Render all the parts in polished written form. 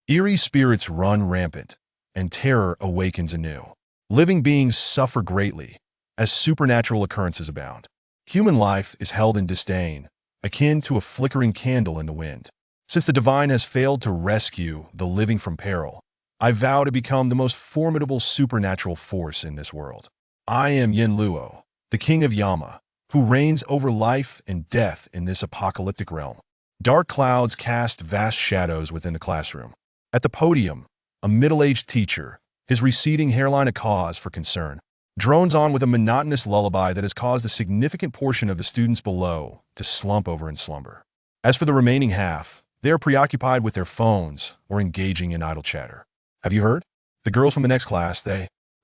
Eerie spirits run rampant, and terror awakens anew. Living beings suffer greatly, as supernatural occurrences abound. Human life is held in disdain, akin to a flickering candle in the wind. Since the divine has failed to rescue the living from peril, I vow to become the most formidable supernatural force in this world. I am Yin Luo, the king of Yama, who reigns over life and death in this apocalyptic realm. Dark clouds cast vast shadows within the classroom. At the podium, a middle-aged teacher, his receding hairline a cause for concern, drones on with a monotonous lullaby that has caused a significant portion of the students below to slump over in slumber. As for the remaining half, they are preoccupied with their phones or engaging in idle chatter. Have you heard? The girls from the next class,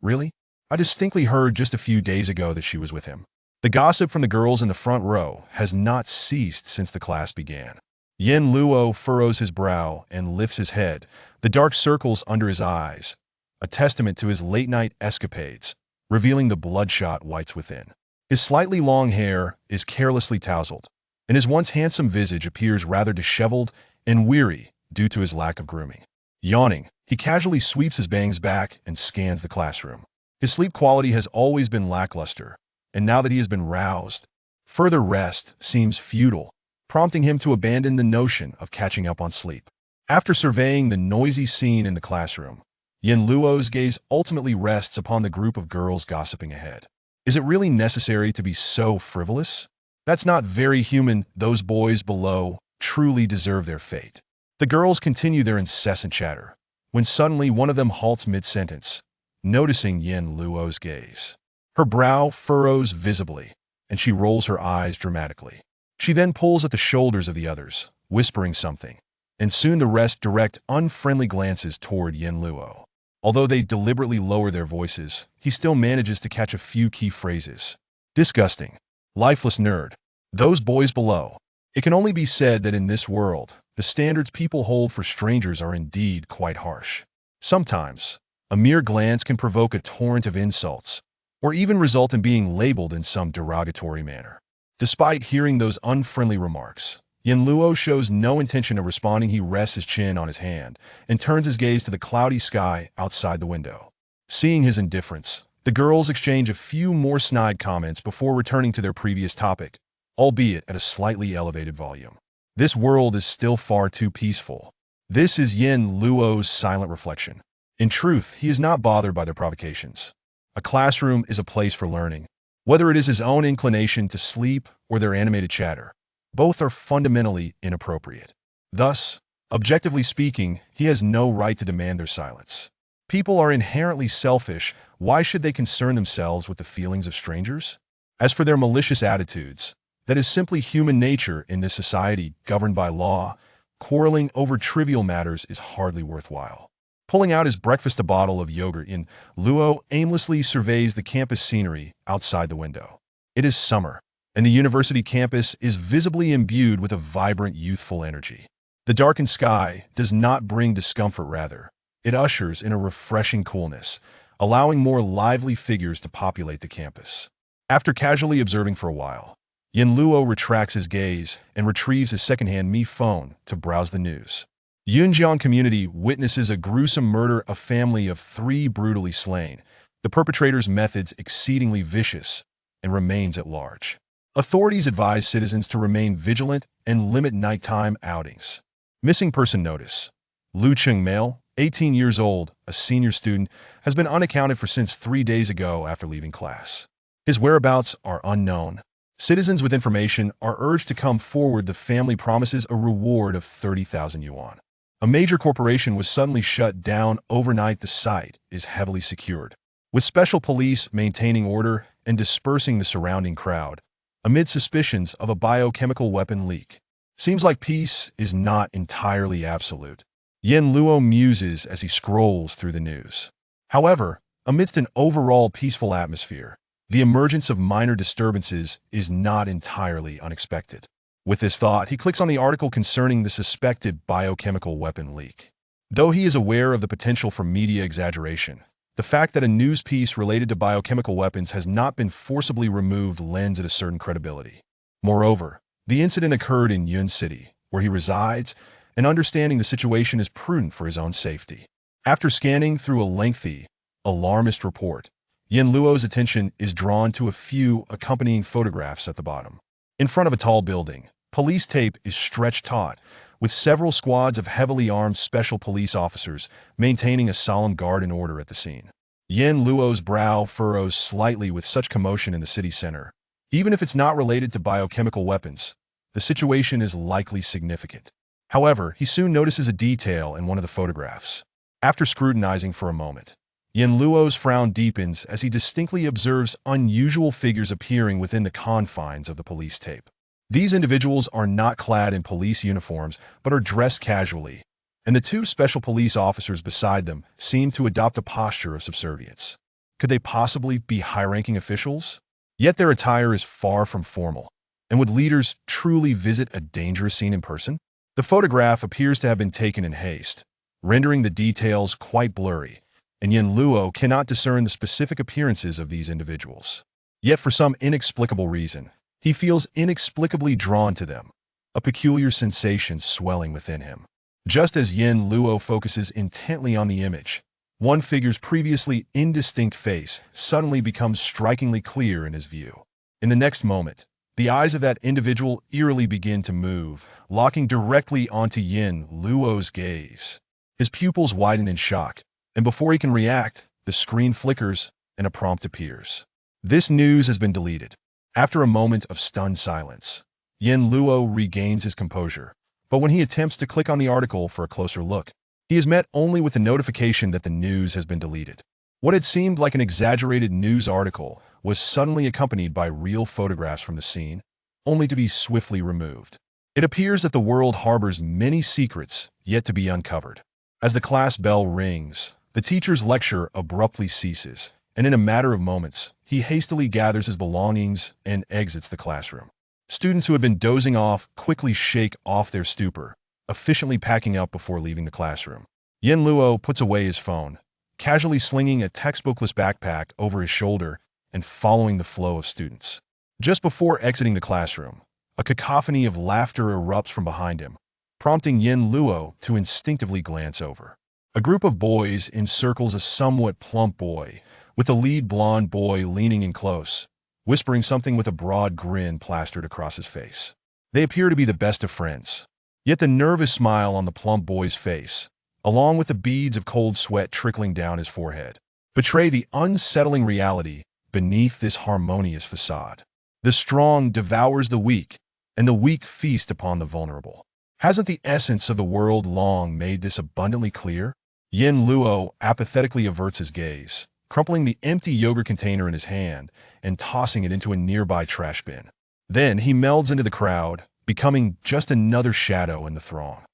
Really? I distinctly heard just a few days ago that she was with him. The gossip from the girls in the front row has not ceased since the class began. Yin Luo furrows his brow and lifts his head, the dark circles under his eyes, a testament to his late-night escapades, revealing the bloodshot whites within. His slightly long hair is carelessly tousled, and his once handsome visage appears rather disheveled and weary due to his lack of grooming. Yawning, he casually sweeps his bangs back and scans the classroom. His sleep quality has always been lackluster, and now that he has been roused, further rest seems futile, prompting him to abandon the notion of catching up on sleep. After surveying the noisy scene in the classroom, Yin Luo's gaze ultimately rests upon the group of girls gossiping ahead. Is it really necessary to be so frivolous? That's not very human. Those boys below truly deserve their fate. The girls continue their incessant chatter, when suddenly one of them halts mid-sentence, noticing Yin Luo's gaze. Her brow furrows visibly, and she rolls her eyes dramatically. She then pulls at the shoulders of the others, whispering something, and soon the rest direct unfriendly glances toward Yin Luo. Although they deliberately lower their voices, he still manages to catch a few key phrases. Disgusting. Lifeless nerd. Those boys below. It can only be said that in this world, the standards people hold for strangers are indeed quite harsh. Sometimes, a mere glance can provoke a torrent of insults, or even result in being labeled in some derogatory manner. Despite hearing those unfriendly remarks, Yin Luo shows no intention of responding. He rests his chin on his hand and turns his gaze to the cloudy sky outside the window. Seeing his indifference, the girls exchange a few more snide comments before returning to their previous topic, albeit at a slightly elevated volume. This world is still far too peaceful. This is Yin Luo's silent reflection. In truth, he is not bothered by their provocations. A classroom is a place for learning. Whether it is his own inclination to sleep or their animated chatter, both are fundamentally inappropriate. Thus, objectively speaking, he has no right to demand their silence. People are inherently selfish. Why should they concern themselves with the feelings of strangers? As for their malicious attitudes, that is simply human nature in this society governed by law. Quarreling over trivial matters is hardly worthwhile. Pulling out his breakfast a bottle of yogurt, Yin Luo aimlessly surveys the campus scenery outside the window. It is summer, and the university campus is visibly imbued with a vibrant youthful energy. The darkened sky does not bring discomfort, rather, it ushers in a refreshing coolness, allowing more lively figures to populate the campus. After casually observing for a while, Yin Luo retracts his gaze and retrieves his secondhand Mi phone to browse the news. Yunjiang community witnesses a gruesome murder, a family of 3 brutally slain, the perpetrator's methods exceedingly vicious, and remains at large. Authorities advise citizens to remain vigilant and limit nighttime outings. Missing person notice. Lu Cheng male, 18 years old, a senior student, has been unaccounted for since 3 days ago after leaving class. His whereabouts are unknown. Citizens with information are urged to come forward. The family promises a reward of 30,000 yuan. A major corporation was suddenly shut down overnight. The site is heavily secured, with special police maintaining order and dispersing the surrounding crowd, amid suspicions of a biochemical weapon leak. Seems like peace is not entirely absolute. Yin Luo muses as he scrolls through the news. However, amidst an overall peaceful atmosphere, the emergence of minor disturbances is not entirely unexpected. With this thought, he clicks on the article concerning the suspected biochemical weapon leak. Though he is aware of the potential for media exaggeration, the fact that a news piece related to biochemical weapons has not been forcibly removed lends it a certain credibility. Moreover, the incident occurred in Yun City, where he resides, and understanding the situation is prudent for his own safety. After scanning through a lengthy, alarmist report, Yin Luo's attention is drawn to a few accompanying photographs at the bottom. In front of a tall building, police tape is stretched taut, with several squads of heavily armed special police officers maintaining a solemn guard and order at the scene. Yin Luo's brow furrows slightly with such commotion in the city center. Even if it's not related to biochemical weapons, the situation is likely significant. However, he soon notices a detail in one of the photographs. After scrutinizing for a moment, Yin Luo's frown deepens as he distinctly observes unusual figures appearing within the confines of the police tape. These individuals are not clad in police uniforms, but are dressed casually, and the two special police officers beside them seem to adopt a posture of subservience. Could they possibly be high-ranking officials? Yet their attire is far from formal, and would leaders truly visit a dangerous scene in person? The photograph appears to have been taken in haste, rendering the details quite blurry, and Yin Luo cannot discern the specific appearances of these individuals. Yet for some inexplicable reason, he feels inexplicably drawn to them, a peculiar sensation swelling within him. Just as Yin Luo focuses intently on the image, one figure's previously indistinct face suddenly becomes strikingly clear in his view. In the next moment, the eyes of that individual eerily begin to move, locking directly onto Yin Luo's gaze. His pupils widen in shock, and before he can react, the screen flickers and a prompt appears. This news has been deleted. After a moment of stunned silence, Yin Luo regains his composure, but when he attempts to click on the article for a closer look, he is met only with the notification that the news has been deleted. What had seemed like an exaggerated news article was suddenly accompanied by real photographs from the scene, only to be swiftly removed. It appears that the world harbors many secrets yet to be uncovered. As the class bell rings, the teacher's lecture abruptly ceases, and in a matter of moments, he hastily gathers his belongings and exits the classroom. Students who had been dozing off quickly shake off their stupor, efficiently packing up before leaving the classroom. Yin Luo puts away his phone, casually slinging a textbookless backpack over his shoulder and following the flow of students. Just before exiting the classroom, a cacophony of laughter erupts from behind him, prompting Yin Luo to instinctively glance over. A group of boys encircles a somewhat plump boy, with the lead blonde boy leaning in close, whispering something with a broad grin plastered across his face. They appear to be the best of friends. Yet the nervous smile on the plump boy's face, along with the beads of cold sweat trickling down his forehead, betray the unsettling reality beneath this harmonious facade. The strong devours the weak, and the weak feast upon the vulnerable. Hasn't the essence of the world long made this abundantly clear? Yin Luo apathetically averts his gaze, crumpling the empty yogurt container in his hand and tossing it into a nearby trash bin. Then he melds into the crowd, becoming just another shadow in the throng.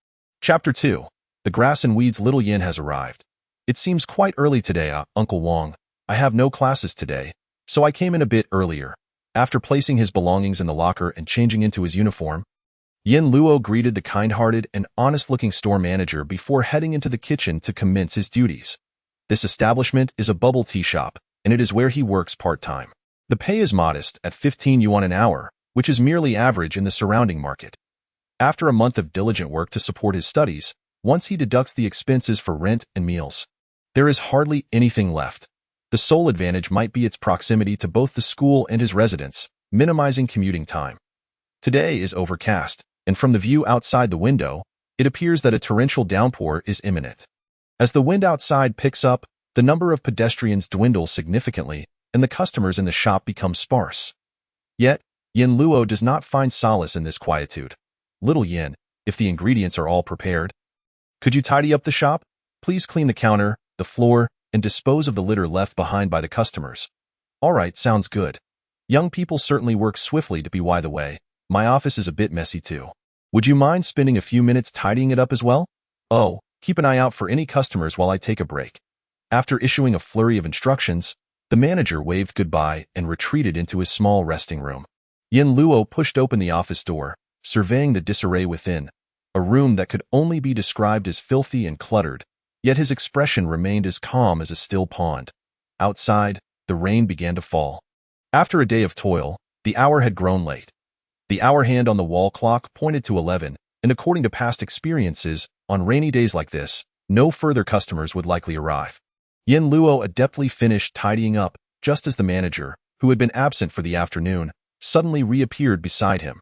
Chapter 2. The Grass and Weeds. Little Yin has arrived. It seems quite early today, Uncle Wong. I have no classes today, so I came in a bit earlier. After placing his belongings in the locker and changing into his uniform, Yin Luo greeted the kind-hearted and honest-looking store manager before heading into the kitchen to commence his duties. This establishment is a bubble tea shop, and it is where he works part-time. The pay is modest at 15 yuan an hour, which is merely average in the surrounding market. After a month of diligent work to support his studies, once he deducts the expenses for rent and meals, there is hardly anything left. The sole advantage might be its proximity to both the school and his residence, minimizing commuting time. Today is overcast, and from the view outside the window, it appears that a torrential downpour is imminent. As the wind outside picks up, the number of pedestrians dwindles significantly, and the customers in the shop become sparse. Yet, Yin Luo does not find solace in this quietude. Little Yin, if the ingredients are all prepared, could you tidy up the shop? Please clean the counter, the floor, and dispose of the litter left behind by the customers. All right, sounds good. Young people certainly work swiftly to be by the way. My office is a bit messy too. Would you mind spending a few minutes tidying it up as well? Oh, keep an eye out for any customers while I take a break. After issuing a flurry of instructions, the manager waved goodbye and retreated into his small resting room. Yin Luo pushed open the office door, surveying the disarray within, a room that could only be described as filthy and cluttered, yet his expression remained as calm as a still pond. Outside, the rain began to fall. After a day of toil, the hour had grown late. The hour hand on the wall clock pointed to 11, and according to past experiences, on rainy days like this, no further customers would likely arrive. Yin Luo adeptly finished tidying up just as the manager, who had been absent for the afternoon, suddenly reappeared beside him.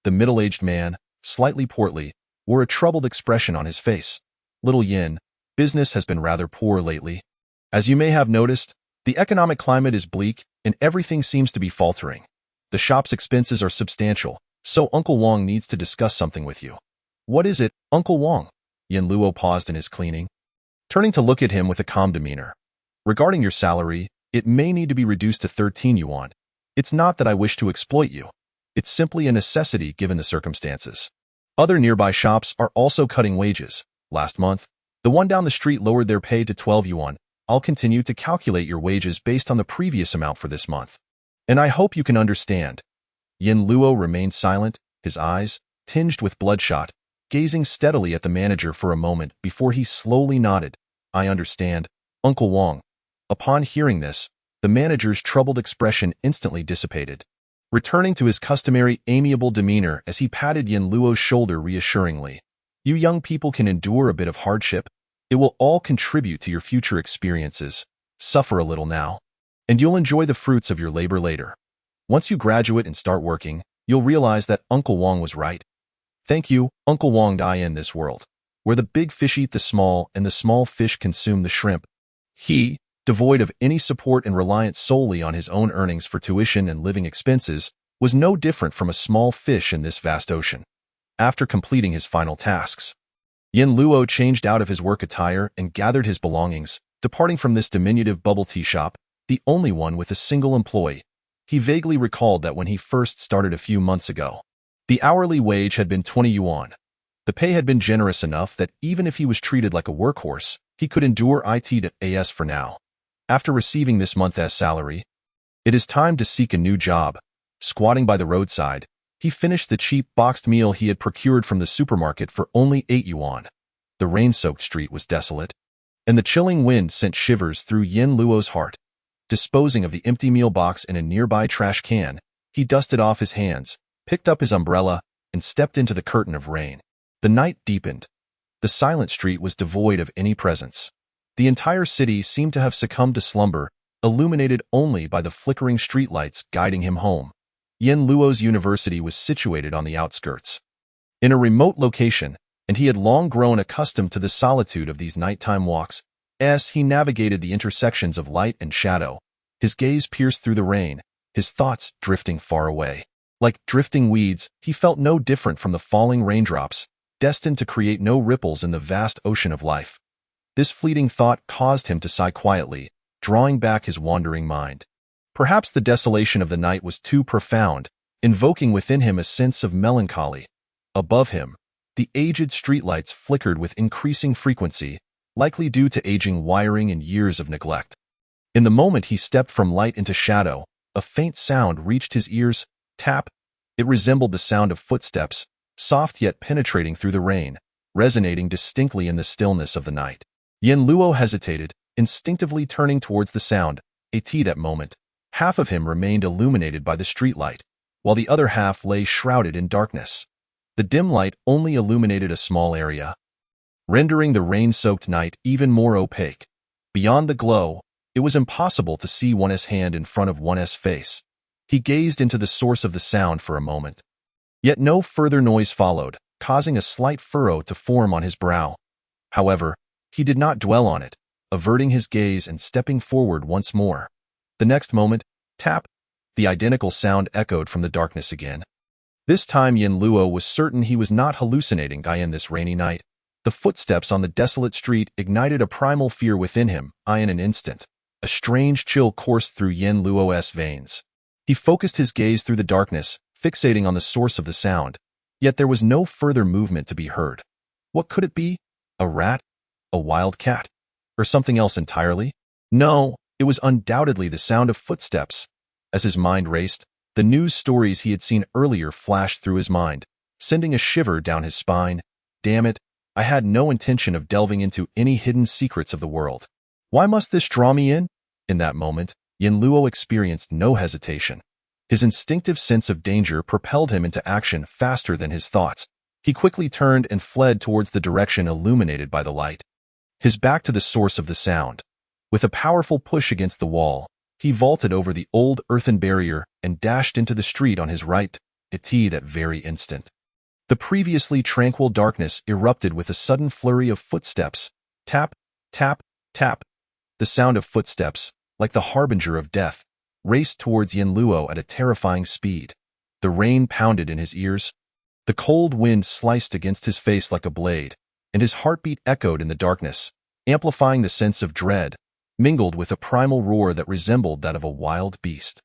The middle-aged man, slightly portly, wore a troubled expression on his face. "Little Yin, business has been rather poor lately. As you may have noticed, the economic climate is bleak and everything seems to be faltering. The shop's expenses are substantial, so Uncle Wong needs to discuss something with you." "What is it, Uncle Wong?" Yin Luo paused in his cleaning, turning to look at him with a calm demeanor. "Regarding your salary, it may need to be reduced to 13 yuan. It's not that I wish to exploit you. It's simply a necessity given the circumstances. Other nearby shops are also cutting wages. Last month, the one down the street lowered their pay to 12 yuan. I'll continue to calculate your wages based on the previous amount for this month. And I hope you can understand." Yin Luo remained silent, his eyes, tinged with bloodshot, gazing steadily at the manager for a moment before he slowly nodded. "I understand, Uncle Wong." Upon hearing this, the manager's troubled expression instantly dissipated, returning to his customary amiable demeanor as he patted Yin Luo's shoulder reassuringly. "You young people can endure a bit of hardship. It will all contribute to your future experiences. Suffer a little now, and you'll enjoy the fruits of your labor later. Once you graduate and start working, you'll realize that Uncle Wong was right. Thank you, Uncle Wong. Die in this world, where the big fish eat the small and the small fish consume the shrimp. He, devoid of any support and reliant solely on his own earnings for tuition and living expenses, was no different from a small fish in this vast ocean." After completing his final tasks, Yin Luo changed out of his work attire and gathered his belongings, departing from this diminutive bubble tea shop, the only one with a single employee. He vaguely recalled that when he first started a few months ago, the hourly wage had been 20 yuan. The pay had been generous enough that even if he was treated like a workhorse, he could endure it to as for now. After receiving this month's salary, it is time to seek a new job. Squatting by the roadside, he finished the cheap boxed meal he had procured from the supermarket for only 8 yuan. The rain-soaked street was desolate, and the chilling wind sent shivers through Yin Luo's heart. Disposing of the empty meal box in a nearby trash can, he dusted off his hands, picked up his umbrella, and stepped into the curtain of rain. The night deepened. The silent street was devoid of any presence. The entire city seemed to have succumbed to slumber, illuminated only by the flickering streetlights guiding him home. Yin Luo's university was situated on the outskirts, in a remote location, and he had long grown accustomed to the solitude of these nighttime walks. As he navigated the intersections of light and shadow, his gaze pierced through the rain, his thoughts drifting far away. Like drifting weeds, he felt no different from the falling raindrops, destined to create no ripples in the vast ocean of life. This fleeting thought caused him to sigh quietly, drawing back his wandering mind. Perhaps the desolation of the night was too profound, invoking within him a sense of melancholy. Above him, the aged streetlights flickered with increasing frequency, likely due to aging wiring and years of neglect. In the moment he stepped from light into shadow, a faint sound reached his ears. Tap. It resembled the sound of footsteps, soft yet penetrating through the rain, resonating distinctly in the stillness of the night. Yin Luo hesitated, instinctively turning towards the sound. That moment, half of him remained illuminated by the streetlight, while the other half lay shrouded in darkness. The dim light only illuminated a small area, rendering the rain-soaked night even more opaque. Beyond the glow, it was impossible to see one's hand in front of one's face. He gazed into the source of the sound for a moment. Yet no further noise followed, causing a slight furrow to form on his brow. However, he did not dwell on it, averting his gaze and stepping forward once more. The next moment, tap, the identical sound echoed from the darkness again. This time Yin Luo was certain he was not hallucinating in this rainy night. The footsteps on the desolate street ignited a primal fear within him. In an instant, a strange chill coursed through Yin Luo's veins. He focused his gaze through the darkness, fixating on the source of the sound. Yet there was no further movement to be heard. What could it be? A rat? A wild cat? Or something else entirely? No, it was undoubtedly the sound of footsteps. As his mind raced, the news stories he had seen earlier flashed through his mind, sending a shiver down his spine. Damn it, I had no intention of delving into any hidden secrets of the world. Why must this draw me in? In that moment, Yin Luo experienced no hesitation. His instinctive sense of danger propelled him into action faster than his thoughts. He quickly turned and fled towards the direction illuminated by the light, his back to the source of the sound. With a powerful push against the wall, he vaulted over the old earthen barrier and dashed into the street on his right, that very instant. The previously tranquil darkness erupted with a sudden flurry of footsteps. Tap, tap, tap. The sound of footsteps, like the harbinger of death, raced towards Yin Luo at a terrifying speed. The rain pounded in his ears. The cold wind sliced against his face like a blade, and his heartbeat echoed in the darkness, amplifying the sense of dread, mingled with a primal roar that resembled that of a wild beast.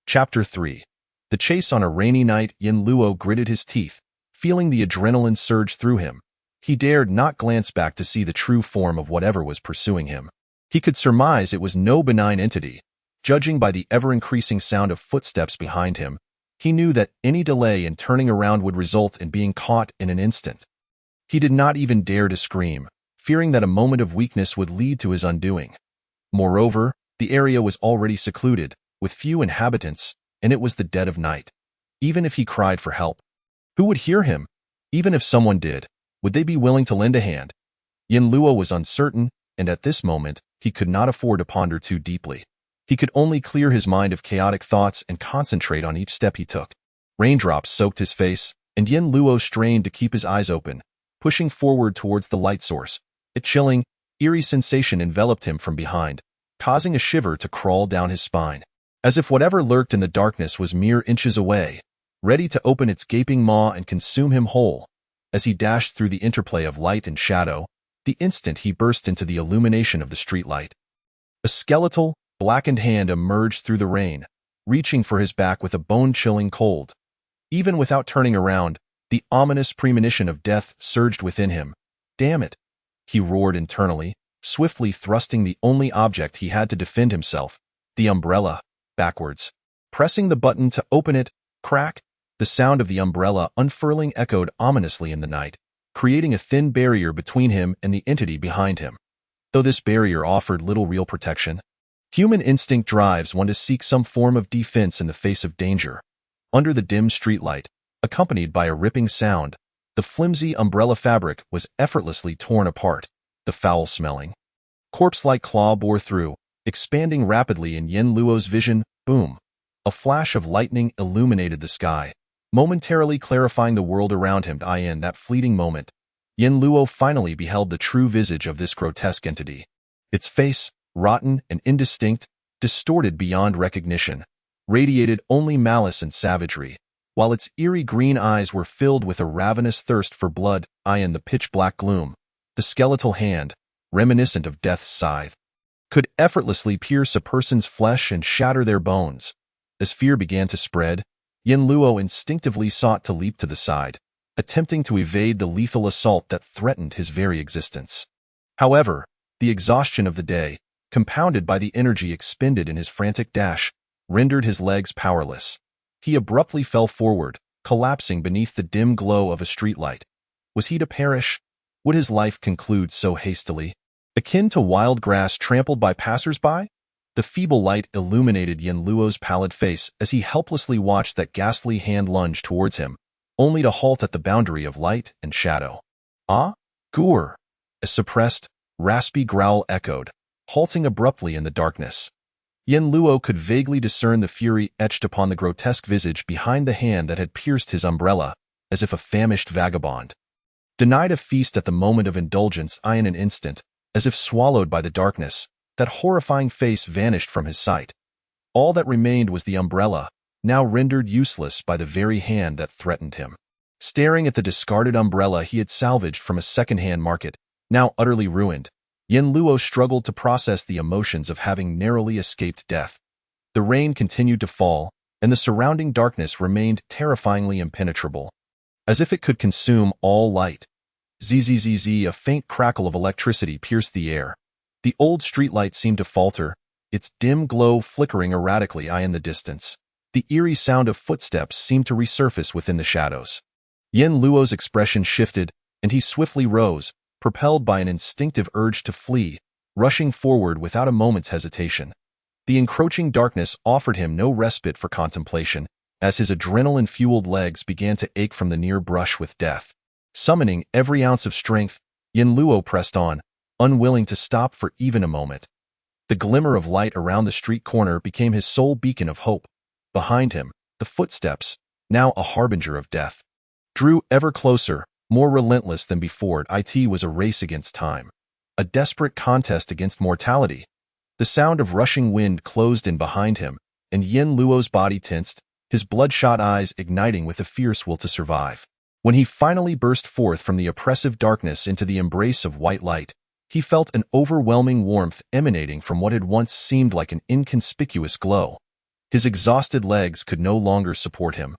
Chapter 3. The chase. On a rainy night, Yin Luo gritted his teeth, feeling the adrenaline surge through him. He dared not glance back to see the true form of whatever was pursuing him. He could surmise it was no benign entity. Judging by the ever-increasing sound of footsteps behind him, he knew that any delay in turning around would result in being caught in an instant. He did not even dare to scream, fearing that a moment of weakness would lead to his undoing. Moreover, the area was already secluded, with few inhabitants, and it was the dead of night. Even if he cried for help, who would hear him? Even if someone did, would they be willing to lend a hand? Yin Luo was uncertain, and at this moment, he could not afford to ponder too deeply. He could only clear his mind of chaotic thoughts and concentrate on each step he took. Raindrops soaked his face, and Yin Luo strained to keep his eyes open, pushing forward towards the light source. A chilling, eerie sensation enveloped him from behind, causing a shiver to crawl down his spine. As if whatever lurked in the darkness was mere inches away, ready to open its gaping maw and consume him whole. As he dashed through the interplay of light and shadow, the instant he burst into the illumination of the streetlight. A skeletal, blackened hand emerged through the rain, reaching for his back with a bone-chilling cold. Even without turning around, the ominous premonition of death surged within him. Damn it! He roared internally, swiftly thrusting the only object he had to defend himself, the umbrella, backwards. Pressing the button to open it, crack, the sound of the umbrella unfurling echoed ominously in the night, creating a thin barrier between him and the entity behind him. Though this barrier offered little real protection, human instinct drives one to seek some form of defense in the face of danger. Under the dim streetlight, accompanied by a ripping sound, the flimsy umbrella fabric was effortlessly torn apart. The foul-smelling, corpse-like claw bore through, expanding rapidly in Yin Luo's vision. Boom! A flash of lightning illuminated the sky, momentarily clarifying the world around him. In that fleeting moment, Yin Luo finally beheld the true visage of this grotesque entity. Its face, rotten and indistinct, distorted beyond recognition, radiated only malice and savagery, while its eerie green eyes were filled with a ravenous thirst for blood. In the pitch-black gloom, the skeletal hand, reminiscent of death's scythe, could effortlessly pierce a person's flesh and shatter their bones. As fear began to spread, Yin Luo instinctively sought to leap to the side, attempting to evade the lethal assault that threatened his very existence. However, the exhaustion of the day, compounded by the energy expended in his frantic dash, rendered his legs powerless. He abruptly fell forward, collapsing beneath the dim glow of a streetlight. Was he to perish? Would his life conclude so hastily? Akin to wild grass trampled by passers-by? The feeble light illuminated Yin Luo's pallid face as he helplessly watched that ghastly hand lunge towards him, only to halt at the boundary of light and shadow. Ah? Gur! A suppressed, raspy growl echoed, halting abruptly in the darkness. Yin Luo could vaguely discern the fury etched upon the grotesque visage behind the hand that had pierced his umbrella, as if a famished vagabond. Denied a feast at the moment of indulgence, in an instant, as if swallowed by the darkness, that horrifying face vanished from his sight. All that remained was the umbrella, now rendered useless by the very hand that threatened him. Staring at the discarded umbrella he had salvaged from a second-hand market, now utterly ruined, Yin Luo struggled to process the emotions of having narrowly escaped death. The rain continued to fall, and the surrounding darkness remained terrifyingly impenetrable, as if it could consume all light. Zzz, a faint crackle of electricity pierced the air. The old streetlight seemed to falter, its dim glow flickering erratically in the distance. The eerie sound of footsteps seemed to resurface within the shadows. Yin Luo's expression shifted, and he swiftly rose, propelled by an instinctive urge to flee, rushing forward without a moment's hesitation. The encroaching darkness offered him no respite for contemplation, as his adrenaline-fueled legs began to ache from the near brush with death. Summoning every ounce of strength, Yin Luo pressed on, unwilling to stop for even a moment. The glimmer of light around the street corner became his sole beacon of hope. Behind him, the footsteps, now a harbinger of death, drew ever closer, more relentless than before. It was a race against time, a desperate contest against mortality. The sound of rushing wind closed in behind him, and Yin Luo's body tensed, his bloodshot eyes igniting with a fierce will to survive. When he finally burst forth from the oppressive darkness into the embrace of white light, he felt an overwhelming warmth emanating from what had once seemed like an inconspicuous glow. His exhausted legs could no longer support him,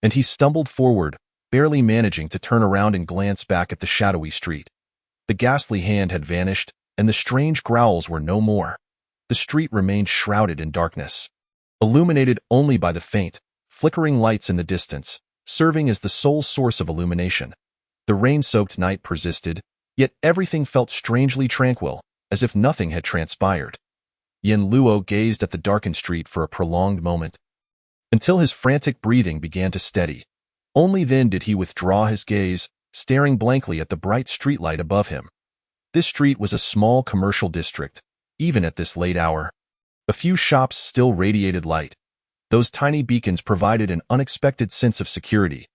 and he stumbled forward, barely managing to turn around and glance back at the shadowy street. The ghastly hand had vanished, and the strange growls were no more. The street remained shrouded in darkness, illuminated only by the faint, flickering lights in the distance, serving as the sole source of illumination. The rain-soaked night persisted, yet everything felt strangely tranquil, as if nothing had transpired. Yin Luo gazed at the darkened street for a prolonged moment, until his frantic breathing began to steady. Only then did he withdraw his gaze, staring blankly at the bright streetlight above him. This street was a small commercial district, even at this late hour. A few shops still radiated light. Those tiny beacons provided an unexpected sense of security.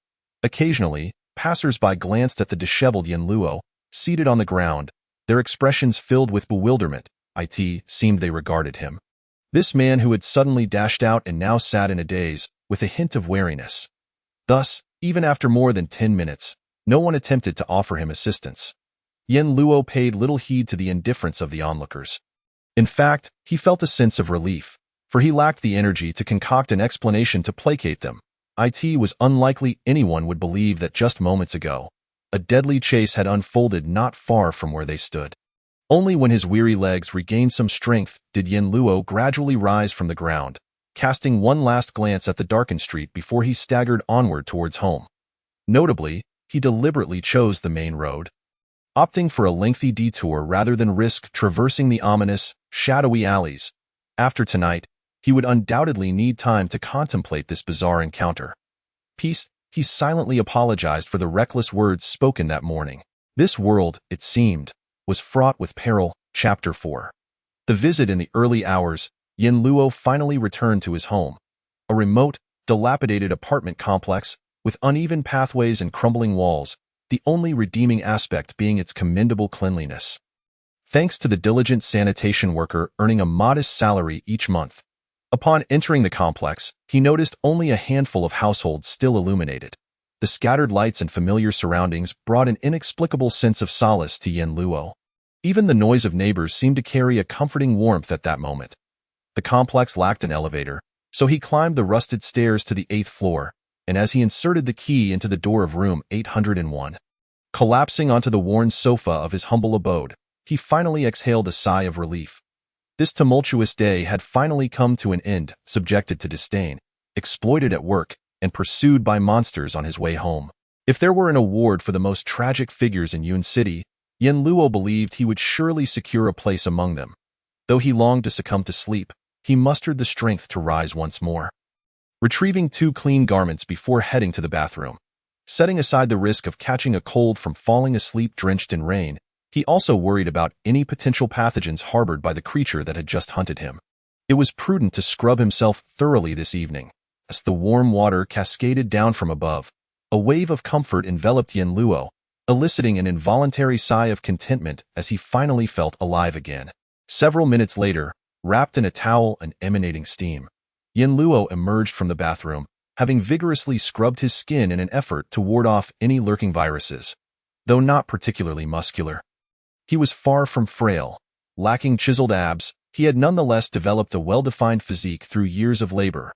Occasionally, passers-by glanced at the disheveled Yin Luo, seated on the ground, their expressions filled with bewilderment. It seemed they regarded him, this man who had suddenly dashed out and now sat in a daze, with a hint of wariness. Thus, even after more than 10 minutes, no one attempted to offer him assistance. Yin Luo paid little heed to the indifference of the onlookers. In fact, he felt a sense of relief, for he lacked the energy to concoct an explanation to placate them. It was unlikely anyone would believe that just moments ago, a deadly chase had unfolded not far from where they stood. Only when his weary legs regained some strength did Yin Luo gradually rise from the ground, casting one last glance at the darkened street before he staggered onward towards home. Notably, he deliberately chose the main road, opting for a lengthy detour rather than risk traversing the ominous, shadowy alleys. After tonight, he would undoubtedly need time to contemplate this bizarre encounter. Peace, he silently apologized for the reckless words spoken that morning. This world, it seemed, was fraught with peril. Chapter 4. The visit in the early hours, Yin Luo finally returned to his home, a remote, dilapidated apartment complex with uneven pathways and crumbling walls, the only redeeming aspect being its commendable cleanliness. Thanks to the diligent sanitation worker earning a modest salary each month. Upon entering the complex, he noticed only a handful of households still illuminated. The scattered lights and familiar surroundings brought an inexplicable sense of solace to Yin Luo. Even the noise of neighbors seemed to carry a comforting warmth at that moment. The complex lacked an elevator, so he climbed the rusted stairs to the 8th floor, and as he inserted the key into the door of room 801, collapsing onto the worn sofa of his humble abode, he finally exhaled a sigh of relief. This tumultuous day had finally come to an end, subjected to disdain, exploited at work, and pursued by monsters on his way home. If there were an award for the most tragic figures in Yun City, Yin Luo believed he would surely secure a place among them. Though he longed to succumb to sleep, he mustered the strength to rise once more. Retrieving 2 clean garments before heading to the bathroom, setting aside the risk of catching a cold from falling asleep drenched in rain, he also worried about any potential pathogens harbored by the creature that had just hunted him. It was prudent to scrub himself thoroughly this evening. As the warm water cascaded down from above, a wave of comfort enveloped Yin Luo, eliciting an involuntary sigh of contentment as he finally felt alive again. Several minutes later, wrapped in a towel and emanating steam, Yin Luo emerged from the bathroom, having vigorously scrubbed his skin in an effort to ward off any lurking viruses. Though not particularly muscular, he was far from frail. Lacking chiseled abs, he had nonetheless developed a well-defined physique through years of labor.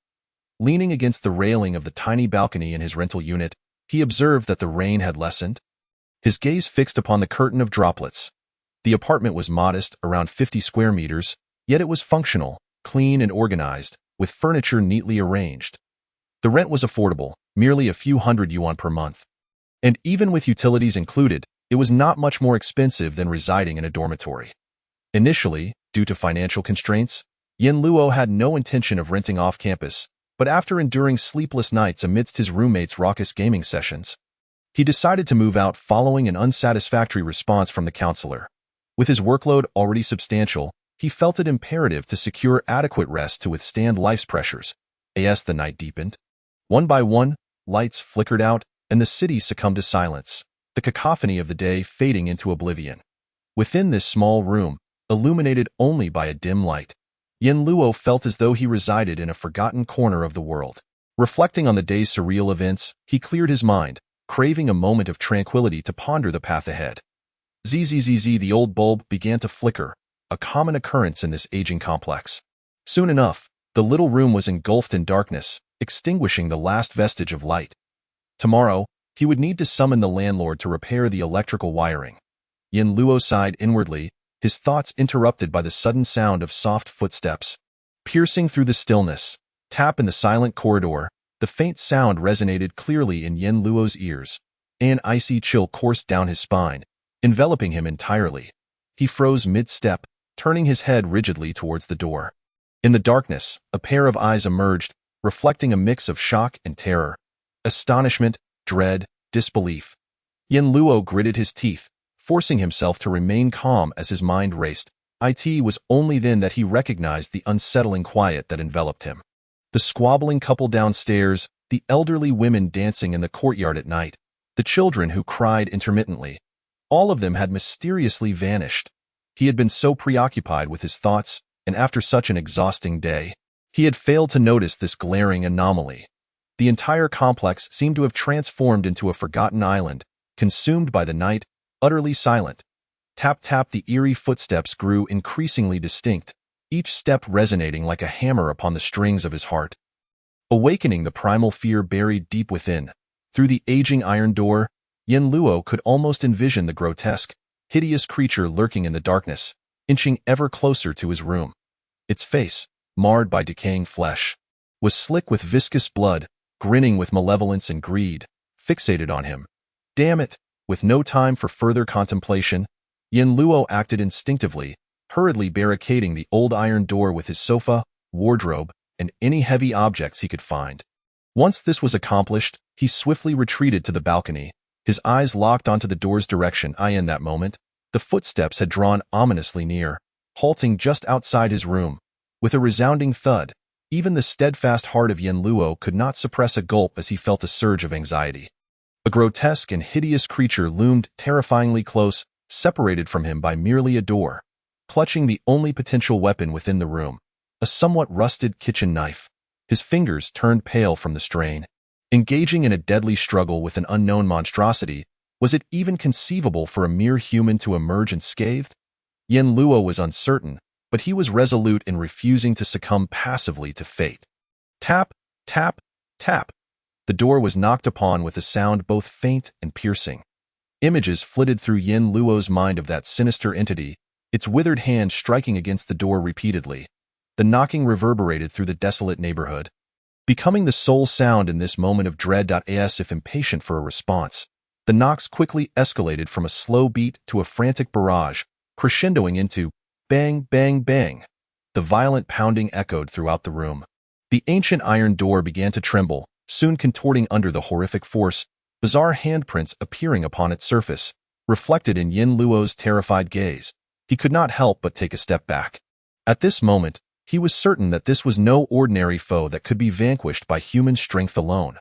Leaning against the railing of the tiny balcony in his rental unit, he observed that the rain had lessened. His gaze fixed upon the curtain of droplets. The apartment was modest, around 50 square meters, yet it was functional, clean and organized, with furniture neatly arranged. The rent was affordable, merely a few hundred yuan per month. And even with utilities included, it was not much more expensive than residing in a dormitory. Initially, due to financial constraints, Yin Luo had no intention of renting off campus, but after enduring sleepless nights amidst his roommates' raucous gaming sessions, He decided to move out following an unsatisfactory response from the counselor. With his workload already substantial, he felt it imperative to secure adequate rest to withstand life's pressures. As the night deepened, one by one, lights flickered out, and the city succumbed to silence, the cacophony of the day fading into oblivion. Within this small room, illuminated only by a dim light, Yin Luo felt as though he resided in a forgotten corner of the world. Reflecting on the day's surreal events, he cleared his mind, craving a moment of tranquility to ponder the path ahead. Zzz, the old bulb began to flicker, a common occurrence in this aging complex. Soon enough, the little room was engulfed in darkness, extinguishing the last vestige of light. Tomorrow, he would need to summon the landlord to repair the electrical wiring. Yin Luo sighed inwardly, his thoughts interrupted by the sudden sound of soft footsteps. Piercing through the stillness, tap in the silent corridor, the faint sound resonated clearly in Yin Luo's ears. An icy chill coursed down his spine, enveloping him entirely. He froze mid-step, turning his head rigidly towards the door. In the darkness, a pair of eyes emerged, reflecting a mix of shock and terror. Astonishment, dread, disbelief. Yin Luo gritted his teeth, forcing himself to remain calm as his mind raced. It was only then that he recognized the unsettling quiet that enveloped him. The squabbling couple downstairs, the elderly women dancing in the courtyard at night, the children who cried intermittently. All of them had mysteriously vanished. He had been so preoccupied with his thoughts, and after such an exhausting day, he had failed to notice this glaring anomaly. The entire complex seemed to have transformed into a forgotten island, consumed by the night, utterly silent. Tap-tap, the eerie footsteps grew increasingly distinct, each step resonating like a hammer upon the strings of his heart. Awakening the primal fear buried deep within, through the aging iron door, Yin Luo could almost envision the grotesque, hideous creature lurking in the darkness, inching ever closer to his room. Its face, marred by decaying flesh, was slick with viscous blood, grinning with malevolence and greed, fixated on him. Damn it! With no time for further contemplation, Yin Luo acted instinctively, hurriedly barricading the old iron door with his sofa, wardrobe, and any heavy objects he could find. Once this was accomplished, he swiftly retreated to the balcony, his eyes locked onto the door's direction. In that moment, the footsteps had drawn ominously near, halting just outside his room. With a resounding thud, even the steadfast heart of Yin Luo could not suppress a gulp as he felt a surge of anxiety. A grotesque and hideous creature loomed terrifyingly close, separated from him by merely a door, clutching the only potential weapon within the room, a somewhat rusted kitchen knife. His fingers turned pale from the strain. Engaging in a deadly struggle with an unknown monstrosity, was it even conceivable for a mere human to emerge unscathed? Yin Luo was uncertain, but he was resolute in refusing to succumb passively to fate. Tap, tap, tap. The door was knocked upon with a sound both faint and piercing. Images flitted through Yin Luo's mind of that sinister entity, its withered hand striking against the door repeatedly. The knocking reverberated through the desolate neighborhood, becoming the sole sound in this moment of dread. As if impatient for a response, the knocks quickly escalated from a slow beat to a frantic barrage, crescendoing into bang, bang, bang. The violent pounding echoed throughout the room. The ancient iron door began to tremble, soon contorting under the horrific force, bizarre handprints appearing upon its surface, reflected in Yin Luo's terrified gaze. He could not help but take a step back. At this moment, he was certain that this was no ordinary foe that could be vanquished by human strength alone.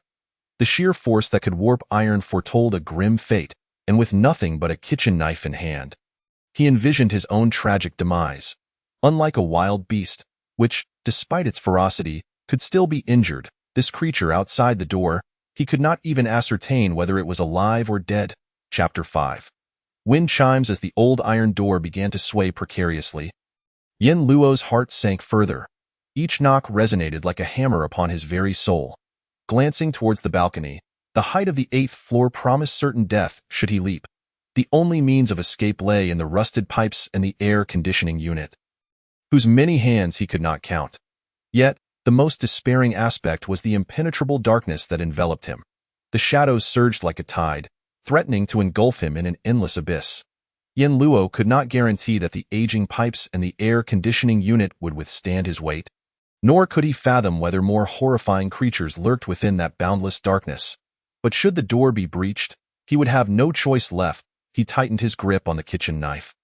The sheer force that could warp iron foretold a grim fate, and with nothing but a kitchen knife in hand, he envisioned his own tragic demise. Unlike a wild beast, which, despite its ferocity, could still be injured, this creature outside the door, he could not even ascertain whether it was alive or dead. Chapter 5. Wind chimes as the old iron door began to sway precariously. Yin Luo's heart sank further. Each knock resonated like a hammer upon his very soul. Glancing towards the balcony, the height of the 8th floor promised certain death should he leap. The only means of escape lay in the rusted pipes and the air conditioning unit, whose many hands he could not count. Yet, the most despairing aspect was the impenetrable darkness that enveloped him. The shadows surged like a tide, threatening to engulf him in an endless abyss. Yin Luo could not guarantee that the aging pipes and the air conditioning unit would withstand his weight, nor could he fathom whether more horrifying creatures lurked within that boundless darkness. But should the door be breached, He would have no choice left. He tightened his grip on the kitchen knife.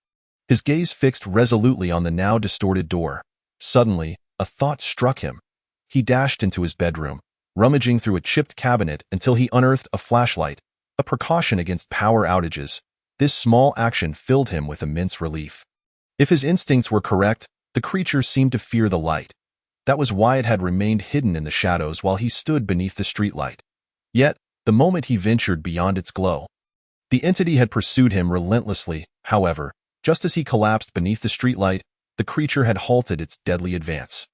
His gaze fixed resolutely on the now distorted door. Suddenly, a thought struck him. He dashed into his bedroom, rummaging through a chipped cabinet until he unearthed a flashlight, a precaution against power outages. This small action filled him with immense relief. If his instincts were correct, the creature seemed to fear the light. That was why it had remained hidden in the shadows while he stood beneath the streetlight. Yet, the moment he ventured beyond its glow, the entity had pursued him relentlessly. However, just as he collapsed beneath the streetlight, the creature had halted its deadly advance.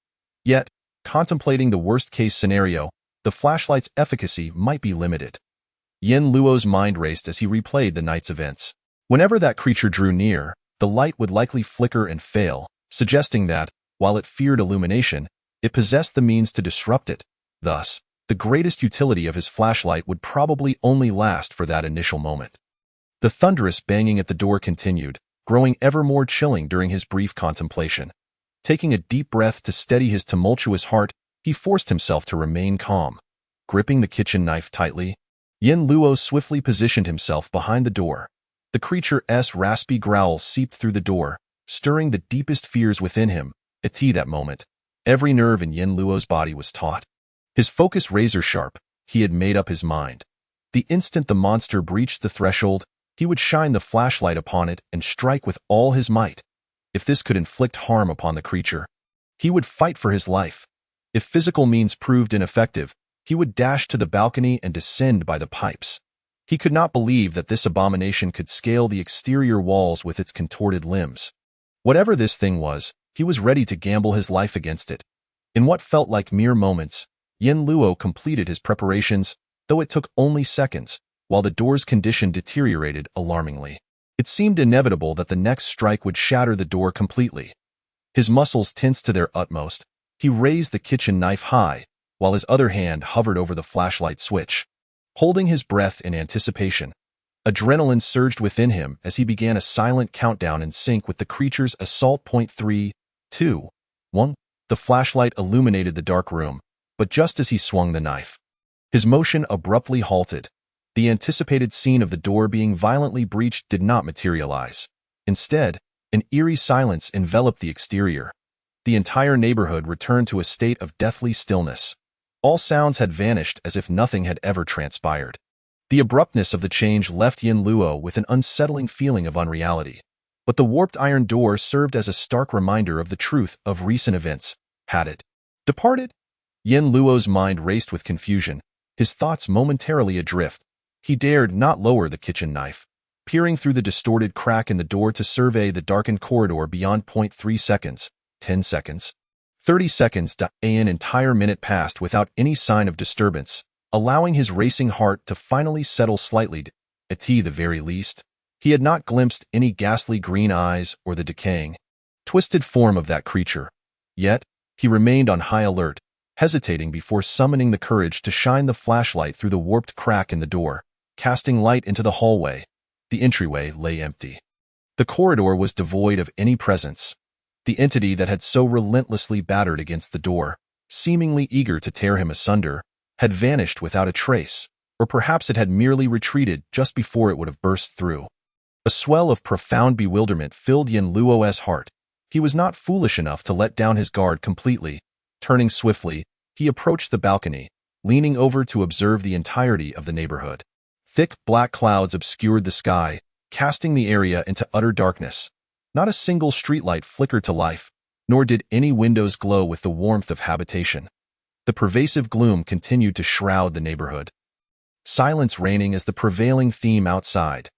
Yet, contemplating the worst-case scenario, the flashlight's efficacy might be limited. Yin Luo's mind raced as he replayed the night's events. Whenever that creature drew near, the light would likely flicker and fail, suggesting that, while it feared illumination, it possessed the means to disrupt it. Thus, the greatest utility of his flashlight would probably only last for that initial moment. The thunderous banging at the door continued, growing ever more chilling during his brief contemplation. Taking a deep breath to steady his tumultuous heart, he forced himself to remain calm. Gripping the kitchen knife tightly, Yin Luo swiftly positioned himself behind the door. The creature's raspy growl seeped through the door, stirring the deepest fears within him. At that moment, every nerve in Yin Luo's body was taut. His focus razor-sharp, he had made up his mind. The instant the monster breached the threshold, he would shine the flashlight upon it and strike with all his might. If this could inflict harm upon the creature, he would fight for his life. If physical means proved ineffective, he would dash to the balcony and descend by the pipes. He could not believe that this abomination could scale the exterior walls with its contorted limbs. Whatever this thing was, he was ready to gamble his life against it. In what felt like mere moments, Yin Luo completed his preparations, though it took only seconds, while the door's condition deteriorated alarmingly. It seemed inevitable that the next strike would shatter the door completely. His muscles tensed to their utmost. He raised the kitchen knife high, while his other hand hovered over the flashlight switch. Holding his breath in anticipation, adrenaline surged within him as he began a silent countdown in sync with the creature's assault. 3, 2, 1. The flashlight illuminated the dark room, but just as he swung the knife, his motion abruptly halted. The anticipated scene of the door being violently breached did not materialize. Instead, an eerie silence enveloped the exterior. The entire neighborhood returned to a state of deathly stillness. All sounds had vanished as if nothing had ever transpired. The abruptness of the change left Yin Luo with an unsettling feeling of unreality. But the warped iron door served as a stark reminder of the truth of recent events. Had it departed? Yin Luo's mind raced with confusion, his thoughts momentarily adrift. He dared not lower the kitchen knife, peering through the distorted crack in the door to survey the darkened corridor beyond. 3 seconds, 10 seconds, 30 seconds. An entire minute passed without any sign of disturbance, allowing his racing heart to finally settle slightly. At the very least, he had not glimpsed any ghastly green eyes or the decaying, twisted form of that creature. Yet, he remained on high alert, hesitating before summoning the courage to shine the flashlight through the warped crack in the door, casting light into the hallway. The entryway lay empty. The corridor was devoid of any presence. The entity that had so relentlessly battered against the door, seemingly eager to tear him asunder, had vanished without a trace, or perhaps it had merely retreated just before it would have burst through. A swell of profound bewilderment filled Yin Luo's heart. He was not foolish enough to let down his guard completely. Turning swiftly, he approached the balcony, leaning over to observe the entirety of the neighborhood. Thick black clouds obscured the sky, casting the area into utter darkness. Not a single streetlight flickered to life, nor did any windows glow with the warmth of habitation. The pervasive gloom continued to shroud the neighborhood. Silence reigning as the prevailing theme outside.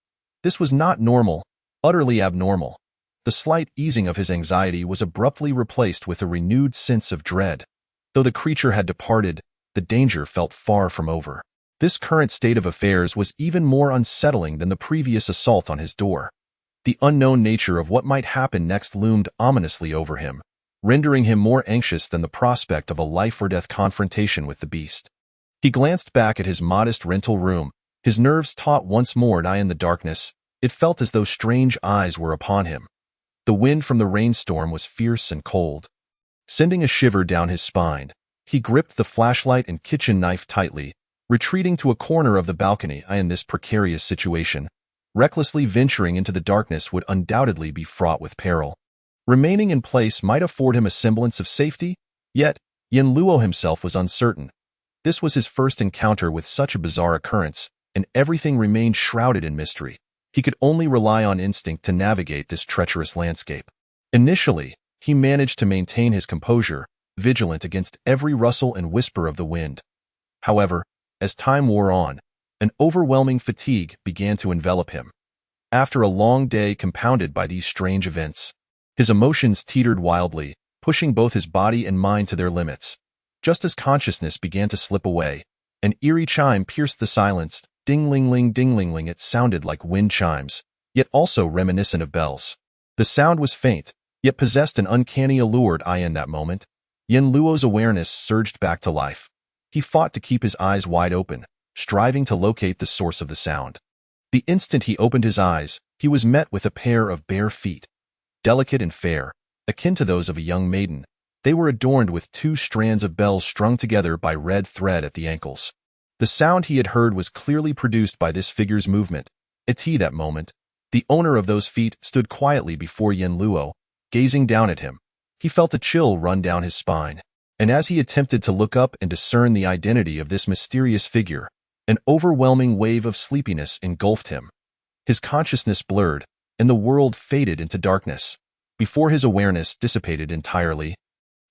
This was not normal, utterly abnormal. The slight easing of his anxiety was abruptly replaced with a renewed sense of dread. Though the creature had departed, the danger felt far from over. This current state of affairs was even more unsettling than the previous assault on his door. The unknown nature of what might happen next loomed ominously over him, rendering him more anxious than the prospect of a life-or-death confrontation with the beast. He glanced back at his modest rental room, his nerves taut once more. In the darkness, it felt as though strange eyes were upon him. The wind from the rainstorm was fierce and cold. Sending a shiver down his spine, he gripped the flashlight and kitchen knife tightly, retreating to a corner of the balcony. In this precarious situation, recklessly venturing into the darkness would undoubtedly be fraught with peril. Remaining in place might afford him a semblance of safety, yet Yin Luo himself was uncertain. This was his first encounter with such a bizarre occurrence, and everything remained shrouded in mystery. He could only rely on instinct to navigate this treacherous landscape. Initially, he managed to maintain his composure, vigilant against every rustle and whisper of the wind. However, as time wore on, an overwhelming fatigue began to envelop him. After a long day compounded by these strange events, his emotions teetered wildly, pushing both his body and mind to their limits. Just as consciousness began to slip away, an eerie chime pierced the silence. Ding-ling-ling, ding-ling-ling. It sounded like wind chimes, yet also reminiscent of bells. The sound was faint, yet possessed an uncanny allure. In that moment, Yin Luo's awareness surged back to life. He fought to keep his eyes wide open, striving to locate the source of the sound. The instant he opened his eyes, he was met with a pair of bare feet. Delicate and fair, akin to those of a young maiden, they were adorned with 2 strands of bells strung together by red thread at the ankles. The sound he had heard was clearly produced by this figure's movement. At that moment, the owner of those feet stood quietly before Yin Luo, gazing down at him. He felt a chill run down his spine, and as he attempted to look up and discern the identity of this mysterious figure, an overwhelming wave of sleepiness engulfed him. His consciousness blurred, and the world faded into darkness. Before his awareness dissipated entirely,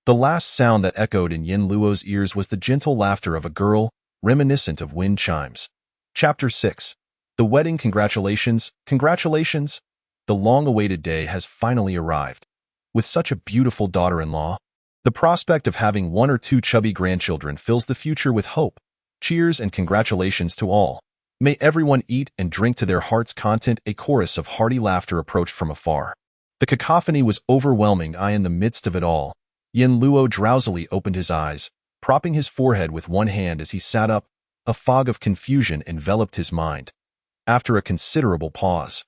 the last sound that echoed in Yin Luo's ears was the gentle laughter of a girl, reminiscent of wind chimes. Chapter 6. The Wedding. Congratulations, congratulations! The long-awaited day has finally arrived. With such a beautiful daughter-in-law, the prospect of having 1 or 2 chubby grandchildren fills the future with hope. Cheers and congratulations to all. May everyone eat and drink to their heart's content. A chorus of hearty laughter approached from afar. The cacophony was overwhelming. In the midst of it all, Yin Luo drowsily opened his eyes, propping his forehead with one hand as he sat up. A fog of confusion enveloped his mind. After a considerable pause,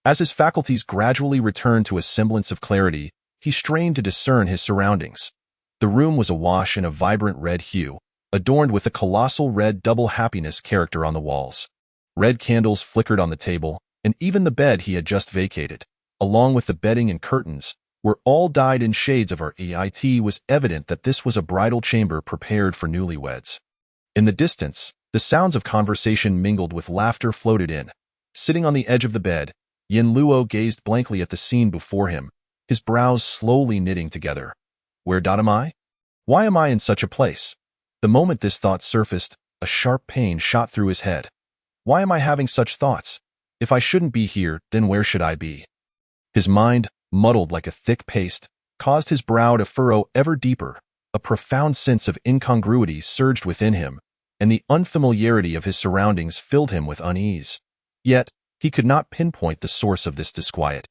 as his faculties gradually returned to a semblance of clarity, he strained to discern his surroundings. The room was awash in a vibrant red hue, adorned with a colossal red double happiness character on the walls. Red candles flickered on the table, and even the bed he had just vacated, along with the bedding and curtains, were all dyed in shades of red. It was evident that this was a bridal chamber prepared for newlyweds. In the distance, the sounds of conversation mingled with laughter floated in. Sitting on the edge of the bed, Yin Luo gazed blankly at the scene before him, his brows slowly knitting together. Where am I? Why am I in such a place? The moment this thought surfaced, a sharp pain shot through his head. Why am I having such thoughts? If I shouldn't be here, then where should I be? His mind, muddled like a thick paste, caused his brow to furrow ever deeper. A profound sense of incongruity surged within him, and the unfamiliarity of his surroundings filled him with unease. Yet, he could not pinpoint the source of this disquiet.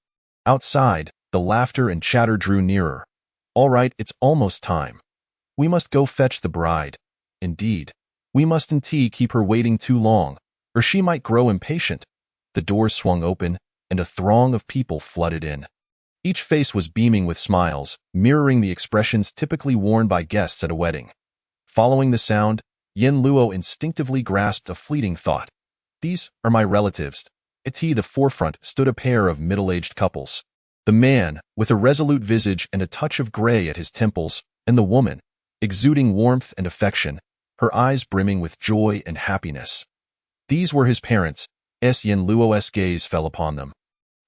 Outside, the laughter and chatter drew nearer. All right, it's almost time. We must go fetch the bride. Indeed, we mustn't keep her waiting too long, or she might grow impatient. The doors swung open, and a throng of people flooded in. Each face was beaming with smiles, mirroring the expressions typically worn by guests at a wedding. Following the sound, Yin Luo instinctively grasped a fleeting thought. These are my relatives. At the forefront stood a pair of middle-aged couples. The man, with a resolute visage and a touch of gray at his temples, and the woman, exuding warmth and affection, her eyes brimming with joy and happiness. These were his parents. Yin Luo's gaze fell upon them.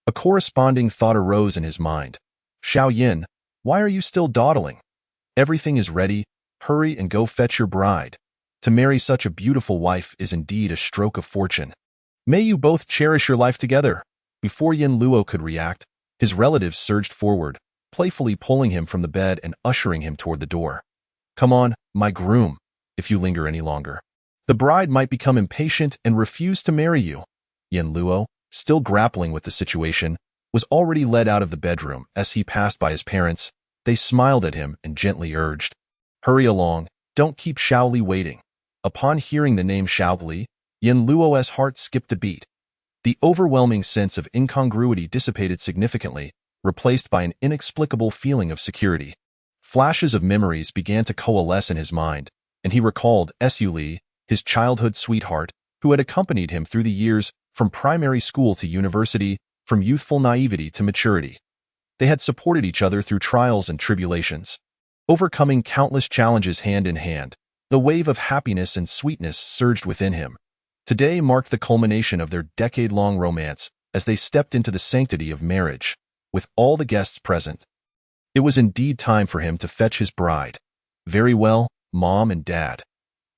A corresponding thought arose in his mind. Xiao Yin, why are you still dawdling? Everything is ready. Hurry and go fetch your bride. To marry such a beautiful wife is indeed a stroke of fortune. May you both cherish your life together. Before Yin Luo could react, his relatives surged forward, playfully pulling him from the bed and ushering him toward the door. Come on, my groom, if you linger any longer. The bride might become impatient and refuse to marry you. Yin Luo, still grappling with the situation, was already led out of the bedroom. As he passed by his parents, they smiled at him and gently urged, hurry along, don't keep Xiaoli waiting. Upon hearing the name Xiaoli, Yin Luo's heart skipped a beat. The overwhelming sense of incongruity dissipated significantly, replaced by an inexplicable feeling of security. Flashes of memories began to coalesce in his mind, and he recalled Su Li, his childhood sweetheart, who had accompanied him through the years from primary school to university, from youthful naivety to maturity. They had supported each other through trials and tribulations, overcoming countless challenges hand in hand. The wave of happiness and sweetness surged within him. Today marked the culmination of their decade-long romance as they stepped into the sanctity of marriage, with all the guests present. It was indeed time for him to fetch his bride. Very well, Mom and Dad.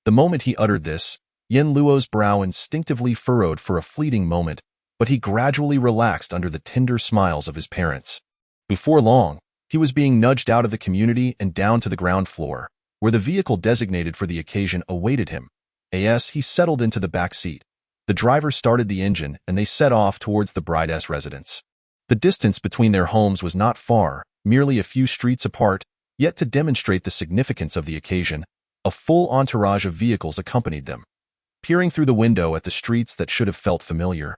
The moment he uttered this, Yin Luo's brow instinctively furrowed for a fleeting moment, but he gradually relaxed under the tender smiles of his parents. Before long, he was being nudged out of the community and down to the ground floor, where the vehicle designated for the occasion awaited him. As he settled into the back seat, the driver started the engine and they set off towards the bride's residence. The distance between their homes was not far, merely a few streets apart, yet to demonstrate the significance of the occasion, a full entourage of vehicles accompanied them. Peering through the window at the streets that should have felt familiar,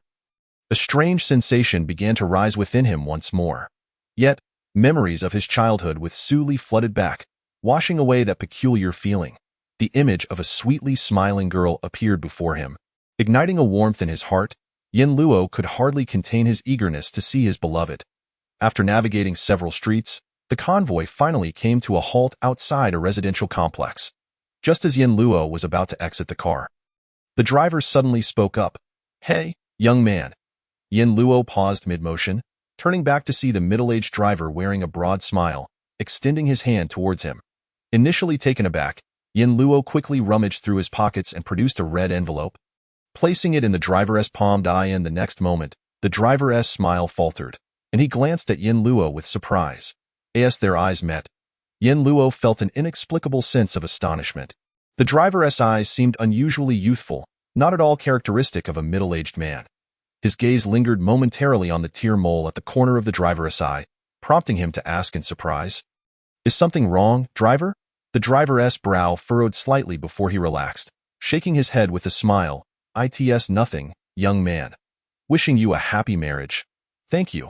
a strange sensation began to rise within him once more. Yet, memories of his childhood with Su Li flooded back, washing away that peculiar feeling. The image of a sweetly smiling girl appeared before him. Igniting a warmth in his heart, Yin Luo could hardly contain his eagerness to see his beloved. After navigating several streets, the convoy finally came to a halt outside a residential complex. Just as Yin Luo was about to exit the car, the driver suddenly spoke up. "Hey, young man." Yin Luo paused mid-motion, turning back to see the middle-aged driver wearing a broad smile, extending his hand towards him. Initially taken aback, Yin Luo quickly rummaged through his pockets and produced a red envelope. Placing it in the driver's palm, the next moment, the driver's smile faltered, and he glanced at Yin Luo with surprise. As their eyes met, Yin Luo felt an inexplicable sense of astonishment. The driver's eyes seemed unusually youthful, not at all characteristic of a middle-aged man. His gaze lingered momentarily on the tear mole at the corner of the driver's eye, prompting him to ask in surprise, "Is something wrong, driver?" The driver's brow furrowed slightly before he relaxed, shaking his head with a smile. "It's nothing, young man. Wishing you a happy marriage." "Thank you,"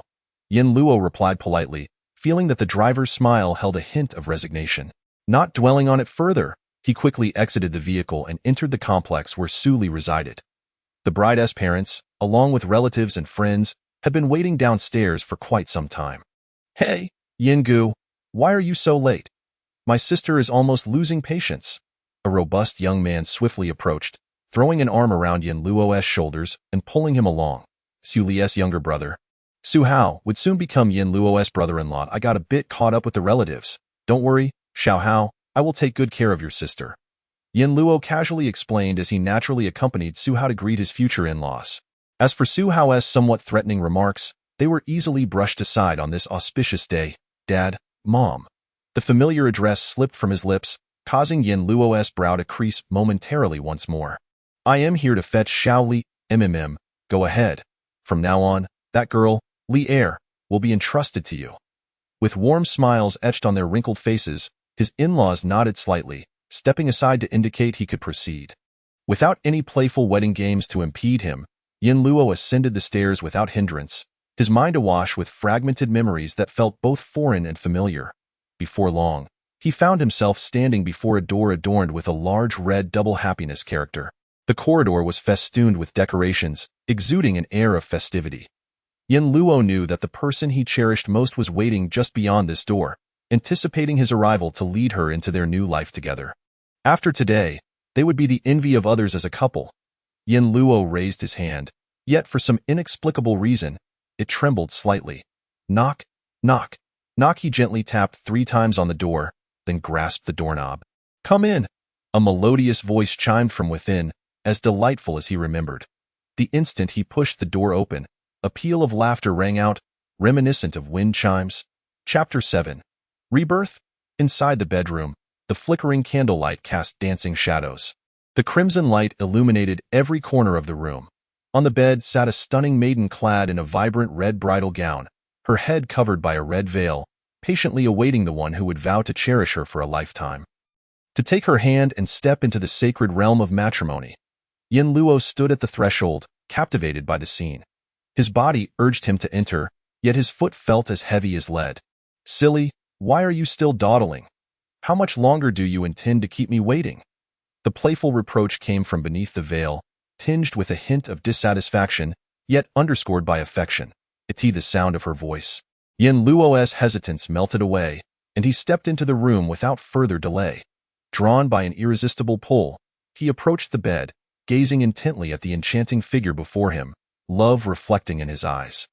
Yin Luo replied politely, feeling that the driver's smile held a hint of resignation. Not dwelling on it further, he quickly exited the vehicle and entered the complex where Su Li resided. The bride's parents, along with relatives and friends, had been waiting downstairs for quite some time. "Hey, Yin Gu, why are you so late? My sister is almost losing patience." A robust young man swiftly approached, throwing an arm around Yin Luo's shoulders and pulling him along. Su Li's younger brother, Su Hao, would soon become Yin Luo's brother-in-law. "I got a bit caught up with the relatives. Don't worry, Xiao Hao, I will take good care of your sister," Yin Luo casually explained as he naturally accompanied Su Hao to greet his future in-laws. As for Su Hao's somewhat threatening remarks, they were easily brushed aside on this auspicious day. "Dad, Mom." The familiar address slipped from his lips, causing Yin Luo's brow to crease momentarily once more. "I am here to fetch Xiao Li, Go ahead. From now on, that girl, Li Er, will be entrusted to you." With warm smiles etched on their wrinkled faces, his in-laws nodded slightly, stepping aside to indicate he could proceed. Without any playful wedding games to impede him, Yin Luo ascended the stairs without hindrance, his mind awash with fragmented memories that felt both foreign and familiar. Before long, he found himself standing before a door adorned with a large red double happiness character. The corridor was festooned with decorations, exuding an air of festivity. Yin Luo knew that the person he cherished most was waiting just beyond this door, anticipating his arrival to lead her into their new life together. After today, they would be the envy of others as a couple. Yin Luo raised his hand, yet for some inexplicable reason, it trembled slightly. "Knock, knock, knock." He gently tapped 3 times on the door, then grasped the doorknob. "Come in." A melodious voice chimed from within, as delightful as he remembered. The instant he pushed the door open, a peal of laughter rang out, reminiscent of wind chimes. Chapter 7. Rebirth? Inside the bedroom, the flickering candlelight cast dancing shadows. The crimson light illuminated every corner of the room. On the bed sat a stunning maiden clad in a vibrant red bridal gown, her head covered by a red veil, patiently awaiting the one who would vow to cherish her for a lifetime. To take her hand and step into the sacred realm of matrimony. Yin Luo stood at the threshold, captivated by the scene. His body urged him to enter, yet his foot felt as heavy as lead. "Silly, why are you still dawdling? How much longer do you intend to keep me waiting?" The playful reproach came from beneath the veil, tinged with a hint of dissatisfaction, yet underscored by affection. It's the sound of her voice. Yin Luo's hesitance melted away, and he stepped into the room without further delay. Drawn by an irresistible pull, he approached the bed, gazing intently at the enchanting figure before him, love reflecting in his eyes.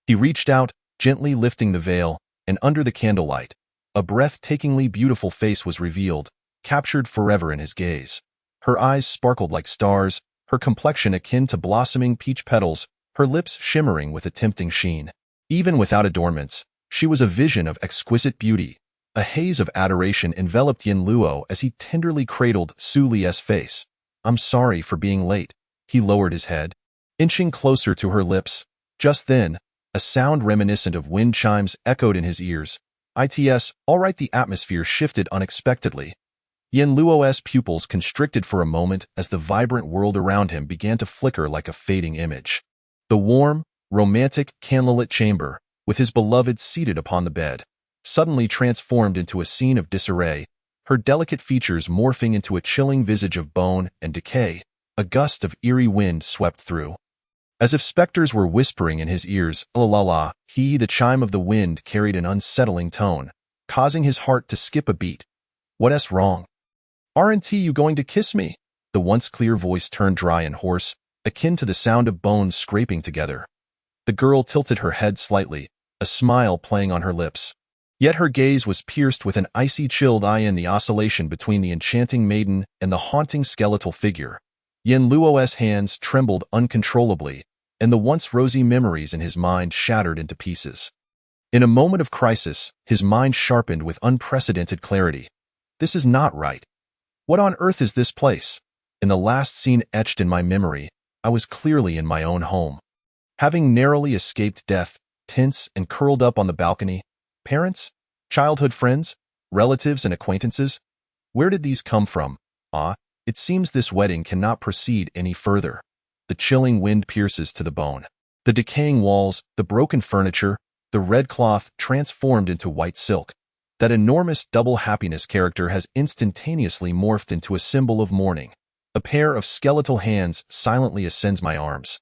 He reached out, gently lifting the veil, and under the candlelight, a breathtakingly beautiful face was revealed, captured forever in his gaze. Her eyes sparkled like stars, her complexion akin to blossoming peach petals, her lips shimmering with a tempting sheen. Even without adornments, she was a vision of exquisite beauty. A haze of adoration enveloped Yin Luo as he tenderly cradled Su Li's face. "I'm sorry for being late." He lowered his head, inching closer to her lips. Just then, a sound reminiscent of wind chimes echoed in his ears. All right. The atmosphere shifted unexpectedly. Yin Luo's pupils constricted for a moment as the vibrant world around him began to flicker like a fading image. The warm, romantic, candlelit chamber, with his beloved seated upon the bed, suddenly transformed into a scene of disarray, her delicate features morphing into a chilling visage of bone and decay. A gust of eerie wind swept through. As if specters were whispering in his ears, la la la, the chime of the wind carried an unsettling tone, causing his heart to skip a beat. "What's wrong? Aren't you going to kiss me?" The once clear voice turned dry and hoarse, akin to the sound of bones scraping together. The girl tilted her head slightly, a smile playing on her lips. Yet her gaze was pierced with an icy chilled eye in the oscillation between the enchanting maiden and the haunting skeletal figure. Yin Luo's hands trembled uncontrollably, and the once rosy memories in his mind shattered into pieces. In a moment of crisis, his mind sharpened with unprecedented clarity. This is not right. What on earth is this place? In the last scene etched in my memory, I was clearly in my own home. Having narrowly escaped death, tense and curled up on the balcony, parents, childhood friends, relatives and acquaintances, where did these come from? It seems this wedding cannot proceed any further. The chilling wind pierces to the bone. The decaying walls, the broken furniture, the red cloth transformed into white silk. That enormous double happiness character has instantaneously morphed into a symbol of mourning. A pair of skeletal hands silently ascends my arms.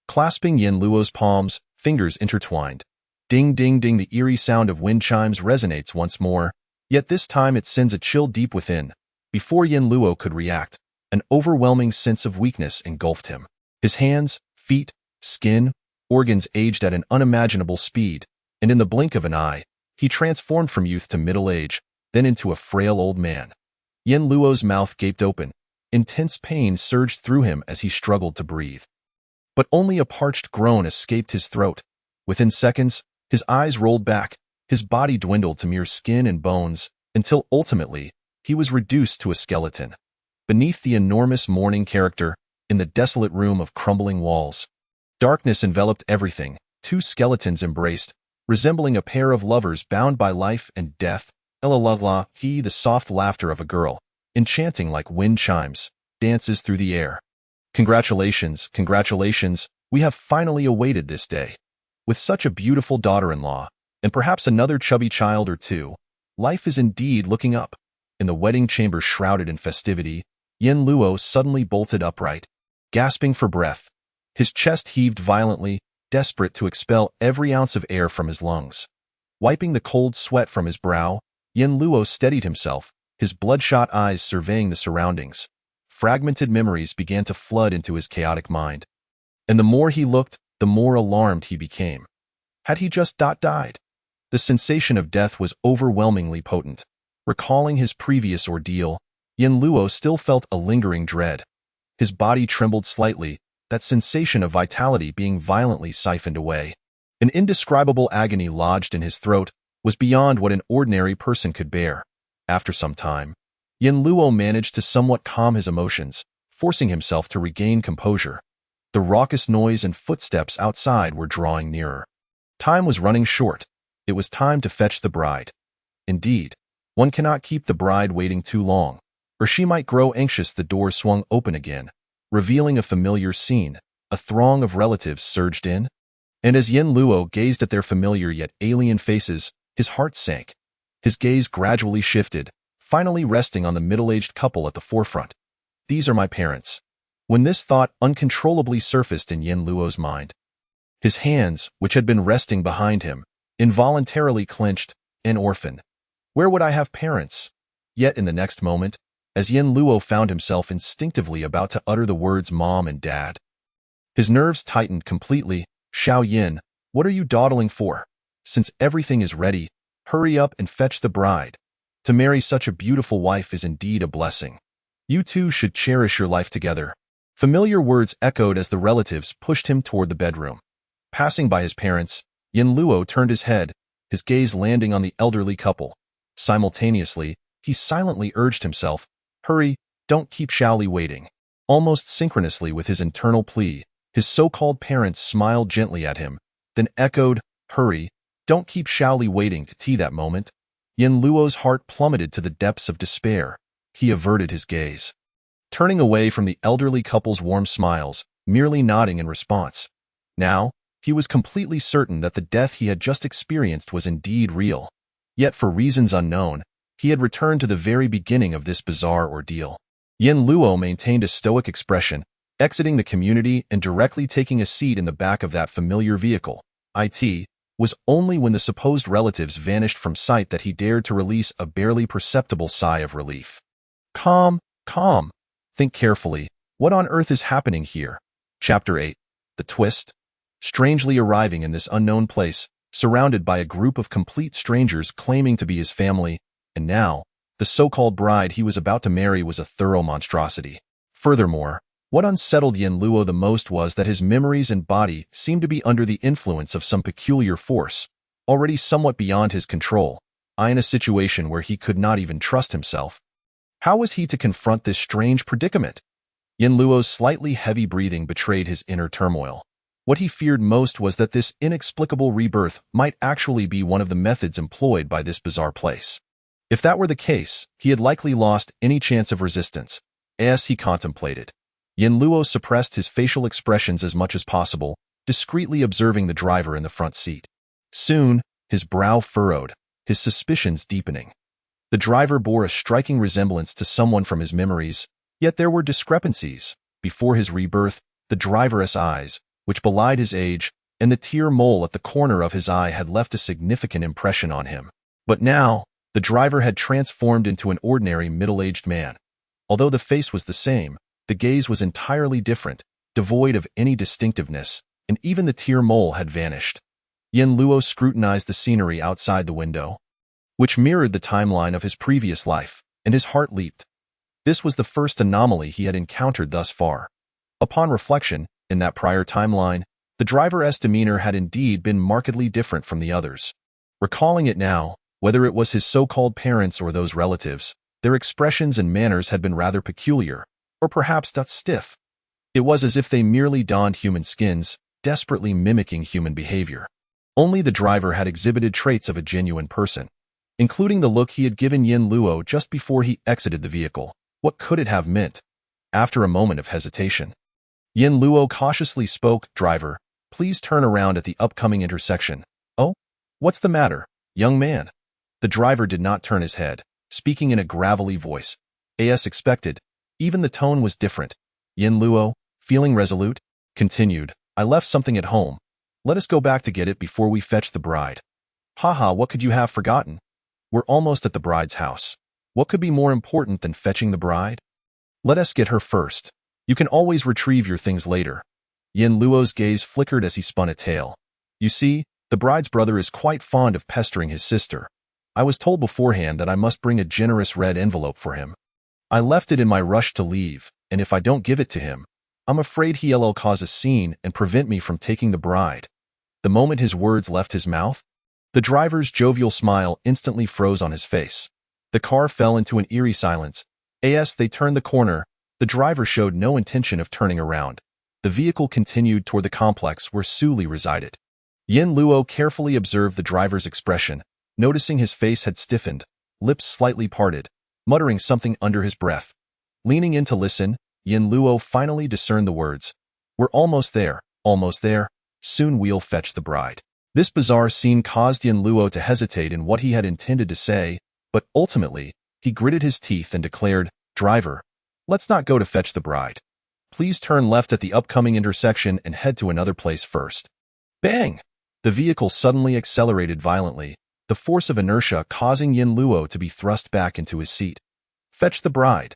Clasping Yin Luo's palms, fingers intertwined. Ding ding ding, the eerie sound of wind chimes resonates once more, yet this time it sends a chill deep within. Before Yin Luo could react, an overwhelming sense of weakness engulfed him. His hands, feet, skin, organs aged at an unimaginable speed, and in the blink of an eye, he transformed from youth to middle age, then into a frail old man. Yin Luo's mouth gaped open. Intense pain surged through him as he struggled to breathe. But only a parched groan escaped his throat. Within seconds, his eyes rolled back, his body dwindled to mere skin and bones, until ultimately, he was reduced to a skeleton. Beneath the enormous mourning character, in the desolate room of crumbling walls, darkness enveloped everything. Two skeletons embraced, resembling a pair of lovers bound by life and death. The soft laughter of a girl, enchanting like wind chimes, dances through the air. Congratulations, congratulations, we have finally awaited this day. With such a beautiful daughter-in-law, and perhaps another chubby child or two, life is indeed looking up. In the wedding chamber shrouded in festivity, Yin Luo suddenly bolted upright, gasping for breath. His chest heaved violently, desperate to expel every ounce of air from his lungs. Wiping the cold sweat from his brow, Yin Luo steadied himself, his bloodshot eyes surveying the surroundings. Fragmented memories began to flood into his chaotic mind. And the more he looked, the more alarmed he became. Had he just died? The sensation of death was overwhelmingly potent. Recalling his previous ordeal, Yin Luo still felt a lingering dread. His body trembled slightly, that sensation of vitality being violently siphoned away. An indescribable agony lodged in his throat was beyond what an ordinary person could bear. After some time, Yin Luo managed to somewhat calm his emotions, forcing himself to regain composure. The raucous noise and footsteps outside were drawing nearer. Time was running short. It was time to fetch the bride. Indeed, one cannot keep the bride waiting too long, or she might grow anxious. The door swung open again, revealing a familiar scene. A throng of relatives surged in, and as Yin Luo gazed at their familiar yet alien faces, his heart sank. His gaze gradually shifted, finally resting on the middle-aged couple at the forefront. These are my parents. When this thought uncontrollably surfaced in Yin Luo's mind, his hands, which had been resting behind him, involuntarily clenched. An orphan. Where would I have parents? Yet in the next moment, as Yin Luo found himself instinctively about to utter the words mom and dad, his nerves tightened completely. Xiao Yin, what are you dawdling for? Since everything is ready, hurry up and fetch the bride. To marry such a beautiful wife is indeed a blessing. You two should cherish your life together. Familiar words echoed as the relatives pushed him toward the bedroom. Passing by his parents, Yin Luo turned his head, his gaze landing on the elderly couple. Simultaneously, he silently urged himself, hurry, don't keep Xiaoli waiting. Almost synchronously with his internal plea, his so-called parents smiled gently at him, then echoed, hurry, don't keep Xiaoli waiting. To that moment, Yin Luo's heart plummeted to the depths of despair. He averted his gaze, turning away from the elderly couple's warm smiles, merely nodding in response. Now, he was completely certain that the death he had just experienced was indeed real. Yet for reasons unknown, he had returned to the very beginning of this bizarre ordeal. Yin Luo maintained a stoic expression, exiting the community and directly taking a seat in the back of that familiar vehicle. It was only when the supposed relatives vanished from sight that he dared to release a barely perceptible sigh of relief. Calm, calm. Think carefully. What on earth is happening here? Chapter 8. The Twist. Strangely arriving in this unknown place, surrounded by a group of complete strangers claiming to be his family, and now, the so-called bride he was about to marry was a thorough monstrosity. Furthermore, what unsettled Yin Luo the most was that his memories and body seemed to be under the influence of some peculiar force, already somewhat beyond his control, in a situation where he could not even trust himself. How was he to confront this strange predicament? Yin Luo's slightly heavy breathing betrayed his inner turmoil. What he feared most was that this inexplicable rebirth might actually be one of the methods employed by this bizarre place. If that were the case, he had likely lost any chance of resistance. As he contemplated, Yin Luo suppressed his facial expressions as much as possible, discreetly observing the driver in the front seat. Soon, his brow furrowed, his suspicions deepening. The driver bore a striking resemblance to someone from his memories, yet there were discrepancies. Before his rebirth, the driver's eyes, which belied his age, and the tear mole at the corner of his eye had left a significant impression on him. But now, the driver had transformed into an ordinary middle-aged man. Although the face was the same, the gaze was entirely different, devoid of any distinctiveness, and even the tear mole had vanished. Yin Luo scrutinized the scenery outside the window, which mirrored the timeline of his previous life, and his heart leaped. This was the first anomaly he had encountered thus far. Upon reflection, in that prior timeline, the driver's demeanor had indeed been markedly different from the others. Recalling it now, whether it was his so-called parents or those relatives, their expressions and manners had been rather peculiar, or perhaps stiff. It was as if they merely donned human skins, desperately mimicking human behavior. Only the driver had exhibited traits of a genuine person, including the look he had given Yin Luo just before he exited the vehicle. What could it have meant? After a moment of hesitation, Yin Luo cautiously spoke, "Driver, please turn around at the upcoming intersection." "Oh? What's the matter, young man?" The driver did not turn his head, speaking in a gravelly voice. As expected, even the tone was different. Yin Luo, feeling resolute, continued, "I left something at home. Let us go back to get it before we fetch the bride." "Haha, what could you have forgotten? We're almost at the bride's house. What could be more important than fetching the bride? Let us get her first. You can always retrieve your things later." Yin Luo's gaze flickered as he spun a tale. "You see, the bride's brother is quite fond of pestering his sister. I was told beforehand that I must bring a generous red envelope for him. I left it in my rush to leave, and if I don't give it to him, I'm afraid he'll cause a scene and prevent me from taking the bride." The moment his words left his mouth, the driver's jovial smile instantly froze on his face. The car fell into an eerie silence. As they turned the corner, the driver showed no intention of turning around. The vehicle continued toward the complex where Suli resided. Yin Luo carefully observed the driver's expression, noticing his face had stiffened, lips slightly parted, muttering something under his breath. Leaning in to listen, Yin Luo finally discerned the words, "We're almost there, soon we'll fetch the bride." This bizarre scene caused Yin Luo to hesitate in what he had intended to say, but ultimately, he gritted his teeth and declared, "Driver, Let's not go to fetch the bride. Please turn left at the upcoming intersection and head to another place first. Bang! The vehicle suddenly accelerated violently, the force of inertia causing Yin Luo to be thrust back into his seat. Fetch the bride.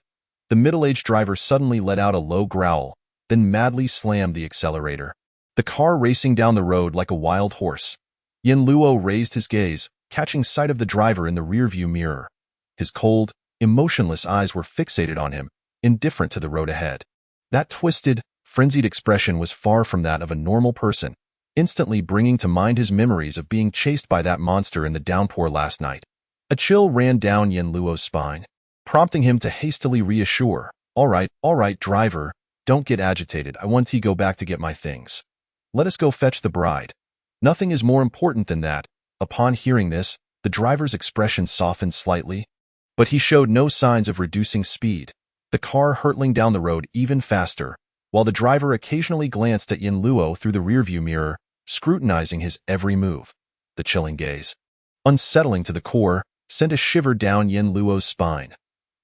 The middle-aged driver suddenly let out a low growl, then madly slammed the accelerator. The car racing down the road like a wild horse. Yin Luo raised his gaze, catching sight of the driver in the rearview mirror. His cold, emotionless eyes were fixated on him, indifferent to the road ahead. That twisted, frenzied expression was far from that of a normal person, instantly bringing to mind his memories of being chased by that monster in the downpour last night. A chill ran down Yin Luo's spine, prompting him to hastily reassure, all right, driver, don't get agitated. I want to go back to get my things. Let us go fetch the bride. Nothing is more important than that." Upon hearing this, the driver's expression softened slightly, but he showed no signs of reducing speed, the car hurtling down the road even faster, while the driver occasionally glanced at Yin Luo through the rearview mirror, scrutinizing his every move. The chilling gaze, unsettling to the core, sent a shiver down Yin Luo's spine.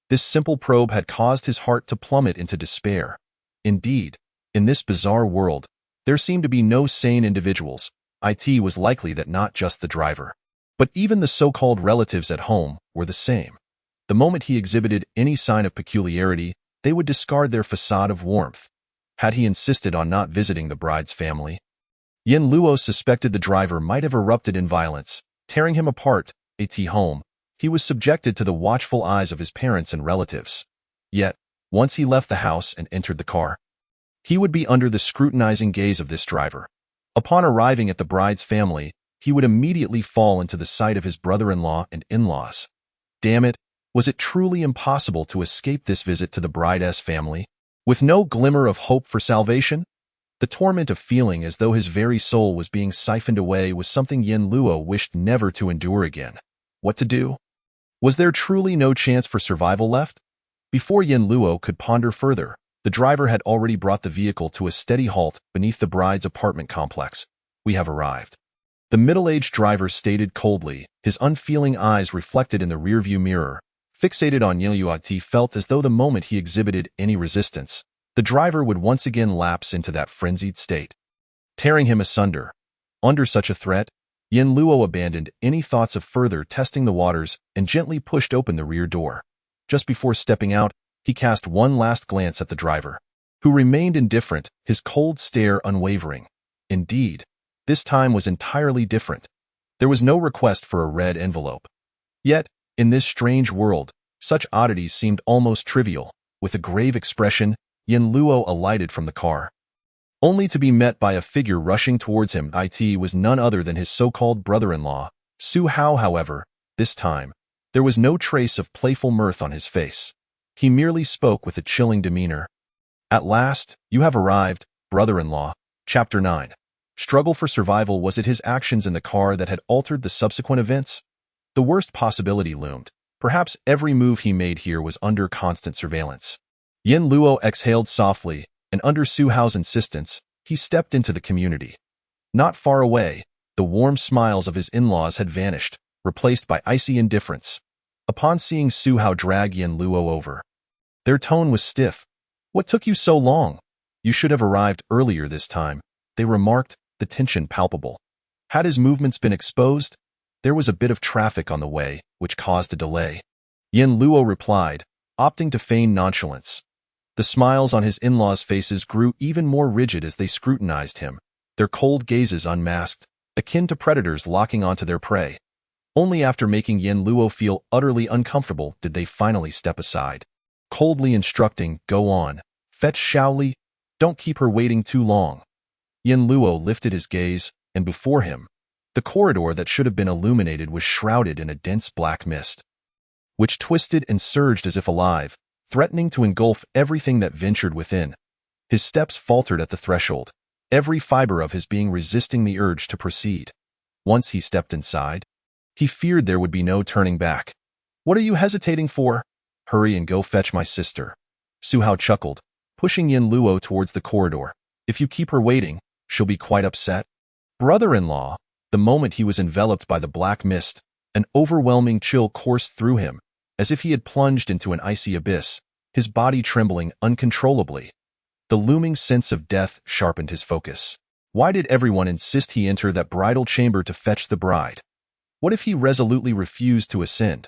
This simple probe had caused his heart to plummet into despair. Indeed, in this bizarre world, there seemed to be no sane individuals. It was likely that not just the driver, but even the so-called relatives at home were the same. The moment he exhibited any sign of peculiarity, they would discard their facade of warmth. Had he insisted on not visiting the bride's family, Yin Luo suspected the driver might have erupted in violence, tearing him apart. At home, he was subjected to the watchful eyes of his parents and relatives. Yet, once he left the house and entered the car, he would be under the scrutinizing gaze of this driver. Upon arriving at the bride's family, he would immediately fall into the sight of his brother-in-law and in-laws. Damn it, was it truly impossible to escape this visit to the bride's family? With no glimmer of hope for salvation? The torment of feeling as though his very soul was being siphoned away was something Yin Luo wished never to endure again. What to do? Was there truly no chance for survival left? Before Yin Luo could ponder further, the driver had already brought the vehicle to a steady halt beneath the bride's apartment complex. "We have arrived." The middle-aged driver stated coldly, his unfeeling eyes reflected in the rearview mirror. Fixated on Yin Luo, he felt as though the moment he exhibited any resistance, the driver would once again lapse into that frenzied state, tearing him asunder. Under such a threat, Yin Luo abandoned any thoughts of further testing the waters and gently pushed open the rear door. Just before stepping out, he cast one last glance at the driver, who remained indifferent, his cold stare unwavering. Indeed, this time was entirely different. There was no request for a red envelope. Yet, in this strange world, such oddities seemed almost trivial. With a grave expression, Yin Luo alighted from the car, only to be met by a figure rushing towards him. It was none other than his so-called brother-in-law, Su Hao. However, this time, there was no trace of playful mirth on his face. He merely spoke with a chilling demeanor. "At last, you have arrived, brother-in-law." Chapter 9. Struggle for survival. Was it his actions in the car that had altered the subsequent events? The worst possibility loomed. Perhaps every move he made here was under constant surveillance. Yin Luo exhaled softly, and under Su Hao's insistence, he stepped into the community. Not far away, the warm smiles of his in-laws had vanished, replaced by icy indifference. Upon seeing Su Hao drag Yin Luo over, their tone was stiff. "What took you so long? You should have arrived earlier this time," they remarked, the tension palpable. Had his movements been exposed? There was a bit of traffic on the way, which caused a delay. Yin Luo replied, opting to feign nonchalance. The smiles on his in-laws' faces grew even more rigid as they scrutinized him, their cold gazes unmasked, akin to predators locking onto their prey. Only after making Yin Luo feel utterly uncomfortable did they finally step aside, coldly instructing, "Go on, fetch Xiaoli, don't keep her waiting too long." Yin Luo lifted his gaze, and before him, the corridor that should have been illuminated was shrouded in a dense black mist, which twisted and surged as if alive, threatening to engulf everything that ventured within. His steps faltered at the threshold, every fiber of his being resisting the urge to proceed. Once he stepped inside, he feared there would be no turning back. "What are you hesitating for? Hurry and go fetch my sister." Su Hao chuckled, pushing Yin Luo towards the corridor. "If you keep her waiting, she'll be quite upset." Brother-in-law, the moment he was enveloped by the black mist, an overwhelming chill coursed through him, as if he had plunged into an icy abyss. his body trembling uncontrollably. The looming sense of death sharpened his focus. Why did everyone insist he enter that bridal chamber to fetch the bride? What if he resolutely refused to ascend?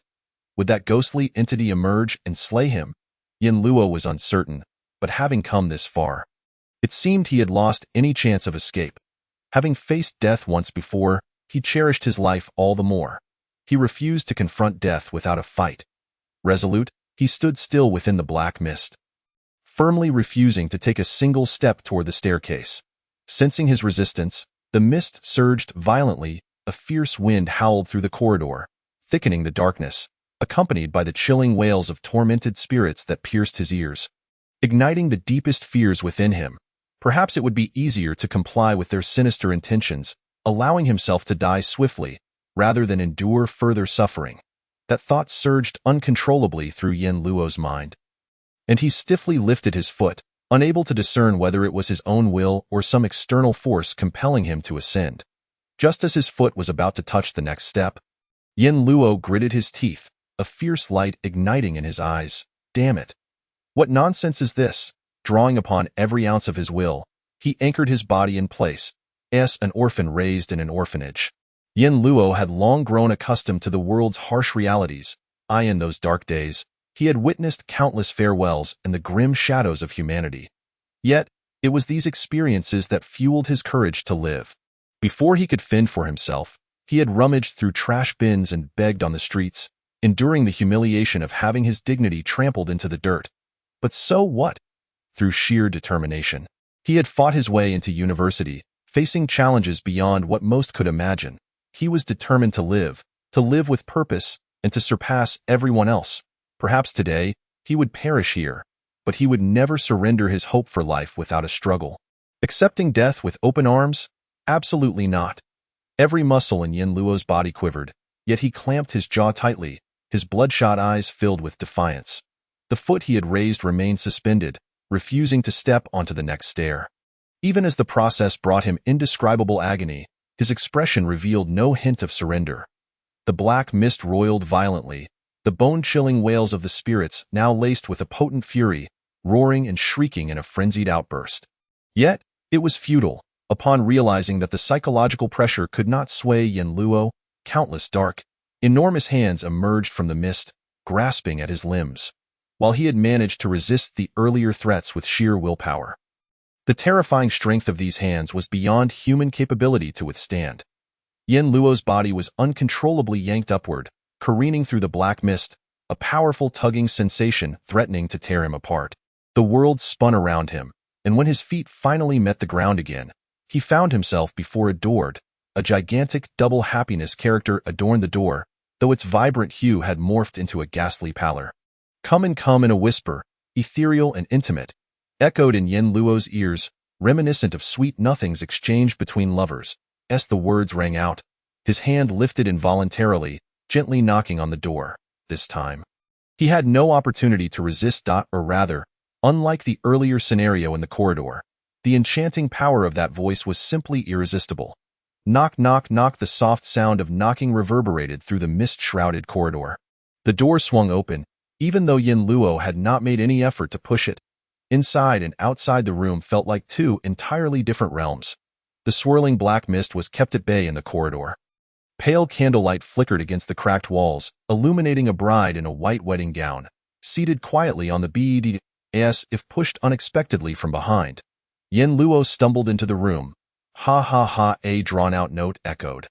Would that ghostly entity emerge and slay him? Yin Luo was uncertain, but having come this far, it seemed he had lost any chance of escape. Having faced death once before, he cherished his life all the more. He refused to confront death without a fight. Resolute, he stood still within the black mist, firmly refusing to take a single step toward the staircase. Sensing his resistance, the mist surged violently. A fierce wind howled through the corridor, thickening the darkness, accompanied by the chilling wails of tormented spirits that pierced his ears, igniting the deepest fears within him. Perhaps it would be easier to comply with their sinister intentions, allowing himself to die swiftly, rather than endure further suffering. That thought surged uncontrollably through Yin Luo's mind, and he stiffly lifted his foot, unable to discern whether it was his own will or some external force compelling him to ascend. Just as his foot was about to touch the next step, Yin Luo gritted his teeth, a fierce light igniting in his eyes. Damn it! What nonsense is this? Drawing upon every ounce of his will, he anchored his body in place, as an orphan raised in an orphanage. Yin Luo had long grown accustomed to the world's harsh realities. In those dark days, he had witnessed countless farewells and the grim shadows of humanity. Yet, it was these experiences that fueled his courage to live. Before he could fend for himself, he had rummaged through trash bins and begged on the streets, enduring the humiliation of having his dignity trampled into the dirt. But so what? Through sheer determination, he had fought his way into university, facing challenges beyond what most could imagine. He was determined to live with purpose, and to surpass everyone else. Perhaps today, he would perish here, but he would never surrender his hope for life without a struggle. Accepting death with open arms? Absolutely not. Every muscle in Yin Luo's body quivered, yet he clamped his jaw tightly, his bloodshot eyes filled with defiance. The foot he had raised remained suspended, refusing to step onto the next stair. Even as the process brought him indescribable agony, his expression revealed no hint of surrender. The black mist roiled violently, the bone-chilling wails of the spirits now laced with a potent fury, roaring and shrieking in a frenzied outburst. Yet, it was futile. Upon realizing that the psychological pressure could not sway Yin Luo, countless dark, enormous hands emerged from the mist, grasping at his limbs, while he had managed to resist the earlier threats with sheer willpower. The terrifying strength of these hands was beyond human capability to withstand. Yin Luo's body was uncontrollably yanked upward, careening through the black mist, a powerful tugging sensation threatening to tear him apart. The world spun around him, and when his feet finally met the ground again, he found himself before a door. A gigantic double happiness character adorned the door, though its vibrant hue had morphed into a ghastly pallor. Come in a whisper, ethereal and intimate, echoed in Yin Luo's ears, reminiscent of sweet nothings exchanged between lovers. As the words rang out, his hand lifted involuntarily, gently knocking on the door. This time, he had no opportunity to resist. Or rather, unlike the earlier scenario in the corridor, the enchanting power of that voice was simply irresistible. Knock, knock, knock. The soft sound of knocking reverberated through the mist-shrouded corridor. The door swung open, even though Yin Luo had not made any effort to push it. Inside and outside the room felt like two entirely different realms. The swirling black mist was kept at bay in the corridor. Pale candlelight flickered against the cracked walls, illuminating a bride in a white wedding gown, seated quietly on the bed, as if pushed unexpectedly from behind. Yin Luo stumbled into the room. Ha ha ha, a drawn-out note echoed,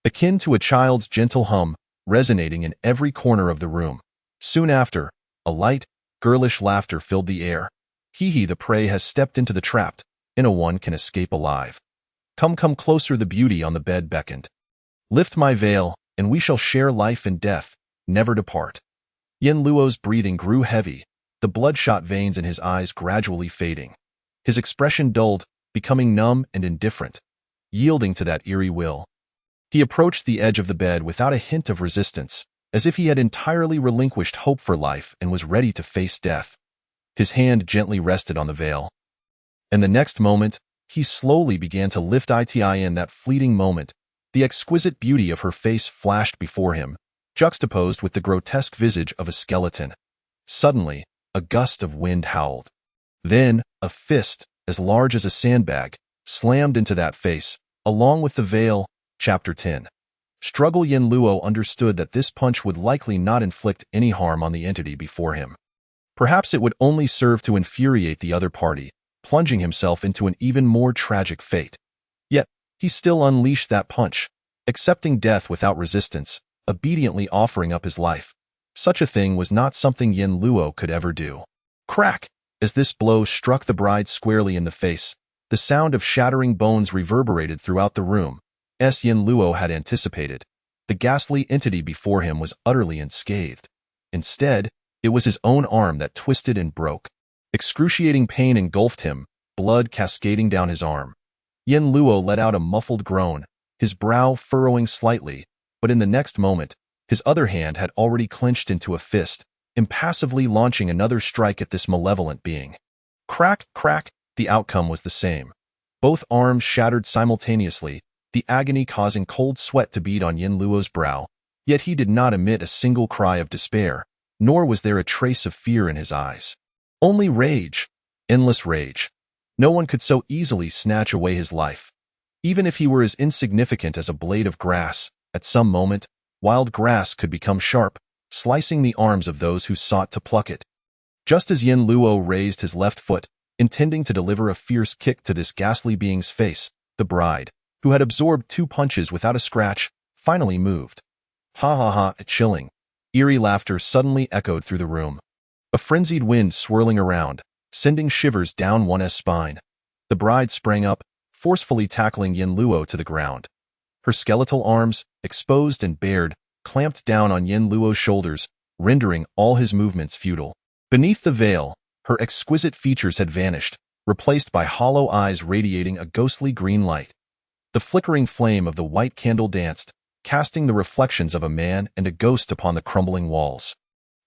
akin to a child's gentle hum, resonating in every corner of the room. Soon after, a light, girlish laughter filled the air. Hee, the prey has stepped into the trap, and no one can escape alive. Come closer, the beauty on the bed beckoned. Lift my veil, and we shall share life and death, never depart. Yin Luo's breathing grew heavy, the bloodshot veins in his eyes gradually fading. His expression dulled, becoming numb and indifferent, yielding to that eerie will. He approached the edge of the bed without a hint of resistance, as if he had entirely relinquished hope for life and was ready to face death. His hand gently rested on the veil, and the next moment, he slowly began to lift it. In that fleeting moment, the exquisite beauty of her face flashed before him, juxtaposed with the grotesque visage of a skeleton. Suddenly, a gust of wind howled. Then, a fist, as large as a sandbag, slammed into that face, along with the veil. Chapter 10. Struggle. Yin Luo understood that this punch would likely not inflict any harm on the entity before him. Perhaps it would only serve to infuriate the other party, plunging himself into an even more tragic fate. Yet, he still unleashed that punch, accepting death without resistance, obediently offering up his life. Such a thing was not something Yin Luo could ever do. Crack! As this blow struck the bride squarely in the face, the sound of shattering bones reverberated throughout the room, as Yin Luo had anticipated. The ghastly entity before him was utterly unscathed. Instead, it was his own arm that twisted and broke. Excruciating pain engulfed him, blood cascading down his arm. Yin Luo let out a muffled groan, his brow furrowing slightly, but in the next moment, his other hand had already clenched into a fist, impassively launching another strike at this malevolent being. Crack, crack, the outcome was the same. Both arms shattered simultaneously, the agony causing cold sweat to bead on Yin Luo's brow, yet he did not emit a single cry of despair, nor was there a trace of fear in his eyes. Only rage, endless rage. No one could so easily snatch away his life. Even if he were as insignificant as a blade of grass, at some moment, wild grass could become sharp, slicing the arms of those who sought to pluck it. Just as Yin Luo raised his left foot, intending to deliver a fierce kick to this ghastly being's face, the bride, who had absorbed 2 punches without a scratch, finally moved. Ha ha ha, chilling. Eerie laughter suddenly echoed through the room. A frenzied wind swirling around, sending shivers down one's spine. The bride sprang up, forcefully tackling Yin Luo to the ground. Her skeletal arms, exposed and bared, clamped down on Yin Luo's shoulders, rendering all his movements futile. Beneath the veil, her exquisite features had vanished, replaced by hollow eyes radiating a ghostly green light. The flickering flame of the white candle danced, casting the reflections of a man and a ghost upon the crumbling walls.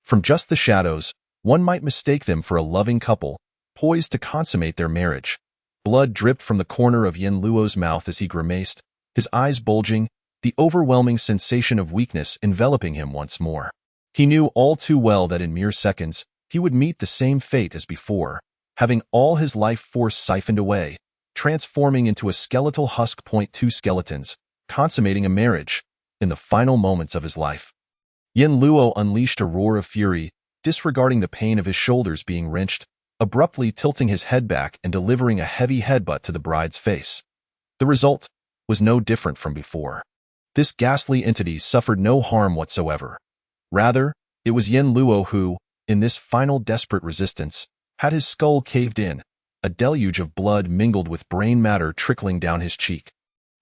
From just the shadows, one might mistake them for a loving couple, poised to consummate their marriage. Blood dripped from the corner of Yin Luo's mouth as he grimaced, his eyes bulging, the overwhelming sensation of weakness enveloping him once more. He knew all too well that in mere seconds, he would meet the same fate as before, having all his life force siphoned away, transforming into a skeletal husk. 2 skeletons, consummating a marriage, in the final moments of his life. Yin Luo unleashed a roar of fury, disregarding the pain of his shoulders being wrenched, abruptly tilting his head back and delivering a heavy headbutt to the bride's face. The result was no different from before. This ghastly entity suffered no harm whatsoever. Rather, it was Yin Luo who, in this final desperate resistance, had his skull caved in, a deluge of blood mingled with brain matter trickling down his cheek.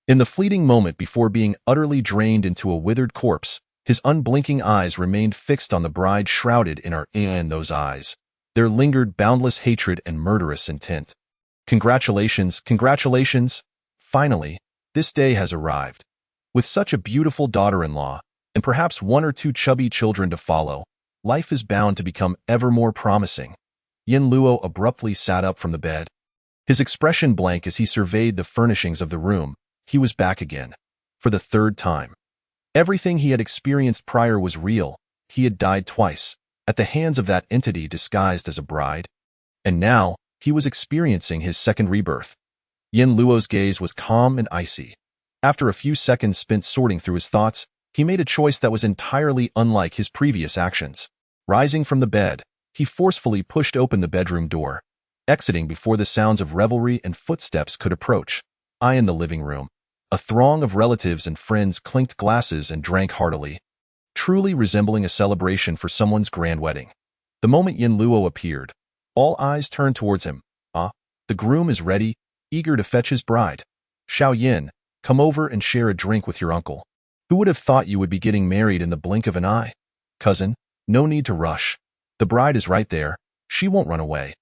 In the fleeting moment before being utterly drained into a withered corpse, his unblinking eyes remained fixed on the bride shrouded in those eyes. There lingered boundless hatred and murderous intent. Congratulations, congratulations! Finally, this day has arrived. With such a beautiful daughter-in-law, and perhaps 1 or 2 chubby children to follow, life is bound to become ever more promising. Yin Luo abruptly sat up from the bed. His expression blank as he surveyed the furnishings of the room. He was back again. For the 3rd time. Everything he had experienced prior was real. He had died twice, at the hands of that entity disguised as a bride. And now, he was experiencing his second rebirth. Yin Luo's gaze was calm and icy. After a few seconds spent sorting through his thoughts, he made a choice that was entirely unlike his previous actions. Rising from the bed, he forcefully pushed open the bedroom door, exiting before the sounds of revelry and footsteps could approach. In the living room, a throng of relatives and friends clinked glasses and drank heartily, truly resembling a celebration for someone's grand wedding. The moment Yin Luo appeared, all eyes turned towards him. The groom is ready, eager to fetch his bride. Xiao Yin, come over and share a drink with your uncle. Who would have thought you would be getting married in the blink of an eye? Cousin, no need to rush. The bride is right there. She won't run away.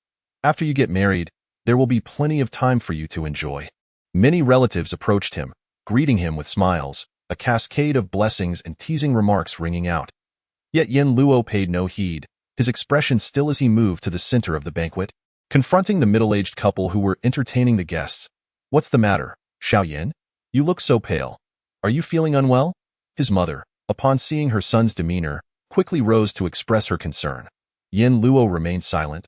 After you get married, there will be plenty of time for you to enjoy. Many relatives approached him, greeting him with smiles, a cascade of blessings and teasing remarks ringing out. Yet Yin Luo paid no heed, his expression still as he moved to the center of the banquet, confronting the middle-aged couple who were entertaining the guests. What's the matter, Xiao Yin? You look so pale. Are you feeling unwell? His mother, upon seeing her son's demeanor, quickly rose to express her concern. Yin Luo remained silent,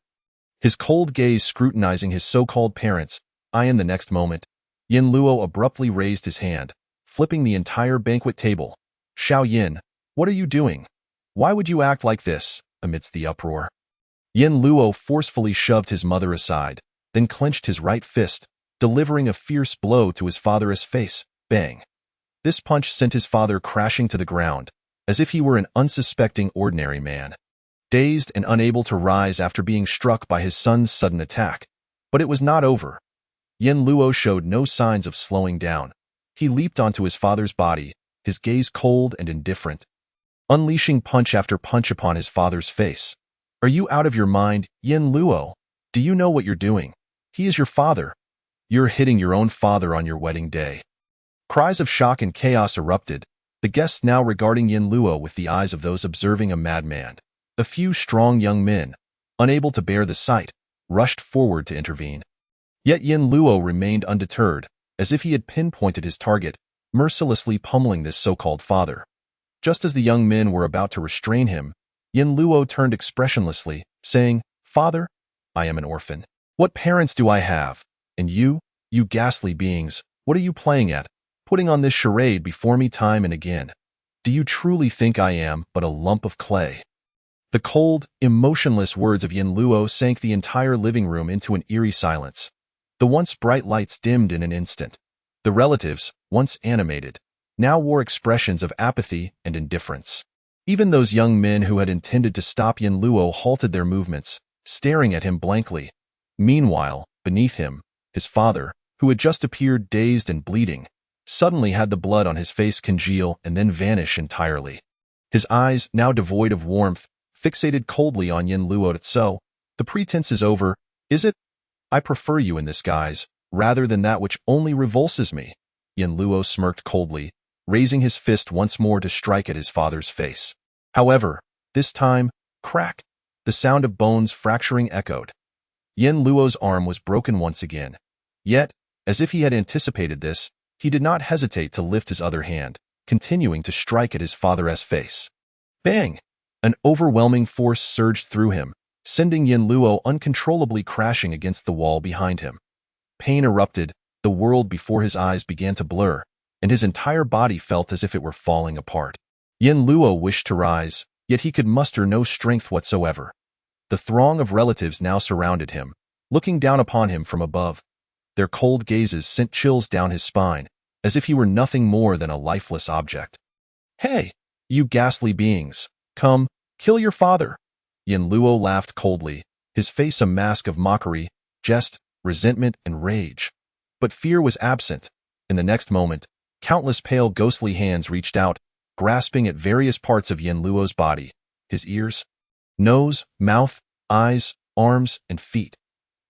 his cold gaze scrutinizing his so-called parents. In the next moment, Yin Luo abruptly raised his hand, flipping the entire banquet table. Xiao Yin, what are you doing? Why would you act like this? Amidst the uproar, Yin Luo forcefully shoved his mother aside, then clenched his right fist, delivering a fierce blow to his father's face. Bang! This punch sent his father crashing to the ground, as if he were an unsuspecting ordinary man, dazed and unable to rise after being struck by his son's sudden attack. But it was not over. Yin Luo showed no signs of slowing down. He leaped onto his father's body, his gaze cold and indifferent, unleashing punch after punch upon his father's face. Are you out of your mind, Yin Luo? Do you know what you're doing? He is your father. You're hitting your own father on your wedding day. Cries of shock and chaos erupted, the guests now regarding Yin Luo with the eyes of those observing a madman. A few strong young men, unable to bear the sight, rushed forward to intervene. Yet Yin Luo remained undeterred, as if he had pinpointed his target, mercilessly pummeling this so-called father. Just as the young men were about to restrain him, Yin Luo turned expressionlessly, saying, "Father, I am an orphan. What parents do I have? And you ghastly beings, what are you playing at, putting on this charade before me time and again? Do you truly think I am but a lump of clay?" The cold, emotionless words of Yin Luo sank the entire living room into an eerie silence. The once bright lights dimmed in an instant. The relatives, once animated, now wore expressions of apathy and indifference. Even those young men who had intended to stop Yin Luo halted their movements, staring at him blankly. Meanwhile, beneath him, his father, who had just appeared dazed and bleeding, suddenly had the blood on his face congeal and then vanish entirely. His eyes, now devoid of warmth, fixated coldly on Yin Luo. "So, the pretense is over, is it? I prefer you in this guise, rather than that which only revulses me." Yin Luo smirked coldly, raising his fist once more to strike at his father's face. However, this time, crack! The sound of bones fracturing echoed. Yin Luo's arm was broken once again. Yet, as if he had anticipated this, he did not hesitate to lift his other hand, continuing to strike at his father's face. Bang! An overwhelming force surged through him, sending Yin Luo uncontrollably crashing against the wall behind him. Pain erupted, the world before his eyes began to blur, and his entire body felt as if it were falling apart. Yin Luo wished to rise, yet he could muster no strength whatsoever. The throng of relatives now surrounded him, looking down upon him from above. Their cold gazes sent chills down his spine, as if he were nothing more than a lifeless object. "Hey, you ghastly beings, come, kill your father!" Yin Luo laughed coldly, his face a mask of mockery, jest, resentment, and rage. But fear was absent. In the next moment, countless pale ghostly hands reached out, grasping at various parts of Yin Luo's body, his ears, nose, mouth, eyes, arms, and feet.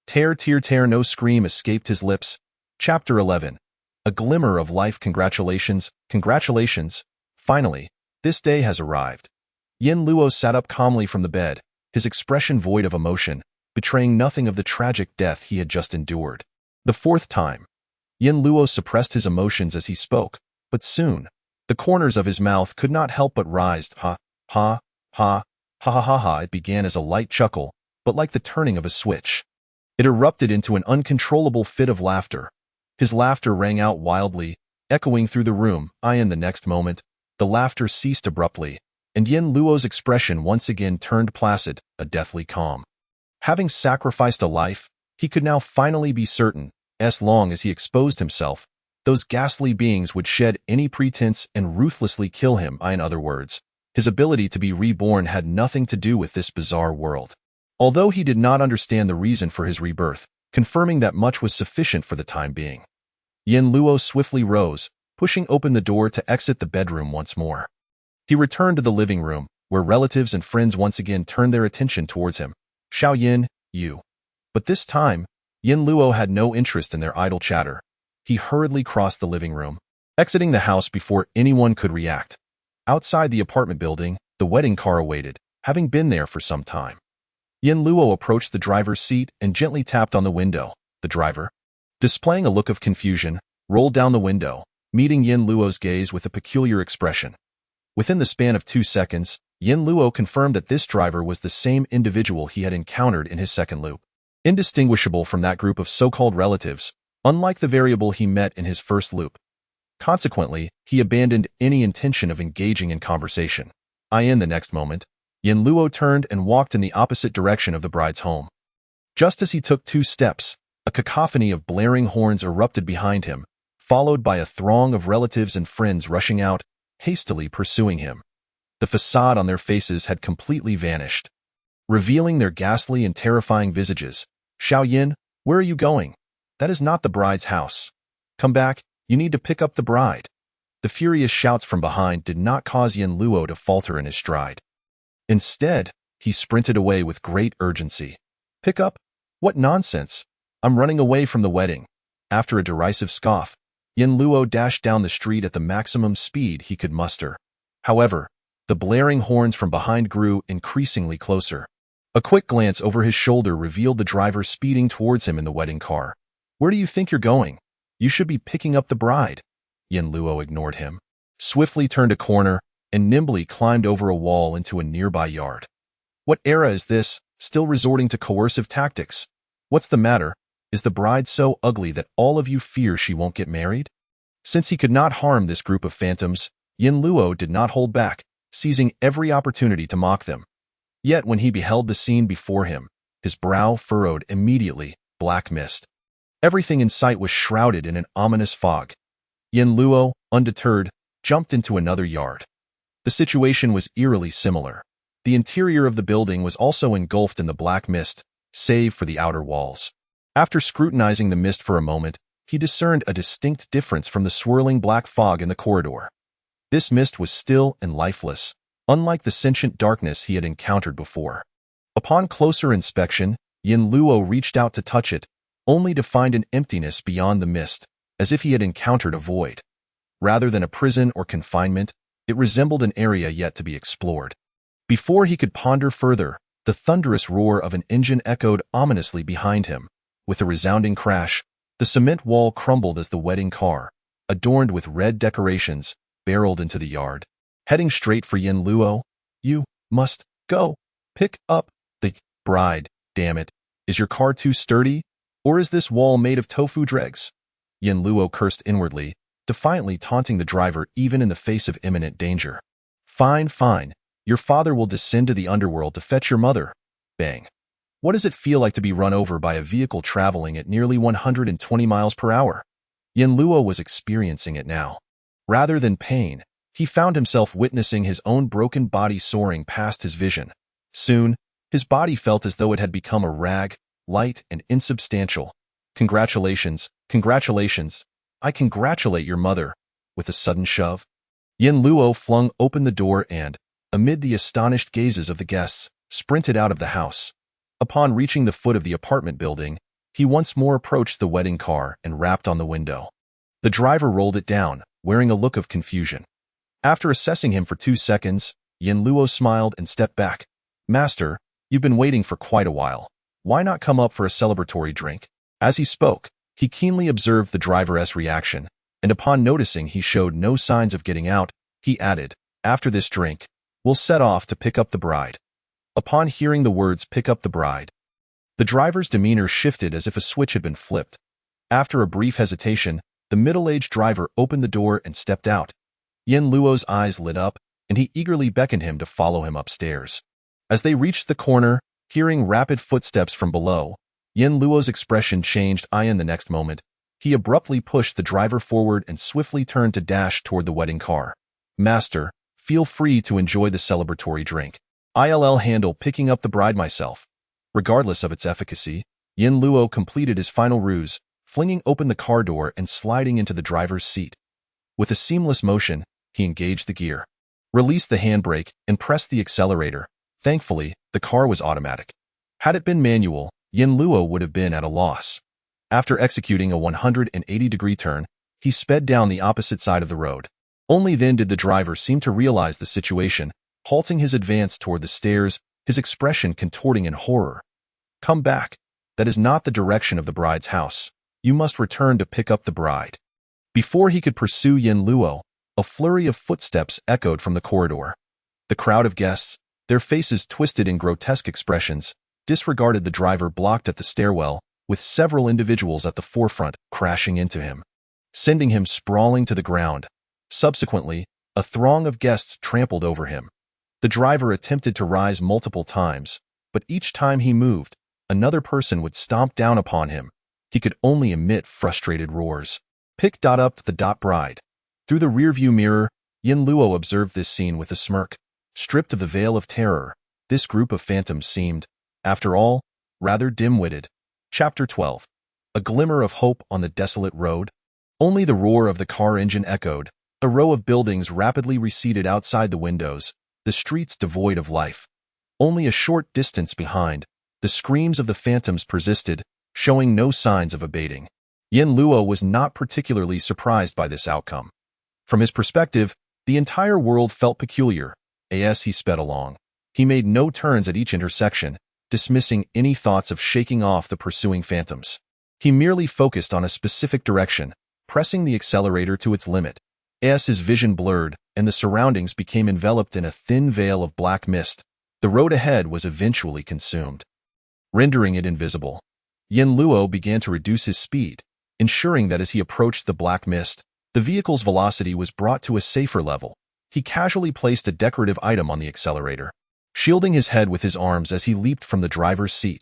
Tear, no scream escaped his lips. Chapter 11. A glimmer of life. Congratulations, congratulations. Finally, this day has arrived. Yin Luo sat up calmly from the bed, his expression void of emotion, betraying nothing of the tragic death he had just endured. The fourth time. Yin Luo suppressed his emotions as he spoke, but soon, the corners of his mouth could not help but rise. Ha, ha, ha, ha ha ha ha. It began as a light chuckle, but like the turning of a switch, it erupted into an uncontrollable fit of laughter. His laughter rang out wildly, echoing through the room. In the next moment, the laughter ceased abruptly, and Yin Luo's expression once again turned placid, a deathly calm. Having sacrificed a life, he could now finally be certain, as long as he exposed himself, those ghastly beings would shed any pretense and ruthlessly kill him. In other words, his ability to be reborn had nothing to do with this bizarre world. Although he did not understand the reason for his rebirth, confirming that much was sufficient for the time being. Yin Luo swiftly rose, pushing open the door to exit the bedroom once more. He returned to the living room, where relatives and friends once again turned their attention towards him. "Xiao Yin, you." But this time, Yin Luo had no interest in their idle chatter. He hurriedly crossed the living room, exiting the house before anyone could react. Outside the apartment building, the wedding car awaited, having been there for some time. Yin Luo approached the driver's seat and gently tapped on the window. The driver, displaying a look of confusion, rolled down the window, meeting Yin Luo's gaze with a peculiar expression. Within the span of 2 seconds, Yin Luo confirmed that this driver was the same individual he had encountered in his second loop. Indistinguishable from that group of so-called relatives, unlike the variable he met in his first loop. Consequently, he abandoned any intention of engaging in conversation. In the next moment, Yin Luo turned and walked in the opposite direction of the bride's home. Just as he took 2 steps, a cacophony of blaring horns erupted behind him, followed by a throng of relatives and friends rushing out, hastily pursuing him. The facade on their faces had completely vanished, revealing their ghastly and terrifying visages. "Xiao Yin, where are you going? That is not the bride's house. Come back, you need to pick up the bride." The furious shouts from behind did not cause Yin Luo to falter in his stride. Instead, he sprinted away with great urgency. "Pick up? What nonsense! I'm running away from the wedding." After a derisive scoff, Yin Luo dashed down the street at the maximum speed he could muster. However, the blaring horns from behind grew increasingly closer. A quick glance over his shoulder revealed the driver speeding towards him in the wedding car. "Where do you think you're going? You should be picking up the bride." Yin Luo ignored him, swiftly turned a corner, and nimbly climbed over a wall into a nearby yard. "What era is this, still resorting to coercive tactics? What's the matter? Is the bride so ugly that all of you fear she won't get married?" Since he could not harm this group of phantoms, Yin Luo did not hold back, seizing every opportunity to mock them. Yet when he beheld the scene before him, his brow furrowed immediately, black mist. Everything in sight was shrouded in an ominous fog. Yin Luo, undeterred, jumped into another yard. The situation was eerily similar. The interior of the building was also engulfed in the black mist, save for the outer walls. After scrutinizing the mist for a moment, he discerned a distinct difference from the swirling black fog in the corridor. This mist was still and lifeless, unlike the sentient darkness he had encountered before. Upon closer inspection, Yin Luo reached out to touch it, only to find an emptiness beyond the mist, as if he had encountered a void. Rather than a prison or confinement, it resembled an area yet to be explored. Before he could ponder further, the thunderous roar of an engine echoed ominously behind him. With a resounding crash, the cement wall crumbled as the wedding car, adorned with red decorations, barreled into the yard. Heading straight for Yin Luo. "You must go. Pick up the bride, damn it. Is your car too sturdy? Or is this wall made of tofu dregs?" Yin Luo cursed inwardly, defiantly taunting the driver even in the face of imminent danger. "Fine, fine. Your father will descend to the underworld to fetch your mother." Bang. What does it feel like to be run over by a vehicle traveling at nearly 120 miles per hour? Yin Luo was experiencing it now. Rather than pain, he found himself witnessing his own broken body soaring past his vision. Soon, his body felt as though it had become a rag, light and insubstantial. "Congratulations, congratulations. I congratulate your mother." With a sudden shove, Yin Luo flung open the door and, amid the astonished gazes of the guests, sprinted out of the house. Upon reaching the foot of the apartment building, he once more approached the wedding car and rapped on the window. The driver rolled it down, wearing a look of confusion. After assessing him for 2 seconds, Yin Luo smiled and stepped back. "Master, you've been waiting for quite a while. Why not come up for a celebratory drink?" As he spoke, he keenly observed the driver's reaction, and upon noticing he showed no signs of getting out, he added, "After this drink, we'll set off to pick up the bride." Upon hearing the words "pick up the bride," the driver's demeanor shifted as if a switch had been flipped. After a brief hesitation, the middle-aged driver opened the door and stepped out. Yin Luo's eyes lit up, and he eagerly beckoned him to follow him upstairs. As they reached the corner, hearing rapid footsteps from below, Yin Luo's expression changed. In the next moment, he abruptly pushed the driver forward and swiftly turned to dash toward the wedding car. "Master, feel free to enjoy the celebratory drink. I'll handle picking up the bride myself." Regardless of its efficacy, Yin Luo completed his final ruse, flinging open the car door and sliding into the driver's seat. With a seamless motion, he engaged the gear, released the handbrake, and pressed the accelerator. Thankfully, the car was automatic. Had it been manual, Yin Luo would have been at a loss. After executing a 180-degree turn, he sped down the opposite side of the road. Only then did the driver seem to realize the situation, halting his advance toward the stairs, his expression contorting in horror. "Come back. That is not the direction of the bride's house. You must return to pick up the bride." Before he could pursue Yin Luo, a flurry of footsteps echoed from the corridor. The crowd of guests, their faces twisted in grotesque expressions, disregarded the driver blocked at the stairwell, with several individuals at the forefront crashing into him, sending him sprawling to the ground. Subsequently, a throng of guests trampled over him. The driver attempted to rise multiple times, but each time he moved, another person would stomp down upon him. He could only emit frustrated roars. Pick up the bride. Through the rearview mirror, Yin Luo observed this scene with a smirk. Stripped of the veil of terror, this group of phantoms seemed, after all, rather dim-witted. Chapter 12. A glimmer of hope on the desolate road. Only the roar of the car engine echoed. A row of buildings rapidly receded outside the windows, the streets devoid of life. Only a short distance behind, the screams of the phantoms persisted, showing no signs of abating. Yin Luo was not particularly surprised by this outcome. From his perspective, the entire world felt peculiar. As he sped along, he made no turns at each intersection, dismissing any thoughts of shaking off the pursuing phantoms. He merely focused on a specific direction, pressing the accelerator to its limit. As his vision blurred and the surroundings became enveloped in a thin veil of black mist, the road ahead was eventually consumed, rendering it invisible. Yin Luo began to reduce his speed, ensuring that as he approached the black mist, the vehicle's velocity was brought to a safer level. He casually placed a decorative item on the accelerator, shielding his head with his arms as he leaped from the driver's seat.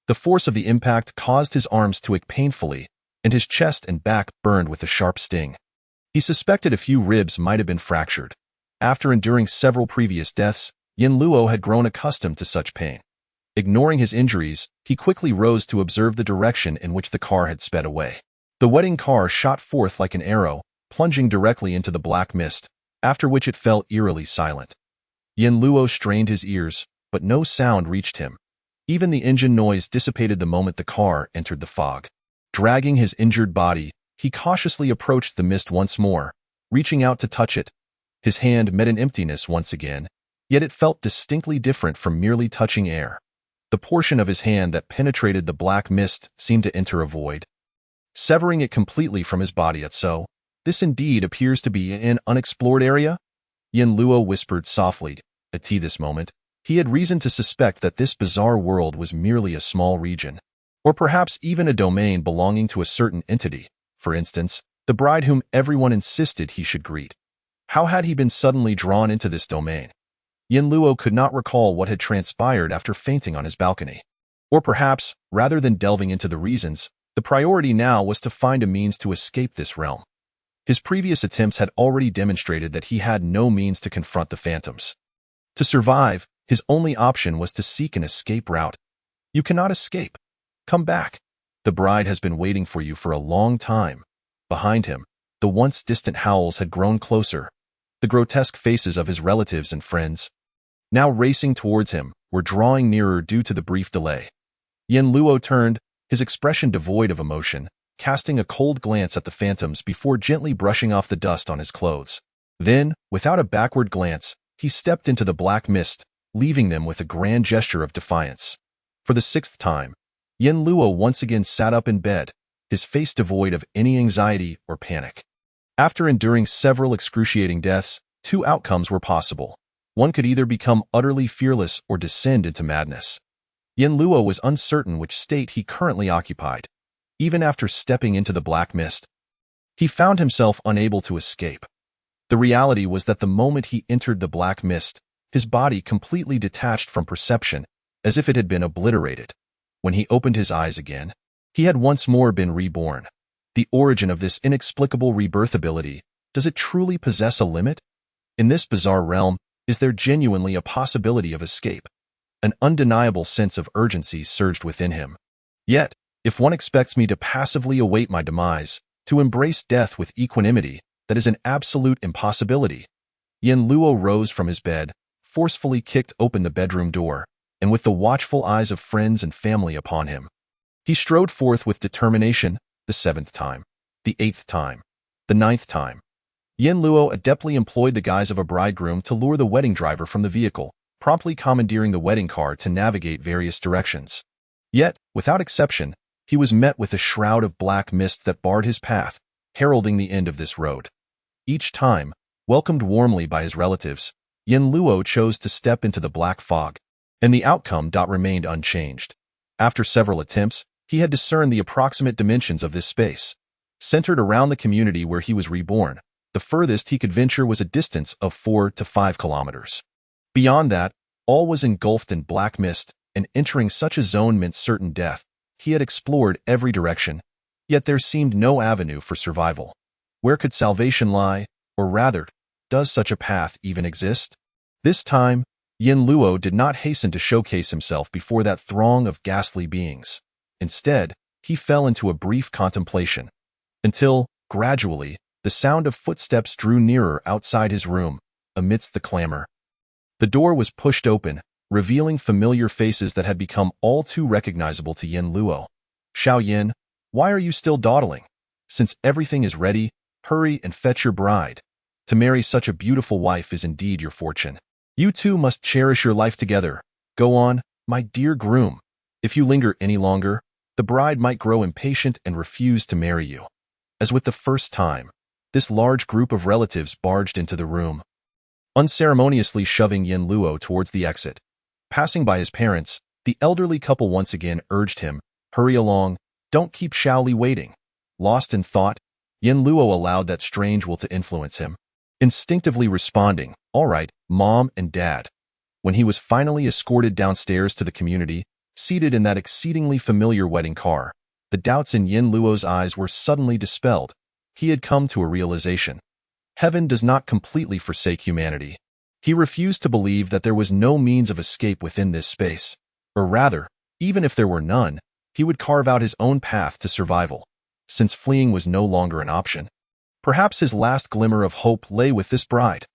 The force of the impact caused his arms to ache painfully, and his chest and back burned with a sharp sting. He suspected a few ribs might have been fractured. After enduring several previous deaths, Yin Luo had grown accustomed to such pain. Ignoring his injuries, he quickly rose to observe the direction in which the car had sped away. The wedding car shot forth like an arrow, plunging directly into the black mist, after which it fell eerily silent. Yin Luo strained his ears, but no sound reached him. Even the engine noise dissipated the moment the car entered the fog. Dragging his injured body, he cautiously approached the mist once more, reaching out to touch it. His hand met an emptiness once again, yet it felt distinctly different from merely touching air. The portion of his hand that penetrated the black mist seemed to enter a void, severing it completely from his body. So, this indeed appears to be an unexplored area? Yin Luo whispered softly. At this moment, he had reason to suspect that this bizarre world was merely a small region, or perhaps even a domain belonging to a certain entity, for instance, the bride whom everyone insisted he should greet. How had he been suddenly drawn into this domain? Yin Luo could not recall what had transpired after fainting on his balcony. Or perhaps, rather than delving into the reasons, the priority now was to find a means to escape this realm. His previous attempts had already demonstrated that he had no means to confront the phantoms. To survive, his only option was to seek an escape route. You cannot escape. Come back. The bride has been waiting for you for a long time. Behind him, the once distant howls had grown closer. The grotesque faces of his relatives and friends, now racing towards him, were drawing nearer due to the brief delay. Yin Luo turned, his expression devoid of emotion, casting a cold glance at the phantoms before gently brushing off the dust on his clothes. Then, without a backward glance, he stepped into the black mist, leaving them with a grand gesture of defiance. For the 6th time, Yin Luo once again sat up in bed, his face devoid of any anxiety or panic. After enduring several excruciating deaths, 2 outcomes were possible. One could either become utterly fearless or descend into madness. Yin Luo was uncertain which state he currently occupied. Even after stepping into the black mist, he found himself unable to escape. The reality was that the moment he entered the black mist, his body completely detached from perception, as if it had been obliterated. When he opened his eyes again, he had once more been reborn. The origin of this inexplicable rebirth ability, does it truly possess a limit? In this bizarre realm, is there genuinely a possibility of escape? An undeniable sense of urgency surged within him. Yet, if one expects me to passively await my demise, to embrace death with equanimity, that is an absolute impossibility. Yin Luo rose from his bed, forcefully kicked open the bedroom door, and with the watchful eyes of friends and family upon him, he strode forth with determination, the 7th time, the 8th time, the 9th time. Yin Luo adeptly employed the guise of a bridegroom to lure the wedding driver from the vehicle, promptly commandeering the wedding car to navigate various directions. Yet, without exception, he was met with a shroud of black mist that barred his path, heralding the end of this road. Each time, welcomed warmly by his relatives, Yin Luo chose to step into the black fog, and the outcome remained unchanged. After several attempts, he had discerned the approximate dimensions of this space. Centered around the community where he was reborn, the furthest he could venture was a distance of 4 to 5 kilometers. Beyond that, all was engulfed in black mist, and entering such a zone meant certain death. He had explored every direction, yet there seemed no avenue for survival. Where could salvation lie, or rather, does such a path even exist? This time, Yin Luo did not hasten to showcase himself before that throng of ghastly beings. Instead, he fell into a brief contemplation, until, gradually, the sound of footsteps drew nearer outside his room, amidst the clamor. The door was pushed open, revealing familiar faces that had become all too recognizable to Yin Luo. "Xiao Yin, why are you still dawdling? Since everything is ready, hurry and fetch your bride. To marry such a beautiful wife is indeed your fortune. You two must cherish your life together. Go on, my dear groom. If you linger any longer, the bride might grow impatient and refuse to marry you." As with the first time, this large group of relatives barged into the room, unceremoniously shoving Yin Luo towards the exit. Passing by his parents, the elderly couple once again urged him, "Hurry along, don't keep Xiaoli waiting." Lost in thought, Yin Luo allowed that strange will to influence him, instinctively responding, "All right, Mom and Dad." When he was finally escorted downstairs to the community, seated in that exceedingly familiar wedding car, the doubts in Yin Luo's eyes were suddenly dispelled. He had come to a realization. Heaven does not completely forsake humanity. He refused to believe that there was no means of escape within this space. Or rather, even if there were none, he would carve out his own path to survival, since fleeing was no longer an option. Perhaps his last glimmer of hope lay with this bride.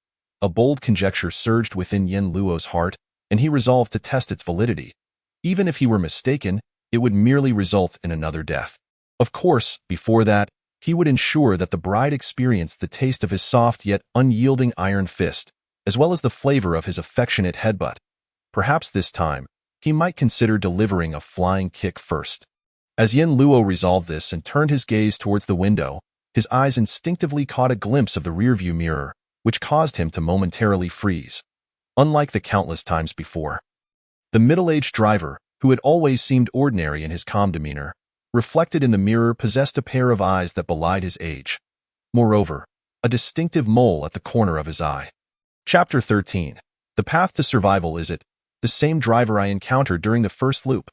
A bold conjecture surged within Yin Luo's heart, and he resolved to test its validity. Even if he were mistaken, it would merely result in another death. Of course, before that, he would ensure that the bride experienced the taste of his soft yet unyielding iron fist, as well as the flavor of his affectionate headbutt. Perhaps this time, he might consider delivering a flying kick first. As Yin Luo resolved this and turned his gaze towards the window, his eyes instinctively caught a glimpse of the rearview mirror, which caused him to momentarily freeze. Unlike the countless times before, the middle-aged driver, who had always seemed ordinary in his calm demeanor, reflected in the mirror possessed a pair of eyes that belied his age. Moreover, a distinctive mole at the corner of his eye. Chapter 13. The path to survival. Is it the same driver I encountered during the first loop?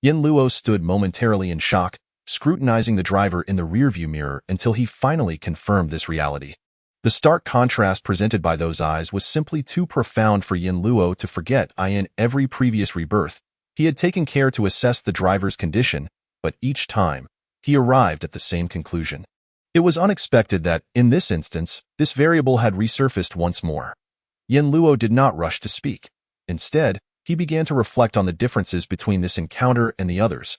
Yin Luo stood momentarily in shock, scrutinizing the driver in the rearview mirror until he finally confirmed this reality. The stark contrast presented by those eyes was simply too profound for Yin Luo to forget. In every previous rebirth, he had taken care to assess the driver's condition, but each time, he arrived at the same conclusion. It was unexpected that, in this instance, this variable had resurfaced once more. Yin Luo did not rush to speak. Instead, he began to reflect on the differences between this encounter and the others.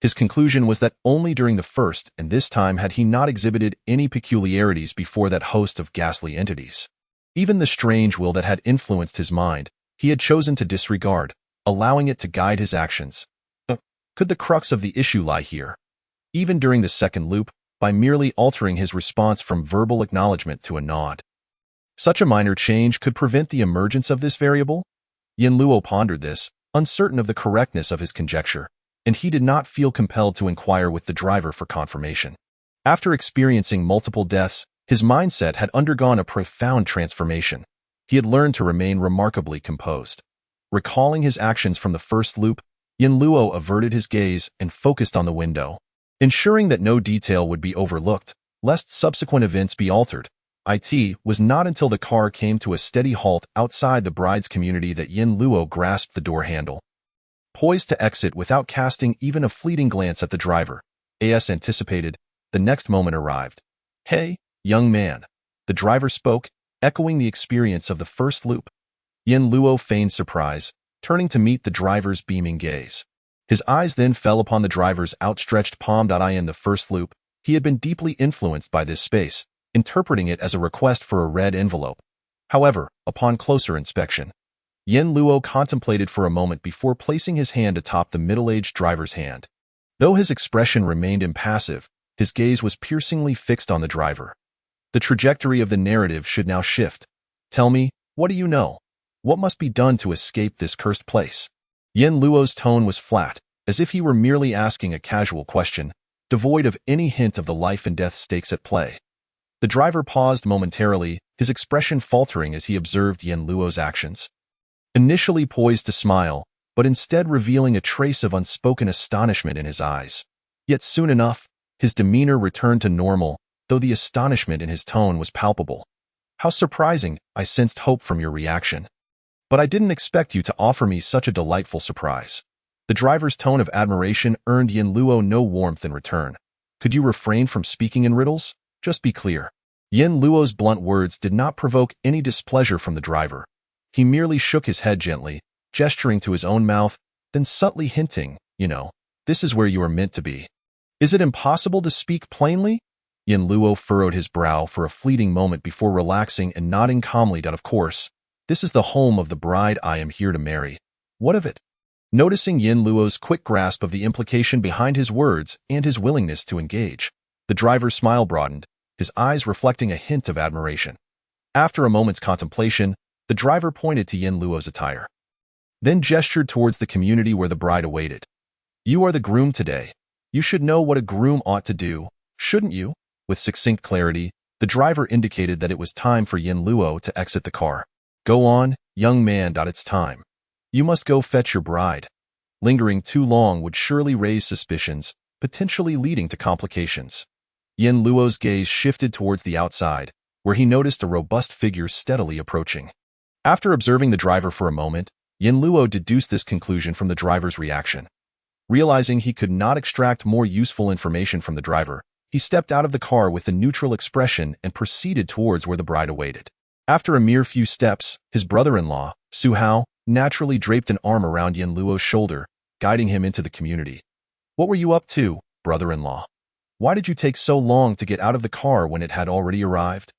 His conclusion was that only during the first and this time had he not exhibited any peculiarities before that host of ghastly entities. Even the strange will that had influenced his mind, he had chosen to disregard, allowing it to guide his actions. Could the crux of the issue lie here? Even during the second loop, by merely altering his response from verbal acknowledgement to a nod. Such a minor change could prevent the emergence of this variable? Yin Luo pondered this, uncertain of the correctness of his conjecture, and he did not feel compelled to inquire with the driver for confirmation. After experiencing multiple deaths, his mindset had undergone a profound transformation. He had learned to remain remarkably composed. Recalling his actions from the first loop, Yin Luo averted his gaze and focused on the window, ensuring that no detail would be overlooked, lest subsequent events be altered. It was not until the car came to a steady halt outside the bride's community that Yin Luo grasped the door handle. Poised to exit without casting even a fleeting glance at the driver, as anticipated, the next moment arrived. "Hey, young man," the driver spoke, echoing the experience of the first loop. Yin Luo feigned surprise, turning to meet the driver's beaming gaze. His eyes then fell upon the driver's outstretched palm. In the first loop, he had been deeply influenced by this space, interpreting it as a request for a red envelope. However, upon closer inspection, Yin Luo contemplated for a moment before placing his hand atop the middle-aged driver's hand. Though his expression remained impassive, his gaze was piercingly fixed on the driver. The trajectory of the narrative should now shift. "Tell me, What do you know? What must be done to escape this cursed place? Yin Luo's tone was flat, as if he were merely asking a casual question, devoid of any hint of the life and death stakes at play. The driver paused momentarily, his expression faltering as he observed Yin Luo's actions. Initially poised to smile, but instead revealing a trace of unspoken astonishment in his eyes. Yet soon enough, his demeanor returned to normal, though the astonishment in his tone was palpable. How surprising, I sensed hope from your reaction. But I didn't expect you to offer me such a delightful surprise. The driver's tone of admiration earned Yin Luo no warmth in return. Could you refrain from speaking in riddles? Just be clear. Yin Luo's blunt words did not provoke any displeasure from the driver. He merely shook his head gently, gesturing to his own mouth, then subtly hinting, this is where you are meant to be. Is it impossible to speak plainly? Yin Luo furrowed his brow for a fleeting moment before relaxing and nodding calmly that of course, this is the home of the bride I am here to marry. What of it? Noticing Yin Luo's quick grasp of the implication behind his words and his willingness to engage, the driver's smile broadened, his eyes reflecting a hint of admiration. After a moment's contemplation, the driver pointed to Yin Luo's attire, then gestured towards the community where the bride awaited. You are the groom today. You should know what a groom ought to do, shouldn't you? With succinct clarity, the driver indicated that it was time for Yin Luo to exit the car. Go on, young man. It's time. You must go fetch your bride. Lingering too long would surely raise suspicions, potentially leading to complications. Yin Luo's gaze shifted towards the outside, where he noticed a robust figure steadily approaching. After observing the driver for a moment, Yin Luo deduced this conclusion from the driver's reaction. Realizing he could not extract more useful information from the driver, he stepped out of the car with a neutral expression and proceeded towards where the bride awaited. After a mere few steps, his brother-in-law, Su Hao, naturally draped an arm around Yin Luo's shoulder, guiding him into the community. What were you up to, brother-in-law? Why did you take so long to get out of the car when it had already arrived?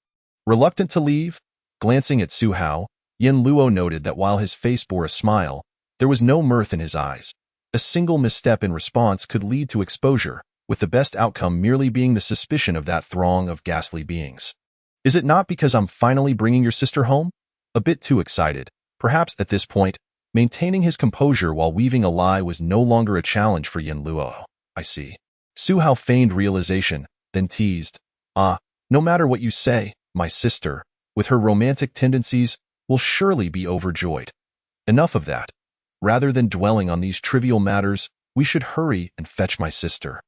Reluctant to leave, glancing at Su Hao, Yin Luo noted that while his face bore a smile, there was no mirth in his eyes. A single misstep in response could lead to exposure, with the best outcome merely being the suspicion of that throng of ghastly beings. Is it not because I'm finally bringing your sister home? A bit too excited. Perhaps at this point, maintaining his composure while weaving a lie was no longer a challenge for Yin Luo. I see. Su Hao feigned realization, then teased. No matter what you say, my sister, with her romantic tendencies, will surely be overjoyed. Enough of that. Rather than dwelling on these trivial matters, we should hurry and fetch my sister.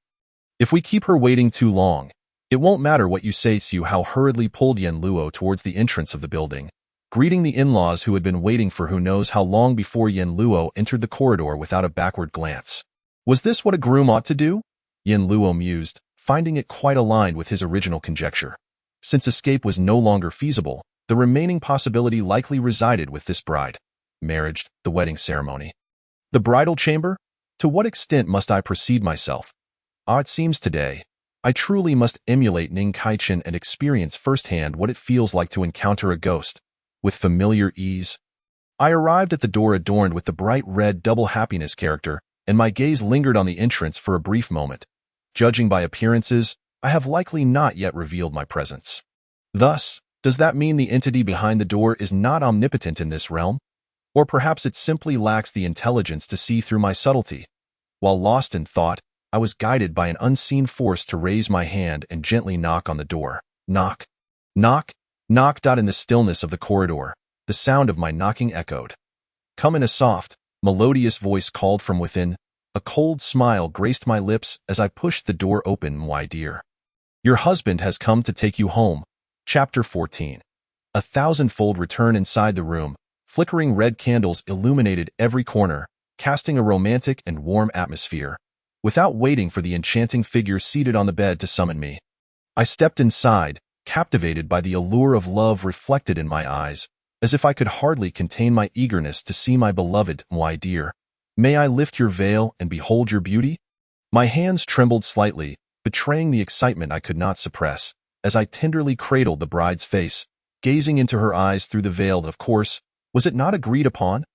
If we keep her waiting too long, it won't matter what you say. Su Hao hurriedly pulled Yin Luo towards the entrance of the building, greeting the in-laws who had been waiting for who knows how long before Yin Luo entered the corridor without a backward glance. Was this what a groom ought to do? Yin Luo mused, finding it quite aligned with his original conjecture. Since escape was no longer feasible, the remaining possibility likely resided with this bride. Marriage, the wedding ceremony. The bridal chamber? To what extent must I precede myself? It seems today, I truly must emulate Ning Kaichen and experience firsthand what it feels like to encounter a ghost, with familiar ease. I arrived at the door adorned with the bright red double happiness character, and my gaze lingered on the entrance for a brief moment. Judging by appearances, I have likely not yet revealed my presence. Thus, does that mean the entity behind the door is not omnipotent in this realm? Or perhaps it simply lacks the intelligence to see through my subtlety? While lost in thought, I was guided by an unseen force to raise my hand and gently knock on the door. Knock. Knock. Knock. In the stillness of the corridor, the sound of my knocking echoed. Come in. A soft, melodious voice called from within. A cold smile graced my lips as I pushed the door open. My dear, your husband has come to take you home. Chapter 14. A thousandfold return. Inside the room, flickering red candles illuminated every corner, casting a romantic and warm atmosphere. Without waiting for the enchanting figure seated on the bed to summon me, I stepped inside, captivated by the allure of love reflected in my eyes, as if I could hardly contain my eagerness to see my beloved. My dear, may I lift your veil and behold your beauty? My hands trembled slightly, betraying the excitement I could not suppress, as I tenderly cradled the bride's face, gazing into her eyes through the veil. Of course, was it not agreed upon?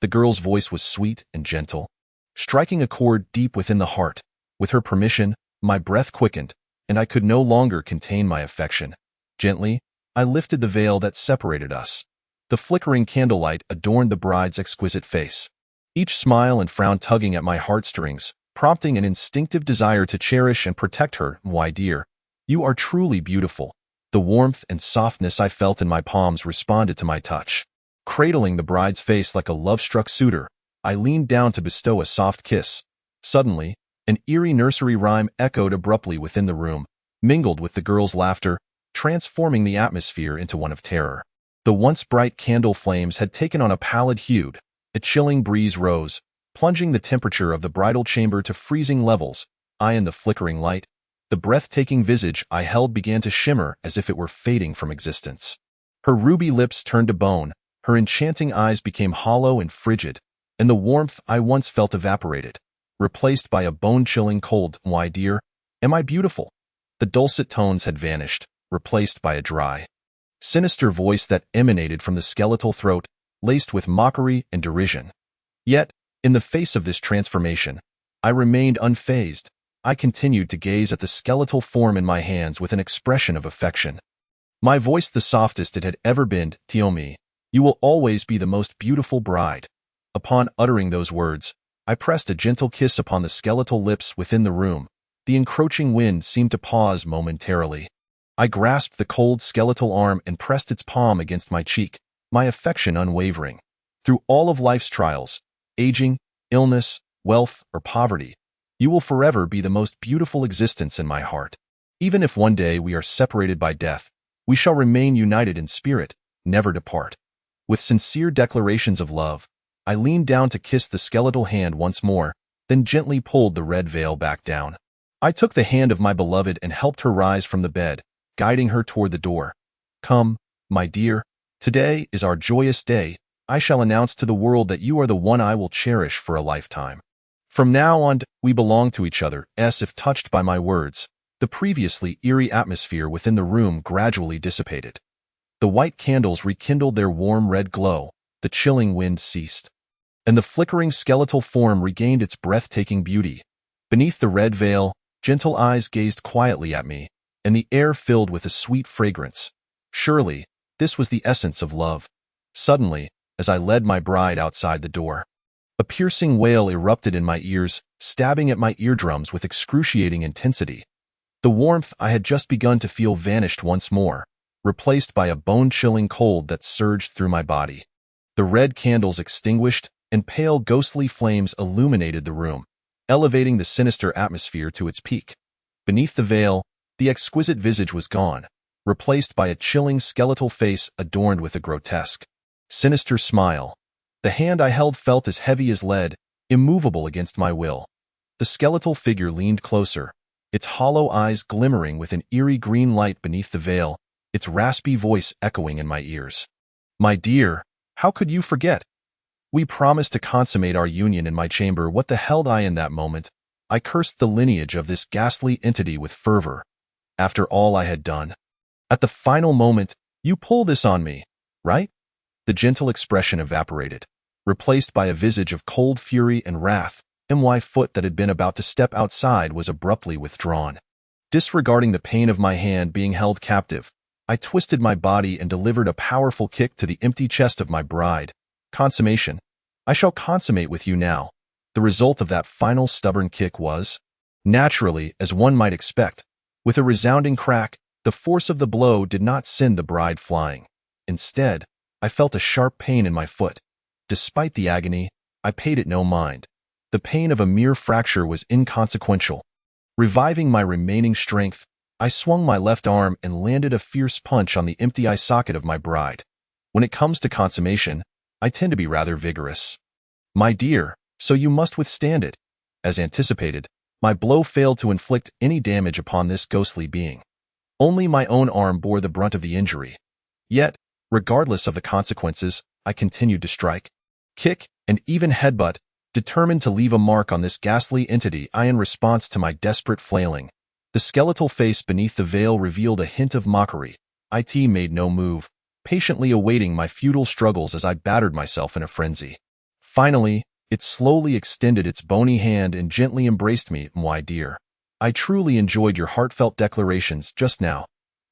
The girl's voice was sweet and gentle, striking a chord deep within the heart. With her permission, my breath quickened, and I could no longer contain my affection. Gently, I lifted the veil that separated us. The flickering candlelight adorned the bride's exquisite face, each smile and frown tugging at my heartstrings, prompting an instinctive desire to cherish and protect her. My dear, you are truly beautiful. The warmth and softness I felt in my palms responded to my touch. Cradling the bride's face like a love-struck suitor, I leaned down to bestow a soft kiss. Suddenly, an eerie nursery rhyme echoed abruptly within the room, mingled with the girl's laughter, transforming the atmosphere into one of terror. The once bright candle flames had taken on a pallid hue. A chilling breeze rose, plunging the temperature of the bridal chamber to freezing levels. In the flickering light, the breathtaking visage I held began to shimmer as if it were fading from existence. Her ruby lips turned to bone, her enchanting eyes became hollow and frigid, and the warmth I once felt evaporated, replaced by a bone-chilling cold. My dear, am I beautiful? The dulcet tones had vanished, replaced by a dry, sinister voice that emanated from the skeletal throat, laced with mockery and derision. Yet, in the face of this transformation, I remained unfazed. I continued to gaze at the skeletal form in my hands with an expression of affection. My voice the softest it had ever been. Tiomi, you will always be the most beautiful bride. Upon uttering those words, I pressed a gentle kiss upon the skeletal lips within the room. The encroaching wind seemed to pause momentarily. I grasped the cold skeletal arm and pressed its palm against my cheek, my affection unwavering. Through all of life's trials, aging, illness, wealth, or poverty, you will forever be the most beautiful existence in my heart. Even if one day we are separated by death, we shall remain united in spirit, never depart. With sincere declarations of love, I leaned down to kiss the skeletal hand once more, then gently pulled the red veil back down. I took the hand of my beloved and helped her rise from the bed, guiding her toward the door. Come, my dear, today is our joyous day. I shall announce to the world that you are the one I will cherish for a lifetime. From now on, we belong to each other. If touched by my words, the previously eerie atmosphere within the room gradually dissipated. The white candles rekindled their warm red glow, the chilling wind ceased, and the flickering skeletal form regained its breathtaking beauty. Beneath the red veil, gentle eyes gazed quietly at me, and the air filled with a sweet fragrance. Surely, this was the essence of love. Suddenly, as I led my bride outside the door, a piercing wail erupted in my ears, stabbing at my eardrums with excruciating intensity. The warmth I had just begun to feel vanished once more, replaced by a bone-chilling cold that surged through my body. The red candles extinguished, and pale ghostly flames illuminated the room, elevating the sinister atmosphere to its peak. Beneath the veil, the exquisite visage was gone, replaced by a chilling skeletal face adorned with a grotesque, sinister smile. The hand I held felt as heavy as lead, immovable against my will. The skeletal figure leaned closer, its hollow eyes glimmering with an eerie green light beneath the veil, its raspy voice echoing in my ears. My dear, how could you forget? We promised to consummate our union in my chamber. What the hell? In that moment, I cursed the lineage of this ghastly entity with fervor. After all I had done. At the final moment, you pull this on me, right? The gentle expression evaporated, replaced by a visage of cold fury and wrath. My foot that had been about to step outside was abruptly withdrawn. Disregarding the pain of my hand being held captive, I twisted my body and delivered a powerful kick to the empty chest of my bride. Consummation. I shall consummate with you now. The result of that final stubborn kick was, naturally, as one might expect, with a resounding crack. The force of the blow did not send the bride flying. Instead, I felt a sharp pain in my foot. Despite the agony, I paid it no mind. The pain of a mere fracture was inconsequential. Reviving my remaining strength, I swung my left arm and landed a fierce punch on the empty eye socket of my bride. When it comes to consummation, I tend to be rather vigorous. My dear, so you must withstand it. As anticipated, my blow failed to inflict any damage upon this ghostly being. Only my own arm bore the brunt of the injury. Yet, regardless of the consequences, I continued to strike, kick, and even headbutt, determined to leave a mark on this ghastly entity. In response to my desperate flailing, the skeletal face beneath the veil revealed a hint of mockery. It made no move, patiently awaiting my futile struggles as I battered myself in a frenzy. Finally, it slowly extended its bony hand and gently embraced me. My dear, I truly enjoyed your heartfelt declarations just now.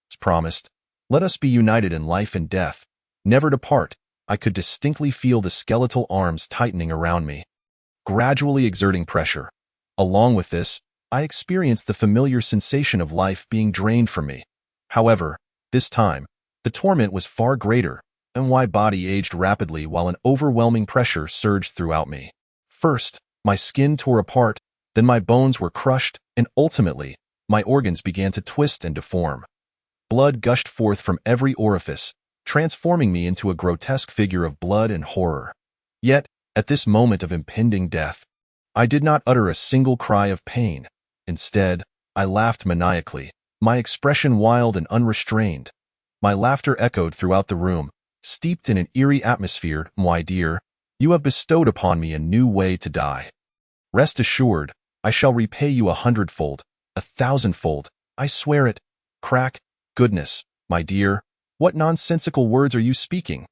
As promised, let us be united in life and death, never to part. I could distinctly feel the skeletal arms tightening around me, gradually exerting pressure. Along with this, I experienced the familiar sensation of life being drained from me. However, this time, the torment was far greater, and my body aged rapidly while an overwhelming pressure surged throughout me. First, my skin tore apart, then my bones were crushed, and ultimately, my organs began to twist and deform. Blood gushed forth from every orifice, transforming me into a grotesque figure of blood and horror. Yet, at this moment of impending death, I did not utter a single cry of pain. Instead, I laughed maniacally, my expression wild and unrestrained. My laughter echoed throughout the room, steeped in an eerie atmosphere. My dear, you have bestowed upon me a new way to die. Rest assured, I shall repay you 100-fold, 1,000-fold, I swear it. Crack. Goodness, my dear, what nonsensical words are you speaking?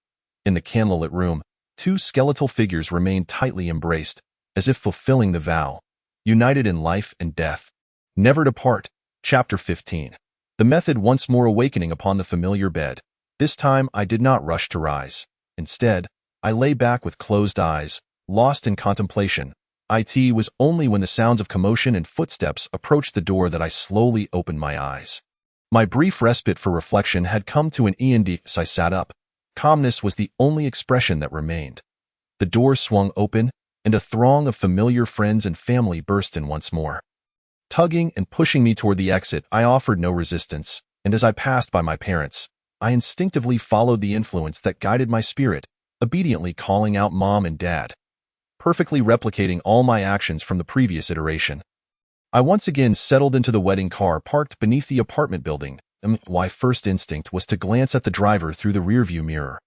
In the candlelit room, two skeletal figures remained tightly embraced, as if fulfilling the vow, united in life and death. Never to part. Chapter 15. The method once more awakening upon the familiar bed. This time I did not rush to rise. Instead, I lay back with closed eyes, lost in contemplation. It was only when the sounds of commotion and footsteps approached the door that I slowly opened my eyes. My brief respite for reflection had come to an end, so I sat up. Calmness was the only expression that remained. The door swung open, and a throng of familiar friends and family burst in once more. Tugging and pushing me toward the exit, I offered no resistance, and as I passed by my parents, I instinctively followed the influence that guided my spirit, obediently calling out Mom and Dad, perfectly replicating all my actions from the previous iteration. I once again settled into the wedding car parked beneath the apartment building, and my first instinct was to glance at the driver through the rearview mirror.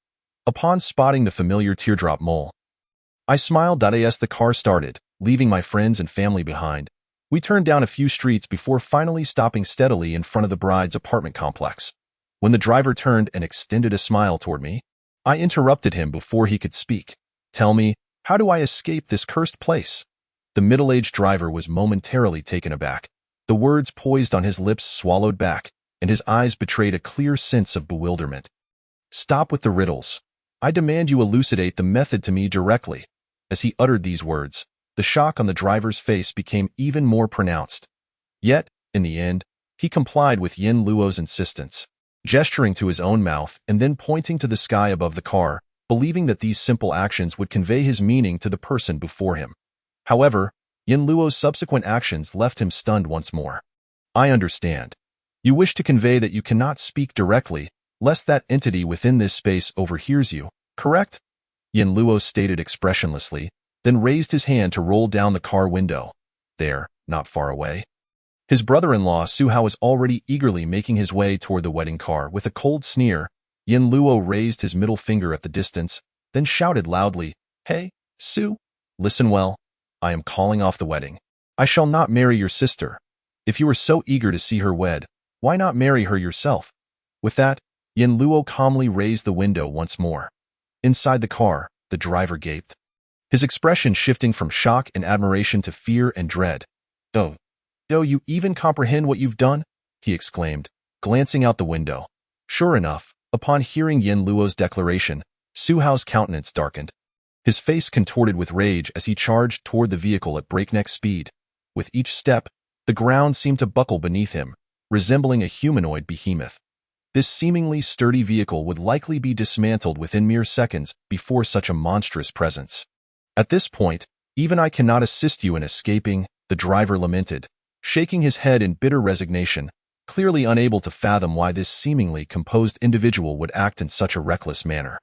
Upon spotting the familiar teardrop mole, I smiled as the car started, leaving my friends and family behind. We turned down a few streets before finally stopping steadily in front of the bride's apartment complex. When the driver turned and extended a smile toward me, I interrupted him before he could speak. Tell me, how do I escape this cursed place? The middle-aged driver was momentarily taken aback. The words poised on his lips swallowed back, and his eyes betrayed a clear sense of bewilderment. Stop with the riddles. I demand you elucidate the method to me directly. As he uttered these words, the shock on the driver's face became even more pronounced. Yet, in the end, he complied with Yin Luo's insistence, gesturing to his own mouth and then pointing to the sky above the car, believing that these simple actions would convey his meaning to the person before him. However, Yin Luo's subsequent actions left him stunned once more. I understand. You wish to convey that you cannot speak directly, lest that entity within this space overhears you, correct? Yin Luo stated expressionlessly, then raised his hand to roll down the car window. There, not far away, his brother-in-law Su Hao was already eagerly making his way toward the wedding car. With a cold sneer, Yin Luo raised his middle finger at the distance, then shouted loudly, "Hey, Su, listen well. I am calling off the wedding. I shall not marry your sister. If you are so eager to see her wed, why not marry her yourself?" With that, Yin Luo calmly raised the window once more. Inside the car, the driver gaped, his expression shifting from shock and admiration to fear and dread. "Oh, you even comprehend what you've done?" he exclaimed, glancing out the window. Sure enough, upon hearing Yin Luo's declaration, Su Hao's countenance darkened. His face contorted with rage as he charged toward the vehicle at breakneck speed. With each step, the ground seemed to buckle beneath him, resembling a humanoid behemoth. This seemingly sturdy vehicle would likely be dismantled within mere seconds before such a monstrous presence. "At this point, even I cannot assist you in escaping," the driver lamented, shaking his head in bitter resignation, clearly unable to fathom why this seemingly composed individual would act in such a reckless manner.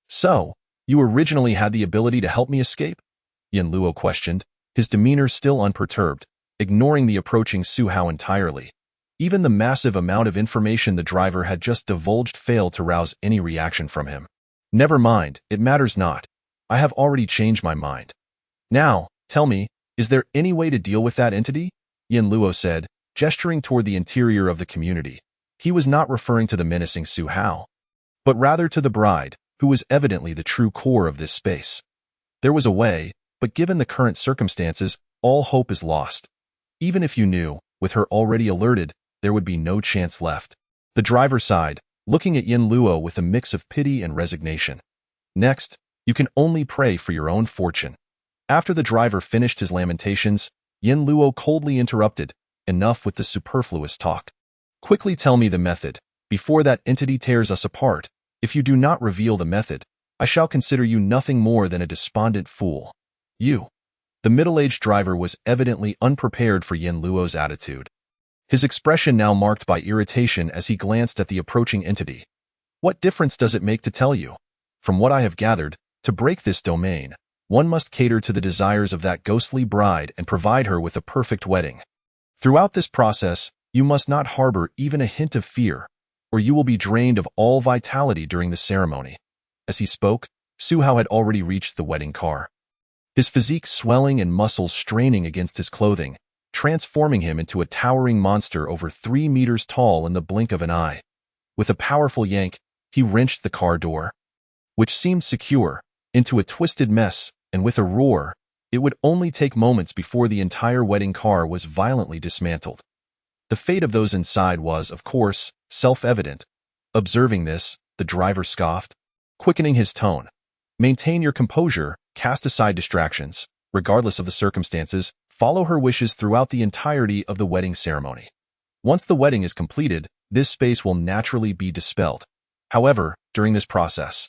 "So, you originally had the ability to help me escape?" Yin Luo questioned, his demeanor still unperturbed, ignoring the approaching Su Hao entirely. Even the massive amount of information the driver had just divulged failed to rouse any reaction from him. "Never mind, it matters not. I have already changed my mind. Now, tell me, is there any way to deal with that entity?" Yin Luo said, gesturing toward the interior of the community. He was not referring to the menacing Su Hao, but rather to the bride, who was evidently the true core of this space. There was a way, but given the current circumstances, all hope is lost. Even if you knew, with her already alerted, there would be no chance left. The driver sighed, looking at Yin Luo with a mix of pity and resignation. Next, you can only pray for your own fortune. After the driver finished his lamentations, Yin Luo coldly interrupted, enough with the superfluous talk. Quickly tell me the method, before that entity tears us apart. If you do not reveal the method, I shall consider you nothing more than a despondent fool. You. The middle-aged driver was evidently unprepared for Yin Luo's attitude. His expression now marked by irritation as he glanced at the approaching entity. What difference does it make to tell you? From what I have gathered, to break this domain, one must cater to the desires of that ghostly bride and provide her with a perfect wedding. Throughout this process, you must not harbor even a hint of fear, or you will be drained of all vitality during the ceremony. As he spoke, Su Hao had already reached the wedding car. His physique swelling and muscles straining against his clothing, transforming him into a towering monster over 3 meters tall in the blink of an eye. With a powerful yank, he wrenched the car door, which seemed secure, into a twisted mess, and with a roar, it would only take moments before the entire wedding car was violently dismantled. The fate of those inside was, of course, self-evident. Observing this, the driver scoffed, quickening his tone. Maintain your composure, cast aside distractions, regardless of the circumstances, follow her wishes throughout the entirety of the wedding ceremony. Once the wedding is completed, this space will naturally be dispelled. However, during this process,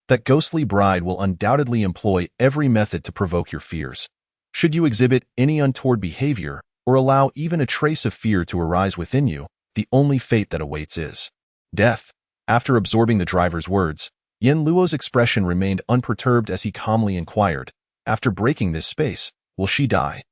that ghostly bride will undoubtedly employ every method to provoke your fears. Should you exhibit any untoward behavior, or allow even a trace of fear to arise within you, the only fate that awaits is death. After absorbing the driver's words, Yin Luo's expression remained unperturbed as he calmly inquired, after breaking this space, will she die?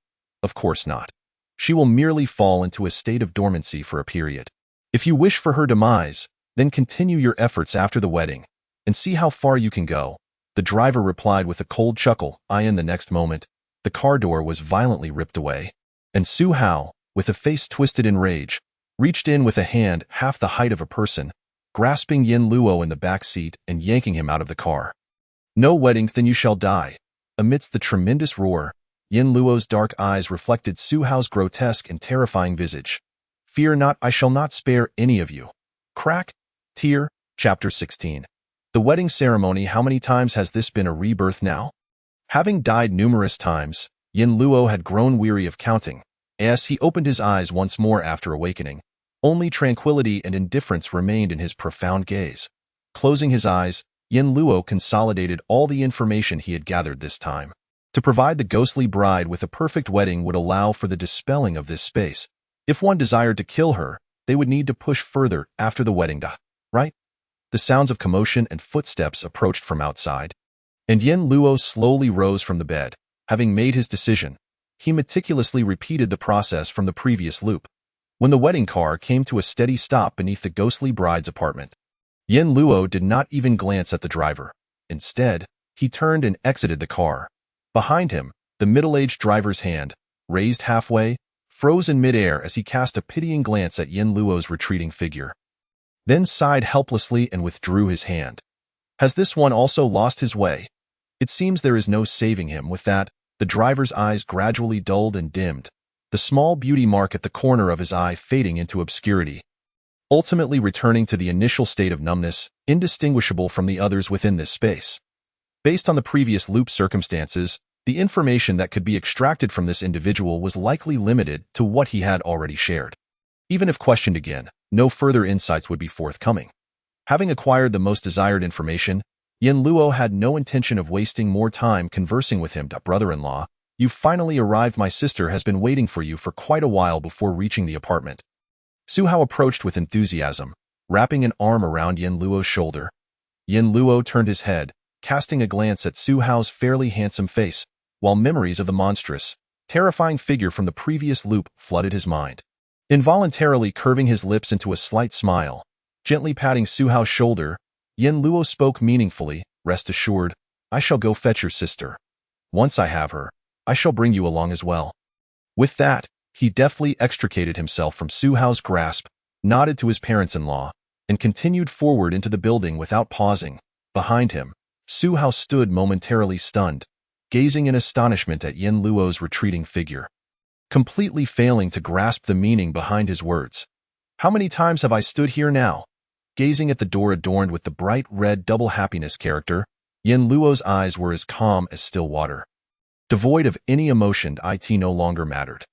Of course not. She will merely fall into a state of dormancy for a period. If you wish for her demise, then continue your efforts after the wedding, and see how far you can go. The driver replied with a cold chuckle. In the next moment, the car door was violently ripped away, and Su Hao, with a face twisted in rage, reached in with a hand half the height of a person, grasping Yin Luo in the back seat and yanking him out of the car. No wedding, then you shall die. Amidst the tremendous roar, Yin Luo's dark eyes reflected Su Hao's grotesque and terrifying visage. Fear not, I shall not spare any of you. Crack. Tear. Chapter 16. The wedding ceremony. How many times has this been a rebirth now? Having died numerous times, Yin Luo had grown weary of counting. As he opened his eyes once more after awakening, only tranquility and indifference remained in his profound gaze. Closing his eyes, Yin Luo consolidated all the information he had gathered this time. To provide the ghostly bride with a perfect wedding would allow for the dispelling of this space. If one desired to kill her, they would need to push further after the wedding day, right? The sounds of commotion and footsteps approached from outside, and Yin Luo slowly rose from the bed. Having made his decision, he meticulously repeated the process from the previous loop. When the wedding car came to a steady stop beneath the ghostly bride's apartment, Yin Luo did not even glance at the driver. Instead, he turned and exited the car. Behind him, the middle-aged driver's hand, raised halfway, froze in midair as he cast a pitying glance at Yin Luo's retreating figure, then sighed helplessly and withdrew his hand. Has this one also lost his way? It seems there is no saving him. With that, the driver's eyes gradually dulled and dimmed, the small beauty mark at the corner of his eye fading into obscurity, ultimately returning to the initial state of numbness, indistinguishable from the others within this space. Based on the previous loop circumstances, the information that could be extracted from this individual was likely limited to what he had already shared. Even if questioned again, no further insights would be forthcoming. Having acquired the most desired information, Yin Luo had no intention of wasting more time conversing with him. Brother-in-law, you've finally arrived. My sister has been waiting for you for quite a while before reaching the apartment. Su Hao approached with enthusiasm, wrapping an arm around Yin Luo's shoulder. Yin Luo turned his head, casting a glance at Su Hao's fairly handsome face, while memories of the monstrous, terrifying figure from the previous loop flooded his mind. Involuntarily curving his lips into a slight smile, gently patting Su Hao's shoulder, Yin Luo spoke meaningfully, rest assured, I shall go fetch your sister. Once I have her, I shall bring you along as well. With that, he deftly extricated himself from Su Hao's grasp, nodded to his parents-in-law, and continued forward into the building without pausing. Behind him, Su Hao stood momentarily stunned, gazing in astonishment at Yin Luo's retreating figure, completely failing to grasp the meaning behind his words. How many times have I stood here now? Gazing at the door adorned with the bright red double happiness character, Yin Luo's eyes were as calm as still water. Devoid of any emotion, it no longer mattered.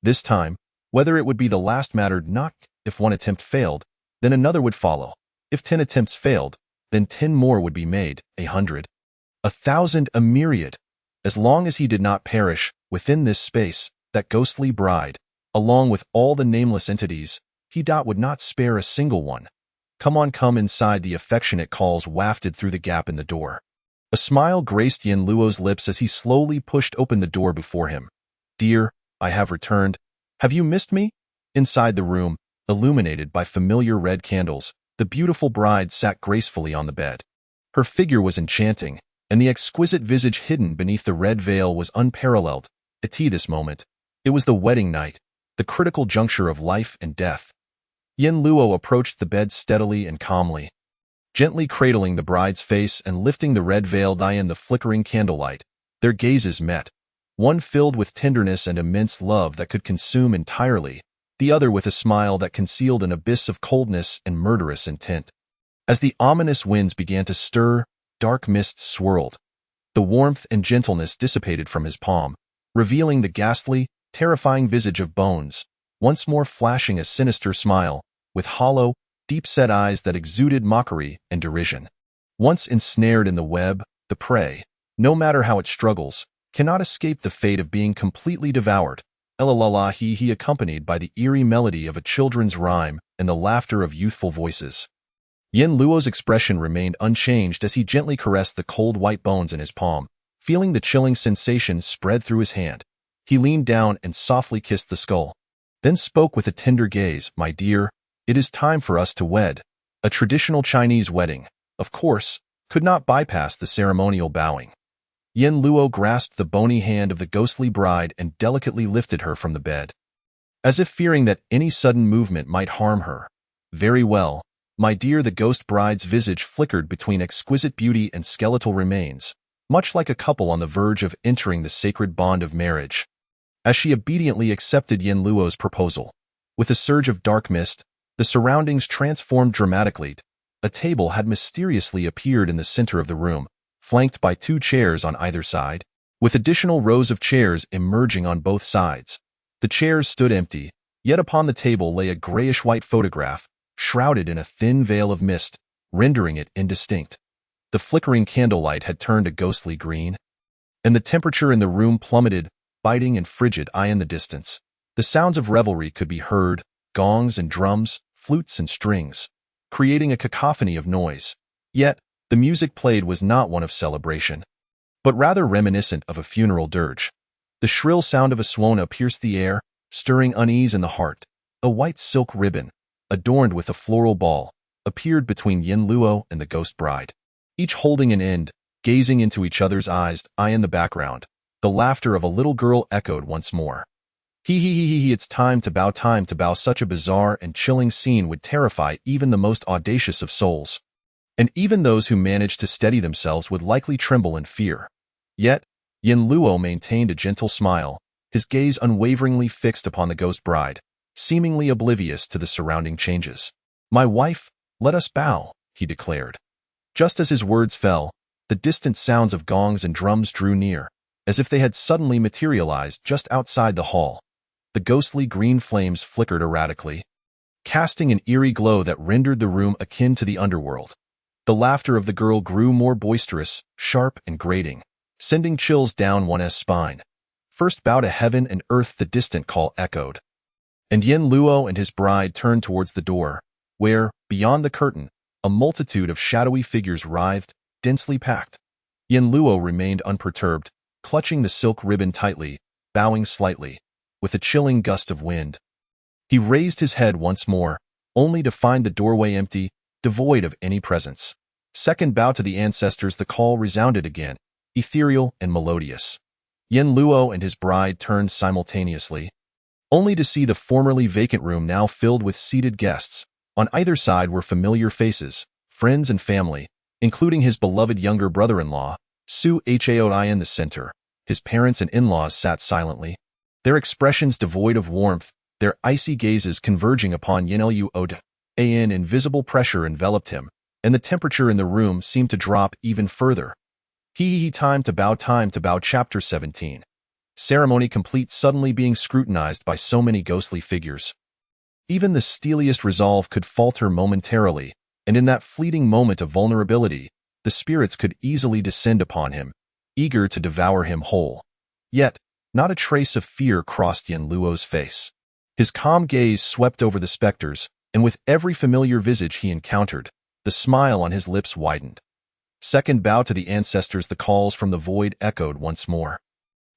This time, whether it would be the last mattered not. If one attempt failed, then another would follow. If 10 attempts failed, then 10 more would be made, 100, 1,000, a myriad. As long as he did not perish within this space, that ghostly bride, along with all the nameless entities, he would not spare a single one. Come on, come inside, the affectionate calls wafted through the gap in the door. A smile graced Yin Luo's lips as he slowly pushed open the door before him. Dear, I have returned. Have you missed me? Inside the room, illuminated by familiar red candles, the beautiful bride sat gracefully on the bed. Her figure was enchanting, and the exquisite visage hidden beneath the red veil was unparalleled. At this moment, it was the wedding night, the critical juncture of life and death. Yin Luo approached the bed steadily and calmly, gently cradling the bride's face and lifting the red veil in the flickering candlelight. Their gazes met, one filled with tenderness and immense love that could consume entirely, the other with a smile that concealed an abyss of coldness and murderous intent. As the ominous winds began to stir, dark mists swirled. The warmth and gentleness dissipated from his palm, revealing the ghastly, terrifying visage of Bones, once more flashing a sinister smile, with hollow, deep-set eyes that exuded mockery and derision. Once ensnared in the web, the prey, no matter how it struggles, cannot escape the fate of being completely devoured. He accompanied by the eerie melody of a children's rhyme and the laughter of youthful voices. Yin Luo's expression remained unchanged as he gently caressed the cold white bones in his palm, feeling the chilling sensation spread through his hand. He leaned down and softly kissed the skull, then spoke with a tender gaze. My dear, it is time for us to wed. A traditional Chinese wedding, of course, could not bypass the ceremonial bowing. Yin Luo grasped the bony hand of the ghostly bride and delicately lifted her from the bed, as if fearing that any sudden movement might harm her. Very well, my dear. The ghost bride's visage flickered between exquisite beauty and skeletal remains, much like a couple on the verge of entering the sacred bond of marriage. As she obediently accepted Yin Luo's proposal, with a surge of dark mist, the surroundings transformed dramatically. A table had mysteriously appeared in the center of the room, flanked by 2 chairs on either side, with additional rows of chairs emerging on both sides. The chairs stood empty, yet upon the table lay a grayish-white photograph, shrouded in a thin veil of mist, rendering it indistinct. The flickering candlelight had turned a ghostly green, and the temperature in the room plummeted, biting and frigid. In the distance, the sounds of revelry could be heard, gongs and drums, flutes and strings, creating a cacophony of noise. Yet, the music played was not one of celebration, but rather reminiscent of a funeral dirge. The shrill sound of a swana pierced the air, stirring unease in the heart. A white silk ribbon, adorned with a floral ball, appeared between Yin Luo and the ghost bride, each holding an end, gazing into each other's eyes. In the background, the laughter of a little girl echoed once more. It's time to bow, time to bow. Such a bizarre and chilling scene would terrify even the most audacious of souls, and even those who managed to steady themselves would likely tremble in fear. Yet, Yin Luo maintained a gentle smile, his gaze unwaveringly fixed upon the ghost bride, seemingly oblivious to the surrounding changes. My wife, let us bow, he declared. Just as his words fell, the distant sounds of gongs and drums drew near, as if they had suddenly materialized just outside the hall. The ghostly green flames flickered erratically, casting an eerie glow that rendered the room akin to the underworld. The laughter of the girl grew more boisterous, sharp, and grating, sending chills down one's spine. First bow to heaven and earth, the distant call echoed. And Yin Luo and his bride turned towards the door, where, beyond the curtain, a multitude of shadowy figures writhed, densely packed. Yin Luo remained unperturbed, clutching the silk ribbon tightly, bowing slightly, with a chilling gust of wind. He raised his head once more, only to find the doorway empty, devoid of any presence. Second bow to the ancestors, the call resounded again, ethereal and melodious. Yin Luo and his bride turned simultaneously, only to see the formerly vacant room now filled with seated guests. On either side were familiar faces, friends and family, including his beloved younger brother-in-law, Su Hao. In the center, his parents and in-laws sat silently, their expressions devoid of warmth, their icy gazes converging upon Yin Luo. An invisible pressure enveloped him, and the temperature in the room seemed to drop even further. Time to bow, Chapter 17. Ceremony complete, suddenly being scrutinized by so many ghostly figures. Even the steeliest resolve could falter momentarily, and in that fleeting moment of vulnerability, the spirits could easily descend upon him, eager to devour him whole. Yet, not a trace of fear crossed Yin Luo's face. His calm gaze swept over the specters, and with every familiar visage he encountered, the smile on his lips widened. Second bow to the ancestors, the calls from the void echoed once more.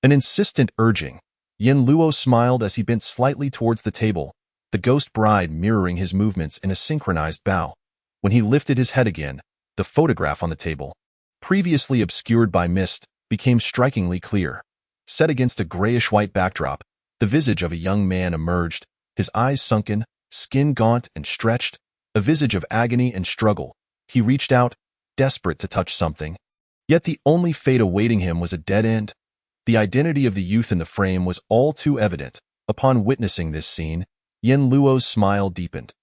An insistent urging. Yin Luo smiled as he bent slightly towards the table, the ghost bride mirroring his movements in a synchronized bow. When he lifted his head again, the photograph on the table, previously obscured by mist, became strikingly clear. Set against a grayish-white backdrop, the visage of a young man emerged, his eyes sunken, skin gaunt and stretched, a visage of agony and struggle. He reached out, desperate to touch something. Yet the only fate awaiting him was a dead end. The identity of the youth in the frame was all too evident. Upon witnessing this scene, Yin Luo's smile deepened.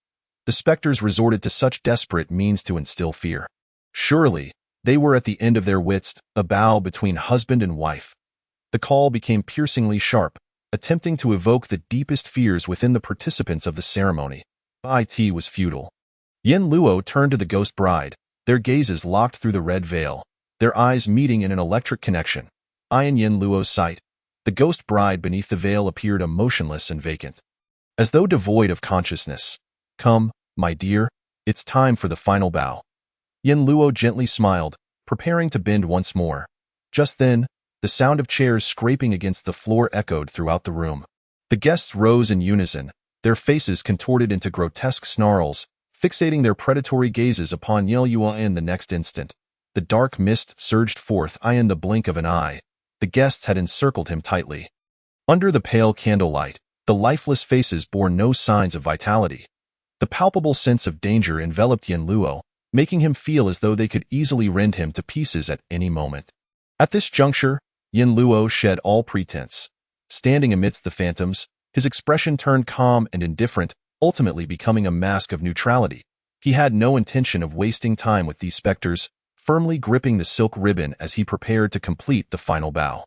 The specters resorted to such desperate means to instill fear. Surely, they were at the end of their wits, a bow between husband and wife. The call became piercingly sharp, attempting to evoke the deepest fears within the participants of the ceremony. It was futile. Yin Luo turned to the ghost bride, their gazes locked through the red veil, their eyes meeting in an electric connection. In Yin Luo's sight, the ghost bride beneath the veil appeared emotionless and vacant, as though devoid of consciousness. Come, my dear, it's time for the final bow. Yin Luo gently smiled, preparing to bend once more. Just then, the sound of chairs scraping against the floor echoed throughout the room. The guests rose in unison, their faces contorted into grotesque snarls, fixating their predatory gazes upon Yin Luo. In the next instant, the dark mist surged forth. In the blink of an eye, the guests had encircled him tightly. Under the pale candlelight, the lifeless faces bore no signs of vitality. The palpable sense of danger enveloped Yin Luo, making him feel as though they could easily rend him to pieces at any moment. At this juncture, Yin Luo shed all pretense. Standing amidst the phantoms, his expression turned calm and indifferent, ultimately becoming a mask of neutrality. He had no intention of wasting time with these specters, firmly gripping the silk ribbon as he prepared to complete the final bow.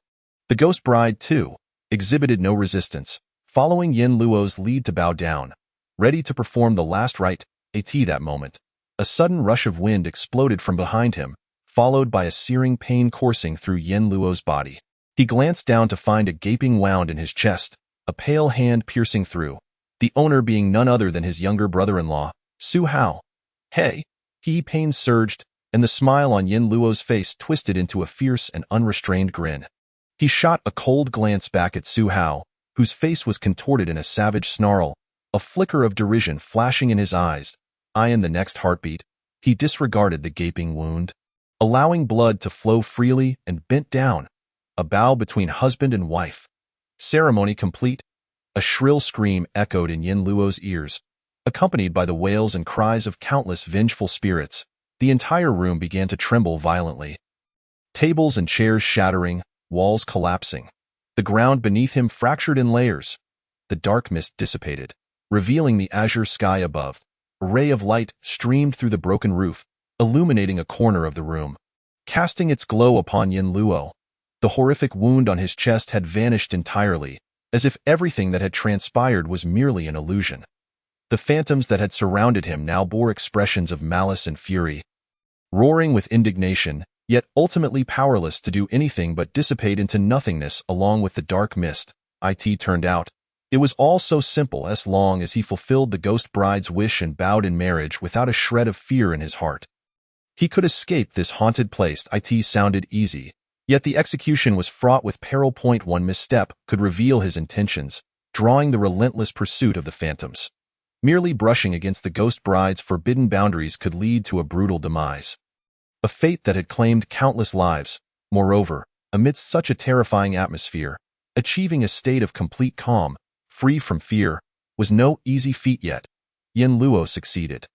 The ghost bride, too, exhibited no resistance, following Yin Luo's lead to bow down, ready to perform the last rite. That moment, a sudden rush of wind exploded from behind him, followed by a searing pain coursing through Yin Luo's body. He glanced down to find a gaping wound in his chest, a pale hand piercing through, the owner being none other than his younger brother-in-law, Su Hao. Hey! Pain surged, and the smile on Yin Luo's face twisted into a fierce and unrestrained grin. He shot a cold glance back at Su Hao, whose face was contorted in a savage snarl, a flicker of derision flashing in his eyes. In the next heartbeat, he disregarded the gaping wound, allowing blood to flow freely, and bent down, a bow between husband and wife. Ceremony complete, a shrill scream echoed in Yin Luo's ears, accompanied by the wails and cries of countless vengeful spirits. The entire room began to tremble violently. Tables and chairs shattering, walls collapsing. The ground beneath him fractured in layers. The dark mist dissipated, revealing the azure sky above. A ray of light streamed through the broken roof, illuminating a corner of the room, casting its glow upon Yin Luo. The horrific wound on his chest had vanished entirely, as if everything that had transpired was merely an illusion. The phantoms that had surrounded him now bore expressions of malice and fury, roaring with indignation, yet ultimately powerless to do anything but dissipate into nothingness along with the dark mist. It turned out, it was all so simple as long as he fulfilled the ghost bride's wish and bowed in marriage without a shred of fear in his heart. He could escape this haunted place. It sounded easy, yet the execution was fraught with peril. One misstep could reveal his intentions, drawing the relentless pursuit of the phantoms. Merely brushing against the ghost bride's forbidden boundaries could lead to a brutal demise. A fate that had claimed countless lives. Moreover, amidst such a terrifying atmosphere, achieving a state of complete calm, free from fear, was no easy feat. Yet Yin Luo succeeded.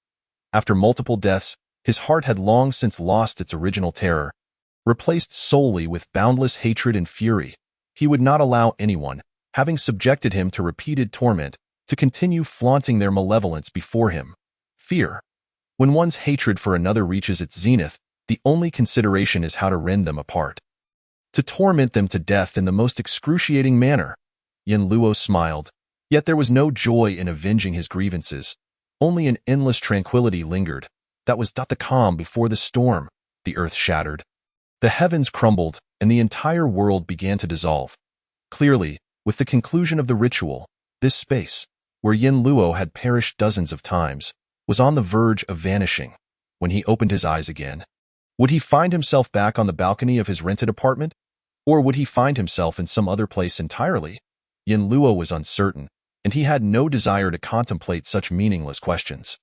After multiple deaths, his heart had long since lost its original terror. Replaced solely with boundless hatred and fury, he would not allow anyone, having subjected him to repeated torment, to continue flaunting their malevolence before him. Fear. When one's hatred for another reaches its zenith, The only consideration is how to rend them apart. To torment them to death in the most excruciating manner. Yin Luo smiled, yet there was no joy in avenging his grievances. Only an endless tranquility lingered. That was the calm before the storm. The earth shattered. The heavens crumbled, and the entire world began to dissolve. Clearly, with the conclusion of the ritual, this space, where Yin Luo had perished dozens of times, was on the verge of vanishing. When he opened his eyes again, would he find himself back on the balcony of his rented apartment? Or would he find himself in some other place entirely? Yin Luo was uncertain, and he had no desire to contemplate such meaningless questions.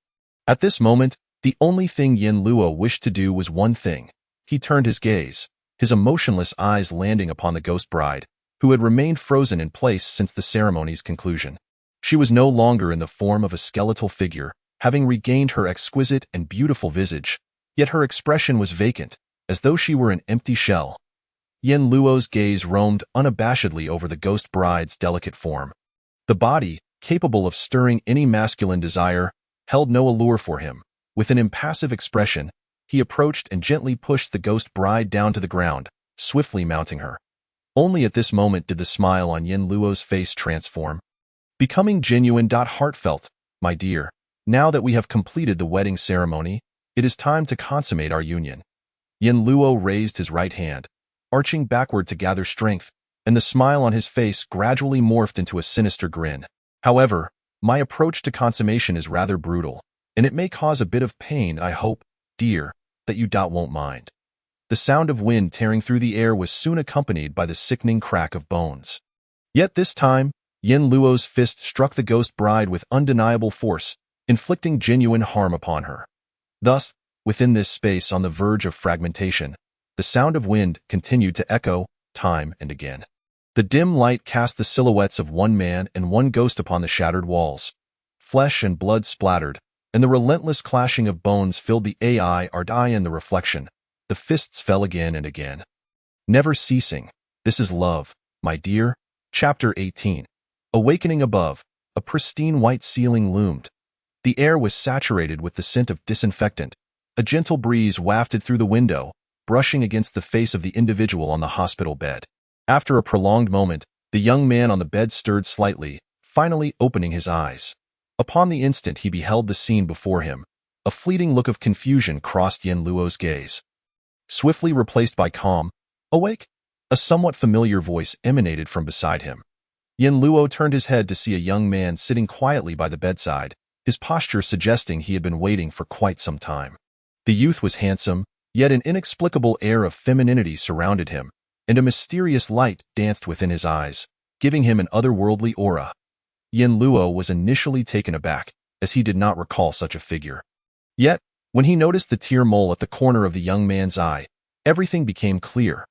At this moment, the only thing Yin Luo wished to do was one thing. He turned his gaze, his emotionless eyes landing upon the ghost bride, who had remained frozen in place since the ceremony's conclusion. She was no longer in the form of a skeletal figure, having regained her exquisite and beautiful visage, yet her expression was vacant, as though she were an empty shell. Yin Luo's gaze roamed unabashedly over the ghost bride's delicate form. The body, capable of stirring any masculine desire, held no allure for him. With an impassive expression, he approached and gently pushed the ghost bride down to the ground, swiftly mounting her. Only at this moment did the smile on Yin Luo's face transform, becoming genuine, heartfelt. My dear, now that we have completed the wedding ceremony, it is time to consummate our union. Yin Luo raised his right hand, arching backward to gather strength, and the smile on his face gradually morphed into a sinister grin. However, my approach to consummation is rather brutal, and it may cause a bit of pain. I hope, dear, that you won't mind. The sound of wind tearing through the air was soon accompanied by the sickening crack of bones. Yet this time, Yin Luo's fist struck the ghost bride with undeniable force, inflicting genuine harm upon her. Thus, within this space on the verge of fragmentation, the sound of wind continued to echo, time and again. The dim light cast the silhouettes of one man and one ghost upon the shattered walls. Flesh and blood splattered, and the relentless clashing of bones filled the air in the reflection. The fists fell again and again, never ceasing. This is love, my dear. Chapter 18. Awakening above, a pristine white ceiling loomed. The air was saturated with the scent of disinfectant. A gentle breeze wafted through the window, brushing against the face of the individual on the hospital bed. After a prolonged moment, the young man on the bed stirred slightly, finally opening his eyes. Upon the instant he beheld the scene before him. A fleeting look of confusion crossed Yin Luo's gaze, swiftly replaced by calm. Awake? A somewhat familiar voice emanated from beside him. Yin Luo turned his head to see a young man sitting quietly by the bedside, his posture suggesting he had been waiting for quite some time. The youth was handsome, yet an inexplicable air of femininity surrounded him, and a mysterious light danced within his eyes, giving him an otherworldly aura. Yin Luo was initially taken aback, as he did not recall such a figure. Yet, when he noticed the tear mole at the corner of the young man's eye, everything became clear.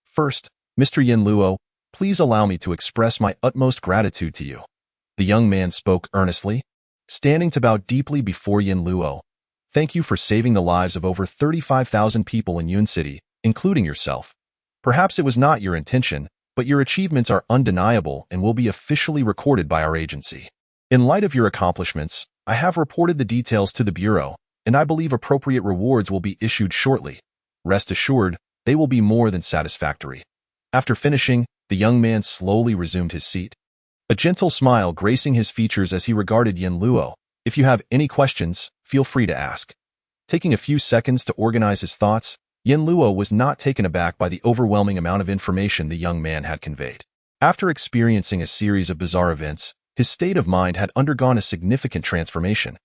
First, Mr. Yin Luo, please allow me to express my utmost gratitude to you. The young man spoke earnestly, standing to bow deeply before Yin Luo. Thank you for saving the lives of over 35,000 people in Yun City, including yourself. Perhaps it was not your intention, but your achievements are undeniable and will be officially recorded by our agency. In light of your accomplishments, I have reported the details to the Bureau, and I believe appropriate rewards will be issued shortly. Rest assured, they will be more than satisfactory. After finishing, the young man slowly resumed his seat, a gentle smile gracing his features as he regarded Yin Luo. If you have any questions, feel free to ask. Taking a few seconds to organize his thoughts, Yin Luo was not taken aback by the overwhelming amount of information the young man had conveyed. After experiencing a series of bizarre events, his state of mind had undergone a significant transformation.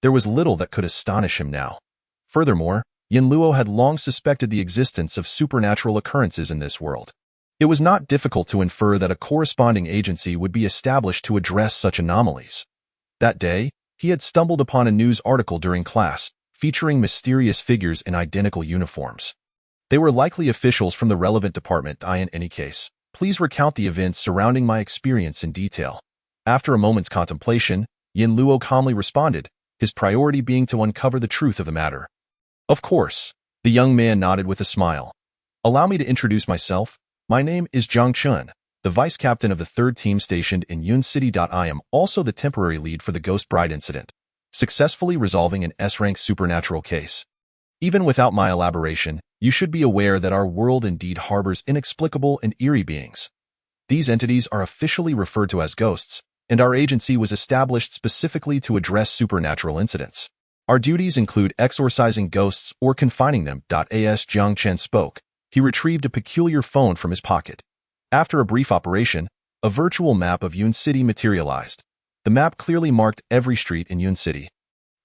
There was little that could astonish him now. Furthermore, Yin Luo had long suspected the existence of supernatural occurrences in this world. It was not difficult to infer that a corresponding agency would be established to address such anomalies. That day, he had stumbled upon a news article during class, featuring mysterious figures in identical uniforms. They were likely officials from the relevant department. In any case, please recount the events surrounding my experience in detail. After a moment's contemplation, Yin Luo calmly responded, his priority being to uncover the truth of the matter. Of course, the young man nodded with a smile. Allow me to introduce myself. My name is Zhang Chun, the vice captain of the 3rd team stationed in Yun City. I am also the temporary lead for the Ghost Bride incident, successfully resolving an S-rank supernatural case. Even without my elaboration, you should be aware that our world indeed harbors inexplicable and eerie beings. These entities are officially referred to as ghosts, and our agency was established specifically to address supernatural incidents. Our duties include exorcising ghosts or confining them. As Jiang Chen spoke, he retrieved a peculiar phone from his pocket. After a brief operation, a virtual map of Yun City materialized. The map clearly marked every street in Yun City,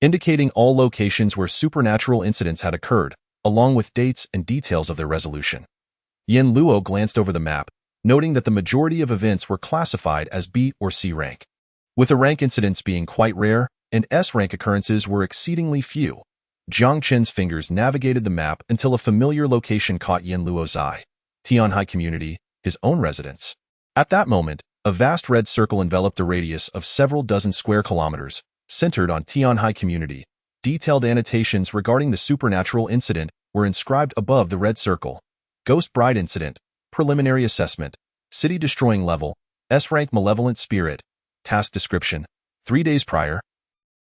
indicating all locations where supernatural incidents had occurred, along with dates and details of their resolution. Yin Luo glanced over the map, noting that the majority of events were classified as B or C rank, with the rank incidents being quite rare and S rank occurrences were exceedingly few. Jiang Chen's fingers navigated the map until a familiar location caught Yin Luo's eye: Tianhai Community, his own residence. At that moment, a vast red circle enveloped a radius of several dozen square kilometers, centered on Tianhai Community. Detailed annotations regarding the supernatural incident were inscribed above the red circle. Ghost Bride Incident, Preliminary Assessment, City Destroying Level, S-Rank Malevolent Spirit, Task Description. 3 days prior,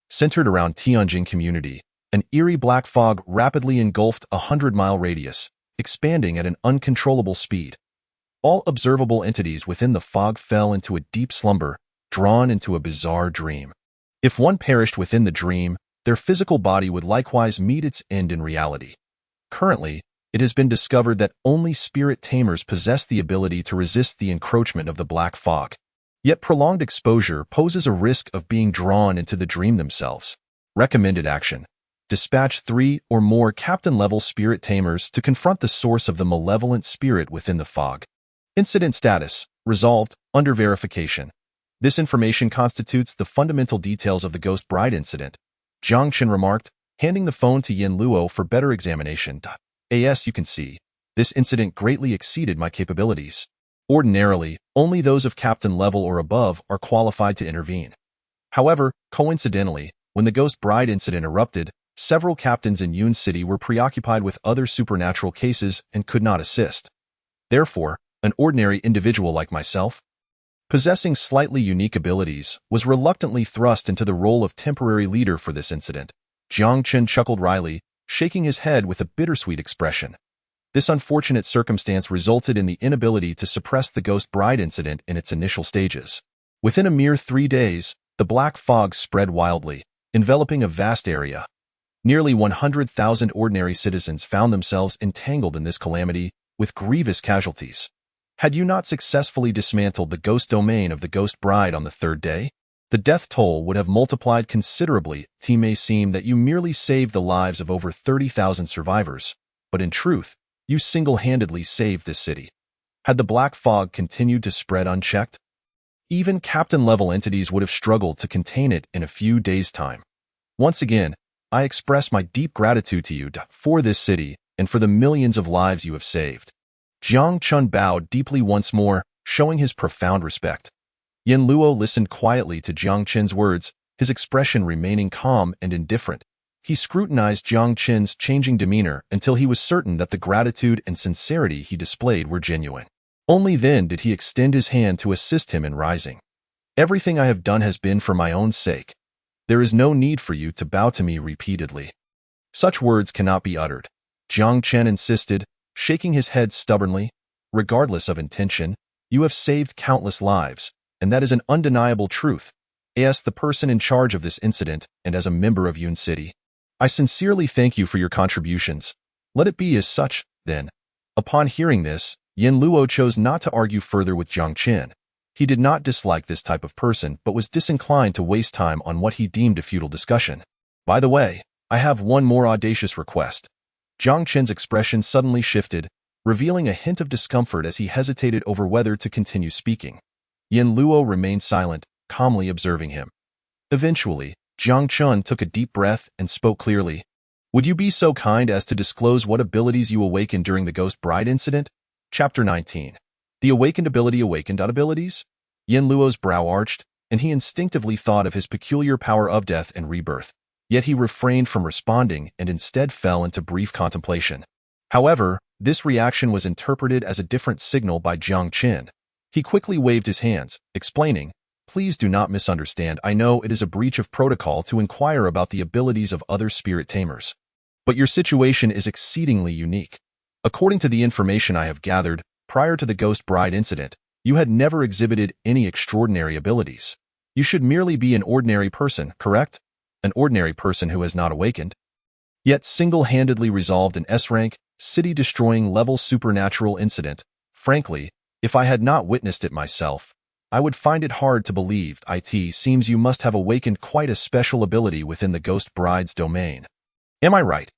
centered around Tianjin Community, an eerie black fog rapidly engulfed a 100-mile radius, expanding at an uncontrollable speed. All observable entities within the fog fell into a deep slumber, drawn into a bizarre dream. If one perished within the dream, their physical body would likewise meet its end in reality. Currently, it has been discovered that only spirit tamers possess the ability to resist the encroachment of the black fog. Yet prolonged exposure poses a risk of being drawn into the dream themselves. Recommended action: dispatch 3 or more captain-level spirit tamers to confront the source of the malevolent spirit within the fog. Incident status: resolved, under verification. This information constitutes the fundamental details of the Ghost Bride incident, Jiang Chen remarked, handing the phone to Yin Luo for better examination. As you can see, this incident greatly exceeded my capabilities. Ordinarily, only those of captain level or above are qualified to intervene. However, coincidentally, when the Ghost Bride incident erupted, several captains in Yun City were preoccupied with other supernatural cases and could not assist. Therefore, an ordinary individual like myself, possessing slightly unique abilities, was reluctantly thrust into the role of temporary leader for this incident. Jiang Chen chuckled wryly, shaking his head with a bittersweet expression. This unfortunate circumstance resulted in the inability to suppress the Ghost Bride incident in its initial stages. Within a mere 3 days, the black fog spread wildly, enveloping a vast area. Nearly 100,000 ordinary citizens found themselves entangled in this calamity, with grievous casualties. Had you not successfully dismantled the ghost domain of the Ghost Bride on the 3rd day, the death toll would have multiplied considerably. It may seem that you merely saved the lives of over 30,000 survivors, but in truth, you single-handedly saved this city. Had the black fog continued to spread unchecked, even captain-level entities would have struggled to contain it in a few days' time. Once again, I express my deep gratitude to you for this city and for the millions of lives you have saved. Jiang Chen bowed deeply once more, showing his profound respect. Yin Luo listened quietly to Jiang Chen's words, his expression remaining calm and indifferent. He scrutinized Jiang Chen's changing demeanor until he was certain that the gratitude and sincerity he displayed were genuine. Only then did he extend his hand to assist him in rising. Everything I have done has been for my own sake. There is no need for you to bow to me repeatedly. Such words cannot be uttered, Jiang Chen insisted, shaking his head stubbornly. Regardless of intention, you have saved countless lives, and that is an undeniable truth. As the person in charge of this incident and as a member of Yun City, I sincerely thank you for your contributions. Let it be as such, then. Upon hearing this, Yin Luo chose not to argue further with Jiang Chen. He did not dislike this type of person but was disinclined to waste time on what he deemed a futile discussion. By the way, I have one more audacious request. Jiang Chen's expression suddenly shifted, revealing a hint of discomfort as he hesitated over whether to continue speaking. Yin Luo remained silent, calmly observing him. Eventually, Jiang Chen took a deep breath and spoke clearly. Would you be so kind as to disclose what abilities you awakened during the Ghost Bride incident? Chapter 19. The awakened ability. Awakened abilities? Yin Luo's brow arched, and he instinctively thought of his peculiar power of death and rebirth. Yet he refrained from responding and instead fell into brief contemplation. However, this reaction was interpreted as a different signal by Jiang Chen. He quickly waved his hands, explaining, "Please do not misunderstand. I know it is a breach of protocol to inquire about the abilities of other spirit tamers. But your situation is exceedingly unique. According to the information I have gathered, prior to the Ghost Bride incident, you had never exhibited any extraordinary abilities. You should merely be an ordinary person, correct? An ordinary person who has not awakened, yet single-handedly resolved an S-rank, city-destroying level supernatural incident. Frankly, if I had not witnessed it myself, I would find it hard to believe. It seems you must have awakened quite a special ability within the Ghost Bride's domain. Am I right?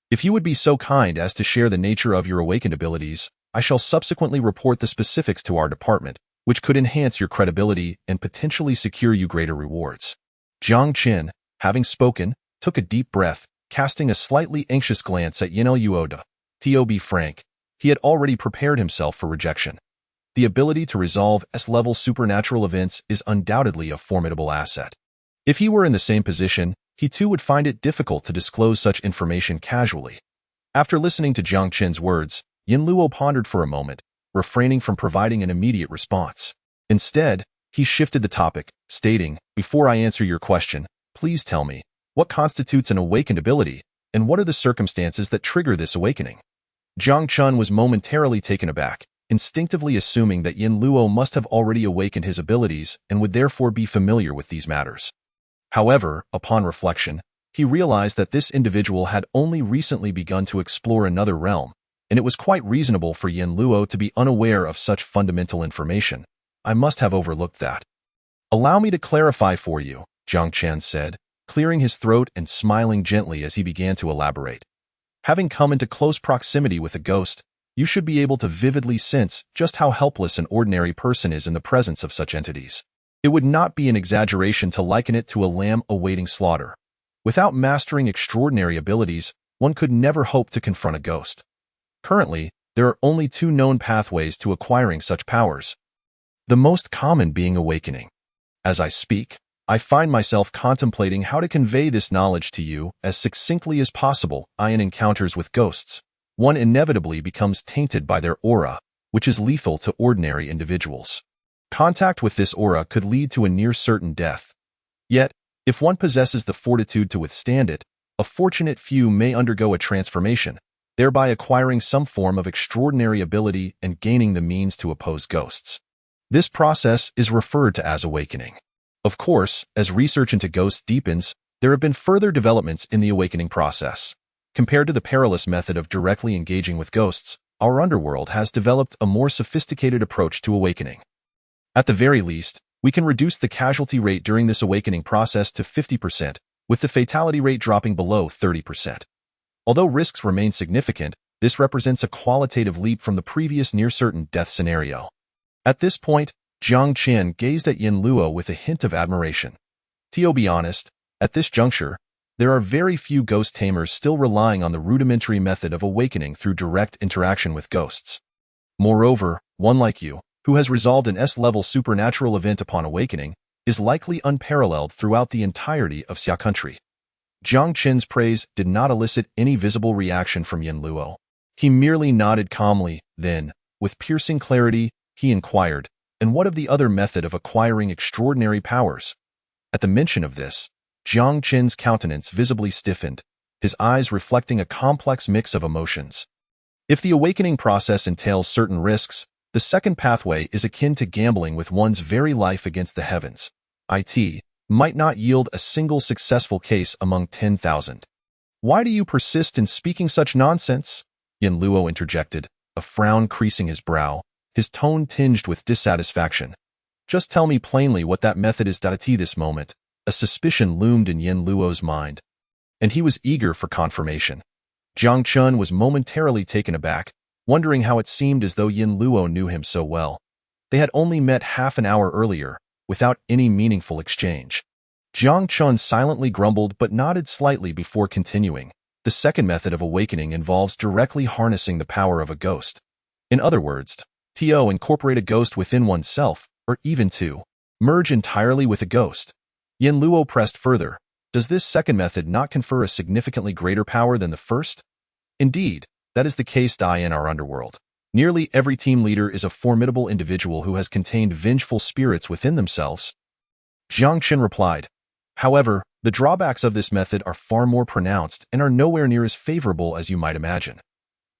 If you would be so kind as to share the nature of your awakened abilities, I shall subsequently report the specifics to our department, which could enhance your credibility and potentially secure you greater rewards. Jiang Qin, having spoken, took a deep breath, casting a slightly anxious glance at Yin Luoda. To be frank, he had already prepared himself for rejection. The ability to resolve S-level supernatural events is undoubtedly a formidable asset. If he were in the same position, he too would find it difficult to disclose such information casually. After listening to Jiang Qin's words, Yin Luo pondered for a moment, refraining from providing an immediate response. Instead, he shifted the topic, stating, "Before I answer your question, please tell me, what constitutes an awakened ability, and what are the circumstances that trigger this awakening?" Jiang Chun was momentarily taken aback, instinctively assuming that Yin Luo must have already awakened his abilities and would therefore be familiar with these matters. However, upon reflection, he realized that this individual had only recently begun to explore another realm, and it was quite reasonable for Yin Luo to be unaware of such fundamental information. I must have overlooked that. "Allow me to clarify for you," Jiang Chen said, clearing his throat and smiling gently as he began to elaborate. "Having come into close proximity with a ghost, you should be able to vividly sense just how helpless an ordinary person is in the presence of such entities. It would not be an exaggeration to liken it to a lamb awaiting slaughter. Without mastering extraordinary abilities, one could never hope to confront a ghost. Currently, there are only two known pathways to acquiring such powers, the most common being awakening. As I speak, I find myself contemplating how to convey this knowledge to you as succinctly as possible. In encounters with ghosts, one inevitably becomes tainted by their aura, which is lethal to ordinary individuals. Contact with this aura could lead to a near-certain death. Yet, if one possesses the fortitude to withstand it, a fortunate few may undergo a transformation, thereby acquiring some form of extraordinary ability and gaining the means to oppose ghosts. This process is referred to as awakening. Of course, as research into ghosts deepens, there have been further developments in the awakening process. Compared to the perilous method of directly engaging with ghosts, our underworld has developed a more sophisticated approach to awakening. At the very least, we can reduce the casualty rate during this awakening process to 50%, with the fatality rate dropping below 30%. Although risks remain significant, this represents a qualitative leap from the previous near-certain death scenario. At this point, Jiang Qian gazed at Yin Luo with a hint of admiration. To be honest, at this juncture, there are very few ghost tamers still relying on the rudimentary method of awakening through direct interaction with ghosts. Moreover, one like you, who has resolved an S-level supernatural event upon awakening, is likely unparalleled throughout the entirety of Xia country. Jiang Qin's praise did not elicit any visible reaction from Yin Luo. He merely nodded calmly, then, with piercing clarity, he inquired, "And what of the other method of acquiring extraordinary powers?" At the mention of this, Jiang Qin's countenance visibly stiffened, his eyes reflecting a complex mix of emotions. If the awakening process entails certain risks, the second pathway is akin to gambling with one's very life against the heavens. It might not yield a single successful case among 10,000. "Why do you persist in speaking such nonsense?" Yin Luo interjected, a frown creasing his brow, his tone tinged with dissatisfaction. "Just tell me plainly what that method is." At this moment, a suspicion loomed in Yin Luo's mind, and he was eager for confirmation. Jiang Chun was momentarily taken aback, wondering how it seemed as though Yin Luo knew him so well. They had only met half an hour earlier, without any meaningful exchange. Jiang Chun silently grumbled but nodded slightly before continuing. The second method of awakening involves directly harnessing the power of a ghost. In other words, to incorporate a ghost within oneself, or even to merge entirely with a ghost. Yin Luo pressed further. Does this second method not confer a significantly greater power than the first? Indeed, that is the case in our underworld. Nearly every team leader is a formidable individual who has contained vengeful spirits within themselves. Jiang Qin replied. However, The drawbacks of this method are far more pronounced and are nowhere near as favorable as you might imagine.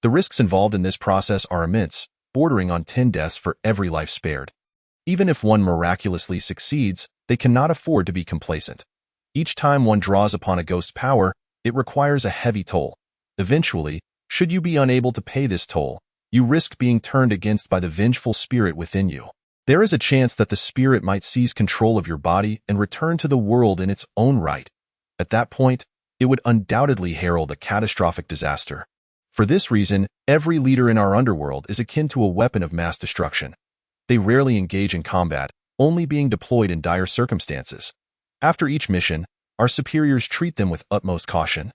The risks involved in this process are immense, bordering on 10 deaths for every life spared. Even if one miraculously succeeds, they cannot afford to be complacent. Each time one draws upon a ghost's power, it requires a heavy toll. Eventually, should you be unable to pay this toll, you risk being turned against by the vengeful spirit within you. There is a chance that the spirit might seize control of your body and return to the world in its own right. At that point, it would undoubtedly herald a catastrophic disaster. For this reason, every leader in our underworld is akin to a weapon of mass destruction. They rarely engage in combat, only being deployed in dire circumstances. After each mission, our superiors treat them with utmost caution,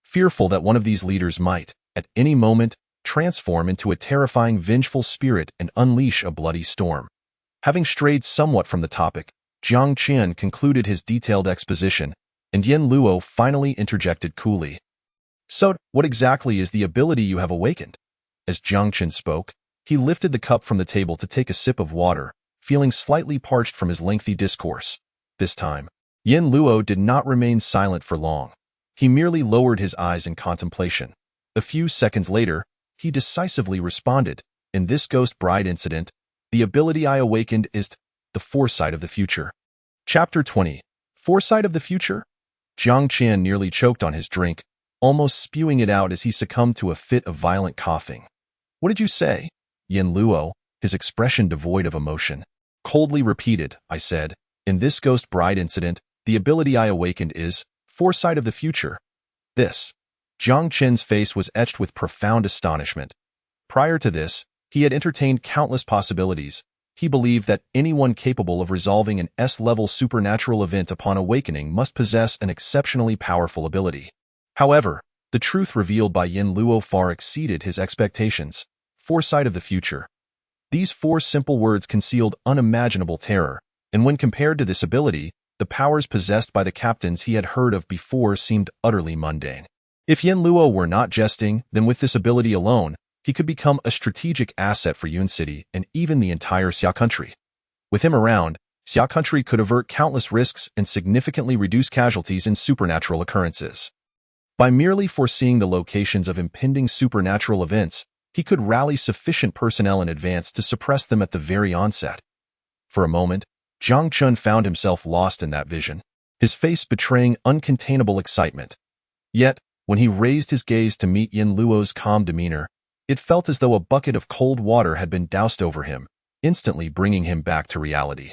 fearful that one of these leaders might, at any moment, transform into a terrifying vengeful spirit and unleash a bloody storm. Having strayed somewhat from the topic, Jiang Qian concluded his detailed exposition, and Yin Luo finally interjected coolly. "So, what exactly is the ability you have awakened?" As Jiang Qian spoke, he lifted the cup from the table to take a sip of water, feeling slightly parched from his lengthy discourse. This time, Yin Luo did not remain silent for long. He merely lowered his eyes in contemplation. A few seconds later, he decisively responded, "In this ghost bride incident, the ability I awakened is the foresight of the future." Chapter 20. Foresight of the future? Jiang Qian nearly choked on his drink, almost spewing it out as he succumbed to a fit of violent coughing. "What did you say?" Yin Luo, his expression devoid of emotion, coldly repeated, "I said, in this ghost bride incident, the ability I awakened is foresight of the future." This. Jiang Qian's face was etched with profound astonishment. Prior to this, he had entertained countless possibilities. He believed that anyone capable of resolving an S-level supernatural event upon awakening must possess an exceptionally powerful ability. However, the truth revealed by Yin Luo far exceeded his expectations. Foresight of the future. These 4 simple words concealed unimaginable terror, and when compared to this ability, the powers possessed by the captains he had heard of before seemed utterly mundane. If Yin Luo were not jesting, then with this ability alone, he could become a strategic asset for Yun City and even the entire Xia country. With him around, Xia country could avert countless risks and significantly reduce casualties in supernatural occurrences. By merely foreseeing the locations of impending supernatural events, he could rally sufficient personnel in advance to suppress them at the very onset. For a moment, Jiang Qian found himself lost in that vision, his face betraying uncontainable excitement. Yet, when he raised his gaze to meet Yin Luo's calm demeanor, it felt as though a bucket of cold water had been doused over him, instantly bringing him back to reality.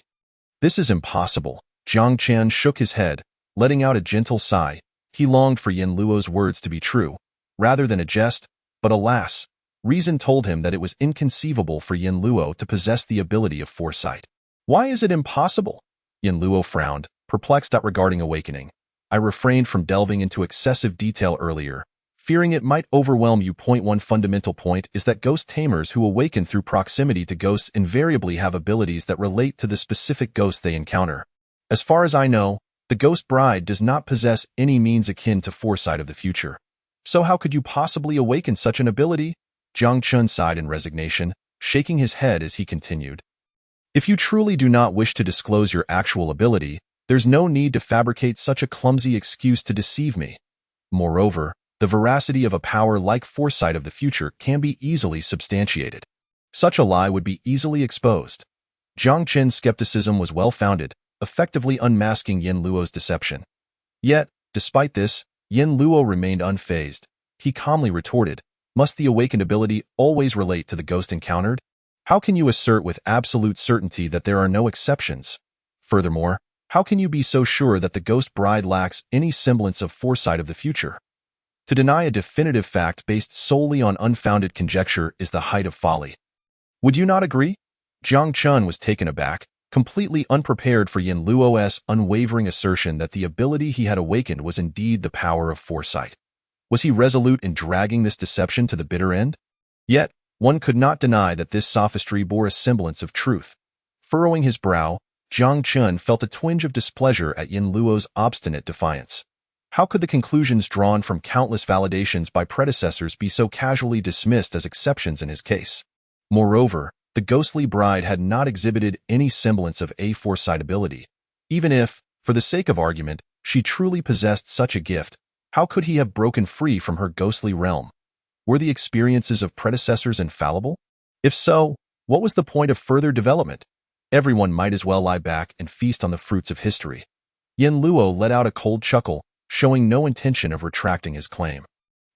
"This is impossible." Jiang Qian shook his head, letting out a gentle sigh. He longed for Yin Luo's words to be true, rather than a jest, but alas, reason told him that it was inconceivable for Yin Luo to possess the ability of foresight. "Why is it impossible?" Yin Luo frowned, perplexed regarding awakening. "I refrained from delving into excessive detail earlier, fearing it might overwhelm you. One fundamental point is that ghost tamers who awaken through proximity to ghosts invariably have abilities that relate to the specific ghost they encounter. As far as I know, the ghost bride does not possess any means akin to foresight of the future. So how could you possibly awaken such an ability?" Jiang Qian sighed in resignation, shaking his head as he continued. "If you truly do not wish to disclose your actual ability, there's no need to fabricate such a clumsy excuse to deceive me. Moreover, the veracity of a power like foresight of the future can be easily substantiated. Such a lie would be easily exposed." Jiang Qian's skepticism was well-founded, effectively unmasking Yin Luo's deception. Yet, despite this, Yin Luo remained unfazed. He calmly retorted, "Must the awakened ability always relate to the ghost encountered? How can you assert with absolute certainty that there are no exceptions? Furthermore, how can you be so sure that the ghost bride lacks any semblance of foresight of the future? To deny a definitive fact based solely on unfounded conjecture is the height of folly. Would you not agree?" Jiang Qian was taken aback, completely unprepared for Yin Luo's unwavering assertion that the ability he had awakened was indeed the power of foresight. Was he resolute in dragging this deception to the bitter end? Yet, one could not deny that this sophistry bore a semblance of truth. Furrowing his brow, Jiang Qian felt a twinge of displeasure at Yin Luo's obstinate defiance. How could the conclusions drawn from countless validations by predecessors be so casually dismissed as exceptions in his case? Moreover, the ghostly bride had not exhibited any semblance of a foresight ability. Even if, for the sake of argument, She truly possessed such a gift. How could he have broken free from her ghostly realm? Were the experiences of predecessors infallible? If so, what was the point of further development? Everyone might as well lie back and feast on the fruits of history. Yin Luo let out a cold chuckle, showing no intention of retracting his claim.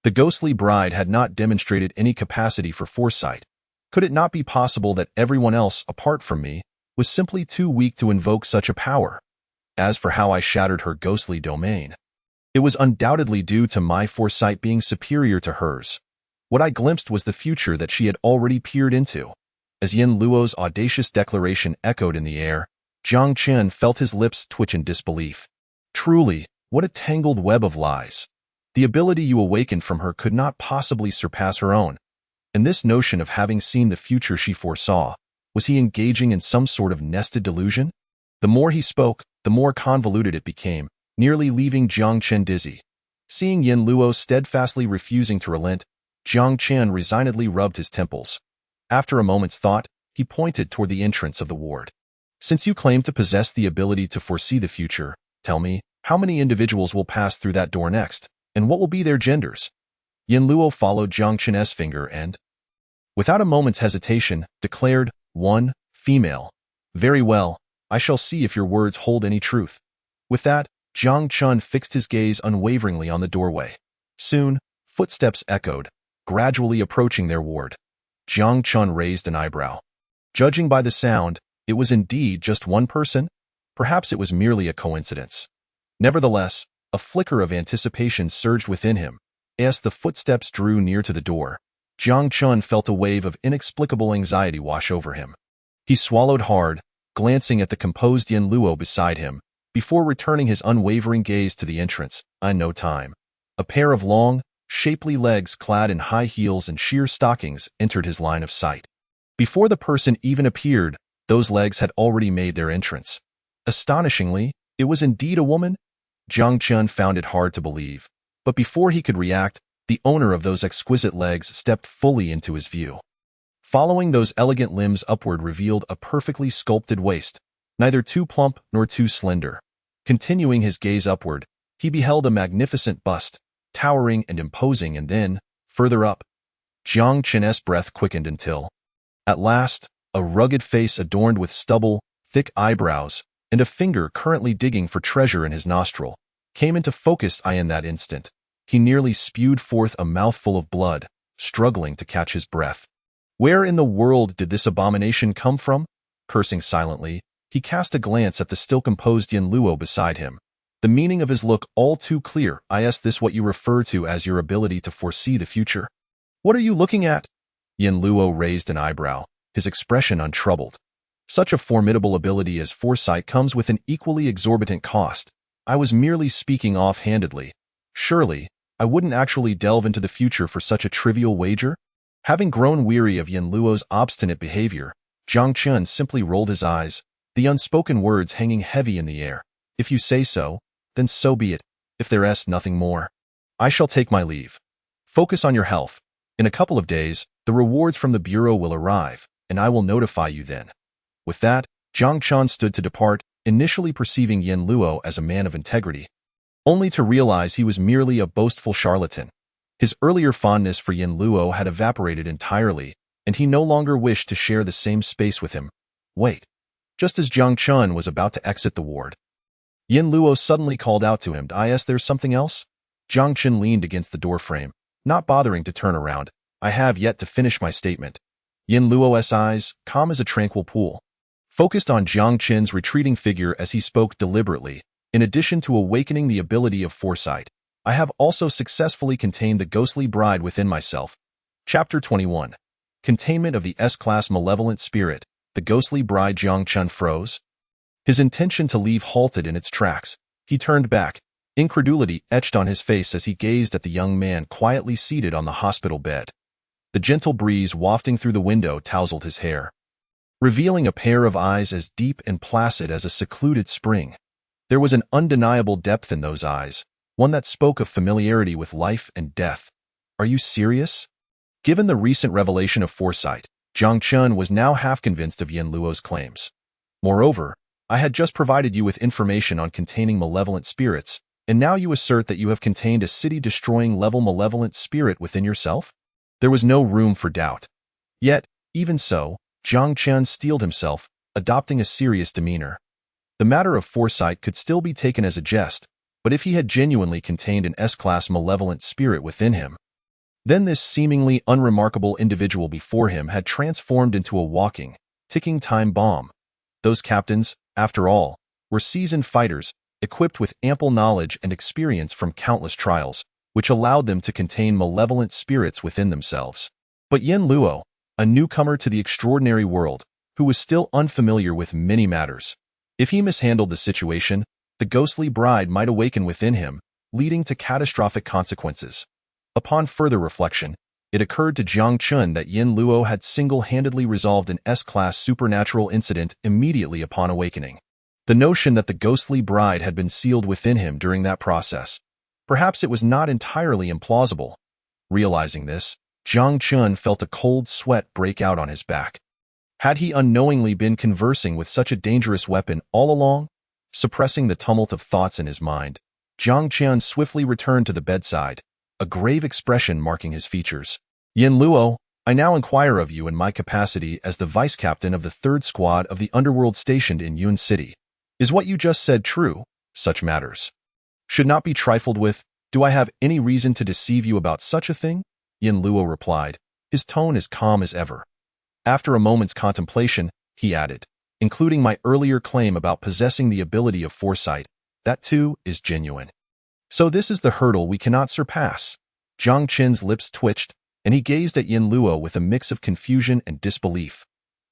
The ghostly bride had not demonstrated any capacity for foresight. Could it not be possible that everyone else, apart from me, was simply too weak to invoke such a power? As for how I shattered her ghostly domain, it was undoubtedly due to my foresight being superior to hers. What I glimpsed was the future that she had already peered into. As Yin Luo's audacious declaration echoed in the air, Jiang Chen felt his lips twitch in disbelief. Truly, what a tangled web of lies. The ability you awakened from her could not possibly surpass her own. And this notion of having seen the future she foresaw, was he engaging in some sort of nested delusion? The more he spoke, the more convoluted it became, nearly leaving Jiang Chen dizzy. Seeing Yin Luo steadfastly refusing to relent, Jiang Chen resignedly rubbed his temples. After a moment's thought, he pointed toward the entrance of the ward. Since you claim to possess the ability to foresee the future, tell me, how many individuals will pass through that door next, and what will be their genders? Yin Luo followed Jiang Chen's finger and, without a moment's hesitation, declared, 1, female. Very well, I shall see if your words hold any truth. With that, Jiang Chen fixed his gaze unwaveringly on the doorway. Soon, footsteps echoed, gradually approaching their ward. Jiang Chen raised an eyebrow. Judging by the sound, it was indeed just one person. Perhaps it was merely a coincidence. Nevertheless, a flicker of anticipation surged within him. As the footsteps drew near to the door, Jiang Chen felt a wave of inexplicable anxiety wash over him. He swallowed hard, glancing at the composed Yin Luo beside him, before returning his unwavering gaze to the entrance. In no time, a pair of long, shapely legs clad in high heels and sheer stockings entered his line of sight. Before the person even appeared, those legs had already made their entrance. Astonishingly, it was indeed a woman. Jiang Chen found it hard to believe, but before he could react, the owner of those exquisite legs stepped fully into his view. Following those elegant limbs upward revealed a perfectly sculpted waist, neither too plump nor too slender. Continuing his gaze upward, he beheld a magnificent bust, towering and imposing, and then, further up, Jiang Chen's breath quickened until, at last, a rugged face adorned with stubble, thick eyebrows, and a finger currently digging for treasure in his nostril, came into focus. In that instant, he nearly spewed forth a mouthful of blood, struggling to catch his breath. Where in the world did this abomination come from? Cursing silently, he cast a glance at the still composed Yin Luo beside him. The meaning of his look all too clear. Is this what you refer to as your ability to foresee the future? What are you looking at? Yin Luo raised an eyebrow, his expression untroubled. Such a formidable ability as foresight comes with an equally exorbitant cost. I was merely speaking offhandedly. Surely, I wouldn't actually delve into the future for such a trivial wager? Having grown weary of Yin Luo's obstinate behavior, Jiang Chen simply rolled his eyes, the unspoken words hanging heavy in the air. If you say so, then so be it. If there's nothing more, I shall take my leave. Focus on your health. In a couple of days, the rewards from the Bureau will arrive, and I will notify you then. With that, Jiang Chen stood to depart, initially perceiving Yin Luo as a man of integrity, only to realize he was merely a boastful charlatan. His earlier fondness for Yin Luo had evaporated entirely, and he no longer wished to share the same space with him. Wait. Just as Jiang Chen was about to exit the ward, Yin Luo suddenly called out to him, There's something else? Jiang Chen leaned against the doorframe, not bothering to turn around. I have yet to finish my statement. Yin Luo's eyes, calm as a tranquil pool, focused on Jiang Chen's retreating figure as he spoke deliberately. In addition to awakening the ability of foresight, I have also successfully contained the ghostly bride within myself. Chapter 21. Containment of the S-Class Malevolent Spirit. The ghostly bride. Jiang Chen froze. His intention to leave halted in its tracks. He turned back, incredulity etched on his face as he gazed at the young man quietly seated on the hospital bed. The gentle breeze wafting through the window tousled his hair, revealing a pair of eyes as deep and placid as a secluded spring. There was an undeniable depth in those eyes, one that spoke of familiarity with life and death. Are you serious? Given the recent revelation of foresight, Jiang Chen was now half convinced of Yin Luo's claims. Moreover, I had just provided you with information on containing malevolent spirits, and now you assert that you have contained a city-destroying level malevolent spirit within yourself? There was no room for doubt. Yet, even so, Jiang Qian steeled himself, adopting a serious demeanor. The matter of foresight could still be taken as a jest, but if he had genuinely contained an S-class malevolent spirit within him, then this seemingly unremarkable individual before him had transformed into a walking, ticking time bomb. Those captains, after all, were seasoned fighters, equipped with ample knowledge and experience from countless trials, which allowed them to contain malevolent spirits within themselves. But Yin Luo, a newcomer to the extraordinary world, who was still unfamiliar with many matters, if he mishandled the situation, the ghostly bride might awaken within him, leading to catastrophic consequences. Upon further reflection, it occurred to Jiang Chun that Yin Luo had single-handedly resolved an S-class supernatural incident immediately upon awakening. The notion that the ghostly bride had been sealed within him during that process, perhaps it was not entirely implausible. Realizing this, Jiang Chun felt a cold sweat break out on his back. Had he unknowingly been conversing with such a dangerous weapon all along? Suppressing the tumult of thoughts in his mind, Jiang Chun swiftly returned to the bedside, a grave expression marking his features. Yin Luo, I now inquire of you in my capacity as the vice-captain of the 3rd Squad of the Underworld stationed in Yun City. Is what you just said true? Such matters should not be trifled with. Do I have any reason to deceive you about such a thing? Yin Luo replied, his tone as calm as ever. After a moment's contemplation, he added, including my earlier claim about possessing the ability of foresight, that too is genuine. So this is the hurdle we cannot surpass. Jiang Qin's lips twitched, and he gazed at Yin Luo with a mix of confusion and disbelief.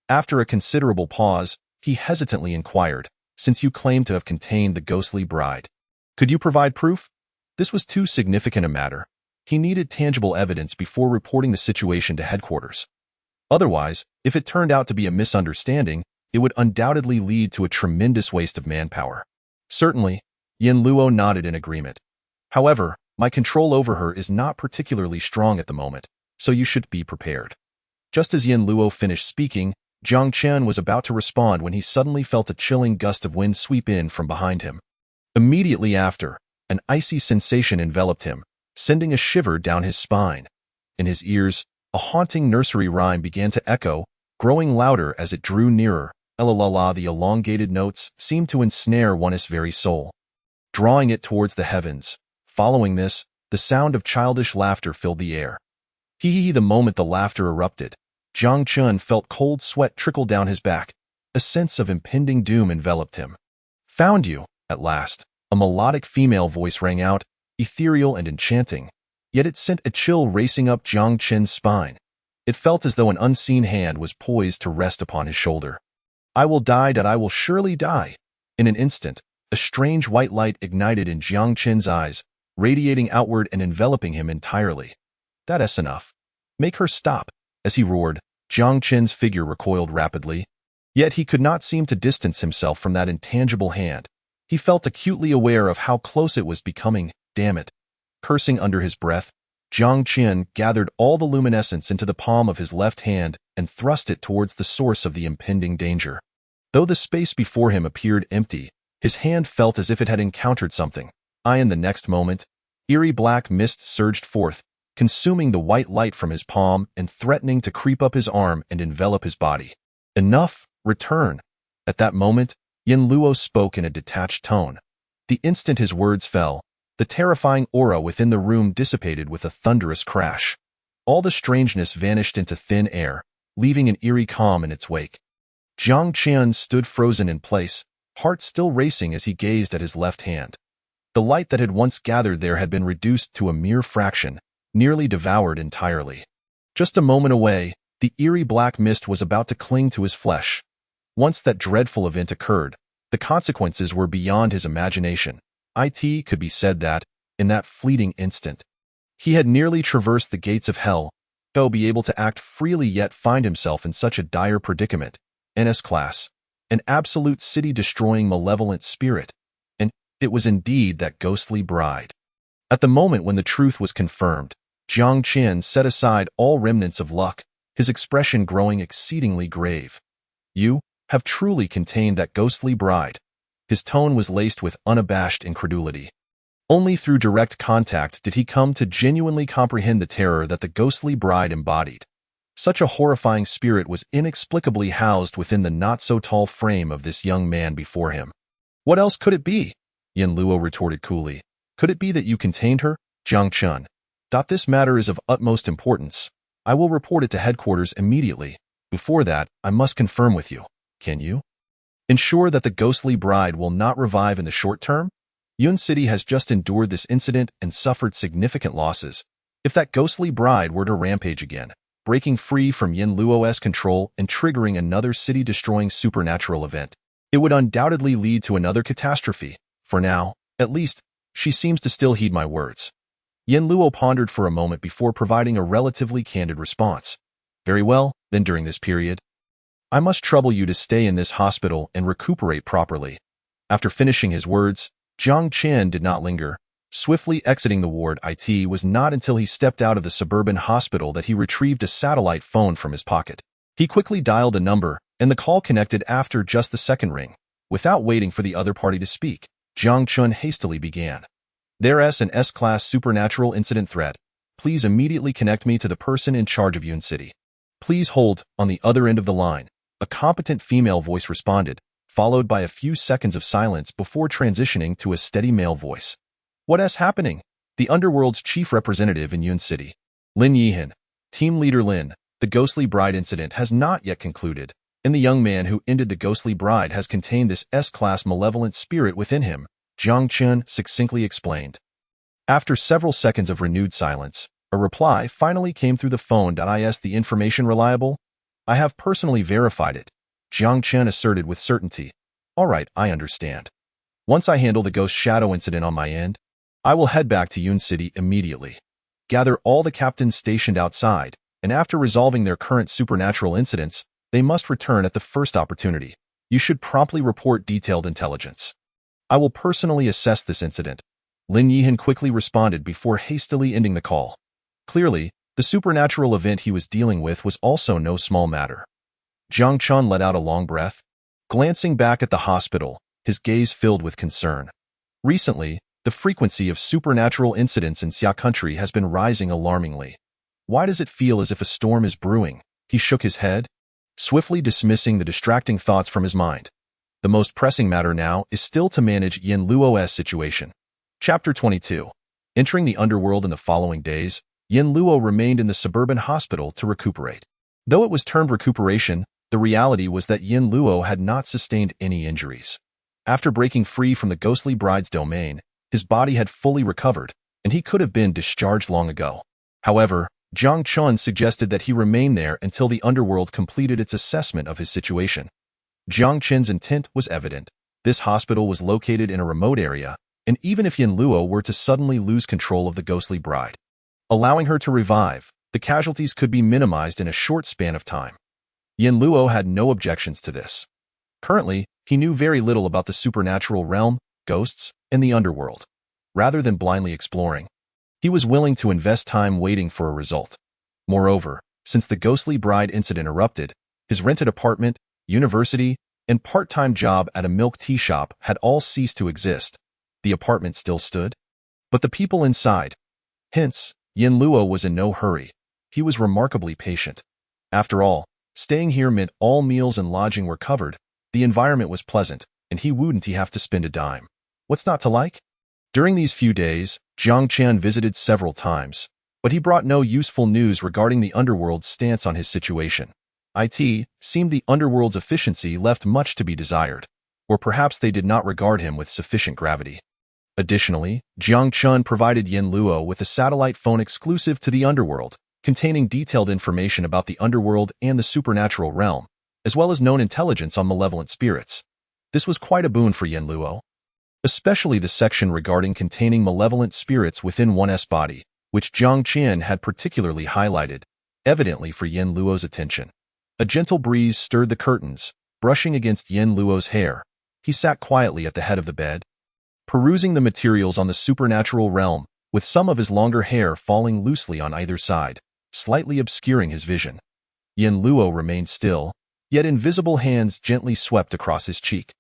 After a considerable pause, he hesitantly inquired, since you claim to have contained the ghostly bride, could you provide proof? This was too significant a matter. He needed tangible evidence before reporting the situation to headquarters. Otherwise, if it turned out to be a misunderstanding, it would undoubtedly lead to a tremendous waste of manpower. Certainly, Yin Luo nodded in agreement. However, my control over her is not particularly strong at the moment, so you should be prepared. Just as Yin Luo finished speaking, Jiang Qian was about to respond when he suddenly felt a chilling gust of wind sweep in from behind him. Immediately after, an icy sensation enveloped him, sending a shiver down his spine. In his ears, a haunting nursery rhyme began to echo, growing louder as it drew nearer. La la la, the elongated notes seemed to ensnare one's very soul, drawing it towards the heavens. Following this, the sound of childish laughter filled the air. Hee hee hee. The moment the laughter erupted, Jiang Chun felt cold sweat trickle down his back. A sense of impending doom enveloped him. Found you, at last, a melodic female voice rang out, ethereal and enchanting, yet it sent a chill racing up Jiang Chun's spine. It felt as though an unseen hand was poised to rest upon his shoulder. I will die, that I will surely die. In an instant, a strange white light ignited in Jiang Chun's eyes, radiating outward and enveloping him entirely. That's enough. Make her stop. As he roared, Jiang Chun's figure recoiled rapidly. Yet he could not seem to distance himself from that intangible hand. He felt acutely aware of how close it was becoming. Damn it. Cursing under his breath, Jiang Chun gathered all the luminescence into the palm of his left hand and thrust it towards the source of the impending danger. Though the space before him appeared empty, his hand felt as if it had encountered something. In the next moment, eerie black mist surged forth, consuming the white light from his palm and threatening to creep up his arm and envelop his body. Enough, return. At that moment, Yin Luo spoke in a detached tone. The instant his words fell, the terrifying aura within the room dissipated with a thunderous crash. All the strangeness vanished into thin air, leaving an eerie calm in its wake. Jiang Chun stood frozen in place, heart still racing as he gazed at his left hand. The light that had once gathered there had been reduced to a mere fraction, nearly devoured entirely. Just a moment away, the eerie black mist was about to cling to his flesh. Once that dreadful event occurred, the consequences were beyond his imagination. It could be said that, in that fleeting instant, he had nearly traversed the gates of hell, though be able to act freely yet find himself in such a dire predicament. S-class, an absolute city-destroying malevolent spirit, and it was indeed that ghostly bride. At the moment when the truth was confirmed, Jiang Chun set aside all remnants of luck, his expression growing exceedingly grave. You, have truly contained that ghostly bride? His tone was laced with unabashed incredulity. Only through direct contact did he come to genuinely comprehend the terror that the ghostly bride embodied. Such a horrifying spirit was inexplicably housed within the not-so-tall frame of this young man before him. What else could it be? Yin Luo retorted coolly. Could it be that you contained her, Jiang Chun? This matter is of utmost importance. I will report it to headquarters immediately. Before that, I must confirm with you. Can you ensure that the ghostly bride will not revive in the short term? Yun City has just endured this incident and suffered significant losses. If that ghostly bride were to rampage again, breaking free from Yin Luo's control and triggering another city-destroying supernatural event, it would undoubtedly lead to another catastrophe. For now, at least, she seems to still heed my words. Yin Luo pondered for a moment before providing a relatively candid response. Very well, then during this period, I must trouble you to stay in this hospital and recuperate properly. After finishing his words, Jiang Chen did not linger. Swiftly exiting the ward, it was not until he stepped out of the suburban hospital that he retrieved a satellite phone from his pocket. He quickly dialed a number, and the call connected after just the second ring. Without waiting for the other party to speak, Jiang Chun hastily began. There's an S-class supernatural incident threat. Please immediately connect me to the person in charge of Yun City. Please hold. On the other end of the line, a competent female voice responded, followed by a few seconds of silence before transitioning to a steady male voice. What's happening? The Underworld's chief representative in Yun City, Lin Yihan. Team leader Lin, the ghostly bride incident has not yet concluded, and the young man who ended the ghostly bride has contained this S-class malevolent spirit within him, Jiang Chun succinctly explained. After several seconds of renewed silence, a reply finally came through the phone. Is the information reliable? I have personally verified it, Jiang Chen asserted with certainty. All right, I understand. Once I handle the ghost shadow incident on my end, I will head back to Yun City immediately. Gather all the captains stationed outside, and after resolving their current supernatural incidents, they must return at the first opportunity. You should promptly report detailed intelligence. I will personally assess this incident. Lin Yihan quickly responded before hastily ending the call. Clearly, the supernatural event he was dealing with was also no small matter. Jiang Chun let out a long breath. Glancing back at the hospital, his gaze filled with concern. Recently, the frequency of supernatural incidents in Xia country has been rising alarmingly. Why does it feel as if a storm is brewing? He shook his head, swiftly dismissing the distracting thoughts from his mind. The most pressing matter now is still to manage Yin Luo's situation. Chapter 22. Entering the underworld in the following days, Yin Luo remained in the suburban hospital to recuperate. Though it was termed recuperation, the reality was that Yin Luo had not sustained any injuries. After breaking free from the ghostly bride's domain, his body had fully recovered, and he could have been discharged long ago. However, Jiang Chun suggested that he remain there until the underworld completed its assessment of his situation. Jiang Chen's intent was evident. This hospital was located in a remote area, and even if Yin Luo were to suddenly lose control of the ghostly bride, allowing her to revive, the casualties could be minimized in a short span of time. Yin Luo had no objections to this. Currently, he knew very little about the supernatural realm, ghosts, and the underworld. Rather than blindly exploring, he was willing to invest time waiting for a result. Moreover, since the ghostly bride incident erupted, his rented apartment, university, and part-time job at a milk tea shop had all ceased to exist. The apartment still stood, but the people inside. Hence, Yin Luo was in no hurry. He was remarkably patient. After all, staying here meant all meals and lodging were covered, the environment was pleasant, and he wouldn't have to spend a dime. What's not to like? During these few days, Jiang Chen visited several times, but he brought no useful news regarding the underworld's stance on his situation. It seemed the underworld's efficiency left much to be desired, or perhaps they did not regard him with sufficient gravity. Additionally, Jiang Chun provided Yin Luo with a satellite phone exclusive to the underworld, containing detailed information about the underworld and the supernatural realm, as well as known intelligence on malevolent spirits. This was quite a boon for Yin Luo, especially the section regarding containing malevolent spirits within one's body, which Jiang Chen had particularly highlighted, evidently for Yin Luo's attention. A gentle breeze stirred the curtains, brushing against Yin Luo's hair. He sat quietly at the head of the bed, perusing the materials on the supernatural realm, with some of his longer hair falling loosely on either side, slightly obscuring his vision. Yin Luo remained still, yet invisible hands gently swept across his cheek,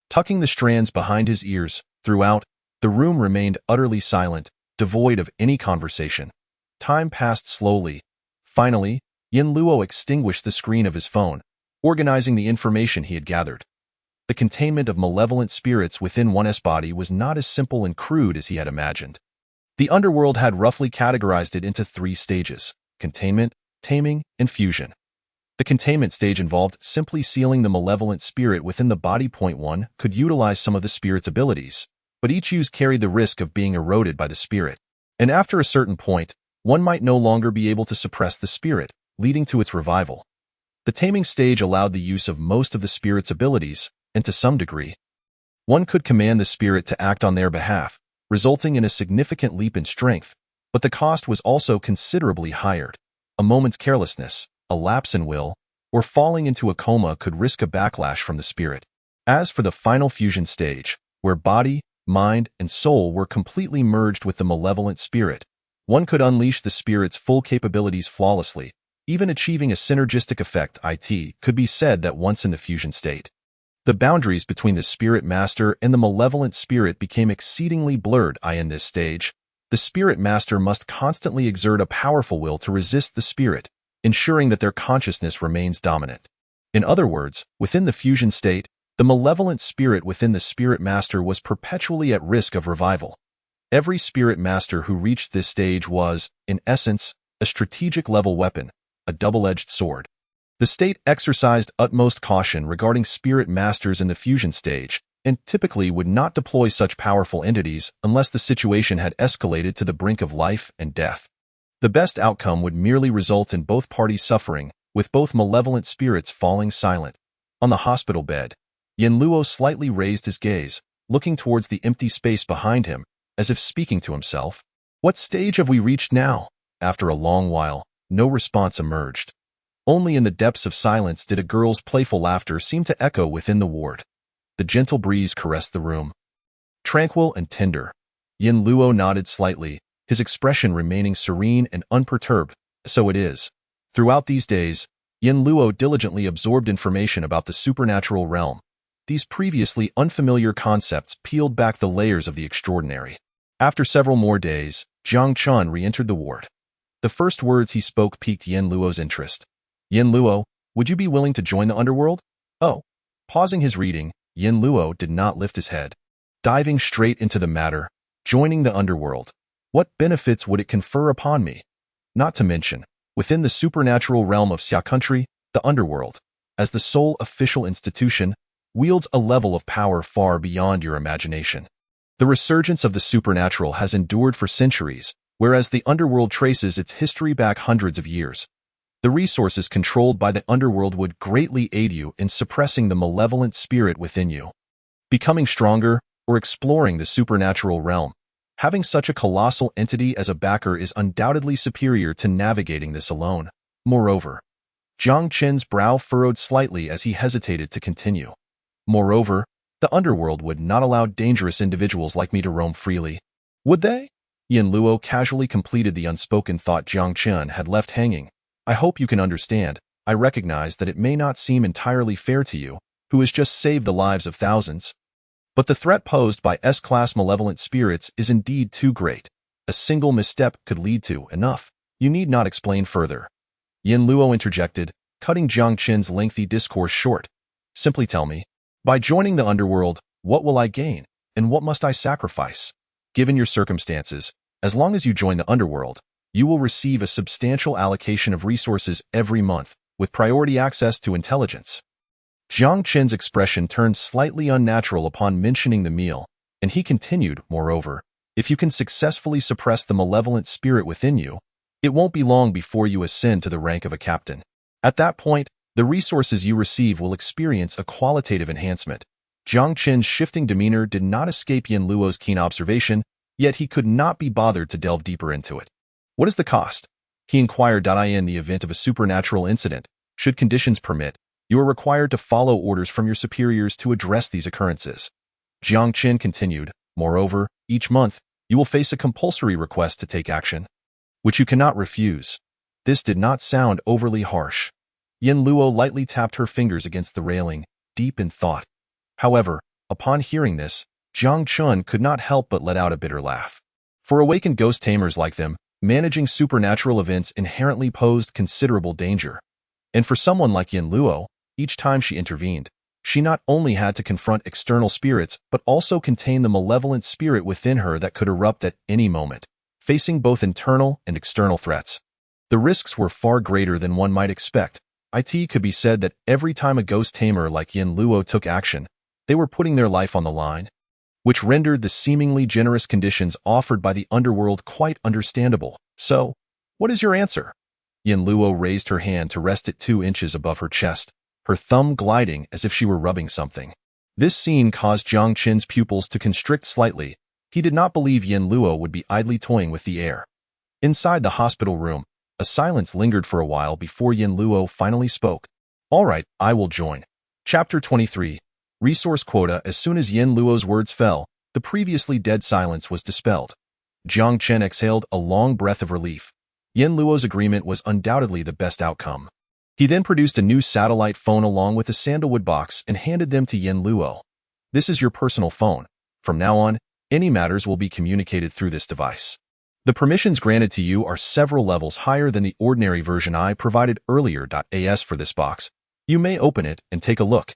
tucking the strands behind his ears. Throughout, the room remained utterly silent, devoid of any conversation. Time passed slowly. Finally, Yin Luo extinguished the screen of his phone, organizing the information he had gathered. The containment of malevolent spirits within one's body was not as simple and crude as he had imagined. The underworld had roughly categorized it into 3 stages: containment, taming, and fusion. The containment stage involved simply sealing the malevolent spirit within the body. Point 1 could utilize some of the spirit's abilities, but each use carried the risk of being eroded by the spirit. And after a certain point, one might no longer be able to suppress the spirit, leading to its revival. The taming stage allowed the use of most of the spirit's abilities, and to some degree, one could command the spirit to act on their behalf, resulting in a significant leap in strength, but the cost was also considerably higher. A moment's carelessness, a lapse in will, or falling into a coma could risk a backlash from the spirit. As for the final fusion stage, where body, mind, and soul were completely merged with the malevolent spirit, one could unleash the spirit's full capabilities flawlessly, even achieving a synergistic effect. It could be said that once in the fusion state, the boundaries between the spirit master and the malevolent spirit became exceedingly blurred. In this stage, the spirit master must constantly exert a powerful will to resist the spirit, ensuring that their consciousness remains dominant. In other words, within the fusion state, the malevolent spirit within the spirit master was perpetually at risk of revival. Every spirit master who reached this stage was, in essence, a strategic-level weapon, a double-edged sword. The state exercised utmost caution regarding spirit masters in the fusion stage, and typically would not deploy such powerful entities unless the situation had escalated to the brink of life and death. The best outcome would merely result in both parties suffering, with both malevolent spirits falling silent. On the hospital bed, Yin Luo slightly raised his gaze, looking towards the empty space behind him, as if speaking to himself. What stage have we reached now? After a long while, no response emerged. Only in the depths of silence did a girl's playful laughter seem to echo within the ward. The gentle breeze caressed the room. Tranquil and tender, Yin Luo nodded slightly, his expression remaining serene and unperturbed. So it is. Throughout these days, Yin Luo diligently absorbed information about the supernatural realm. These previously unfamiliar concepts peeled back the layers of the extraordinary. After several more days, Jiang Chun re-entered the ward. The first words he spoke piqued Yin Luo's interest. Yin Luo, would you be willing to join the underworld? Oh. Pausing his reading, Yin Luo did not lift his head. Diving straight into the matter, joining the underworld. What benefits would it confer upon me? Not to mention, within the supernatural realm of Xia country, the underworld, as the sole official institution, wields a level of power far beyond your imagination. The resurgence of the supernatural has endured for centuries, whereas the underworld traces its history back hundreds of years. The resources controlled by the underworld would greatly aid you in suppressing the malevolent spirit within you. Becoming stronger, or exploring the supernatural realm, having such a colossal entity as a backer is undoubtedly superior to navigating this alone. Moreover, Jiang Chen's brow furrowed slightly as he hesitated to continue. Moreover, the underworld would not allow dangerous individuals like me to roam freely. Would they? Yin Luo casually completed the unspoken thought Jiang Chen had left hanging. I hope you can understand. I recognize that it may not seem entirely fair to you, who has just saved the lives of thousands. But the threat posed by S-class malevolent spirits is indeed too great. A single misstep could lead to enough. You need not explain further. Yin Luo interjected, cutting Jiang Chen's lengthy discourse short. Simply tell me, by joining the underworld, what will I gain, and what must I sacrifice? Given your circumstances, as long as you join the underworld, you will receive a substantial allocation of resources every month, with priority access to intelligence. Jiang Chen's expression turned slightly unnatural upon mentioning the meal, and he continued, moreover, if you can successfully suppress the malevolent spirit within you, it won't be long before you ascend to the rank of a captain. At that point, the resources you receive will experience a qualitative enhancement. Jiang Chen's shifting demeanor did not escape Yin Luo's keen observation, yet he could not be bothered to delve deeper into it. What is the cost? He inquired. In the event of a supernatural incident, should conditions permit, you are required to follow orders from your superiors to address these occurrences. Jiang Chen continued, moreover, each month, you will face a compulsory request to take action, which you cannot refuse. This did not sound overly harsh. Yin Luo lightly tapped her fingers against the railing, deep in thought. However, upon hearing this, Jiang Chun could not help but let out a bitter laugh. For awakened ghost tamers like them, managing supernatural events inherently posed considerable danger. And for someone like Yin Luo, each time she intervened, she not only had to confront external spirits but also contain the malevolent spirit within her that could erupt at any moment, facing both internal and external threats. The risks were far greater than one might expect. It could be said that every time a ghost tamer like Yin Luo took action, they were putting their life on the line, which rendered the seemingly generous conditions offered by the underworld quite understandable. So, what is your answer? Yin Luo raised her hand to rest it 2 inches above her chest, her thumb gliding as if she were rubbing something. This scene caused Jiang Chen's pupils to constrict slightly. He did not believe Yin Luo would be idly toying with the air. Inside the hospital room, a silence lingered for a while before Yin Luo finally spoke. All right, I will join. Chapter 23. Resource Quota. As soon as Yin Luo's words fell, the previously dead silence was dispelled. Jiang Chen exhaled a long breath of relief. Yin Luo's agreement was undoubtedly the best outcome. He then produced a new satellite phone along with a sandalwood box and handed them to Yin Luo. This is your personal phone. From now on, any matters will be communicated through this device. The permissions granted to you are several levels higher than the ordinary version I provided earlier. As for this box, you may open it and take a look.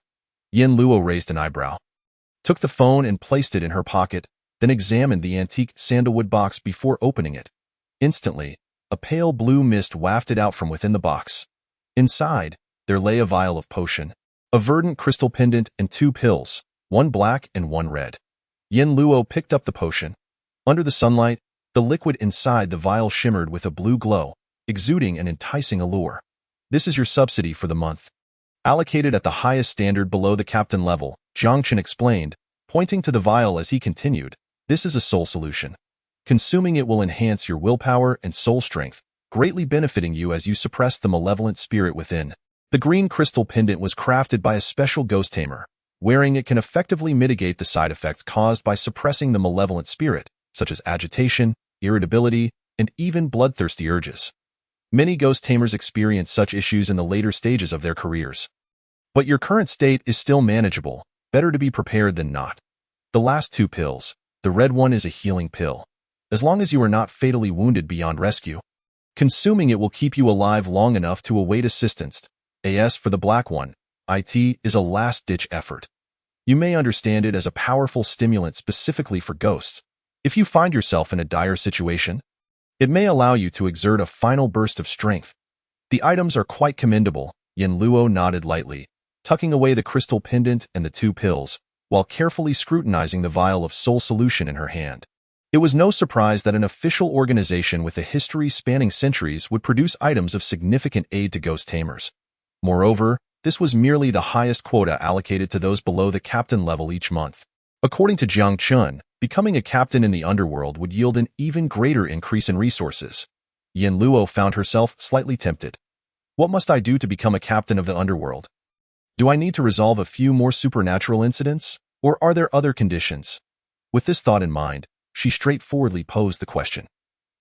Yin Luo raised an eyebrow, took the phone and placed it in her pocket, then examined the antique sandalwood box before opening it. Instantly, a pale blue mist wafted out from within the box. Inside, there lay a vial of potion, a verdant crystal pendant, and 2 pills, one black and one red. Yin Luo picked up the potion. Under the sunlight, the liquid inside the vial shimmered with a blue glow, exuding an enticing allure. This is your subsidy for the month. Allocated at the highest standard below the captain level, Jiang Chen explained, pointing to the vial as he continued. This is a soul solution. Consuming it will enhance your willpower and soul strength, greatly benefiting you as you suppress the malevolent spirit within. The green crystal pendant was crafted by a special ghost tamer. Wearing it can effectively mitigate the side effects caused by suppressing the malevolent spirit, such as agitation, irritability, and even bloodthirsty urges. Many ghost tamers experience such issues in the later stages of their careers. But your current state is still manageable, better to be prepared than not. The last 2 pills, the red one is a healing pill. As long as you are not fatally wounded beyond rescue, consuming it will keep you alive long enough to await assistance. As for the black one, it is a last-ditch effort. You may understand it as a powerful stimulant specifically for ghosts. If you find yourself in a dire situation, it may allow you to exert a final burst of strength. The items are quite commendable. Yin Luo nodded lightly, tucking away the crystal pendant and the 2 pills, while carefully scrutinizing the vial of soul solution in her hand. It was no surprise that an official organization with a history spanning centuries would produce items of significant aid to ghost tamers. Moreover, this was merely the highest quota allocated to those below the captain level each month. According to Jiang Chun, becoming a captain in the underworld would yield an even greater increase in resources. Yin Luo found herself slightly tempted. What must I do to become a captain of the underworld? Do I need to resolve a few more supernatural incidents, or are there other conditions? With this thought in mind, she straightforwardly posed the question.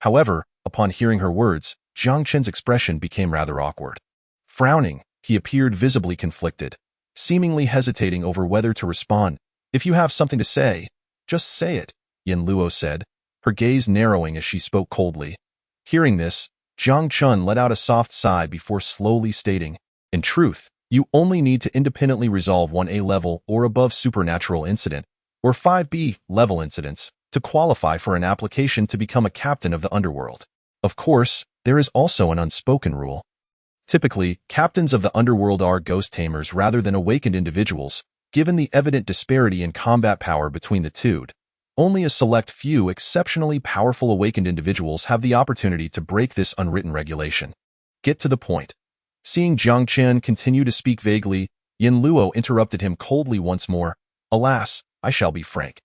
However, upon hearing her words, Jiang Chen's expression became rather awkward. Frowning, he appeared visibly conflicted, seemingly hesitating over whether to respond. If you have something to say, just say it, Yin Luo said, her gaze narrowing as she spoke coldly. Hearing this, Jiang Chun let out a soft sigh before slowly stating, in truth, you only need to independently resolve 1A level or above supernatural incident, or 5B level incidents, to qualify for an application to become a captain of the underworld. Of course, there is also an unspoken rule. Typically, captains of the underworld are ghost tamers rather than awakened individuals, given the evident disparity in combat power between the two. Only a select few exceptionally powerful awakened individuals have the opportunity to break this unwritten regulation. Get to the point. Seeing Jiang Chen continue to speak vaguely, Yin Luo interrupted him coldly once more. Alas, I shall be frank.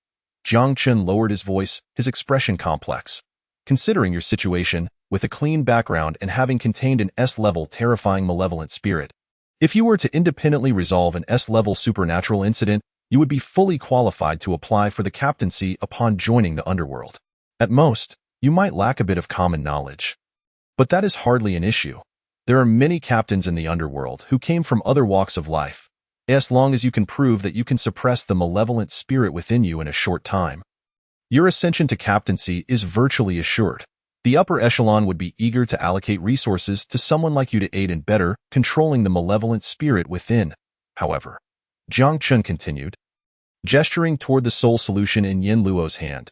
Jiang Chen lowered his voice, his expression complex. Considering your situation, with a clean background and having contained an S-level terrifying malevolent spirit, if you were to independently resolve an S-level supernatural incident, you would be fully qualified to apply for the captaincy upon joining the underworld. At most, you might lack a bit of common knowledge. But that is hardly an issue. There are many captains in the underworld who came from other walks of life, as long as you can prove that you can suppress the malevolent spirit within you in a short time. Your ascension to captaincy is virtually assured. The upper echelon would be eager to allocate resources to someone like you to aid in better controlling the malevolent spirit within. However, Jiang Chun continued, gesturing toward the soul solution in Yin Luo's hand.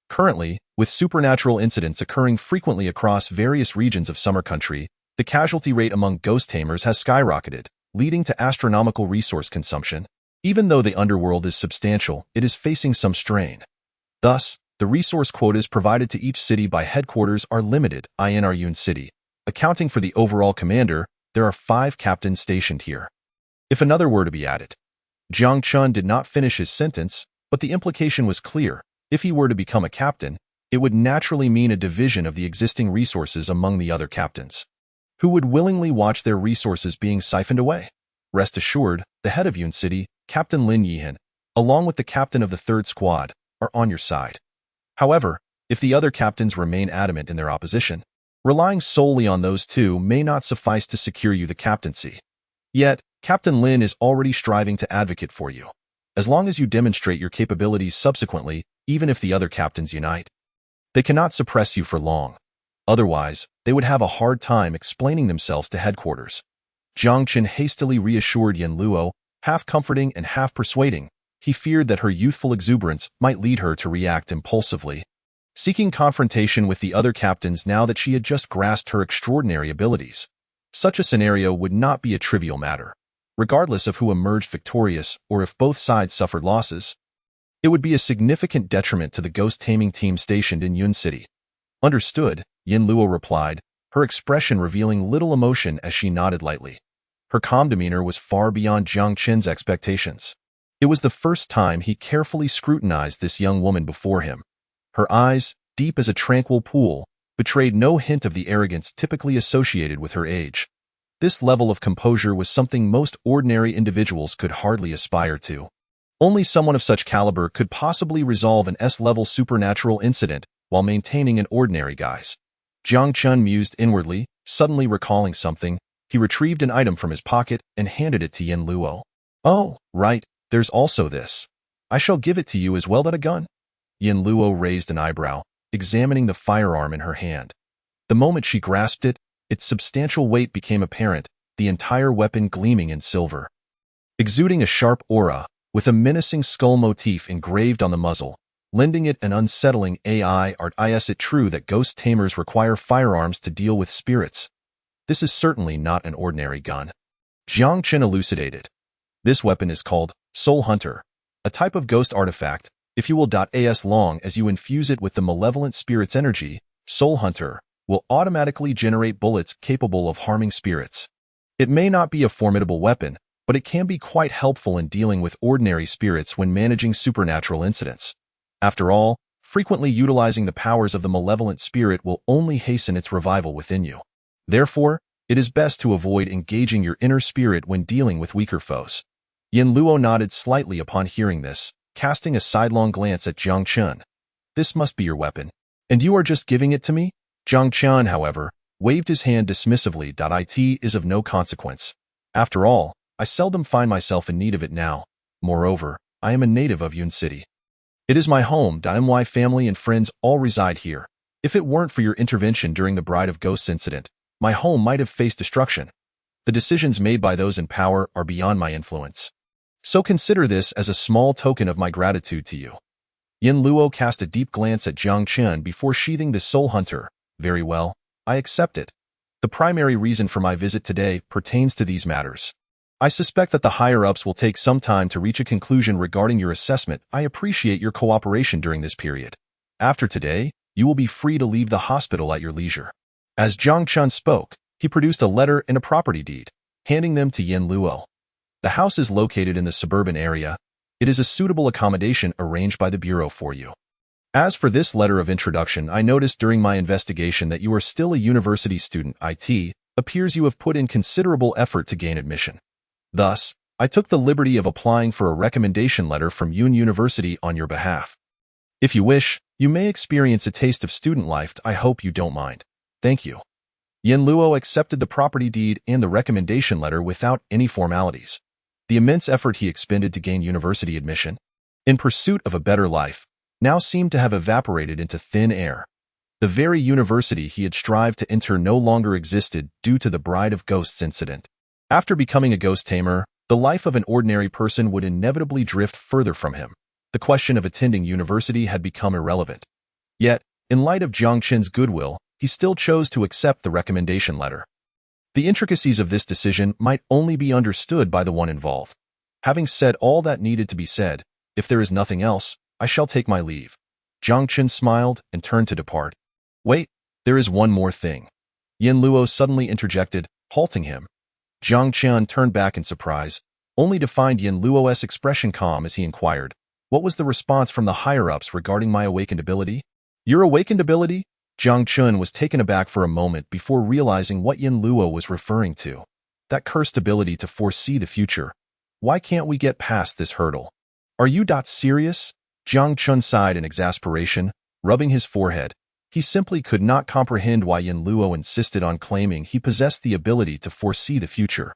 Currently, with supernatural incidents occurring frequently across various regions of Summer Country, the casualty rate among ghost tamers has skyrocketed, leading to astronomical resource consumption. Even though the underworld is substantial, it is facing some strain. Thus, the resource quotas provided to each city by headquarters are limited. In Yun City, accounting for the overall commander, there are 5 captains stationed here. If another were to be added. Jiang Chun did not finish his sentence, but the implication was clear. If he were to become a captain, it would naturally mean a division of the existing resources among the other captains, who would willingly watch their resources being siphoned away. Rest assured, the head of Yun City, Captain Lin Yihan, along with the captain of the 3rd Squad, are on your side. However, if the other captains remain adamant in their opposition, relying solely on those two may not suffice to secure you the captaincy. Yet, Captain Lin is already striving to advocate for you. As long as you demonstrate your capabilities subsequently, even if the other captains unite, they cannot suppress you for long. Otherwise, they would have a hard time explaining themselves to headquarters. Jiang Chun hastily reassured Yin Luo, half comforting and half persuading. He feared that her youthful exuberance might lead her to react impulsively, seeking confrontation with the other captains now that she had just grasped her extraordinary abilities. Such a scenario would not be a trivial matter. Regardless of who emerged victorious or if both sides suffered losses, it would be a significant detriment to the ghost-taming team stationed in Yun City. Understood, Yin Luo replied, her expression revealing little emotion as she nodded lightly. Her calm demeanor was far beyond Jiang Chun's expectations. It was the first time he carefully scrutinized this young woman before him. Her eyes, deep as a tranquil pool, betrayed no hint of the arrogance typically associated with her age. This level of composure was something most ordinary individuals could hardly aspire to. Only someone of such caliber could possibly resolve an S-level supernatural incident while maintaining an ordinary guise. Jiang Chun mused inwardly, suddenly recalling something. He retrieved an item from his pocket and handed it to Yin Luo. Oh, right, there's also this. I shall give it to you as well. That a gun? Yin Luo raised an eyebrow, examining the firearm in her hand. The moment she grasped it, its substantial weight became apparent, the entire weapon gleaming in silver. Exuding a sharp aura, with a menacing skull motif engraved on the muzzle, lending it an unsettling AI art. Is it true that ghost tamers require firearms to deal with spirits? This is certainly not an ordinary gun. Jiang Chun elucidated. This weapon is called Soul Hunter, a type of ghost artifact. If you will as long as you infuse it with the malevolent spirit's energy, Soul Hunter will automatically generate bullets capable of harming spirits. It may not be a formidable weapon, but it can be quite helpful in dealing with ordinary spirits when managing supernatural incidents. After all, frequently utilizing the powers of the malevolent spirit will only hasten its revival within you. Therefore, it is best to avoid engaging your inner spirit when dealing with weaker foes. Yin Luo nodded slightly upon hearing this, casting a sidelong glance at Jiang Chun. This must be your weapon, and you are just giving it to me? Jiang Chun, however, waved his hand dismissively. It is of no consequence. After all, I seldom find myself in need of it now. Moreover, I am a native of Yun City. It is my home. My family and friends all reside here. If it weren't for your intervention during the Bride of Ghosts incident, my home might have faced destruction. The decisions made by those in power are beyond my influence. So consider this as a small token of my gratitude to you. Yin Luo cast a deep glance at Jiang Chun before sheathing the Soul Hunter. Very well, I accept it. The primary reason for my visit today pertains to these matters. I suspect that the higher-ups will take some time to reach a conclusion regarding your assessment. I appreciate your cooperation during this period. After today, you will be free to leave the hospital at your leisure. As Jiang Chun spoke, he produced a letter and a property deed, handing them to Yin Luo. The house is located in the suburban area. It is a suitable accommodation arranged by the Bureau for you. As for this letter of introduction, I noticed during my investigation that you are still a university student. It appears you have put in considerable effort to gain admission. Thus, I took the liberty of applying for a recommendation letter from Yun University on your behalf. If you wish, you may experience a taste of student life. I hope you don't mind. Thank you. Yin Luo accepted the property deed and the recommendation letter without any formalities. The immense effort he expended to gain university admission, in pursuit of a better life, now seemed to have evaporated into thin air. The very university he had strived to enter no longer existed due to the Bride of Ghosts incident. After becoming a ghost tamer, the life of an ordinary person would inevitably drift further from him. The question of attending university had become irrelevant. Yet, in light of Jiang Qin's goodwill, he still chose to accept the recommendation letter. The intricacies of this decision might only be understood by the one involved. Having said all that needed to be said, if there is nothing else, I shall take my leave. Jiang Qin smiled and turned to depart. Wait, there is one more thing. Yin Luo suddenly interjected, halting him. Jiang Qian turned back in surprise, only to find Yin Luo's expression calm as he inquired, "What was the response from the higher-ups regarding my awakened ability?" "Your awakened ability?" Jiang Qin was taken aback for a moment before realizing what Yin Luo was referring to. That cursed ability to foresee the future. Why can't we get past this hurdle? Are you serious? Jiang Qin sighed in exasperation, rubbing his forehead. He simply could not comprehend why Yin Luo insisted on claiming he possessed the ability to foresee the future.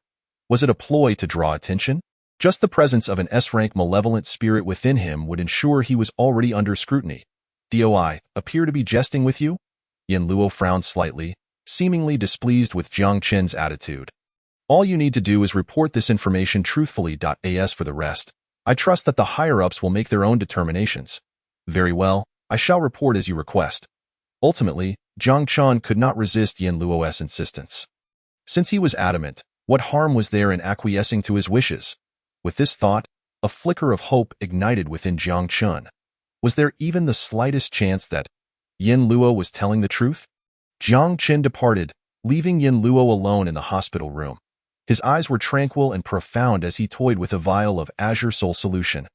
Was it a ploy to draw attention? Just the presence of an S-rank malevolent spirit within him would ensure he was already under scrutiny. "Do I appear to be jesting with you?" Yin Luo frowned slightly, seemingly displeased with Jiang Qin's attitude. "All you need to do is report this information truthfully. As for the rest, I trust that the higher-ups will make their own determinations." "Very well, I shall report as you request." Ultimately, Jiang Qin could not resist Yin Luo's insistence. Since he was adamant, what harm was there in acquiescing to his wishes? With this thought, a flicker of hope ignited within Jiang Qin. Was there even the slightest chance that Yin Luo was telling the truth? Jiang Qin departed, leaving Yin Luo alone in the hospital room. His eyes were tranquil and profound as he toyed with a vial of Azure Soul Solution.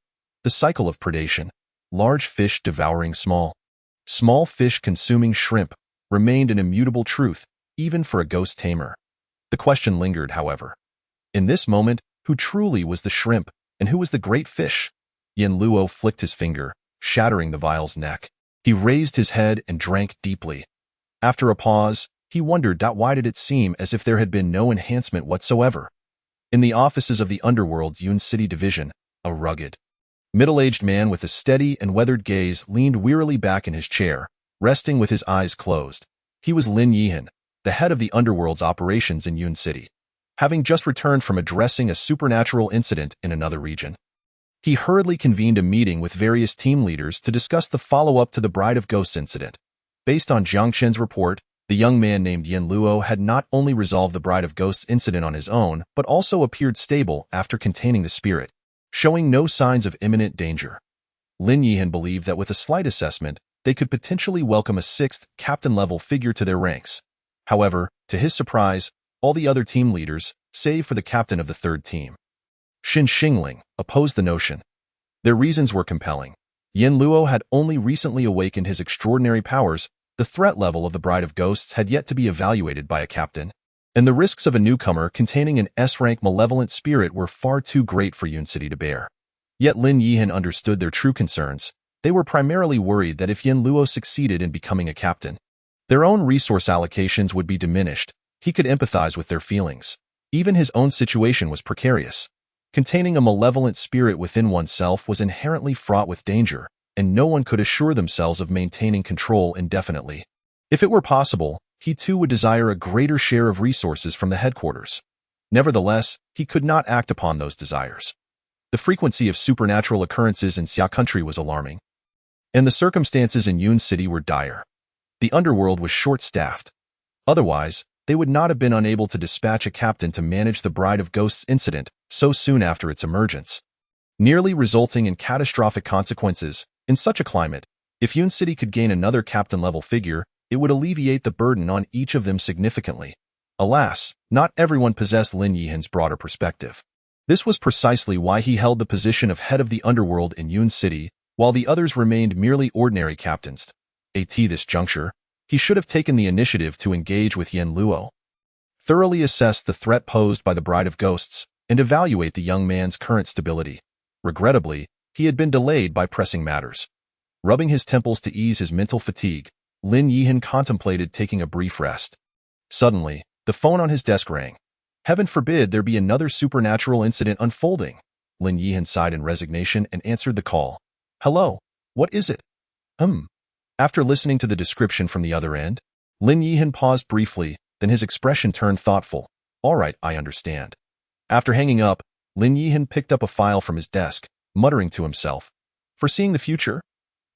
The cycle of predation, large fish devouring small fish consuming shrimp, remained an immutable truth, even for a ghost tamer. The question lingered, however. In this moment, who truly was the shrimp, and who was the great fish? Yin Luo flicked his finger, shattering the vial's neck. He raised his head and drank deeply. After a pause, he wondered why did it seem as if there had been no enhancement whatsoever. In the offices of the Underworld's Yun City division, a rugged, middle-aged man with a steady and weathered gaze leaned wearily back in his chair, resting with his eyes closed. He was Lin Yihan, the head of the Underworld's operations in Yun City. Having just returned from addressing a supernatural incident in another region, he hurriedly convened a meeting with various team leaders to discuss the follow-up to the Bride of Ghosts incident. Based on Jiang Qin's report, the young man named Yin Luo had not only resolved the Bride of Ghosts incident on his own, but also appeared stable after containing the spirit, showing no signs of imminent danger. Lin Yihan believed that with a slight assessment, they could potentially welcome a sixth, captain-level figure to their ranks. However, to his surprise, all the other team leaders, save for the captain of the third team, Xin Xingling, opposed the notion. Their reasons were compelling. Yin Luo had only recently awakened his extraordinary powers, the threat level of the Bride of Ghosts had yet to be evaluated by a captain, and the risks of a newcomer containing an S-rank malevolent spirit were far too great for Yun City to bear. Yet Lin Yihan understood their true concerns. They were primarily worried that if Yin Luo succeeded in becoming a captain, their own resource allocations would be diminished. He could empathize with their feelings. Even his own situation was precarious. Containing a malevolent spirit within oneself was inherently fraught with danger, and no one could assure themselves of maintaining control indefinitely. If it were possible, he too would desire a greater share of resources from the headquarters. Nevertheless, he could not act upon those desires. The frequency of supernatural occurrences in Xia country was alarming, and the circumstances in Yun City were dire. The underworld was short-staffed. Otherwise, they would not have been unable to dispatch a captain to manage the Bride of Ghosts incident so soon after its emergence, nearly resulting in catastrophic consequences. In such a climate, if Yun City could gain another captain-level figure, it would alleviate the burden on each of them significantly. Alas, not everyone possessed Lin Yihan's broader perspective. This was precisely why he held the position of head of the underworld in Yun City, while the others remained merely ordinary captains. At this juncture, he should have taken the initiative to engage with Yin Luo, thoroughly assess the threat posed by the Bride of Ghosts, and evaluate the young man's current stability. Regrettably, he had been delayed by pressing matters. Rubbing his temples to ease his mental fatigue, Lin Yihan contemplated taking a brief rest. Suddenly, the phone on his desk rang. Heaven forbid there be another supernatural incident unfolding. Lin Yihan sighed in resignation and answered the call. Hello, what is it? After listening to the description from the other end, Lin Yihan paused briefly, then his expression turned thoughtful. All right, I understand. After hanging up, Lin Yihan picked up a file from his desk, muttering to himself. Foreseeing the future?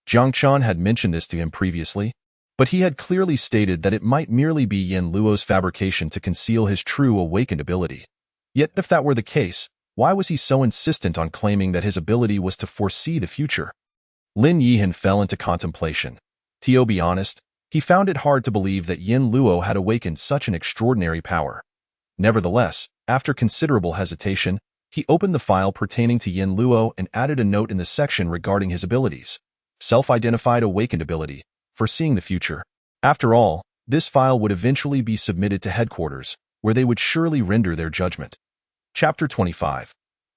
Jiang Chan had mentioned this to him previously, but he had clearly stated that it might merely be Yin Luo's fabrication to conceal his true awakened ability. Yet if that were the case, why was he so insistent on claiming that his ability was to foresee the future? Lin Yihan fell into contemplation. To be honest, he found it hard to believe that Yin Luo had awakened such an extraordinary power. Nevertheless, after considerable hesitation, he opened the file pertaining to Yin Luo and added a note in the section regarding his abilities. Self-identified awakened ability, foreseeing the future. After all, this file would eventually be submitted to headquarters, where they would surely render their judgment. Chapter 25.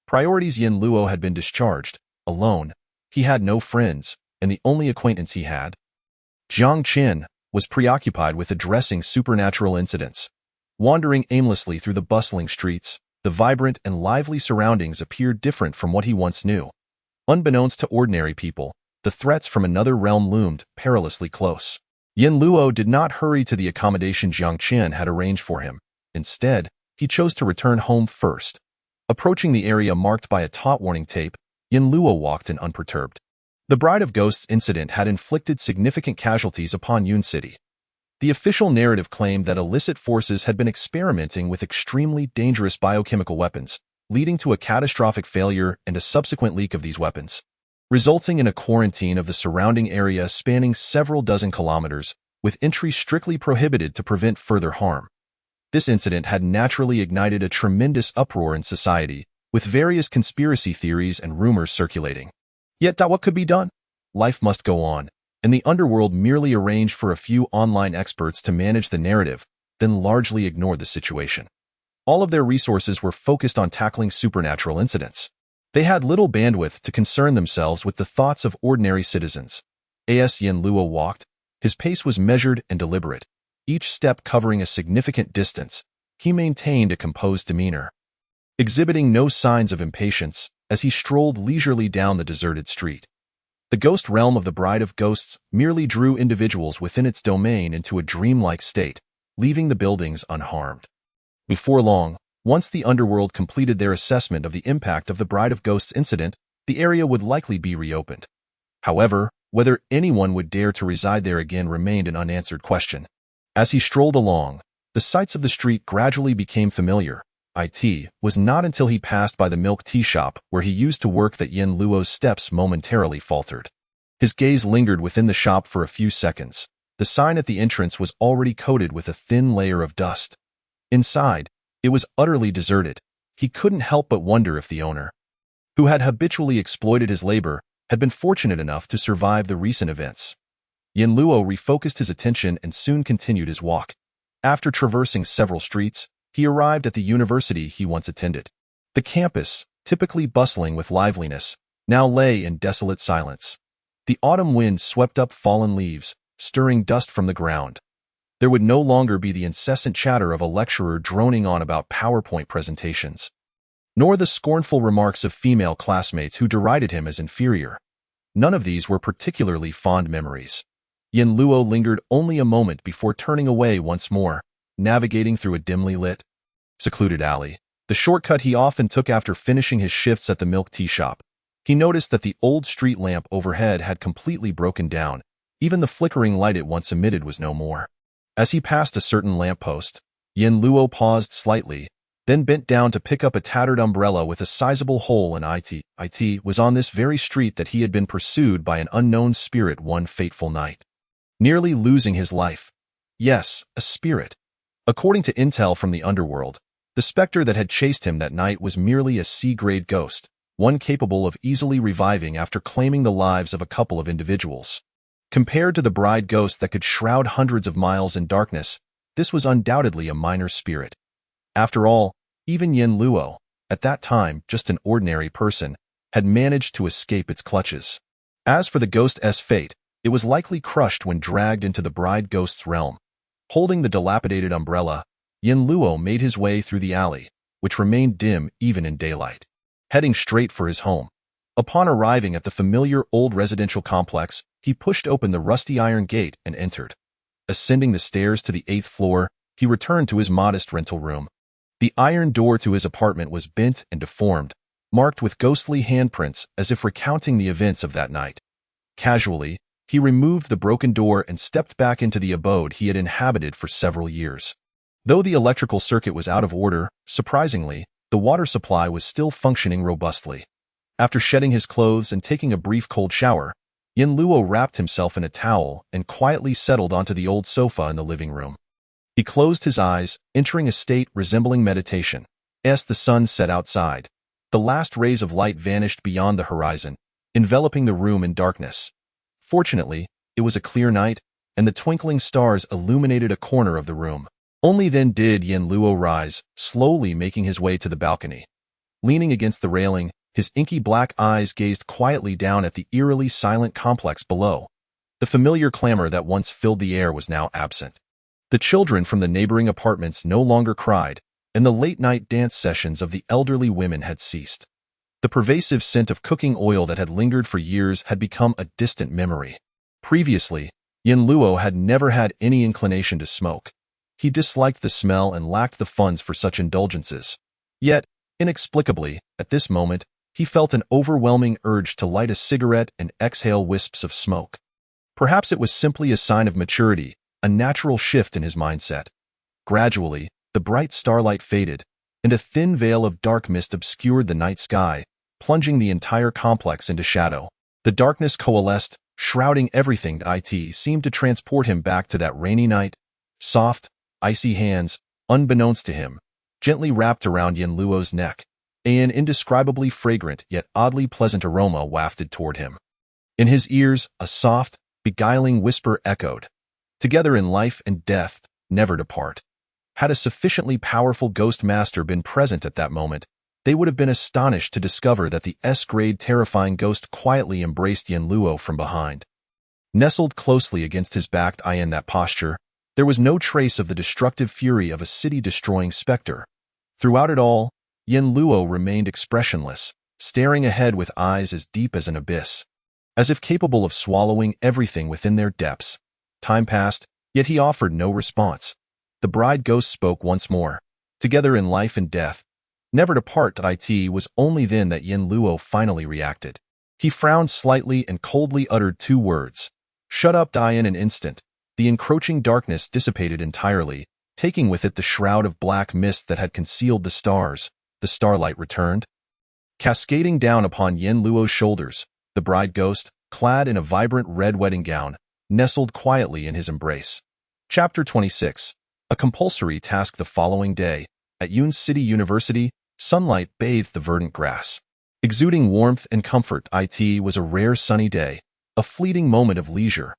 Priorities. Yin Luo had been discharged, alone. He had no friends, and the only acquaintance he had, Jiang Qin, was preoccupied with addressing supernatural incidents. Wandering aimlessly through the bustling streets, the vibrant and lively surroundings appeared different from what he once knew. Unbeknownst to ordinary people, the threats from another realm loomed perilously close. Yin Luo did not hurry to the accommodation Jiang Qin had arranged for him. Instead, he chose to return home first. Approaching the area marked by a taut warning tape, Yin Luo walked in unperturbed. The Bride of Ghosts incident had inflicted significant casualties upon Yun City. The official narrative claimed that illicit forces had been experimenting with extremely dangerous biochemical weapons, leading to a catastrophic failure and a subsequent leak of these weapons, resulting in a quarantine of the surrounding area spanning several dozen kilometers, with entry strictly prohibited to prevent further harm. This incident had naturally ignited a tremendous uproar in society, with various conspiracy theories and rumors circulating. Yet what could be done? Life must go on, and the underworld merely arranged for a few online experts to manage the narrative, then largely ignored the situation. All of their resources were focused on tackling supernatural incidents. They had little bandwidth to concern themselves with the thoughts of ordinary citizens. As Yin Luo walked, his pace was measured and deliberate. Each step covering a significant distance, he maintained a composed demeanor, exhibiting no signs of impatience as he strolled leisurely down the deserted street. The ghost realm of the Bride of Ghosts merely drew individuals within its domain into a dreamlike state, leaving the buildings unharmed. Before long, once the underworld completed their assessment of the impact of the Bride of Ghosts incident, the area would likely be reopened. However, whether anyone would dare to reside there again remained an unanswered question. As he strolled along, the sights of the street gradually became familiar. It was not until he passed by the milk tea shop where he used to work that Yin Luo's steps momentarily faltered. His gaze lingered within the shop for a few seconds. The sign at the entrance was already coated with a thin layer of dust. Inside, it was utterly deserted. He couldn't help but wonder if the owner, who had habitually exploited his labor, had been fortunate enough to survive the recent events. Yin Luo refocused his attention and soon continued his walk. After traversing several streets, he arrived at the university he once attended. The campus, typically bustling with liveliness, now lay in desolate silence. The autumn wind swept up fallen leaves, stirring dust from the ground. There would no longer be the incessant chatter of a lecturer droning on about PowerPoint presentations, nor the scornful remarks of female classmates who derided him as inferior. None of these were particularly fond memories. Yin Luo lingered only a moment before turning away once more, navigating through a dimly lit, secluded alley, the shortcut he often took after finishing his shifts at the milk tea shop. He noticed that the old street lamp overhead had completely broken down. Even the flickering light it once emitted was no more. As he passed a certain lamppost, Yin Luo paused slightly, then bent down to pick up a tattered umbrella with a sizable hole in it. It was on this very street that he had been pursued by an unknown spirit one fateful night, nearly losing his life. Yes, a spirit. According to intel from the underworld, the specter that had chased him that night was merely a C-grade ghost, one capable of easily reviving after claiming the lives of a couple of individuals. Compared to the bride ghost that could shroud hundreds of miles in darkness, this was undoubtedly a minor spirit. After all, even Yin Luo, at that time just an ordinary person, had managed to escape its clutches. As for the ghost's fate, it was likely crushed when dragged into the bride ghost's realm. Holding the dilapidated umbrella, Yin Luo made his way through the alley, which remained dim even in daylight, heading straight for his home. Upon arriving at the familiar old residential complex, he pushed open the rusty iron gate and entered. Ascending the stairs to the 8th floor, he returned to his modest rental room. The iron door to his apartment was bent and deformed, marked with ghostly handprints as if recounting the events of that night. Casually, he removed the broken door and stepped back into the abode he had inhabited for several years. Though the electrical circuit was out of order, surprisingly, the water supply was still functioning robustly. After shedding his clothes and taking a brief cold shower, Yin Luo wrapped himself in a towel and quietly settled onto the old sofa in the living room. He closed his eyes, entering a state resembling meditation. As the sun set outside, the last rays of light vanished beyond the horizon, enveloping the room in darkness. Fortunately, it was a clear night, and the twinkling stars illuminated a corner of the room. Only then did Yin Luo rise, slowly making his way to the balcony. Leaning against the railing, his inky black eyes gazed quietly down at the eerily silent complex below. The familiar clamor that once filled the air was now absent. The children from the neighboring apartments no longer cried, and the late-night dance sessions of the elderly women had ceased. The pervasive scent of cooking oil that had lingered for years had become a distant memory. Previously, Yin Luo had never had any inclination to smoke. He disliked the smell and lacked the funds for such indulgences. Yet, inexplicably, at this moment, he felt an overwhelming urge to light a cigarette and exhale wisps of smoke. Perhaps it was simply a sign of maturity, a natural shift in his mindset. Gradually, the bright starlight faded, and a thin veil of dark mist obscured the night sky, plunging the entire complex into shadow. The darkness coalesced, shrouding everything. It seemed to transport him back to that rainy night. Soft, icy hands, unbeknownst to him, gently wrapped around Yin Luo's neck. An indescribably fragrant yet oddly pleasant aroma wafted toward him. In his ears, a soft, beguiling whisper echoed. Together in life and death, never to part. Had a sufficiently powerful ghost master been present at that moment, they would have been astonished to discover that the S-grade terrifying ghost quietly embraced Yin Luo from behind. Nestled closely against his back in that posture, there was no trace of the destructive fury of a city-destroying specter. Throughout it all, Yin Luo remained expressionless, staring ahead with eyes as deep as an abyss, as if capable of swallowing everything within their depths. Time passed, yet he offered no response. The bride ghost spoke once more. Together in life and death, never to part. It was only then that Yin Luo finally reacted. He frowned slightly and coldly uttered 2 words. Shut up. In an instant, the encroaching darkness dissipated entirely, taking with it the shroud of black mist that had concealed the stars. The starlight returned, cascading down upon Yin Luo's shoulders. The bride ghost, clad in a vibrant red wedding gown, nestled quietly in his embrace. Chapter 26. A compulsory task. The following day, at Yun City University, sunlight bathed the verdant grass, exuding warmth and comfort. It was a rare sunny day, a fleeting moment of leisure.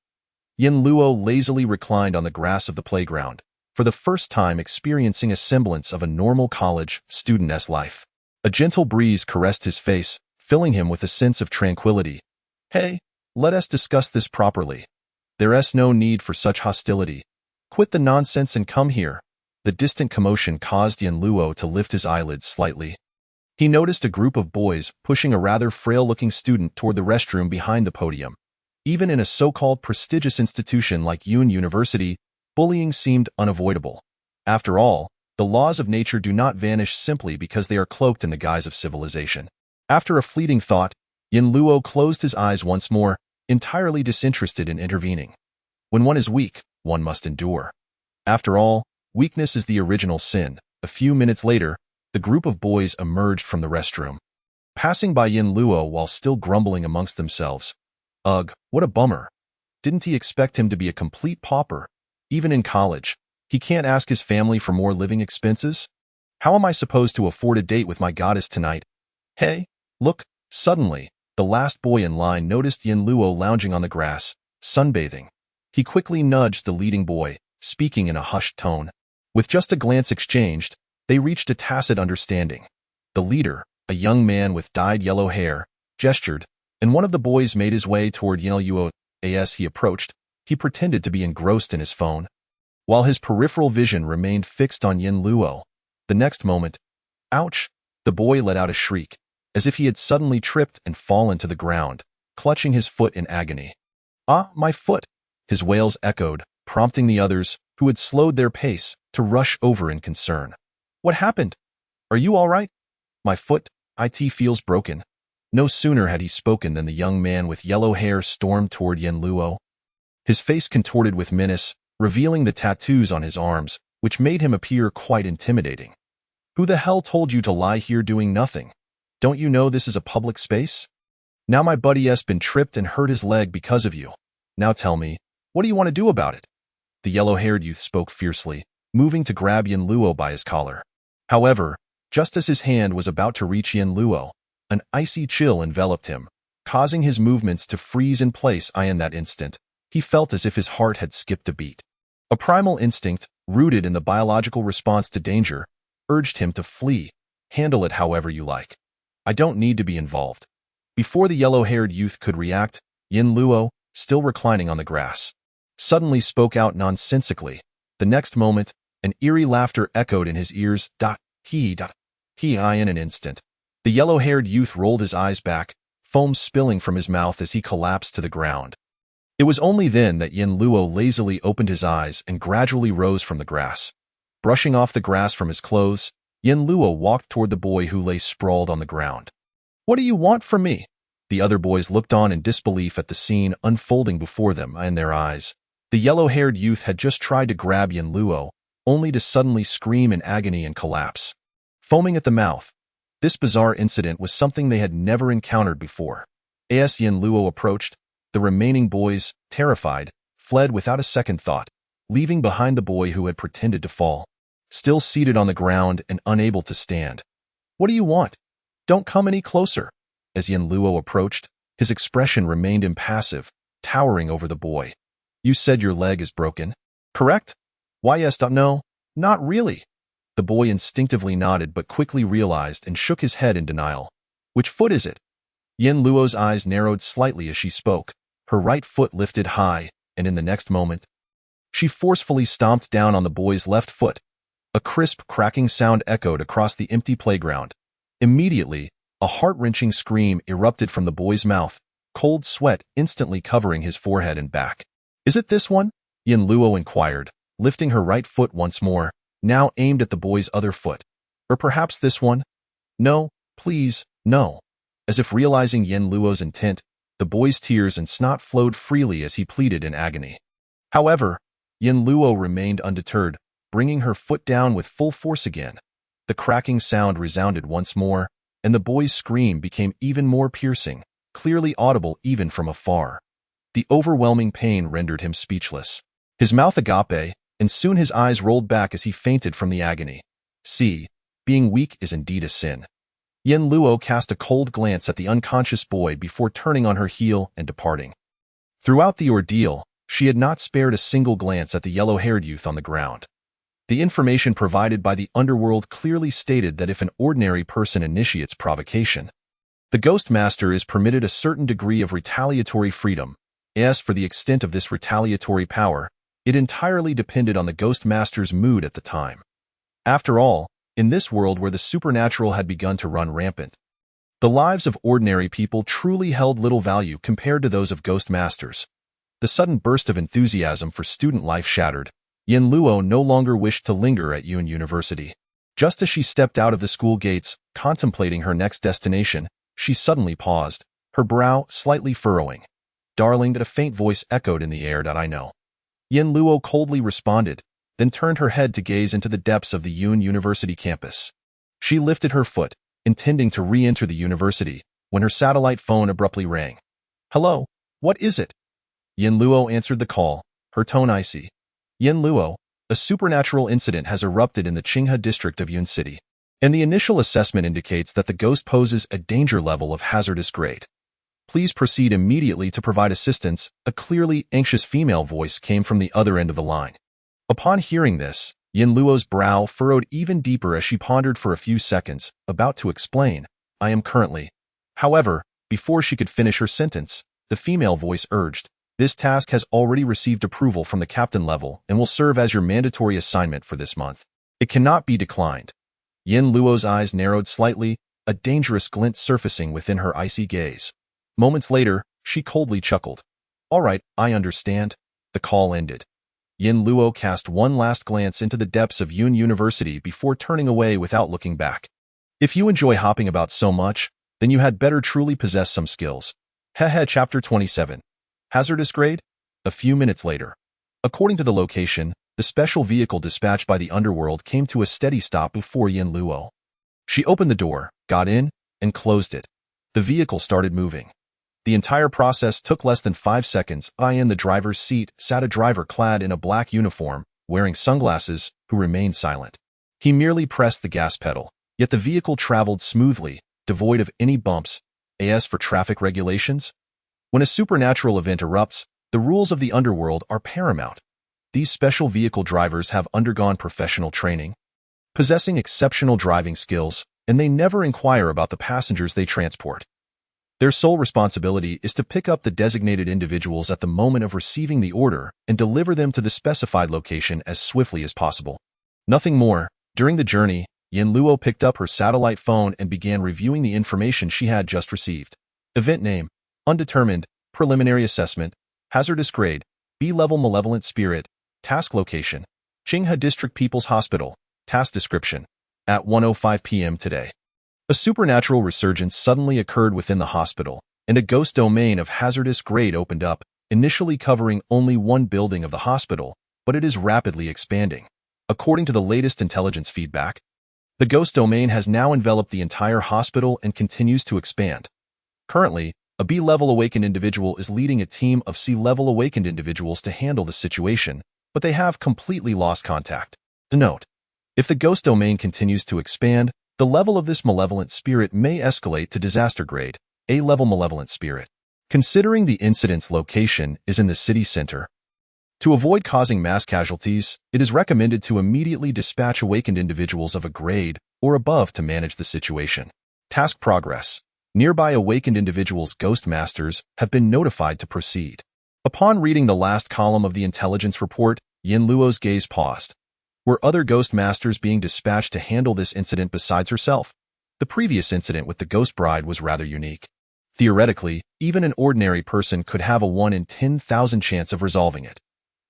Yin Luo lazily reclined on the grass of the playground, for the first time experiencing a semblance of a normal college student-esque life. A gentle breeze caressed his face, filling him with a sense of tranquility. Hey, let us discuss this properly. There's no need for such hostility. Quit the nonsense and come here. The distant commotion caused Yin Luo to lift his eyelids slightly. He noticed a group of boys pushing a rather frail-looking student toward the restroom behind the podium. Even in a so-called prestigious institution like Yun University, bullying seemed unavoidable. After all, the laws of nature do not vanish simply because they are cloaked in the guise of civilization. After a fleeting thought, Yin Luo closed his eyes once more, entirely disinterested in intervening. When one is weak, one must endure. After all, weakness is the original sin. A few minutes later, the group of boys emerged from the restroom, passing by Yin Luo while still grumbling amongst themselves. Ugh, what a bummer. Didn't he expect him to be a complete pauper? Even in college, he can't ask his family for more living expenses? How am I supposed to afford a date with my goddess tonight? Hey, look, suddenly, the last boy in line noticed Yin Luo lounging on the grass, sunbathing. He quickly nudged the leading boy, speaking in a hushed tone. With just a glance exchanged, they reached a tacit understanding. The leader, a young man with dyed yellow hair, gestured, and one of the boys made his way toward Yin Luo. As he approached, he pretended to be engrossed in his phone. while his peripheral vision remained fixed on Yin Luo. The next moment, ouch, the boy let out a shriek, as if he had suddenly tripped and fallen to the ground, clutching his foot in agony. "Ah, my foot!" his wails echoed, prompting the others, who had slowed their pace, to rush over in concern. "What happened? Are you all right?" "My foot, it feels broken." No sooner had he spoken than the young man with yellow hair stormed toward Yin Luo. His face contorted with menace, revealing the tattoos on his arms, which made him appear quite intimidating. "Who the hell told you to lie here doing nothing? Don't you know this is a public space? Now my buddy's been tripped and hurt his leg because of you. Now tell me, what do you want to do about it?" The yellow-haired youth spoke fiercely, moving to grab Yin Luo by his collar. However, just as his hand was about to reach Yin Luo, an icy chill enveloped him, causing his movements to freeze in place. In that instant, he felt as if his heart had skipped a beat. A primal instinct, rooted in the biological response to danger, urged him to flee. "Handle it however you like. I don't need to be involved." Before the yellow-haired youth could react, Yin Luo, still reclining on the grass, suddenly spoke out nonsensically. The next moment, an eerie laughter echoed in his ears. He in an instant. The yellow-haired youth rolled his eyes back, foam spilling from his mouth as he collapsed to the ground. It was only then that Yin Luo lazily opened his eyes and gradually rose from the grass. Brushing off the grass from his clothes, Yin Luo walked toward the boy who lay sprawled on the ground. "What do you want from me?" The other boys looked on in disbelief at the scene unfolding before them. In their eyes, the yellow-haired youth had just tried to grab Yin Luo, only to suddenly scream in agony and collapse. Foaming at the mouth, this bizarre incident was something they had never encountered before. As Yin Luo approached, the remaining boys, terrified, fled without a second thought, leaving behind the boy who had pretended to fall, still seated on the ground and unable to stand. "What do you want? Don't come any closer." As Yin Luo approached, his expression remained impassive, towering over the boy. "You said your leg is broken, correct?" "Why, yes, no, not really." The boy instinctively nodded but quickly realized and shook his head in denial. "Which foot is it?" Yin Luo's eyes narrowed slightly as she spoke, her right foot lifted high, and in the next moment, she forcefully stomped down on the boy's left foot. A crisp, cracking sound echoed across the empty playground. Immediately, a heart-wrenching scream erupted from the boy's mouth, cold sweat instantly covering his forehead and back. "Is it this one?" Yin Luo inquired, lifting her right foot once more, now aimed at the boy's other foot. "Or perhaps this one?" "No, please, no." As if realizing Yin Luo's intent, the boy's tears and snot flowed freely as he pleaded in agony. However, Yin Luo remained undeterred, bringing her foot down with full force again. The cracking sound resounded once more, and the boy's scream became even more piercing, clearly audible even from afar. The overwhelming pain rendered him speechless. His mouth agape, and soon his eyes rolled back as he fainted from the agony. See, being weak is indeed a sin. Yin Luo cast a cold glance at the unconscious boy before turning on her heel and departing. Throughout the ordeal, she had not spared a single glance at the yellow-haired youth on the ground. The information provided by the underworld clearly stated that if an ordinary person initiates provocation, the Ghost Master is permitted a certain degree of retaliatory freedom. As for the extent of this retaliatory power, it entirely depended on the Ghost Master's mood at the time. After all, in this world where the supernatural had begun to run rampant, the lives of ordinary people truly held little value compared to those of Ghost Masters. The sudden burst of enthusiasm for student life shattered. Yin Luo no longer wished to linger at Yun University. Just as she stepped out of the school gates, contemplating her next destination, she suddenly paused, her brow slightly furrowing. "Darling," a faint voice echoed in the air. "I know." Yin Luo coldly responded, then turned her head to gaze into the depths of the Yun University campus. She lifted her foot, intending to re-enter the university, when her satellite phone abruptly rang. "Hello, what is it?" Yin Luo answered the call, her tone icy. "Yin Luo, a supernatural incident has erupted in the Qinghe district of Yun City, and the initial assessment indicates that the ghost poses a danger level of hazardous grade. Please proceed immediately to provide assistance." A clearly anxious female voice came from the other end of the line. Upon hearing this, Yin Luo's brow furrowed even deeper as she pondered for a few seconds, about to explain, "I am currently." However, before she could finish her sentence, the female voice urged, This task has already received approval from the captain level and will serve as your mandatory assignment for this month. It cannot be declined. Yin Luo's eyes narrowed slightly, a dangerous glint surfacing within her icy gaze. Moments later, she coldly chuckled. All right, I understand. The call ended. Yin Luo cast one last glance into the depths of Yun University before turning away without looking back. If you enjoy hopping about so much, then you had better truly possess some skills. Hehe. Chapter 27. Hazardous grade? A few minutes later. According to the location, the special vehicle dispatched by the underworld came to a steady stop before Yin Luo. She opened the door, got in, and closed it. The vehicle started moving. The entire process took less than 5 seconds. In the driver's seat sat a driver clad in a black uniform, wearing sunglasses, who remained silent. He merely pressed the gas pedal, yet the vehicle traveled smoothly, devoid of any bumps. As for traffic regulations? When a supernatural event erupts, the rules of the underworld are paramount. These special vehicle drivers have undergone professional training, possessing exceptional driving skills, and they never inquire about the passengers they transport. Their sole responsibility is to pick up the designated individuals at the moment of receiving the order and deliver them to the specified location as swiftly as possible. Nothing more. During the journey, Yin Luo picked up her satellite phone and began reviewing the information she had just received. Event name: undetermined, preliminary assessment, hazardous grade, B-level malevolent spirit, task location, Qinghe District People's Hospital, task description, at 1:05 p.m. today. A supernatural resurgence suddenly occurred within the hospital, and a ghost domain of hazardous grade opened up, initially covering only one building of the hospital, but it is rapidly expanding. According to the latest intelligence feedback, the ghost domain has now enveloped the entire hospital and continues to expand. Currently, a B-level awakened individual is leading a team of C-level awakened individuals to handle the situation, but they have completely lost contact. Note: if the ghost domain continues to expand, the level of this malevolent spirit may escalate to disaster grade, A-level malevolent spirit. Considering the incident's location is in the city center, to avoid causing mass casualties, it is recommended to immediately dispatch awakened individuals of a grade or above to manage the situation. Task progress. Nearby awakened individuals' ghost masters have been notified to proceed. Upon reading the last column of the intelligence report, Yin Luo's gaze paused. Were other ghost masters being dispatched to handle this incident besides herself? The previous incident with the ghost bride was rather unique. Theoretically, even an ordinary person could have a 1 in 10,000 chance of resolving it.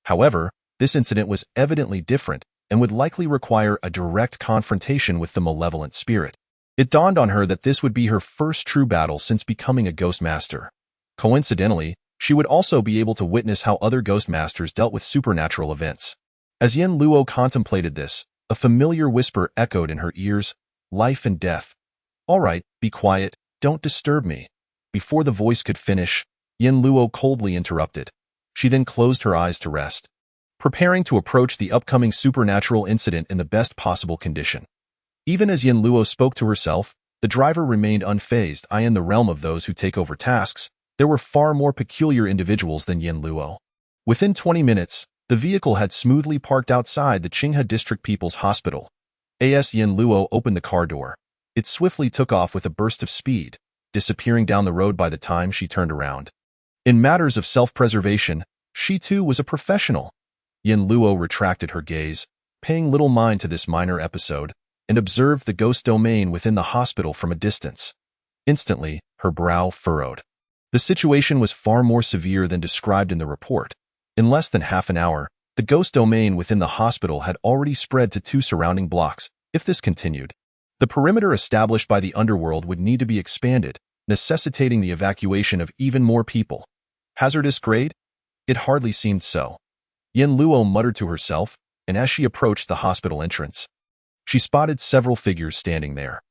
However, this incident was evidently different and would likely require a direct confrontation with the malevolent spirit. It dawned on her that this would be her first true battle since becoming a ghost master. Coincidentally, she would also be able to witness how other ghost masters dealt with supernatural events. As Yin Luo contemplated this, a familiar whisper echoed in her ears: life and death. All right, be quiet, don't disturb me. Before the voice could finish, Yin Luo coldly interrupted. She then closed her eyes to rest, preparing to approach the upcoming supernatural incident in the best possible condition. Even as Yin Luo spoke to herself, the driver remained unfazed. In the realm of those who take over tasks, there were far more peculiar individuals than Yin Luo. Within 20 minutes, the vehicle had smoothly parked outside the Qinghe District People's Hospital. As Yin Luo opened the car door, it swiftly took off with a burst of speed, disappearing down the road by the time she turned around. In matters of self-preservation, she too was a professional. Yin Luo retracted her gaze, paying little mind to this minor episode, and observed the ghost domain within the hospital from a distance. Instantly, her brow furrowed. The situation was far more severe than described in the report. In less than half an hour, the ghost domain within the hospital had already spread to 2 surrounding blocks. If this continued, the perimeter established by the underworld would need to be expanded, necessitating the evacuation of even more people. Hazardous grade? It hardly seemed so. Yin Luo muttered to herself, and as she approached the hospital entrance, she spotted several figures standing there.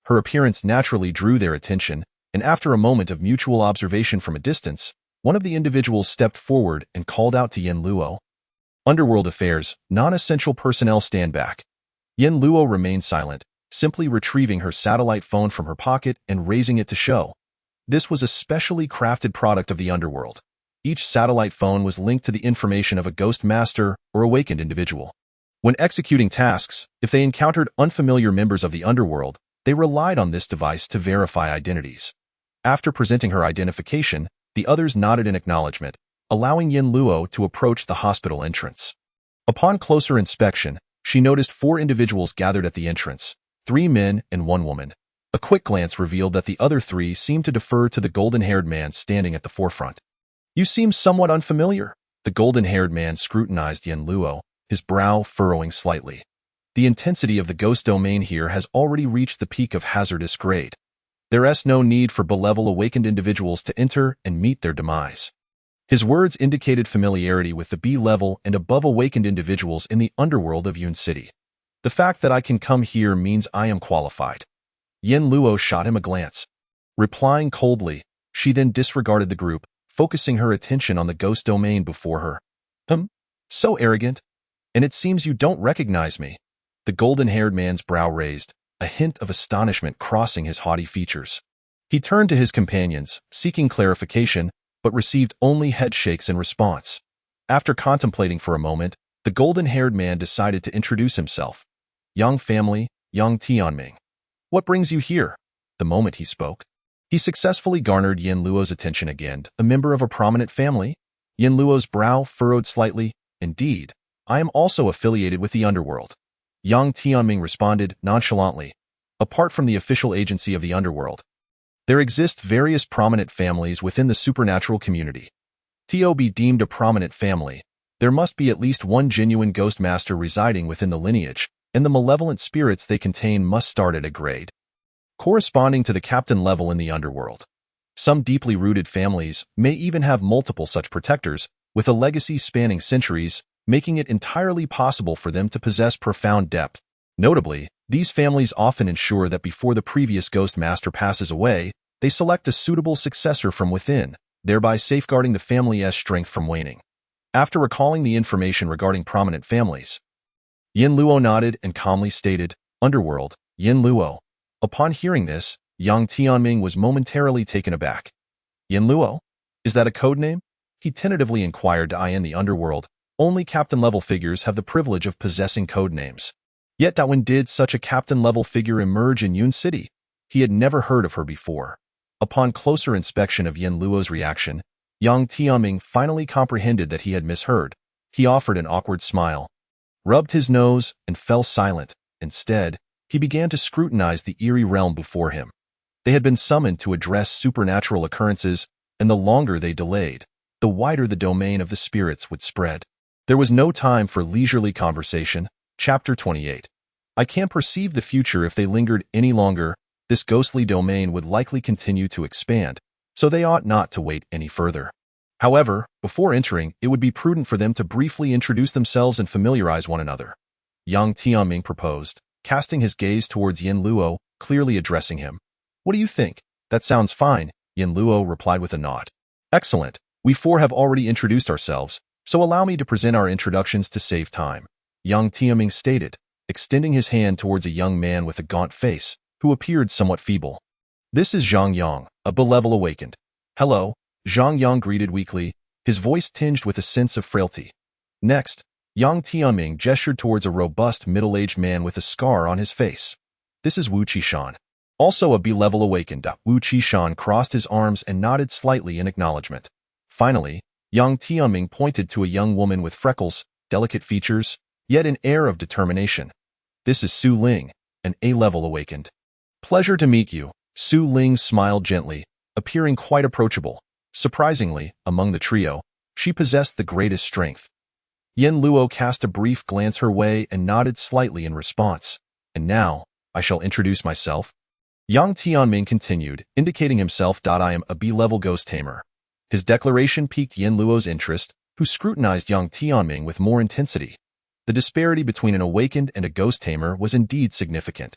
Her appearance naturally drew their attention, and after a moment of mutual observation from a distance, one of the individuals stepped forward and called out to Yin Luo. Underworld affairs, non-essential personnel stand back. Yin Luo remained silent, simply retrieving her satellite phone from her pocket and raising it to show. This was a specially crafted product of the underworld. Each satellite phone was linked to the information of a ghost master or awakened individual. When executing tasks, if they encountered unfamiliar members of the underworld, they relied on this device to verify identities. After presenting her identification, the others nodded in acknowledgement, allowing Yin Luo to approach the hospital entrance. Upon closer inspection, she noticed 4 individuals gathered at the entrance, 3 men and 1 woman. A quick glance revealed that the other 3 seemed to defer to the golden-haired man standing at the forefront. "You seem somewhat unfamiliar." The golden-haired man scrutinized Yin Luo, his brow furrowing slightly. "The intensity of the ghost domain here has already reached the peak of hazardous grade. There is no need for B-level awakened individuals to enter and meet their demise." His words indicated familiarity with the B-level and above awakened individuals in the underworld of Yun City. "The fact that I can come here means I am qualified." Yin Luo shot him a glance. Replying coldly, she then disregarded the group, focusing her attention on the ghost domain before her. So arrogant. And it seems you don't recognize me." The golden-haired man's brow raised, a hint of astonishment crossing his haughty features. He turned to his companions, seeking clarification, but received only head shakes in response. After contemplating for a moment, the golden-haired man decided to introduce himself. "Yang family, Yang Tianming. What brings you here?" The moment he spoke, he successfully garnered Yin Luo's attention again. "A member of a prominent family?" Yin Luo's brow furrowed slightly. "Indeed, I am also affiliated with the underworld." Yang Tianming responded nonchalantly. "Apart from the official agency of the underworld, there exist various prominent families within the supernatural community. To be deemed a prominent family, there must be at least one genuine ghost master residing within the lineage, and the malevolent spirits they contain must start at a grade corresponding to the captain level in the underworld. Some deeply rooted families may even have multiple such protectors, with a legacy spanning centuries, making it entirely possible for them to possess profound depth. Notably, these families often ensure that before the previous ghost master passes away, they select a suitable successor from within, thereby safeguarding the family's strength from waning." After recalling the information regarding prominent families, Yin Luo nodded and calmly stated, "Underworld, Yin Luo." Upon hearing this, Yang Tianming was momentarily taken aback. "Yin Luo? Is that a code name?" He tentatively inquired. In the underworld, only captain-level figures have the privilege of possessing code names. Yet when did such a captain-level figure emerge in Yun City? He had never heard of her before. Upon closer inspection of Yin Luo's reaction, Yang Tianming finally comprehended that he had misheard. He offered an awkward smile, rubbed his nose, and fell silent. Instead, he began to scrutinize the eerie realm before him. They had been summoned to address supernatural occurrences, and the longer they delayed, the wider the domain of the spirits would spread. There was no time for leisurely conversation. Chapter 28. I can't perceive the future. If they lingered any longer, this ghostly domain would likely continue to expand, so they ought not to wait any further. However, before entering, it would be prudent for them to briefly introduce themselves and familiarize one another. Yang Tianming proposed, casting his gaze towards Yin Luo, clearly addressing him. "What do you think?" "That sounds fine," Yin Luo replied with a nod. "Excellent. We 4 have already introduced ourselves, so allow me to present our introductions to save time," Yang Tianming stated, extending his hand towards a young man with a gaunt face, who appeared somewhat feeble. "This is Zhang Yang, a B-level awakened." "Hello," Zhang Yang greeted weakly, his voice tinged with a sense of frailty. Next, Yang Tianming gestured towards a robust middle-aged man with a scar on his face. "This is Wu Qishan, also a B-level awakened." Wu Qishan crossed his arms and nodded slightly in acknowledgement. Finally, Yang Tianming pointed to a young woman with freckles, delicate features, yet an air of determination. "This is Su Ling, an A-level awakened." "Pleasure to meet you." Su Ling smiled gently, appearing quite approachable. Surprisingly, among the trio, she possessed the greatest strength. Yin Luo cast a brief glance her way and nodded slightly in response. "And now, I shall introduce myself." Yang Tianming continued, indicating himself. "I am a B-level ghost tamer." His declaration piqued Yin Luo's interest, who scrutinized Yang Tianming with more intensity. The disparity between an awakened and a ghost tamer was indeed significant.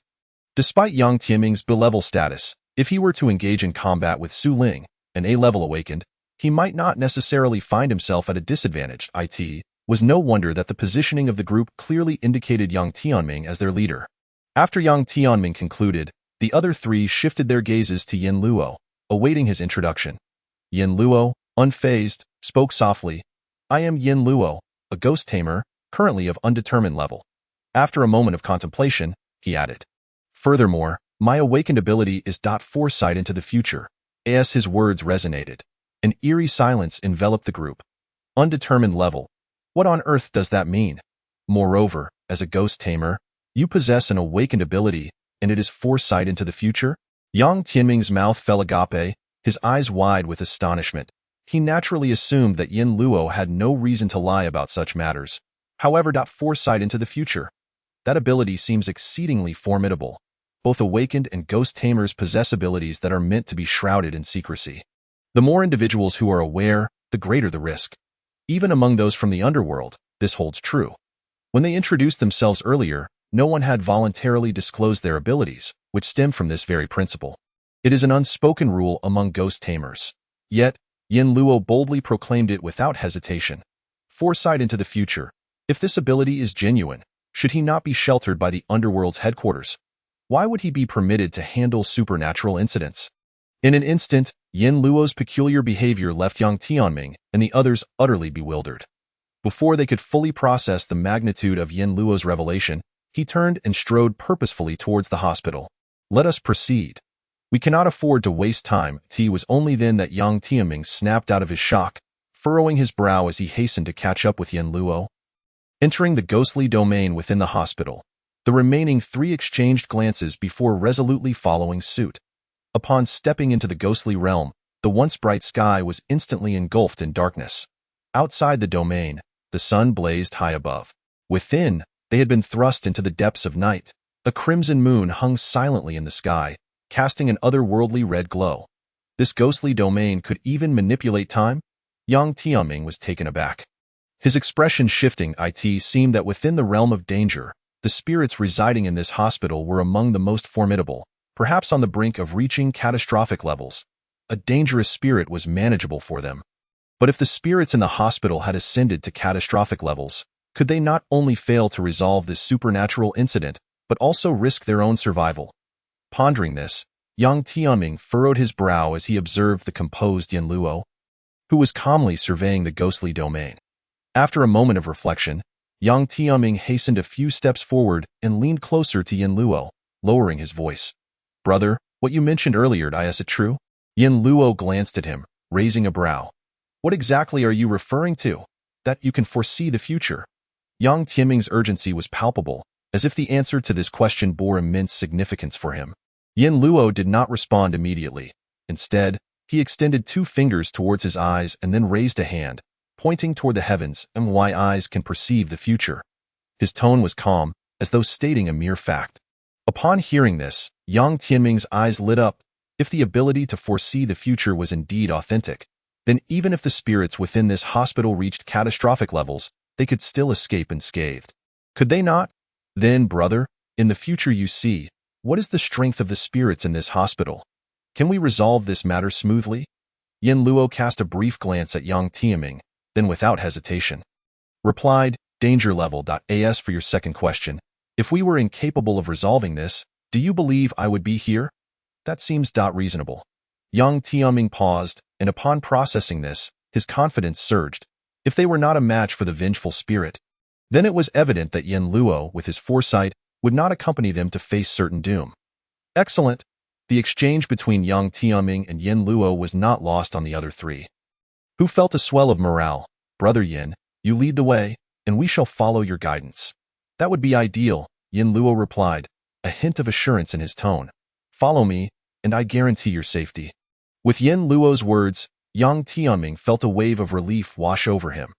Despite Yang Tianming's B-level status, if he were to engage in combat with Su Ling, an A-level awakened, he might not necessarily find himself at a disadvantage. It was no wonder that the positioning of the group clearly indicated Yang Tianming as their leader. After Yang Tianming concluded, the other 3 shifted their gazes to Yin Luo, awaiting his introduction. Yin Luo, unfazed, spoke softly. "I am Yin Luo, a ghost tamer, currently of undetermined level." After a moment of contemplation, he added, "Furthermore, my awakened ability is foresight into the future." As his words resonated, an eerie silence enveloped the group. Undetermined level. What on earth does that mean? Moreover, as a ghost tamer, you possess an awakened ability, and it is foresight into the future? Yang Tianming's mouth fell agape, his eyes wide with astonishment. He naturally assumed that Yin Luo had no reason to lie about such matters. However, foresight into the future. That ability seems exceedingly formidable. Both awakened and ghost tamers possess abilities that are meant to be shrouded in secrecy. The more individuals who are aware, the greater the risk. Even among those from the underworld, this holds true. When they introduced themselves earlier, no one had voluntarily disclosed their abilities, which stem from this very principle. It is an unspoken rule among ghost tamers. Yet, Yin Luo boldly proclaimed it without hesitation. Foresight into the future. If this ability is genuine, should he not be sheltered by the underworld's headquarters? Why would he be permitted to handle supernatural incidents? In an instant, Yin Luo's peculiar behavior left Yang Tianming and the others utterly bewildered. Before they could fully process the magnitude of Yin Luo's revelation, he turned and strode purposefully towards the hospital. Let us proceed. We cannot afford to waste time. It was only then that Yang Tianming snapped out of his shock, furrowing his brow as he hastened to catch up with Yin Luo. Entering the ghostly domain within the hospital, the remaining three exchanged glances before resolutely following suit. Upon stepping into the ghostly realm, the once bright sky was instantly engulfed in darkness. Outside the domain, the sun blazed high above. Within, they had been thrust into the depths of night. A crimson moon hung silently in the sky, casting an otherworldly red glow. This ghostly domain could even manipulate time? Yang Tianming was taken aback. His expression shifting. It seemed that within the realm of danger, the spirits residing in this hospital were among the most formidable, perhaps on the brink of reaching catastrophic levels. A dangerous spirit was manageable for them. But if the spirits in the hospital had ascended to catastrophic levels, could they not only fail to resolve this supernatural incident, but also risk their own survival? Pondering this, Yang Tianming furrowed his brow as he observed the composed Yin Luo, who was calmly surveying the ghostly domain. After a moment of reflection, Yang Tianming hastened a few steps forward and leaned closer to Yin Luo, lowering his voice. Brother, what you mentioned earlier, is it true? Yin Luo glanced at him, raising a brow. What exactly are you referring to? That you can foresee the future? Yang Tianming's urgency was palpable, as if the answer to this question bore immense significance for him. Yin Luo did not respond immediately. Instead, he extended 2 fingers towards his eyes and then raised a hand, pointing toward the heavens. My eyes can perceive the future. His tone was calm, as though stating a mere fact. Upon hearing this, Yang Tianming's eyes lit up. If the ability to foresee the future was indeed authentic, then even if the spirits within this hospital reached catastrophic levels, they could still escape unscathed. Could they not? Then, brother, in the future you see, what is the strength of the spirits in this hospital? Can we resolve this matter smoothly? Yin Luo cast a brief glance at Yang Tianming, then without hesitation, replied, Danger level. As for your second question, if we were incapable of resolving this, do you believe I would be here? That seems reasonable. Yang Tianming paused, and upon processing this, his confidence surged. If they were not a match for the vengeful spirit, then it was evident that Yin Luo, with his foresight, would not accompany them to face certain doom. Excellent. The exchange between Yang Tianming and Yin Luo was not lost on the other three, who felt a swell of morale. Brother Yin, you lead the way, and we shall follow your guidance. That would be ideal, Yin Luo replied, a hint of assurance in his tone. Follow me, and I guarantee your safety. With Yin Luo's words, Yang Tianming felt a wave of relief wash over him.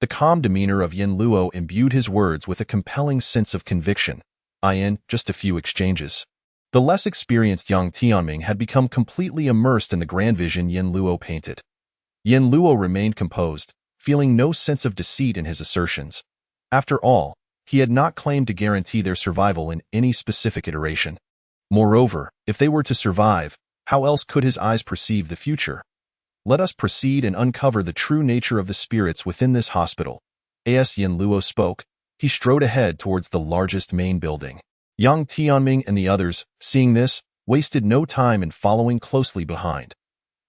The calm demeanor of Yin Luo imbued his words with a compelling sense of conviction. In just a few exchanges, the less experienced Yang Tianming had become completely immersed in the grand vision Yin Luo painted. Yin Luo remained composed, feeling no sense of deceit in his assertions. After all, he had not claimed to guarantee their survival in any specific iteration. Moreover, if they were to survive, how else could his eyes perceive the future? Let us proceed and uncover the true nature of the spirits within this hospital. As Yin Luo spoke, he strode ahead towards the largest main building. Yang Tianming and the others, seeing this, wasted no time in following closely behind.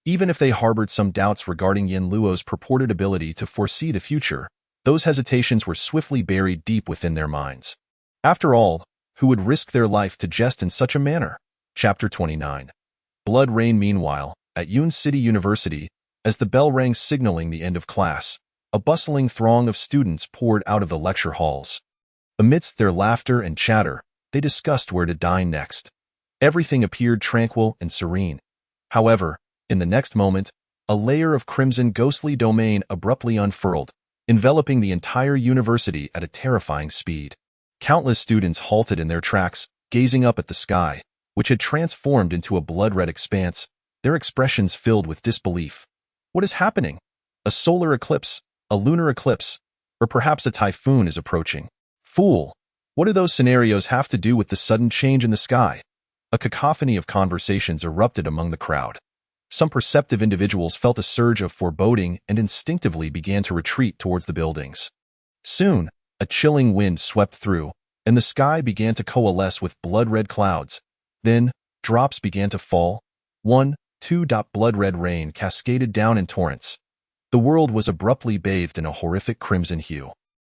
Even if they harbored some doubts regarding Yin Luo's purported ability to foresee the future, those hesitations were swiftly buried deep within their minds. After all, who would risk their life to jest in such a manner? Chapter 29. Blood rain. Meanwhile, at Yun City University, as the bell rang signaling the end of class, a bustling throng of students poured out of the lecture halls. Amidst their laughter and chatter, they discussed where to dine next. Everything appeared tranquil and serene. However, in the next moment, a layer of crimson ghostly domain abruptly unfurled, enveloping the entire university at a terrifying speed. Countless students halted in their tracks, gazing up at the sky, which had transformed into a blood-red expanse, their expressions filled with disbelief. What is happening? A solar eclipse, a lunar eclipse, or perhaps a typhoon is approaching. Fool! What do those scenarios have to do with the sudden change in the sky? A cacophony of conversations erupted among the crowd. Some perceptive individuals felt a surge of foreboding and instinctively began to retreat towards the buildings. Soon, a chilling wind swept through, and the sky began to coalesce with blood-red clouds. Then, drops began to fall. 2 blood-red rain cascaded down in torrents. The world was abruptly bathed in a horrific crimson hue.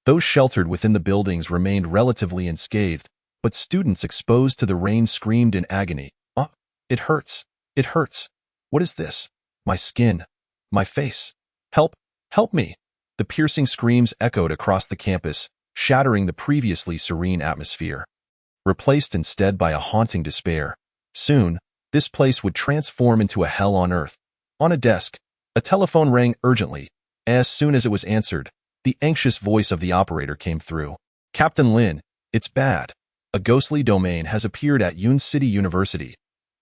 Those sheltered within the buildings remained relatively unscathed, but students exposed to the rain screamed in agony. It hurts! It hurts! What is this? My skin! My face! Help! Help me! The piercing screams echoed across the campus, shattering the previously serene atmosphere. Replaced instead by a haunting despair. Soon, this place would transform into a hell on earth. On a desk, a telephone rang urgently. As soon as it was answered, the anxious voice of the operator came through. Captain Lin, it's bad. A ghostly domain has appeared at Yun City University.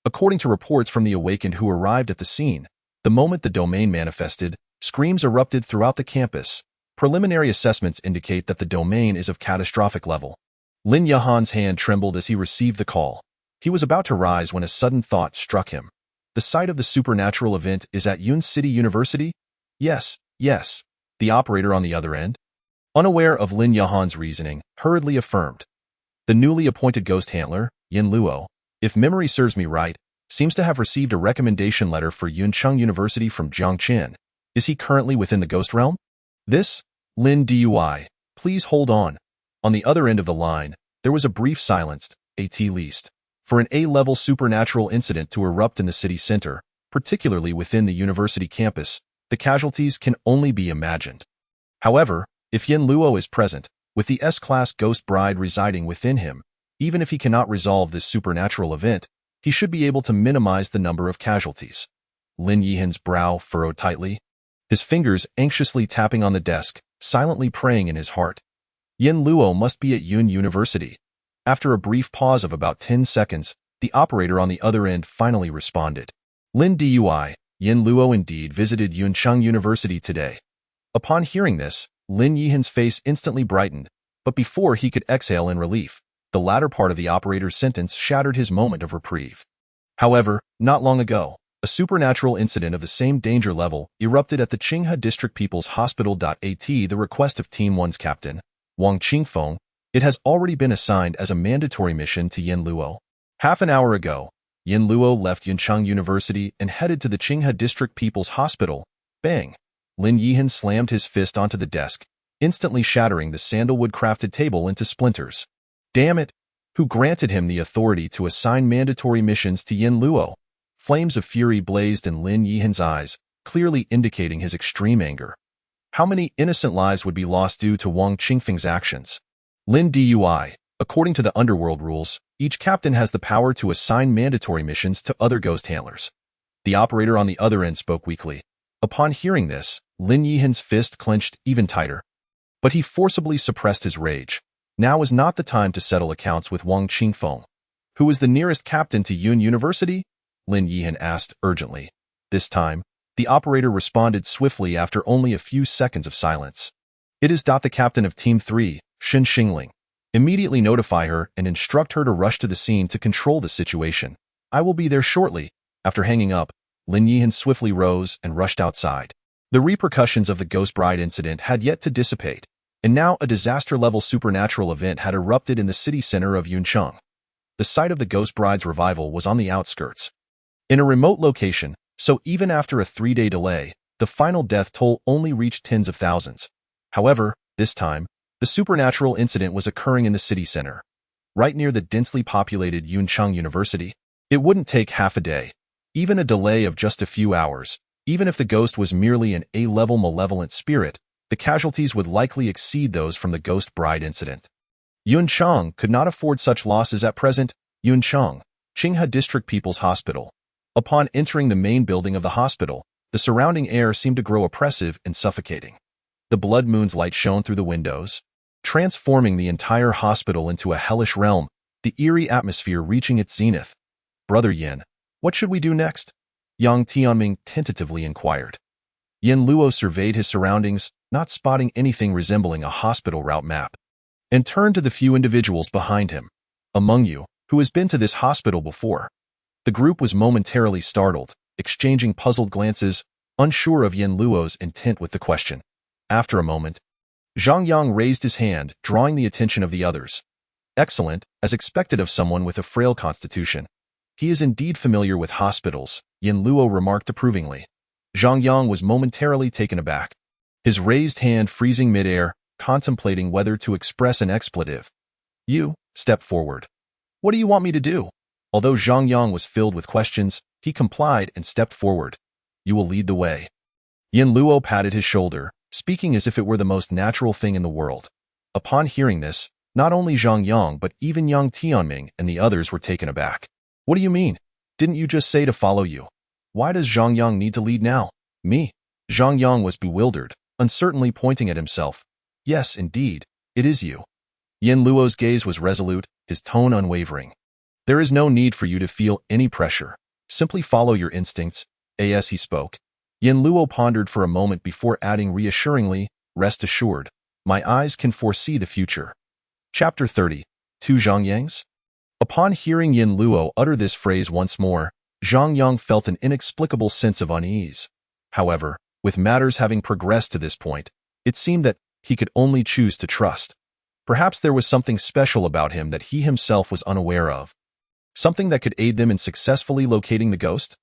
According to reports from the awakened who arrived at the scene, the moment the domain manifested, screams erupted throughout the campus. Preliminary assessments indicate that the domain is of catastrophic level. Lin Yahan's hand trembled as he received the call. He was about to rise when a sudden thought struck him. The site of the supernatural event is at Yun City University? Yes, the operator on the other end, unaware of Lin Yahan's reasoning, hurriedly affirmed. The newly appointed ghost handler, Yin Luo, if memory serves me right, seems to have received a recommendation letter for Yuncheng University from Jiangchen. Is he currently within the ghost realm? This? Lin Dui, please hold on. On the other end of the line, there was a brief silence, at least, for an A-level supernatural incident to erupt in the city center, particularly within the university campus. The casualties can only be imagined. However, if Yin Luo is present, with the S-class ghost bride residing within him, even if he cannot resolve this supernatural event, he should be able to minimize the number of casualties. Lin Yihan's brow furrowed tightly, his fingers anxiously tapping on the desk, silently praying in his heart. Yin Luo must be at Yun University. After a brief pause of about 10 seconds, the operator on the other end finally responded. Lin Dui, Yin Luo indeed visited Yuncheng University today. Upon hearing this, Lin Yihan's face instantly brightened, but before he could exhale in relief, the latter part of the operator's sentence shattered his moment of reprieve. However, not long ago, a supernatural incident of the same danger level erupted at the Qinghe District People's Hospital. At the request of Team 1's captain, Wang Qingfeng, it has already been assigned as a mandatory mission to Yin Luo. Half an hour ago, Yin Luo left Yuncheng University and headed to the Qinghe District People's Hospital. Bang! Lin Yihan slammed his fist onto the desk, instantly shattering the sandalwood-crafted table into splinters. Damn it! Who granted him the authority to assign mandatory missions to Yin Luo? Flames of fury blazed in Lin Yihan's eyes, clearly indicating his extreme anger. How many innocent lives would be lost due to Wang Qingfeng's actions? Lin Dui, according to the underworld rules, each captain has the power to assign mandatory missions to other ghost handlers. The operator on the other end spoke weakly. Upon hearing this, Lin Yihan's fist clenched even tighter. But he forcibly suppressed his rage. Now is not the time to settle accounts with Wang Qingfeng. Who is the nearest captain to Yun University? Lin Yihan asked urgently. This time, the operator responded swiftly after only a few seconds of silence. It is the captain of Team 3, Shen Xingling. Immediately notify her and instruct her to rush to the scene to control the situation. I will be there shortly. After hanging up, Lin Yihan swiftly rose and rushed outside. The repercussions of the Ghost Bride incident had yet to dissipate, and now a disaster-level supernatural event had erupted in the city center of Yuncheng. The site of the Ghost Bride's revival was on the outskirts. In a remote location, so even after a 3-day delay, the final death toll only reached tens of thousands. However, this time, the supernatural incident was occurring in the city center, right near the densely populated Yuncheng University. It wouldn't take half a day, even a delay of just a few hours, even if the ghost was merely an A-level malevolent spirit, The casualties would likely exceed those from the Ghost Bride incident. Yuncheng could not afford such losses at present. Yuncheng, Qinghe District People's Hospital. Upon entering the main building of the hospital, the surrounding air seemed to grow oppressive and suffocating. The blood moon's light shone through the windows, transforming the entire hospital into a hellish realm, the eerie atmosphere reaching its zenith. Brother Yin, what should we do next? Yang Tianming tentatively inquired. Yin Luo surveyed his surroundings, not spotting anything resembling a hospital route map, and turned to the few individuals behind him. Among you, who has been to this hospital before? The group was momentarily startled, exchanging puzzled glances, unsure of Yin Luo's intent with the question. After a moment, Zhang Yang raised his hand, drawing the attention of the others. Excellent, as expected of someone with a frail constitution. He is indeed familiar with hospitals, Yin Luo remarked approvingly. Zhang Yang was momentarily taken aback, his raised hand freezing midair, contemplating whether to express an expletive. You, step forward. What do you want me to do? Although Zhang Yang was filled with questions, he complied and stepped forward. You will lead the way. Yin Luo patted his shoulder, speaking as if it were the most natural thing in the world. Upon hearing this, not only Zhang Yang but even Yang Tianming and the others were taken aback. What do you mean? Didn't you just say to follow you? Why does Zhang Yang need to lead now? Me? Zhang Yang was bewildered, uncertainly pointing at himself. Yes, indeed, it is you. Yin Luo's gaze was resolute, his tone unwavering. There is no need for you to feel any pressure. Simply follow your instincts, as he spoke. Yin Luo pondered for a moment before adding reassuringly, rest assured, my eyes can foresee the future. Chapter 30. Two Zhangyangs? Upon hearing Yin Luo utter this phrase once more, Zhang Yang felt an inexplicable sense of unease. However, with matters having progressed to this point, it seemed that he could only choose to trust. Perhaps there was something special about him that he himself was unaware of. Something that could aid them in successfully locating the ghost?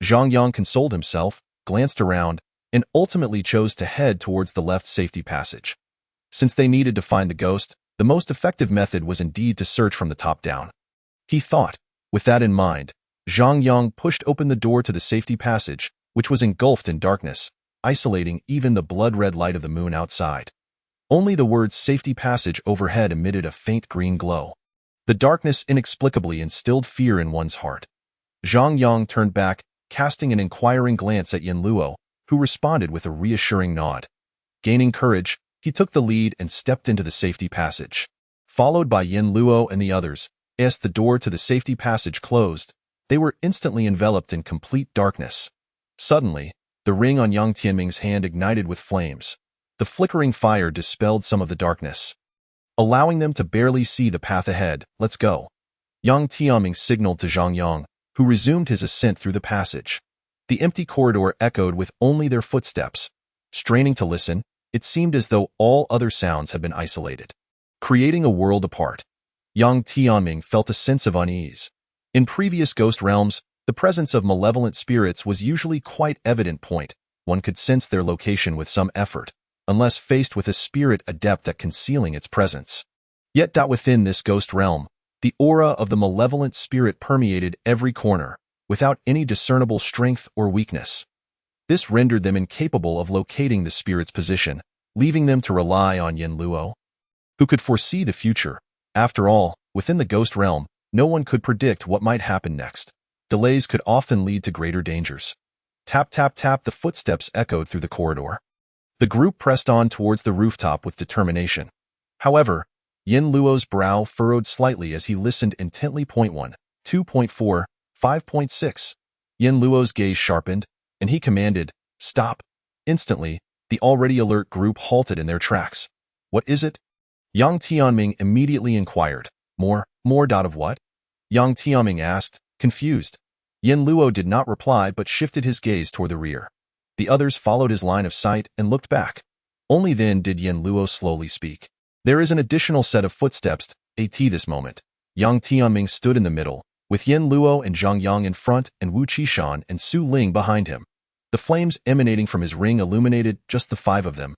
Zhang Yang consoled himself, glanced around, and ultimately chose to head towards the left safety passage. Since they needed to find the ghost, the most effective method was indeed to search from the top down. He thought. With that in mind, Zhang Yang pushed open the door to the safety passage, which was engulfed in darkness, isolating even the blood-red light of the moon outside. Only the words safety passage overhead emitted a faint green glow. The darkness inexplicably instilled fear in one's heart. Zhang Yang turned back, casting an inquiring glance at Yin Luo, who responded with a reassuring nod. Gaining courage, he took the lead and stepped into the safety passage. Followed by Yin Luo and the others, as the door to the safety passage closed, they were instantly enveloped in complete darkness. Suddenly, the ring on Yang Tianming's hand ignited with flames. The flickering fire dispelled some of the darkness, allowing them to barely see the path ahead. Let's go. Yang Tianming signaled to Zhang Yang, who resumed his ascent through the passage. The empty corridor echoed with only their footsteps. Straining to listen, it seemed as though all other sounds had been isolated, creating a world apart. Yang Tianming felt a sense of unease. In previous ghost realms, the presence of malevolent spirits was usually quite evident point. One could sense their location with some effort, unless faced with a spirit adept at concealing its presence. Yet within this ghost realm, the aura of the malevolent spirit permeated every corner, without any discernible strength or weakness. This rendered them incapable of locating the spirit's position, leaving them to rely on Yin Luo, who could foresee the future. After all, within the ghost realm, no one could predict what might happen next. Delays could often lead to greater dangers. Tap, tap, tap, the footsteps echoed through the corridor. The group pressed on towards the rooftop with determination. However, Yin Luo's brow furrowed slightly as he listened intently. 1, 2.4, 5.6. Yin Luo's gaze sharpened, and he commanded, stop. Instantly, the already alert group halted in their tracks. What is it? Yang Tianming immediately inquired. More of what? Yang Tianming asked, confused. Yin Luo did not reply but shifted his gaze toward the rear. The others followed his line of sight and looked back. Only then did Yin Luo slowly speak. There is an additional set of footsteps at this moment. Yang Tianming stood in the middle, with Yin Luo and Zhang Yang in front and Wu Qishan and Su Ling behind him. The flames emanating from his ring illuminated just the 5 of them.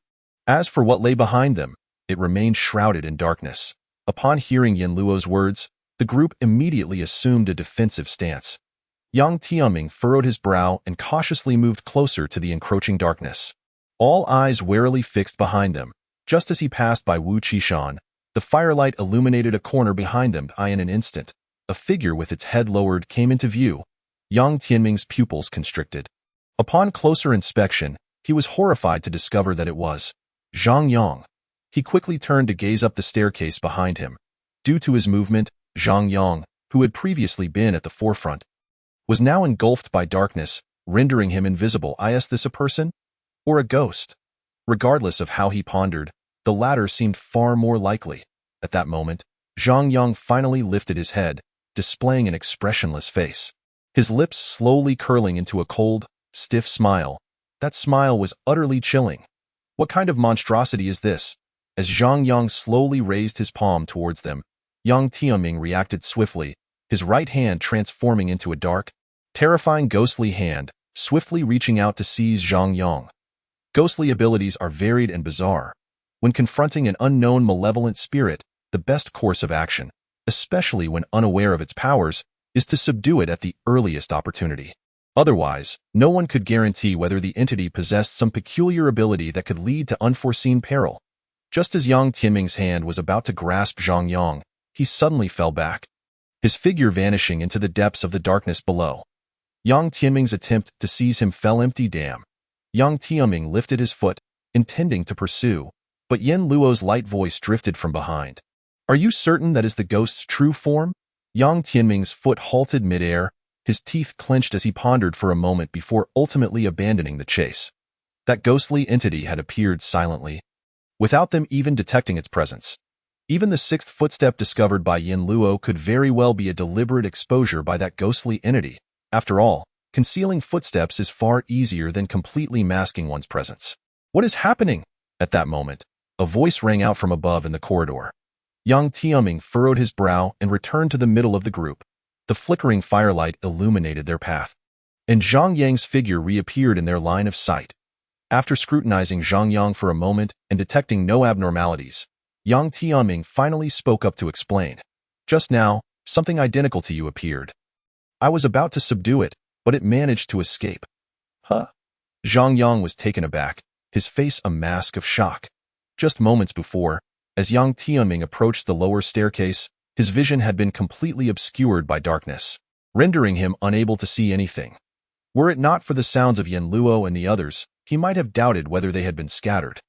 As for what lay behind them, it remained shrouded in darkness. Upon hearing Yin Luo's words, the group immediately assumed a defensive stance. Yang Tianming furrowed his brow and cautiously moved closer to the encroaching darkness. all eyes warily fixed behind them. Just as he passed by Wu Qishan, the firelight illuminated a corner behind them. In an instant, a figure with its head lowered came into view. Yang Tianming's pupils constricted. Upon closer inspection, he was horrified to discover that it was Zhang Yang. He quickly turned to gaze up the staircase behind him. Due to his movement, Zhang Yang, who had previously been at the forefront, was now engulfed by darkness, rendering him invisible. Is this a person? Or a ghost? Regardless of how he pondered, the latter seemed far more likely. At that moment, Zhang Yang finally lifted his head, displaying an expressionless face. His lips slowly curling into a cold, stiff smile. That smile was utterly chilling. What kind of monstrosity is this? As Zhang Yang slowly raised his palm towards them, Yang Tianming reacted swiftly, his right hand transforming into a dark, terrifying ghostly hand, swiftly reaching out to seize Zhang Yang. Ghostly abilities are varied and bizarre. When confronting an unknown malevolent spirit, the best course of action, especially when unaware of its powers, is to subdue it at the earliest opportunity. Otherwise, no one could guarantee whether the entity possessed some peculiar ability that could lead to unforeseen peril. Just as Yang Tianming's hand was about to grasp Zhang Yang, he suddenly fell back, his figure vanishing into the depths of the darkness below. Yang Tianming's attempt to seize him fell empty. Damn. Yang Tianming lifted his foot, intending to pursue, but Yin Luo's light voice drifted from behind. Are you certain that is the ghost's true form? Yang Tianming's foot halted midair, his teeth clenched as he pondered for a moment before ultimately abandoning the chase. That ghostly entity had appeared silently, without them even detecting its presence. Even the sixth footstep discovered by Yin Luo could very well be a deliberate exposure by that ghostly entity. After all, concealing footsteps is far easier than completely masking one's presence. What is happening? At that moment, a voice rang out from above in the corridor. Yang Tianming furrowed his brow and returned to the middle of the group. The flickering firelight illuminated their path, and Zhang Yang's figure reappeared in their line of sight. After scrutinizing Zhang Yang for a moment and detecting no abnormalities, Yang Tianming finally spoke up to explain. Just now, something identical to you appeared. I was about to subdue it, but it managed to escape. Huh? Zhang Yang was taken aback, his face a mask of shock. Just moments before, as Yang Tianming approached the lower staircase, his vision had been completely obscured by darkness, rendering him unable to see anything. Were it not for the sounds of Yin Luo and the others, he might have doubted whether they had been scattered.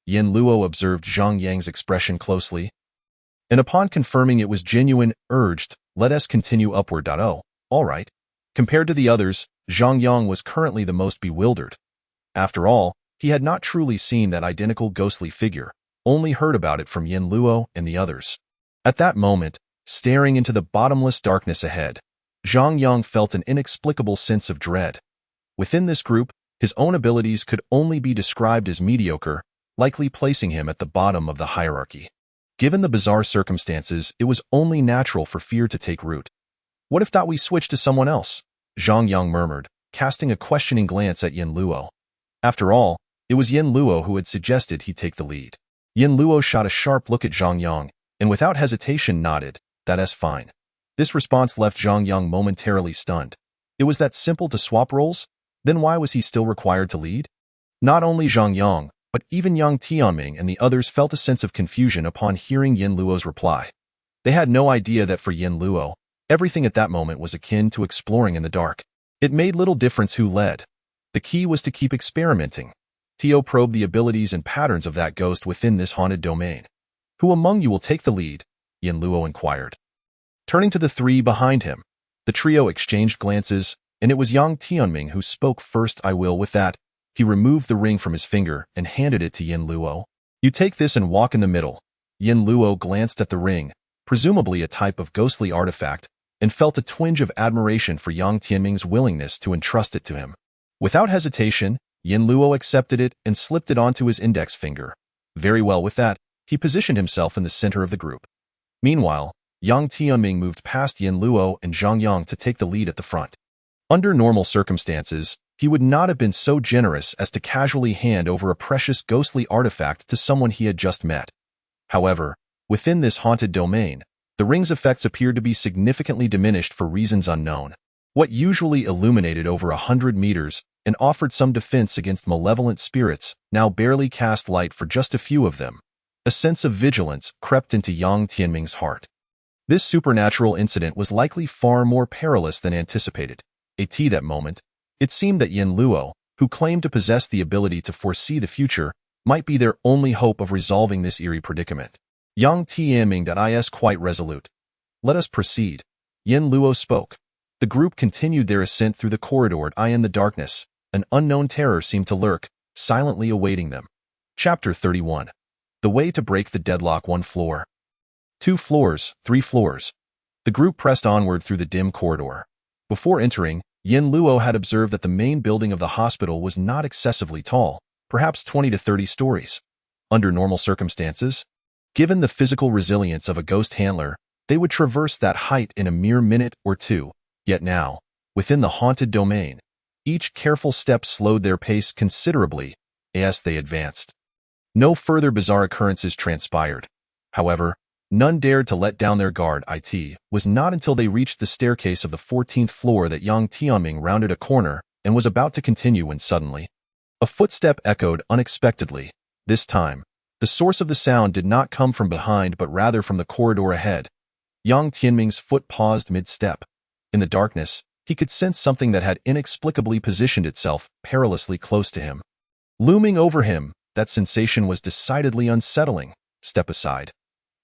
Yin Luo observed Zhang Yang's expression closely, and upon confirming it was genuine, urged, "Let us continue upward." Oh, all right. Compared to the others, Zhang Yang was currently the most bewildered. After all, he had not truly seen that identical ghostly figure, only heard about it from Yin Luo and the others. At that moment, staring into the bottomless darkness ahead, Zhang Yang felt an inexplicable sense of dread. Within this group, his own abilities could only be described as mediocre, likely placing him at the bottom of the hierarchy. Given the bizarre circumstances, it was only natural for fear to take root. What if we switch to someone else? Zhang Yang murmured, casting a questioning glance at Yin Luo. After all, it was Yin Luo who had suggested he take the lead. Yin Luo shot a sharp look at Zhang Yang, and without hesitation nodded, "That's fine." This response left Zhang Yang momentarily stunned. It was that simple to swap roles? Then why was he still required to lead? Not only Zhang Yang, but even Yang Tianming and the others felt a sense of confusion upon hearing Yin Luo's reply. They had no idea that for Yin Luo, everything at that moment was akin to exploring in the dark. It made little difference who led. The key was to keep experimenting. Tio probed the abilities and patterns of that ghost within this haunted domain. Who among you will take the lead? Yin Luo inquired. Turning to the three behind him, the trio exchanged glances, and it was Yang Tianming who spoke first. "I will." With that, he removed the ring from his finger and handed it to Yin Luo. "You take this and walk in the middle." Yin Luo glanced at the ring, presumably a type of ghostly artifact, and felt a twinge of admiration for Yang Tianming's willingness to entrust it to him. Without hesitation, Yin Luo accepted it and slipped it onto his index finger. Very well. With that, he positioned himself in the center of the group. Meanwhile, Yang Tianming moved past Yin Luo and Zhang Yang to take the lead at the front. Under normal circumstances, he would not have been so generous as to casually hand over a precious ghostly artifact to someone he had just met. However, within this haunted domain, the ring's effects appeared to be significantly diminished for reasons unknown. What usually illuminated over 100 meters and offered some defense against malevolent spirits now barely cast light for just a few of them. A sense of vigilance crept into Yang Tianming's heart. This supernatural incident was likely far more perilous than anticipated. At that moment, it seemed that Yin Luo, who claimed to possess the ability to foresee the future, might be their only hope of resolving this eerie predicament. Yang Tianming is quite resolute. Let us proceed. Yin Luo spoke. The group continued their ascent through the corridor. In the darkness, an unknown terror seemed to lurk, silently awaiting them. Chapter 31. The way to break the deadlock. 1 floor. 2 floors, 3 floors. The group pressed onward through the dim corridor. Before entering, Yin Luo had observed that the main building of the hospital was not excessively tall, perhaps 20 to 30 stories. Under normal circumstances, given the physical resilience of a ghost handler, they would traverse that height in a mere minute or two. Yet now, within the haunted domain, each careful step slowed their pace considerably as they advanced. No further bizarre occurrences transpired. However, none dared to let down their guard. It was not until they reached the staircase of the 14th floor that Yang Tianming rounded a corner and was about to continue when suddenly, a footstep echoed unexpectedly. This time, the source of the sound did not come from behind but rather from the corridor ahead. Yang Tianming's foot paused mid-step. In the darkness, he could sense something that had inexplicably positioned itself perilously close to him. Looming over him, that sensation was decidedly unsettling. Step aside.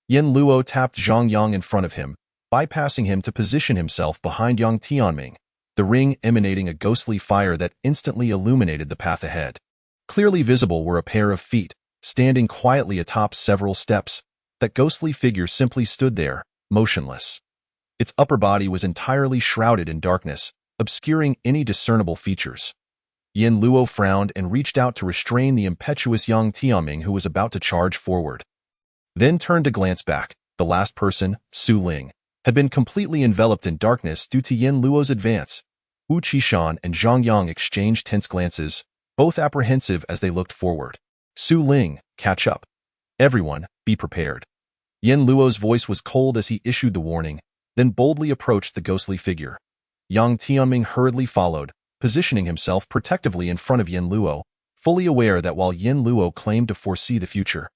Yin Luo tapped Zhang Yang in front of him, bypassing him to position himself behind Yang Tianming, the ring emanating a ghostly fire that instantly illuminated the path ahead. Clearly visible were a pair of feet, standing quietly atop several steps. That ghostly figure simply stood there, motionless. Its upper body was entirely shrouded in darkness, obscuring any discernible features. Yin Luo frowned and reached out to restrain the impetuous Yang Tianming who was about to charge forward. Then turned to glance back. The last person, Su Ling, had been completely enveloped in darkness due to Yin Luo's advance. Wu Qishan and Zhang Yang exchanged tense glances, both apprehensive as they looked forward. Su Ling, catch up. Everyone, be prepared. Yin Luo's voice was cold as he issued the warning, then boldly approached the ghostly figure. Yang Tianming hurriedly followed, positioning himself protectively in front of Yin Luo, fully aware that while Yin Luo claimed to foresee the future,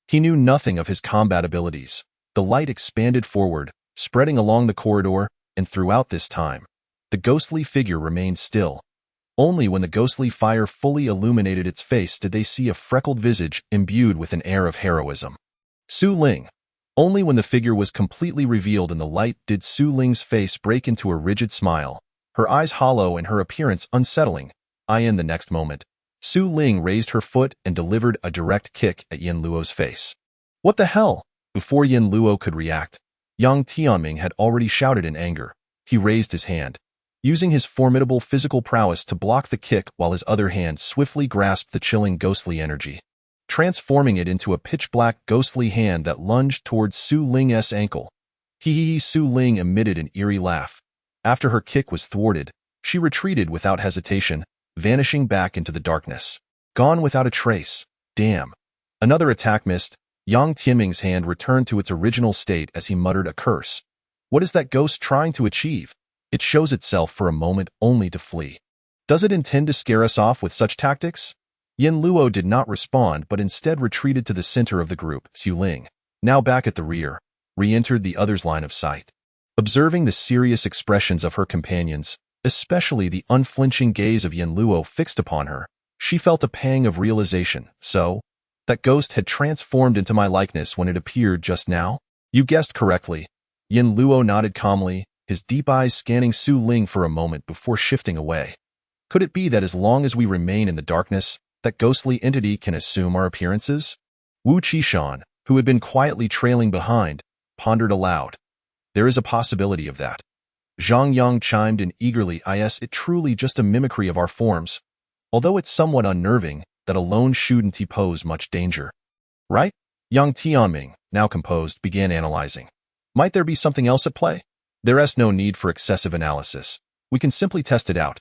he knew nothing of his combat abilities. The light expanded forward, spreading along the corridor, and throughout this time, the ghostly figure remained still. Only when the ghostly fire fully illuminated its face did they see a freckled visage imbued with an air of heroism. Su Ling. Only when the figure was completely revealed in the light did Su Ling's face break into a rigid smile, her eyes hollow and her appearance unsettling. In the next moment, Su Ling raised her foot and delivered a direct kick at Yin Luo's face. What the hell? Before Yin Luo could react, Yang Tianming had already shouted in anger. He raised his hand, using his formidable physical prowess to block the kick while his other hand swiftly grasped the chilling ghostly energy, transforming it into a pitch-black ghostly hand that lunged towards Su Ling's ankle. Su Ling emitted an eerie laugh. After her kick was thwarted, she retreated without hesitation, vanishing back into the darkness. Gone without a trace. Damn. Another attack missed. Yang Tianming's hand returned to its original state as he muttered a curse. What is that ghost trying to achieve? It shows itself for a moment only to flee. Does it intend to scare us off with such tactics? Yin Luo did not respond but instead retreated to the center of the group. Su Ling, now back at the rear, re-entered the other's line of sight. Observing the serious expressions of her companions, especially the unflinching gaze of Yin Luo fixed upon her, she felt a pang of realization. So, that ghost had transformed into my likeness when it appeared just now? You guessed correctly. Yin Luo nodded calmly, his deep eyes scanning Su Ling for a moment before shifting away. Could it be that as long as we remain in the darkness, that ghostly entity can assume our appearances? Wu Qishan, who had been quietly trailing behind, pondered aloud. There is a possibility of that. Zhang Yang chimed in eagerly. It truly just a mimicry of our forms, although it's somewhat unnerving that alone shouldn't pose much danger. Right? Yang Tianming, now composed, began analyzing. Might there be something else at play? There is no need for excessive analysis. We can simply test it out.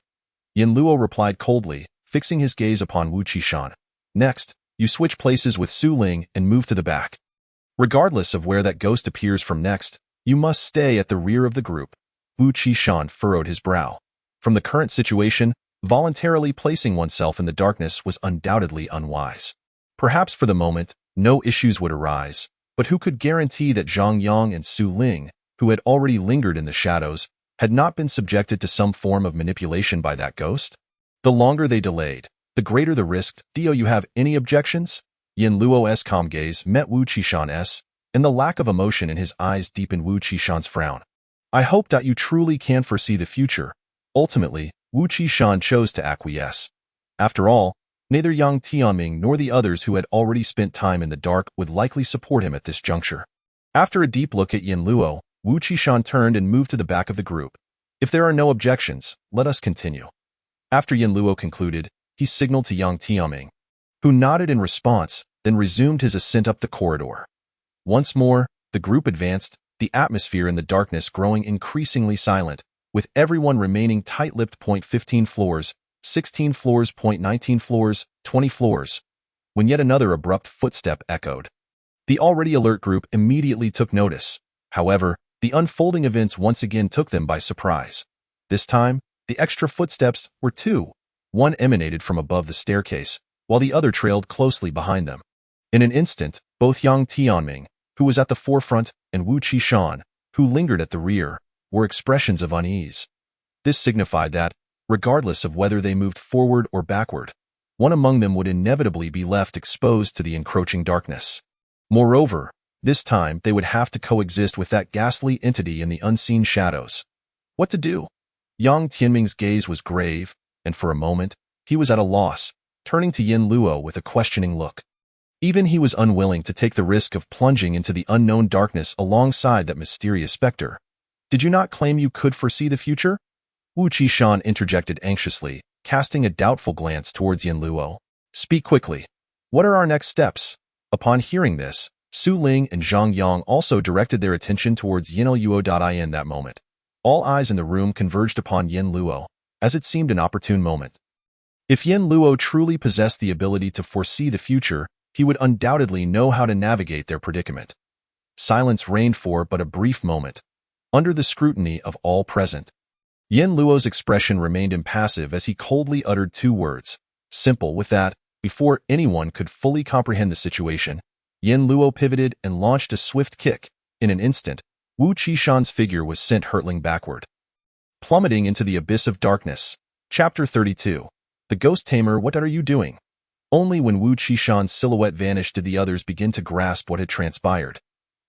Yin Luo replied coldly, fixing his gaze upon Wu Qishan. Next, you switch places with Su Ling and move to the back. Regardless of where that ghost appears from next, you must stay at the rear of the group. Wu Qishan furrowed his brow. From the current situation, Voluntarily placing oneself in the darkness was undoubtedly unwise. Perhaps for the moment, no issues would arise, but who could guarantee that Zhang Yang and Su Ling, who had already lingered in the shadows, had not been subjected to some form of manipulation by that ghost? The longer they delayed, the greater the risk. Do you have any objections? Yin Luo's calm gaze met Wu Qishan's, and the lack of emotion in his eyes deepened Wu Qishan's frown. I hope that you truly can foresee the future. Ultimately, Wu Qishan chose to acquiesce. After all, neither Yang Tianming nor the others who had already spent time in the dark would likely support him at this juncture. After a deep look at Yin Luo, Wu Qishan turned and moved to the back of the group. If there are no objections, let us continue. After Yin Luo concluded, he signaled to Yang Tianming, who nodded in response, then resumed his ascent up the corridor. Once more, the group advanced, the atmosphere in the darkness growing increasingly silent, with everyone remaining tight-lipped. 15 floors, 16 floors. 19 floors, 20 floors, when yet another abrupt footstep echoed. The already alert group immediately took notice. However, the unfolding events once again took them by surprise. This time, the extra footsteps were two. One emanated from above the staircase, while the other trailed closely behind them. In an instant, both Yang Tianming, who was at the forefront, and Wu Qishan, who lingered at the rear, were expressions of unease. This signified that, regardless of whether they moved forward or backward, one among them would inevitably be left exposed to the encroaching darkness. Moreover, this time they would have to coexist with that ghastly entity in the unseen shadows. What to do? Yang Tianming's gaze was grave, and for a moment, he was at a loss, turning to Yin Luo with a questioning look. Even he was unwilling to take the risk of plunging into the unknown darkness alongside that mysterious specter. Did you not claim you could foresee the future? Wu Qishan interjected anxiously, casting a doubtful glance towards Yin Luo. Speak quickly. What are our next steps? Upon hearing this, Su Ling and Zhang Yang also directed their attention towards Yin Luo. In that moment, all eyes in the room converged upon Yin Luo, as it seemed an opportune moment. If Yin Luo truly possessed the ability to foresee the future, he would undoubtedly know how to navigate their predicament. Silence reigned for but a brief moment, under the scrutiny of all present. Yin Luo's expression remained impassive as he coldly uttered two words, simple with that. Before anyone could fully comprehend the situation, Yin Luo pivoted and launched a swift kick. In an instant, Wu Qishan's figure was sent hurtling backward, plummeting into the abyss of darkness. Chapter 32. The Ghost Tamer. What are you doing? Only when Wu Qishan's silhouette vanished did the others begin to grasp what had transpired.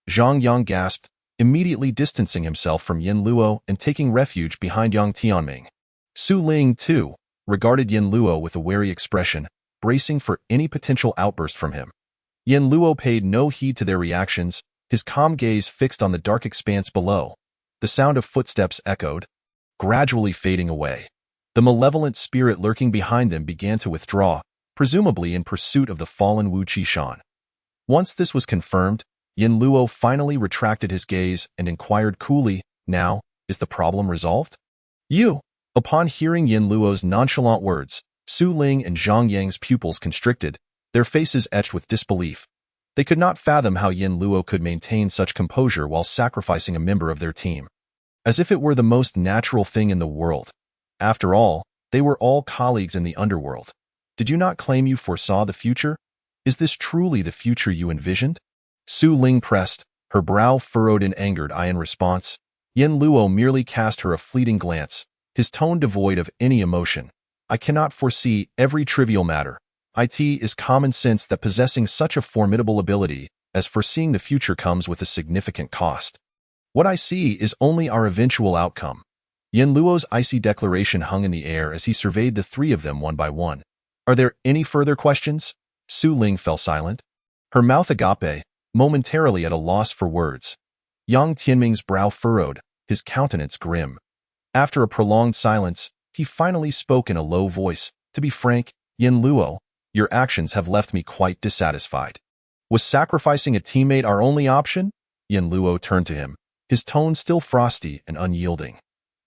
Zhang Yang gasped, immediately distancing himself from Yin Luo and taking refuge behind Yang Tianming. Su Ling, too, regarded Yin Luo with a wary expression, bracing for any potential outburst from him. Yin Luo paid no heed to their reactions, his calm gaze fixed on the dark expanse below. The sound of footsteps echoed, gradually fading away. The malevolent spirit lurking behind them began to withdraw, presumably in pursuit of the fallen Wu Qishan. Once this was confirmed, Yin Luo finally retracted his gaze and inquired coolly, "Now, is the problem resolved?" "You." Upon hearing Yin Luo's nonchalant words, Su Ling and Zhang Yang's pupils constricted, their faces etched with disbelief. They could not fathom how Yin Luo could maintain such composure while sacrificing a member of their team. As if it were the most natural thing in the world. After all, they were all colleagues in the underworld. Did you not claim you foresaw the future? Is this truly the future you envisioned? Su Ling pressed, her brow furrowed in angered eye. In response, Yin Luo merely cast her a fleeting glance, his tone devoid of any emotion. I cannot foresee every trivial matter. It is common sense that possessing such a formidable ability as foreseeing the future comes with a significant cost. What I see is only our eventual outcome. Yin Luo's icy declaration hung in the air as he surveyed the three of them one by one. Are there any further questions? Su Ling fell silent, her mouth agape, momentarily at a loss for words. Yang Tianming's brow furrowed, his countenance grim. After a prolonged silence, he finally spoke in a low voice. To be frank, Yin Luo, your actions have left me quite dissatisfied. Was sacrificing a teammate our only option? Yin Luo turned to him, his tone still frosty and unyielding.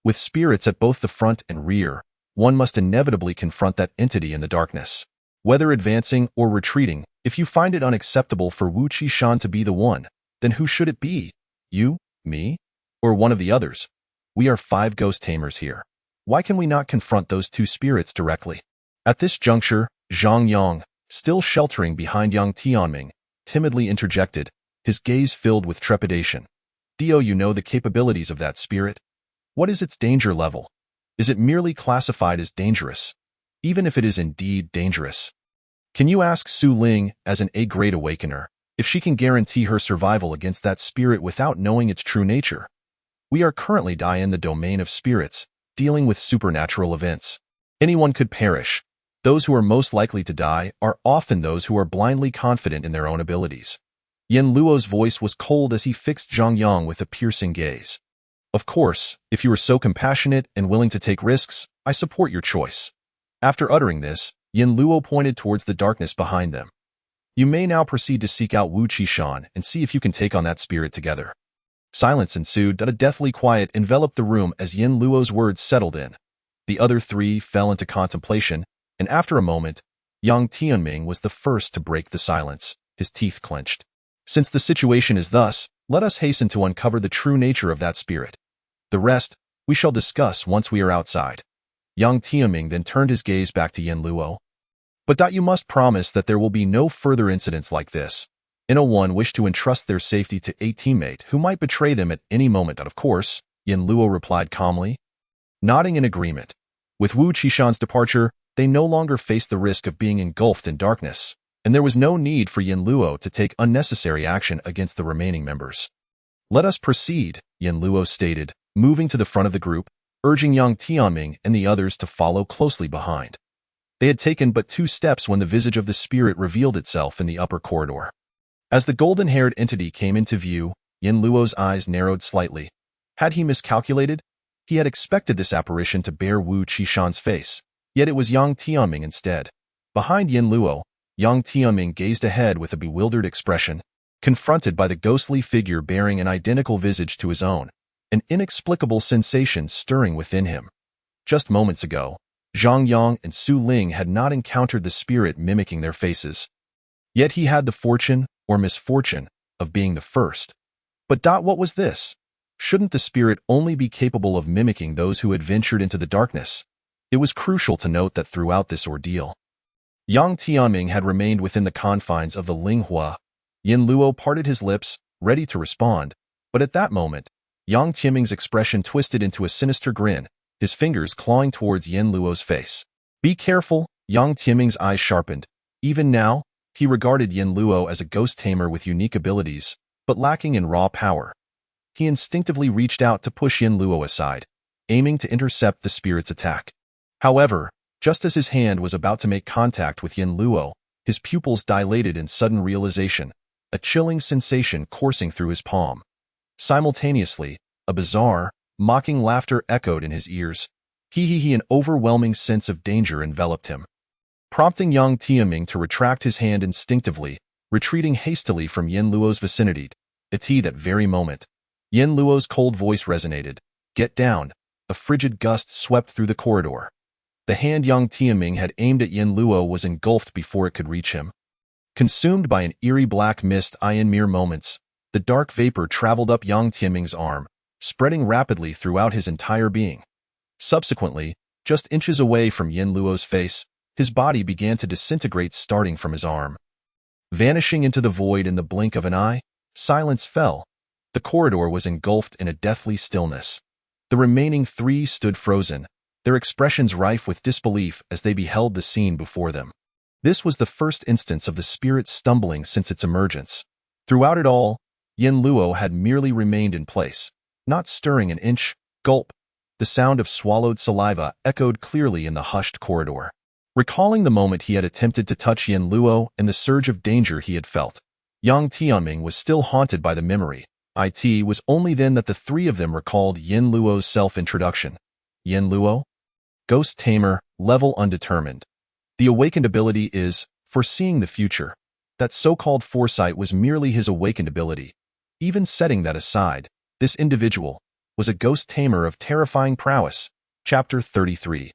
With spirits at both the front and rear, one must inevitably confront that entity in the darkness. Whether advancing or retreating, if you find it unacceptable for Wu Qishan to be the one, then who should it be? You, me, or one of the others? We are 5 ghost tamers here. Why can we not confront those two spirits directly? At this juncture, Zhang Yang, still sheltering behind Yang Tianming, timidly interjected, his gaze filled with trepidation. "Do you know the capabilities of that spirit? What is its danger level? Is it merely classified as dangerous? Even if it is indeed dangerous, can you ask Su Ling, as an A-grade awakener, if she can guarantee her survival against that spirit without knowing its true nature? We are currently in the domain of spirits, dealing with supernatural events. Anyone could perish. Those who are most likely to die are often those who are blindly confident in their own abilities." Yin Luo's voice was cold as he fixed Zhang Yang with a piercing gaze. "Of course, if you are so compassionate and willing to take risks, I support your choice." After uttering this, Yin Luo pointed towards the darkness behind them. "You may now proceed to seek out Wu Qishan and see if you can take on that spirit together." Silence ensued. A deathly quiet enveloped the room as Yin Luo's words settled in. The other three fell into contemplation, and after a moment, Yang Tianming was the first to break the silence, his teeth clenched. "Since the situation is thus, let us hasten to uncover the true nature of that spirit. The rest, we shall discuss once we are outside." Yang Tianming then turned his gaze back to Yin Luo. "But you must promise that there will be no further incidents like this. No one wish to entrust their safety to a teammate who might betray them at any moment." "Of course," Yin Luo replied calmly, nodding in agreement. With Wu Qishan's departure, they no longer faced the risk of being engulfed in darkness, and there was no need for Yin Luo to take unnecessary action against the remaining members. "Let us proceed," Yin Luo stated, moving to the front of the group, urging Yang Tianming and the others to follow closely behind. They had taken but 2 steps when the visage of the spirit revealed itself in the upper corridor. As the golden-haired entity came into view, Yin Luo's eyes narrowed slightly. Had he miscalculated? He had expected this apparition to bear Wu Qishan's face, yet it was Yang Tianming instead. Behind Yin Luo, Yang Tianming gazed ahead with a bewildered expression, confronted by the ghostly figure bearing an identical visage to his own, an inexplicable sensation stirring within him. Just moments ago, Zhang Yang and Su Ling had not encountered the spirit mimicking their faces. Yet he had the fortune, or misfortune, of being the first. But what was this? Shouldn't the spirit only be capable of mimicking those who had ventured into the darkness? It was crucial to note that throughout this ordeal, Yang Tianming had remained within the confines of the Linghua. Yin Luo parted his lips, ready to respond, but at that moment, Yang Tianming's expression twisted into a sinister grin, his fingers clawing towards Yin Luo's face. "Be careful," Yang Tianming's eyes sharpened. Even now, he regarded Yin Luo as a ghost tamer with unique abilities, but lacking in raw power. He instinctively reached out to push Yin Luo aside, aiming to intercept the spirit's attack. However, just as his hand was about to make contact with Yin Luo, his pupils dilated in sudden realization, a chilling sensation coursing through his palm. Simultaneously, a bizarre, mocking laughter echoed in his ears. An overwhelming sense of danger enveloped him, prompting Yang Tianming to retract his hand instinctively, retreating hastily from Yin Luo's vicinity. At that very moment, Yin Luo's cold voice resonated. "Get down!" A frigid gust swept through the corridor. The hand Yang Tianming had aimed at Yin Luo was engulfed before it could reach him. Consumed by an eerie black mist in mere moments, the dark vapor traveled up Yang Tianming's arm, spreading rapidly throughout his entire being. Subsequently, just inches away from Yin Luo's face, his body began to disintegrate starting from his arm. Vanishing into the void in the blink of an eye, silence fell. The corridor was engulfed in a deathly stillness. The remaining 3 stood frozen, their expressions rife with disbelief as they beheld the scene before them. This was the first instance of the spirit stumbling since its emergence. Throughout it all, Yin Luo had merely remained in place, not stirring an inch. Gulp! The sound of swallowed saliva echoed clearly in the hushed corridor. Recalling the moment he had attempted to touch Yin Luo and the surge of danger he had felt, Yang Tianming was still haunted by the memory. It was only then that the 3 of them recalled Yin Luo's self-introduction. Yin Luo? Ghost Tamer, level undetermined. The awakened ability is foreseeing the future. That so-called foresight was merely his awakened ability. Even setting that aside, this individual was a ghost tamer of terrifying prowess. Chapter 33.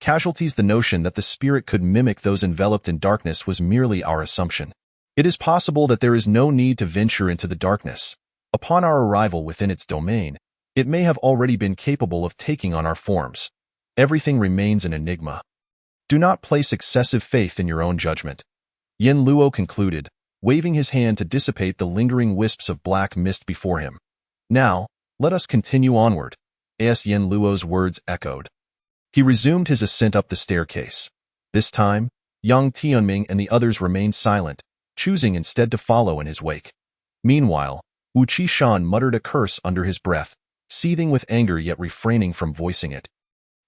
Casualties. The notion that the spirit could mimic those enveloped in darkness was merely our assumption. It is possible that there is no need to venture into the darkness. Upon our arrival within its domain, it may have already been capable of taking on our forms. Everything remains an enigma. Do not place excessive faith in your own judgment. Yin Luo concluded, waving his hand to dissipate the lingering wisps of black mist before him. Now, let us continue onward, as Yin Luo's words echoed. He resumed his ascent up the staircase. This time, Yang Tianming and the others remained silent, choosing instead to follow in his wake. Meanwhile, Wu Qishan muttered a curse under his breath, seething with anger yet refraining from voicing it.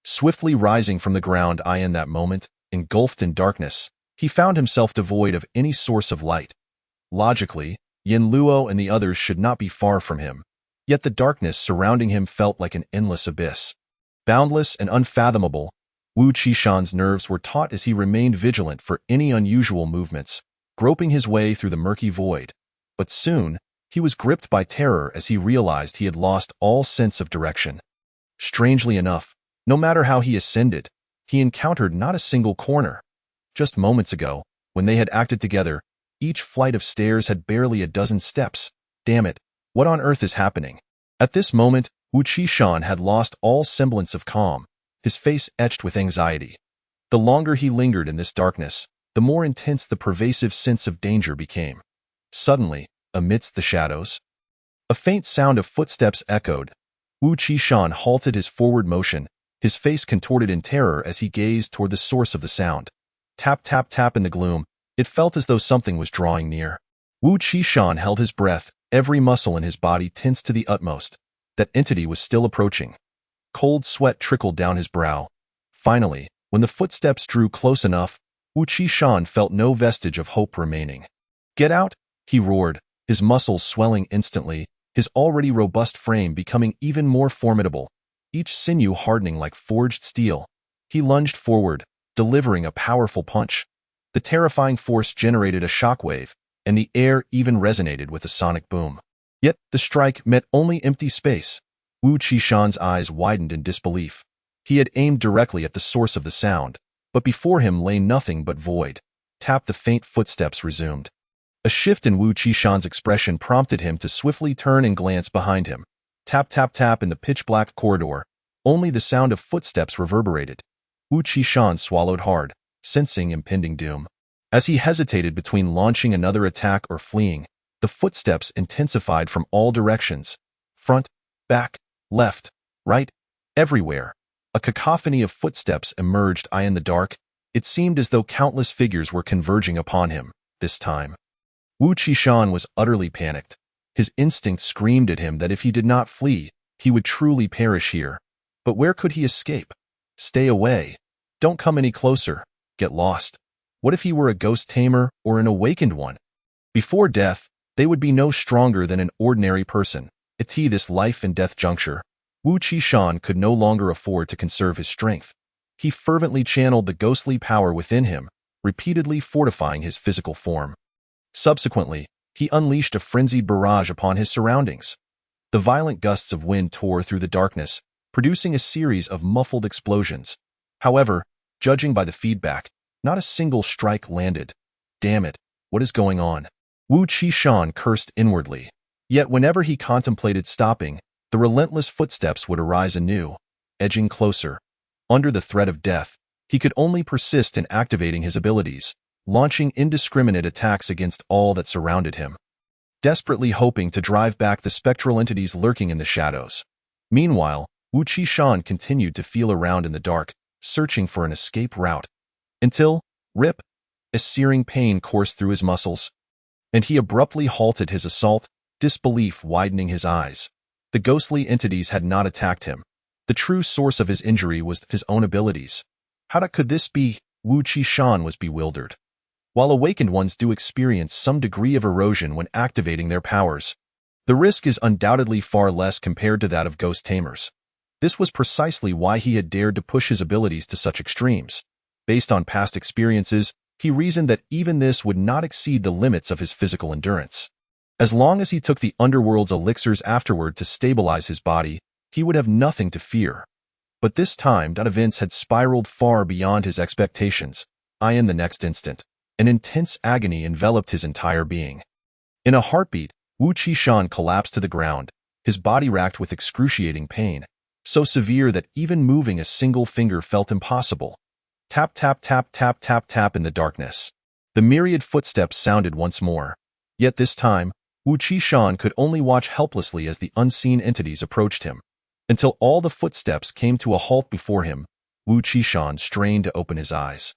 Swiftly rising from the ground in that moment, engulfed in darkness, he found himself devoid of any source of light. Logically, Yin Luo and the others should not be far from him, yet the darkness surrounding him felt like an endless abyss. Boundless and unfathomable, Wu Qishan's nerves were taut as he remained vigilant for any unusual movements, groping his way through the murky void. But soon, he was gripped by terror as he realized he had lost all sense of direction. Strangely enough, no matter how he ascended, he encountered not a single corner. Just moments ago, when they had acted together, each flight of stairs had barely a dozen steps. Damn it, what on earth is happening? At this moment, Wu Qishan had lost all semblance of calm, his face etched with anxiety. The longer he lingered in this darkness, the more intense the pervasive sense of danger became. Suddenly, amidst the shadows, a faint sound of footsteps echoed. Wu Qishan halted his forward motion, his face contorted in terror as he gazed toward the source of the sound. Tap, tap, tap in the gloom. It felt as though something was drawing near. Wu Qishan held his breath, every muscle in his body tensed to the utmost. That entity was still approaching. Cold sweat trickled down his brow. Finally, when the footsteps drew close enough, Wu Qishan felt no vestige of hope remaining. "Get out!" he roared, his muscles swelling instantly, his already robust frame becoming even more formidable, each sinew hardening like forged steel. He lunged forward, delivering a powerful punch. The terrifying force generated a shockwave, and the air even resonated with a sonic boom. Yet the strike met only empty space. Wu Qishan's eyes widened in disbelief. He had aimed directly at the source of the sound, but before him lay nothing but void. Tap, the faint footsteps resumed. A shift in Wu Qishan's expression prompted him to swiftly turn and glance behind him. Tap, tap, tap in the pitch-black corridor. Only the sound of footsteps reverberated. Wu Qishan swallowed hard, sensing impending doom. As he hesitated between launching another attack or fleeing, the footsteps intensified from all directions. Front, back, left, right, everywhere. A cacophony of footsteps emerged in the dark. It seemed as though countless figures were converging upon him, this time. Wu Qishan was utterly panicked. His instinct screamed at him that if he did not flee, he would truly perish here. But where could he escape? Stay away. Don't come any closer. Get lost. What if he were a ghost tamer or an awakened one? Before death, they would be no stronger than an ordinary person. At this life and death juncture, Wu Qishan could no longer afford to conserve his strength. He fervently channeled the ghostly power within him, repeatedly fortifying his physical form. Subsequently, he unleashed a frenzied barrage upon his surroundings. The violent gusts of wind tore through the darkness, producing a series of muffled explosions. However, judging by the feedback, not a single strike landed. Damn it, what is going on? Wu Qishan cursed inwardly. Yet whenever he contemplated stopping, the relentless footsteps would arise anew, edging closer. Under the threat of death, he could only persist in activating his abilities, launching indiscriminate attacks against all that surrounded him, desperately hoping to drive back the spectral entities lurking in the shadows. Meanwhile, Wu Qishan continued to feel around in the dark, searching for an escape route. Until, rip, a searing pain coursed through his muscles, and he abruptly halted his assault, disbelief widening his eyes. The ghostly entities had not attacked him. The true source of his injury was his own abilities. How could this be? Wu Qishan was bewildered. While awakened ones do experience some degree of erosion when activating their powers, the risk is undoubtedly far less compared to that of ghost tamers. This was precisely why he had dared to push his abilities to such extremes. Based on past experiences, he reasoned that even this would not exceed the limits of his physical endurance. As long as he took the underworld's elixirs afterward to stabilize his body, he would have nothing to fear. But this time, events had spiraled far beyond his expectations. In the next instant, an intense agony enveloped his entire being. In a heartbeat, Wu Qishan collapsed to the ground, his body racked with excruciating pain. so severe that even moving a single finger felt impossible. Tap, tap, tap, tap, tap, tap in the darkness. The myriad footsteps sounded once more. Yet this time, Wu Qishan could only watch helplessly as the unseen entities approached him. Until all the footsteps came to a halt before him, Wu Qishan strained to open his eyes,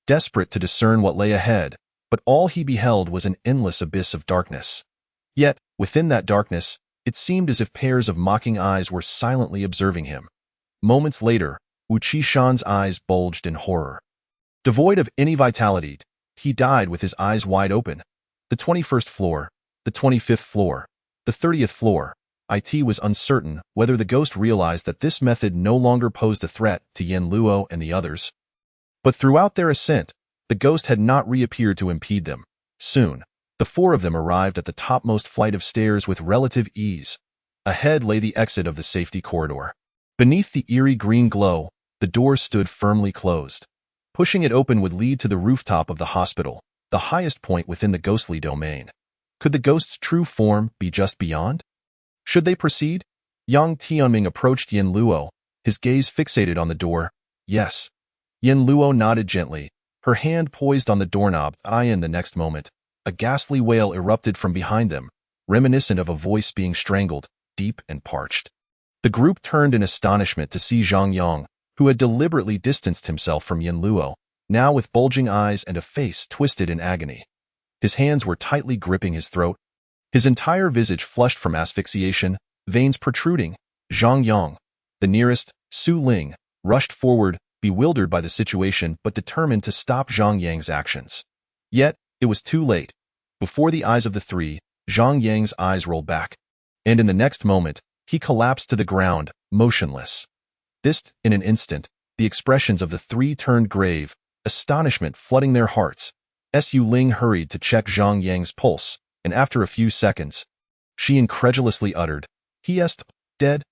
desperate to discern what lay ahead, but all he beheld was an endless abyss of darkness. Yet, within that darkness, it seemed as if pairs of mocking eyes were silently observing him. Moments later, Wu Qishan's eyes bulged in horror. Devoid of any vitality, he died with his eyes wide open. The 21st floor, the 25th floor, the 30th floor. It was uncertain whether the ghost realized that this method no longer posed a threat to Yin Luo and the others. But throughout their ascent, the ghost had not reappeared to impede them. Soon, the four of them arrived at the topmost flight of stairs with relative ease. Ahead lay the exit of the safety corridor. Beneath the eerie green glow, the door stood firmly closed. Pushing it open would lead to the rooftop of the hospital, the highest point within the ghostly domain. Could the ghost's true form be just beyond? Should they proceed? Yang Tianming approached Yin Luo, his gaze fixated on the door. Yes. Yin Luo nodded gently, her hand poised on the doorknob. In the next moment, a ghastly wail erupted from behind them, reminiscent of a voice being strangled, deep and parched. The group turned in astonishment to see Zhang Yang, who had deliberately distanced himself from Yin Luo, now with bulging eyes and a face twisted in agony. His hands were tightly gripping his throat, his entire visage flushed from asphyxiation, veins protruding. Zhang Yang, the nearest, Su Ling, rushed forward, bewildered by the situation but determined to stop Zhang Yang's actions. Yet, it was too late. Before the eyes of the three, Zhang Yang's eyes rolled back, and in the next moment, he collapsed to the ground, motionless. In an instant, the expressions of the three turned grave, astonishment flooding their hearts. Su Ling hurried to check Zhang Yang's pulse, and after a few seconds, she incredulously uttered, "He est dead?"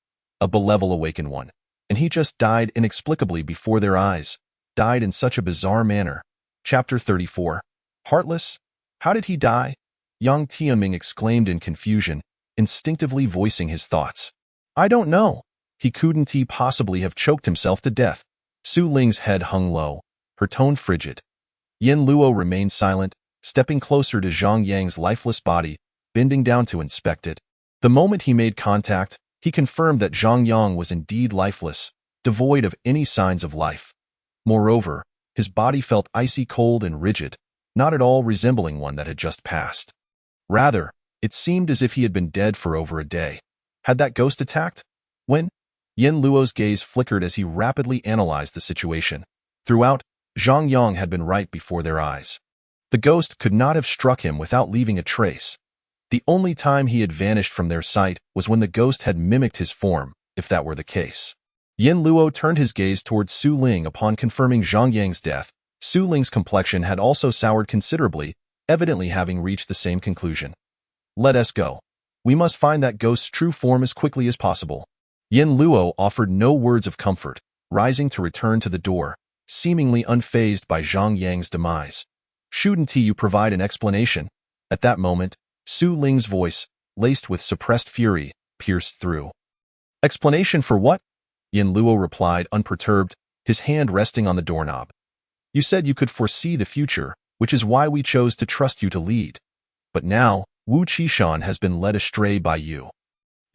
A beloved awakened one, and he just died inexplicably before their eyes, died in such a bizarre manner. Chapter 34. Heartless? How did he die? Yang Tianming exclaimed in confusion, instinctively voicing his thoughts. I don't know. He couldn't possibly have choked himself to death. Su Ling's head hung low, her tone frigid. Yin Luo remained silent, stepping closer to Zhang Yang's lifeless body, bending down to inspect it. The moment he made contact, he confirmed that Zhang Yang was indeed lifeless, devoid of any signs of life. Moreover, his body felt icy cold and rigid, not at all resembling one that had just passed. Rather, it seemed as if he had been dead for over a day. Had that ghost attacked? When? Yin Luo's gaze flickered as he rapidly analyzed the situation. Throughout, Zhang Yang had been right before their eyes. The ghost could not have struck him without leaving a trace. The only time he had vanished from their sight was when the ghost had mimicked his form, if that were the case. Yin Luo turned his gaze towards Su Ling upon confirming Zhang Yang's death. Su Ling's complexion had also soured considerably, evidently having reached the same conclusion. Let us go. We must find that ghost's true form as quickly as possible. Yin Luo offered no words of comfort, rising to return to the door, seemingly unfazed by Zhang Yang's demise. Shouldn't you provide an explanation? At that moment, Su Ling's voice, laced with suppressed fury, pierced through. Explanation for what? Yin Luo replied unperturbed, his hand resting on the doorknob. You said you could foresee the future, which is why we chose to trust you to lead. But now, Wu Qishan has been led astray by you.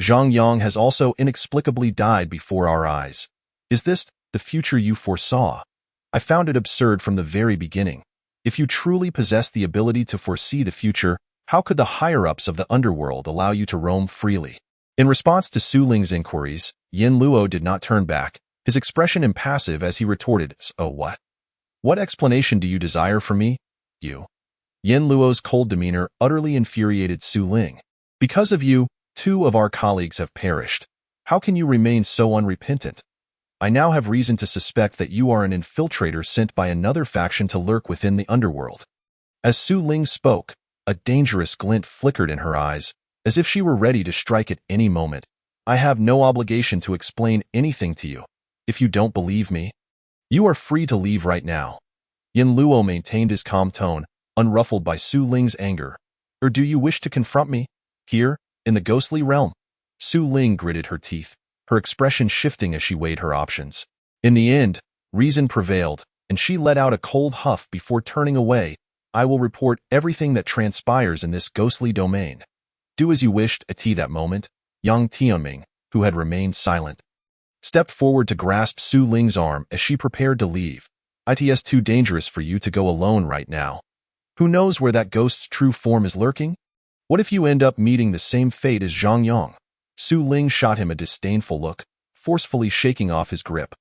Zhang Yang has also inexplicably died before our eyes. Is this the future you foresaw? I found it absurd from the very beginning. If you truly possess the ability to foresee the future, how could the higher-ups of the underworld allow you to roam freely? In response to Su Ling's inquiries, Yin Luo did not turn back, his expression impassive as he retorted, "Oh, what? What explanation do you desire from me? You." Yin Luo's cold demeanor utterly infuriated Su Ling. Because of you, 2 of our colleagues have perished. How can you remain so unrepentant? I now have reason to suspect that you are an infiltrator sent by another faction to lurk within the underworld. As Su Ling spoke, a dangerous glint flickered in her eyes, as if she were ready to strike at any moment. I have no obligation to explain anything to you. If you don't believe me, you are free to leave right now. Yin Luo maintained his calm tone, unruffled by Su Ling's anger. Or do you wish to confront me? Here, in the ghostly realm? Su Ling gritted her teeth. her expression shifting as she weighed her options. In the end, reason prevailed, and she let out a cold huff before turning away. I will report everything that transpires in this ghostly domain. Do as you wished. At that moment, Yang Tianming, who had remained silent, stepped forward to grasp Su Ling's arm as she prepared to leave. It's too dangerous for you to go alone right now. Who knows where that ghost's true form is lurking? What if you end up meeting the same fate as Zhang Yang? Su Ling shot him a disdainful look, forcefully shaking off his grip.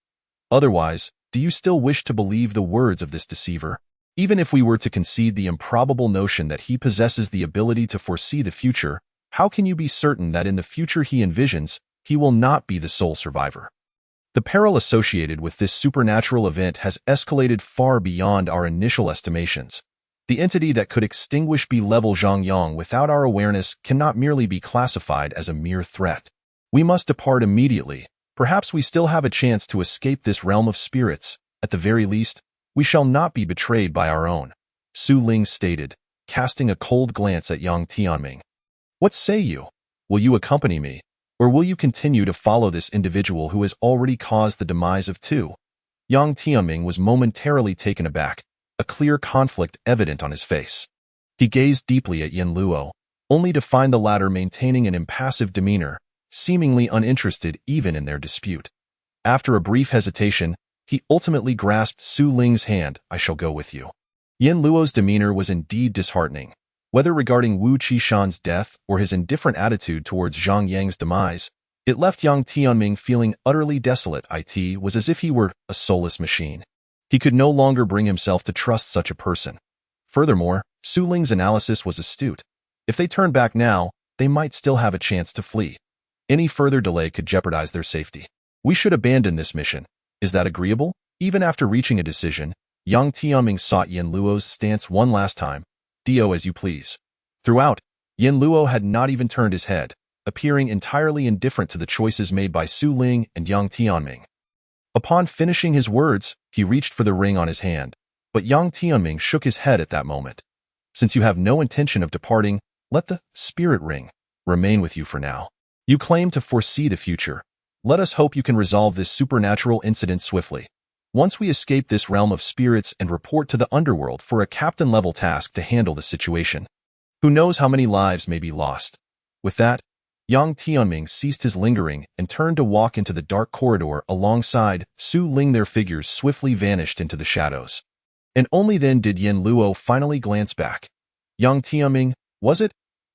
Otherwise, do you still wish to believe the words of this deceiver? Even if we were to concede the improbable notion that he possesses the ability to foresee the future, how can you be certain that in the future he envisions, he will not be the sole survivor? The peril associated with this supernatural event has escalated far beyond our initial estimations. The entity that could extinguish B-level Zhang Yang without our awareness cannot merely be classified as a mere threat. We must depart immediately. Perhaps we still have a chance to escape this realm of spirits. At the very least, we shall not be betrayed by our own, Su Ling stated, casting a cold glance at Yang Tianming. What say you? Will you accompany me, or will you continue to follow this individual who has already caused the demise of two? Yang Tianming was momentarily taken aback, a clear conflict evident on his face. He gazed deeply at Yin Luo, only to find the latter maintaining an impassive demeanor, seemingly uninterested even in their dispute. After a brief hesitation, he ultimately grasped Su Ling's hand. I shall go with you. Yin Luo's demeanor was indeed disheartening. Whether regarding Wu Qishan's death or his indifferent attitude towards Zhang Yang's demise, it left Yang Tianming feeling utterly desolate. It was as if he were a soulless machine. He could no longer bring himself to trust such a person. Furthermore, Su Ling's analysis was astute. If they turned back now, they might still have a chance to flee. Any further delay could jeopardize their safety. We should abandon this mission. Is that agreeable? Even after reaching a decision, Yang Tianming sought Yin Luo's stance one last time. Do as you please. Throughout, Yin Luo had not even turned his head, appearing entirely indifferent to the choices made by Su Ling and Yang Tianming. Upon finishing his words, he reached for the ring on his hand, but Yang Tianming shook his head at that moment. Since you have no intention of departing, let the spirit ring remain with you for now. You claim to foresee the future. Let us hope you can resolve this supernatural incident swiftly. Once we escape this realm of spirits and report to the underworld for a captain-level task to handle the situation. Who knows how many lives may be lost? With that, Yang Tianming ceased his lingering and turned to walk into the dark corridor alongside Su Ling. Their figures swiftly vanished into the shadows. And only then did Yin Luo finally glance back. Yang Tianming, was it?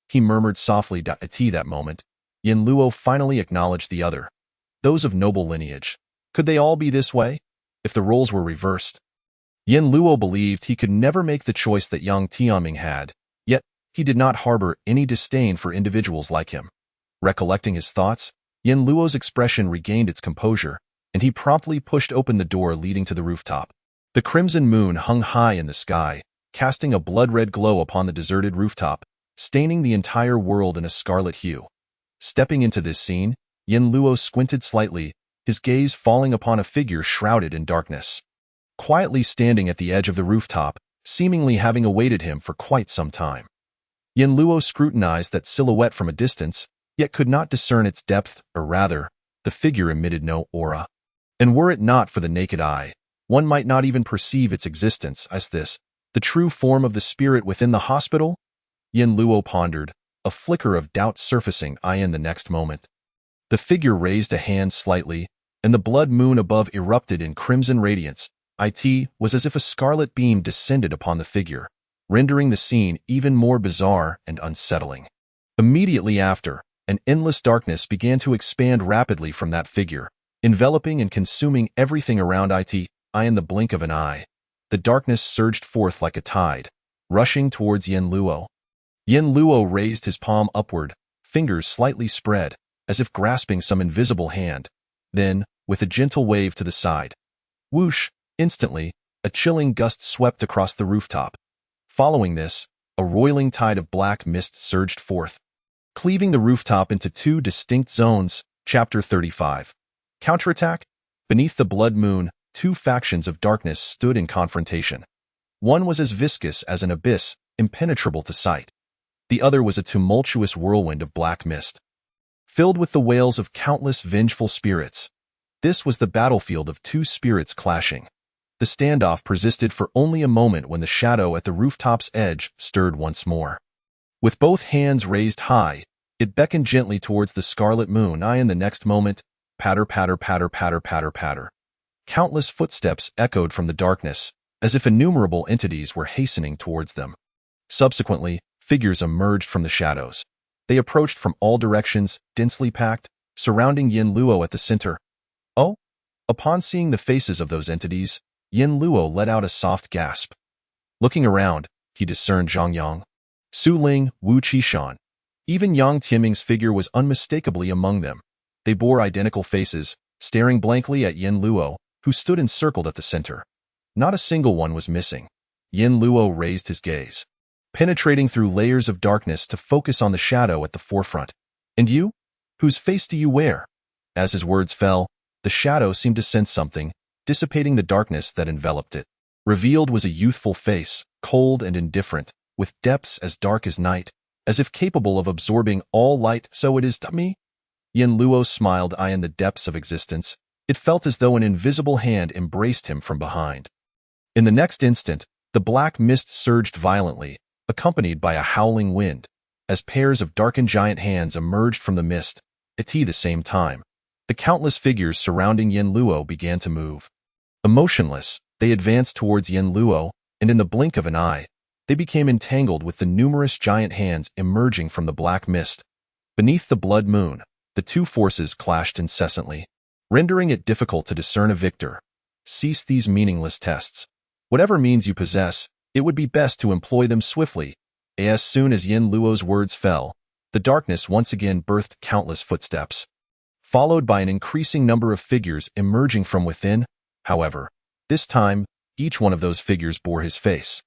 He murmured softly. At that moment, Yin Luo finally acknowledged the other. Those of noble lineage. Could they all be this way? If the roles were reversed? Yin Luo believed he could never make the choice that Yang Tianming had, yet he did not harbor any disdain for individuals like him. Recollecting his thoughts, Yin Luo's expression regained its composure, and he promptly pushed open the door leading to the rooftop. The crimson moon hung high in the sky, casting a blood-red glow upon the deserted rooftop, staining the entire world in a scarlet hue. Stepping into this scene, Yin Luo squinted slightly, his gaze falling upon a figure shrouded in darkness. Quietly standing at the edge of the rooftop, seemingly having awaited him for quite some time. Yin Luo scrutinized that silhouette from a distance, yet could not discern its depth, or rather, the figure emitted no aura. And were it not for the naked eye, one might not even perceive its existence. As this, the true form of the spirit within the hospital? Yin Luo pondered, a flicker of doubt surfacing in the next moment. The figure raised a hand slightly, and the blood moon above erupted in crimson radiance. It was as if a scarlet beam descended upon the figure, rendering the scene even more bizarre and unsettling. Immediately after, an endless darkness began to expand rapidly from that figure, enveloping and consuming everything around it. In the blink of an eye, the darkness surged forth like a tide, rushing towards Yin Luo. Yin Luo raised his palm upward, fingers slightly spread, as if grasping some invisible hand. Then, with a gentle wave to the side, whoosh, instantly, a chilling gust swept across the rooftop. Following this, a roiling tide of black mist surged forth, cleaving the rooftop into two distinct zones. Chapter 35. Counterattack? Beneath the blood moon, two factions of darkness stood in confrontation. One was as viscous as an abyss, impenetrable to sight. The other was a tumultuous whirlwind of black mist. filled with the wails of countless vengeful spirits. This was the battlefield of two spirits clashing. The standoff persisted for only a moment when the shadow at the rooftop's edge stirred once more. With both hands raised high, it beckoned gently towards the scarlet moon. In the next moment, patter, patter, patter, patter, patter, patter. Countless footsteps echoed from the darkness, as if innumerable entities were hastening towards them. Subsequently, figures emerged from the shadows. They approached from all directions, densely packed, surrounding Yin Luo at the center. Oh! Upon seeing the faces of those entities, Yin Luo let out a soft gasp. Looking around, he discerned Zhang Yang, Su Ling, Wu Qishan. Even Yang Tianming's figure was unmistakably among them. They bore identical faces, staring blankly at Yin Luo, who stood encircled at the center. Not a single one was missing. Yin Luo raised his gaze, penetrating through layers of darkness to focus on the shadow at the forefront. And you? Whose face do you wear? As his words fell, the shadow seemed to sense something, dissipating the darkness that enveloped it. Revealed was a youthful face, cold and indifferent, with depths as dark as night, as if capable of absorbing all light. So it is to me? Yin Luo smiled. In the depths of existence, it felt as though an invisible hand embraced him from behind. In the next instant, the black mist surged violently, accompanied by a howling wind, as pairs of darkened giant hands emerged from the mist. At the same time, the countless figures surrounding Yin Luo began to move. Emotionless, they advanced towards Yin Luo, and in the blink of an eye, they became entangled with the numerous giant hands emerging from the black mist. Beneath the blood moon, the two forces clashed incessantly, rendering it difficult to discern a victor. Cease these meaningless tests. Whatever means you possess, it would be best to employ them swiftly. As soon as Yin Luo's words fell, the darkness once again birthed countless footsteps, followed by an increasing number of figures emerging from within. However, this time, each one of those figures bore his face.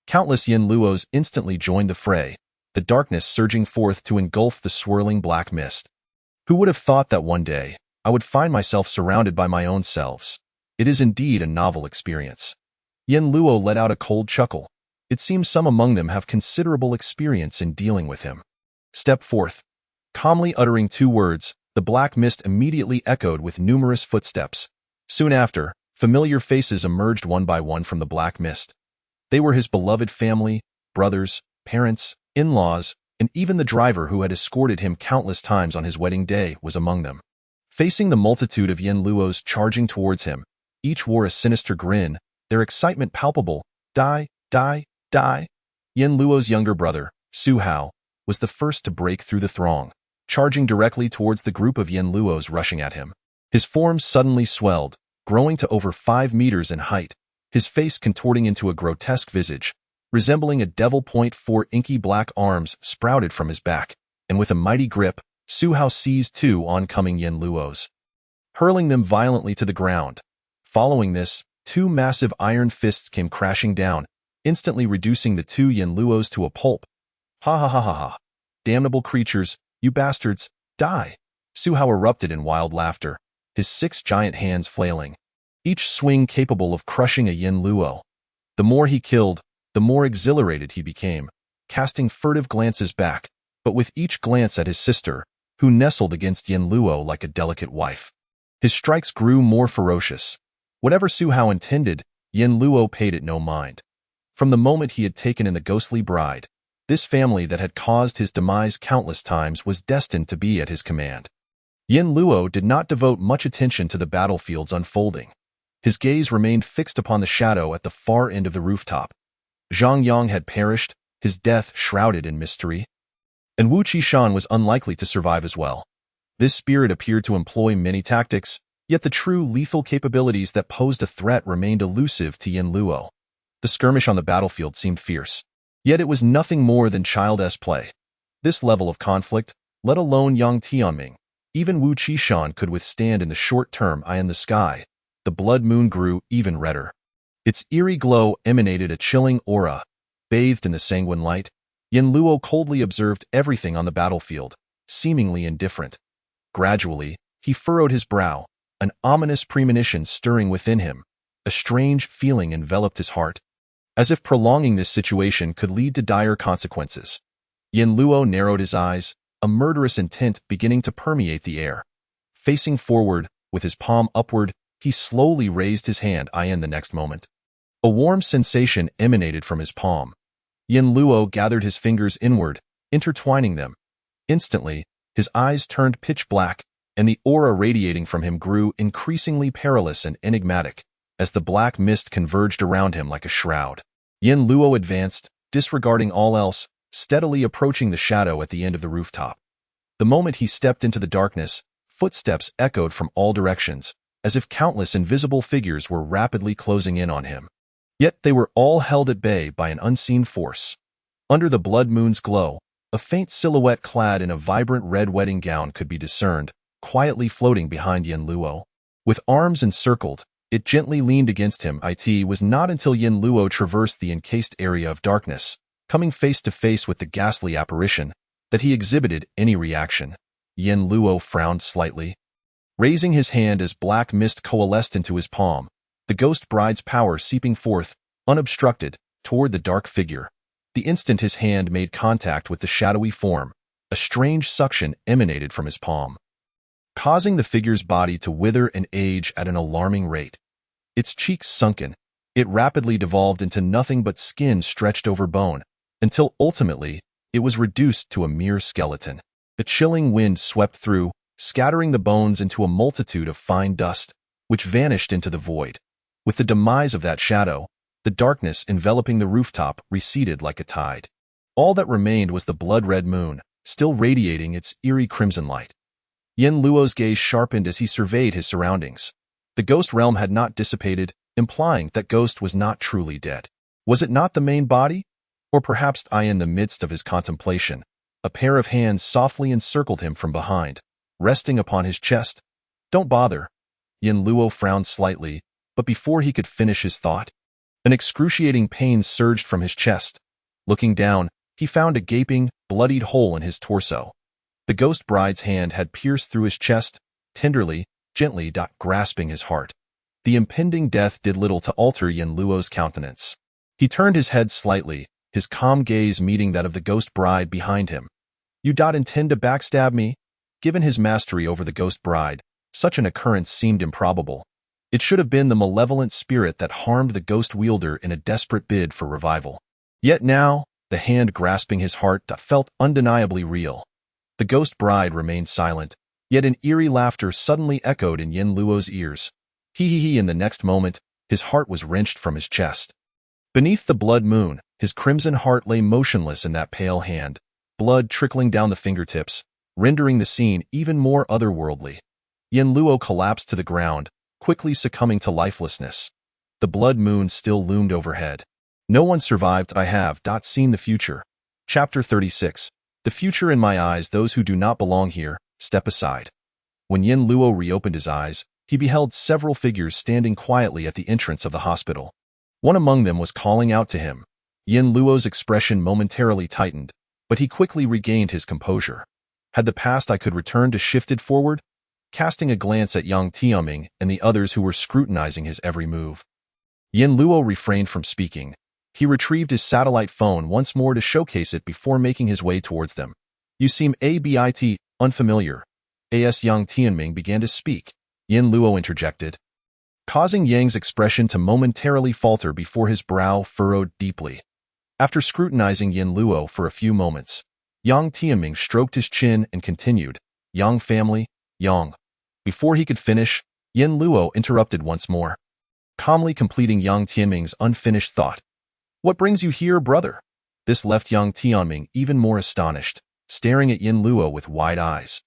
Countless Yin Luos instantly joined the fray, the darkness surging forth to engulf the swirling black mist. Who would have thought that one day, I would find myself surrounded by my own selves? It is indeed a novel experience. Yin Luo let out a cold chuckle. It seems some among them have considerable experience in dealing with him. Step forth. Calmly uttering two words, the black mist immediately echoed with numerous footsteps. Soon after, familiar faces emerged one by one from the black mist. They were his beloved family, brothers, parents, in-laws, and even the driver who had escorted him countless times on his wedding day was among them. Facing the multitude of Yin Luos charging towards him, each wore a sinister grin, their excitement palpable. Die, die, die. Yin Luo's younger brother, Su Hao, was the first to break through the throng, charging directly towards the group of Yin Luos rushing at him. His form suddenly swelled, growing to over 5 meters in height, his face contorting into a grotesque visage, resembling a devil. 4 inky black arms sprouted from his back, and with a mighty grip, Su Hao seized 2 oncoming Yin Luos, hurling them violently to the ground. Following this, 2 massive iron fists came crashing down, instantly reducing the 2 Yin Luos to a pulp. Ha ha ha ha ha. Damnable creatures, you bastards, die! Su Hao erupted in wild laughter, his 6 giant hands flailing, each swing capable of crushing a Yin Luo. The more he killed, the more exhilarated he became, casting furtive glances back, but with each glance at his sister, who nestled against Yin Luo like a delicate wife. His strikes grew more ferocious. Whatever Su Hao intended, Yin Luo paid it no mind. From the moment he had taken in the ghostly bride, this family that had caused his demise countless times was destined to be at his command. Yin Luo did not devote much attention to the battlefield's unfolding. His gaze remained fixed upon the shadow at the far end of the rooftop. Zhang Yang had perished, his death shrouded in mystery, and Wu Qishan was unlikely to survive as well. This spirit appeared to employ many tactics, yet the true lethal capabilities that posed a threat remained elusive to Yin Luo. The skirmish on the battlefield seemed fierce, yet it was nothing more than childish play. This level of conflict, let alone Yang Tianming, even Wu Qishan could withstand in the short term. In the sky, the blood moon grew even redder. Its eerie glow emanated a chilling aura. Bathed in the sanguine light, Yin Luo coldly observed everything on the battlefield, seemingly indifferent. Gradually, he furrowed his brow, an ominous premonition stirring within him. A strange feeling enveloped his heart, as if prolonging this situation could lead to dire consequences. Yin Luo narrowed his eyes, a murderous intent beginning to permeate the air. Facing forward, with his palm upward, he slowly raised his hand in the next moment. A warm sensation emanated from his palm. Yin Luo gathered his fingers inward, intertwining them. Instantly, his eyes turned pitch black, and the aura radiating from him grew increasingly perilous and enigmatic, as the black mist converged around him like a shroud. Yin Luo advanced, disregarding all else, steadily approaching the shadow at the end of the rooftop. The moment he stepped into the darkness, footsteps echoed from all directions, as if countless invisible figures were rapidly closing in on him. Yet they were all held at bay by an unseen force. Under the blood moon's glow, a faint silhouette clad in a vibrant red wedding gown could be discerned, quietly floating behind Yin Luo. With arms encircled, it gently leaned against him. It was not until Yin Luo traversed the encased area of darkness, coming face to face with the ghastly apparition, that he exhibited any reaction. Yin Luo frowned slightly. Raising his hand as black mist coalesced into his palm, the ghost bride's power seeping forth, unobstructed, toward the dark figure. The instant his hand made contact with the shadowy form, a strange suction emanated from his palm, causing the figure's body to wither and age at an alarming rate. Its cheeks sunken, it rapidly devolved into nothing but skin stretched over bone, until ultimately it was reduced to a mere skeleton. A chilling wind swept through, scattering the bones into a multitude of fine dust, which vanished into the void. With the demise of that shadow, the darkness enveloping the rooftop receded like a tide. All that remained was the blood-red moon, still radiating its eerie crimson light. Yin Luo's gaze sharpened as he surveyed his surroundings. The ghost realm had not dissipated, implying that Ghost was not truly dead. Was it not the main body? Or perhaps in the midst of his contemplation, a pair of hands softly encircled him from behind, resting upon his chest. Don't bother. Yin Luo frowned slightly, but before he could finish his thought, an excruciating pain surged from his chest. Looking down, he found a gaping, bloodied hole in his torso. The ghost bride's hand had pierced through his chest, tenderly, gently grasping his heart. The impending death did little to alter Yin Luo's countenance. He turned his head slightly, his calm gaze meeting that of the ghost bride behind him. You intend to backstab me? Given his mastery over the ghost bride, such an occurrence seemed improbable. It should have been the malevolent spirit that harmed the ghost wielder in a desperate bid for revival. Yet now, the hand grasping his heart felt undeniably real. The ghost bride remained silent, yet an eerie laughter suddenly echoed in Yin Luo's ears. He. In the next moment, his heart was wrenched from his chest. Beneath the blood moon, his crimson heart lay motionless in that pale hand, blood trickling down the fingertips, rendering the scene even more otherworldly. Yin Luo collapsed to the ground, quickly succumbing to lifelessness. The blood moon still loomed overhead. No one survived. I have seen the future. Chapter 36. The future in my eyes. Those who do not belong here, step aside. When Yin Luo reopened his eyes, he beheld several figures standing quietly at the entrance of the hospital. One among them was calling out to him. Yin Luo's expression momentarily tightened, but he quickly regained his composure. Had the past I could return to shifted forward? Casting a glance at Yang Tianming and the others who were scrutinizing his every move, Yin Luo refrained from speaking. He retrieved his satellite phone once more to showcase it before making his way towards them. You seem a bit unfamiliar. As Yang Tianming began to speak, Yin Luo interjected, causing Yang's expression to momentarily falter before his brow furrowed deeply. After scrutinizing Yin Luo for a few moments, Yang Tianming stroked his chin and continued, Yang family, Yang. Before he could finish, Yin Luo interrupted once more, calmly completing Yang Tianming's unfinished thought. What brings you here, brother? This left Yang Tianming even more astonished, staring at Yin Luo with wide eyes.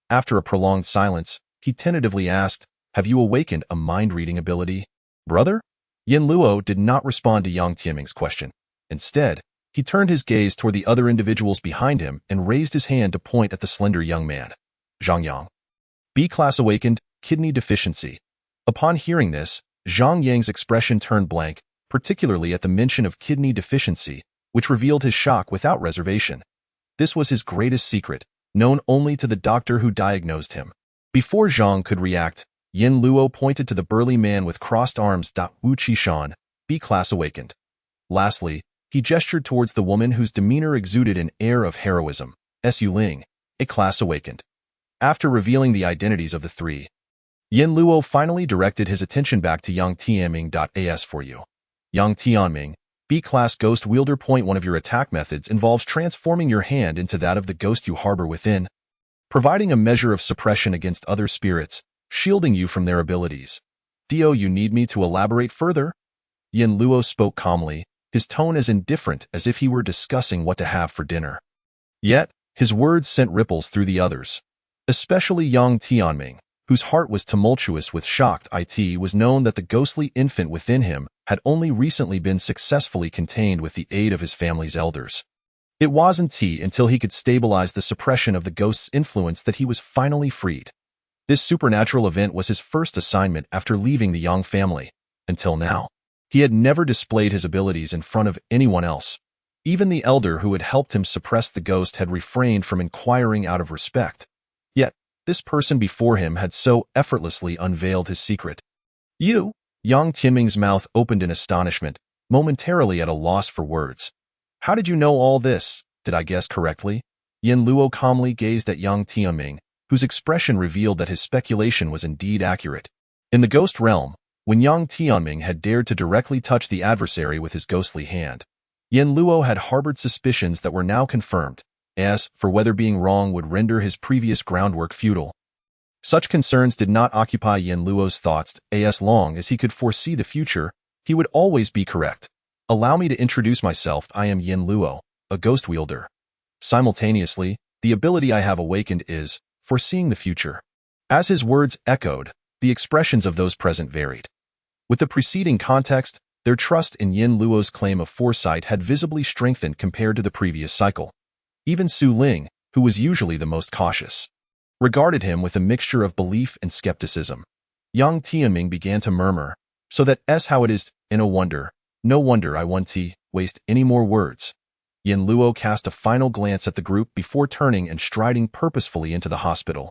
After a prolonged silence, he tentatively asked, have you awakened a mind-reading ability, brother? Yin Luo did not respond to Yang Tianming's question. Instead, he turned his gaze toward the other individuals behind him and raised his hand to point at the slender young man. Zhang Yang. B-class awakened, kidney deficiency. Upon hearing this, Zhang Yang's expression turned blank, particularly at the mention of kidney deficiency, which revealed his shock without reservation. This was his greatest secret, known only to the doctor who diagnosed him. Before Zhang could react, Yin Luo pointed to the burly man with crossed arms. Wu Qishan, B-class awakened. Lastly, he gestured towards the woman whose demeanor exuded an air of heroism. Su Ling, A class awakened. After revealing the identities of the three, Yin Luo finally directed his attention back to Yang Tianming.as for you. Yang Tianming, B-Class Ghost Wielder. Point one of your attack methods involves transforming your hand into that of the ghost you harbor within, providing a measure of suppression against other spirits, shielding you from their abilities. Dio, you need me to elaborate further? Yin Luo spoke calmly, his tone as indifferent as if he were discussing what to have for dinner. Yet, his words sent ripples through the others, especially Yang Tianming, whose heart was tumultuous with shocked. It was known that the ghostly infant within him had only recently been successfully contained with the aid of his family's elders. It wasn't until he could stabilize the suppression of the ghost's influence that he was finally freed. This supernatural event was his first assignment after leaving the Yang family. Until now, he had never displayed his abilities in front of anyone else. Even the elder who had helped him suppress the ghost had refrained from inquiring out of respect. Yet, this person before him had so effortlessly unveiled his secret. You? Yang Tianming's mouth opened in astonishment, momentarily at a loss for words. How did you know all this? Did I guess correctly? Yin Luo calmly gazed at Yang Tianming, whose expression revealed that his speculation was indeed accurate. In the ghost realm, when Yang Tianming had dared to directly touch the adversary with his ghostly hand, Yin Luo had harbored suspicions that were now confirmed, as for whether being wrong would render his previous groundwork futile. Such concerns did not occupy Yin Luo's thoughts. As long as he could foresee the future, he would always be correct. Allow me to introduce myself. I am Yin Luo, a ghost wielder. Simultaneously, the ability I have awakened is foreseeing the future. As his words echoed, the expressions of those present varied. With the preceding context, their trust in Yin Luo's claim of foresight had visibly strengthened compared to the previous cycle. Even Su Ling, who was usually the most cautious, regarded him with a mixture of belief and skepticism. Yang Tianming began to murmur, so that's how it is, no wonder I won't waste any more words. Yin Luo cast a final glance at the group before turning and striding purposefully into the hospital.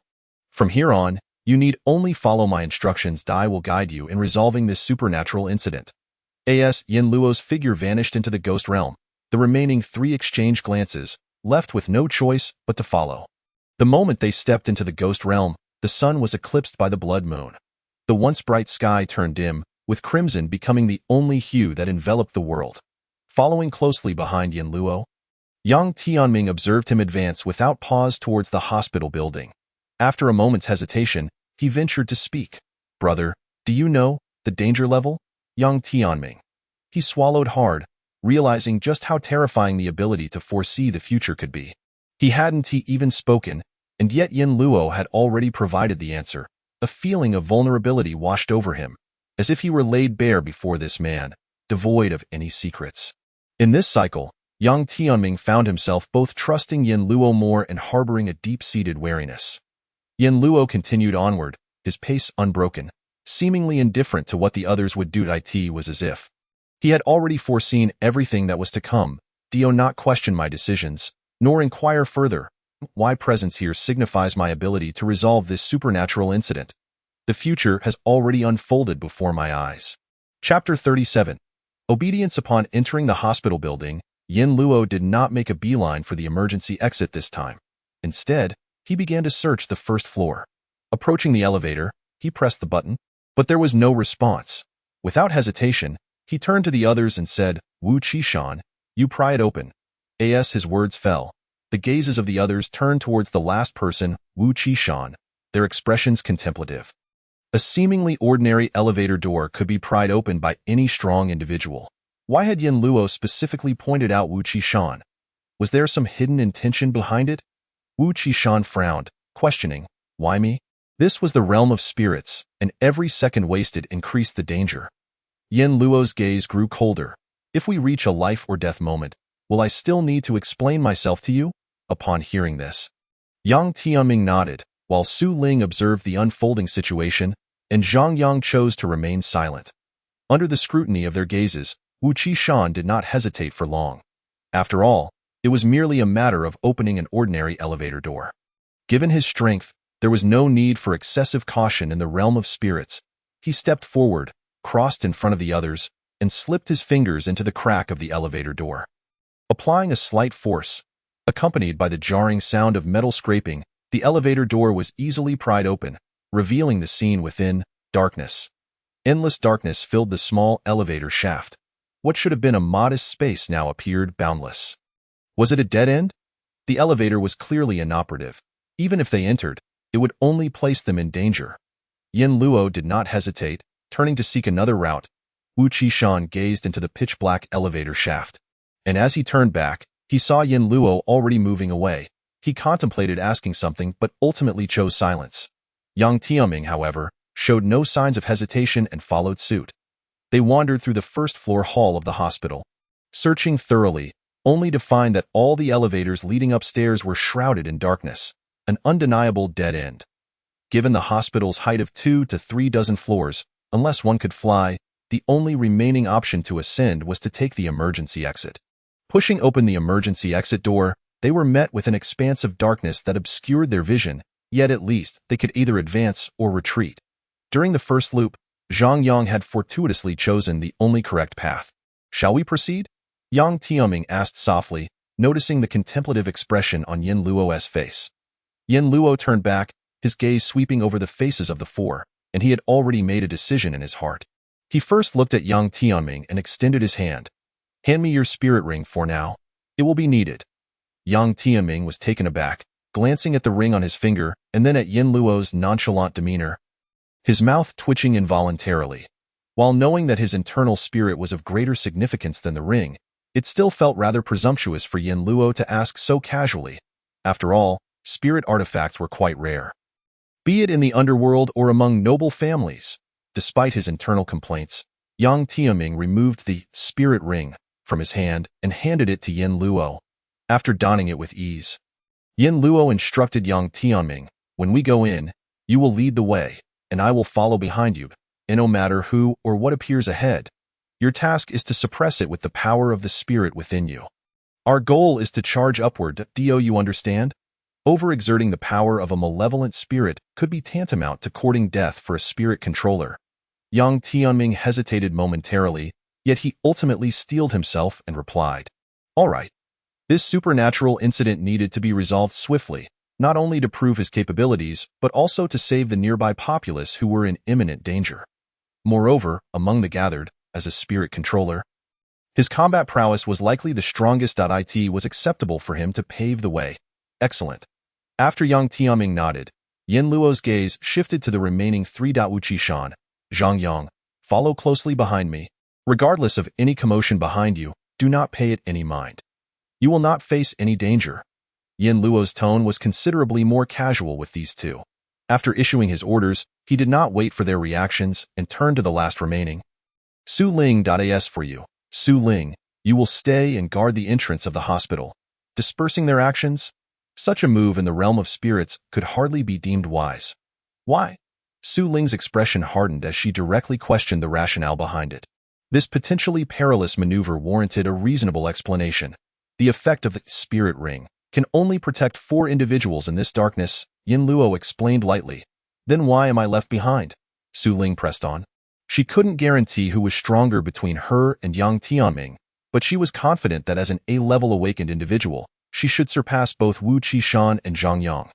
From here on, you need only follow my instructions. I will guide you in resolving this supernatural incident. As Yin Luo's figure vanished into the ghost realm, the remaining three exchanged glances, left with no choice but to follow. The moment they stepped into the ghost realm, the sun was eclipsed by the blood moon. The once bright sky turned dim, with crimson becoming the only hue that enveloped the world. Following closely behind Yin Luo, Yang Tianming observed him advance without pause towards the hospital building. After a moment's hesitation, he ventured to speak. Brother, do you know the danger level? Yang Tianming. He swallowed hard, realizing just how terrifying the ability to foresee the future could be. He hadn't even spoken, and yet Yin Luo had already provided the answer. A feeling of vulnerability washed over him, as if he were laid bare before this man, devoid of any secrets. In this cycle, Yang Tianming found himself both trusting Yin Luo more and harboring a deep-seated wariness. Yin Luo continued onward, his pace unbroken, seemingly indifferent to what the others would do. It was as if he had already foreseen everything that was to come. Do not question my decisions, nor inquire further. My presence here signifies my ability to resolve this supernatural incident. The future has already unfolded before my eyes. Chapter 37. Obedience. Upon entering the hospital building, Yin Luo did not make a beeline for the emergency exit this time. Instead, he began to search the first floor. Approaching the elevator, he pressed the button, but there was no response. Without hesitation, he turned to the others and said, Wu Qishan, you pry it open. As his words fell, the gazes of the others turned towards the last person, Wu Qishan, their expressions contemplative. A seemingly ordinary elevator door could be pried open by any strong individual. Why had Yin Luo specifically pointed out Wu Qishan? Was there some hidden intention behind it? Wu Qishan frowned, questioning, why me? This was the realm of spirits, and every second wasted increased the danger. Yin Luo's gaze grew colder. If we reach a life or death moment, will I still need to explain myself to you? Upon hearing this, Yang Tianming nodded, while Su Ling observed the unfolding situation, and Zhang Yang chose to remain silent. Under the scrutiny of their gazes, Wu Qishan did not hesitate for long. After all, it was merely a matter of opening an ordinary elevator door. Given his strength, there was no need for excessive caution in the realm of spirits. He stepped forward, crossed in front of the others, and slipped his fingers into the crack of the elevator door. Applying a slight force, Accompanied by the jarring sound of metal scraping, the elevator door was easily pried open, revealing the scene within. Darkness. Endless darkness filled the small elevator shaft. What should have been a modest space now appeared boundless. Was it a dead end? The elevator was clearly inoperative. Even if they entered, it would only place them in danger. Yin Luo did not hesitate, turning to seek another route. Wu Qishan gazed into the pitch-black elevator shaft. And as he turned back, he saw Yin Luo already moving away. He contemplated asking something but ultimately chose silence. Yang Tianming, however, showed no signs of hesitation and followed suit. They wandered through the first-floor hall of the hospital, searching thoroughly, only to find that all the elevators leading upstairs were shrouded in darkness, an undeniable dead end. Given the hospital's height of 2 to 3 dozen floors, unless one could fly, the only remaining option to ascend was to take the emergency exit. Pushing open the emergency exit door, they were met with an expanse of darkness that obscured their vision, yet at least they could either advance or retreat. During the first loop, Zhang Yang had fortuitously chosen the only correct path. "Shall we proceed?" Yang Tianming asked softly, noticing the contemplative expression on Yin Luo's face. Yin Luo turned back, his gaze sweeping over the faces of the four, and he had already made a decision in his heart. He first looked at Yang Tianming and extended his hand. "Hand me your spirit ring for now. It will be needed." Yang Tianming was taken aback, glancing at the ring on his finger and then at Yin Luo's nonchalant demeanor, his mouth twitching involuntarily. While knowing that his internal spirit was of greater significance than the ring, it still felt rather presumptuous for Yin Luo to ask so casually. After all, spirit artifacts were quite rare, be it in the underworld or among noble families. Despite his internal complaints, Yang Tianming removed the spirit ring from his hand and handed it to Yin Luo. After donning it with ease, Yin Luo instructed Yang Tianming, "When we go in, you will lead the way, and I will follow behind you, and no matter who or what appears ahead, your task is to suppress it with the power of the spirit within you. Our goal is to charge upward. Do you understand? Overexerting the power of a malevolent spirit could be tantamount to courting death for a spirit controller." Yang Tianming hesitated momentarily, yet he ultimately steeled himself and replied, "All right." This supernatural incident needed to be resolved swiftly, not only to prove his capabilities, but also to save the nearby populace who were in imminent danger. Moreover, among the gathered, as a spirit controller, his combat prowess was likely the strongest. It was acceptable for him to pave the way. Excellent. After Yang Tianming nodded, Yin Luo's gaze shifted to the remaining three. Wu Qishan, Zhang Yang, follow closely behind me. Regardless of any commotion behind you, do not pay it any mind. You will not face any danger. Yin Luo's tone was considerably more casual with these two. After issuing his orders, he did not wait for their reactions and turned to the last remaining. "Su Ling. As for you, Su Ling, you will stay and guard the entrance of the hospital, dispersing their actions." Such a move in the realm of spirits could hardly be deemed wise. Why? Su Ling's expression hardened as she directly questioned the rationale behind it. This potentially perilous maneuver warranted a reasonable explanation. The effect of the spirit ring can only protect 4 individuals in this darkness, Yin Luo explained lightly. "Then why am I left behind?" Su Ling pressed on. She couldn't guarantee who was stronger between her and Yang Tianming, but she was confident that as an A-level awakened individual, she should surpass both Wu Qishan and Zhang Yang.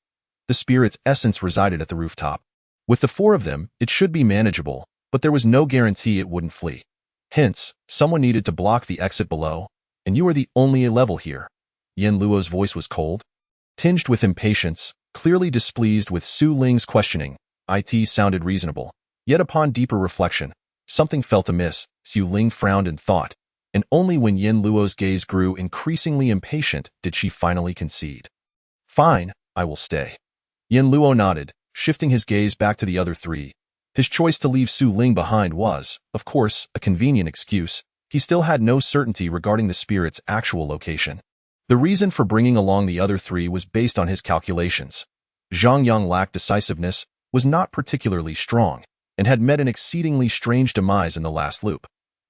The spirit's essence resided at the rooftop. With the 4 of them, it should be manageable, but there was no guarantee it wouldn't flee. Hence, someone needed to block the exit below, and you are the only A-level here. Yin Luo's voice was cold, tinged with impatience, clearly displeased with Su Ling's questioning. It sounded reasonable. Yet upon deeper reflection, something felt amiss. Su Ling frowned in thought, and only when Yin Luo's gaze grew increasingly impatient did she finally concede. "Fine, I will stay." Yin Luo nodded, shifting his gaze back to the other 3. His choice to leave Su Ling behind was, of course, a convenient excuse. He still had no certainty regarding the spirit's actual location. The reason for bringing along the other 3 was based on his calculations. Zhang Yang lacked decisiveness, was not particularly strong, and had met an exceedingly strange demise in the last loop.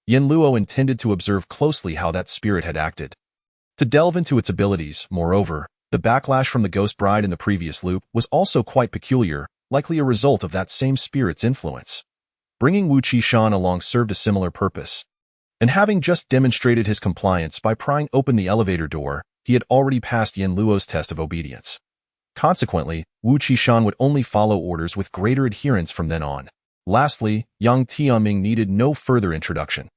Yin Luo intended to observe closely how that spirit had acted. To delve into its abilities, moreover, the backlash from the ghost bride in the previous loop was also quite peculiar, likely a result of that same spirit's influence. Bringing Wu Qishan along served a similar purpose. And having just demonstrated his compliance by prying open the elevator door, he had already passed Yin Luo's test of obedience. Consequently, Wu Qishan would only follow orders with greater adherence from then on. Lastly, Yang Tianming needed no further introduction.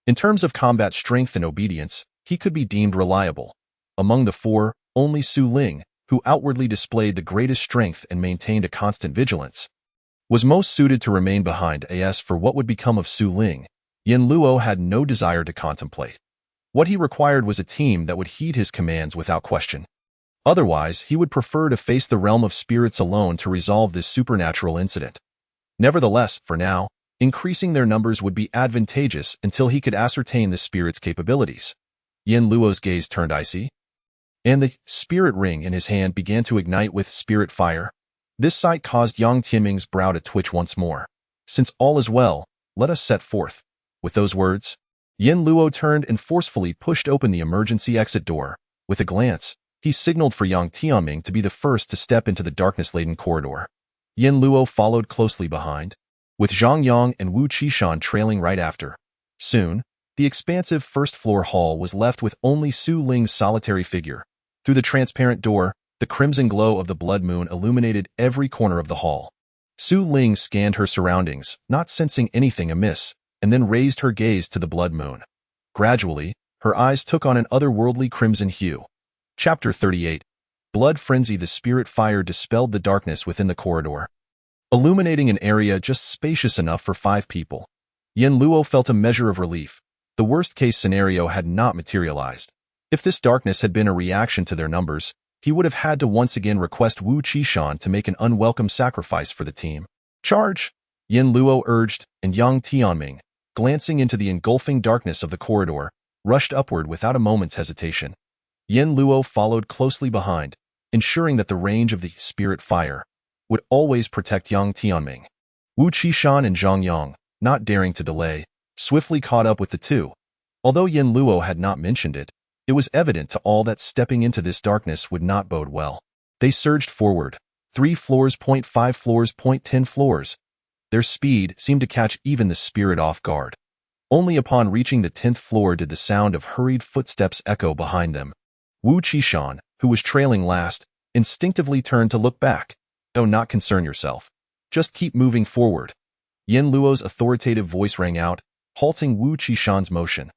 In terms of combat strength and obedience, he could be deemed reliable. Among the four, only Su Ling, who outwardly displayed the greatest strength and maintained a constant vigilance, was most suited to remain behind. As for what would become of Su Ling, Yin Luo had no desire to contemplate. What he required was a team that would heed his commands without question. Otherwise, he would prefer to face the realm of spirits alone to resolve this supernatural incident. Nevertheless, for now, increasing their numbers would be advantageous until he could ascertain the spirit's capabilities. Yin Luo's gaze turned icy, and the spirit ring in his hand began to ignite with spirit fire. This sight caused Yang Tianming's brow to twitch once more. Since all is well, let us set forth. With those words, Yin Luo turned and forcefully pushed open the emergency exit door. With a glance, he signaled for Yang Tianming to be the first to step into the darkness-laden corridor. Yin Luo followed closely behind, with Zhang Yang and Wu Qishan trailing right after. Soon, the expansive first-floor hall was left with only Su Ling's solitary figure. Through the transparent door, the crimson glow of the blood moon illuminated every corner of the hall. Su Ling scanned her surroundings, not sensing anything amiss, and then raised her gaze to the blood moon. Gradually, her eyes took on an otherworldly crimson hue. Chapter 38. Blood Frenzy. The spirit fire dispelled the darkness within the corridor, illuminating an area just spacious enough for 5 people. Yin Luo felt a measure of relief. The worst-case scenario had not materialized. If this darkness had been a reaction to their numbers, he would have had to once again request Wu Qishan to make an unwelcome sacrifice for the team. Charge! Yin Luo urged, and Yang Tianming, glancing into the engulfing darkness of the corridor, rushed upward without a moment's hesitation. Yin Luo followed closely behind, ensuring that the range of the spirit fire would always protect Yang Tianming. Wu Qishan and Zhang Yang, not daring to delay, swiftly caught up with the two. Although Yin Luo had not mentioned it, it was evident to all that stepping into this darkness would not bode well. They surged forward, 3 floors, 5 floors, 10 floors. Their speed seemed to catch even the spirit off guard. Only upon reaching the 10th floor did the sound of hurried footsteps echo behind them. Wu Qishan, who was trailing last, instinctively turned to look back. "Do not concern yourself. Just keep moving forward." Yin Luo's authoritative voice rang out, halting Wu Qishan's motion.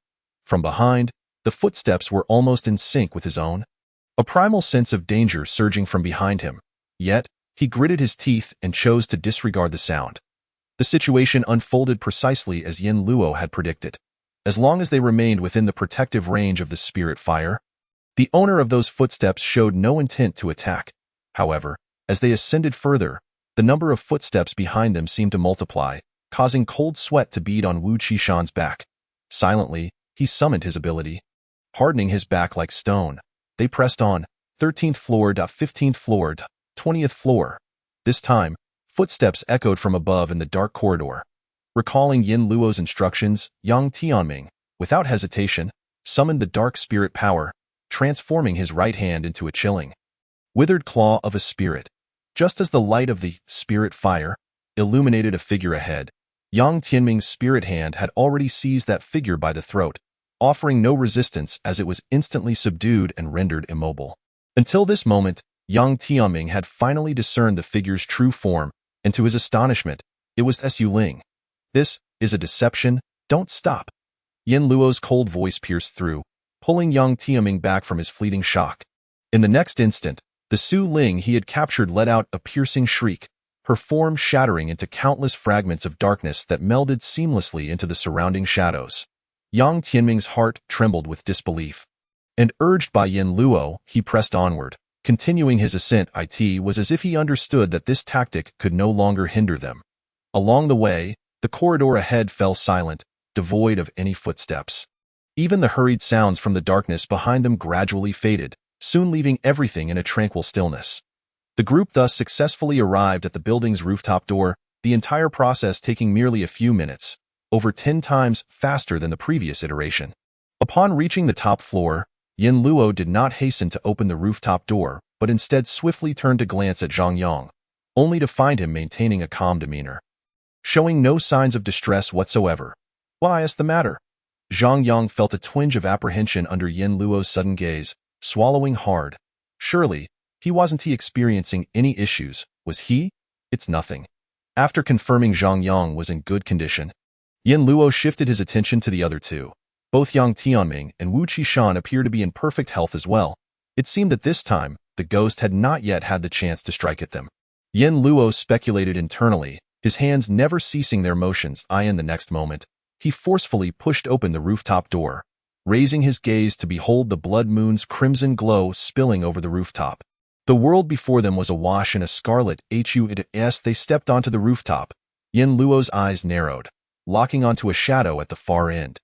From behind, the footsteps were almost in sync with his own, a primal sense of danger surging from behind him. Yet, he gritted his teeth and chose to disregard the sound. The situation unfolded precisely as Yin Luo had predicted. As long as they remained within the protective range of the spirit fire, the owner of those footsteps showed no intent to attack. However, as they ascended further, the number of footsteps behind them seemed to multiply, causing cold sweat to bead on Wu Qishan's back. Silently, he summoned his ability. Hardening his back like stone, they pressed on, 13th floor, 15th floor, 20th floor. This time, footsteps echoed from above in the dark corridor. Recalling Yin Luo's instructions, Yang Tianming, without hesitation, summoned the dark spirit power, transforming his right hand into a chilling, withered claw of a spirit. Just as the light of the spirit fire illuminated a figure ahead, Yang Tianming's spirit hand had already seized that figure by the throat, offering no resistance as it was instantly subdued and rendered immobile. Until this moment, Yang Tianming had finally discerned the figure's true form, and to his astonishment, it was Su Ling. "This is a deception, don't stop." Yin Luo's cold voice pierced through, pulling Yang Tianming back from his fleeting shock. In the next instant, the Su Ling he had captured let out a piercing shriek, her form shattering into countless fragments of darkness that melded seamlessly into the surrounding shadows. Yang Tianming's heart trembled with disbelief. And urged by Yin Luo, he pressed onward. Continuing his ascent, it was as if he understood that this tactic could no longer hinder them. Along the way, the corridor ahead fell silent, devoid of any footsteps. Even the hurried sounds from the darkness behind them gradually faded, soon leaving everything in a tranquil stillness. The group thus successfully arrived at the building's rooftop door, the entire process taking merely a few minutes, over 10 times faster than the previous iteration. Upon reaching the top floor, Yin Luo did not hasten to open the rooftop door, but instead swiftly turned to glance at Zhang Yang, only to find him maintaining a calm demeanor, showing no signs of distress whatsoever. "Why is the matter?" Zhang Yang felt a twinge of apprehension under Yin Luo's sudden gaze, swallowing hard. Surely, he wasn't experiencing any issues, was he? It's nothing. After confirming Zhang Yang was in good condition, Yin Luo shifted his attention to the other two. Both Yang Tianming and Wu Qishan appear to be in perfect health as well. It seemed that this time, the ghost had not yet had the chance to strike at them. Yin Luo speculated internally, his hands never ceasing their motions. In the next moment, he forcefully pushed open the rooftop door, raising his gaze to behold the blood moon's crimson glow spilling over the rooftop. The world before them was awash in a scarlet hue. They stepped onto the rooftop. Yin Luo's eyes narrowed, locking onto a shadow at the far end.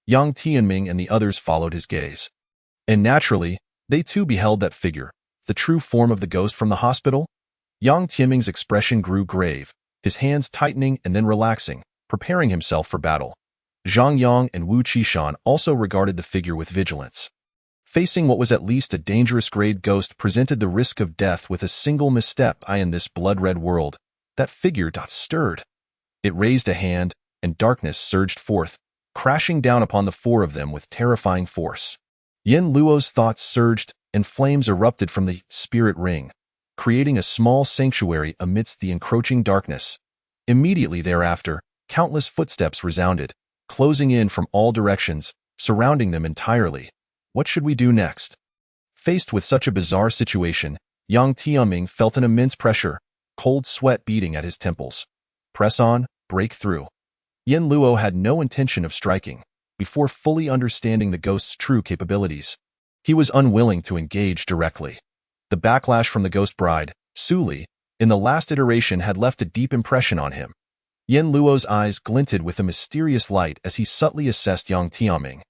Yang Tianming and the others followed his gaze. And naturally, they too beheld that figure, the true form of the ghost from the hospital. Yang Tianming's expression grew grave, his hands tightening and then relaxing, preparing himself for battle. Zhang Yang and Wu Qishan also regarded the figure with vigilance. Facing what was at least a dangerous grade ghost presented the risk of death with a single misstep. In this blood-red world, that figure stirred. It raised a hand, and darkness surged forth, crashing down upon the four of them with terrifying force. Yin Luo's thoughts surged, and flames erupted from the spirit ring, creating a small sanctuary amidst the encroaching darkness. Immediately thereafter, countless footsteps resounded, closing in from all directions, surrounding them entirely. What should we do next? Faced with such a bizarre situation, Yang Tianming felt an immense pressure, cold sweat beating at his temples. Press on, break through. Yin Luo had no intention of striking. Before fully understanding the ghost's true capabilities, he was unwilling to engage directly. The backlash from the ghost bride, Su Li, in the last iteration had left a deep impression on him. Yin Luo's eyes glinted with a mysterious light as he subtly assessed Yang Tianming,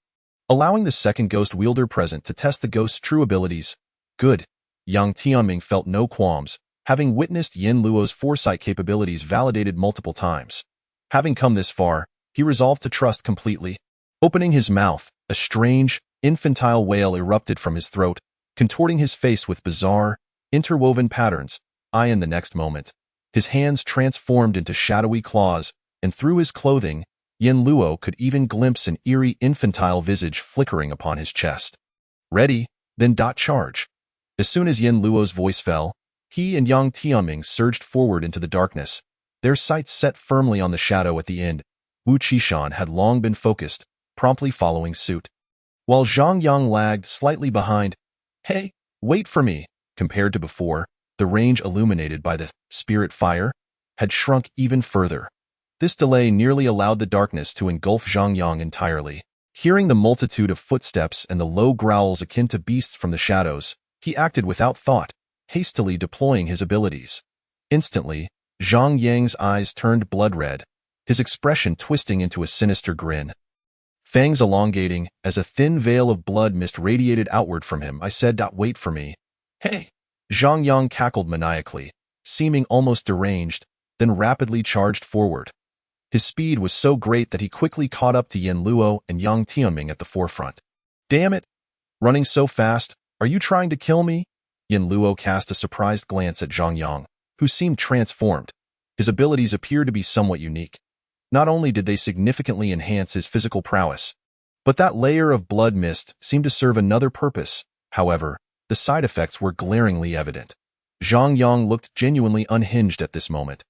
allowing the second ghost wielder present to test the ghost's true abilities. Good. Yang Tianming felt no qualms, having witnessed Yin Luo's foresight capabilities validated multiple times. Having come this far, he resolved to trust completely. Opening his mouth, a strange, infantile wail erupted from his throat, contorting his face with bizarre, interwoven patterns. In the next moment, his hands transformed into shadowy claws, and through his clothing, Yin Luo could even glimpse an eerie infantile visage flickering upon his chest. Ready, then charge. As soon as Yin Luo's voice fell, he and Yang Tianming surged forward into the darkness, their sights set firmly on the shadow at the end. Wu Qishan had long been focused, promptly following suit, while Zhang Yang lagged slightly behind. Hey, wait for me. Compared to before, the range illuminated by the spirit fire had shrunk even further. This delay nearly allowed the darkness to engulf Zhang Yang entirely. Hearing the multitude of footsteps and the low growls akin to beasts from the shadows, he acted without thought, hastily deploying his abilities. Instantly, Zhang Yang's eyes turned blood-red, his expression twisting into a sinister grin. Fangs elongating as a thin veil of blood mist radiated outward from him. I said, wait for me. Hey! Zhang Yang cackled maniacally, seeming almost deranged, then rapidly charged forward. His speed was so great that he quickly caught up to Yin Luo and Yang Tianming at the forefront. Damn it! Running so fast, are you trying to kill me? Yin Luo cast a surprised glance at Zhang Yang, who seemed transformed. His abilities appeared to be somewhat unique. Not only did they significantly enhance his physical prowess, but that layer of blood mist seemed to serve another purpose. However, the side effects were glaringly evident. Zhang Yang looked genuinely unhinged at this moment.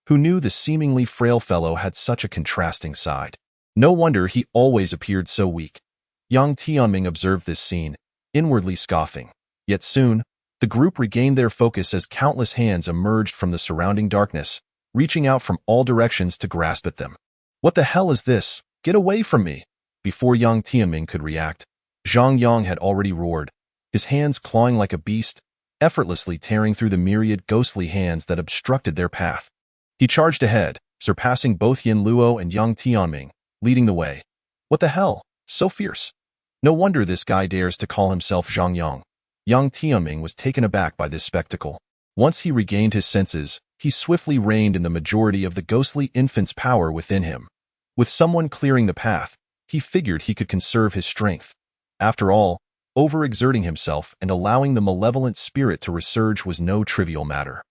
Who knew the seemingly frail fellow had such a contrasting side? No wonder he always appeared so weak. Yang Tianming observed this scene, inwardly scoffing. Yet soon, the group regained their focus as countless hands emerged from the surrounding darkness, reaching out from all directions to grasp at them. What the hell is this? Get away from me! Before Yang Tianming could react, Zhang Yang had already roared, his hands clawing like a beast, effortlessly tearing through the myriad ghostly hands that obstructed their path. He charged ahead, surpassing both Yin Luo and Yang Tianming, leading the way. What the hell? So fierce. No wonder this guy dares to call himself Zhang Yang. Yang Tianming was taken aback by this spectacle. Once he regained his senses, he swiftly reined in the majority of the ghostly infant's power within him. With someone clearing the path, he figured he could conserve his strength. After all, overexerting himself and allowing the malevolent spirit to resurge was no trivial matter.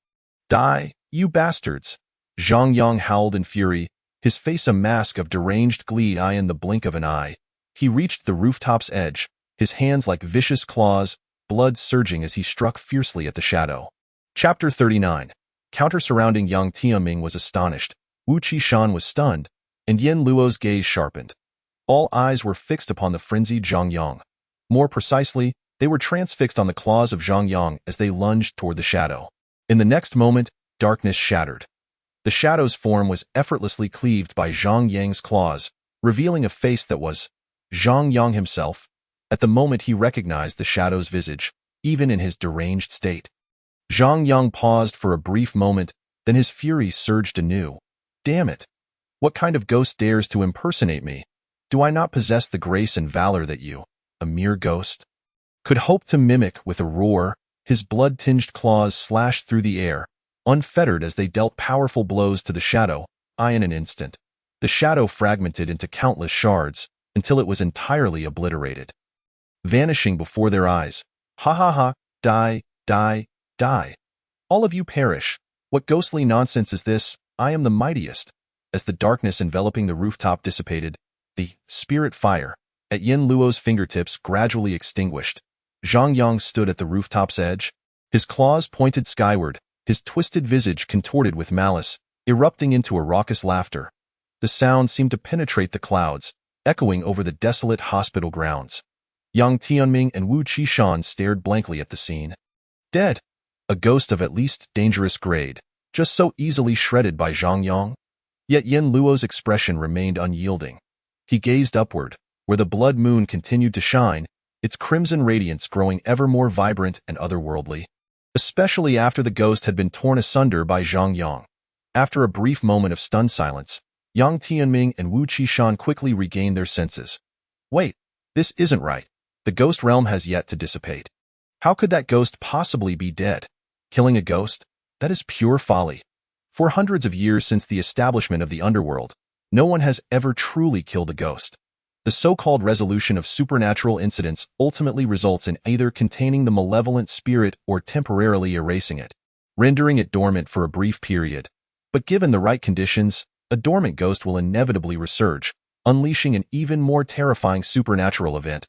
Die, you bastards! Zhang Yang howled in fury, his face a mask of deranged glee. In the blink of an eye, he reached the rooftop's edge, his hands like vicious claws, blood surging as he struck fiercely at the shadow. Chapter 39. Counter surrounding Yang Tianming was astonished, Wu Qishan was stunned, and Yin Luo's gaze sharpened. All eyes were fixed upon the frenzied Zhang Yang. More precisely, they were transfixed on the claws of Zhang Yang as they lunged toward the shadow. In the next moment, darkness shattered. The shadow's form was effortlessly cleaved by Zhang Yang's claws, revealing a face that was Zhang Yang himself. At the moment he recognized the shadow's visage, even in his deranged state. Zhang Yang paused for a brief moment, then his fury surged anew. Damn it! What kind of ghost dares to impersonate me? Do I not possess the grace and valor that you, a mere ghost, could hope to mimic? With a roar, his blood-tinged claws slashed through the air, unfettered as they dealt powerful blows to the shadow. In an instant, the shadow fragmented into countless shards until it was entirely obliterated. Vanishing before their eyes. Ha ha ha, die, die, die. All of you perish. What ghostly nonsense is this? I am the mightiest. As the darkness enveloping the rooftop dissipated, the spirit fire at Yin Luo's fingertips gradually extinguished. Zhang Yang stood at the rooftop's edge, his claws pointed skyward, his twisted visage contorted with malice, erupting into a raucous laughter. The sound seemed to penetrate the clouds, echoing over the desolate hospital grounds. Yang Tianming and Wu Qishan stared blankly at the scene. Dead. A ghost of at least dangerous grade, just so easily shredded by Zhang Yang. Yet Yin Luo's expression remained unyielding. He gazed upward, where the blood moon continued to shine, its crimson radiance growing ever more vibrant and otherworldly, especially after the ghost had been torn asunder by Zhang Yang. After a brief moment of stunned silence, Yang Tianming and Wu Qishan quickly regained their senses. Wait, this isn't right. The ghost realm has yet to dissipate. How could that ghost possibly be dead? Killing a ghost? That is pure folly. For hundreds of years since the establishment of the underworld, no one has ever truly killed a ghost. The so-called resolution of supernatural incidents ultimately results in either containing the malevolent spirit or temporarily erasing it, rendering it dormant for a brief period. But given the right conditions, a dormant ghost will inevitably resurge, unleashing an even more terrifying supernatural event.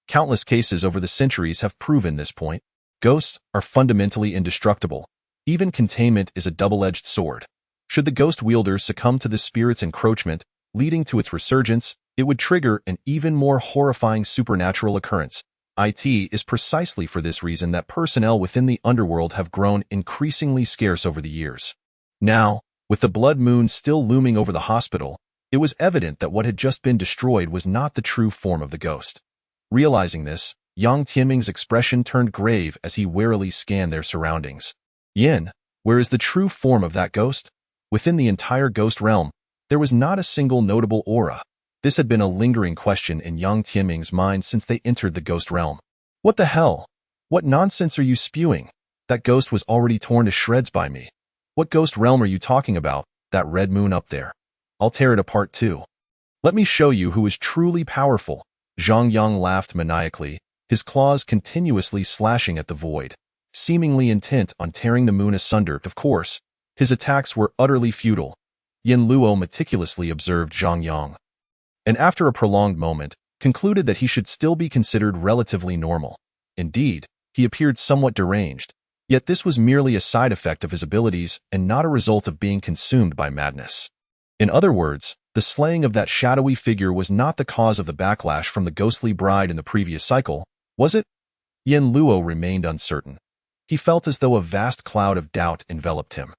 Countless cases over the centuries have proven this point. Ghosts are fundamentally indestructible. Even containment is a double-edged sword. Should the ghost wielder succumb to the spirit's encroachment, leading to its resurgence, it would trigger an even more horrifying supernatural occurrence. It is precisely for this reason that personnel within the underworld have grown increasingly scarce over the years. Now, with the blood moon still looming over the hospital, it was evident that what had just been destroyed was not the true form of the ghost. Realizing this, Yang Tianming's expression turned grave as he warily scanned their surroundings. Yin, where is the true form of that ghost? Within the entire ghost realm, there was not a single notable aura. This had been a lingering question in Yang Tianming's mind since they entered the ghost realm. What the hell? What nonsense are you spewing? That ghost was already torn to shreds by me. What ghost realm are you talking about? That red moon up there. I'll tear it apart too. Let me show you who is truly powerful. Zhang Yang laughed maniacally, his claws continuously slashing at the void, seemingly intent on tearing the moon asunder. Of course, his attacks were utterly futile. Yin Luo meticulously observed Zhang Yang, and after a prolonged moment, concluded that he should still be considered relatively normal. Indeed, he appeared somewhat deranged, yet this was merely a side effect of his abilities and not a result of being consumed by madness. In other words, the slaying of that shadowy figure was not the cause of the backlash from the ghostly bride in the previous cycle, was it? Yin Luo remained uncertain. He felt as though a vast cloud of doubt enveloped him.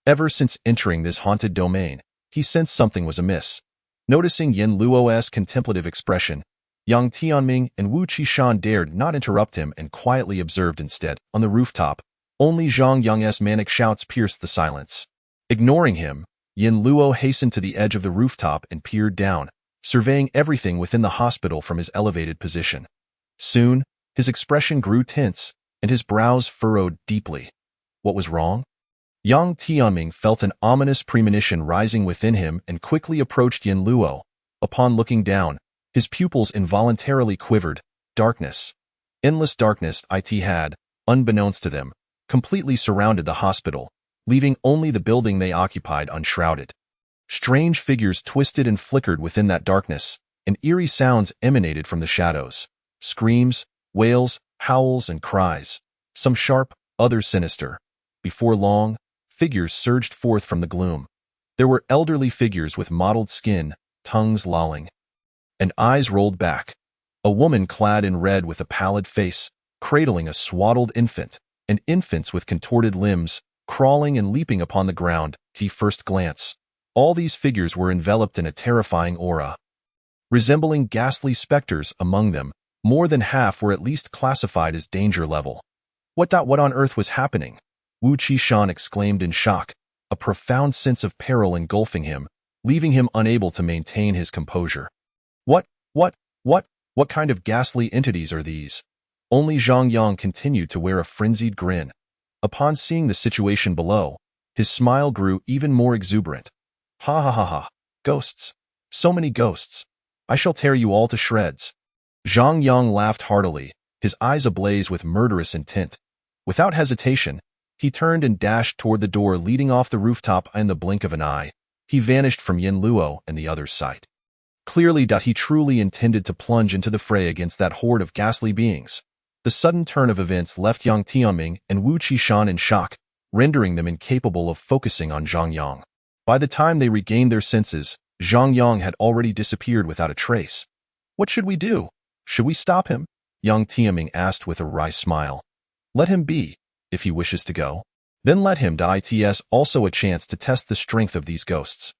Ever since entering this haunted domain, he sensed something was amiss. Noticing Yin Luo's contemplative expression, Yang Tianming and Wu Qishan dared not interrupt him and quietly observed instead. On the rooftop, only Zhang Yang's manic shouts pierced the silence. Ignoring him, Yin Luo hastened to the edge of the rooftop and peered down, surveying everything within the hospital from his elevated position. Soon, his expression grew tense, and his brows furrowed deeply. What was wrong? Yang Tianming felt an ominous premonition rising within him and quickly approached Yin Luo. Upon looking down, his pupils involuntarily quivered. Darkness. Endless darkness had, unbeknownst to them, completely surrounded the hospital, leaving only the building they occupied unshrouded. Strange figures twisted and flickered within that darkness, and eerie sounds emanated from the shadows. Screams, wails, howls and cries, some sharp, others sinister. Before long, figures surged forth from the gloom. There were elderly figures with mottled skin, tongues lolling, and eyes rolled back. A woman clad in red with a pallid face, cradling a swaddled infant, and infants with contorted limbs, crawling and leaping upon the ground. At first glance, all these figures were enveloped in a terrifying aura. Resembling ghastly specters among them, more than half were at least classified as danger level. What on earth was happening? Wu Qishan exclaimed in shock, a profound sense of peril engulfing him, leaving him unable to maintain his composure. What kind of ghastly entities are these? Only Zhang Yang continued to wear a frenzied grin. Upon seeing the situation below, his smile grew even more exuberant. Ha ha ha ha, ghosts. So many ghosts. I shall tear you all to shreds. Zhang Yang laughed heartily, his eyes ablaze with murderous intent. Without hesitation, he turned and dashed toward the door leading off the rooftop. In the blink of an eye, he vanished from Yin Luo and the other's sight. Clearly, he truly intended to plunge into the fray against that horde of ghastly beings. The sudden turn of events left Yang Tianming and Wu Qishan in shock, rendering them incapable of focusing on Zhang Yang. By the time they regained their senses, Zhang Yang had already disappeared without a trace. What should we do? Should we stop him? Yang Tianming asked with a wry smile. Let him be, if he wishes to go. Then let him die. It's also a chance to test the strength of these ghosts.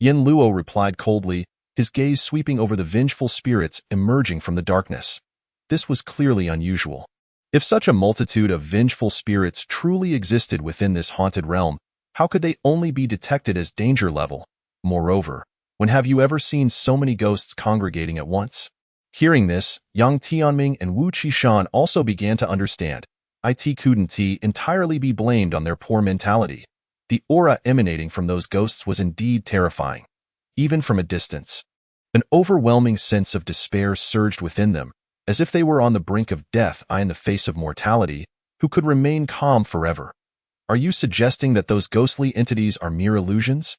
Yin Luo replied coldly, his gaze sweeping over the vengeful spirits emerging from the darkness. This was clearly unusual. If such a multitude of vengeful spirits truly existed within this haunted realm, how could they only be detected as danger level? Moreover, when have you ever seen so many ghosts congregating at once? Hearing this, Yang Tianming and Wu Qishan also began to understand. It couldn't entirely be blamed on their poor mentality. The aura emanating from those ghosts was indeed terrifying. Even from a distance, an overwhelming sense of despair surged within them, as if they were on the brink of death in the face of mortality, who could remain calm forever. Are you suggesting that those ghostly entities are mere illusions?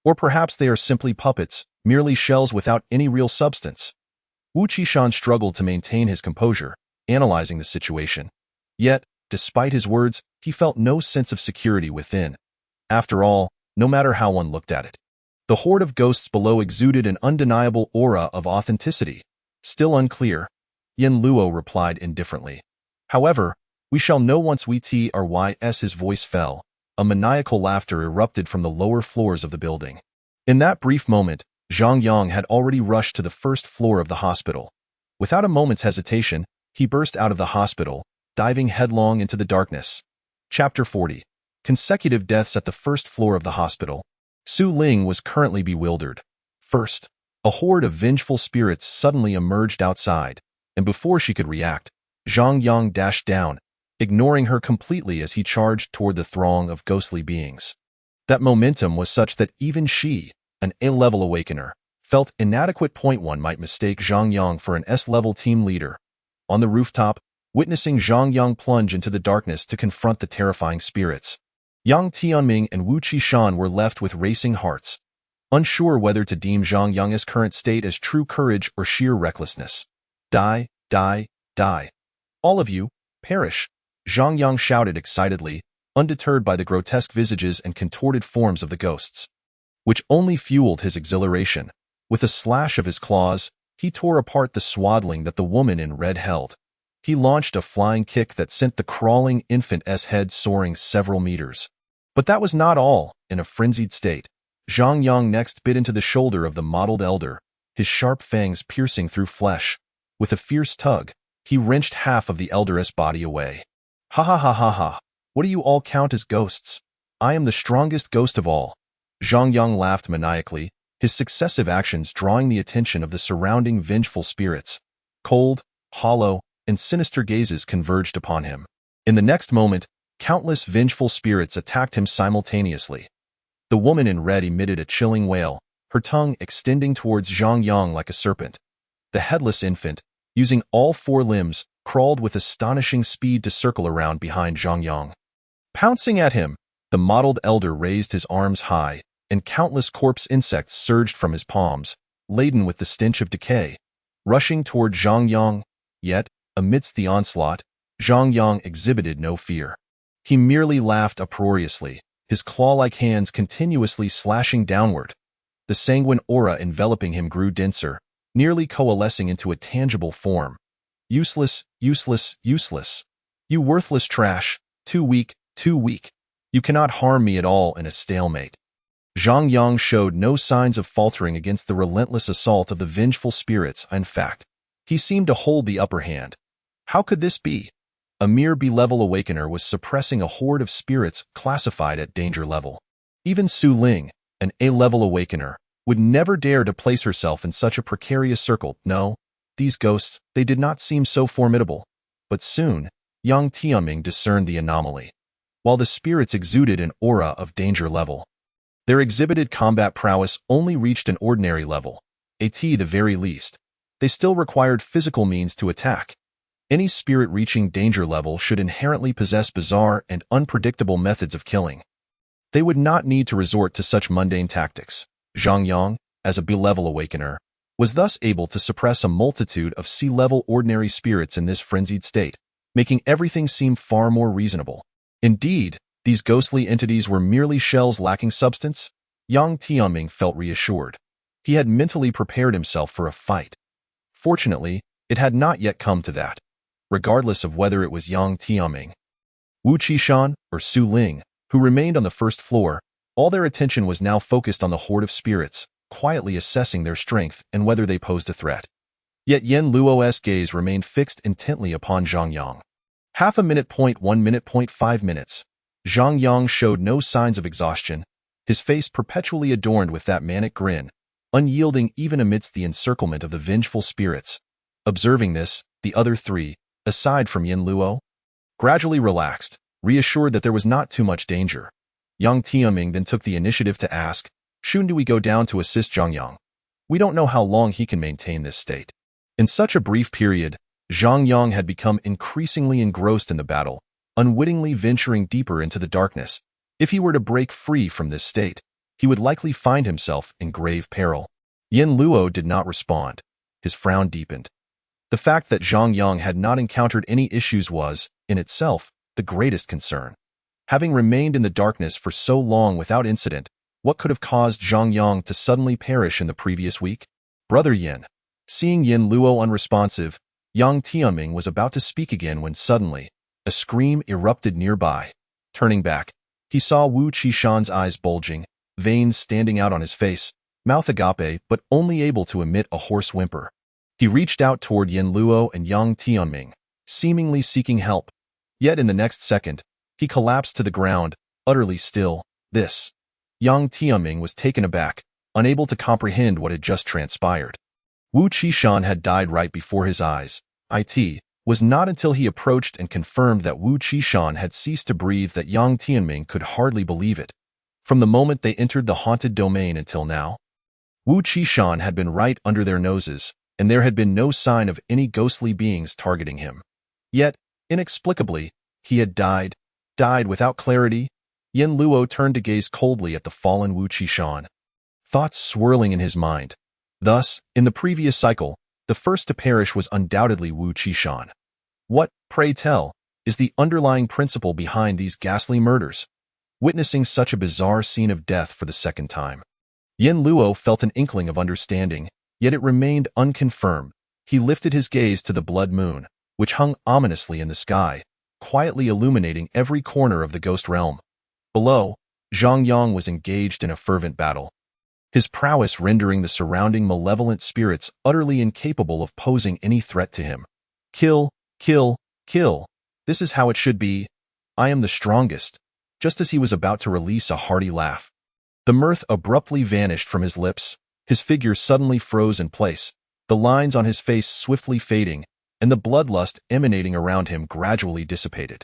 Or perhaps they are simply puppets, merely shells without any real substance? Wu Qishan struggled to maintain his composure, analyzing the situation. Yet, despite his words, he felt no sense of security within. After all, no matter how one looked at it, the horde of ghosts below exuded an undeniable aura of authenticity. Still unclear, Yin Luo replied indifferently. However, we shall know once we try. His voice fell. A maniacal laughter erupted from the lower floors of the building. In that brief moment, Zhang Yang had already rushed to the first floor of the hospital. Without a moment's hesitation, he burst out of the hospital, diving headlong into the darkness. Chapter 40. Consecutive deaths at the first floor of the hospital. Su Ling was currently bewildered. First, a horde of vengeful spirits suddenly emerged outside, and before she could react, Zhang Yang dashed down, ignoring her completely as he charged toward the throng of ghostly beings. That momentum was such that even she, an A-level awakener, felt inadequate. One might mistake Zhang Yang for an S-level team leader. On the rooftop, witnessing Zhang Yang plunge into the darkness to confront the terrifying spirits, Yang Tianming and Wu Qishan were left with racing hearts, unsure whether to deem Zhang Yang's current state as true courage or sheer recklessness. Die, die, die. All of you, perish, Zhang Yang shouted excitedly, undeterred by the grotesque visages and contorted forms of the ghosts, which only fueled his exhilaration. With a slash of his claws, he tore apart the swaddling that the woman in red held. He launched a flying kick that sent the crawling infant's head soaring several meters. But that was not all. In a frenzied state, Zhang Yang next bit into the shoulder of the mottled elder, his sharp fangs piercing through flesh. With a fierce tug, he wrenched half of the elder's body away. Ha ha ha ha ha! What do you all count as ghosts? I am the strongest ghost of all. Zhang Yang laughed maniacally, his successive actions drawing the attention of the surrounding vengeful spirits. Cold, hollow, and sinister gazes converged upon him. In the next moment, countless vengeful spirits attacked him simultaneously. The woman in red emitted a chilling wail, her tongue extending towards Zhang Yang like a serpent. The headless infant, using all four limbs, crawled with astonishing speed to circle around behind Zhang Yang. Pouncing at him, the mottled elder raised his arms high, and countless corpse insects surged from his palms, laden with the stench of decay. Rushing toward Zhang Yang, yet, amidst the onslaught, Zhang Yang exhibited no fear. He merely laughed uproariously, his claw-like hands continuously slashing downward. The sanguine aura enveloping him grew denser, nearly coalescing into a tangible form. Useless, useless, useless. You worthless trash, too weak, too weak. You cannot harm me at all in a stalemate. Zhang Yang showed no signs of faltering against the relentless assault of the vengeful spirits. In fact, he seemed to hold the upper hand. How could this be? A mere B-level awakener was suppressing a horde of spirits classified at danger level. Even Su Ling, an A-level awakener, would never dare to place herself in such a precarious circle. No, these ghosts, they did not seem so formidable. But soon, Yang Tianming discerned the anomaly. While the spirits exuded an aura of danger level, their exhibited combat prowess only reached an ordinary level, at the very least. They still required physical means to attack. Any spirit reaching danger level should inherently possess bizarre and unpredictable methods of killing. They would not need to resort to such mundane tactics. Zhang Yang, as a B-level awakener, was thus able to suppress a multitude of C-level ordinary spirits in this frenzied state, making everything seem far more reasonable. Indeed, these ghostly entities were merely shells lacking substance. Yang Tianming felt reassured. He had mentally prepared himself for a fight. Fortunately, it had not yet come to that. Regardless of whether it was Yang Tianming, Wu Qishan, or Su Ling, who remained on the first floor, all their attention was now focused on the horde of spirits, quietly assessing their strength and whether they posed a threat. Yet Yen Luo's gaze remained fixed intently upon Zhang Yang. Half a minute, 1 minute, 5 minutes. Zhang Yang showed no signs of exhaustion, his face perpetually adorned with that manic grin, unyielding even amidst the encirclement of the vengeful spirits. Observing this, the other three, aside from Yen Luo, gradually relaxed, reassured that there was not too much danger. Yang Tianming then took the initiative to ask, "Soon do we go down to assist Zhang Yang? We don't know how long he can maintain this state." In such a brief period, Zhang Yang had become increasingly engrossed in the battle, unwittingly venturing deeper into the darkness. If he were to break free from this state, he would likely find himself in grave peril. Yen Luo did not respond. His frown deepened. The fact that Zhang Yang had not encountered any issues was, in itself, the greatest concern. Having remained in the darkness for so long without incident, what could have caused Zhang Yang to suddenly perish in the previous week? Brother Yen. Seeing Yen Luo unresponsive, Yang Tianming was about to speak again when suddenly, a scream erupted nearby. Turning back, he saw Wu Qishan's eyes bulging, veins standing out on his face, mouth agape but only able to emit a hoarse whimper. He reached out toward Yen Luo and Yang Tianming, seemingly seeking help. Yet in the next second, he collapsed to the ground, utterly still. This. Yang Tianming was taken aback, unable to comprehend what had just transpired. Wu Qishan had died right before his eyes. It was not until he approached and confirmed that Wu Qishan had ceased to breathe that Yang Tianming could hardly believe it. From the moment they entered the haunted domain until now, Wu Qishan had been right under their noses, and there had been no sign of any ghostly beings targeting him. Yet, inexplicably, he had died without clarity. Yen Luo turned to gaze coldly at the fallen Wu Qishan, thoughts swirling in his mind. Thus, in the previous cycle, the first to perish was undoubtedly Wu Qishan. What, pray tell, is the underlying principle behind these ghastly murders? Witnessing such a bizarre scene of death for the second time, Yen Luo felt an inkling of understanding, yet it remained unconfirmed. He lifted his gaze to the blood moon, which hung ominously in the sky, quietly illuminating every corner of the ghost realm. Below, Zhang Yang was engaged in a fervent battle, his prowess rendering the surrounding malevolent spirits utterly incapable of posing any threat to him. Kill, kill, kill. This is how it should be. I am the strongest. Just as he was about to release a hearty laugh, the mirth abruptly vanished from his lips. His figure suddenly froze in place, the lines on his face swiftly fading, and the bloodlust emanating around him gradually dissipated.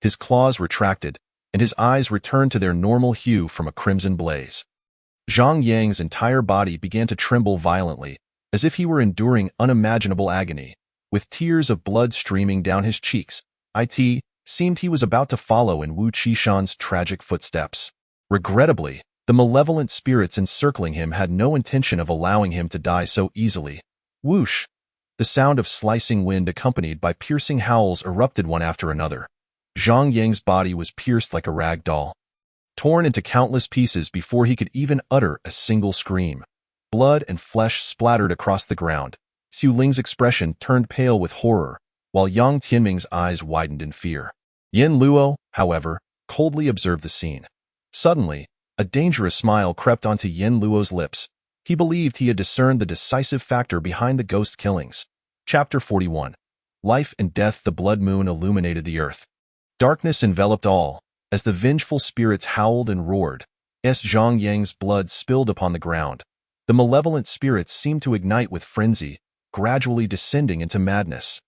His claws retracted, and his eyes returned to their normal hue from a crimson blaze. Zhang Yang's entire body began to tremble violently, as if he were enduring unimaginable agony. With tears of blood streaming down his cheeks, it seemed he was about to follow in Wu Qishan's tragic footsteps. Regrettably, the malevolent spirits encircling him had no intention of allowing him to die so easily. Whoosh! The sound of slicing wind accompanied by piercing howls erupted one after another. Zhang Yang's body was pierced like a rag doll, torn into countless pieces before he could even utter a single scream. Blood and flesh splattered across the ground. Xu Ling's expression turned pale with horror, while Yang Tianming's eyes widened in fear. Yin Luo, however, coldly observed the scene. Suddenly, a dangerous smile crept onto Yin Luo's lips. He believed he had discerned the decisive factor behind the ghost killings. Chapter 41. Life and Death. The blood moon illuminated the earth. Darkness enveloped all, as the vengeful spirits howled and roared. Zhang Yang's blood spilled upon the ground. The malevolent spirits seemed to ignite with frenzy, gradually descending into madness.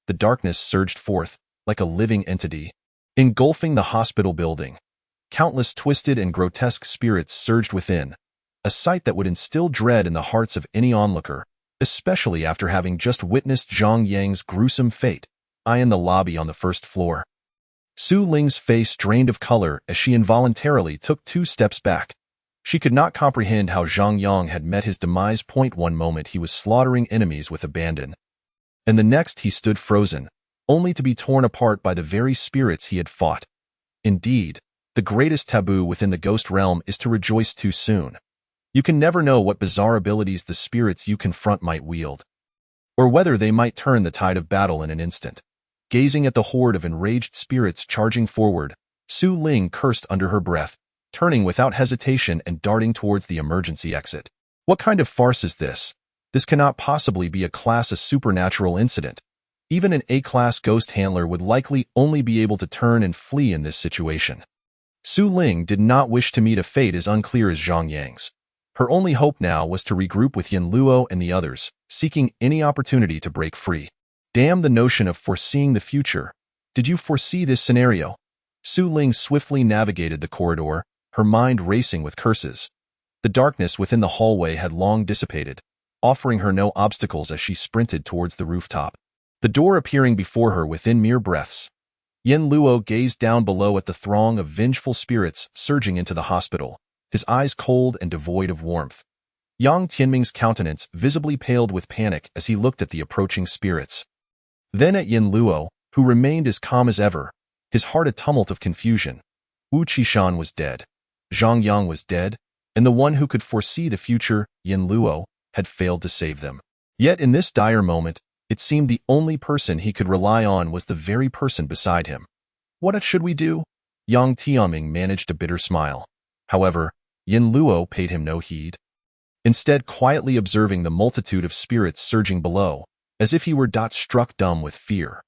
The darkness surged forth, like a living entity, engulfing the hospital building. Countless twisted and grotesque spirits surged within, a sight that would instill dread in the hearts of any onlooker, especially after having just witnessed Zhang Yang's gruesome fate. In the lobby on the first floor, Xu Ling's face drained of color as she involuntarily took 2 steps back. She could not comprehend how Zhang Yang had met his demise. One moment he was slaughtering enemies with abandon, and the next he stood frozen, only to be torn apart by the very spirits he had fought. Indeed, the greatest taboo within the ghost realm is to rejoice too soon. You can never know what bizarre abilities the spirits you confront might wield, or whether they might turn the tide of battle in an instant. Gazing at the horde of enraged spirits charging forward, Xu Ling cursed under her breath, turning without hesitation and darting towards the emergency exit. What kind of farce is this? This cannot possibly be a class A supernatural incident. Even an A-class ghost handler would likely only be able to turn and flee in this situation. Xu Ling did not wish to meet a fate as unclear as Zhang Yang's. Her only hope now was to regroup with Yin Luo and the others, seeking any opportunity to break free. Damn the notion of foreseeing the future. Did you foresee this scenario? Xu Ling swiftly navigated the corridor, her mind racing with curses. The darkness within the hallway had long dissipated, offering her no obstacles as she sprinted towards the rooftop, the door appearing before her within mere breaths. Yin Luo gazed down below at the throng of vengeful spirits surging into the hospital, his eyes cold and devoid of warmth. Yang Tianming's countenance visibly paled with panic as he looked at the approaching spirits. Then at Yin Luo, who remained as calm as ever, his heart a tumult of confusion. Wu Qishan was dead. Zhang Yang was dead, and the one who could foresee the future, Yin Luo, had failed to save them. Yet in this dire moment, it seemed the only person he could rely on was the very person beside him. What should we do? Yang Tianming managed a bitter smile. However, Yin Luo paid him no heed, instead quietly observing the multitude of spirits surging below, as if he were struck dumb with fear.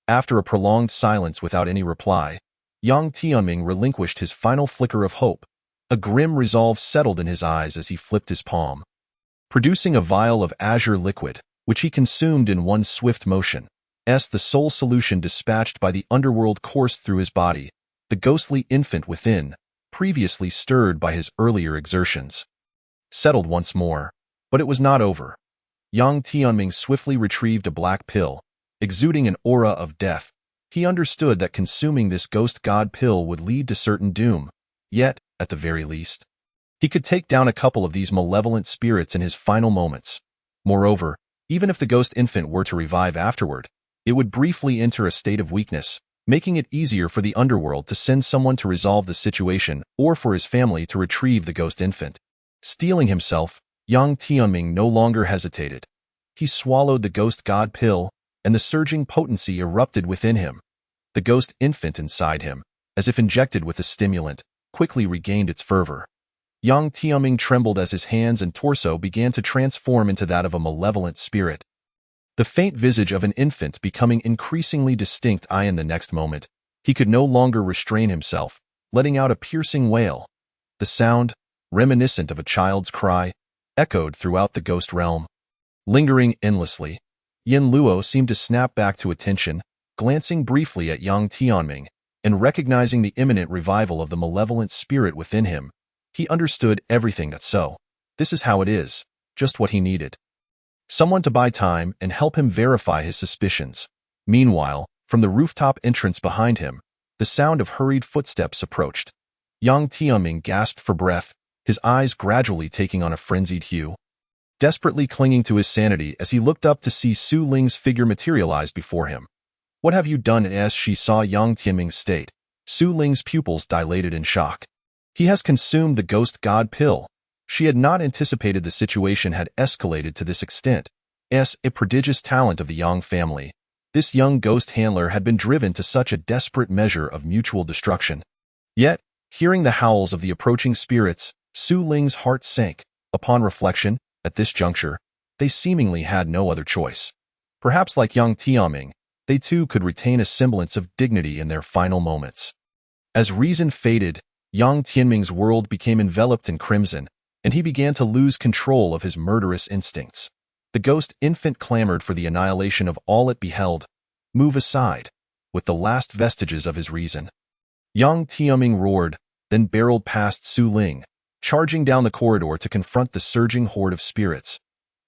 After a prolonged silence without any reply, Yang Tianming relinquished his final flicker of hope. A grim resolve settled in his eyes as he flipped his palm, producing a vial of azure liquid, which he consumed in one swift motion. The sole solution dispatched by the underworld coursed through his body, the ghostly infant within, previously stirred by his earlier exertions, settled once more. But it was not over. Yang Tianming swiftly retrieved a black pill, exuding an aura of death. He understood that consuming this ghost god pill would lead to certain doom, yet, at the very least, he could take down a couple of these malevolent spirits in his final moments. Moreover, even if the ghost infant were to revive afterward, it would briefly enter a state of weakness, making it easier for the underworld to send someone to resolve the situation or for his family to retrieve the ghost infant. Steeling himself, Yang Tianming no longer hesitated. He swallowed the ghost god pill, and the surging potency erupted within him. The ghost infant inside him, as if injected with a stimulant, quickly regained its fervor. Yang Tianming trembled as his hands and torso began to transform into that of a malevolent spirit, the faint visage of an infant becoming increasingly distinct. In the next moment, he could no longer restrain himself, letting out a piercing wail. The sound, reminiscent of a child's cry, echoed throughout the ghost realm, lingering endlessly. Yin Luo seemed to snap back to attention, glancing briefly at Yang Tianming, and recognizing the imminent revival of the malevolent spirit within him. He understood everything. This is how it is, just what he needed. Someone to buy time and help him verify his suspicions. Meanwhile, from the rooftop entrance behind him, the sound of hurried footsteps approached. Yang Tianming gasped for breath, his eyes gradually taking on a frenzied hue. desperately clinging to his sanity as he looked up to see Su Ling's figure materialize before him. "What have you done?" As she saw Yang Tianming's state, Su Ling's pupils dilated in shock. "He has consumed the ghost god pill." She had not anticipated the situation had escalated to this extent. As a prodigious talent of the Yang family, this young ghost handler had been driven to such a desperate measure of mutual destruction. Yet, hearing the howls of the approaching spirits, Su Ling's heart sank. Upon reflection, at this juncture, they seemingly had no other choice. Perhaps like Yang Tianming, they too could retain a semblance of dignity in their final moments. As reason faded, Yang Tianming's world became enveloped in crimson, and he began to lose control of his murderous instincts. The ghost infant clamored for the annihilation of all it beheld. "Move aside," with the last vestiges of his reason. Yang Tianming roared, then barreled past Su Ling, charging down the corridor to confront the surging horde of spirits.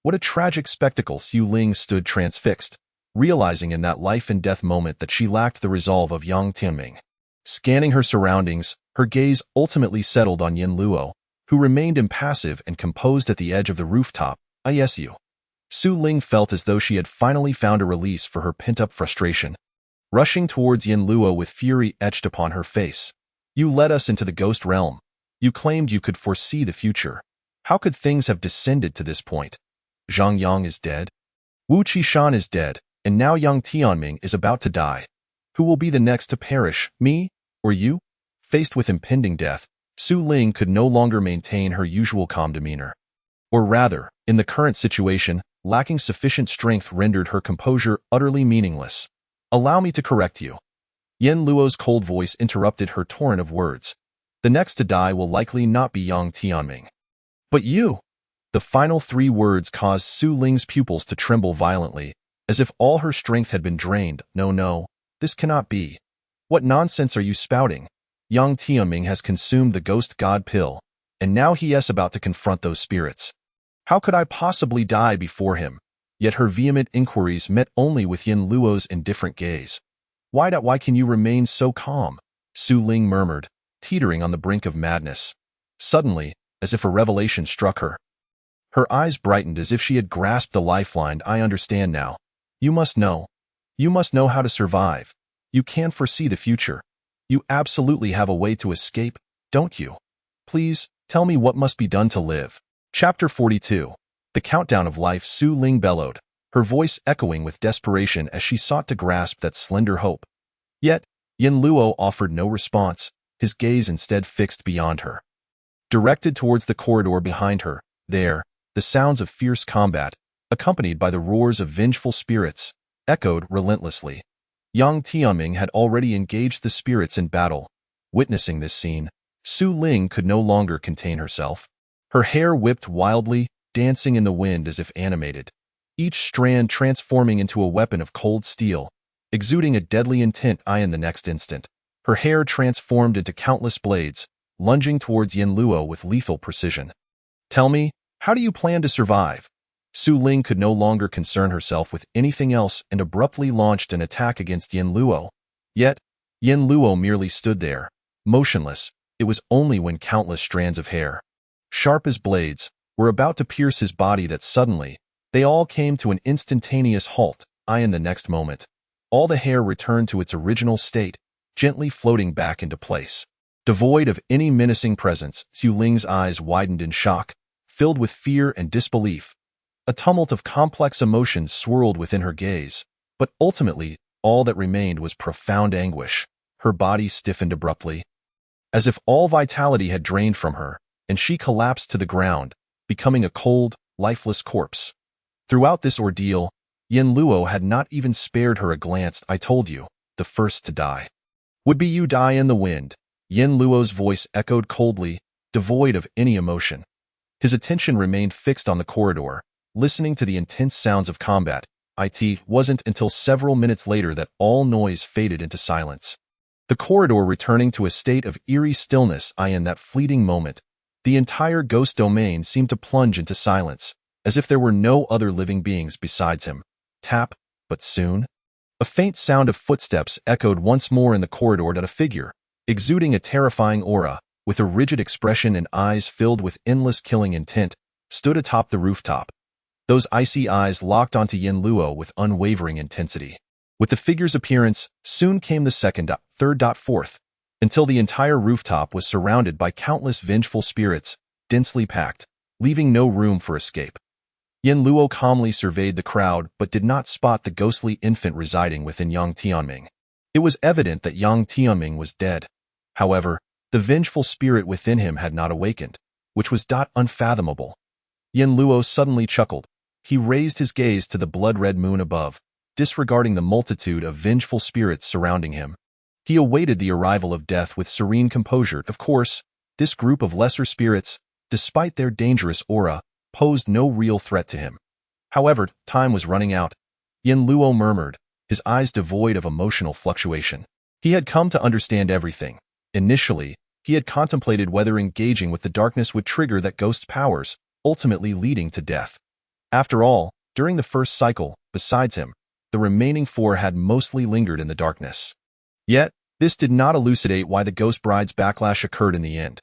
What a tragic spectacle! Su Ling stood transfixed, realizing in that life-and-death moment that she lacked the resolve of Yang Tianming. Scanning her surroundings, her gaze ultimately settled on Yin Luo, who remained impassive and composed at the edge of the rooftop. "ISU." Su Ling felt as though she had finally found a release for her pent-up frustration. Rushing towards Yin Luo with fury etched upon her face. "You led us into the ghost realm. You claimed you could foresee the future. How could things have descended to this point? Zhang Yang is dead. Wu Qishan is dead, and now Yang Tianming is about to die. Who will be the next to perish, me or you?" Faced with impending death, Su Ling could no longer maintain her usual calm demeanor. Or rather, in the current situation, lacking sufficient strength rendered her composure utterly meaningless. "Allow me to correct you." Yin Luo's cold voice interrupted her torrent of words. "The next to die will likely not be Yang Tianming, but you." The final three words caused Su Ling's pupils to tremble violently, as if all her strength had been drained. No, this cannot be. What nonsense are you spouting? Yang Tianming has consumed the ghost god pill, and now he is about to confront those spirits. How could I possibly die before him? Yet her vehement inquiries met only with Yin Luo's indifferent gaze. Why can you remain so calm?" Su Ling murmured, teetering on the brink of madness. Suddenly, as if a revelation struck her, her eyes brightened as if she had grasped a lifeline. "I understand now. You must know. You must know how to survive. You can foresee the future. You absolutely have a way to escape, don't you? Please, tell me what must be done to live." Chapter 42. The Countdown of Life. Su Ling bellowed, her voice echoing with desperation as she sought to grasp that slender hope. Yet, Yin Luo offered no response, his gaze instead fixed beyond her. Directed towards the corridor behind her, there, the sounds of fierce combat, accompanied by the roars of vengeful spirits, echoed relentlessly. Yang Tianming had already engaged the spirits in battle. Witnessing this scene, Su Ling could no longer contain herself. Her hair whipped wildly, dancing in the wind as if animated, each strand transforming into a weapon of cold steel, exuding a deadly intent. In the next instant, her hair transformed into countless blades, lunging towards Yin Luo with lethal precision. "Tell me, how do you plan to survive?" Su Ling could no longer concern herself with anything else and abruptly launched an attack against Yin Luo. Yet, Yin Luo merely stood there, motionless. It was only when countless strands of hair, sharp as blades, were about to pierce his body that suddenly, they all came to an instantaneous halt. In the next moment, all the hair returned to its original state, gently floating back into place. Devoid of any menacing presence, Su Ling's eyes widened in shock, filled with fear and disbelief. A tumult of complex emotions swirled within her gaze, but ultimately, all that remained was profound anguish. Her body stiffened abruptly, as if all vitality had drained from her, and she collapsed to the ground, becoming a cold, lifeless corpse. Throughout this ordeal, Yin Luo had not even spared her a glance. "I told you, the first to die would be you." Die in the wind. Yin Luo's voice echoed coldly, devoid of any emotion. His attention remained fixed on the corridor, listening to the intense sounds of combat. It wasn't until several minutes later that all noise faded into silence, the corridor returning to a state of eerie stillness. In that fleeting moment, the entire ghost domain seemed to plunge into silence, as if there were no other living beings besides him. Tap, but soon, a faint sound of footsteps echoed once more in the corridor. That a figure, exuding a terrifying aura, with a rigid expression and eyes filled with endless killing intent, stood atop the rooftop. Those icy eyes locked onto Yin Luo with unwavering intensity. With the figure's appearance, soon came the second, third, fourth, until the entire rooftop was surrounded by countless vengeful spirits, densely packed, leaving no room for escape. Yin Luo calmly surveyed the crowd but did not spot the ghostly infant residing within Yang Tianming. It was evident that Yang Tianming was dead. However, the vengeful spirit within him had not awakened, which was unfathomable. Yin Luo suddenly chuckled. He raised his gaze to the blood-red moon above, disregarding the multitude of vengeful spirits surrounding him. He awaited the arrival of death with serene composure. Of course, this group of lesser spirits, despite their dangerous aura, posed no real threat to him. However, time was running out. Yin Luo murmured, his eyes devoid of emotional fluctuation. He had come to understand everything. Initially, he had contemplated whether engaging with the darkness would trigger that ghost's powers, ultimately leading to death. After all, during the first cycle, besides him, the remaining four had mostly lingered in the darkness. Yet, this did not elucidate why the ghost bride's backlash occurred in the end.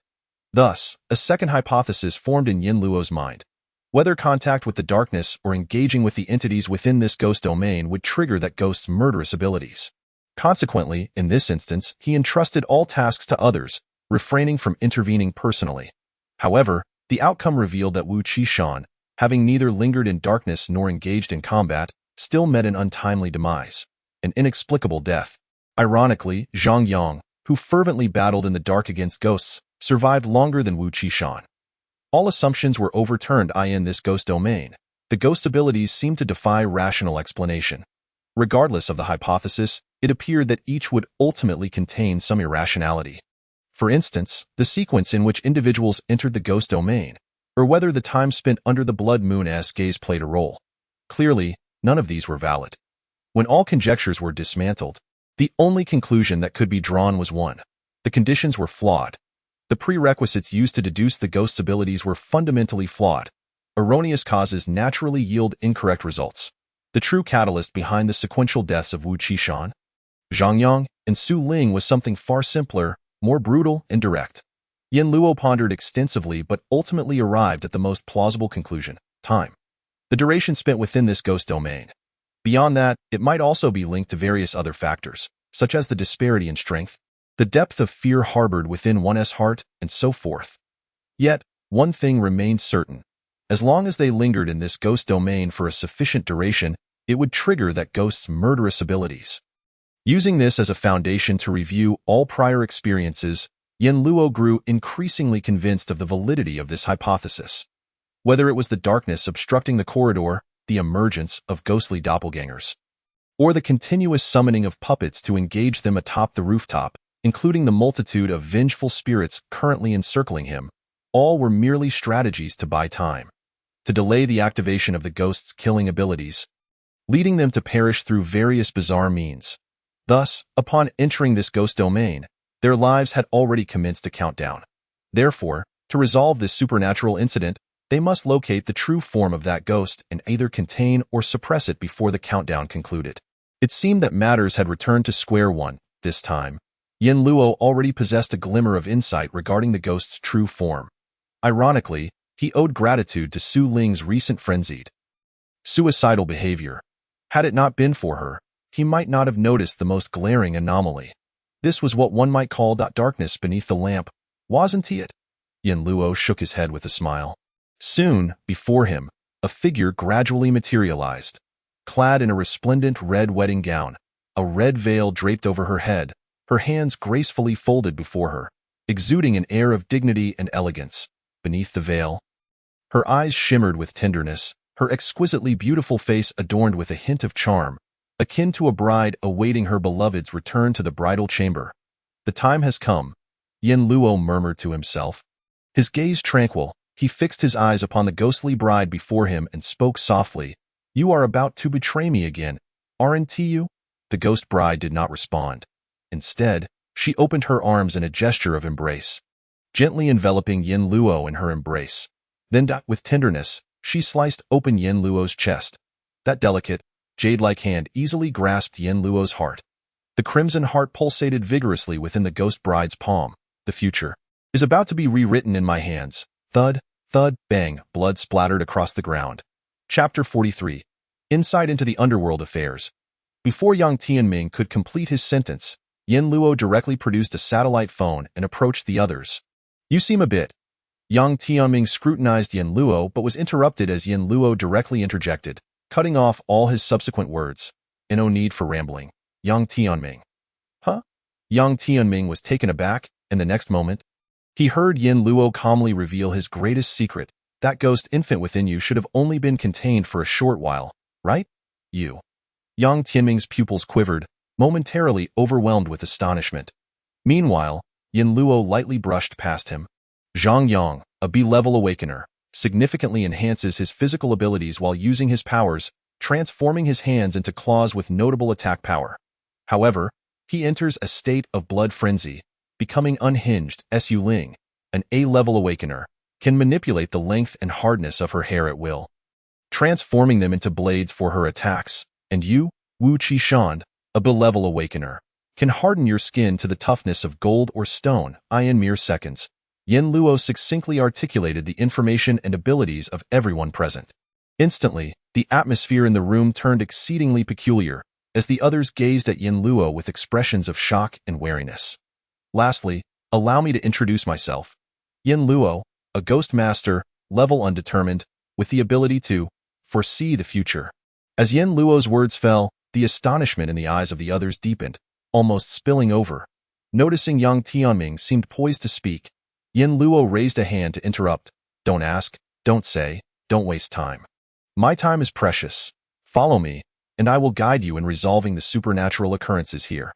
Thus, a second hypothesis formed in Yin Luo's mind. Whether contact with the darkness or engaging with the entities within this ghost domain would trigger that ghost's murderous abilities. Consequently, in this instance, he entrusted all tasks to others, refraining from intervening personally. However, the outcome revealed that Wu Qishan, having neither lingered in darkness nor engaged in combat, still met an untimely demise, an inexplicable death. Ironically, Zhang Yang, who fervently battled in the dark against ghosts, survived longer than Wu Qishan. All assumptions were overturned in this ghost domain. The ghost's abilities seemed to defy rational explanation. Regardless of the hypothesis, it appeared that each would ultimately contain some irrationality. For instance, the sequence in which individuals entered the ghost domain, or whether the time spent under the blood moon's gaze played a role. Clearly, none of these were valid. When all conjectures were dismantled, the only conclusion that could be drawn was one. The conditions were flawed. The prerequisites used to deduce the ghost's abilities were fundamentally flawed. Erroneous causes naturally yield incorrect results. The true catalyst behind the sequential deaths of Wu Qishan, Zhang Yang, and Su Ling was something far simpler, more brutal, and direct. Yin Luo pondered extensively but ultimately arrived at the most plausible conclusion: time. The duration spent within this ghost domain. Beyond that, it might also be linked to various other factors, such as the disparity in strength, the depth of fear harbored within one's heart, and so forth. Yet, one thing remained certain. As long as they lingered in this ghost domain for a sufficient duration, it would trigger that ghost's murderous abilities. Using this as a foundation to review all prior experiences, Yin Luo grew increasingly convinced of the validity of this hypothesis. Whether it was the darkness obstructing the corridor, the emergence of ghostly doppelgangers, or the continuous summoning of puppets to engage them atop the rooftop, including the multitude of vengeful spirits currently encircling him, all were merely strategies to buy time, to delay the activation of the ghost's killing abilities, leading them to perish through various bizarre means. Thus, upon entering this ghost domain, their lives had already commenced a countdown. Therefore, to resolve this supernatural incident, they must locate the true form of that ghost and either contain or suppress it before the countdown concluded. It seemed that matters had returned to square one. This time, Yin Luo already possessed a glimmer of insight regarding the ghost's true form. Ironically, he owed gratitude to Su Ling's recent frenzied, suicidal behavior. Had it not been for her, he might not have noticed the most glaring anomaly. This was what one might call that darkness beneath the lamp, wasn't it? Yin Luo shook his head with a smile. Soon, before him, a figure gradually materialized. Clad in a resplendent red wedding gown, a red veil draped over her head, her hands gracefully folded before her, exuding an air of dignity and elegance. Beneath the veil, her eyes shimmered with tenderness, her exquisitely beautiful face adorned with a hint of charm, akin to a bride awaiting her beloved's return to the bridal chamber. The time has come, Yin Luo murmured to himself. His gaze tranquil, he fixed his eyes upon the ghostly bride before him and spoke softly. You are about to betray me again, aren't you? The ghost bride did not respond. Instead, she opened her arms in a gesture of embrace, gently enveloping Yin Luo in her embrace. Then, with tenderness, she sliced open Yin Luo's chest. That delicate, jade-like hand easily grasped Yin Luo's heart. The crimson heart pulsated vigorously within the ghost bride's palm. The future is about to be rewritten in my hands. Thud, thud, bang, blood splattered across the ground. Chapter 43. Insight into the Underworld Affairs. Before Yang Tianming could complete his sentence, Yin Luo directly produced a satellite phone and approached the others. You seem a bit. Yang Tianming scrutinized Yin Luo but was interrupted as Yin Luo directly interjected, cutting off all his subsequent words. No need for rambling. Yang Tianming. Huh? Yang Tianming was taken aback, and the next moment, he heard Yin Luo calmly reveal his greatest secret. That ghost infant within you should have only been contained for a short while, right? You. Yang Tianming's pupils quivered, momentarily overwhelmed with astonishment. Meanwhile, Yin Luo lightly brushed past him. Zhang Yang, a B-level awakener, significantly enhances his physical abilities while using his powers, transforming his hands into claws with notable attack power. However, he enters a state of blood frenzy, becoming unhinged. Su Ling, an A-level awakener, can manipulate the length and hardness of her hair at will, transforming them into blades for her attacks. And you, Wu Qishan, a B-level awakener, can harden your skin to the toughness of gold or stone in mere seconds. Yin Luo succinctly articulated the information and abilities of everyone present. Instantly, the atmosphere in the room turned exceedingly peculiar, as the others gazed at Yin Luo with expressions of shock and wariness. Lastly, allow me to introduce myself. Yin Luo, a ghost master, level undetermined, with the ability to foresee the future. As Yin Luo's words fell, the astonishment in the eyes of the others deepened, almost spilling over. Noticing Yang Tianming seemed poised to speak, Yin Luo raised a hand to interrupt. Don't ask, don't say, don't waste time. My time is precious. Follow me, and I will guide you in resolving the supernatural occurrences here.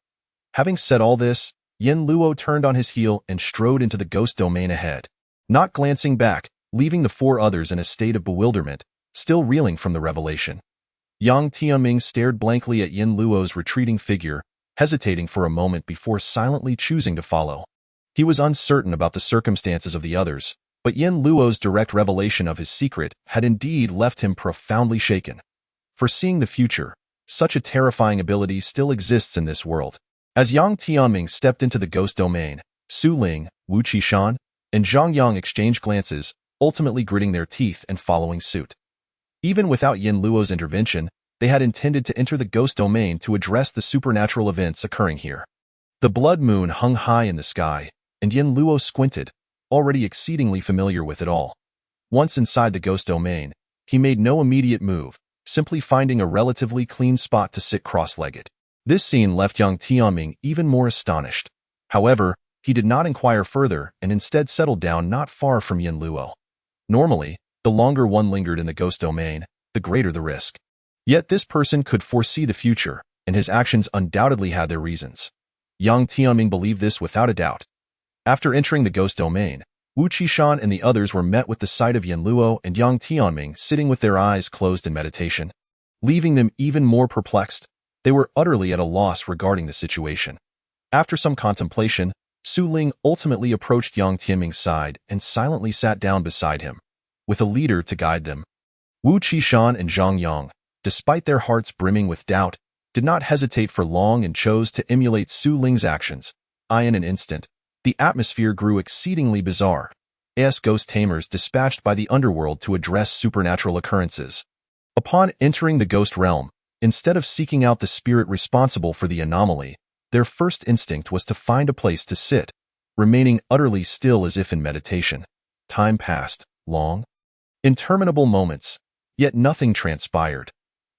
Having said all this, Yin Luo turned on his heel and strode into the ghost domain ahead, not glancing back, leaving the four others in a state of bewilderment, still reeling from the revelation. Yang Tianming stared blankly at Yin Luo's retreating figure, hesitating for a moment before silently choosing to follow. He was uncertain about the circumstances of the others, but Yin Luo's direct revelation of his secret had indeed left him profoundly shaken. Foreseeing the future, such a terrifying ability still exists in this world. As Yang Tianming stepped into the ghost domain, Su Ling, Wu Qishan, and Zhang Yang exchanged glances, ultimately gritting their teeth and following suit. Even without Yin Luo's intervention, they had intended to enter the ghost domain to address the supernatural events occurring here. The blood moon hung high in the sky, and Yin Luo squinted, already exceedingly familiar with it all. Once inside the ghost domain, he made no immediate move, simply finding a relatively clean spot to sit cross-legged. This scene left Yang Tianming even more astonished. However, he did not inquire further and instead settled down not far from Yin Luo. Normally, the longer one lingered in the ghost domain, the greater the risk. Yet this person could foresee the future, and his actions undoubtedly had their reasons. Yang Tianming believed this without a doubt. After entering the ghost domain, Wu Qishan and the others were met with the sight of Yin Luo and Yang Tianming sitting with their eyes closed in meditation. Leaving them even more perplexed, they were utterly at a loss regarding the situation. After some contemplation, Su Ling ultimately approached Yang Tianming's side and silently sat down beside him, with a leader to guide them. Wu Qishan and Zhang Yang, despite their hearts brimming with doubt, did not hesitate for long and chose to emulate Su Ling's actions. In an instant, the atmosphere grew exceedingly bizarre. As ghost tamers dispatched by the underworld to address supernatural occurrences. Upon entering the ghost realm, instead of seeking out the spirit responsible for the anomaly, their first instinct was to find a place to sit, remaining utterly still as if in meditation. Time passed, long, interminable moments, yet nothing transpired.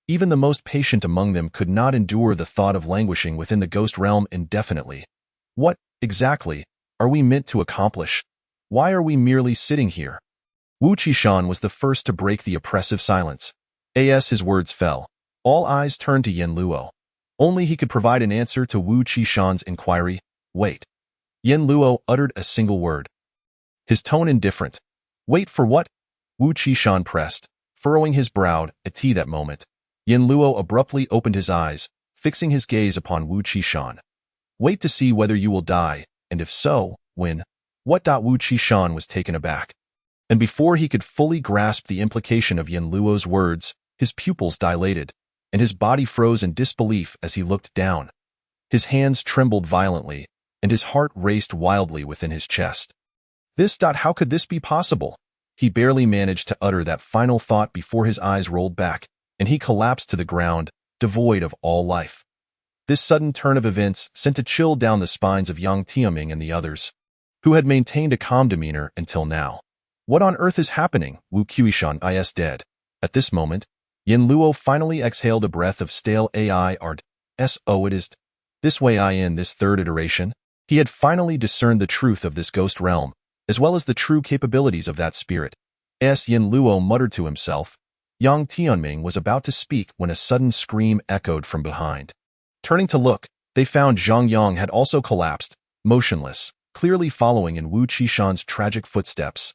Even the most patient among them could not endure the thought of languishing within the ghost realm indefinitely. What, exactly, are we meant to accomplish? Why are we merely sitting here? Wu Qishan was the first to break the oppressive silence. As his words fell, all eyes turned to Yin Luo. Only he could provide an answer to Wu Qishan's inquiry. Wait. Yin Luo uttered a single word. His tone indifferent. Wait for what? Wu Qishan pressed, furrowing his brow. At that moment, Yin Luo abruptly opened his eyes, fixing his gaze upon Wu Qishan. Wait to see whether you will die, and if so, when? What? Wu Qishan was taken aback. And before he could fully grasp the implication of Yin Luo's words, his pupils dilated, and his body froze in disbelief as he looked down. His hands trembled violently, and his heart raced wildly within his chest. How could this be possible? He barely managed to utter that final thought before his eyes rolled back, and he collapsed to the ground, devoid of all life. This sudden turn of events sent a chill down the spines of Yang Tianming and the others, who had maintained a calm demeanor until now. What on earth is happening? Wu Qiushan is dead. At this moment, Yin Luo finally exhaled a breath of stale AI art. So it is this way in this third iteration. He had finally discerned the truth of this ghost realm, as well as the true capabilities of that spirit. Yin Luo muttered to himself. Yang Tianming was about to speak when a sudden scream echoed from behind. Turning to look, they found Zhang Yang had also collapsed, motionless, clearly following in Wu Qishan's tragic footsteps.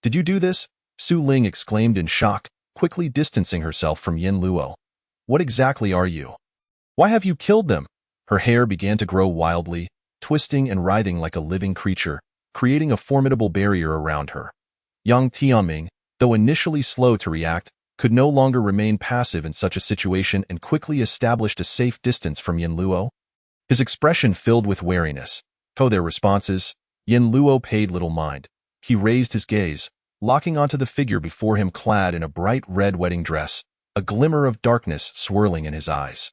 "Did you do this?" Su Ling exclaimed in shock, quickly distancing herself from Yin Luo. "What exactly are you? Why have you killed them?" Her hair began to grow wildly, twisting and writhing like a living creature, creating a formidable barrier around her. Yang Tianming, though initially slow to react, could no longer remain passive in such a situation and quickly established a safe distance from Yin Luo. His expression filled with wariness. To their responses, Yin Luo paid little mind. He raised his gaze, locking onto the figure before him clad in a bright red wedding dress, a glimmer of darkness swirling in his eyes.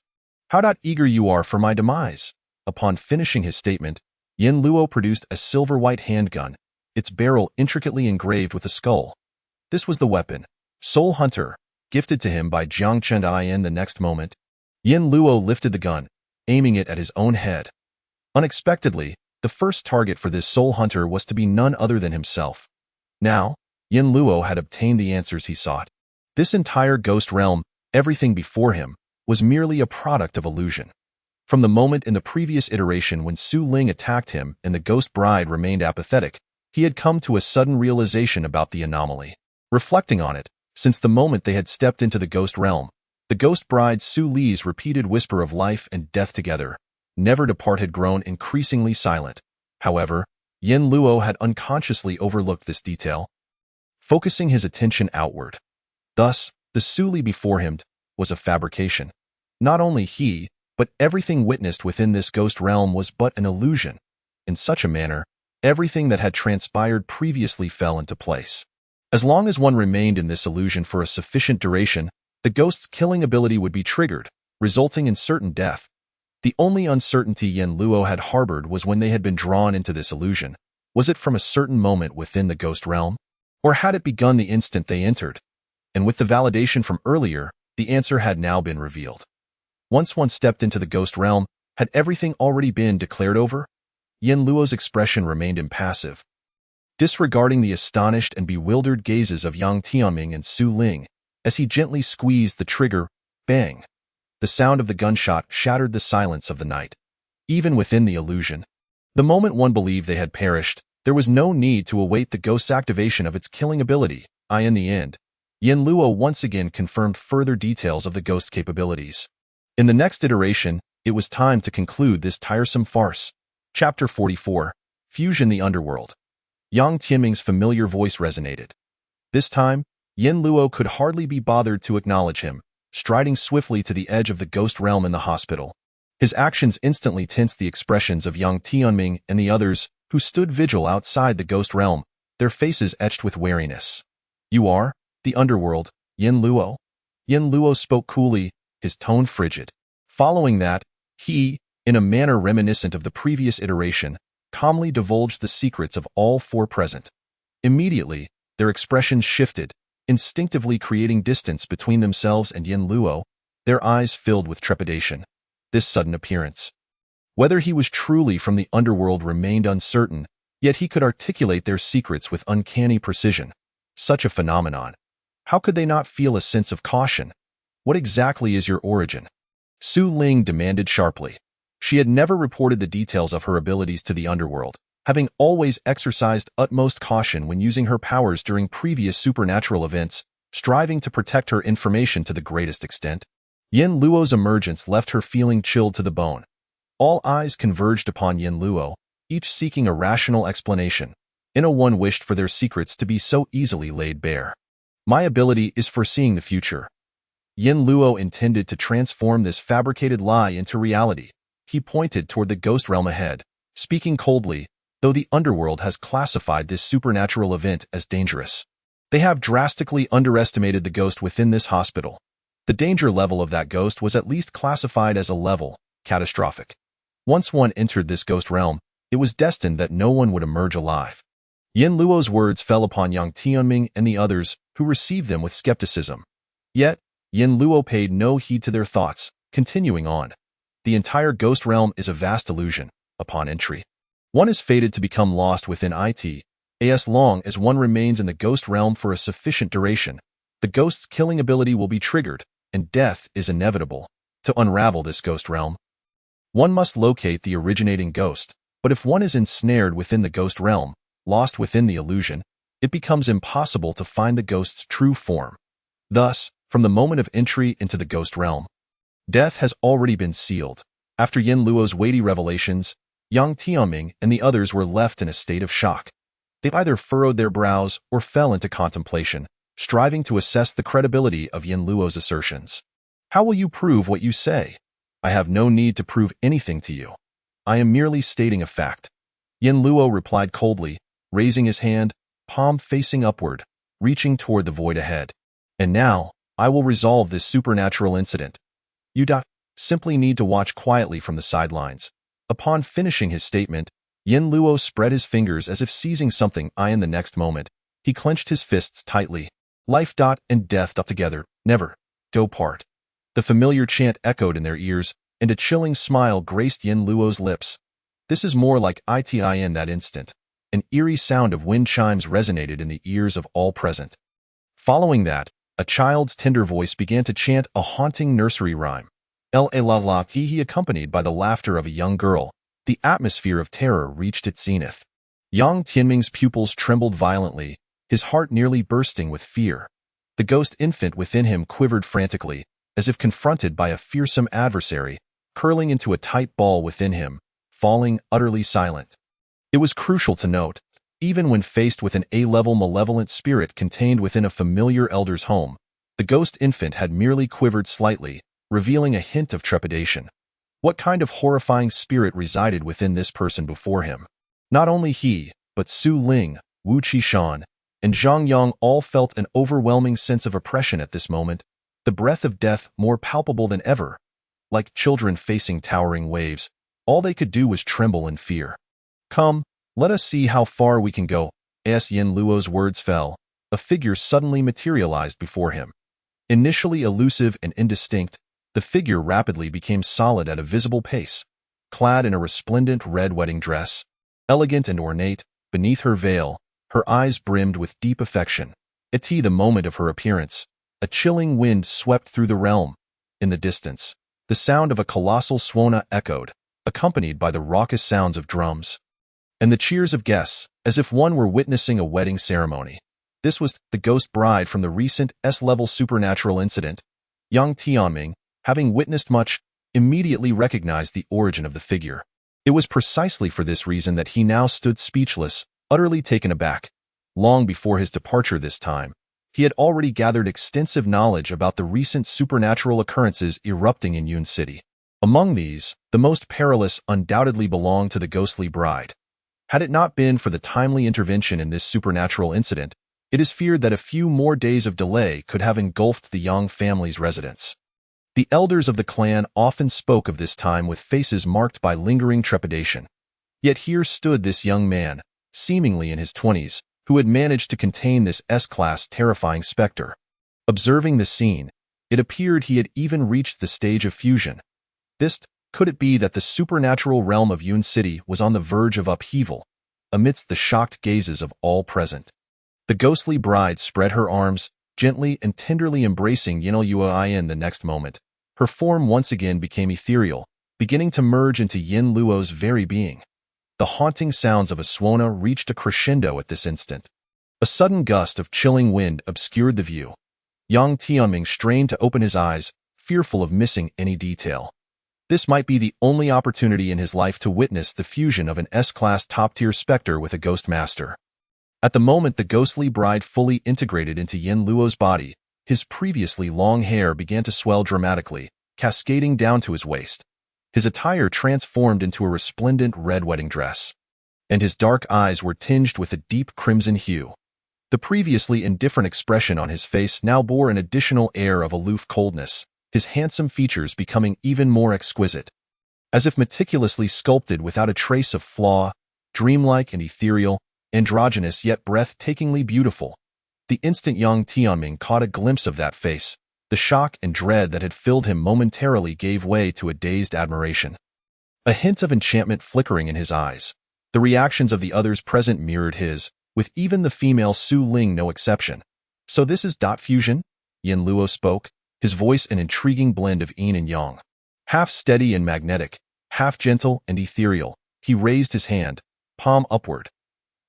"How eager you are for my demise." Upon finishing his statement, Yin Luo produced a silver-white handgun, its barrel intricately engraved with a skull. This was the weapon, Soul Hunter, gifted to him by Jiang Chen. The next moment, Yin Luo lifted the gun, aiming it at his own head. Unexpectedly, the first target for this Soul Hunter was to be none other than himself. Now, Yin Luo had obtained the answers he sought. This entire ghost realm, everything before him, was merely a product of illusion. From the moment in the previous iteration when Su Ling attacked him and the ghost bride remained apathetic, he had come to a sudden realization about the anomaly. Reflecting on it, since the moment they had stepped into the ghost realm, the ghost bride Su Li's repeated whisper of life and death together, never depart, had grown increasingly silent. However, Yin Luo had unconsciously overlooked this detail, focusing his attention outward. Thus, the Su Li before him was a fabrication. Not only he, but everything witnessed within this ghost realm was but an illusion. In such a manner, everything that had transpired previously fell into place. As long as one remained in this illusion for a sufficient duration, the ghost's killing ability would be triggered, resulting in certain death. The only uncertainty Yin Luo had harbored was when they had been drawn into this illusion. Was it from a certain moment within the ghost realm? Or had it begun the instant they entered? And with the validation from earlier, the answer had now been revealed. Once one stepped into the ghost realm, had everything already been declared over? Yin Luo's expression remained impassive. Disregarding the astonished and bewildered gazes of Yang Tianming and Su Ling, as he gently squeezed the trigger, bang! The sound of the gunshot shattered the silence of the night. Even within the illusion, the moment one believed they had perished, there was no need to await the ghost's activation of its killing ability. In the end, Yin Luo once again confirmed further details of the ghost's capabilities. In the next iteration, it was time to conclude this tiresome farce. Chapter 44, Fusion the Underworld. Yang Tianming's familiar voice resonated. This time, Yin Luo could hardly be bothered to acknowledge him, striding swiftly to the edge of the ghost realm in the hospital. His actions instantly tensed the expressions of Yang Tianming and the others, who stood vigil outside the ghost realm, their faces etched with wariness. "You are the underworld, Yin Luo?" Yin Luo spoke coolly, his tone frigid. Following that, he, in a manner reminiscent of the previous iteration, calmly divulged the secrets of all four present. Immediately, their expressions shifted, instinctively creating distance between themselves and Yin Luo, their eyes filled with trepidation. This sudden appearance, whether he was truly from the underworld, remained uncertain, yet he could articulate their secrets with uncanny precision. Such a phenomenon. How could they not feel a sense of caution? "What exactly is your origin?" Su Ling demanded sharply. She had never reported the details of her abilities to the underworld, having always exercised utmost caution when using her powers during previous supernatural events, striving to protect her information to the greatest extent. Yin Luo's emergence left her feeling chilled to the bone. All eyes converged upon Yin Luo, each seeking a rational explanation. No one wished for their secrets to be so easily laid bare. "My ability is foreseeing the future." Yin Luo intended to transform this fabricated lie into reality. He pointed toward the ghost realm ahead, speaking coldly, though the underworld has classified this supernatural event as dangerous. They have drastically underestimated the ghost within this hospital. The danger level of that ghost was at least classified as a level, catastrophic. Once one entered this ghost realm, it was destined that no one would emerge alive. Yin Luo's words fell upon Yang Tianming and the others, who received them with skepticism. Yet, Yin Luo paid no heed to their thoughts, continuing on. The entire ghost realm is a vast illusion. Upon entry, one is fated to become lost within it. As long as one remains in the ghost realm for a sufficient duration, the ghost's killing ability will be triggered, and death is inevitable. To unravel this ghost realm, one must locate the originating ghost, but if one is ensnared within the ghost realm, lost within the illusion, it becomes impossible to find the ghost's true form. Thus, from the moment of entry into the ghost realm, death has already been sealed. After Yin Luo's weighty revelations, Yang Tianming and the others were left in a state of shock. They either furrowed their brows or fell into contemplation, striving to assess the credibility of Yin Luo's assertions. How will you prove what you say? I have no need to prove anything to you. I am merely stating a fact. Yin Luo replied coldly, raising his hand, palm facing upward, reaching toward the void ahead. And now, I will resolve this supernatural incident. You simply need to watch quietly from the sidelines. Upon finishing his statement, Yin Luo spread his fingers as if seizing something. In the next moment, he clenched his fists tightly. Life and death together, never part. The familiar chant echoed in their ears, and a chilling smile graced Yin Luo's lips. This is more like it in that instant. An eerie sound of wind chimes resonated in the ears of all present. Following that, a child's tender voice began to chant a haunting nursery rhyme. La he accompanied by the laughter of a young girl. The atmosphere of terror reached its zenith. Yang Tianming's pupils trembled violently, his heart nearly bursting with fear. The ghost infant within him quivered frantically, as if confronted by a fearsome adversary, curling into a tight ball within him, falling utterly silent. It was crucial to note, even when faced with an A-level malevolent spirit contained within a familiar elder's home, the ghost infant had merely quivered slightly, revealing a hint of trepidation. What kind of horrifying spirit resided within this person before him? Not only he, but Su Ling, Wu Qishan, and Zhang Yang all felt an overwhelming sense of oppression at this moment, the breath of death more palpable than ever. Like children facing towering waves, all they could do was tremble in fear. Come, let us see how far we can go. As Yin Luo's words fell, a figure suddenly materialized before him. Initially elusive and indistinct, the figure rapidly became solid at a visible pace. Clad in a resplendent red wedding dress, elegant and ornate, beneath her veil, her eyes brimmed with deep affection. At the moment of her appearance, a chilling wind swept through the realm. In the distance, the sound of a colossal swana echoed, accompanied by the raucous sounds of drums and the cheers of guests, as if one were witnessing a wedding ceremony. This was the ghost bride from the recent S-level supernatural incident. Yang Tianming, having witnessed much, immediately recognized the origin of the figure. It was precisely for this reason that he now stood speechless, utterly taken aback. Long before his departure this time, he had already gathered extensive knowledge about the recent supernatural occurrences erupting in Yun City. Among these, the most perilous undoubtedly belonged to the ghostly bride. Had it not been for the timely intervention in this supernatural incident, it is feared that a few more days of delay could have engulfed the Yang family's residence. The elders of the clan often spoke of this time with faces marked by lingering trepidation. Yet here stood this young man, seemingly in his 20s, who had managed to contain this S-class terrifying specter. Observing the scene, it appeared he had even reached the stage of fusion. Could it be that the supernatural realm of Yun City was on the verge of upheaval, amidst the shocked gazes of all present? The ghostly bride spread her arms, gently and tenderly embracing Yin Luo. The next moment, her form once again became ethereal, beginning to merge into Yin Luo's very being. The haunting sounds of a swana reached a crescendo at this instant. A sudden gust of chilling wind obscured the view. Yang Tianming strained to open his eyes, fearful of missing any detail. This might be the only opportunity in his life to witness the fusion of an S-class top-tier specter with a ghost master. At the moment the ghostly bride fully integrated into Yin Luo's body, his previously long hair began to swell dramatically, cascading down to his waist. His attire transformed into a resplendent red wedding dress, and his dark eyes were tinged with a deep crimson hue. The previously indifferent expression on his face now bore an additional air of aloof coldness, his handsome features becoming even more exquisite. As if meticulously sculpted without a trace of flaw, dreamlike and ethereal, androgynous yet breathtakingly beautiful. The instant young Tianming caught a glimpse of that face, the shock and dread that had filled him momentarily gave way to a dazed admiration. A hint of enchantment flickering in his eyes. The reactions of the others present mirrored his, with even the female Su Ling no exception. So this is dot fusion? Yin Luo spoke, his voice an intriguing blend of yin and yang. Half steady and magnetic, half gentle and ethereal, he raised his hand, palm upward.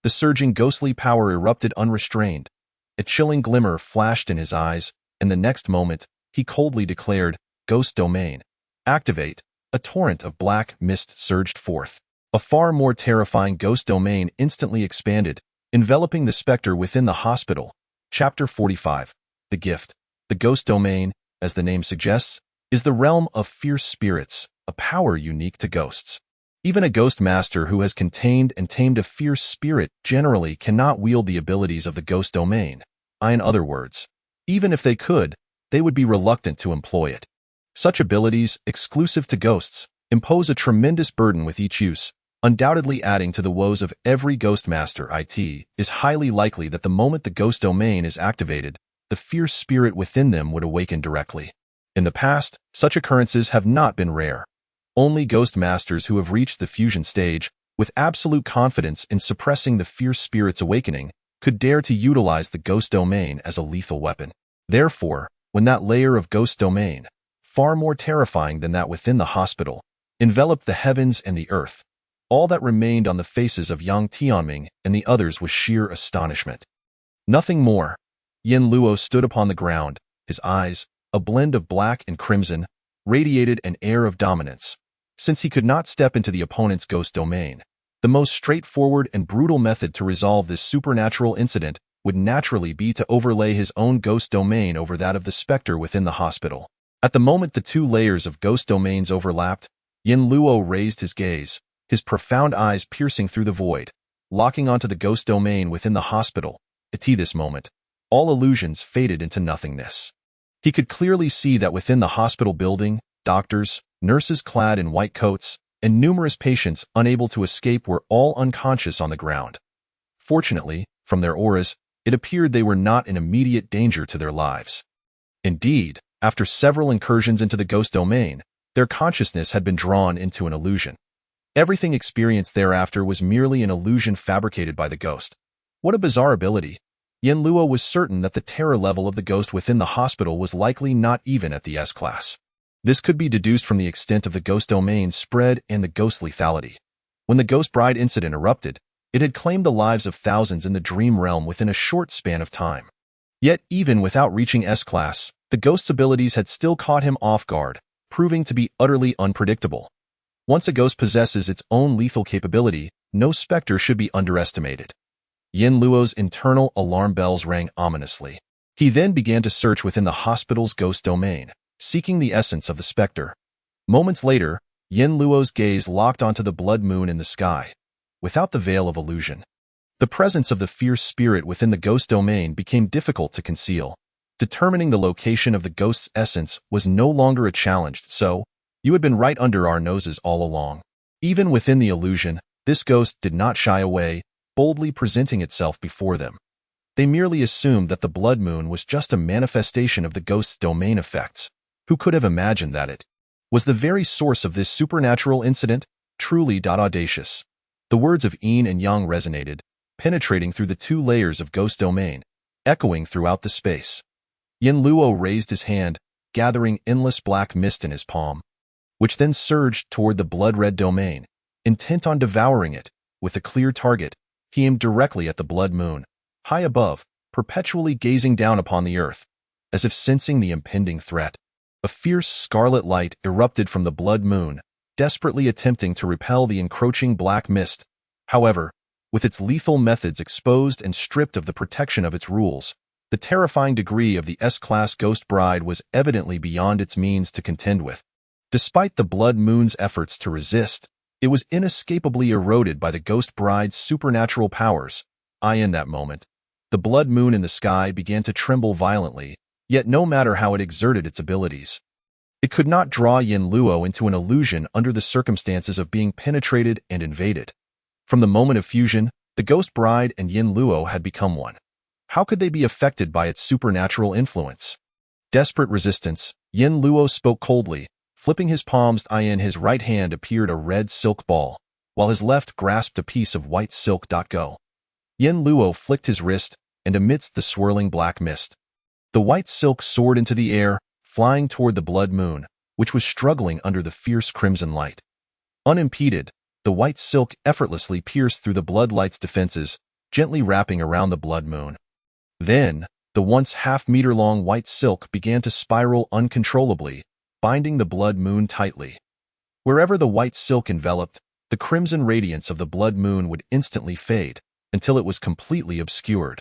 The surging ghostly power erupted unrestrained. A chilling glimmer flashed in his eyes, and the next moment, he coldly declared, "Ghost Domain. Activate." A torrent of black mist surged forth. A far more terrifying ghost domain instantly expanded, enveloping the specter within the hospital. Chapter 45. The Gift. The ghost domain, as the name suggests, is the realm of fierce spirits, a power unique to ghosts. Even a ghost master who has contained and tamed a fierce spirit generally cannot wield the abilities of the ghost domain. In other words, even if they could, they would be reluctant to employ it. Such abilities, exclusive to ghosts, impose a tremendous burden with each use, undoubtedly adding to the woes of every ghost master. It is highly likely that the moment the ghost domain is activated, the fierce spirit within them would awaken directly. In the past, such occurrences have not been rare. Only ghost masters who have reached the fusion stage, with absolute confidence in suppressing the fierce spirit's awakening, could dare to utilize the ghost domain as a lethal weapon. Therefore, when that layer of ghost domain, far more terrifying than that within the hospital, enveloped the heavens and the earth, all that remained on the faces of Yang Tianming and the others was sheer astonishment. Nothing more. Yin Luo stood upon the ground, his eyes, a blend of black and crimson, radiated an air of dominance. Since he could not step into the opponent's ghost domain, the most straightforward and brutal method to resolve this supernatural incident would naturally be to overlay his own ghost domain over that of the specter within the hospital. At the moment the two layers of ghost domains overlapped, Yin Luo raised his gaze, his profound eyes piercing through the void, locking onto the ghost domain within the hospital. At this moment, all illusions faded into nothingness. He could clearly see that within the hospital building, doctors, nurses clad in white coats, and numerous patients unable to escape were all unconscious on the ground. Fortunately, from their auras, it appeared they were not in immediate danger to their lives. Indeed, after several incursions into the ghost domain, their consciousness had been drawn into an illusion. Everything experienced thereafter was merely an illusion fabricated by the ghost. What a bizarre ability! Yin Luo was certain that the terror level of the ghost within the hospital was likely not even at the S-class. This could be deduced from the extent of the ghost domain's spread and the ghost lethality. When the Ghost Bride incident erupted, it had claimed the lives of thousands in the dream realm within a short span of time. Yet, even without reaching S-class, the ghost's abilities had still caught him off guard, proving to be utterly unpredictable. Once a ghost possesses its own lethal capability, no specter should be underestimated. Yin Luo's internal alarm bells rang ominously. He then began to search within the hospital's ghost domain, seeking the essence of the specter. Moments later, Yin Luo's gaze locked onto the blood moon in the sky. Without the veil of illusion, the presence of the fierce spirit within the ghost domain became difficult to conceal. Determining the location of the ghost's essence was no longer a challenge, so, you had been right under our noses all along. Even within the illusion, this ghost did not shy away, boldly presenting itself before them. They merely assumed that the blood moon was just a manifestation of the ghost's domain effects. Who could have imagined that it was the very source of this supernatural incident? Truly audacious. The words of yin and yang resonated, penetrating through the two layers of ghost domain, echoing throughout the space. Yin Luo raised his hand, gathering endless black mist in his palm, which then surged toward the blood-red domain. Intent on devouring it, with a clear target, he aimed directly at the blood moon, high above, perpetually gazing down upon the earth, as if sensing the impending threat. A fierce scarlet light erupted from the blood moon, desperately attempting to repel the encroaching black mist. However, with its lethal methods exposed and stripped of the protection of its rules, the terrifying degree of the S-class Ghost Bride was evidently beyond its means to contend with. Despite the blood moon's efforts to resist, it was inescapably eroded by the Ghost Bride's supernatural powers. In that moment, The blood moon in the sky began to tremble violently, yet no matter how it exerted its abilities, it could not draw Yin Luo into an illusion under the circumstances of being penetrated and invaded. From the moment of fusion, the ghost bride and Yin Luo had become one. How could they be affected by its supernatural influence? Desperate resistance, Yin Luo spoke coldly, flipping his palms. In his right hand appeared a red silk ball, while his left grasped a piece of white silk. Go. Yin Luo flicked his wrist, and amidst the swirling black mist, the white silk soared into the air, flying toward the blood moon, which was struggling under the fierce crimson light. Unimpeded, the white silk effortlessly pierced through the blood light's defenses, gently wrapping around the blood moon. Then, the once half-meter-long white silk began to spiral uncontrollably, binding the blood moon tightly. Wherever the white silk enveloped, the crimson radiance of the blood moon would instantly fade, until it was completely obscured.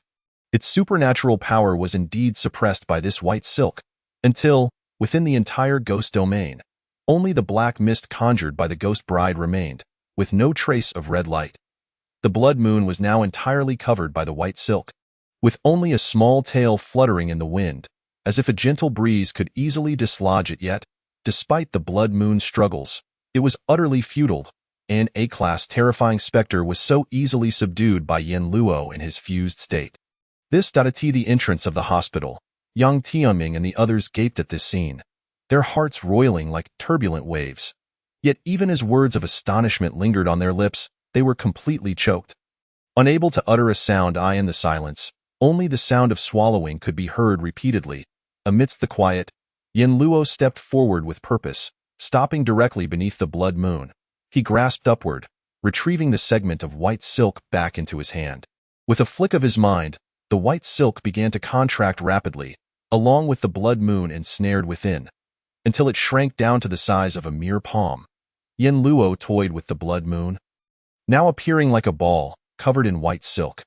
Its supernatural power was indeed suppressed by this white silk, until, within the entire ghost domain, only the black mist conjured by the ghost bride remained, with no trace of red light. The blood moon was now entirely covered by the white silk, with only a small tail fluttering in the wind, as if a gentle breeze could easily dislodge it. Yet, despite the blood moon's struggles, it was utterly futile. An A-class terrifying specter was so easily subdued by Yin Luo in his fused state. At the entrance of the hospital, Yang Tianming and the others gaped at this scene, their hearts roiling like turbulent waves. Yet even as words of astonishment lingered on their lips, they were completely choked. Unable to utter a sound in the silence, only the sound of swallowing could be heard repeatedly. Amidst the quiet, Yin Luo stepped forward with purpose, stopping directly beneath the blood moon. He grasped upward, retrieving the segment of white silk back into his hand. With a flick of his mind, the white silk began to contract rapidly, along with the blood moon ensnared within, until it shrank down to the size of a mere palm. Yin Luo toyed with the blood moon, now appearing like a ball, covered in white silk.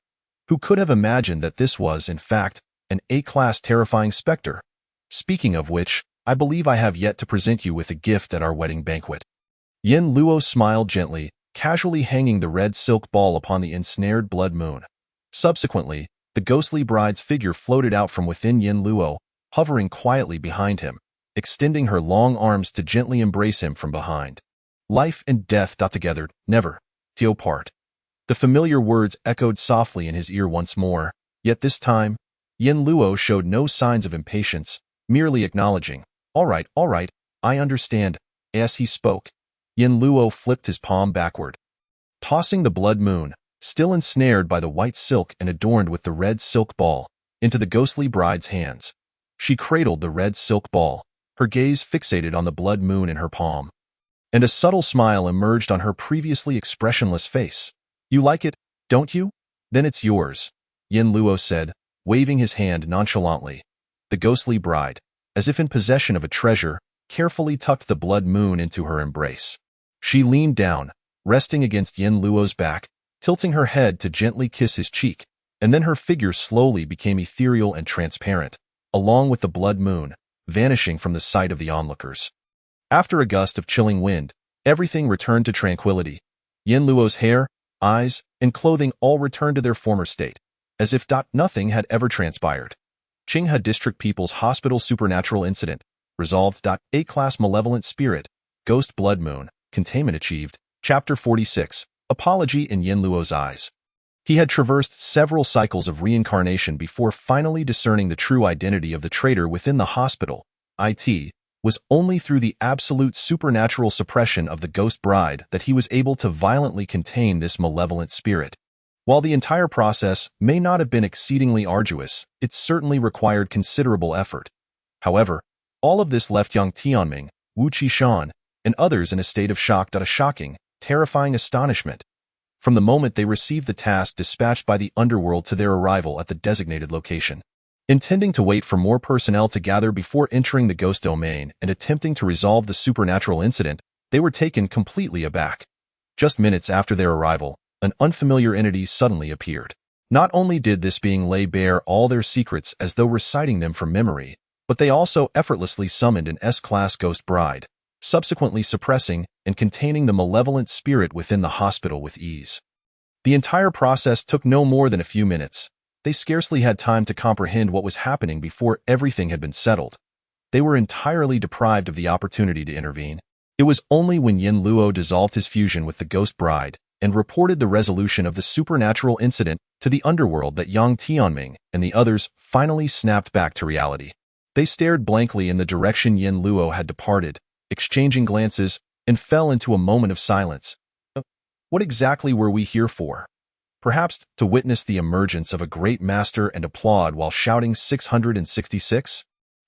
Who could have imagined that this was, in fact, an A-class terrifying specter? Speaking of which, I believe I have yet to present you with a gift at our wedding banquet. Yin Luo smiled gently, casually hanging the red silk ball upon the ensnared blood moon. Subsequently, the ghostly bride's figure floated out from within Yin Luo, hovering quietly behind him, extending her long arms to gently embrace him from behind. Life and death together, never to part. The familiar words echoed softly in his ear once more, yet this time, Yin Luo showed no signs of impatience, merely acknowledging, all right, I understand." As he spoke, Yin Luo flipped his palm backward, tossing the blood moon, still ensnared by the white silk and adorned with the red silk ball, into the ghostly bride's hands. She cradled the red silk ball, her gaze fixated on the blood moon in her palm, and a subtle smile emerged on her previously expressionless face. "You like it, don't you? Then it's yours," Yin Luo said, waving his hand nonchalantly. The ghostly bride, as if in possession of a treasure, carefully tucked the blood moon into her embrace. She leaned down, resting against Yin Luo's back, tilting her head to gently kiss his cheek, and then her figure slowly became ethereal and transparent, along with the blood moon, vanishing from the sight of the onlookers. After a gust of chilling wind, everything returned to tranquility. Yin Luo's hair, eyes, and clothing all returned to their former state, as if nothing had ever transpired. Qinghe District People's Hospital Supernatural Incident. Resolved. A-class malevolent spirit. Ghost blood moon. Containment achieved. Chapter 46. Apology in Yin Luo's eyes. He had traversed several cycles of reincarnation before finally discerning the true identity of the traitor within the hospital. It was only through the absolute supernatural suppression of the ghost bride that he was able to violently contain this malevolent spirit. While the entire process may not have been exceedingly arduous, it certainly required considerable effort. However, all of this left Yang Tianming, Wu Qishan, and others in a state of shocking, terrifying astonishment. From the moment they received the task dispatched by the underworld to their arrival at the designated location, intending to wait for more personnel to gather before entering the ghost domain and attempting to resolve the supernatural incident, they were taken completely aback. Just minutes after their arrival, an unfamiliar entity suddenly appeared. Not only did this being lay bare all their secrets as though reciting them from memory, but they also effortlessly summoned an S-class ghost bride, subsequently suppressing and containing the malevolent spirit within the hospital with ease. The entire process took no more than a few minutes. They scarcely had time to comprehend what was happening before everything had been settled. They were entirely deprived of the opportunity to intervene. It was only when Yin Luo dissolved his fusion with the ghost bride and reported the resolution of the supernatural incident to the underworld that Yang Tianming and the others finally snapped back to reality. They stared blankly in the direction Yin Luo had departed, exchanging glances, and fell into a moment of silence. What exactly were we here for? Perhaps to witness the emergence of a great master and applaud while shouting 666?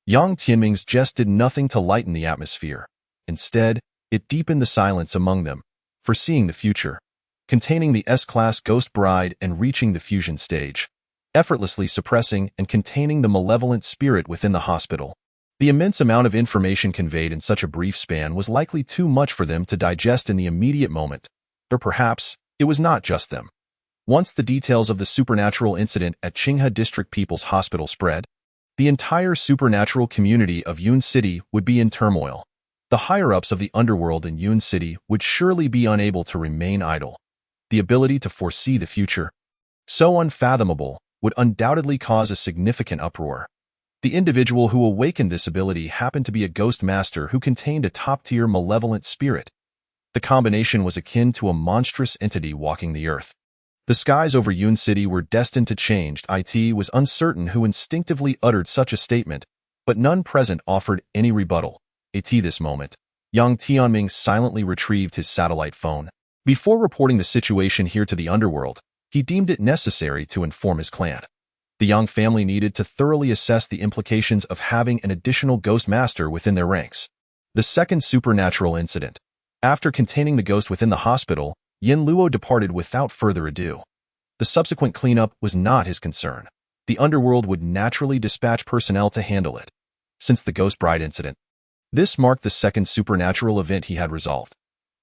Yang Tianming's jest did nothing to lighten the atmosphere. Instead, it deepened the silence among them, foreseeing the future, containing the S-class ghost bride and reaching the fusion stage, effortlessly suppressing and containing the malevolent spirit within the hospital. The immense amount of information conveyed in such a brief span was likely too much for them to digest in the immediate moment, or perhaps it was not just them. Once the details of the supernatural incident at Qinghe District People's Hospital spread, the entire supernatural community of Yun City would be in turmoil. The higher-ups of the underworld in Yun City would surely be unable to remain idle. The ability to foresee the future, so unfathomable, would undoubtedly cause a significant uproar. The individual who awakened this ability happened to be a ghost master who contained a top-tier malevolent spirit. The combination was akin to a monstrous entity walking the earth. The skies over Yun City were destined to change. It was uncertain who instinctively uttered such a statement, but none present offered any rebuttal. At this moment, Yang Tianming silently retrieved his satellite phone. Before reporting the situation here to the underworld, he deemed it necessary to inform his clan. The Yang family needed to thoroughly assess the implications of having an additional ghost master within their ranks. The second supernatural incident. After containing the ghost within the hospital, Yin Luo departed without further ado. The subsequent cleanup was not his concern. The underworld would naturally dispatch personnel to handle it. Since the ghost bride incident, this marked the second supernatural event he had resolved.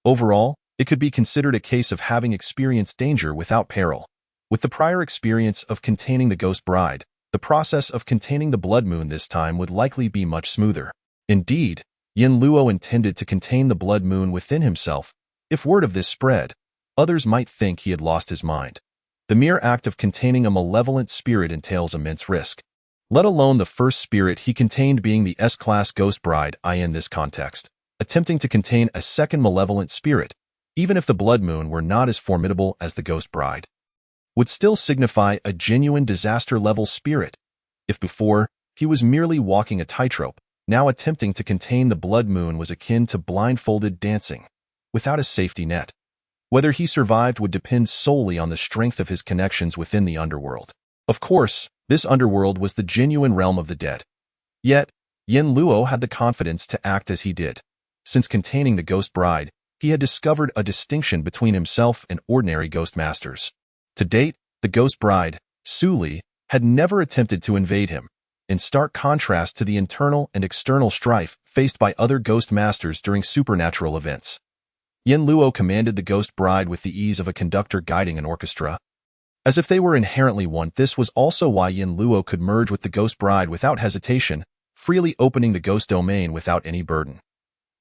Overall, it could be considered a case of having experienced danger without peril. With the prior experience of containing the ghost bride, the process of containing the blood moon this time would likely be much smoother. Indeed, Yin Luo intended to contain the blood moon within himself. If word of this spread, others might think he had lost his mind. The mere act of containing a malevolent spirit entails immense risk, let alone the first spirit he contained being the S-class ghost bride. In this context, attempting to contain a second malevolent spirit, even if the blood moon were not as formidable as the ghost bride, would still signify a genuine disaster-level spirit. If before, he was merely walking a tightrope, now attempting to contain the blood moon was akin to blindfolded dancing, without a safety net. Whether he survived would depend solely on the strength of his connections within the underworld. Of course, this underworld was the genuine realm of the dead. Yet, Yin Luo had the confidence to act as he did. Since containing the ghost bride, he had discovered a distinction between himself and ordinary ghost masters. To date, the ghost bride, Su Li, had never attempted to invade him, in stark contrast to the internal and external strife faced by other ghost masters during supernatural events. Yin Luo commanded the ghost bride with the ease of a conductor guiding an orchestra. As if they were inherently one, this was also why Yin Luo could merge with the ghost bride without hesitation, freely opening the ghost domain without any burden.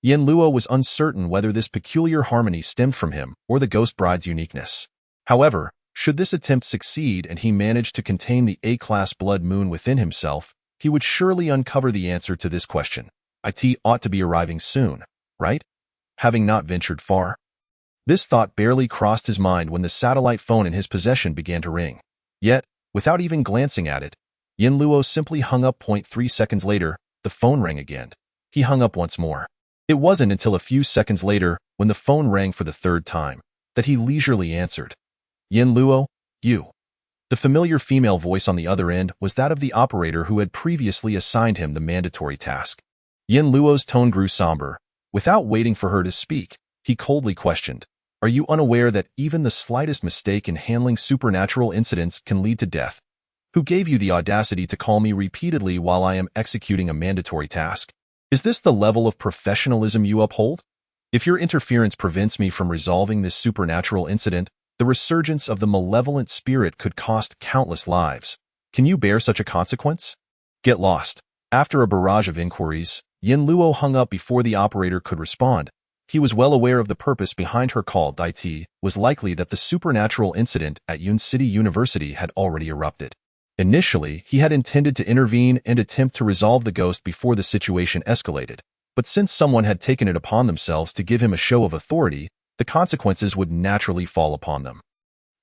Yin Luo was uncertain whether this peculiar harmony stemmed from him or the ghost bride's uniqueness. However, should this attempt succeed and he managed to contain the A-class blood moon within himself, he would surely uncover the answer to this question. It ought to be arriving soon, right? Having not ventured far. This thought barely crossed his mind when the satellite phone in his possession began to ring. Yet, without even glancing at it, Yin Luo simply hung up. 3 seconds later, the phone rang again. He hung up once more. It wasn't until a few seconds later, when the phone rang for the third time, that he leisurely answered. Yin Luo, you. The familiar female voice on the other end was that of the operator who had previously assigned him the mandatory task. Yin Luo's tone grew somber. Without waiting for her to speak, he coldly questioned, "Are you unaware that even the slightest mistake in handling supernatural incidents can lead to death? Who gave you the audacity to call me repeatedly while I am executing a mandatory task? Is this the level of professionalism you uphold? If your interference prevents me from resolving this supernatural incident, the resurgence of the malevolent spirit could cost countless lives. Can you bear such a consequence? Get lost." After a barrage of inquiries, Yin Luo hung up before the operator could respond. He was well aware of the purpose behind her call. It was likely that the supernatural incident at Yun City University had already erupted. Initially, he had intended to intervene and attempt to resolve the ghost before the situation escalated, but since someone had taken it upon themselves to give him a show of authority, the consequences would naturally fall upon them.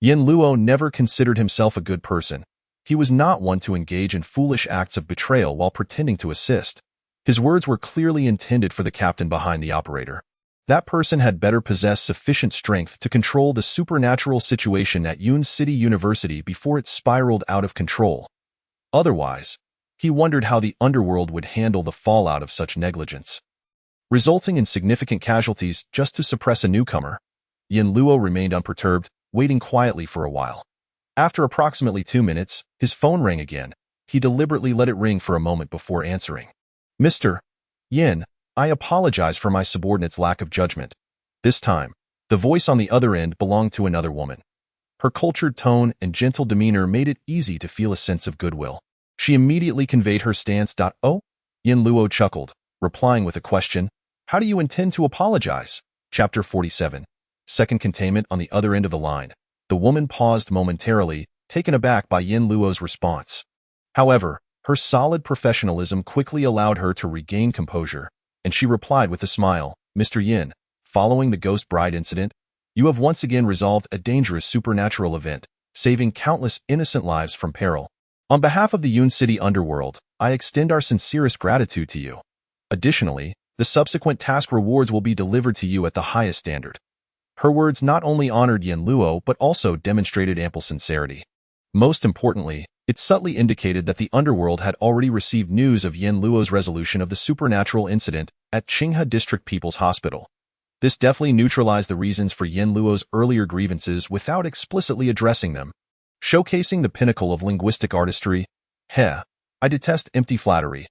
Yin Luo never considered himself a good person. He was not one to engage in foolish acts of betrayal while pretending to assist. His words were clearly intended for the captain behind the operator. That person had better possess sufficient strength to control the supernatural situation at Yun City University before it spiraled out of control. Otherwise, he wondered how the underworld would handle the fallout of such negligence. Resulting in significant casualties just to suppress a newcomer, Yin Luo remained unperturbed, waiting quietly for a while. After approximately 2 minutes, his phone rang again. He deliberately let it ring for a moment before answering. Mr. Yin, I apologize for my subordinate's lack of judgment. This time, the voice on the other end belonged to another woman. Her cultured tone and gentle demeanor made it easy to feel a sense of goodwill. She immediately conveyed her stance. Oh? Yin Luo chuckled, replying with a question. How do you intend to apologize? Chapter 47. Second containment on the other end of the line. The woman paused momentarily, taken aback by Yin Luo's response. However, her solid professionalism quickly allowed her to regain composure, and she replied with a smile, Mr. Yin, following the Ghost Bride incident, you have once again resolved a dangerous supernatural event, saving countless innocent lives from peril. On behalf of the Yun City underworld, I extend our sincerest gratitude to you. Additionally, the subsequent task rewards will be delivered to you at the highest standard. Her words not only honored Yin Luo but also demonstrated ample sincerity. Most importantly, it subtly indicated that the underworld had already received news of Yin Luo's resolution of the supernatural incident at Qinghe District People's Hospital. This deftly neutralized the reasons for Yin Luo's earlier grievances without explicitly addressing them. Showcasing the pinnacle of linguistic artistry, I detest empty flattery.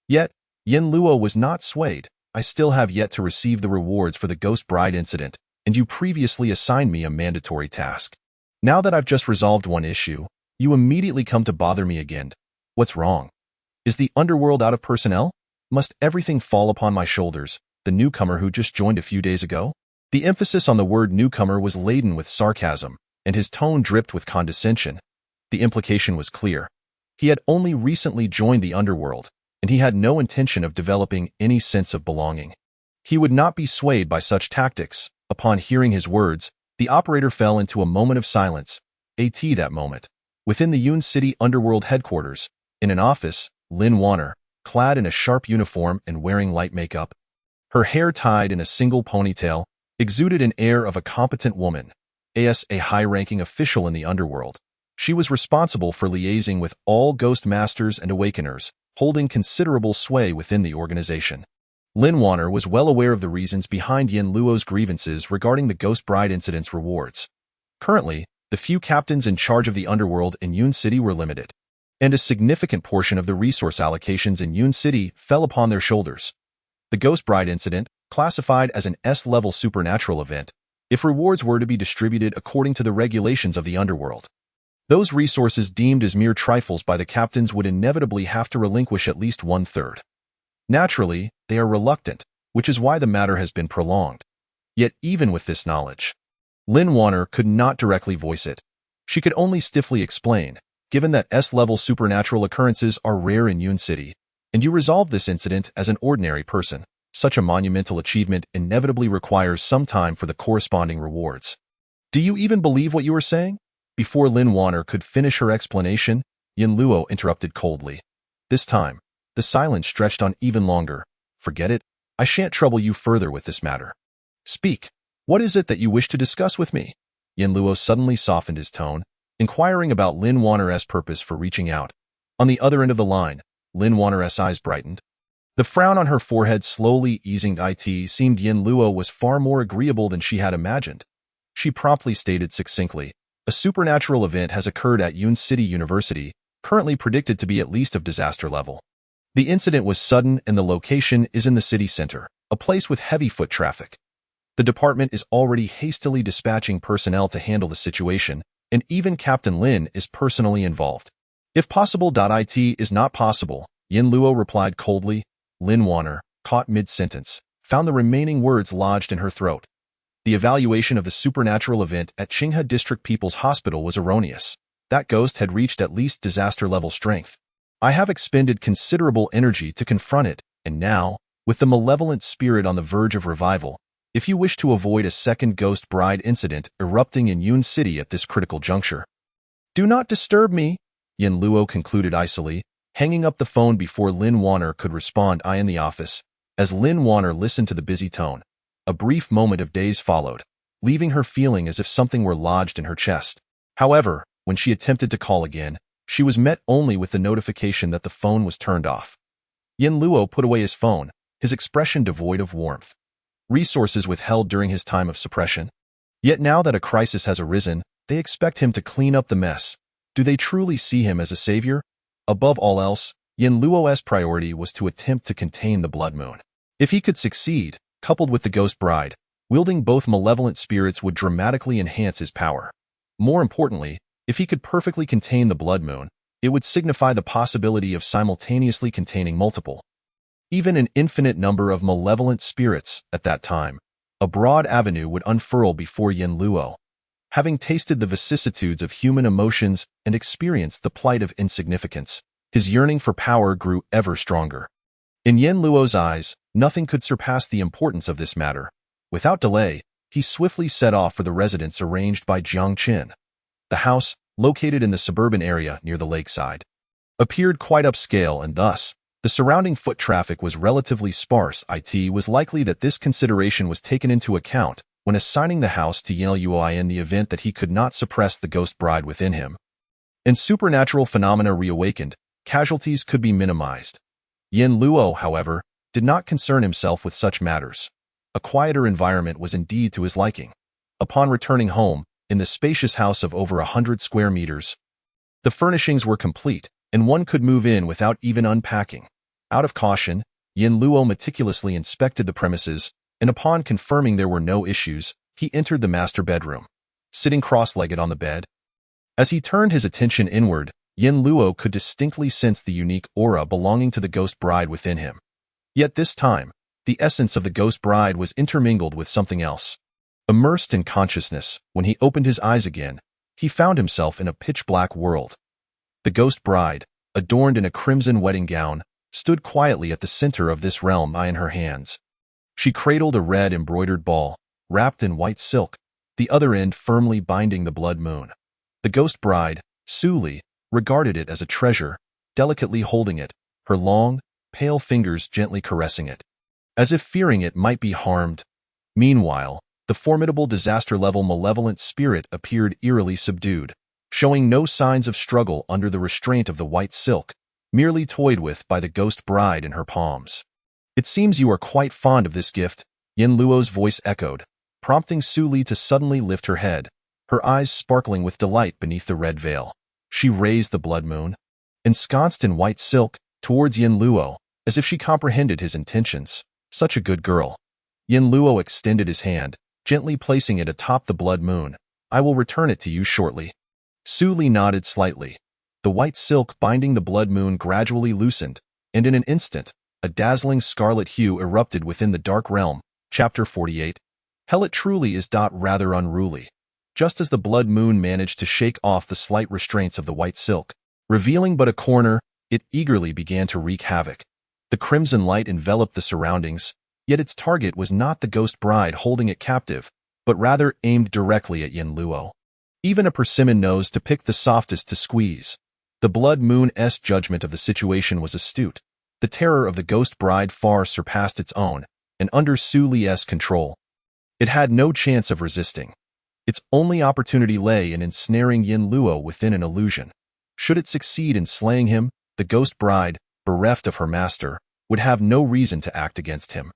Yet, Yin Luo was not swayed. I still have yet to receive the rewards for the Ghost Bride incident, and you previously assigned me a mandatory task. Now that I've just resolved one issue, you immediately come to bother me again. What's wrong? Is the underworld out of personnel? Must everything fall upon my shoulders, the newcomer who just joined a few days ago? The emphasis on the word newcomer was laden with sarcasm, and his tone dripped with condescension. The implication was clear. He had only recently joined the underworld, and he had no intention of developing any sense of belonging. He would not be swayed by such tactics. Upon hearing his words, the operator fell into a moment of silence. That moment. Within the Yun City underworld headquarters, in an office, Lin Warner, clad in a sharp uniform and wearing light makeup, her hair tied in a single ponytail, exuded an air of a competent woman, a high-ranking official in the underworld. She was responsible for liaising with all ghost masters and awakeners, holding considerable sway within the organization. Lin Warner was well aware of the reasons behind Yin Luo's grievances regarding the Ghost Bride incident's rewards. Currently, the few captains in charge of the underworld in Yun City were limited, and a significant portion of the resource allocations in Yun City fell upon their shoulders. The Ghost Bride incident, classified as an S-level supernatural event, if rewards were to be distributed according to the regulations of the underworld. Those resources deemed as mere trifles by the captains would inevitably have to relinquish at least 1/3. Naturally, they are reluctant, which is why the matter has been prolonged. Yet even with this knowledge, Lin Warner could not directly voice it. She could only stiffly explain, given that S-level supernatural occurrences are rare in Yun City, and you resolve this incident as an ordinary person, such a monumental achievement inevitably requires some time for the corresponding rewards. Do you even believe what you are saying? Before Lin Warner could finish her explanation, Yin Luo interrupted coldly. This time, the silence stretched on even longer. Forget it. I shan't trouble you further with this matter. Speak. What is it that you wish to discuss with me? Yin Luo suddenly softened his tone, inquiring about Lin Warner's purpose for reaching out. On the other end of the line, Lin Warner's eyes brightened. The frown on her forehead slowly easing. It seemed Yin Luo was far more agreeable than she had imagined. She promptly stated succinctly, a supernatural event has occurred at Yun City University, currently predicted to be at least of disaster level. The incident was sudden and the location is in the city center, a place with heavy foot traffic. The department is already hastily dispatching personnel to handle the situation, and even Captain Lin is personally involved. If possible. It is not possible, Yin Luo replied coldly. Lin Warner, caught mid-sentence, found the remaining words lodged in her throat. The evaluation of the supernatural event at Qinghe District People's Hospital was erroneous. That ghost had reached at least disaster-level strength. I have expended considerable energy to confront it, and now, with the malevolent spirit on the verge of revival, if you wish to avoid a second ghost bride incident erupting in Yun City at this critical juncture, do not disturb me, Yin Luo concluded icily, hanging up the phone before Lin Warner could respond. I in the office. As Lin Warner listened to the busy tone, a brief moment of daze followed, leaving her feeling as if something were lodged in her chest. However, when she attempted to call again, she was met only with the notification that the phone was turned off. Yin Luo put away his phone, his expression devoid of warmth. Resources withheld during his time of suppression. Yet now that a crisis has arisen, they expect him to clean up the mess. Do they truly see him as a savior? Above all else, Yin Luo's priority was to attempt to contain the blood moon. If he could succeed, coupled with the ghost bride, wielding both malevolent spirits would dramatically enhance his power. More importantly, if he could perfectly contain the blood moon, it would signify the possibility of simultaneously containing multiple, even an infinite number of malevolent spirits at that time. A broad avenue would unfurl before Yin Luo. Having tasted the vicissitudes of human emotions and experienced the plight of insignificance, his yearning for power grew ever stronger. In Yin Luo's eyes, nothing could surpass the importance of this matter. Without delay, he swiftly set off for the residence arranged by Jiang Qin. The house, located in the suburban area near the lakeside, appeared quite upscale, and thus, the surrounding foot traffic was relatively sparse. It was likely that this consideration was taken into account when assigning the house to Yin Luo in the event that he could not suppress the ghost bride within him. And supernatural phenomena reawakened, casualties could be minimized. Yin Luo, however, did not concern himself with such matters. A quieter environment was indeed to his liking. Upon returning home, in the spacious house of over 100 square meters, the furnishings were complete, and one could move in without even unpacking. Out of caution, Yin Luo meticulously inspected the premises, and upon confirming there were no issues, he entered the master bedroom. Sitting cross-legged on the bed, as he turned his attention inward, Yin Luo could distinctly sense the unique aura belonging to the ghost bride within him. Yet this time, the essence of the ghost bride was intermingled with something else. Immersed in consciousness, when he opened his eyes again, he found himself in a pitch-black world. The ghost bride, adorned in a crimson wedding gown, stood quietly at the center of this realm in her hands. She cradled a red embroidered ball, wrapped in white silk, the other end firmly binding the blood moon. The ghost bride, Su Li, regarded it as a treasure, delicately holding it, her long, pale fingers gently caressing it, as if fearing it might be harmed. Meanwhile, the formidable disaster-level malevolent spirit appeared eerily subdued, showing no signs of struggle under the restraint of the white silk, merely toyed with by the ghost bride in her palms. It seems you are quite fond of this gift, Yin Luo's voice echoed, prompting Su Li to suddenly lift her head, her eyes sparkling with delight beneath the red veil. She raised the blood moon, ensconced in white silk, towards Yin Luo, as if she comprehended his intentions. Such a good girl. Yin Luo extended his hand, gently placing it atop the blood moon. I will return it to you shortly. Su Li nodded slightly. The white silk binding the blood moon gradually loosened, and in an instant, a dazzling scarlet hue erupted within the dark realm. Chapter 48. Hell, it truly is rather unruly. Just as the blood moon managed to shake off the slight restraints of the white silk, revealing but a corner, it eagerly began to wreak havoc. The crimson light enveloped the surroundings, yet its target was not the ghost bride holding it captive, but rather aimed directly at Yin Luo. Even a persimmon knows to pick the softest to squeeze. The blood moon's judgment of the situation was astute. The terror of the ghost bride far surpassed its own, and under Su Li's control, it had no chance of resisting. Its only opportunity lay in ensnaring Yin Luo within an illusion. Should it succeed in slaying him, the ghost bride, bereft of her master, would have no reason to act against him.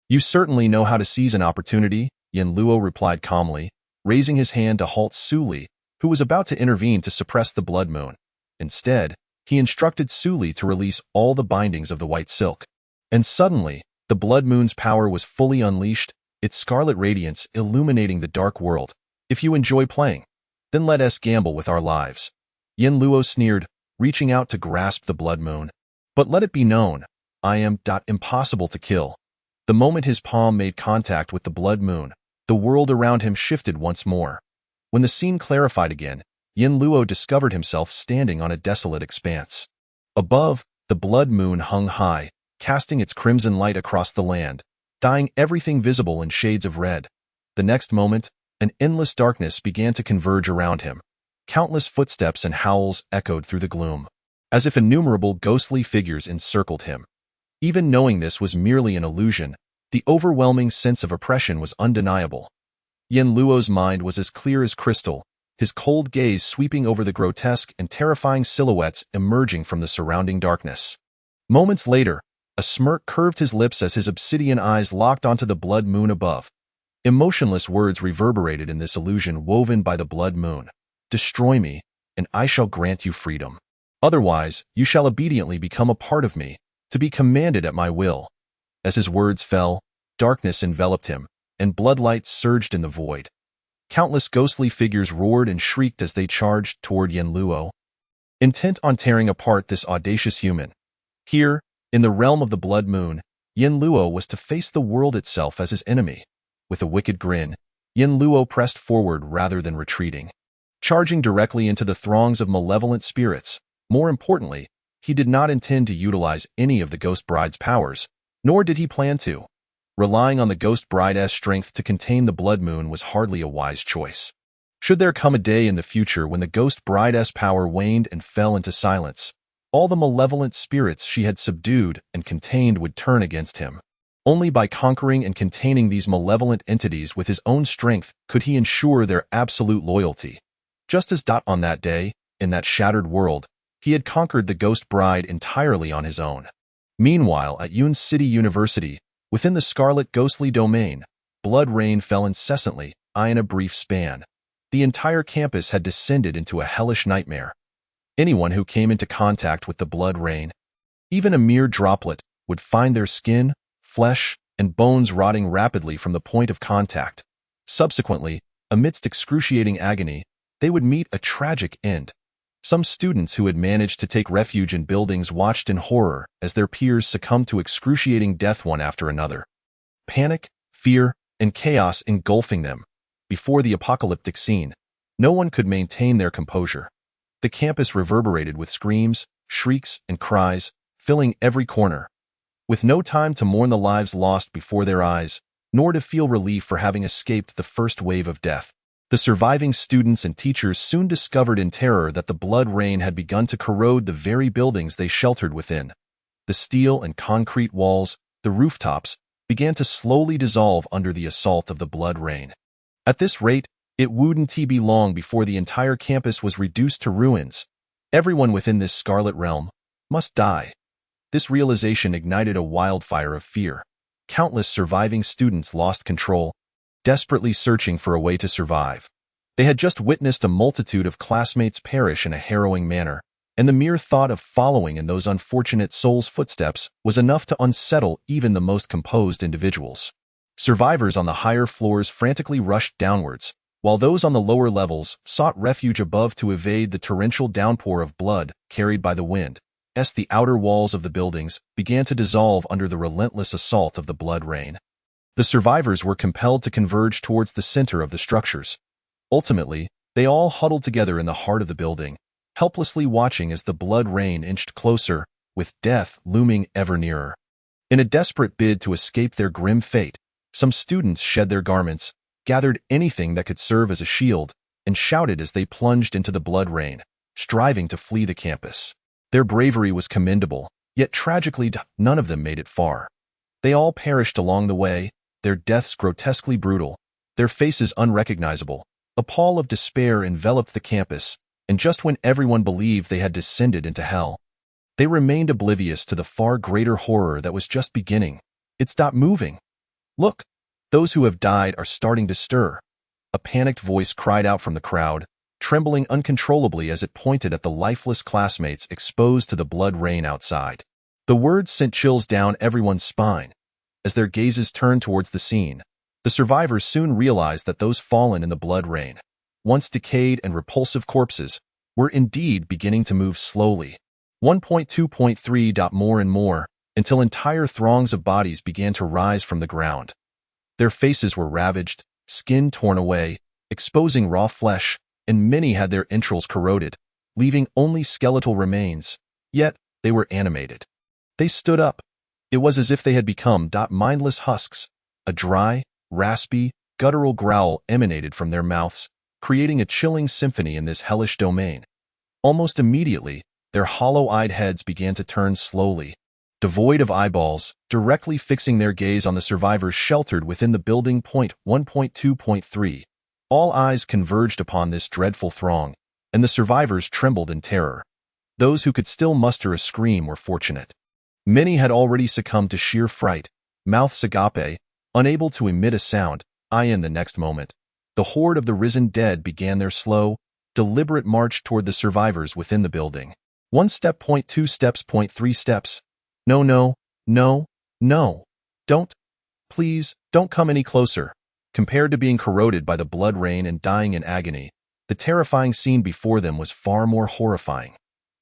You certainly know how to seize an opportunity, Yin Luo replied calmly, raising his hand to halt Su Li, who was about to intervene to suppress the blood moon. Instead, he instructed Su Li to release all the bindings of the white silk. And suddenly, the blood moon's power was fully unleashed, its scarlet radiance illuminating the dark world. If you enjoy playing, then let us gamble with our lives. Yin Luo sneered, reaching out to grasp the blood moon. But let it be known, I am impossible to kill. The moment his palm made contact with the blood moon, the world around him shifted once more. When the scene clarified again, Yin Luo discovered himself standing on a desolate expanse. Above, the blood moon hung high, casting its crimson light across the land, dyeing everything visible in shades of red. The next moment, an endless darkness began to converge around him. Countless footsteps and howls echoed through the gloom, as if innumerable ghostly figures encircled him. Even knowing this was merely an illusion, the overwhelming sense of oppression was undeniable. Yin Luo's mind was as clear as crystal, his cold gaze sweeping over the grotesque and terrifying silhouettes emerging from the surrounding darkness. Moments later, a smirk curved his lips as his obsidian eyes locked onto the blood moon above. Emotionless words reverberated in this illusion woven by the blood moon. "Destroy me, and I shall grant you freedom. Otherwise, you shall obediently become a part of me, to be commanded at my will." As his words fell, darkness enveloped him, and bloodlight surged in the void. Countless ghostly figures roared and shrieked as they charged toward Yin Luo, intent on tearing apart this audacious human. Here, in the realm of the blood moon, Yin Luo was to face the world itself as his enemy. With a wicked grin, Yin Luo pressed forward rather than retreating, charging directly into the throngs of malevolent spirits. More importantly, he did not intend to utilize any of the Ghost Bride's powers, nor did he plan to. Relying on the Ghost Bride's strength to contain the blood moon was hardly a wise choice. Should there come a day in the future when the Ghost Bride's power waned and fell into silence, all the malevolent spirits she had subdued and contained would turn against him. Only by conquering and containing these malevolent entities with his own strength could he ensure their absolute loyalty. Just as on that day, in that shattered world, he had conquered the Ghost Bride entirely on his own. Meanwhile, at Yun City University, within the Scarlet Ghostly Domain, blood rain fell incessantly, in a brief span. The entire campus had descended into a hellish nightmare. Anyone who came into contact with the blood rain, even a mere droplet, would find their skin, flesh, and bones rotting rapidly from the point of contact. Subsequently, amidst excruciating agony, they would meet a tragic end. Some students who had managed to take refuge in buildings watched in horror as their peers succumbed to excruciating death one after another. Panic, fear, and chaos engulfing them. Before the apocalyptic scene, no one could maintain their composure. The campus reverberated with screams, shrieks, and cries, filling every corner. With no time to mourn the lives lost before their eyes, nor to feel relief for having escaped the first wave of death, the surviving students and teachers soon discovered in terror that the blood rain had begun to corrode the very buildings they sheltered within. The steel and concrete walls, the rooftops, began to slowly dissolve under the assault of the blood rain. At this rate, it wouldn't be long before the entire campus was reduced to ruins. Everyone within this scarlet realm must die. This realization ignited a wildfire of fear. Countless surviving students lost control, desperately searching for a way to survive. They had just witnessed a multitude of classmates perish in a harrowing manner, and the mere thought of following in those unfortunate souls' footsteps was enough to unsettle even the most composed individuals. Survivors on the higher floors frantically rushed downwards, while those on the lower levels sought refuge above to evade the torrential downpour of blood carried by the wind, as the outer walls of the buildings began to dissolve under the relentless assault of the blood rain. The survivors were compelled to converge towards the center of the structures. Ultimately, they all huddled together in the heart of the building, helplessly watching as the blood rain inched closer, with death looming ever nearer. In a desperate bid to escape their grim fate, some students shed their garments, gathered anything that could serve as a shield, and shouted as they plunged into the blood rain, striving to flee the campus. Their bravery was commendable, yet tragically none of them made it far. They all perished along the way, their deaths grotesquely brutal, their faces unrecognizable. A pall of despair enveloped the campus, and just when everyone believed they had descended into hell, they remained oblivious to the far greater horror that was just beginning. It stopped moving. "Look, those who have died are starting to stir," a panicked voice cried out from the crowd, trembling uncontrollably as it pointed at the lifeless classmates exposed to the blood rain outside. The words sent chills down everyone's spine. As their gazes turned towards the scene, the survivors soon realized that those fallen in the blood rain, once decayed and repulsive corpses, were indeed beginning to move slowly. 1.2.3. More and more, until entire throngs of bodies began to rise from the ground. Their faces were ravaged, skin torn away, exposing raw flesh, and many had their entrails corroded, leaving only skeletal remains, yet they were animated. They stood up. It was as if they had become mindless husks. A dry, raspy, guttural growl emanated from their mouths, creating a chilling symphony in this hellish domain. Almost immediately, their hollow-eyed heads began to turn slowly, devoid of eyeballs, directly fixing their gaze on the survivors sheltered within the building. 1.2.3. All eyes converged upon this dreadful throng, and the survivors trembled in terror. Those who could still muster a scream were fortunate. Many had already succumbed to sheer fright, mouths agape, unable to emit a sound. In the next moment, the horde of the risen dead began their slow, deliberate march toward the survivors within the building. 1 step, 2 steps, 3 steps. No, no, no, no. Don't. Please, don't come any closer. Compared to being corroded by the blood rain and dying in agony, the terrifying scene before them was far more horrifying.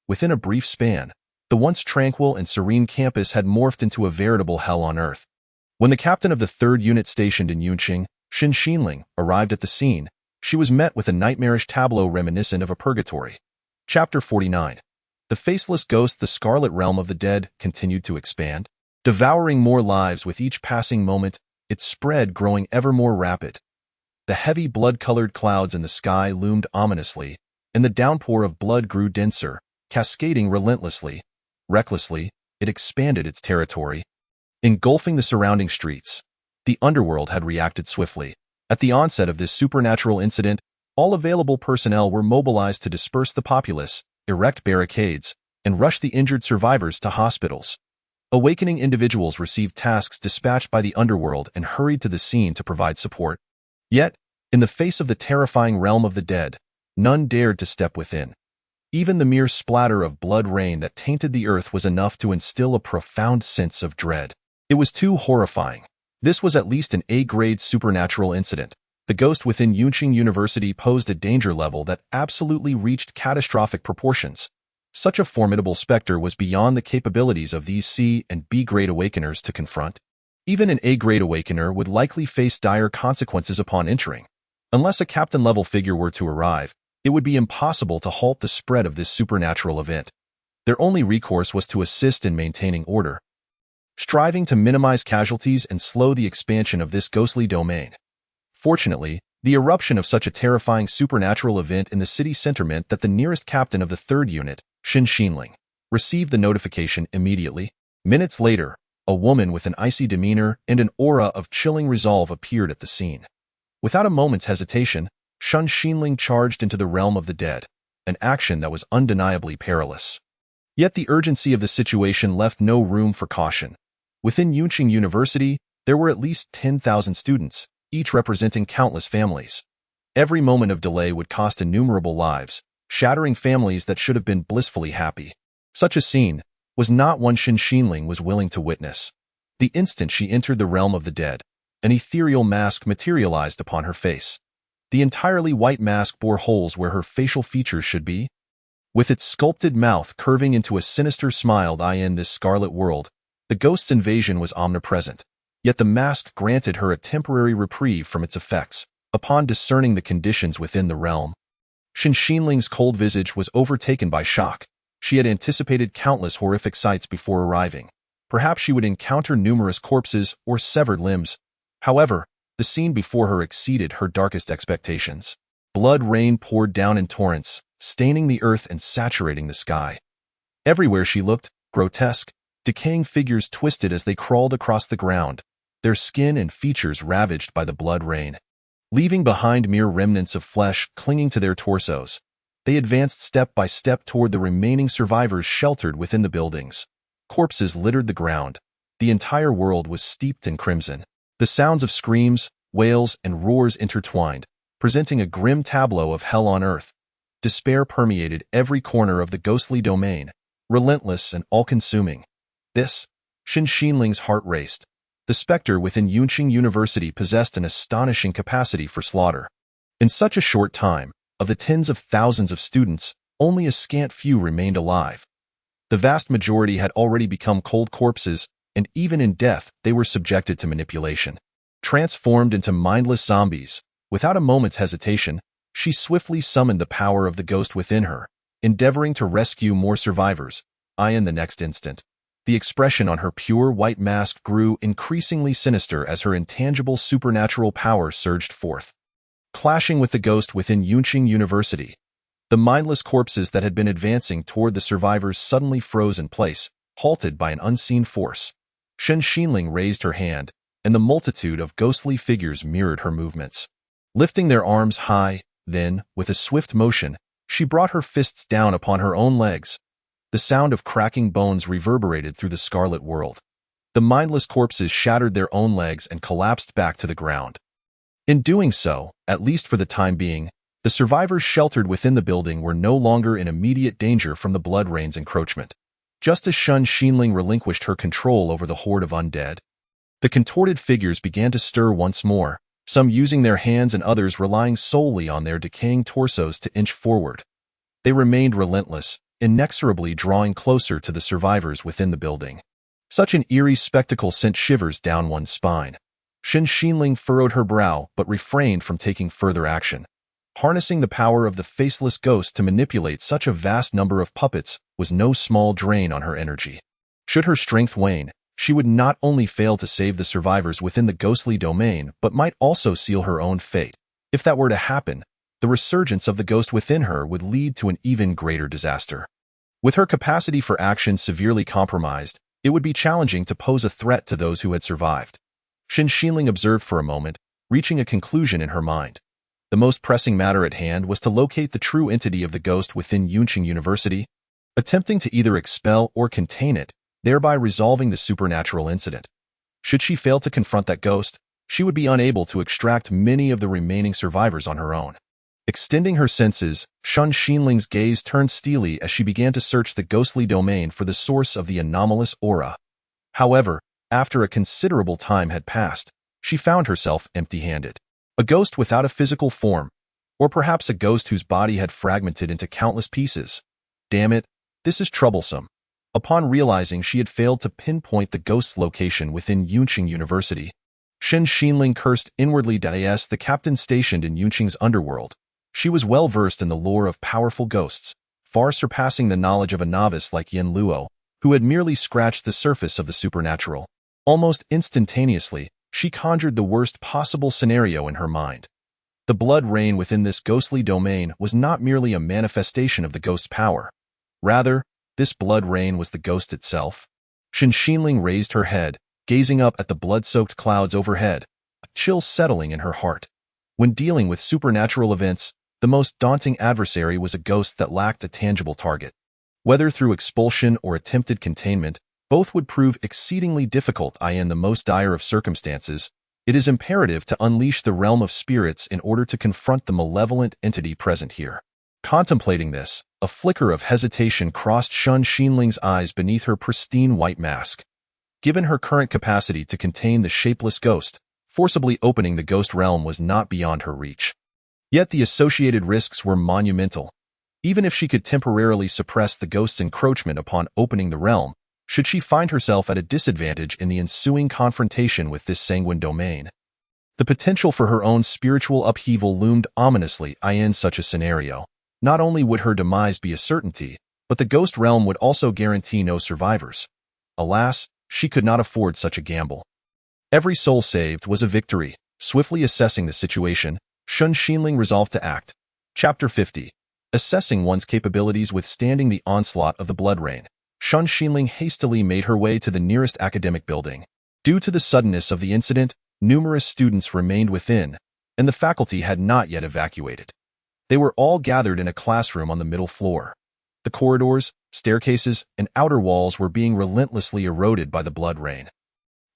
Within a brief span, the once tranquil and serene campus had morphed into a veritable hell on earth. When the captain of the 3rd unit stationed in Yunqing, Xin Xinling, arrived at the scene, she was met with a nightmarish tableau reminiscent of a purgatory. Chapter 49. The faceless ghost. The scarlet realm of the dead continued to expand, devouring more lives with each passing moment, its spread growing ever more rapid. The heavy blood-colored clouds in the sky loomed ominously, and the downpour of blood grew denser, cascading relentlessly. Recklessly, it expanded its territory, engulfing the surrounding streets. The underworld had reacted swiftly. At the onset of this supernatural incident, all available personnel were mobilized to disperse the populace, erect barricades, and rush the injured survivors to hospitals. Awakening individuals received tasks dispatched by the underworld and hurried to the scene to provide support. Yet, in the face of the terrifying realm of the dead, none dared to step within. Even the mere splatter of blood rain that tainted the earth was enough to instill a profound sense of dread. It was too horrifying. This was at least an A-grade supernatural incident. The ghost within Yunqing University posed a danger level that absolutely reached catastrophic proportions. Such a formidable specter was beyond the capabilities of these C and B-grade awakeners to confront. Even an A-grade awakener would likely face dire consequences upon entering. Unless a captain-level figure were to arrive, it would be impossible to halt the spread of this supernatural event. Their only recourse was to assist in maintaining order, striving to minimize casualties and slow the expansion of this ghostly domain. Fortunately, the eruption of such a terrifying supernatural event in the city center meant that the nearest captain of the 3rd unit, Xin Xinling, received the notification immediately. Minutes later, a woman with an icy demeanor and an aura of chilling resolve appeared at the scene. Without a moment's hesitation, Xin Xinling charged into the realm of the dead, an action that was undeniably perilous. Yet the urgency of the situation left no room for caution. Within Yunqing University, there were at least 10,000 students, each representing countless families. Every moment of delay would cost innumerable lives, shattering families that should have been blissfully happy. Such a scene was not one Xin Xinling was willing to witness. The instant she entered the realm of the dead, an ethereal mask materialized upon her face. The entirely white mask bore holes where her facial features should be. With its sculpted mouth curving into a sinister smile, in this scarlet world, the ghost's invasion was omnipresent. Yet the mask granted her a temporary reprieve from its effects. Upon discerning the conditions within the realm, Xin Xinling's cold visage was overtaken by shock. She had anticipated countless horrific sights before arriving. Perhaps she would encounter numerous corpses or severed limbs. However, the scene before her exceeded her darkest expectations. Blood rain poured down in torrents, staining the earth and saturating the sky. Everywhere she looked, grotesque, decaying figures twisted as they crawled across the ground, their skin and features ravaged by the blood rain. Leaving behind mere remnants of flesh clinging to their torsos, they advanced step by step toward the remaining survivors sheltered within the buildings. Corpses littered the ground. The entire world was steeped in crimson. The sounds of screams, wails, and roars intertwined, presenting a grim tableau of hell on earth. Despair permeated every corner of the ghostly domain, relentless and all-consuming. Xin Xinling's heart raced. The specter within Yunqing University possessed an astonishing capacity for slaughter. In such a short time, of the tens of thousands of students, only a scant few remained alive. The vast majority had already become cold corpses, and even in death they were subjected to manipulation. Transformed into mindless zombies, without a moment's hesitation, She swiftly summoned the power of the ghost within her, endeavoring to rescue more survivors. In the next instant, the expression on her pure white mask grew increasingly sinister as her intangible supernatural power surged forth. Clashing with the ghost within Yunqing University, the mindless corpses that had been advancing toward the survivors suddenly froze in place, halted by an unseen force. Shen Xinling raised her hand, and the multitude of ghostly figures mirrored her movements. Lifting their arms high, then, with a swift motion, she brought her fists down upon her own legs. The sound of cracking bones reverberated through the scarlet world. The mindless corpses shattered their own legs and collapsed back to the ground. In doing so, at least for the time being, the survivors sheltered within the building were no longer in immediate danger from the Blood Rain's encroachment. Just as Shen Xinling relinquished her control over the horde of undead, the contorted figures began to stir once more, some using their hands and others relying solely on their decaying torsos to inch forward. They remained relentless, inexorably drawing closer to the survivors within the building. Such an eerie spectacle sent shivers down one's spine. Shen Xinling furrowed her brow but refrained from taking further action. Harnessing the power of the faceless ghost to manipulate such a vast number of puppets was no small drain on her energy. Should her strength wane, she would not only fail to save the survivors within the ghostly domain but might also seal her own fate. If that were to happen, the resurgence of the ghost within her would lead to an even greater disaster. With her capacity for action severely compromised, it would be challenging to pose a threat to those who had survived. Shen Xinling observed for a moment, reaching a conclusion in her mind. The most pressing matter at hand was to locate the true entity of the ghost within Yunqing University, attempting to either expel or contain it, thereby resolving the supernatural incident. Should she fail to confront that ghost, she would be unable to extract many of the remaining survivors on her own. Extending her senses, Shen Xinling's gaze turned steely as she began to search the ghostly domain for the source of the anomalous aura. However, after a considerable time had passed, she found herself empty-handed. A ghost without a physical form, or perhaps a ghost whose body had fragmented into countless pieces. Damn it, this is troublesome. Upon realizing she had failed to pinpoint the ghost's location within Yunqing University, Shen Xinling cursed inwardly. The captain stationed in Yunqing's underworld. She was well versed in the lore of powerful ghosts, far surpassing the knowledge of a novice like Yin Luo, who had merely scratched the surface of the supernatural. Almost instantaneously, she conjured the worst possible scenario in her mind. The blood rain within this ghostly domain was not merely a manifestation of the ghost's power. Rather, this blood rain was the ghost itself. Shen Xinling raised her head, gazing up at the blood-soaked clouds overhead, a chill settling in her heart. When dealing with supernatural events, the most daunting adversary was a ghost that lacked a tangible target. Whether through expulsion or attempted containment, both would prove exceedingly difficult. In the most dire of circumstances, it is imperative to unleash the realm of spirits in order to confront the malevolent entity present here. Contemplating this, a flicker of hesitation crossed Shen Xinling's eyes beneath her pristine white mask. Given her current capacity to contain the shapeless ghost, forcibly opening the ghost realm was not beyond her reach. Yet the associated risks were monumental. Even if she could temporarily suppress the ghost's encroachment upon opening the realm, should she find herself at a disadvantage in the ensuing confrontation with this sanguine domain, the potential for her own spiritual upheaval loomed ominously. In such a scenario, not only would her demise be a certainty, but the ghost realm would also guarantee no survivors. Alas, she could not afford such a gamble. Every soul saved was a victory. Swiftly assessing the situation, Shen Xinling resolved to act. Chapter 50. Assessing one's capabilities withstanding the onslaught of the blood rain. Shen Xinling hastily made her way to the nearest academic building. Due to the suddenness of the incident, numerous students remained within, and the faculty had not yet evacuated. They were all gathered in a classroom on the middle floor. The corridors, staircases, and outer walls were being relentlessly eroded by the blood rain.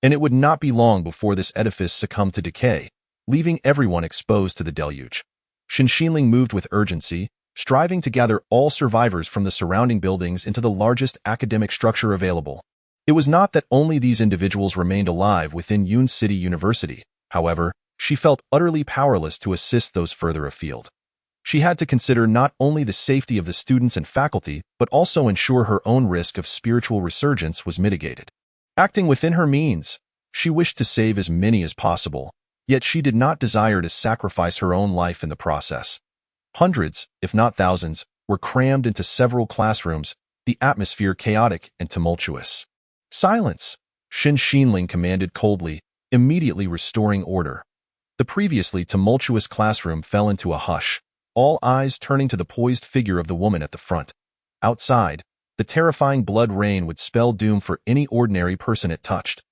And it would not be long before this edifice succumbed to decay, leaving everyone exposed to the deluge. Shen Xinling moved with urgency, striving to gather all survivors from the surrounding buildings into the largest academic structure available. It was not that only these individuals remained alive within Yun City University. However, she felt utterly powerless to assist those further afield. She had to consider not only the safety of the students and faculty, but also ensure her own risk of spiritual resurgence was mitigated. Acting within her means, she wished to save as many as possible, yet she did not desire to sacrifice her own life in the process. Hundreds, if not thousands, were crammed into several classrooms, the atmosphere chaotic and tumultuous. "Silence!" Xinling commanded coldly, immediately restoring order. The previously tumultuous classroom fell into a hush, all eyes turning to the poised figure of the woman at the front. Outside, the terrifying blood rain would spell doom for any ordinary person it touched.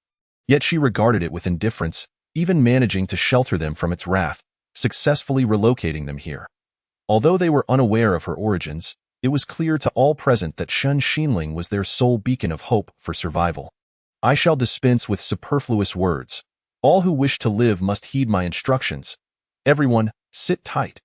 Yet she regarded it with indifference, even managing to shelter them from its wrath, successfully relocating them here. Although they were unaware of her origins, it was clear to all present that Xinling was their sole beacon of hope for survival. "I shall dispense with superfluous words. All who wish to live must heed my instructions. Everyone, sit tight.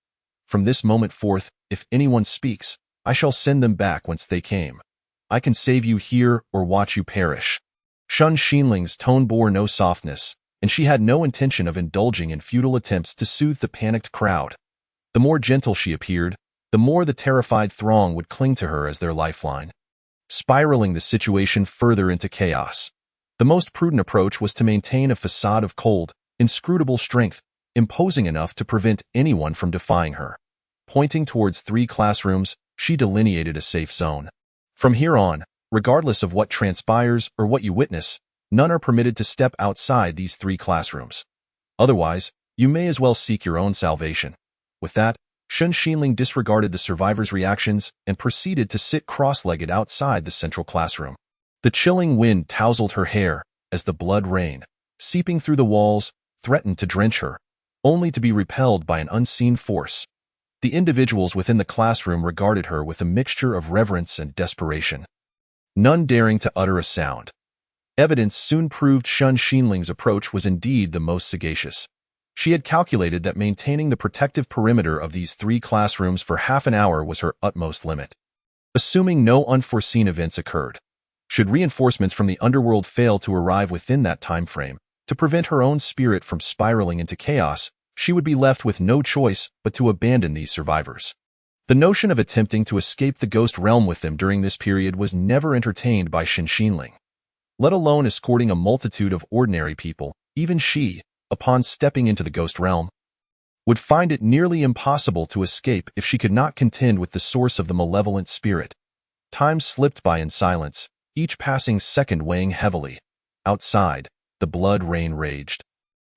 From this moment forth, if anyone speaks, I shall send them back whence they came. I can save you here or watch you perish." Xinling's tone bore no softness, and she had no intention of indulging in futile attempts to soothe the panicked crowd. The more gentle she appeared, the more the terrified throng would cling to her as their lifeline, spiraling the situation further into chaos. The most prudent approach was to maintain a facade of cold, inscrutable strength, imposing enough to prevent anyone from defying her. Pointing towards 3 classrooms, she delineated a safe zone. "From here on, regardless of what transpires or what you witness, none are permitted to step outside these 3 classrooms. Otherwise, you may as well seek your own salvation." With that, Xinling disregarded the survivors' reactions and proceeded to sit cross-legged outside the central classroom. The chilling wind tousled her hair as the blood rain, seeping through the walls, threatened to drench her, only to be repelled by an unseen force. The individuals within the classroom regarded her with a mixture of reverence and desperation, none daring to utter a sound. Evidence soon proved Xinling's approach was indeed the most sagacious. She had calculated that maintaining the protective perimeter of these 3 classrooms for half an hour was her utmost limit. Assuming no unforeseen events occurred, should reinforcements from the underworld fail to arrive within that time frame, to prevent her own spirit from spiraling into chaos, she would be left with no choice but to abandon these survivors. The notion of attempting to escape the ghost realm with them during this period was never entertained by Xinling. Let alone escorting a multitude of ordinary people, even she, upon stepping into the ghost realm, would find it nearly impossible to escape if she could not contend with the source of the malevolent spirit. Time slipped by in silence, each passing second weighing heavily. Outside, the blood rain raged,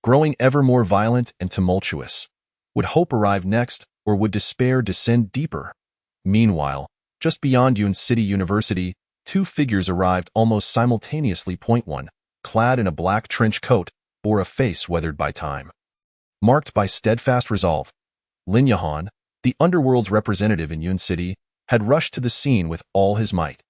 growing ever more violent and tumultuous. Would hope arrive next, or would despair descend deeper? Meanwhile, just beyond Yun City University, 2 figures arrived almost simultaneously. One, clad in a black trench coat, bore a face weathered by time, marked by steadfast resolve. Lin Yahan, the underworld's representative in Yun City, had rushed to the scene with all his might.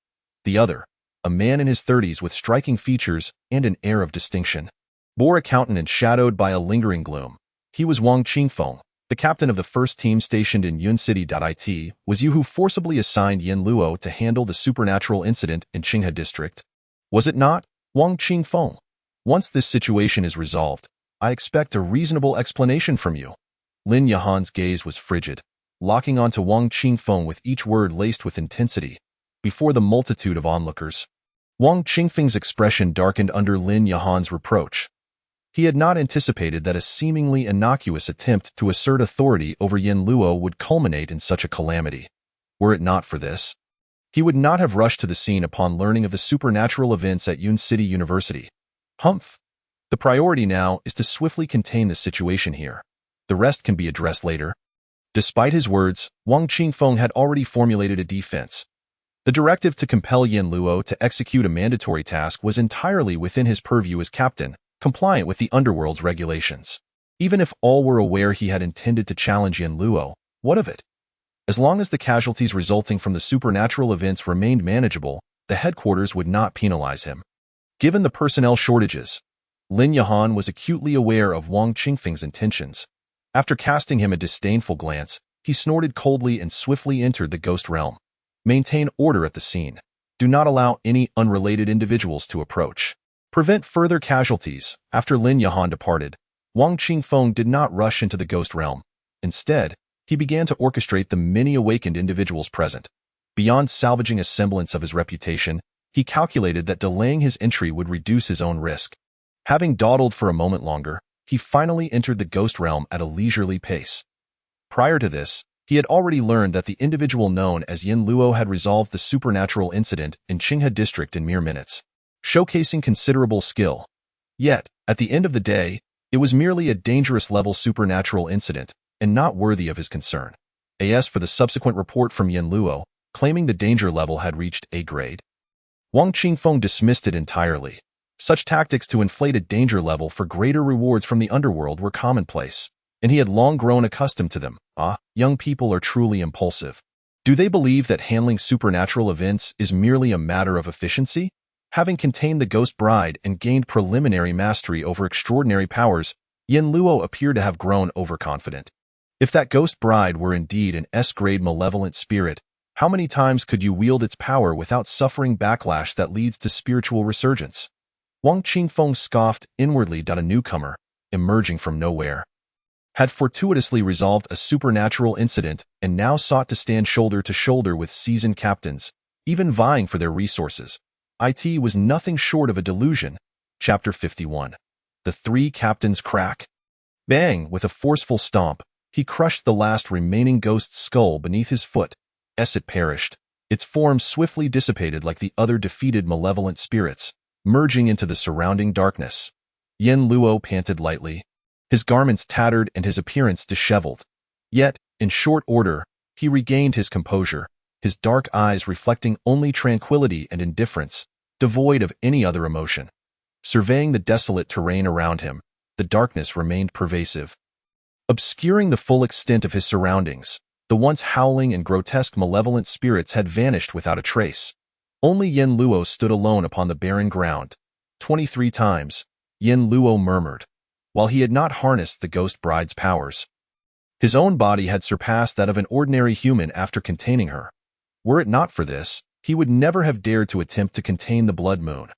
The other, a man in his 30s with striking features and an air of distinction, bore a countenance shadowed by a lingering gloom. He was Wang Qingfeng, the captain of the first team stationed in Yun City. It was you who forcibly assigned Yin Luo to handle the supernatural incident in Qinghe district. Was it not, Wang Qingfeng? Once this situation is resolved, I expect a reasonable explanation from you. Lin Yahan's gaze was frigid, locking onto Wang Qingfeng with each word laced with intensity. Before the multitude of onlookers, Wang Qingfeng's expression darkened under Lin Yahan's reproach. He had not anticipated that a seemingly innocuous attempt to assert authority over Yin Luo would culminate in such a calamity. Were it not for this, he would not have rushed to the scene upon learning of the supernatural events at Yun City University. Humph! The priority now is to swiftly contain the situation here. The rest can be addressed later. Despite his words, Wang Qingfeng had already formulated a defense. The directive to compel Yin Luo to execute a mandatory task was entirely within his purview as captain, compliant with the underworld's regulations. Even if all were aware he had intended to challenge Yin Luo, what of it? As long as the casualties resulting from the supernatural events remained manageable, the headquarters would not penalize him. Given the personnel shortages, Lin Yahan was acutely aware of Wang Qingfeng's intentions. After casting him a disdainful glance, he snorted coldly and swiftly entered the ghost realm. Maintain order at the scene. Do not allow any unrelated individuals to approach. Prevent further casualties. After Lin Yahan departed, Wang Qingfeng did not rush into the ghost realm. Instead, he began to orchestrate the many awakened individuals present. Beyond salvaging a semblance of his reputation, he calculated that delaying his entry would reduce his own risk. Having dawdled for a moment longer, he finally entered the ghost realm at a leisurely pace. Prior to this, He had already learned that the individual known as Yin Luo had resolved the supernatural incident in Qinghe district in mere minutes, showcasing considerable skill. Yet, at the end of the day, it was merely a dangerous level supernatural incident and not worthy of his concern. As for the subsequent report from Yin Luo, claiming the danger level had reached A grade, Wang Qingfeng dismissed it entirely. Such tactics to inflate a danger level for greater rewards from the underworld were commonplace, and he had long grown accustomed to them. Young people are truly impulsive. Do they believe that handling supernatural events is merely a matter of efficiency? Having contained the ghost bride and gained preliminary mastery over extraordinary powers, Yin Luo appeared to have grown overconfident. If that ghost bride were indeed an S-grade malevolent spirit, how many times could you wield its power without suffering backlash that leads to spiritual resurgence? Wang Qingfeng scoffed inwardly. A newcomer, emerging from nowhere, had fortuitously resolved a supernatural incident and now sought to stand shoulder to shoulder with seasoned captains, even vying for their resources. It was nothing short of a delusion. Chapter 51. The three captains crack. Bang! With a forceful stomp, he crushed the last remaining ghost's skull beneath his foot. As it perished, its form swiftly dissipated like the other defeated malevolent spirits, merging into the surrounding darkness. Yin Luo panted lightly, his garments tattered and his appearance disheveled. Yet, in short order, he regained his composure, his dark eyes reflecting only tranquility and indifference, devoid of any other emotion. Surveying the desolate terrain around him, the darkness remained pervasive, obscuring the full extent of his surroundings. The once howling and grotesque malevolent spirits had vanished without a trace. Only Yin Luo stood alone upon the barren ground. 23 times, Yin Luo murmured, while he had not harnessed the ghost bride's powers. His own body had surpassed that of an ordinary human after containing her. Were it not for this, he would never have dared to attempt to contain the blood moon.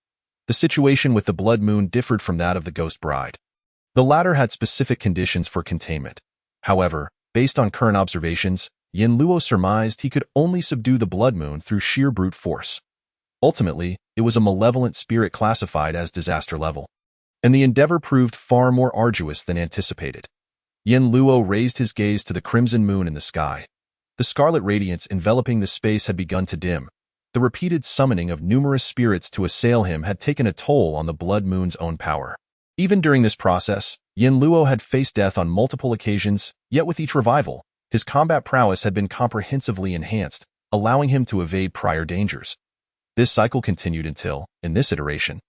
The situation with the blood moon differed from that of the ghost bride. The latter had specific conditions for containment. However, based on current observations, Yin Luo surmised he could only subdue the blood moon through sheer brute force. Ultimately, it was a malevolent spirit classified as disaster level, and the endeavor proved far more arduous than anticipated. Yin Luo raised his gaze to the crimson moon in the sky. The scarlet radiance enveloping the space had begun to dim. The repeated summoning of numerous spirits to assail him had taken a toll on the blood moon's own power. Even during this process, Yin Luo had faced death on multiple occasions, yet with each revival, his combat prowess had been comprehensively enhanced, allowing him to evade prior dangers. This cycle continued until, in this iteration,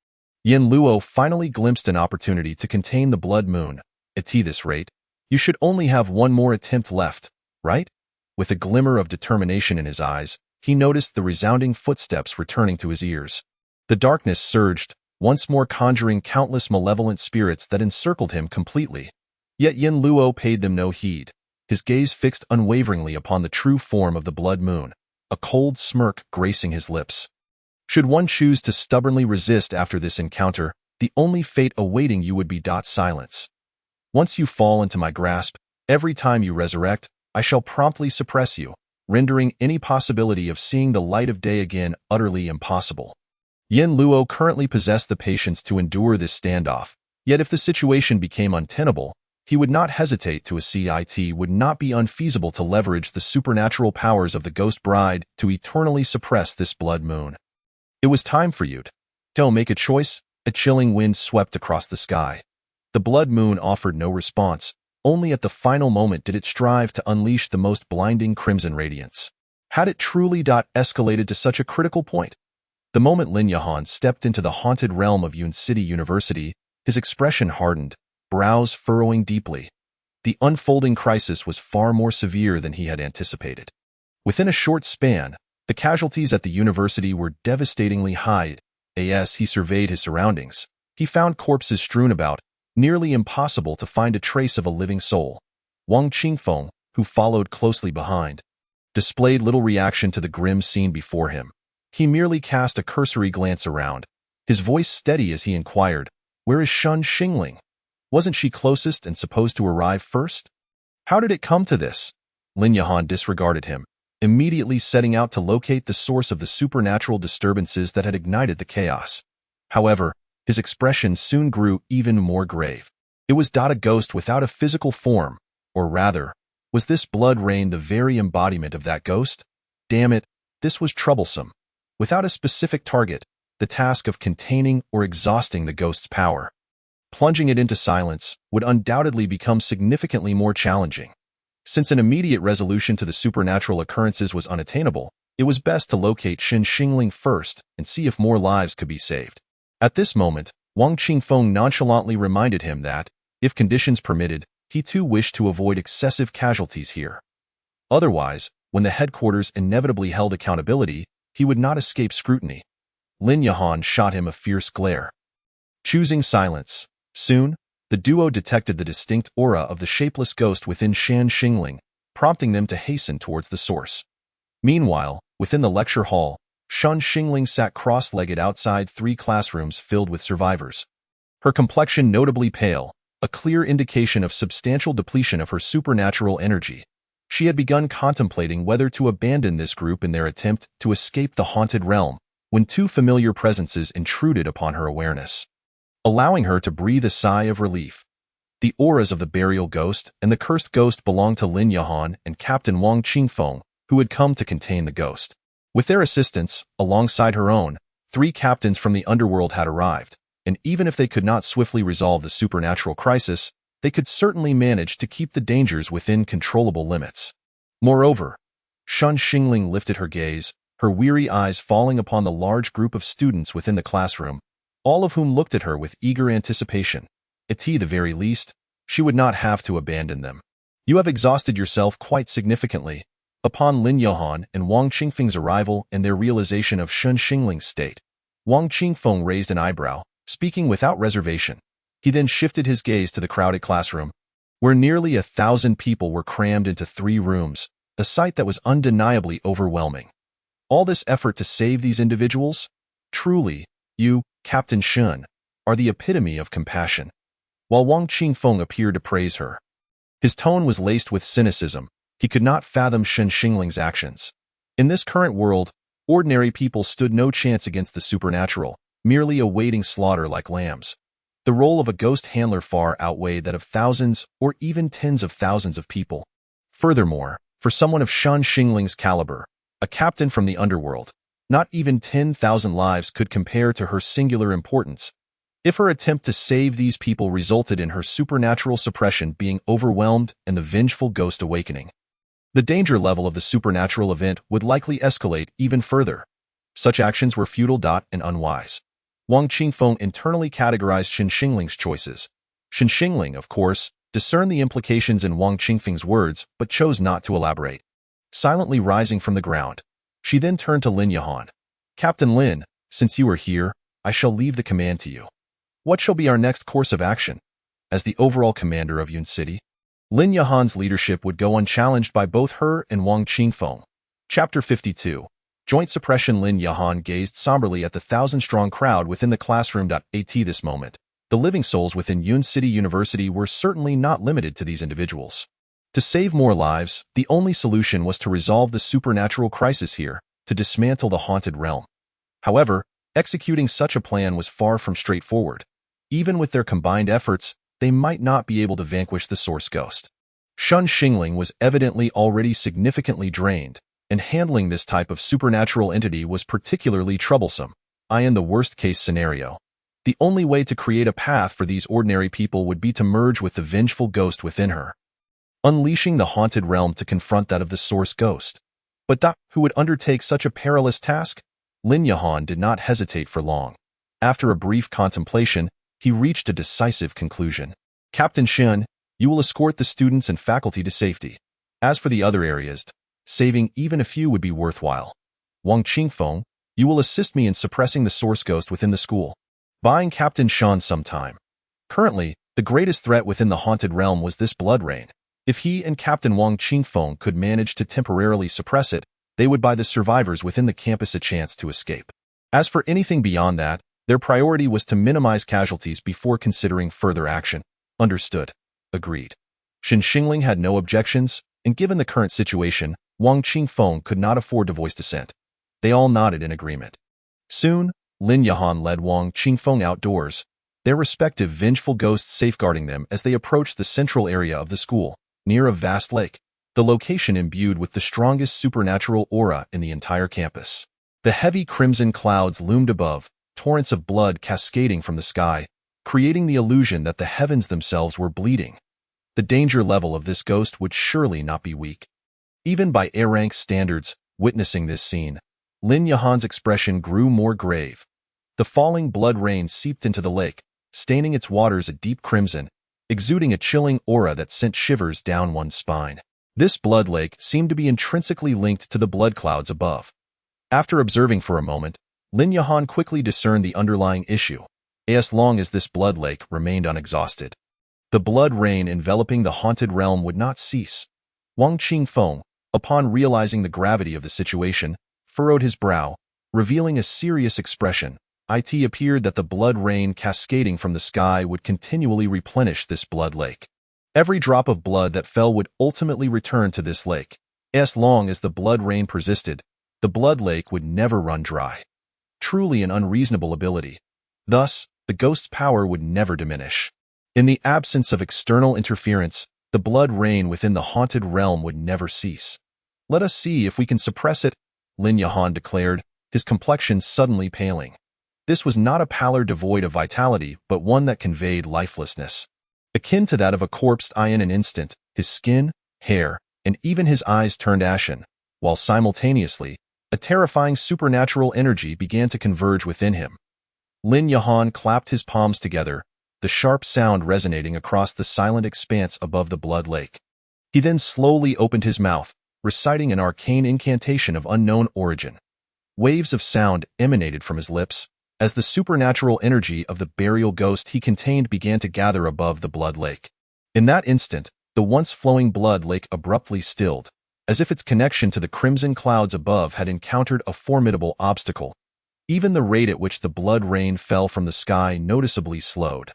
Yin Luo finally glimpsed an opportunity to contain the blood moon. At this rate, you should only have one more attempt left, right? With a glimmer of determination in his eyes, he noticed the resounding footsteps returning to his ears. The darkness surged, once more conjuring countless malevolent spirits that encircled him completely. Yet Yin Luo paid them no heed, his gaze fixed unwaveringly upon the true form of the blood moon, a cold smirk gracing his lips. Should one choose to stubbornly resist after this encounter, the only fate awaiting you would be silence. Once you fall into my grasp, every time you resurrect, I shall promptly suppress you, rendering any possibility of seeing the light of day again utterly impossible. Yin Luo currently possessed the patience to endure this standoff, yet if the situation became untenable, he would not hesitate to see it would not be unfeasible to leverage the supernatural powers of the ghost bride to eternally suppress this blood moon. It was time for you to make a choice. A chilling wind swept across the sky. The blood moon offered no response. Only at the final moment did it strive to unleash the most blinding crimson radiance. Had it truly escalated to such a critical point? The moment Lin Yahan stepped into the haunted realm of Yun City University, his expression hardened, brows furrowing deeply. The unfolding crisis was far more severe than he had anticipated. Within a short span, the casualties at the university were devastatingly high. As he surveyed his surroundings, he found corpses strewn about, nearly impossible to find a trace of a living soul. Wang Qingfeng, who followed closely behind, displayed little reaction to the grim scene before him. He merely cast a cursory glance around, his voice steady as he inquired, "Where is Shun Xingling? Wasn't she closest and supposed to arrive first? How did it come to this?" Lin Yahan disregarded him, immediately setting out to locate the source of the supernatural disturbances that had ignited the chaos. However, his expression soon grew even more grave. It was a ghost without a physical form, or rather, Was this blood rain the very embodiment of that ghost? Damn it, this was troublesome. Without a specific target, the task of containing or exhausting the ghost's power, plunging it into silence, would undoubtedly become significantly more challenging. Since an immediate resolution to the supernatural occurrences was unattainable, it was best to locate Shen Xingling first and see if more lives could be saved. At this moment, Wang Qingfeng nonchalantly reminded him that, if conditions permitted, he too wished to avoid excessive casualties here. Otherwise, when the headquarters inevitably held accountability, he would not escape scrutiny. Lin Yahan shot him a fierce glare. Choosing silence. Soon, the duo detected the distinct aura of the shapeless ghost within Shan Xingling, prompting them to hasten towards the source. Meanwhile, within the lecture hall, Shan Xingling sat cross-legged outside 3 classrooms filled with survivors. Her complexion notably pale, a clear indication of substantial depletion of her supernatural energy. She had begun contemplating whether to abandon this group in their attempt to escape the haunted realm, when 2 familiar presences intruded upon her awareness, allowing her to breathe a sigh of relief. The auras of the burial ghost and the cursed ghost belonged to Lin Yahan and Captain Wang Qingfeng, who had come to contain the ghost. With their assistance, alongside her own, 3 captains from the underworld had arrived, and even if they could not swiftly resolve the supernatural crisis, they could certainly manage to keep the dangers within controllable limits. Moreover, Shan Xingling lifted her gaze, her weary eyes falling upon the large group of students within the classroom, all of whom looked at her with eager anticipation. At the very least, she would not have to abandon them. You have exhausted yourself quite significantly. Upon Lin Yahan and Wang Qingfeng's arrival and their realization of Shan Xingling's state, Wang Qingfeng raised an eyebrow, speaking without reservation. He then shifted his gaze to the crowded classroom, where nearly 1,000 people were crammed into 3 rooms, a sight that was undeniably overwhelming. All this effort to save these individuals? Truly, you, Captain Shen, are the epitome of compassion. While Wang Qingfeng appeared to praise her, his tone was laced with cynicism. He could not fathom Shen Xingling's actions. In this current world, ordinary people stood no chance against the supernatural, merely awaiting slaughter like lambs. The role of a ghost handler far outweighed that of thousands or even tens of thousands of people. Furthermore, for someone of Shan Xingling's caliber, a captain from the underworld, not even 10,000 lives could compare to her singular importance. If her attempt to save these people resulted in her supernatural suppression being overwhelmed and the vengeful ghost awakening, the danger level of the supernatural event would likely escalate even further. Such actions were futile and unwise. Wang Qingfeng internally categorized Shen Xingling's choices. Shen Xingling, of course, discerned the implications in Wang Qingfeng's words but chose not to elaborate. Silently rising from the ground, she then turned to Lin Yahan. Captain Lin, since you are here, I shall leave the command to you. What shall be our next course of action? As the overall commander of Yun City, Lin Yahan's leadership would go unchallenged by both her and Wang Qingfeng. Chapter 52. Joint Suppression. Lin Yahan gazed somberly at the 1,000-strong crowd within the classroom. At this moment, the living souls within Yun City University were certainly not limited to these individuals. To save more lives, the only solution was to resolve the supernatural crisis here, to dismantle the haunted realm. However, executing such a plan was far from straightforward. Even with their combined efforts, they might not be able to vanquish the source ghost. Shan Xingling was evidently already significantly drained, and handling this type of supernatural entity was particularly troublesome. In the worst-case scenario, the only way to create a path for these ordinary people would be to merge with the vengeful ghost within her, unleashing the haunted realm to confront that of the source ghost. But who would undertake such a perilous task? Lin Yahan did not hesitate for long. After a brief contemplation, he reached a decisive conclusion. Captain Shen, you will escort the students and faculty to safety. As for the other areas, saving even a few would be worthwhile. Wang Qingfeng, you will assist me in suppressing the source ghost within the school. Buying Captain Shan some time. Currently, the greatest threat within the haunted realm was this blood rain. If he and Captain Wang Qingfeng could manage to temporarily suppress it, they would buy the survivors within the campus a chance to escape. As for anything beyond that, their priority was to minimize casualties before considering further action. Understood. Agreed. Shen Xingling had no objections, and given the current situation, Wang Qingfeng could not afford to voice dissent. They all nodded in agreement. Soon, Lin Yahan led Wang Qingfeng outdoors, their respective vengeful ghosts safeguarding them as they approached the central area of the school, near a vast lake. the location imbued with the strongest supernatural aura in the entire campus. The heavy crimson clouds loomed above, torrents of blood cascading from the sky, creating the illusion that the heavens themselves were bleeding. The danger level of this ghost would surely not be weak. Even by A-rank standards, witnessing this scene, Lin Yahan's expression grew more grave. The falling blood rain seeped into the lake, staining its waters a deep crimson, exuding a chilling aura that sent shivers down one's spine. This blood lake seemed to be intrinsically linked to the blood clouds above. After observing for a moment, Lin Yahan quickly discerned the underlying issue, as long as this blood lake remained unexhausted. The blood rain enveloping the haunted realm would not cease. Wang Qingfeng, upon realizing the gravity of the situation, furrowed his brow, revealing a serious expression. It appeared that the blood rain cascading from the sky would continually replenish this blood lake. Every drop of blood that fell would ultimately return to this lake. As long as the blood rain persisted, the blood lake would never run dry. Truly an unreasonable ability. Thus, the ghost's power would never diminish. In the absence of external interference, the blood rain within the haunted realm would never cease. Let us see if we can suppress it, Lin Yahan declared, his complexion suddenly paling. This was not a pallor devoid of vitality, but one that conveyed lifelessness. Akin to that of a corpse in an instant, his skin, hair, and even his eyes turned ashen, while simultaneously, a terrifying supernatural energy began to converge within him. Lin Yahan clapped his palms together, the sharp sound resonating across the silent expanse above the blood lake. He then slowly opened his mouth, reciting an arcane incantation of unknown origin. Waves of sound emanated from his lips, as the supernatural energy of the burial ghost he contained began to gather above the blood lake. In that instant, the once flowing blood lake abruptly stilled, as if its connection to the crimson clouds above had encountered a formidable obstacle. Even the rate at which the blood rain fell from the sky noticeably slowed.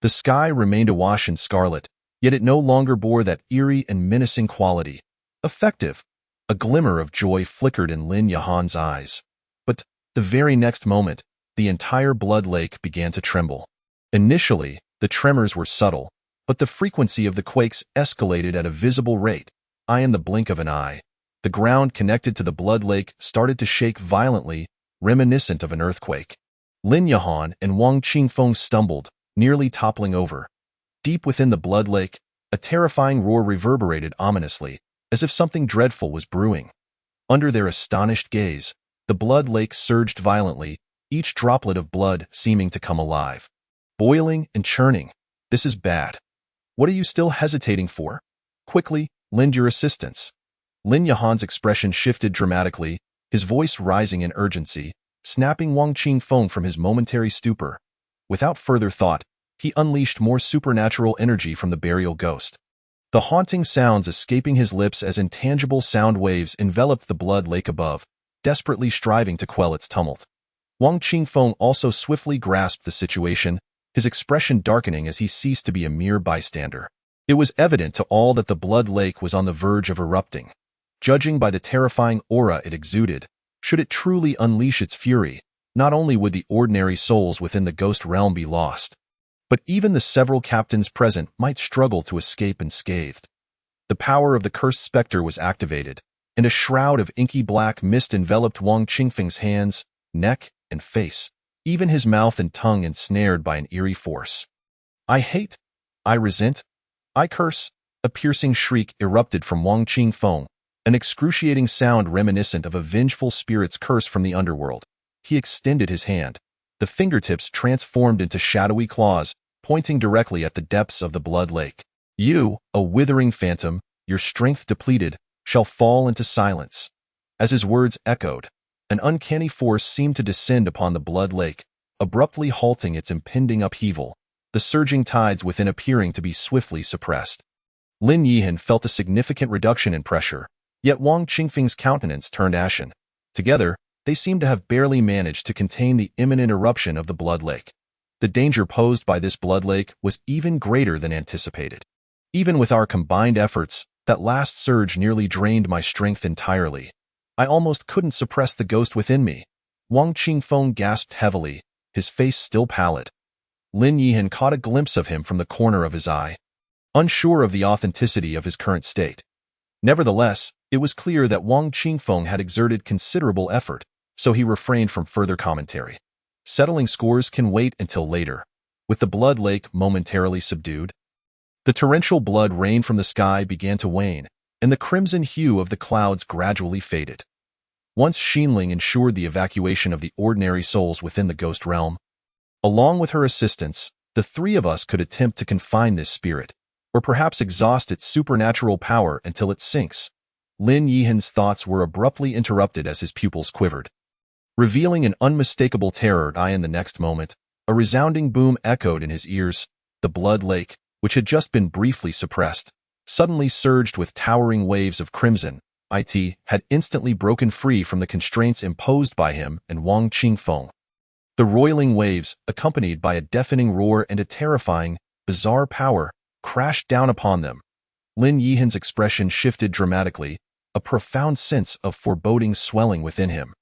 The sky remained awash in scarlet, yet it no longer bore that eerie and menacing quality. Effective. A glimmer of joy flickered in Lin Yahan's eyes. But, the very next moment, the entire blood lake began to tremble. Initially, the tremors were subtle, but the frequency of the quakes escalated at a visible rate. In the blink of an eye, the ground connected to the blood lake started to shake violently, reminiscent of an earthquake. Lin Yahan and Wang Qingfeng stumbled, nearly toppling over. Deep within the blood lake, a terrifying roar reverberated ominously, as if something dreadful was brewing. Under their astonished gaze, the blood lake surged violently, each droplet of blood seeming to come alive. Boiling and churning. This is bad. What are you still hesitating for? Quickly, lend your assistance. Lin Yahan's expression shifted dramatically, his voice rising in urgency, snapping Wang Qingfeng from his momentary stupor. Without further thought, he unleashed more supernatural energy from the burial ghost. The haunting sounds escaping his lips as intangible sound waves enveloped the blood lake above, desperately striving to quell its tumult. Wang Qingfeng also swiftly grasped the situation, his expression darkening as he ceased to be a mere bystander. It was evident to all that the blood lake was on the verge of erupting. Judging by the terrifying aura it exuded, should it truly unleash its fury, not only would the ordinary souls within the ghost realm be lost, but even the several captains present might struggle to escape unscathed. The power of the cursed specter was activated, and a shroud of inky black mist enveloped Wang Qingfeng's hands, neck, and face, even his mouth and tongue ensnared by an eerie force. I hate, I resent, I curse. A piercing shriek erupted from Wang Qingfeng, an excruciating sound reminiscent of a vengeful spirit's curse from the underworld. He extended his hand. The fingertips transformed into shadowy claws, pointing directly at the depths of the blood lake. You, a withering phantom, your strength depleted, shall fall into silence. As his words echoed, an uncanny force seemed to descend upon the blood lake, abruptly halting its impending upheaval, the surging tides within appearing to be swiftly suppressed. Lin Yihan felt a significant reduction in pressure, yet Wang Qingfeng's countenance turned ashen. Together, they seemed to have barely managed to contain the imminent eruption of the blood lake. The danger posed by this blood lake was even greater than anticipated. Even with our combined efforts, that last surge nearly drained my strength entirely. I almost couldn't suppress the ghost within me. Wang Qingfeng gasped heavily, his face still pallid. Lin Yihan caught a glimpse of him from the corner of his eye, unsure of the authenticity of his current state. Nevertheless, it was clear that Wang Qingfeng had exerted considerable effort, so he refrained from further commentary. Settling scores can wait until later. With the blood lake momentarily subdued, the torrential blood rain from the sky began to wane, and the crimson hue of the clouds gradually faded. Once Xinling ensured the evacuation of the ordinary souls within the ghost realm, along with her assistants, the three of us could attempt to confine this spirit, or perhaps exhaust its supernatural power until it sinks. Lin Yihan's thoughts were abruptly interrupted as his pupils quivered, revealing an unmistakable terror. In the next moment, a resounding boom echoed in his ears. The blood lake, which had just been briefly suppressed, suddenly surged with towering waves of crimson. It had instantly broken free from the constraints imposed by him and Wang Qingfeng. The roiling waves, accompanied by a deafening roar and a terrifying, bizarre power, crashed down upon them. Lin Yihan's expression shifted dramatically, a profound sense of foreboding swelling within him.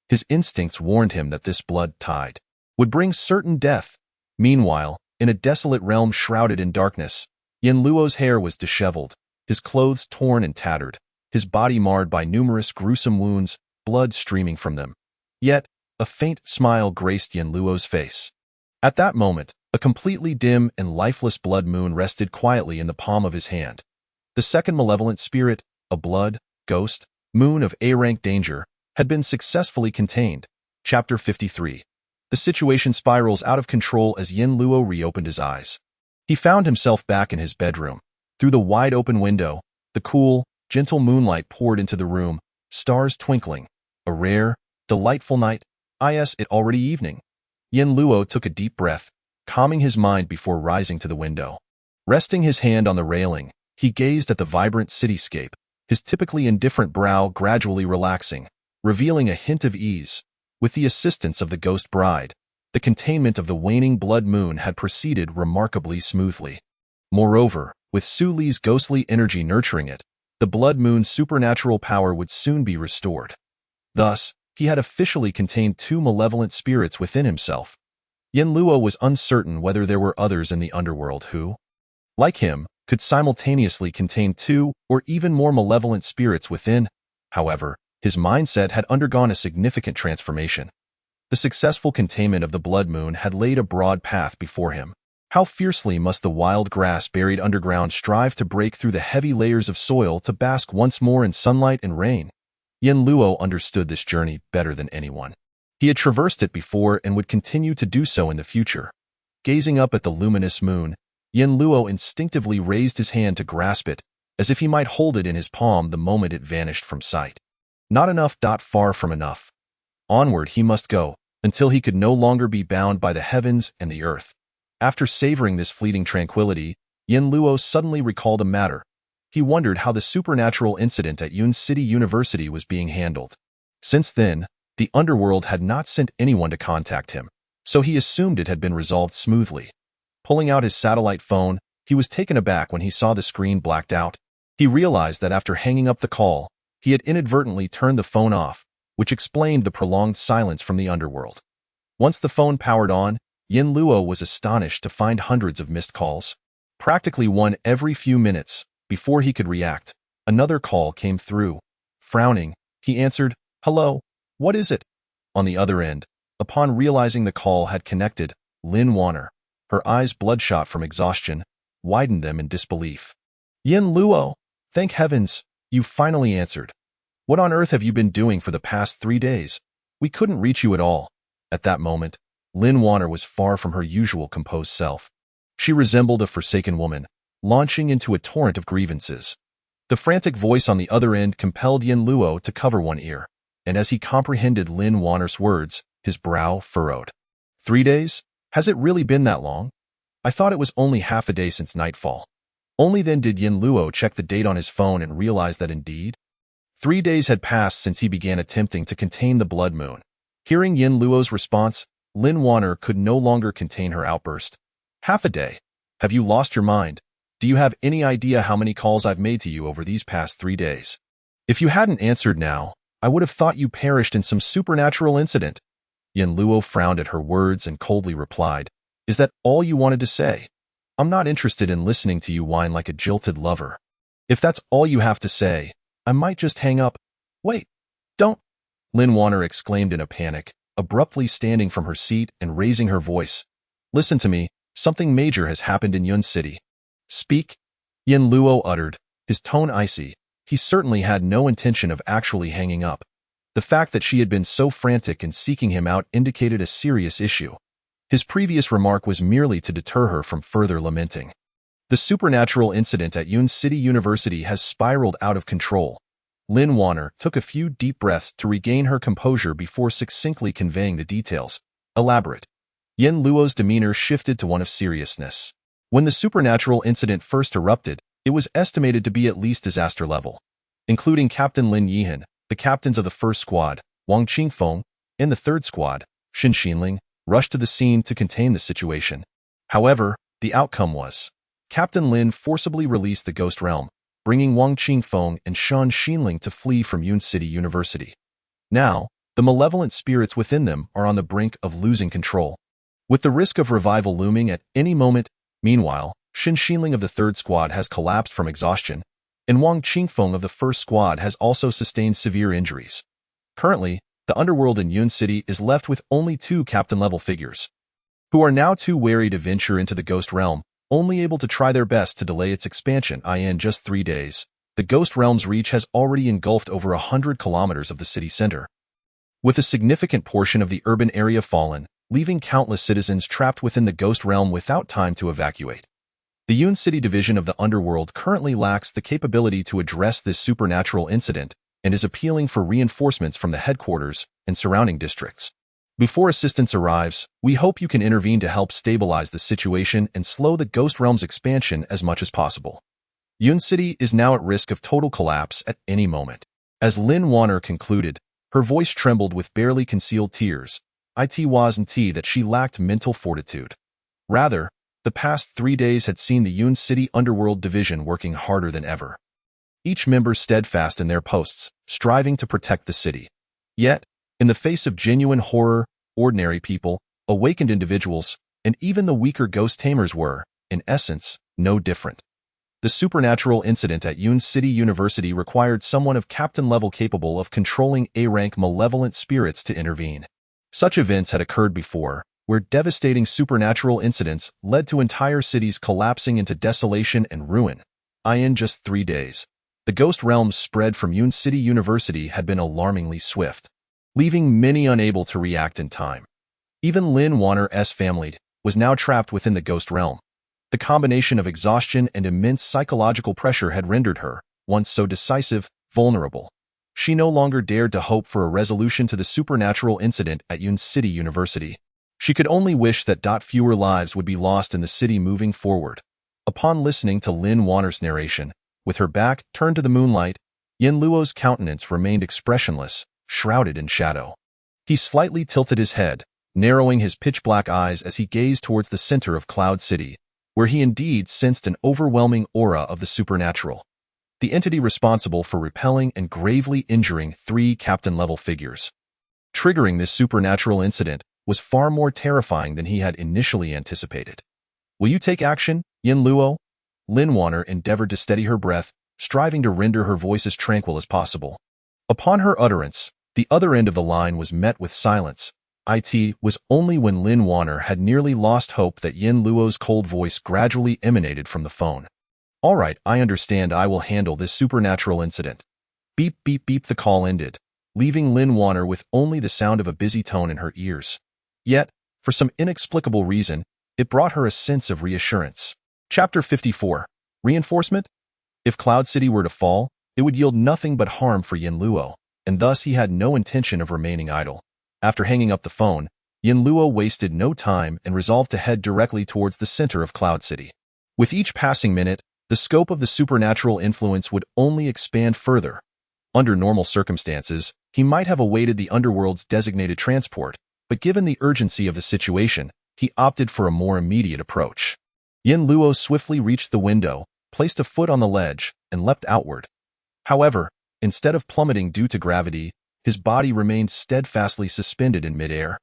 His instincts warned him that this blood tide would bring certain death. Meanwhile, in a desolate realm shrouded in darkness, Yin Luo's hair was disheveled, his clothes torn and tattered, his body marred by numerous gruesome wounds, blood streaming from them. Yet, a faint smile graced Yin Luo's face. At that moment, a completely dim and lifeless blood moon rested quietly in the palm of his hand. The second malevolent spirit, a blood, ghost, moon of A-rank danger, had been successfully contained. Chapter 53. The situation spirals out of control as Yin Luo reopened his eyes. He found himself back in his bedroom. Through the wide-open window, the cool, gentle moonlight poured into the room, stars twinkling. A rare, delightful night. It already evening. Yin Luo took a deep breath, calming his mind before rising to the window. Resting his hand on the railing, he gazed at the vibrant cityscape, his typically indifferent brow gradually relaxing, revealing a hint of ease. With the assistance of the ghost bride, the containment of the waning blood moon had proceeded remarkably smoothly. Moreover, with Su Li's ghostly energy nurturing it, the blood moon's supernatural power would soon be restored. Thus, he had officially contained two malevolent spirits within himself. Yin Luo was uncertain whether there were others in the underworld who, like him, could simultaneously contain two or even more malevolent spirits within. However, his mindset had undergone a significant transformation. The successful containment of the blood moon had laid a broad path before him. How fiercely must the wild grass buried underground strive to break through the heavy layers of soil to bask once more in sunlight and rain. Yin Luo understood this journey better than anyone. He had traversed it before and would continue to do so in the future. Gazing up at the luminous moon, Yin Luo instinctively raised his hand to grasp it, as if he might hold it in his palm the moment it vanished from sight. Not enough. Far from enough. Onward he must go, until he could no longer be bound by the heavens and the earth. After savoring this fleeting tranquility, Yin Luo suddenly recalled a matter. He wondered how the supernatural incident at Yun City University was being handled. Since then, the underworld had not sent anyone to contact him, so he assumed it had been resolved smoothly. Pulling out his satellite phone, he was taken aback when he saw the screen blacked out. He realized that after hanging up the call, he had inadvertently turned the phone off, which explained the prolonged silence from the underworld. Once the phone powered on, Yin Luo was astonished to find hundreds of missed calls, practically one every few minutes. Before he could react, another call came through. Frowning, he answered, "Hello, what is it?" On the other end, upon realizing the call had connected, Lin Warner, her eyes bloodshot from exhaustion, widened them in disbelief. "Yin Luo, thank heavens, you finally answered. What on earth have you been doing for the past 3 days? We couldn't reach you at all." At that moment, Lin Warner was far from her usual composed self. She resembled a forsaken woman, launching into a torrent of grievances. The frantic voice on the other end compelled Yin Luo to cover one ear, and as he comprehended Lin Warner's words, his brow furrowed. 3 days? Has it really been that long? I thought it was only half a day since nightfall. Only then did Yin Luo check the date on his phone and realize that indeed 3 days had passed since he began attempting to contain the blood moon. Hearing Yin Luo's response, Lin Warner could no longer contain her outburst. "Half a day? Have you lost your mind? Do you have any idea how many calls I've made to you over these past 3 days? If you hadn't answered now, I would have thought you perished in some supernatural incident." Yin Luo frowned at her words and coldly replied, "Is that all you wanted to say? I'm not interested in listening to you whine like a jilted lover. If that's all you have to say, I might just hang up. Wait, don't! Lin Warner exclaimed in a panic, abruptly standing from her seat and raising her voice. Listen to me, something major has happened in Yun City. Speak? Yin Luo uttered, his tone icy. He certainly had no intention of actually hanging up. The fact that she had been so frantic in seeking him out indicated a serious issue. His previous remark was merely to deter her from further lamenting. The supernatural incident at Yun City University has spiraled out of control. Lin Warner took a few deep breaths to regain her composure before succinctly conveying the details. Elaborate. Yin Luo's demeanor shifted to one of seriousness. When the supernatural incident first erupted, it was estimated to be at least disaster level. Including Captain Lin Yihan, the captains of the first squad, Wang Qingfeng, and the third squad, Xin Xinling, rushed to the scene to contain the situation. However, the outcome was, Captain Lin forcibly released the Ghost Realm, bringing Wang Qingfeng and Shan Xinling to flee from Yun City University. Now, the malevolent spirits within them are on the brink of losing control. With the risk of revival looming at any moment, meanwhile, Xin Xinling of the third squad has collapsed from exhaustion, and Wang Qingfeng of the first squad has also sustained severe injuries. Currently, the underworld in Yun City is left with only 2 captain-level figures, who are now too wary to venture into the Ghost Realm, only able to try their best to delay its expansion. In just 3 days, the Ghost Realm's reach has already engulfed over 100 kilometers of the city center, with a significant portion of the urban area fallen, leaving countless citizens trapped within the Ghost Realm without time to evacuate. The Yun City division of the underworld currently lacks the capability to address this supernatural incident and is appealing for reinforcements from the headquarters and surrounding districts. Before assistance arrives, we hope you can intervene to help stabilize the situation and slow the Ghost Realm's expansion as much as possible. Yun City is now at risk of total collapse at any moment. As Lin Warner concluded, her voice trembled with barely concealed tears. It wasn't that she lacked mental fortitude. Rather, the past 3 days had seen the Yun City Underworld Division working harder than ever. Each member steadfast in their posts, striving to protect the city. Yet, in the face of genuine horror, ordinary people, awakened individuals, and even the weaker ghost tamers were, in essence, no different. The supernatural incident at Yun City University required someone of captain level capable of controlling A-rank malevolent spirits to intervene. Such events had occurred before, where devastating supernatural incidents led to entire cities collapsing into desolation and ruin. In just 3 days, the Ghost Realm's spread from Yun City University had been alarmingly swift, leaving many unable to react in time. Even Lin Warner's family was now trapped within the Ghost Realm. The combination of exhaustion and immense psychological pressure had rendered her, once so decisive, vulnerable. She no longer dared to hope for a resolution to the supernatural incident at Yun City University. She could only wish that fewer lives would be lost in the city moving forward. Upon listening to Lin Warner's narration, with her back turned to the moonlight, Yin Luo's countenance remained expressionless, shrouded in shadow. He slightly tilted his head, narrowing his pitch-black eyes as he gazed towards the center of Cloud City, where he indeed sensed an overwhelming aura of the supernatural, the entity responsible for repelling and gravely injuring 3 captain-level figures. Triggering this supernatural incident was far more terrifying than he had initially anticipated. Will you take action, Yin Luo? Lin Warner endeavored to steady her breath, striving to render her voice as tranquil as possible. Upon her utterance, the other end of the line was met with silence. It was only when Lin Warner had nearly lost hope that Yin Luo's cold voice gradually emanated from the phone. All right, I understand. I will handle this supernatural incident. Beep, beep, beep. The call ended, leaving Lin Warner with only the sound of a busy tone in her ears. Yet, for some inexplicable reason, it brought her a sense of reassurance. Chapter 54. Reinforcement? If Cloud City were to fall, it would yield nothing but harm for Yin Luo, and thus he had no intention of remaining idle. After hanging up the phone, Yin Luo wasted no time and resolved to head directly towards the center of Cloud City. With each passing minute, the scope of the supernatural influence would only expand further. Under normal circumstances, he might have awaited the underworld's designated transport, but given the urgency of the situation, he opted for a more immediate approach. Yin Luo swiftly reached the window, placed a foot on the ledge, and leapt outward. However, instead of plummeting due to gravity, his body remained steadfastly suspended in midair.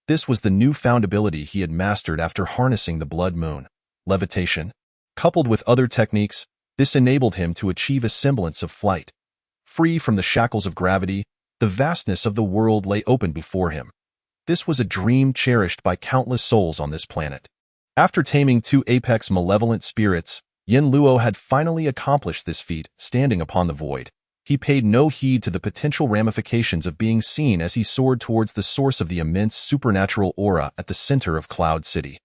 This was the newfound ability he had mastered after harnessing the blood moon, levitation. Coupled with other techniques, this enabled him to achieve a semblance of flight. Free from the shackles of gravity, the vastness of the world lay open before him. This was a dream cherished by countless souls on this planet. After taming two apex malevolent spirits, Yin Luo had finally accomplished this feat, standing upon the void. He paid no heed to the potential ramifications of being seen as he soared towards the source of the immense supernatural aura at the center of Cloud City.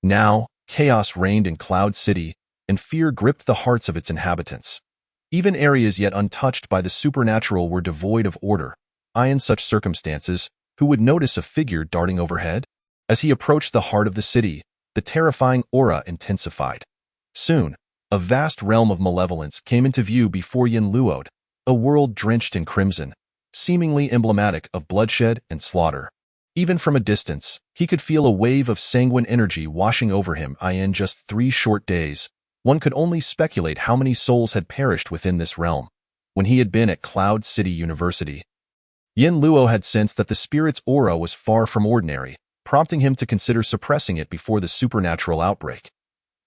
Now, chaos reigned in Cloud City, and fear gripped the hearts of its inhabitants. Even areas yet untouched by the supernatural were devoid of order. In such circumstances, who would notice a figure darting overhead? As he approached the heart of the city, the terrifying aura intensified. Soon, a vast realm of malevolence came into view before Yin Luo, a world drenched in crimson, seemingly emblematic of bloodshed and slaughter. Even from a distance, he could feel a wave of sanguine energy washing over him. In just 3 short days, one could only speculate how many souls had perished within this realm. When he had been at Cloud City University, Yin Luo had sensed that the spirit's aura was far from ordinary, prompting him to consider suppressing it before the supernatural outbreak.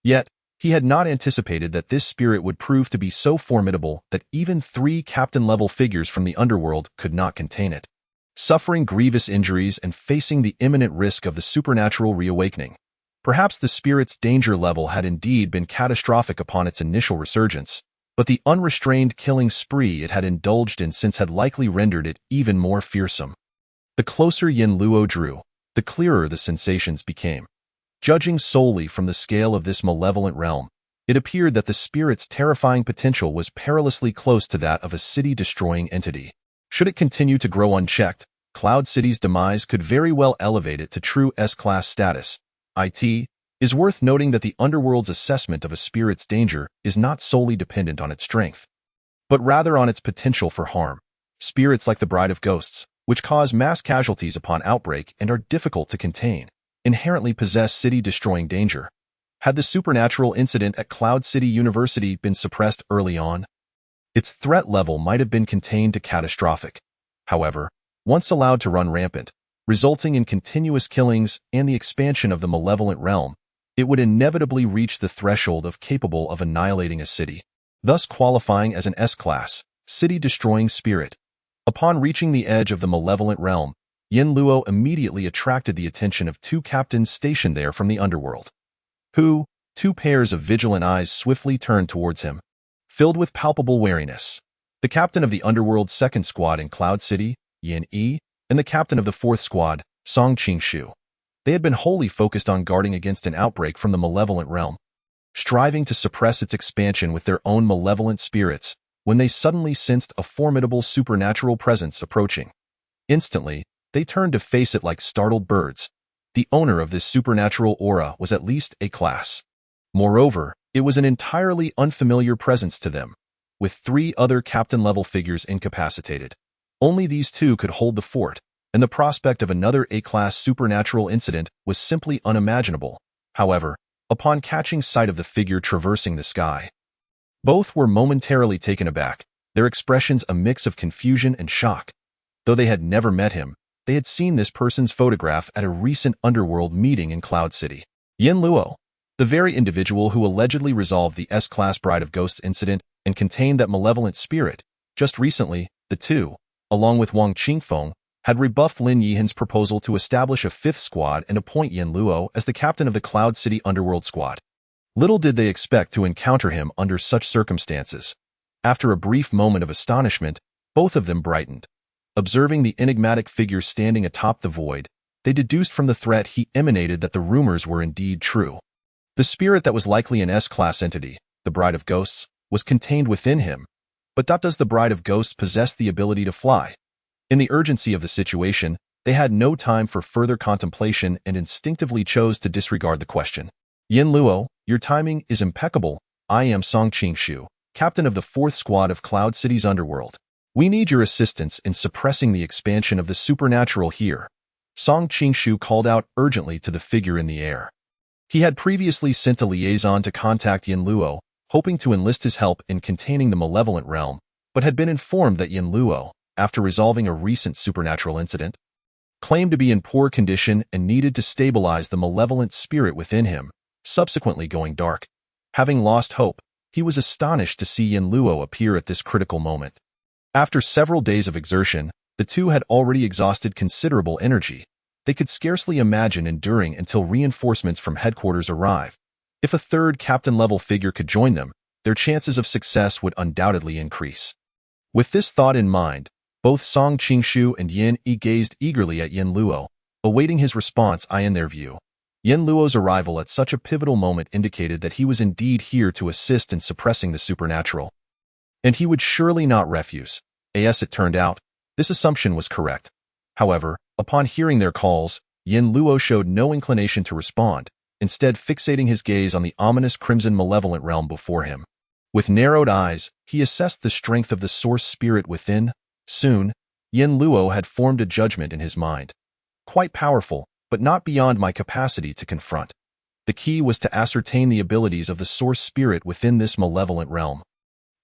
Yet, he had not anticipated that this spirit would prove to be so formidable that even 3 captain-level figures from the underworld could not contain it. Suffering grievous injuries and facing the imminent risk of the supernatural reawakening, perhaps the spirit's danger level had indeed been catastrophic upon its initial resurgence, but the unrestrained killing spree it had indulged in since had likely rendered it even more fearsome. The closer Yin Luo drew, the clearer the sensations became. Judging solely from the scale of this malevolent realm, it appeared that the spirit's terrifying potential was perilously close to that of a city-destroying entity. Should it continue to grow unchecked, Cloud City's demise could very well elevate it to true S-class status. It is worth noting that the underworld's assessment of a spirit's danger is not solely dependent on its strength, but rather on its potential for harm. Spirits like the Bride of Ghosts, which cause mass casualties upon outbreak and are difficult to contain, inherently possess city-destroying danger. Had the supernatural incident at Cloud City University been suppressed early on, its threat level might have been contained to catastrophic. However, once allowed to run rampant, resulting in continuous killings and the expansion of the malevolent realm, it would inevitably reach the threshold of capable of annihilating a city, thus qualifying as an S-class, city-destroying spirit. Upon reaching the edge of the malevolent realm, Yin Luo immediately attracted the attention of 2 captains stationed there from the underworld, who, 2 pairs of vigilant eyes swiftly turned towards him, filled with palpable wariness. The captain of the underworld's 2nd squad in Cloud City, Yin Yi, and the captain of the 4th squad, Song Qingshu. They had been wholly focused on guarding against an outbreak from the malevolent realm, striving to suppress its expansion with their own malevolent spirits, when they suddenly sensed a formidable supernatural presence approaching. Instantly, they turned to face it like startled birds. The owner of this supernatural aura was at least A-class. Moreover, it was an entirely unfamiliar presence to them, with 3 other captain-level figures incapacitated. Only these 2 could hold the fort, and the prospect of another A-class supernatural incident was simply unimaginable. However, upon catching sight of the figure traversing the sky, both were momentarily taken aback, their expressions a mix of confusion and shock. Though they had never met him, they had seen this person's photograph at a recent underworld meeting in Cloud City. Yin Luo, the very individual who allegedly resolved the S-class Bride of Ghosts incident and contained that malevolent spirit. Just recently, the 2, along with Wang Qingfeng, had rebuffed Lin Yihan's proposal to establish a 5th squad and appoint Yin Luo as the captain of the Cloud City Underworld squad. Little did they expect to encounter him under such circumstances. After a brief moment of astonishment, both of them brightened. Observing the enigmatic figure standing atop the void, they deduced from the threat he emanated that the rumors were indeed true. The spirit that was likely an S-class entity, the Bride of Ghosts, was contained within him. But does the Bride of Ghosts possess the ability to fly? In the urgency of the situation, they had no time for further contemplation and instinctively chose to disregard the question. Yin Luo, your timing is impeccable. I am Song Qingshu, captain of the 4th squad of Cloud City's underworld. We need your assistance in suppressing the expansion of the supernatural here. Song Qingshu called out urgently to the figure in the air. He had previously sent a liaison to contact Yin Luo, hoping to enlist his help in containing the malevolent realm, but had been informed that Yin Luo, after resolving a recent supernatural incident, claimed to be in poor condition and needed to stabilize the malevolent spirit within him, subsequently going dark. Having lost hope, he was astonished to see Yin Luo appear at this critical moment. After several days of exertion, the two had already exhausted considerable energy. They could scarcely imagine enduring until reinforcements from headquarters arrived. If a third captain-level figure could join them, their chances of success would undoubtedly increase. With this thought in mind, both Song Qingshu and Yin Yi gazed eagerly at Yin Luo, awaiting his response. In their view, Yin Luo's arrival at such a pivotal moment indicated that he was indeed here to assist in suppressing the supernatural. And he would surely not refuse. As it turned out, this assumption was correct. However, upon hearing their calls, Yin Luo showed no inclination to respond, instead fixating his gaze on the ominous crimson malevolent realm before him. With narrowed eyes, he assessed the strength of the source spirit within. Soon, Yin Luo had formed a judgment in his mind. Quite powerful, but not beyond my capacity to confront. The key was to ascertain the abilities of the source spirit within this malevolent realm.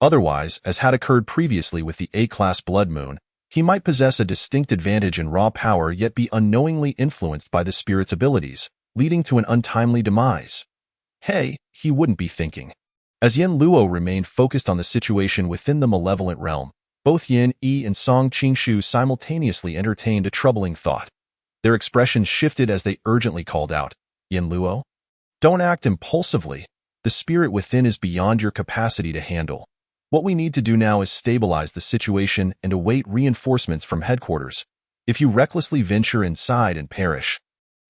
Otherwise, as had occurred previously with the A-class Blood Moon, he might possess a distinct advantage in raw power yet be unknowingly influenced by the spirit's abilities, leading to an untimely demise. Hey, he wouldn't be thinking. As Yin Luo remained focused on the situation within the malevolent realm, both Yin Yi and Song Qingshu simultaneously entertained a troubling thought. Their expressions shifted as they urgently called out, "Yin Luo, don't act impulsively. The spirit within is beyond your capacity to handle. What we need to do now is stabilize the situation and await reinforcements from headquarters. If you recklessly venture inside and perish,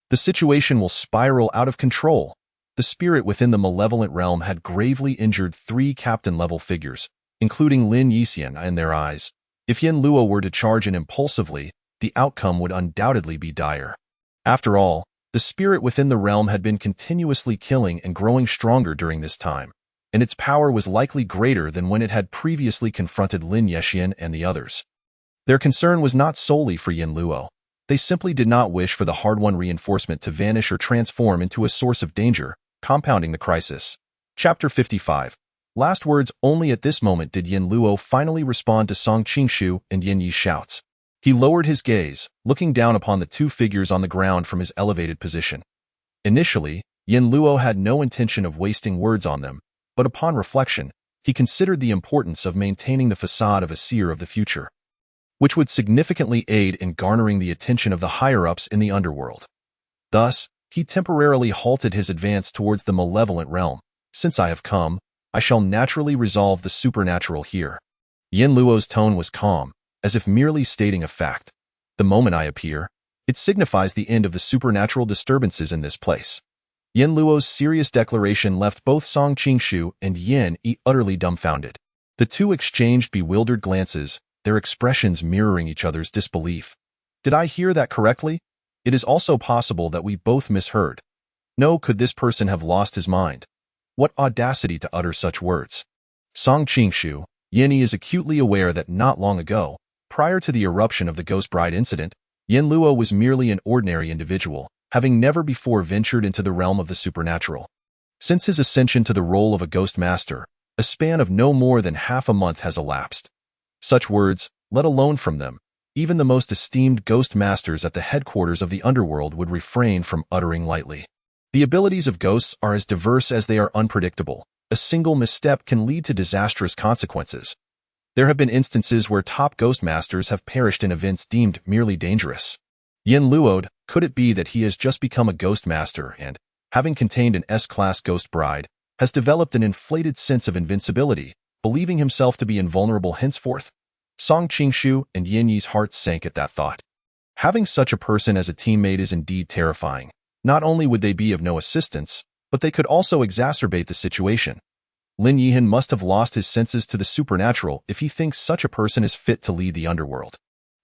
the situation will spiral out of control." The spirit within the malevolent realm had gravely injured 3 captain-level figures, including Lin Yixian, in their eyes. If Yin Luo were to charge in impulsively, the outcome would undoubtedly be dire. After all, the spirit within the realm had been continuously killing and growing stronger during this time, and its power was likely greater than when it had previously confronted Lin Yixian and the others. Their concern was not solely for Yin Luo. They simply did not wish for the hard-won reinforcement to vanish or transform into a source of danger, compounding the crisis. Chapter 55. Last words. Only at this moment did Yin Luo finally respond to Song Qingshu and Yin Yi's shouts. He lowered his gaze, looking down upon the 2 figures on the ground from his elevated position. Initially, Yin Luo had no intention of wasting words on them, but upon reflection, he considered the importance of maintaining the facade of a seer of the future, which would significantly aid in garnering the attention of the higher-ups in the underworld. Thus, he temporarily halted his advance towards the malevolent realm. Since I have come, I shall naturally resolve the supernatural here. Yin Luo's tone was calm, as if merely stating a fact. The moment I appear, it signifies the end of the supernatural disturbances in this place. Yin Luo's serious declaration left both Song Qingshu and Yin Yi utterly dumbfounded. The two exchanged bewildered glances, their expressions mirroring each other's disbelief. Did I hear that correctly? It is also possible that we both misheard. No, could this person have lost his mind? What audacity to utter such words. Song Qingshu, Yin Yi is acutely aware that not long ago, prior to the eruption of the Ghost Bride incident, Yin Luo was merely an ordinary individual, having never before ventured into the realm of the supernatural. Since his ascension to the role of a ghost master, a span of no more than half a month has elapsed. Such words, let alone from them, even the most esteemed ghost masters at the headquarters of the underworld would refrain from uttering lightly. The abilities of ghosts are as diverse as they are unpredictable. A single misstep can lead to disastrous consequences. There have been instances where top ghost masters have perished in events deemed merely dangerous. Yin Luo, could it be that he has just become a ghost master and, having contained an S-class ghost bride, has developed an inflated sense of invincibility, believing himself to be invulnerable henceforth? Song Qingshu and Yin Yi's hearts sank at that thought. Having such a person as a teammate is indeed terrifying. Not only would they be of no assistance, but they could also exacerbate the situation. Lin Yihan must have lost his senses to the supernatural if he thinks such a person is fit to lead the underworld.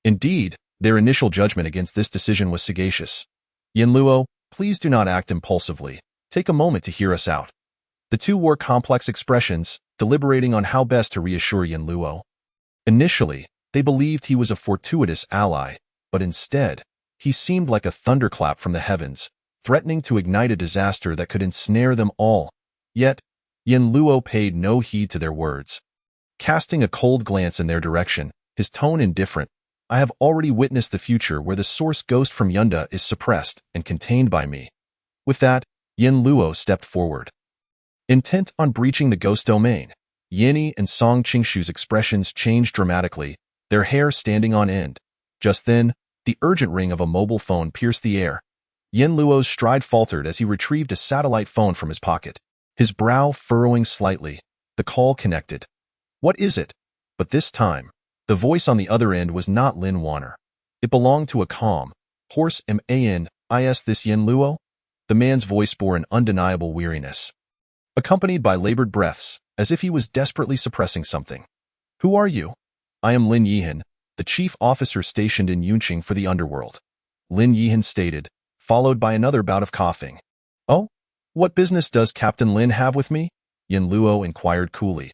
Indeed, their initial judgment against this decision was sagacious. Yin Luo, please do not act impulsively. Take a moment to hear us out. The two wore complex expressions, deliberating on how best to reassure Yin Luo. Initially, they believed he was a fortuitous ally, but instead, he seemed like a thunderclap from the heavens, threatening to ignite a disaster that could ensnare them all. Yet, Yin Luo paid no heed to their words. Casting a cold glance in their direction, his tone indifferent, I have already witnessed the future where the source ghost from Yunda is suppressed and contained by me. With that, Yin Luo stepped forward. Intent on breaching the ghost domain, Yin Yi and Song Qingshu's expressions changed dramatically, their hair standing on end. Just then, the urgent ring of a mobile phone pierced the air. Yin Luo's stride faltered as he retrieved a satellite phone from his pocket, his brow furrowing slightly. The call connected. What is it? But this time, the voice on the other end was not Lin Warner. It belonged to a calm, hoarse man. Is this Yin Luo? The man's voice bore an undeniable weariness, accompanied by labored breaths, as if he was desperately suppressing something. Who are you? I am Lin Yihan, the chief officer stationed in Yunqing for the underworld. Lin Yihan stated, followed by another bout of coughing. Oh? What business does Captain Lin have with me? Yin Luo inquired coolly.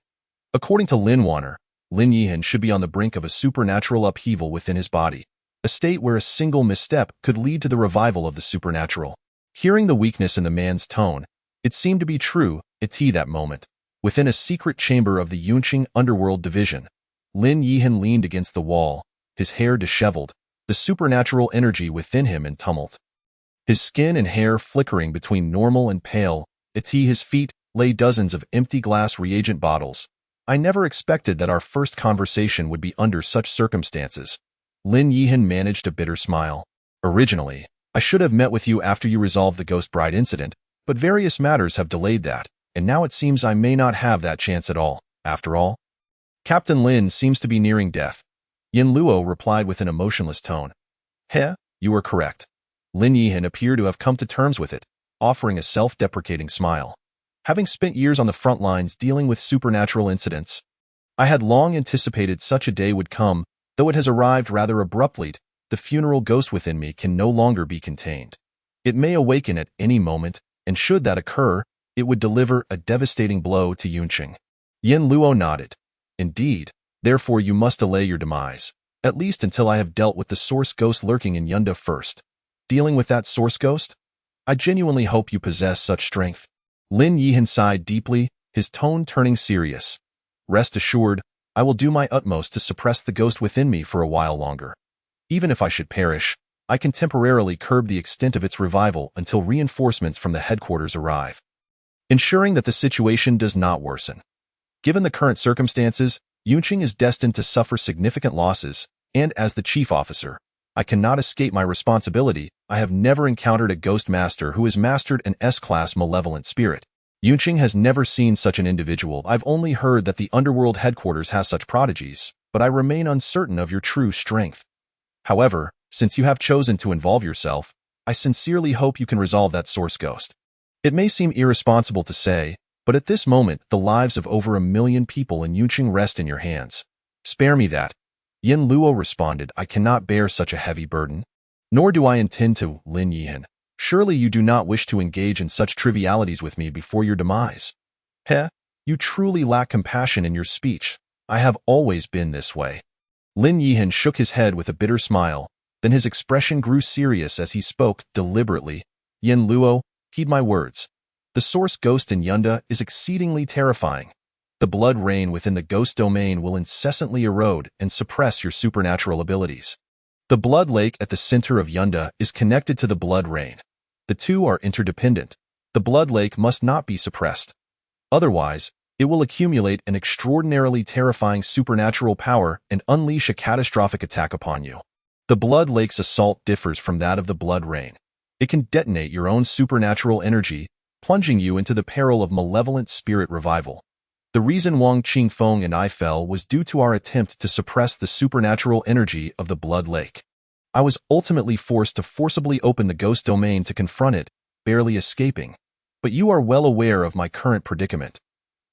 According to Lin Warner, Lin Yihan should be on the brink of a supernatural upheaval within his body, a state where a single misstep could lead to the revival of the supernatural. Hearing the weakness in the man's tone, it seemed to be true at that moment. Within a secret chamber of the Yunqing Underworld Division, Lin Yihan leaned against the wall, his hair disheveled, the supernatural energy within him in tumult. His skin and hair flickering between normal and pale. At his feet lay dozens of empty glass reagent bottles. I never expected that our first conversation would be under such circumstances. Lin Yihan managed a bitter smile. Originally, I should have met with you after you resolved the Ghost Bride incident, but various matters have delayed that, and now it seems I may not have that chance at all. After all, Captain Lin seems to be nearing death. Yin Luo replied with an emotionless tone. You are correct. Lin Yihan appeared to have come to terms with it, offering a self-deprecating smile. Having spent years on the front lines dealing with supernatural incidents, I had long anticipated such a day would come, though it has arrived rather abruptly. The funeral ghost within me can no longer be contained. It may awaken at any moment, and should that occur, it would deliver a devastating blow to Yunqing. Yin Luo nodded. Indeed, therefore you must delay your demise, at least until I have dealt with the source ghost lurking in Yunda first. Dealing with that source ghost? I genuinely hope you possess such strength. Lin Yihan sighed deeply, his tone turning serious. Rest assured, I will do my utmost to suppress the ghost within me for a while longer. Even if I should perish, I can temporarily curb the extent of its revival until reinforcements from the headquarters arrive, ensuring that the situation does not worsen. Given the current circumstances, Yunqing is destined to suffer significant losses, and as the chief officer, I cannot escape my responsibility. I have never encountered a ghost master who has mastered an S-class malevolent spirit. Yunqing has never seen such an individual. I've only heard that the underworld headquarters has such prodigies, but I remain uncertain of your true strength. However, since you have chosen to involve yourself, I sincerely hope you can resolve that source ghost. It may seem irresponsible to say, but at this moment, the lives of over 1 million people in Yunqing rest in your hands. Spare me that. Yin Luo responded, I cannot bear such a heavy burden. Nor do I intend to, Lin Yihan. Surely you do not wish to engage in such trivialities with me before your demise. You truly lack compassion in your speech. I have always been this way. Lin Yihan shook his head with a bitter smile, then his expression grew serious as he spoke deliberately. Yin Luo, heed my words. The source ghost in Yunda is exceedingly terrifying. The blood rain within the ghost domain will incessantly erode and suppress your supernatural abilities. The blood lake at the center of Yunda is connected to the blood rain. The two are interdependent. The blood lake must not be suppressed. Otherwise, it will accumulate an extraordinarily terrifying supernatural power and unleash a catastrophic attack upon you. The blood lake's assault differs from that of the blood rain. It can detonate your own supernatural energy, plunging you into the peril of malevolent spirit revival. The reason Wang Qingfeng and I fell was due to our attempt to suppress the supernatural energy of the blood lake. I was ultimately forced to forcibly open the ghost domain to confront it, barely escaping. But you are well aware of my current predicament.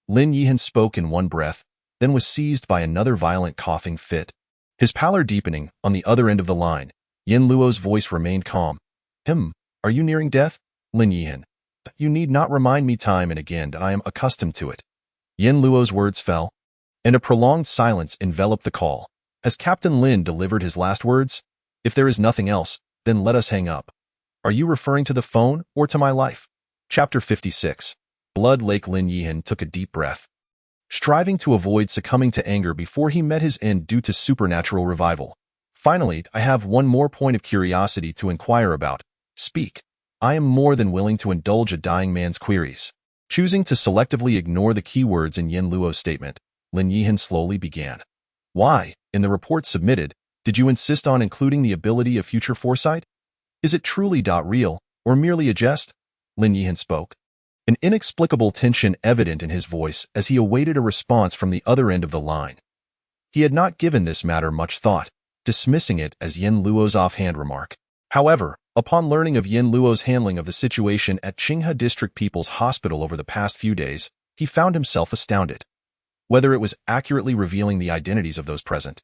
Lin Yihan spoke in one breath, then was seized by another violent coughing fit. His pallor deepening. On the other end of the line, Yin Luo's voice remained calm. Are you nearing death? Lin Yihan. You need not remind me time and again that I am accustomed to it. Yin Luo's words fell, and a prolonged silence enveloped the call. As Captain Lin delivered his last words, if there is nothing else, then let us hang up. Are you referring to the phone or to my life? Chapter 56. Blood Lake. Lin Yihan took a deep breath, striving to avoid succumbing to anger before he met his end due to supernatural revival. Finally, I have one more point of curiosity to inquire about. Speak. I am more than willing to indulge a dying man's queries. Choosing to selectively ignore the keywords in Yin Luo's statement, Lin Yihan slowly began. Why, in the report submitted, did you insist on including the ability of future foresight? Is it truly real, or merely a jest? Lin Yihan spoke, an inexplicable tension evident in his voice as he awaited a response from the other end of the line. He had not given this matter much thought, dismissing it as Yin Luo's offhand remark. However, upon learning of Yin Luo's handling of the situation at Qinghe District People's Hospital over the past few days, he found himself astounded. Whether it was accurately revealing the identities of those present,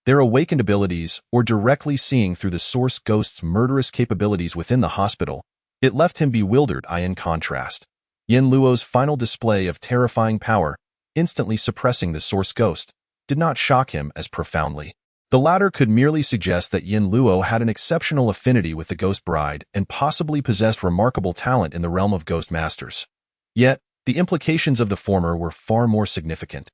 their awakened abilities, or directly seeing through the source ghost's murderous capabilities within the hospital, it left him bewildered. In contrast, Yin Luo's final display of terrifying power, instantly suppressing the source ghost, did not shock him as profoundly. The latter could merely suggest that Yin Luo had an exceptional affinity with the Ghost Bride and possibly possessed remarkable talent in the realm of Ghost Masters. Yet, the implications of the former were far more significant.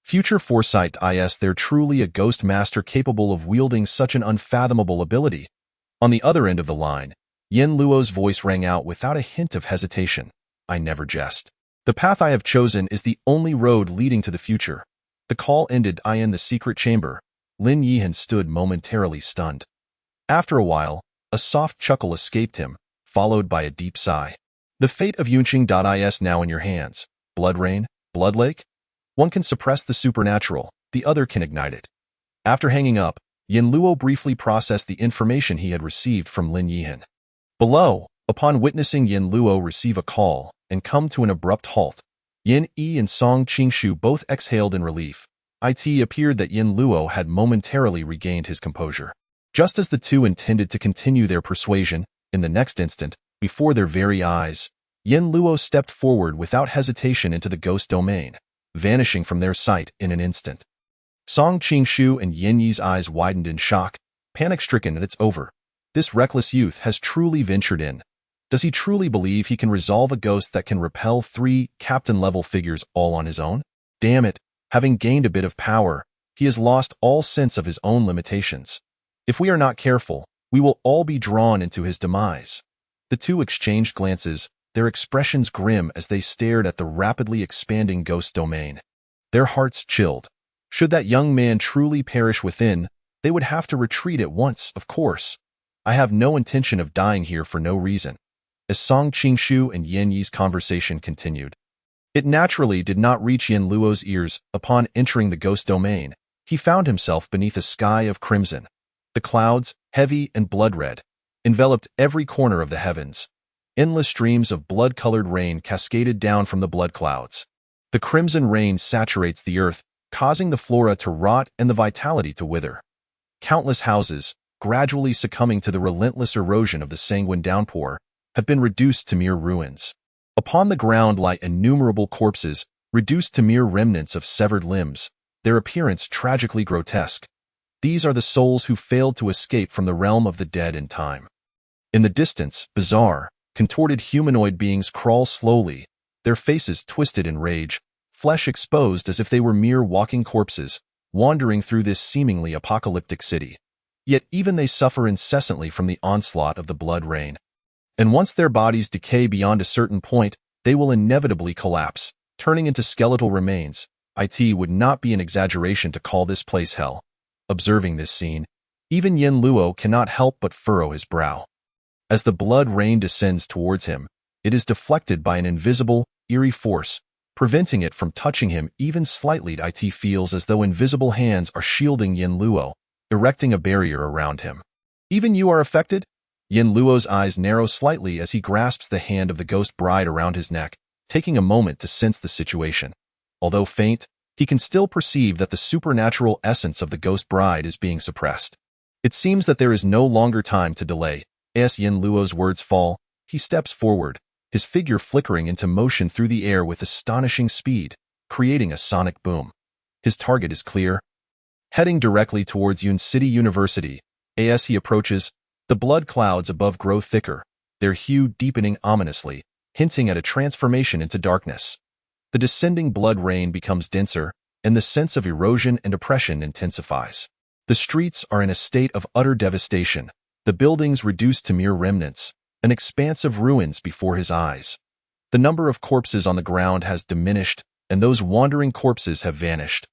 Future foresight is there truly a Ghost Master capable of wielding such an unfathomable ability? On the other end of the line, Yin Luo's voice rang out without a hint of hesitation. I never jest. The path I have chosen is the only road leading to the future. The call ended in the secret chamber. Lin Yihan stood momentarily stunned. After a while, a soft chuckle escaped him, followed by a deep sigh. The fate of Yunqing is now in your hands. Blood Rain, Blood Lake? One can suppress the supernatural, the other can ignite it. After hanging up, Yin Luo briefly processed the information he had received from Lin Yihan. Below, upon witnessing Yin Luo receive a call and come to an abrupt halt, Yin Yi and Song Qingshu both exhaled in relief. It appeared that Yin Luo had momentarily regained his composure. Just as the two intended to continue their persuasion, in the next instant, before their very eyes, Yin Luo stepped forward without hesitation into the ghost domain, vanishing from their sight in an instant. Song Qingshu and Yin Yi's eyes widened in shock, panic-stricken at it's over. This reckless youth has truly ventured in. Does he truly believe he can resolve a ghost that can repel 3 captain-level figures all on his own? Damn it, having gained a bit of power, he has lost all sense of his own limitations. If we are not careful, we will all be drawn into his demise. The two exchanged glances, their expressions grim as they stared at the rapidly expanding ghost domain. Their hearts chilled. Should that young man truly perish within, they would have to retreat at once, of course. I have no intention of dying here for no reason. As Song Qingshu and Yin Yi's conversation continued, it naturally did not reach Yin Luo's ears. Upon entering the ghost domain, he found himself beneath a sky of crimson. The clouds, heavy and blood-red, enveloped every corner of the heavens. Endless streams of blood-colored rain cascaded down from the blood clouds. The crimson rain saturates the earth, causing the flora to rot and the vitality to wither. Countless houses, gradually succumbing to the relentless erosion of the sanguine downpour, have been reduced to mere ruins. Upon the ground lie innumerable corpses, reduced to mere remnants of severed limbs, their appearance tragically grotesque. These are the souls who failed to escape from the realm of the dead in time. In the distance, bizarre, contorted humanoid beings crawl slowly, their faces twisted in rage, flesh exposed as if they were mere walking corpses, wandering through this seemingly apocalyptic city. Yet even they suffer incessantly from the onslaught of the blood rain. And once their bodies decay beyond a certain point, they will inevitably collapse, turning into skeletal remains. It would not be an exaggeration to call this place hell. Observing this scene, even Yin Luo cannot help but furrow his brow. As the blood rain descends towards him, it is deflected by an invisible, eerie force, preventing it from touching him even slightly. It feels as though invisible hands are shielding Yin Luo, erecting a barrier around him. Even you are affected? Yin Luo's eyes narrow slightly as he grasps the hand of the ghost bride around his neck, taking a moment to sense the situation. Although faint, he can still perceive that the supernatural essence of the ghost bride is being suppressed. It seems that there is no longer time to delay. As Yin Luo's words fall, he steps forward, his figure flickering into motion through the air with astonishing speed, creating a sonic boom. His target is clear. Heading directly towards Yun City University, as he approaches, the blood clouds above grow thicker, their hue deepening ominously, hinting at a transformation into darkness. The descending blood rain becomes denser, and the sense of erosion and oppression intensifies. The streets are in a state of utter devastation, the buildings reduced to mere remnants, an expanse of ruins before his eyes. The number of corpses on the ground has diminished, and those wandering corpses have vanished.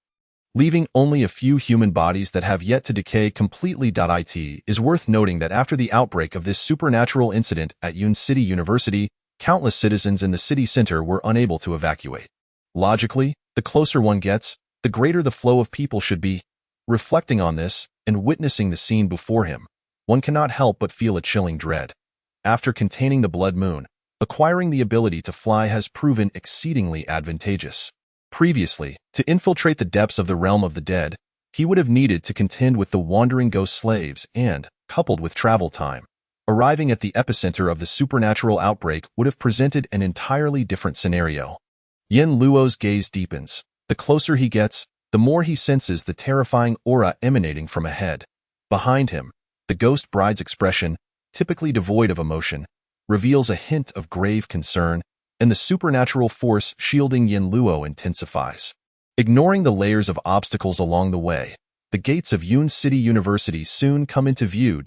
leaving only a few human bodies that have yet to decay completely. It is worth noting that after the outbreak of this supernatural incident at Yun City University, countless citizens in the city center were unable to evacuate. Logically, the closer one gets, the greater the flow of people should be. Reflecting on this and witnessing the scene before him, one cannot help but feel a chilling dread. After containing the blood moon, acquiring the ability to fly has proven exceedingly advantageous. Previously, to infiltrate the depths of the realm of the dead, he would have needed to contend with the wandering ghost slaves and, coupled with travel time, arriving at the epicenter of the supernatural outbreak would have presented an entirely different scenario. Yin Luo's gaze deepens. The closer he gets, the more he senses the terrifying aura emanating from ahead. Behind him, the ghost bride's expression, typically devoid of emotion, reveals a hint of grave concern, and the supernatural force shielding Yin Luo intensifies. Ignoring the layers of obstacles along the way, the gates of Yun City University soon come into view.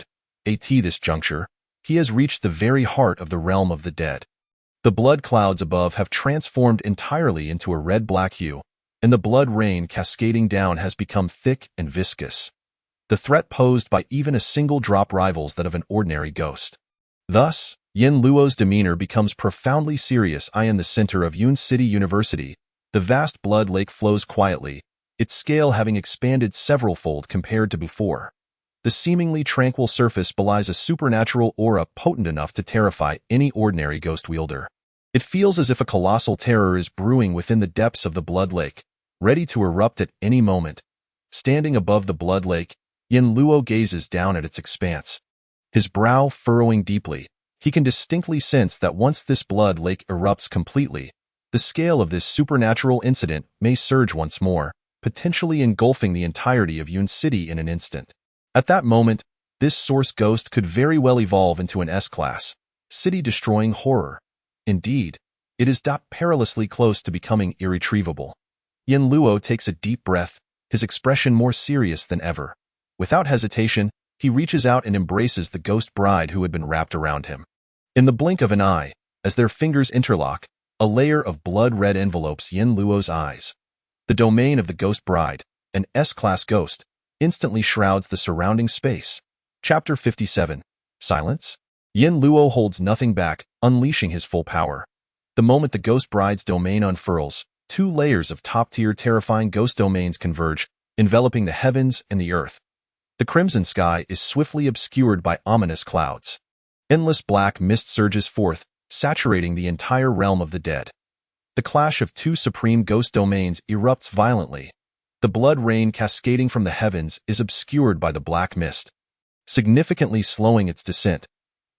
At this juncture, he has reached the very heart of the realm of the dead. The blood clouds above have transformed entirely into a red-black hue, and the blood rain cascading down has become thick and viscous. The threat posed by even a single drop rivals that of an ordinary ghost. Thus, Yin Luo's demeanor becomes profoundly serious. In the center of Yun City University, the vast blood lake flows quietly, its scale having expanded several-fold compared to before. The seemingly tranquil surface belies a supernatural aura potent enough to terrify any ordinary ghost wielder. It feels as if a colossal terror is brewing within the depths of the blood lake, ready to erupt at any moment. Standing above the blood lake, Yin Luo gazes down at its expanse. His brow furrowing deeply, he can distinctly sense that once this blood lake erupts completely, the scale of this supernatural incident may surge once more, potentially engulfing the entirety of Yun City in an instant. At that moment, this source ghost could very well evolve into an S-class, city-destroying horror. Indeed, it is perilously close to becoming irretrievable. Yin Luo takes a deep breath, his expression more serious than ever. Without hesitation, he reaches out and embraces the ghost bride who had been wrapped around him. In the blink of an eye, as their fingers interlock, a layer of blood-red envelopes Yin Luo's eyes. The domain of the ghost bride, an S-class ghost, instantly shrouds the surrounding space. Chapter 57. Silence? Yin Luo holds nothing back, unleashing his full power. The moment the ghost bride's domain unfurls, two layers of top-tier terrifying ghost domains converge, enveloping the heavens and the earth. The crimson sky is swiftly obscured by ominous clouds. Endless black mist surges forth, saturating the entire realm of the dead. The clash of two supreme ghost domains erupts violently. The blood rain cascading from the heavens is obscured by the black mist, significantly slowing its descent.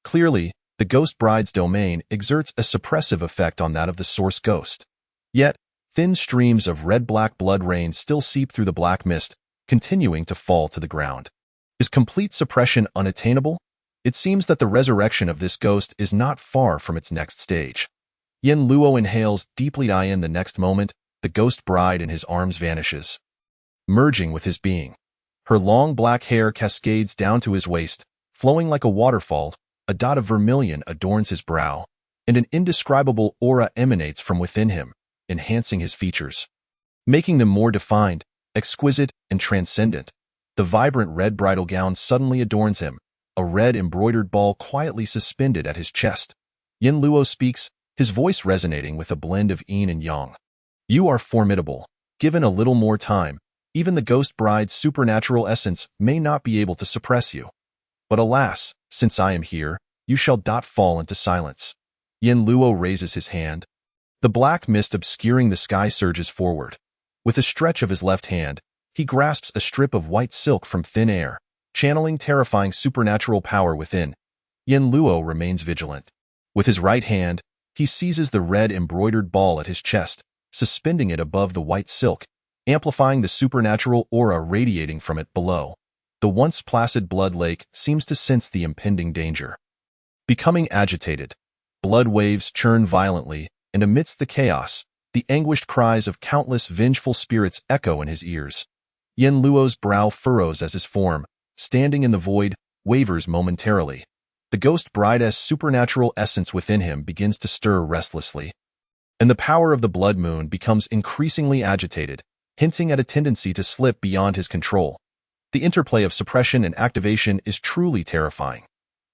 Clearly, the ghost bride's domain exerts a suppressive effect on that of the source ghost. Yet, thin streams of red-black blood rain still seep through the black mist, continuing to fall to the ground. Is complete suppression unattainable? It seems that the resurrection of this ghost is not far from its next stage. Yin Luo inhales deeply. In the next moment, the ghost bride in his arms vanishes, merging with his being. Her long black hair cascades down to his waist, flowing like a waterfall. A dot of vermilion adorns his brow, and an indescribable aura emanates from within him, enhancing his features, making them more defined, exquisite, and transcendent. The vibrant red bridal gown suddenly adorns him, a red embroidered ball quietly suspended at his chest. Yin Luo speaks, his voice resonating with a blend of yin and yang. You are formidable. Given a little more time, even the ghost bride's supernatural essence may not be able to suppress you. But alas, since I am here, you shall fall into silence. Yin Luo raises his hand. The black mist obscuring the sky surges forward. With a stretch of his left hand, he grasps a strip of white silk from thin air, channeling terrifying supernatural power within. Yin Luo remains vigilant. With his right hand, he seizes the red embroidered ball at his chest, suspending it above the white silk, amplifying the supernatural aura radiating from it below. The once placid blood lake seems to sense the impending danger. Becoming agitated, blood waves churn violently, and amidst the chaos, the anguished cries of countless vengeful spirits echo in his ears. Yin Luo's brow furrows as his form, standing in the void, wavers momentarily. The ghost bride's supernatural essence within him begins to stir restlessly, and the power of the blood moon becomes increasingly agitated. hinting at a tendency to slip beyond his control. The interplay of suppression and activation is truly terrifying.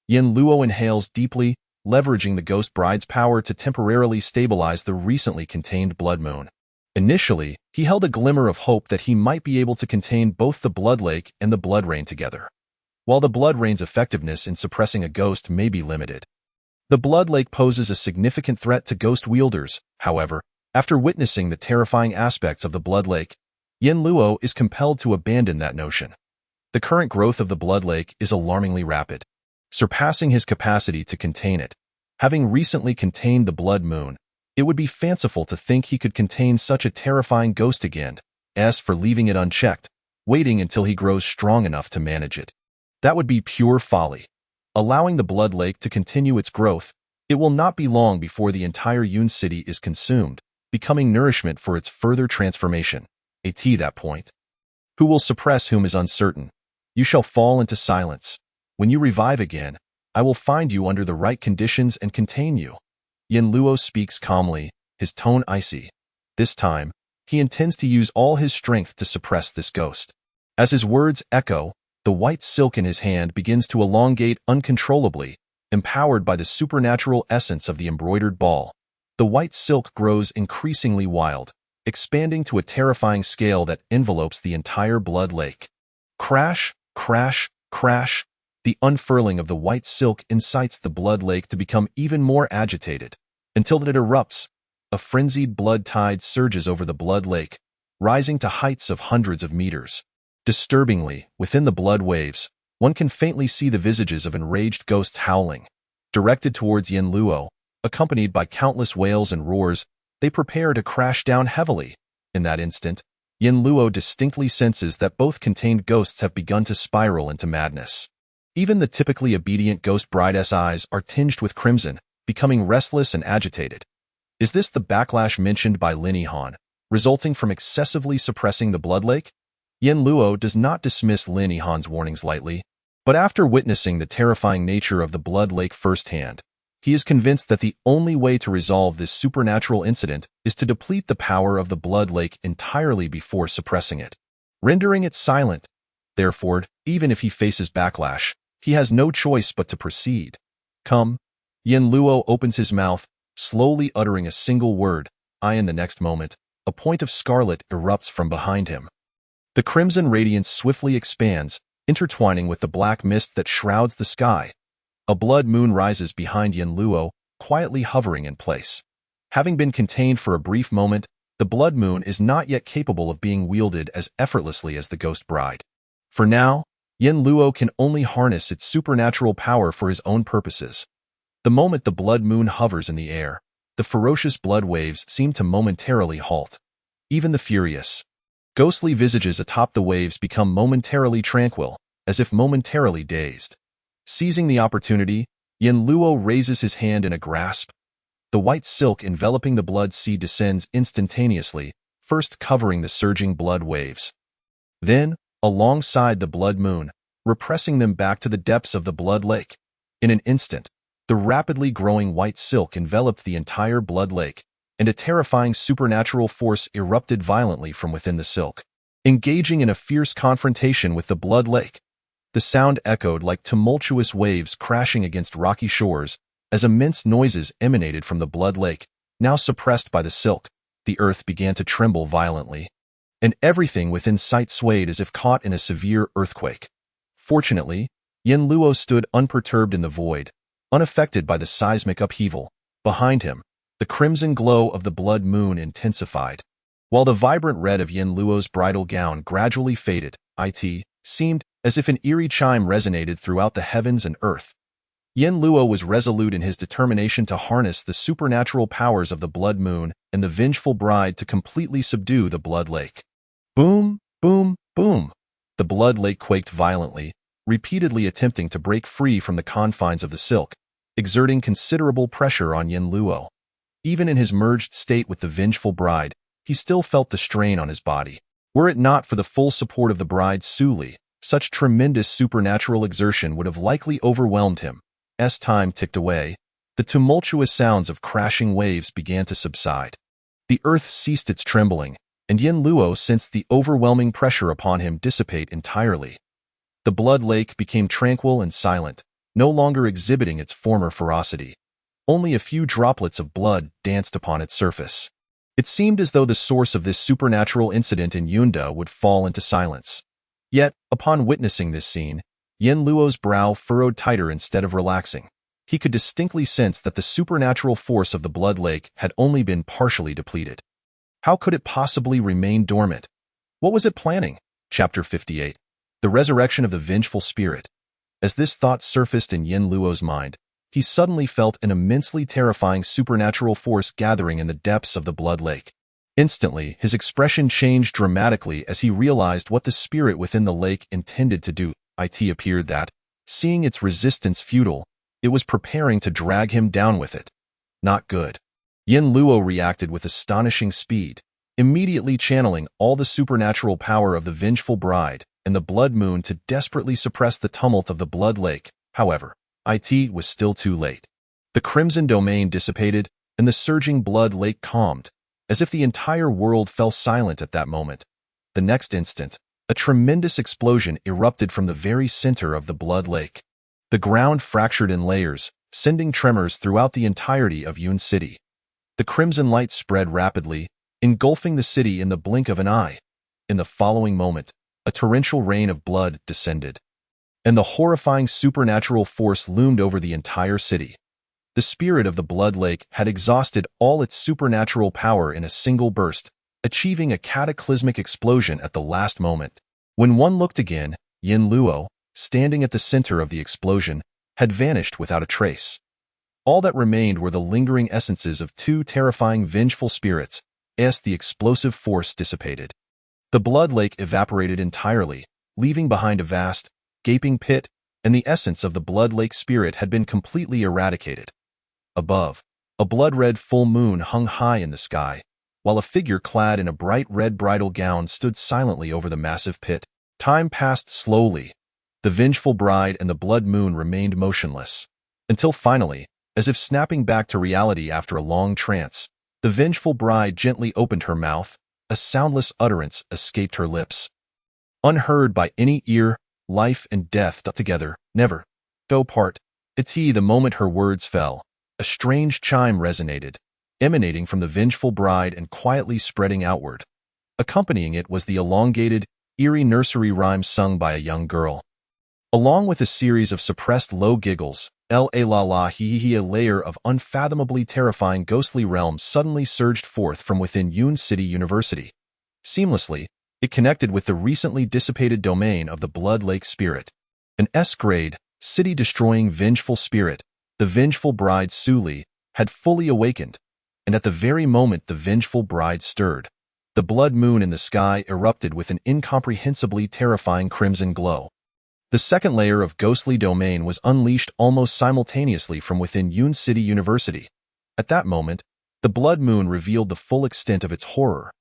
Yin Luo inhales deeply, leveraging the ghost bride's power to temporarily stabilize the recently contained blood moon. Initially, he held a glimmer of hope that he might be able to contain both the blood lake and the blood rain together. While the blood rain's effectiveness in suppressing a ghost may be limited, the blood lake poses a significant threat to ghost wielders. However, after witnessing the terrifying aspects of the blood lake, Yin Luo is compelled to abandon that notion. The current growth of the blood lake is alarmingly rapid, surpassing his capacity to contain it. Having recently contained the blood moon, it would be fanciful to think he could contain such a terrifying ghost again. As for leaving it unchecked, waiting until he grows strong enough to manage it, that would be pure folly. Allowing the blood lake to continue its growth, it will not be long before the entire Yun city is consumed, becoming nourishment for its further transformation. At that point, who will suppress whom is uncertain. You shall fall into silence. When you revive again, I will find you under the right conditions and contain you. Yin Luo speaks calmly, his tone icy. This time, he intends to use all his strength to suppress this ghost. As his words echo, the white silk in his hand begins to elongate uncontrollably, empowered by the supernatural essence of the embroidered ball. The white silk grows increasingly wild, expanding to a terrifying scale that envelopes the entire blood lake. Crash, crash, crash. The unfurling of the white silk incites the blood lake to become even more agitated, until it erupts. A frenzied blood tide surges over the blood lake, rising to heights of hundreds of meters. Disturbingly, within the blood waves, one can faintly see the visages of enraged ghosts howling. Directed towards Yin Luo, accompanied by countless wails and roars, they prepare to crash down heavily. In that instant, Yin Luo distinctly senses that both contained ghosts have begun to spiral into madness. Even the typically obedient ghost bride's eyes are tinged with crimson, becoming restless and agitated. Is this the backlash mentioned by Lin Yihan, resulting from excessively suppressing the blood lake? Yin Luo does not dismiss Lin Yihan's warnings lightly, but after witnessing the terrifying nature of the blood lake firsthand, he is convinced that the only way to resolve this supernatural incident is to deplete the power of the blood lake entirely before suppressing it, rendering it silent. Therefore, even if he faces backlash, he has no choice but to proceed. Come. Yin Luo opens his mouth, slowly uttering a single word. In the next moment, a point of scarlet erupts from behind him. The crimson radiance swiftly expands, intertwining with the black mist that shrouds the sky. A blood moon rises behind Yin Luo, quietly hovering in place. Having been contained for a brief moment, the blood moon is not yet capable of being wielded as effortlessly as the ghost bride. For now, Yin Luo can only harness its supernatural power for his own purposes. The moment the blood moon hovers in the air, the ferocious blood waves seem to momentarily halt. Even the furious, ghostly visages atop the waves become momentarily tranquil, as if momentarily dazed. Seizing the opportunity, Yin Luo raises his hand in a grasp. The white silk enveloping the blood sea descends instantaneously, first covering the surging blood waves. Then, alongside the blood moon, repressing them back to the depths of the blood lake. In an instant, the rapidly growing white silk enveloped the entire blood lake, and a terrifying supernatural force erupted violently from within the silk, engaging in a fierce confrontation with the blood lake. The sound echoed like tumultuous waves crashing against rocky shores, as immense noises emanated from the blood lake, now suppressed by the silk. The earth began to tremble violently, and everything within sight swayed as if caught in a severe earthquake. Fortunately, Yin Luo stood unperturbed in the void, unaffected by the seismic upheaval. Behind him, the crimson glow of the blood moon intensified, while the vibrant red of Yin Luo's bridal gown gradually faded. It seemed as if an eerie chime resonated throughout the heavens and earth. Yin Luo was resolute in his determination to harness the supernatural powers of the blood moon and the vengeful bride to completely subdue the blood lake. Boom, boom, boom. The blood lake quaked violently, repeatedly attempting to break free from the confines of the silk, exerting considerable pressure on Yin Luo. Even in his merged state with the vengeful bride, he still felt the strain on his body. Were it not for the full support of the bride Su Li, such tremendous supernatural exertion would have likely overwhelmed him. As time ticked away, the tumultuous sounds of crashing waves began to subside. The earth ceased its trembling, and Yin Luo sensed the overwhelming pressure upon him dissipate entirely. The blood lake became tranquil and silent, no longer exhibiting its former ferocity. Only a few droplets of blood danced upon its surface. It seemed as though the source of this supernatural incident in Yunda would fall into silence. Yet, upon witnessing this scene, Yin Luo's brow furrowed tighter instead of relaxing. He could distinctly sense that the supernatural force of the blood lake had only been partially depleted. How could it possibly remain dormant? What was it planning? Chapter 58. The Resurrection of the Vengeful Spirit. As this thought surfaced in Yin Luo's mind, he suddenly felt an immensely terrifying supernatural force gathering in the depths of the blood lake. Instantly, his expression changed dramatically as he realized what the spirit within the lake intended to do. It appeared that, seeing its resistance futile, it was preparing to drag him down with it. Not good. Yin Luo reacted with astonishing speed, immediately channeling all the supernatural power of the vengeful bride and the blood moon to desperately suppress the tumult of the blood lake. However, it was still too late. The crimson domain dissipated, and the surging blood lake calmed, as if the entire world fell silent at that moment. The next instant, a tremendous explosion erupted from the very center of the blood lake. The ground fractured in layers, sending tremors throughout the entirety of Yun City. The crimson light spread rapidly, engulfing the city in the blink of an eye. In the following moment, a torrential rain of blood descended, and the horrifying supernatural force loomed over the entire city. The spirit of the blood lake had exhausted all its supernatural power in a single burst, achieving a cataclysmic explosion at the last moment. When one looked again, Yin Luo, standing at the center of the explosion, had vanished without a trace. All that remained were the lingering essences of two terrifying vengeful spirits, as the explosive force dissipated. The blood lake evaporated entirely, leaving behind a vast, gaping pit, and the essence of the blood lake spirit had been completely eradicated. Above, a blood-red full moon hung high in the sky, while a figure clad in a bright red bridal gown stood silently over the massive pit. Time passed slowly. The vengeful bride and the blood moon remained motionless, until finally, as if snapping back to reality after a long trance, the vengeful bride gently opened her mouth. A soundless utterance escaped her lips. Unheard by any ear, life and death together, never go part. The moment her words fell, a strange chime resonated, emanating from the vengeful bride and quietly spreading outward. Accompanying it was the elongated, eerie nursery rhyme sung by a young girl. Along with a series of suppressed low giggles, la la la he a layer of unfathomably terrifying ghostly realms suddenly surged forth from within Yun City University. Seamlessly, it connected with the recently dissipated domain of the Blood Lake Spirit. An S-grade, city-destroying vengeful spirit, the vengeful bride Su Li, had fully awakened, and at the very moment the vengeful bride stirred, the blood moon in the sky erupted with an incomprehensibly terrifying crimson glow. The second layer of ghostly domain was unleashed almost simultaneously from within Yun City University. At that moment, the blood moon revealed the full extent of its horror.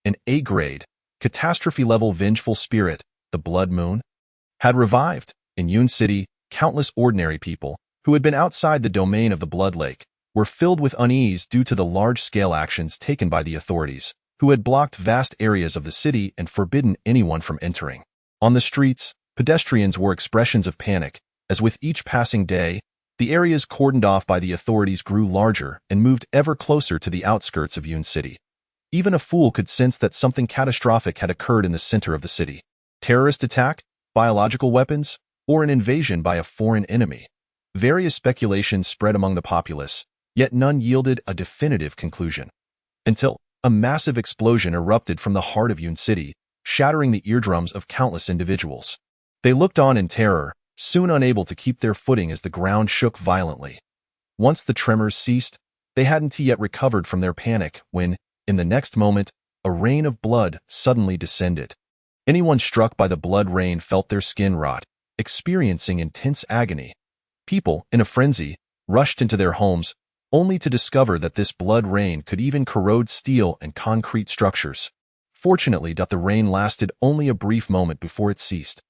An A-grade, catastrophe-level vengeful spirit, the blood moon, had revived. In Yun City, countless ordinary people, who had been outside the domain of the blood lake, were filled with unease due to the large-scale actions taken by the authorities, who had blocked vast areas of the city and forbidden anyone from entering. On the streets, pedestrians wore expressions of panic, as with each passing day, the areas cordoned off by the authorities grew larger and moved ever closer to the outskirts of Yun City. Even a fool could sense that something catastrophic had occurred in the center of the city. Terrorist attack, biological weapons, or an invasion by a foreign enemy. Various speculations spread among the populace, yet none yielded a definitive conclusion. Until a massive explosion erupted from the heart of Yun City, shattering the eardrums of countless individuals. They looked on in terror, soon unable to keep their footing as the ground shook violently. Once the tremors ceased, they hadn't yet recovered from their panic when, in the next moment, a rain of blood suddenly descended. Anyone struck by the blood rain felt their skin rot, experiencing intense agony. People, in a frenzy, rushed into their homes, only to discover that this blood rain could even corrode steel and concrete structures. Fortunately, the rain lasted only a brief moment before it ceased.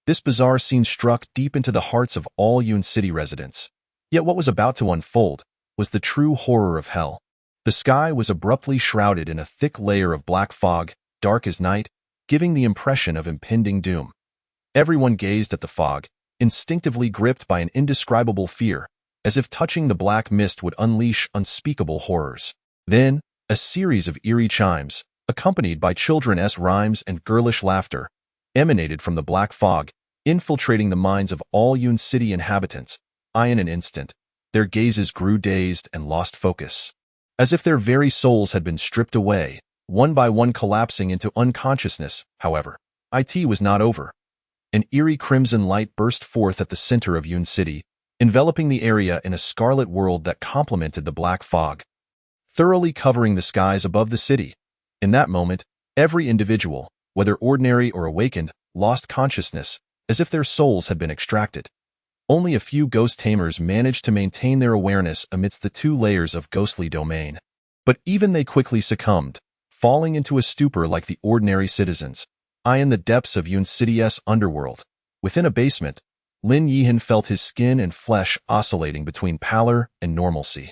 This bizarre scene struck deep into the hearts of all Yun City residents. Yet what was about to unfold was the true horror of hell. The sky was abruptly shrouded in a thick layer of black fog, dark as night, giving the impression of impending doom. Everyone gazed at the fog, instinctively gripped by an indescribable fear, as if touching the black mist would unleash unspeakable horrors. Then, a series of eerie chimes, accompanied by children's rhymes and girlish laughter, emanated from the black fog, infiltrating the minds of all Yun City inhabitants. In an instant, their gazes grew dazed and lost focus, as if their very souls had been stripped away, one by one collapsing into unconsciousness. However, it was not over. An eerie crimson light burst forth at the center of Yun City, enveloping the area in a scarlet world that complemented the black fog, thoroughly covering the skies above the city. In that moment, every individual, whether ordinary or awakened, lost consciousness, as if their souls had been extracted. Only a few ghost tamers managed to maintain their awareness amidst the 2 layers of ghostly domain. But even they quickly succumbed, falling into a stupor like the ordinary citizens. In the depths of Yun City's underworld, within a basement, Lin Yihan felt his skin and flesh oscillating between pallor and normalcy.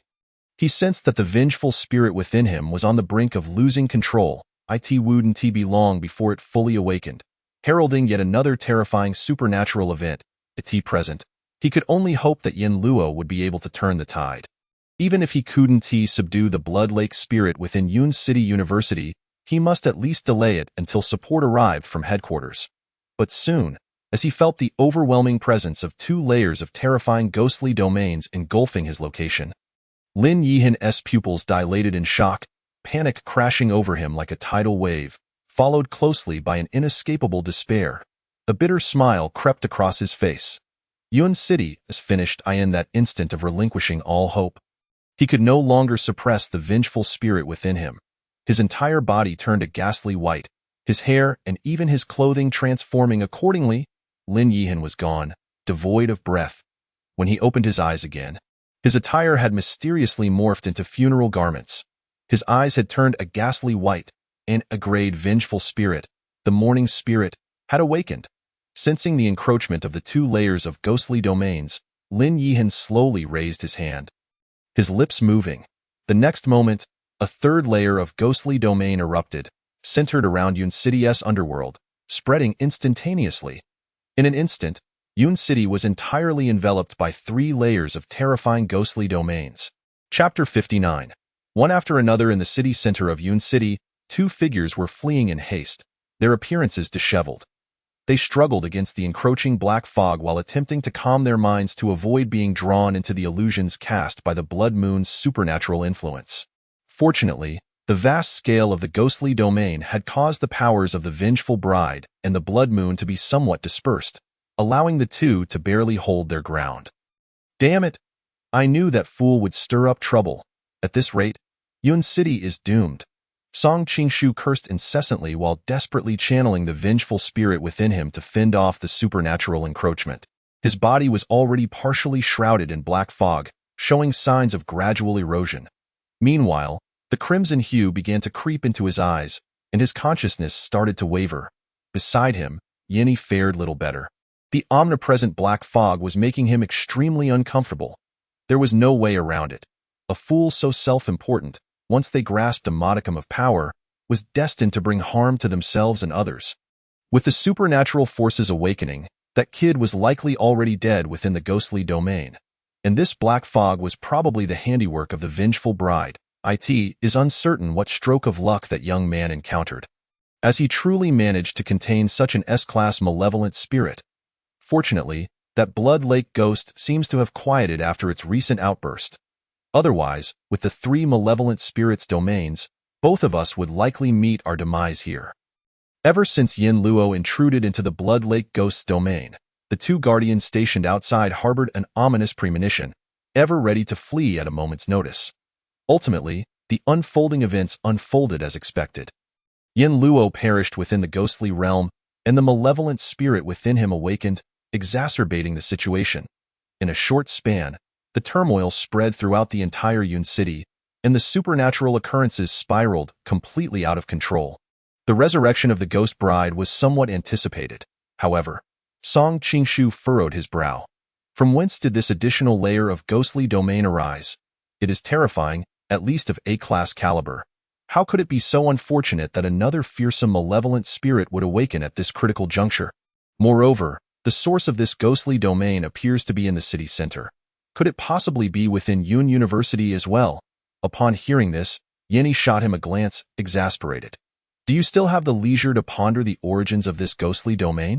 He sensed that the vengeful spirit within him was on the brink of losing control. It wouldn't be long before it fully awakened, heralding yet another terrifying supernatural event. Present, he could only hope that Yin Luo would be able to turn the tide. Even if he couldn't subdue the Blood Lake spirit within Yun City University, he must at least delay it until support arrived from headquarters. But soon, as he felt the overwhelming presence of 2 layers of terrifying ghostly domains engulfing his location, Lin Yihan's pupils dilated in shock, panic crashing over him like a tidal wave, followed closely by an inescapable despair. A bitter smile crept across his face. Yun City is finished. In that instant of relinquishing all hope, he could no longer suppress the vengeful spirit within him. His entire body turned a ghastly white, his hair and even his clothing transforming accordingly. Lin Yihan was gone, devoid of breath. When he opened his eyes again, his attire had mysteriously morphed into funeral garments. His eyes had turned a ghastly white, and a great vengeful spirit, the mourning spirit, had awakened. Sensing the encroachment of the 2 layers of ghostly domains, Lin Yihan slowly raised his hand, his lips moving. The next moment, a 3rd layer of ghostly domain erupted, centered around Yun City's underworld, spreading instantaneously. In an instant, Yun City was entirely enveloped by 3 layers of terrifying ghostly domains. Chapter 59. One after another in the city center of Yun City, 2 figures were fleeing in haste, their appearances disheveled. They struggled against the encroaching black fog while attempting to calm their minds to avoid being drawn into the illusions cast by the blood moon's supernatural influence. Fortunately, the vast scale of the ghostly domain had caused the powers of the vengeful bride and the blood moon to be somewhat dispersed, allowing the 2 to barely hold their ground. Damn it! I knew that fool would stir up trouble. At this rate, Yun City is doomed. Song Qingshu cursed incessantly while desperately channeling the vengeful spirit within him to fend off the supernatural encroachment. His body was already partially shrouded in black fog, showing signs of gradual erosion. Meanwhile, the crimson hue began to creep into his eyes, and his consciousness started to waver. Beside him, Yinny fared little better. The omnipresent black fog was making him extremely uncomfortable. There was no way around it. A fool so self-important, once they grasped a modicum of power, was destined to bring harm to themselves and others. With the supernatural forces awakening, that kid was likely already dead within the ghostly domain. And this black fog was probably the handiwork of the vengeful bride. It is uncertain what stroke of luck that young man encountered, as he truly managed to contain such an S-class malevolent spirit. Fortunately, that Blood Lake ghost seems to have quieted after its recent outburst. Otherwise, with the 3 malevolent spirits' domains, both of us would likely meet our demise here. Ever since Yin Luo intruded into the Blood Lake ghost's domain, the 2 guardians stationed outside harbored an ominous premonition, ever ready to flee at a moment's notice. Ultimately, the unfolding events unfolded as expected. Yin Luo perished within the ghostly realm, and the malevolent spirit within him awakened, exacerbating the situation. In a short span, the turmoil spread throughout the entire Yun City, and the supernatural occurrences spiraled completely out of control. The resurrection of the ghost bride was somewhat anticipated. However, Song Qingshu furrowed his brow. From whence did this additional layer of ghostly domain arise? It is terrifying, at least of A-class caliber. How could it be so unfortunate that another fearsome, malevolent spirit would awaken at this critical juncture? Moreover, the source of this ghostly domain appears to be in the city center. Could it possibly be within Yun University as well? Upon hearing this, Yinny shot him a glance, exasperated. Do you still have the leisure to ponder the origins of this ghostly domain?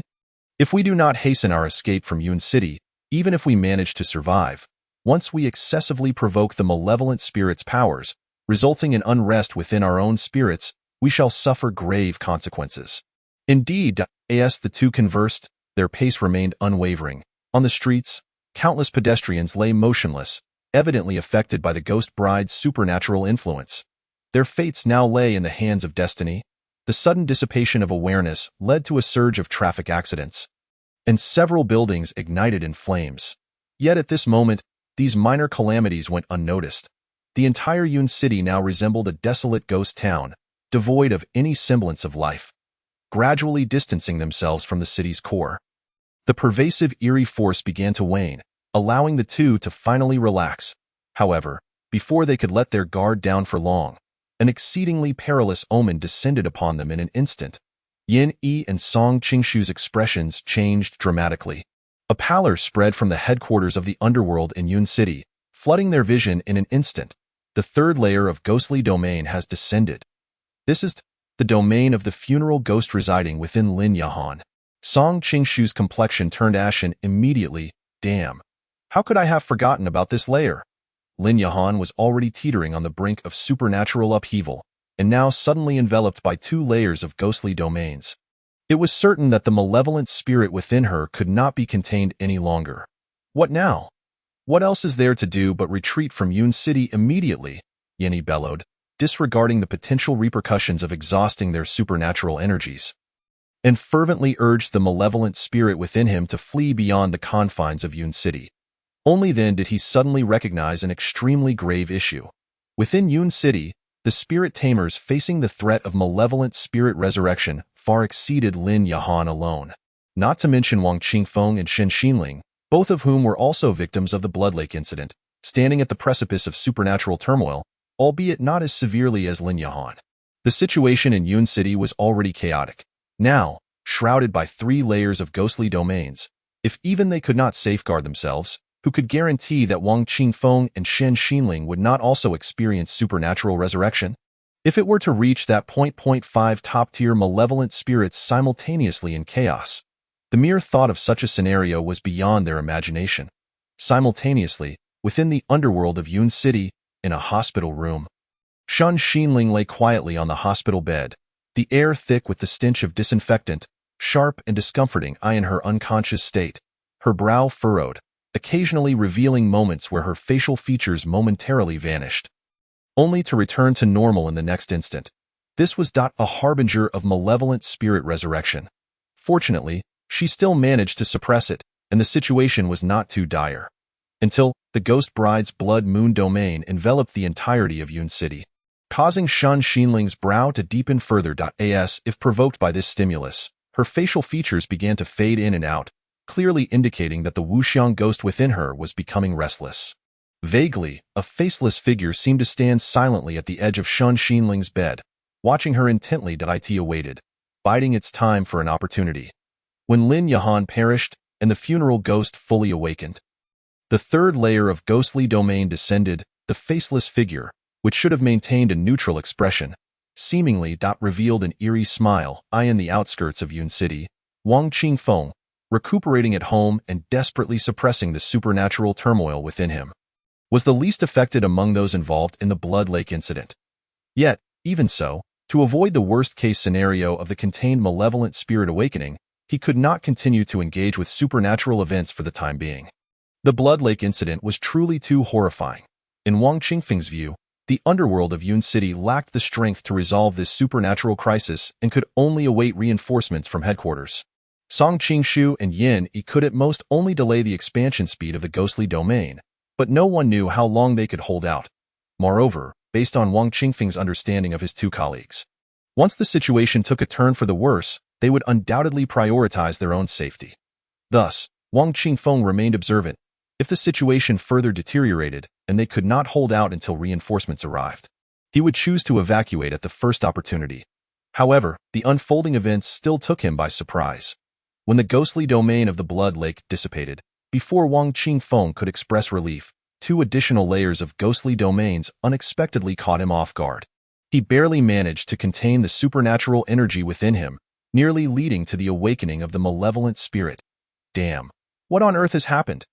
If we do not hasten our escape from Yun City, even if we manage to survive, once we excessively provoke the malevolent spirit's powers, resulting in unrest within our own spirits, we shall suffer grave consequences. Indeed, as the two conversed, their pace remained unwavering. On the streets, countless pedestrians lay motionless, evidently affected by the ghost bride's supernatural influence. Their fates now lay in the hands of destiny. The sudden dissipation of awareness led to a surge of traffic accidents, and several buildings ignited in flames. Yet at this moment, these minor calamities went unnoticed. The entire Yun City now resembled a desolate ghost town, devoid of any semblance of life, gradually distancing themselves from the city's core. The pervasive eerie force began to wane, allowing the two to finally relax. However, before they could let their guard down for long, an exceedingly perilous omen descended upon them in an instant. Yin Yi and Song Qingshu's expressions changed dramatically. A pallor spread from the headquarters of the underworld in Yun City, flooding their vision in an instant. The third layer of ghostly domain has descended. This is the domain of the funeral ghost residing within Lin Yahan. Song Qingshu's complexion turned ashen immediately. Damn. How could I have forgotten about this layer? Lin Yahan was already teetering on the brink of supernatural upheaval, and now suddenly enveloped by two layers of ghostly domains. It was certain that the malevolent spirit within her could not be contained any longer. What now? What else is there to do but retreat from Yun City immediately? Yinny bellowed, disregarding the potential repercussions of exhausting their supernatural energies, and fervently urged the malevolent spirit within him to flee beyond the confines of Yun City. Only then did he suddenly recognize an extremely grave issue. Within Yun City, the spirit tamers facing the threat of malevolent spirit resurrection far exceeded Lin Yahan alone. Not to mention Wang Qingfeng and Shen Xinling, both of whom were also victims of the Blood Lake incident, standing at the precipice of supernatural turmoil, albeit not as severely as Lin Yahan. The situation in Yun City was already chaotic. Now, shrouded by three layers of ghostly domains, if even they could not safeguard themselves, who could guarantee that Wang Qingfeng and Shen Xinling would not also experience supernatural resurrection? If it were to reach that 5 top-tier malevolent spirits simultaneously in chaos, the mere thought of such a scenario was beyond their imagination. Simultaneously, within the underworld of Yun City, in a hospital room, Shen Xinling lay quietly on the hospital bed, the air thick with the stench of disinfectant, sharp and discomforting in her unconscious state, her brow furrowed, occasionally revealing moments where her facial features momentarily vanished, only to return to normal in the next instant. This was a harbinger of malevolent spirit resurrection. Fortunately, she still managed to suppress it, and the situation was not too dire, until the ghost bride's blood moon domain enveloped the entirety of Yun City, causing Shen Xinling's brow to deepen further. As if provoked by this stimulus, her facial features began to fade in and out, clearly indicating that the wuxiang ghost within her was becoming restless. Vaguely, a faceless figure seemed to stand silently at the edge of Shen Xinling's bed, watching her intently. It awaited, biding its time for an opportunity. When Lin Yahan perished and the funeral ghost fully awakened, the third layer of ghostly domain descended. The faceless figure, which should have maintained a neutral expression, seemingly revealed an eerie smile. In the outskirts of Yun City, Wang Qingfeng, recuperating at home and desperately suppressing the supernatural turmoil within him, was the least affected among those involved in the Blood Lake incident. Yet, even so, to avoid the worst-case scenario of the contained malevolent spirit awakening, he could not continue to engage with supernatural events for the time being. The Blood Lake incident was truly too horrifying. In Wang Qingfeng's view, the underworld of Yun City lacked the strength to resolve this supernatural crisis and could only await reinforcements from headquarters. Song Qingshu and Yin Yi could at most only delay the expansion speed of the ghostly domain, but no one knew how long they could hold out. Moreover, based on Wang Qingfeng's understanding of his two colleagues, once the situation took a turn for the worse, they would undoubtedly prioritize their own safety. Thus, Wang Qingfeng remained observant. If the situation further deteriorated, and they could not hold out until reinforcements arrived, He would choose to evacuate at the first opportunity. However, the unfolding events still took him by surprise. When the ghostly domain of the Blood Lake dissipated, before Wang Qingfeng could express relief, 2 additional layers of ghostly domains unexpectedly caught him off guard. He barely managed to contain the supernatural energy within him, nearly leading to the awakening of the malevolent spirit. Damn! What on earth has happened?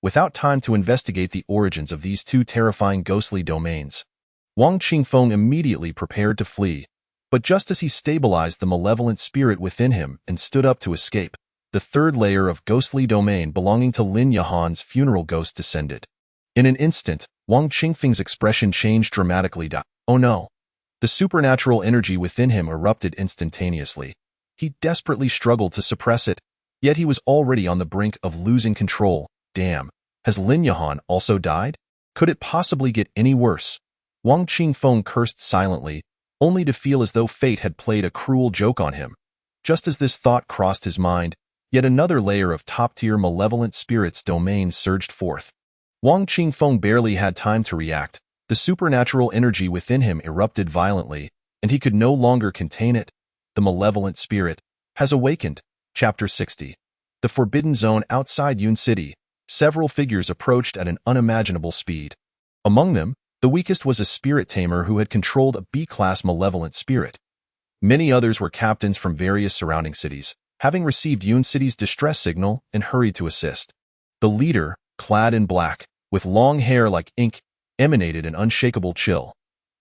Without time to investigate the origins of these 2 terrifying ghostly domains, Wang Qingfeng immediately prepared to flee, but just as he stabilized the malevolent spirit within him and stood up to escape, the 3rd layer of ghostly domain belonging to Lin Yahan's funeral ghost descended. In an instant, Wang Qingfeng's expression changed dramatically. Oh no! The supernatural energy within him erupted instantaneously. He desperately struggled to suppress it, yet he was already on the brink of losing control. Damn! Has Lin Yahan also died? Could it possibly get any worse? Wang Qingfeng cursed silently, only to feel as though fate had played a cruel joke on him. Just as this thought crossed his mind, yet another layer of top-tier malevolent spirits domain surged forth. Wang Qingfeng barely had time to react. The supernatural energy within him erupted violently, and he could no longer contain it. The malevolent spirit has awakened. Chapter 60. The Forbidden Zone outside Yun City. Several figures approached at an unimaginable speed. Among them, the weakest was a spirit tamer who had controlled a B-class malevolent spirit. Many others were captains from various surrounding cities, having received Yun City's distress signal and hurried to assist. The leader, clad in black, with long hair like ink, emanated an unshakable chill.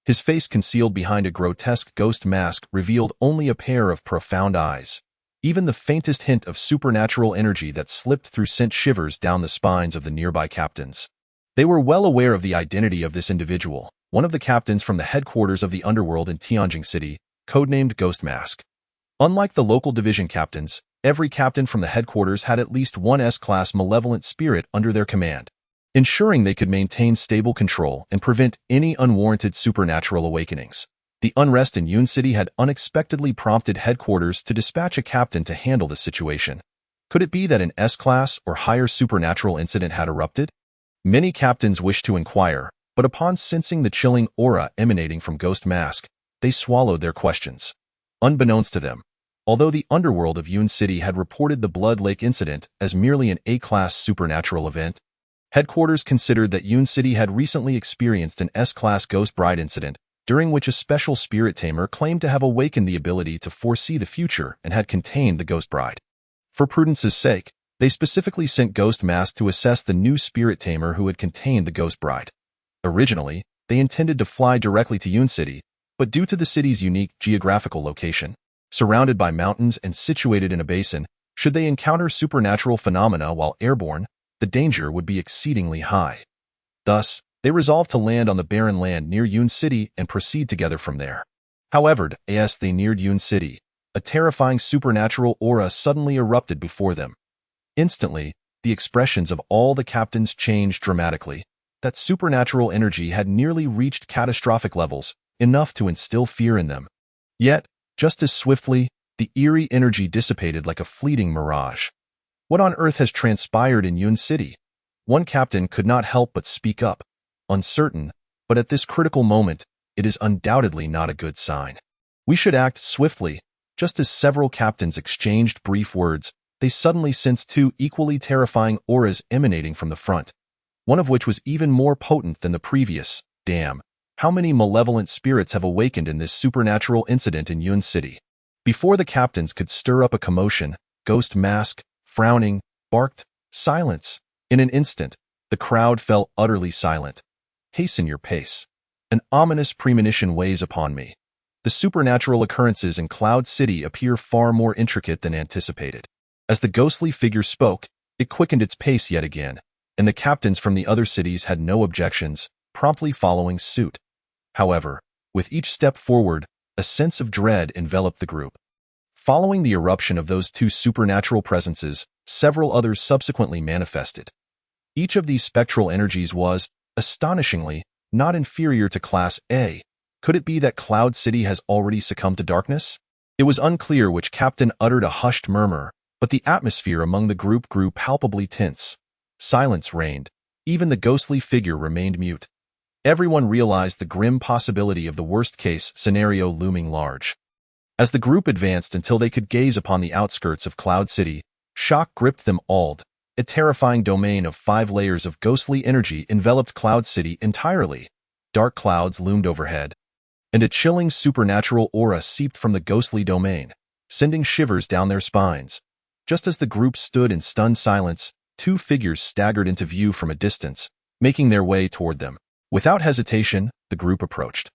His face concealed behind a grotesque ghost mask revealed only a pair of profound eyes. Even the faintest hint of supernatural energy that slipped through sent shivers down the spines of the nearby captains. They were well aware of the identity of this individual, one of the captains from the headquarters of the underworld in Tianjing City, codenamed Ghost Mask. Unlike the local division captains, every captain from the headquarters had at least one S-class malevolent spirit under their command, ensuring they could maintain stable control and prevent any unwarranted supernatural awakenings. The unrest in Yun City had unexpectedly prompted headquarters to dispatch a captain to handle the situation. Could it be that an S-class or higher supernatural incident had erupted? Many captains wished to inquire, but upon sensing the chilling aura emanating from Ghost Mask, they swallowed their questions. Unbeknownst to them, although the underworld of Yun City had reported the Blood Lake incident as merely an A-class supernatural event, headquarters considered that Yun City had recently experienced an S-class Ghost Bride incident, during which a special spirit tamer claimed to have awakened the ability to foresee the future and had contained the Ghost Bride. For prudence's sake, they specifically sent Ghost Mask to assess the new spirit tamer who had contained the Ghost Bride. Originally, they intended to fly directly to Yun City, but due to the city's unique geographical location, surrounded by mountains and situated in a basin, should they encounter supernatural phenomena while airborne, the danger would be exceedingly high. Thus, they resolved to land on the barren land near Yun City and proceed together from there. However, as they neared Yun City, a terrifying supernatural aura suddenly erupted before them. Instantly, the expressions of all the captains changed dramatically. That supernatural energy had nearly reached catastrophic levels, enough to instill fear in them. Yet, just as swiftly, the eerie energy dissipated like a fleeting mirage. What on earth has transpired in Yun City? One captain could not help but speak up, uncertain, but at this critical moment, it is undoubtedly not a good sign. We should act swiftly. Just as several captains exchanged brief words, they suddenly sensed 2 equally terrifying auras emanating from the front, one of which was even more potent than the previous. Damn, how many malevolent spirits have awakened in this supernatural incident in Yun City? Before the captains could stir up a commotion, Ghost Mask, frowning, barked, "Silence!" In an instant, the crowd fell utterly silent. Hasten your pace. An ominous premonition weighs upon me. The supernatural occurrences in Cloud City appear far more intricate than anticipated. As the ghostly figure spoke, it quickened its pace yet again, and the captains from the other cities had no objections, promptly following suit. However, with each step forward, a sense of dread enveloped the group. Following the eruption of those 2 supernatural presences, several others subsequently manifested. Each of these spectral energies was, astonishingly, not inferior to Class A. Could it be that Cloud City has already succumbed to darkness? It was unclear which captain uttered a hushed murmur, but the atmosphere among the group grew palpably tense. Silence reigned. Even the ghostly figure remained mute. Everyone realized the grim possibility of the worst-case scenario looming large. As the group advanced until they could gaze upon the outskirts of Cloud City, shock gripped them all. A terrifying domain of 5 layers of ghostly energy enveloped Cloud City entirely. Dark clouds loomed overhead, and a chilling supernatural aura seeped from the ghostly domain, sending shivers down their spines. Just as the group stood in stunned silence, 2 figures staggered into view from a distance, making their way toward them. Without hesitation, the group approached.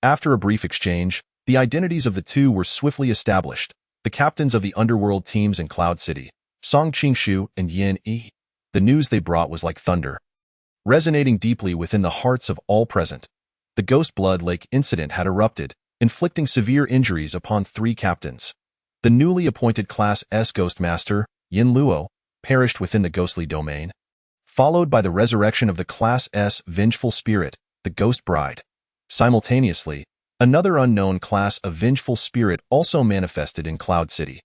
After a brief exchange, the identities of the 2 were swiftly established, the captains of the underworld teams in Cloud City, Song Qingshu and Yin Yi. The news they brought was like thunder, resonating deeply within the hearts of all present. The Ghost Blood Lake incident had erupted, inflicting severe injuries upon 3 captains. The newly appointed Class S Ghost Master, Yin Luo, perished within the ghostly domain, followed by the resurrection of the Class S Vengeful Spirit, the Ghost Bride. Simultaneously, another unknown class of Vengeful Spirit also manifested in Cloud City.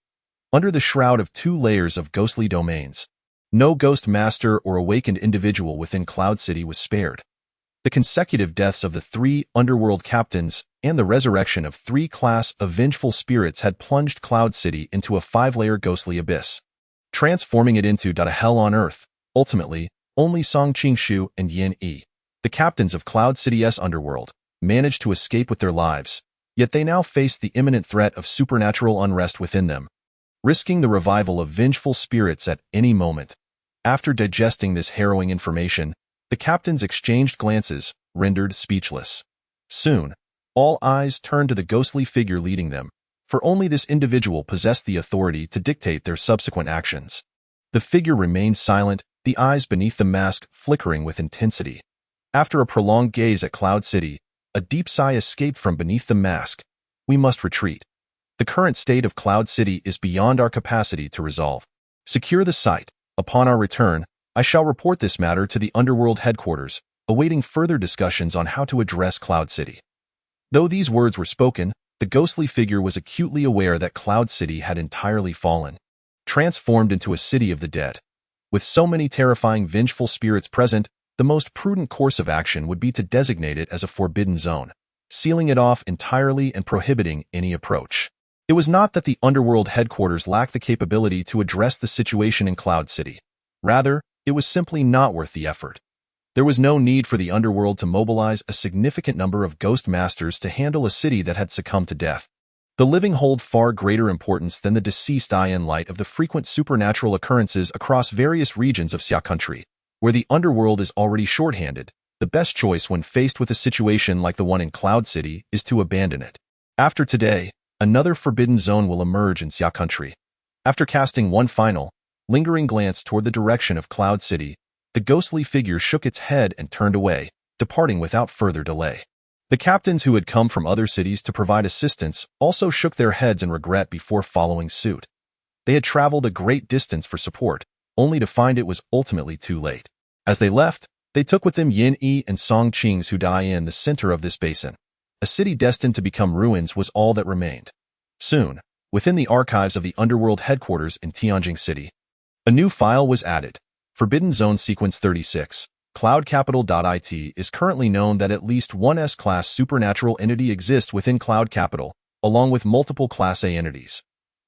Under the shroud of 2 layers of ghostly domains, no Ghost Master or awakened individual within Cloud City was spared. The consecutive deaths of the 3 underworld captains and the resurrection of 3 class of Vengeful Spirits had plunged Cloud City into a 5-layer ghostly abyss, transforming it into a hell on earth. Ultimately, only Song Qingshu and Yin Yi, the captains of Cloud City's underworld, managed to escape with their lives, yet they now faced the imminent threat of supernatural unrest within them, risking the revival of vengeful spirits at any moment. After digesting this harrowing information, the captains exchanged glances, rendered speechless. Soon, all eyes turned to the ghostly figure leading them, for only this individual possessed the authority to dictate their subsequent actions. The figure remained silent, the eyes beneath the mask flickering with intensity. After a prolonged gaze at Cloud City, a deep sigh escaped from beneath the mask. We must retreat. The current state of Cloud City is beyond our capacity to resolve. Secure the site. Upon our return, I shall report this matter to the Underworld headquarters, awaiting further discussions on how to address Cloud City. Though these words were spoken, the ghostly figure was acutely aware that Cloud City had entirely fallen, transformed into a city of the dead. With so many terrifying vengeful spirits present, the most prudent course of action would be to designate it as a forbidden zone, sealing it off entirely and prohibiting any approach. It was not that the Underworld headquarters lacked the capability to address the situation in Cloud City. Rather, it was simply not worth the effort. There was no need for the Underworld to mobilize a significant number of Ghost Masters to handle a city that had succumbed to death. The living hold far greater importance than the deceased in light of the frequent supernatural occurrences across various regions of Xia country, where the Underworld is already shorthanded. The best choice when faced with a situation like the one in Cloud City is to abandon it. After today, another forbidden zone will emerge in Xia country. After casting one final, lingering glance toward the direction of Cloud City, the ghostly figure shook its head and turned away, departing without further delay. The captains who had come from other cities to provide assistance also shook their heads in regret before following suit. They had traveled a great distance for support, only to find it was ultimately too late. As they left, they took with them Yin Yi and Song Qings who die in the center of this basin. A city destined to become ruins was all that remained. Soon, within the archives of the Underworld headquarters in Tianjing City, a new file was added. Forbidden Zone Sequence 36, Cloud Capital.it is currently known that at least one S-Class supernatural entity exists within Cloud Capital, along with multiple Class A entities.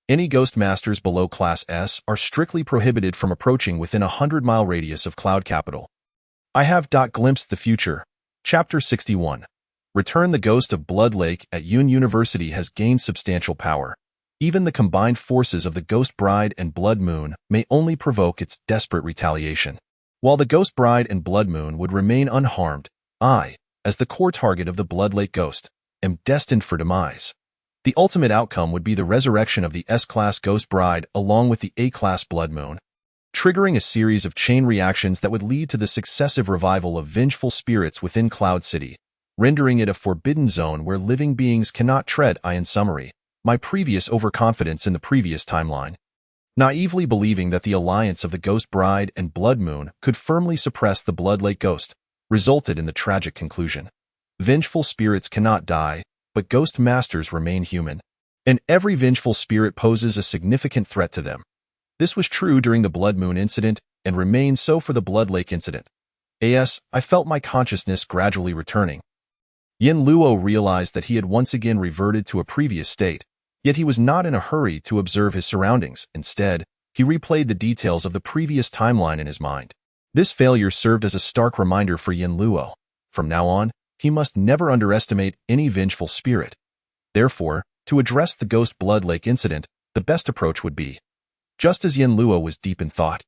Any Ghost Masters below Class S are strictly prohibited from approaching within a 100-mile radius of Cloud Capital. I have glimpsed the future. Chapter 61. Return. The Ghost of Blood Lake at Yun University has gained substantial power. Even the combined forces of the Ghost Bride and Blood Moon may only provoke its desperate retaliation. While the Ghost Bride and Blood Moon would remain unharmed, I, as the core target of the Blood Lake Ghost, am destined for demise. The ultimate outcome would be the resurrection of the S-Class Ghost Bride along with the A-Class Blood Moon, triggering a series of chain reactions that would lead to the successive revival of vengeful spirits within Cloud City, rendering it a forbidden zone where living beings cannot tread. In summary, my previous overconfidence in the previous timeline, naively believing that the alliance of the Ghost Bride and Blood Moon could firmly suppress the Blood Lake Ghost, resulted in the tragic conclusion. Vengeful spirits cannot die, but Ghost Masters remain human, and every vengeful spirit poses a significant threat to them. This was true during the Blood Moon incident and remains so for the Blood Lake incident. I felt my consciousness gradually returning. Yin Luo realized that he had once again reverted to a previous state, yet he was not in a hurry to observe his surroundings. Instead, he replayed the details of the previous timeline in his mind. This failure served as a stark reminder for Yin Luo. From now on, he must never underestimate any vengeful spirit. Therefore, to address the Ghost Blood Lake incident, the best approach would be. Just as Yin Luo was deep in thought,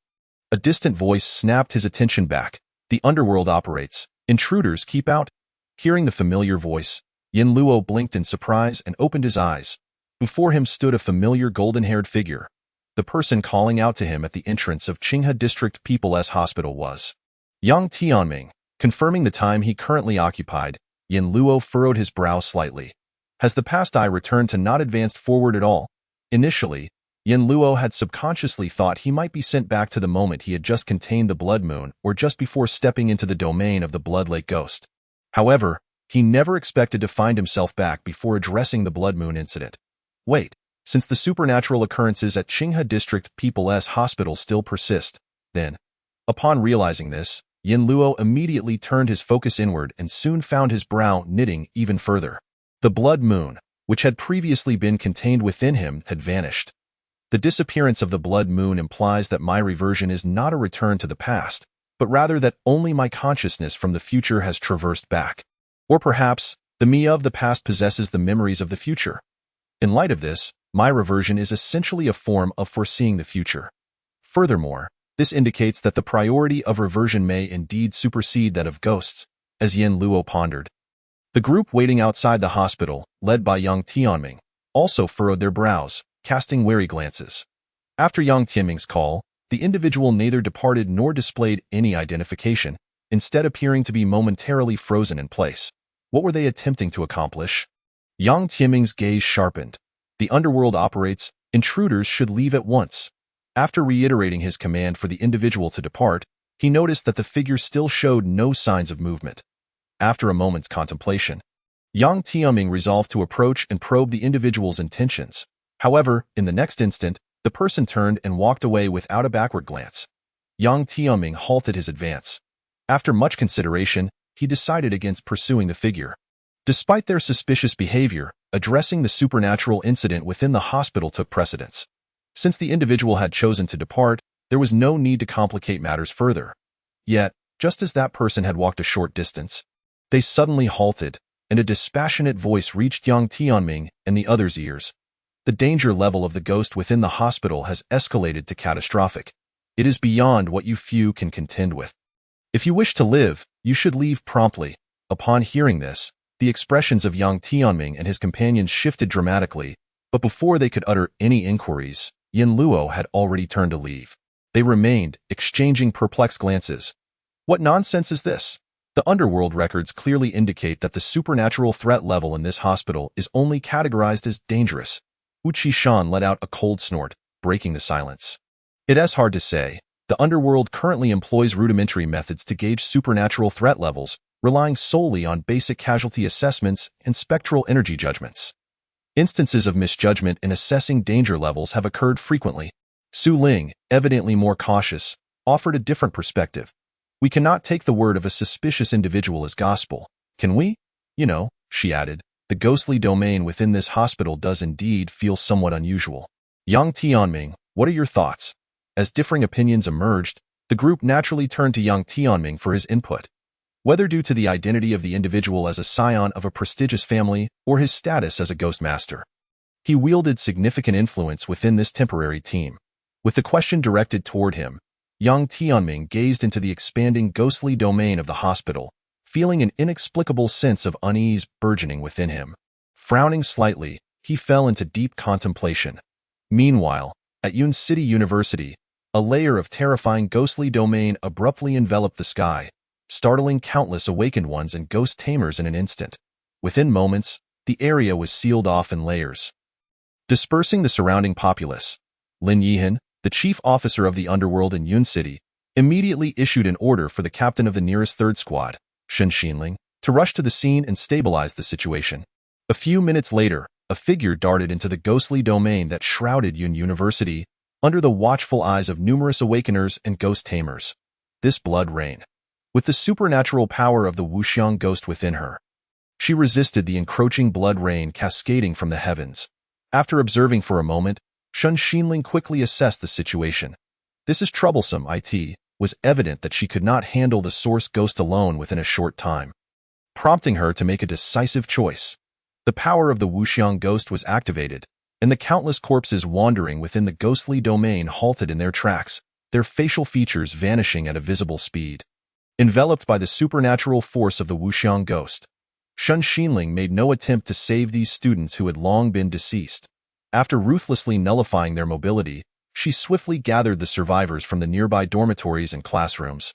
a distant voice snapped his attention back. The underworld operates. Intruders keep out. Hearing the familiar voice, Yin Luo blinked in surprise and opened his eyes. Before him stood a familiar golden-haired figure. The person calling out to him at the entrance of Qinghe District People's Hospital was Yang Tianming. Confirming the time he currently occupied, Yin Luo furrowed his brow slightly. Has the past I returned to not advanced forward at all? Initially, Yin Luo had subconsciously thought he might be sent back to the moment he had just contained the Blood Moon or just before stepping into the domain of the Blood Lake Ghost. However, he never expected to find himself back before addressing the Blood Moon incident. Wait, since the supernatural occurrences at Qinghe District People's Hospital still persist, then, upon realizing this, Yin Luo immediately turned his focus inward and soon found his brow knitting even further. The Blood Moon, which had previously been contained within him, had vanished. The disappearance of the Blood Moon implies that my reversion is not a return to the past, but rather that only my consciousness from the future has traversed back. Or perhaps, the me of the past possesses the memories of the future. In light of this, my reversion is essentially a form of foreseeing the future. Furthermore, this indicates that the priority of reversion may indeed supersede that of ghosts, as Yin Luo pondered. The group waiting outside the hospital, led by Yang Tianming, also furrowed their brows, casting wary glances. After Yang Tianming's call, the individual neither departed nor displayed any identification, instead appearing to be momentarily frozen in place. What were they attempting to accomplish? Yang Tianming's gaze sharpened. The underworld operates. Intruders should leave at once. After reiterating his command for the individual to depart, he noticed that the figure still showed no signs of movement. After a moment's contemplation, Yang Tianming resolved to approach and probe the individual's intentions. However, in the next instant, the person turned and walked away without a backward glance. Yang Tianming halted his advance. After much consideration, he decided against pursuing the figure. Despite their suspicious behavior, addressing the supernatural incident within the hospital took precedence. Since the individual had chosen to depart, there was no need to complicate matters further. Yet, just as that person had walked a short distance, they suddenly halted, and a dispassionate voice reached Yang Tianming and the others' ears. The danger level of the ghost within the hospital has escalated to catastrophic. It is beyond what you few can contend with. If you wish to live, you should leave promptly. Upon hearing this, the expressions of Yang Tianming and his companions shifted dramatically, but before they could utter any inquiries, Yin Luo had already turned to leave. They remained, exchanging perplexed glances. What nonsense is this? The underworld records clearly indicate that the supernatural threat level in this hospital is only categorized as dangerous. Wu Qishan let out a cold snort, breaking the silence. It is hard to say. The underworld currently employs rudimentary methods to gauge supernatural threat levels, relying solely on basic casualty assessments and spectral energy judgments. Instances of misjudgment in assessing danger levels have occurred frequently. Su Ling, evidently more cautious, offered a different perspective. We cannot take the word of a suspicious individual as gospel, can we? You know, she added, the ghostly domain within this hospital does indeed feel somewhat unusual. Yang Tianming, what are your thoughts? As differing opinions emerged, the group naturally turned to Yang Tianming for his input. Whether due to the identity of the individual as a scion of a prestigious family or his status as a ghost master, he wielded significant influence within this temporary team. With the question directed toward him, Yang Tianming gazed into the expanding ghostly domain of the hospital, feeling an inexplicable sense of unease burgeoning within him. Frowning slightly, he fell into deep contemplation. Meanwhile, at Yun City University, a layer of terrifying ghostly domain abruptly enveloped the sky, startling countless awakened ones and ghost tamers in an instant. Within moments, the area was sealed off in layers, dispersing the surrounding populace. Lin Yihan, the chief officer of the underworld in Yun City, immediately issued an order for the captain of the nearest third squad, Shen Xinling, to rush to the scene and stabilize the situation. A few minutes later, a figure darted into the ghostly domain that shrouded Yun University, under the watchful eyes of numerous awakeners and ghost tamers. This blood rain. With the supernatural power of the Wuxiang ghost within her, she resisted the encroaching blood rain cascading from the heavens. After observing for a moment, Shen Xinling quickly assessed the situation. This is troublesome. It was evident that she could not handle the source ghost alone within a short time, prompting her to make a decisive choice. The power of the Wuxiang ghost was activated, and the countless corpses wandering within the ghostly domain halted in their tracks, their facial features vanishing at a visible speed. Enveloped by the supernatural force of the Wuxiang ghost, Shen Xinling made no attempt to save these students who had long been deceased. After ruthlessly nullifying their mobility, she swiftly gathered the survivors from the nearby dormitories and classrooms,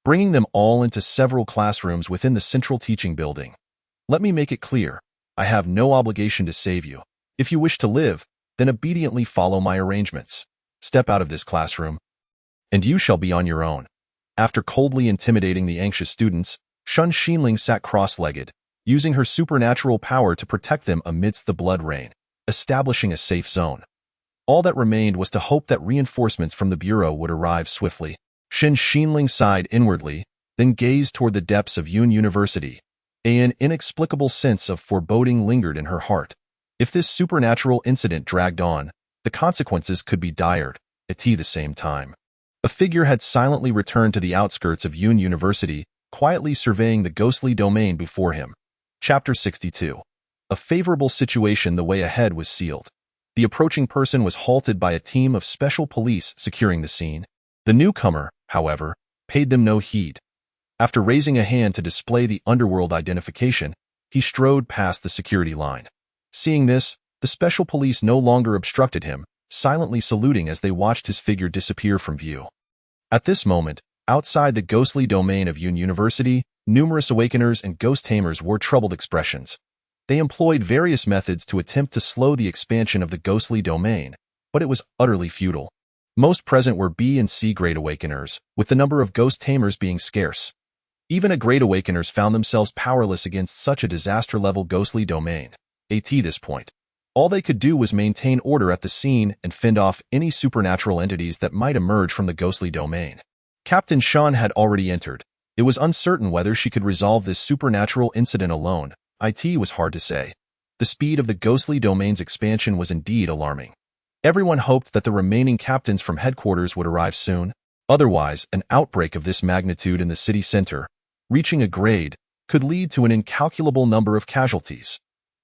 bringing them all into several classrooms within the central teaching building. Let me make it clear, I have no obligation to save you. If you wish to live, then obediently follow my arrangements. Step out of this classroom, and you shall be on your own. After coldly intimidating the anxious students, Shen Xinling sat cross-legged, using her supernatural power to protect them amidst the blood rain, establishing a safe zone. All that remained was to hope that reinforcements from the bureau would arrive swiftly. Shen Xinling sighed inwardly, then gazed toward the depths of Yun University. An inexplicable sense of foreboding lingered in her heart. If this supernatural incident dragged on, the consequences could be dire. At the same time, a figure had silently returned to the outskirts of Yun University, quietly surveying the ghostly domain before him. Chapter 62. A favorable situation. The way ahead was sealed. The approaching person was halted by a team of special police securing the scene. The newcomer, however, paid them no heed. After raising a hand to display the underworld identification, he strode past the security line. Seeing this, the special police no longer obstructed him, silently saluting as they watched his figure disappear from view. At this moment, outside the ghostly domain of Yun University, numerous awakeners and ghost tamers wore troubled expressions. They employed various methods to attempt to slow the expansion of the ghostly domain, but it was utterly futile. Most present were B and C grade awakeners, with the number of ghost tamers being scarce. Even A grade awakeners found themselves powerless against such a disaster-level ghostly domain. At this point, all they could do was maintain order at the scene and fend off any supernatural entities that might emerge from the ghostly domain. Captain Shan had already entered. It was uncertain whether she could resolve this supernatural incident alone. It was hard to say. The speed of the ghostly domain's expansion was indeed alarming. Everyone hoped that the remaining captains from headquarters would arrive soon. Otherwise, an outbreak of this magnitude in the city center, reaching a grade, could lead to an incalculable number of casualties.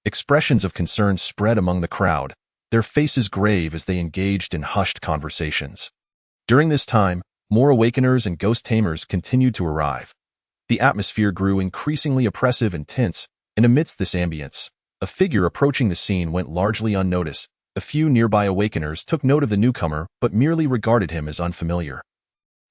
Expressions of concern spread among the crowd, their faces grave as they engaged in hushed conversations. During this time, more awakeners and ghost tamers continued to arrive. The atmosphere grew increasingly oppressive and tense, and amidst this ambience, a figure approaching the scene went largely unnoticed. A few nearby awakeners took note of the newcomer but merely regarded him as unfamiliar.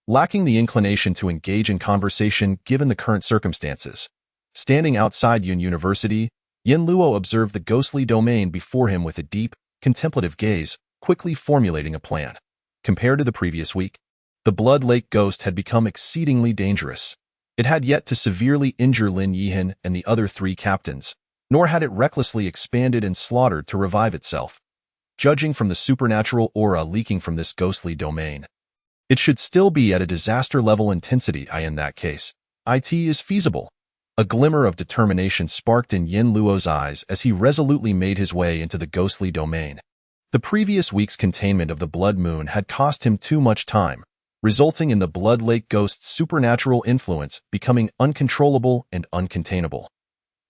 Lacking the inclination to engage in conversation given the current circumstances, standing outside Yun University, Yin Luo observed the ghostly domain before him with a deep, contemplative gaze, quickly formulating a plan. Compared to the previous week, the Blood Lake ghost had become exceedingly dangerous. It had yet to severely injure Lin Yihan and the other 3 captains, nor had it recklessly expanded and slaughtered to revive itself. Judging from the supernatural aura leaking from this ghostly domain, it should still be at a disaster-level intensity. In that case, it is feasible. A glimmer of determination sparked in Yin Luo's eyes as he resolutely made his way into the ghostly domain. The previous week's containment of the Blood Moon had cost him too much time, resulting in the Blood Lake ghost's supernatural influence becoming uncontrollable and uncontainable.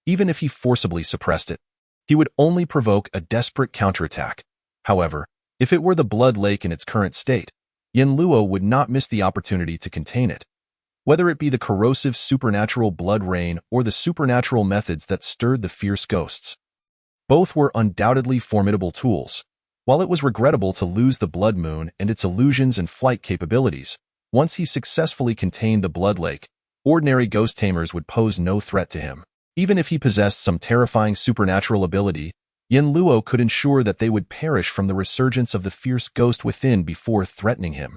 Even if he forcibly suppressed it, he would only provoke a desperate counterattack. However, if it were the Blood Lake in its current state, Yin Luo would not miss the opportunity to contain it. Whether it be the corrosive supernatural blood rain or the supernatural methods that stirred the fierce ghosts, both were undoubtedly formidable tools. While it was regrettable to lose the Blood Moon and its illusions and flight capabilities, once he successfully contained the Blood Lake, ordinary ghost tamers would pose no threat to him. Even if he possessed some terrifying supernatural ability, Yin Luo could ensure that they would perish from the resurgence of the fierce ghost within before threatening him.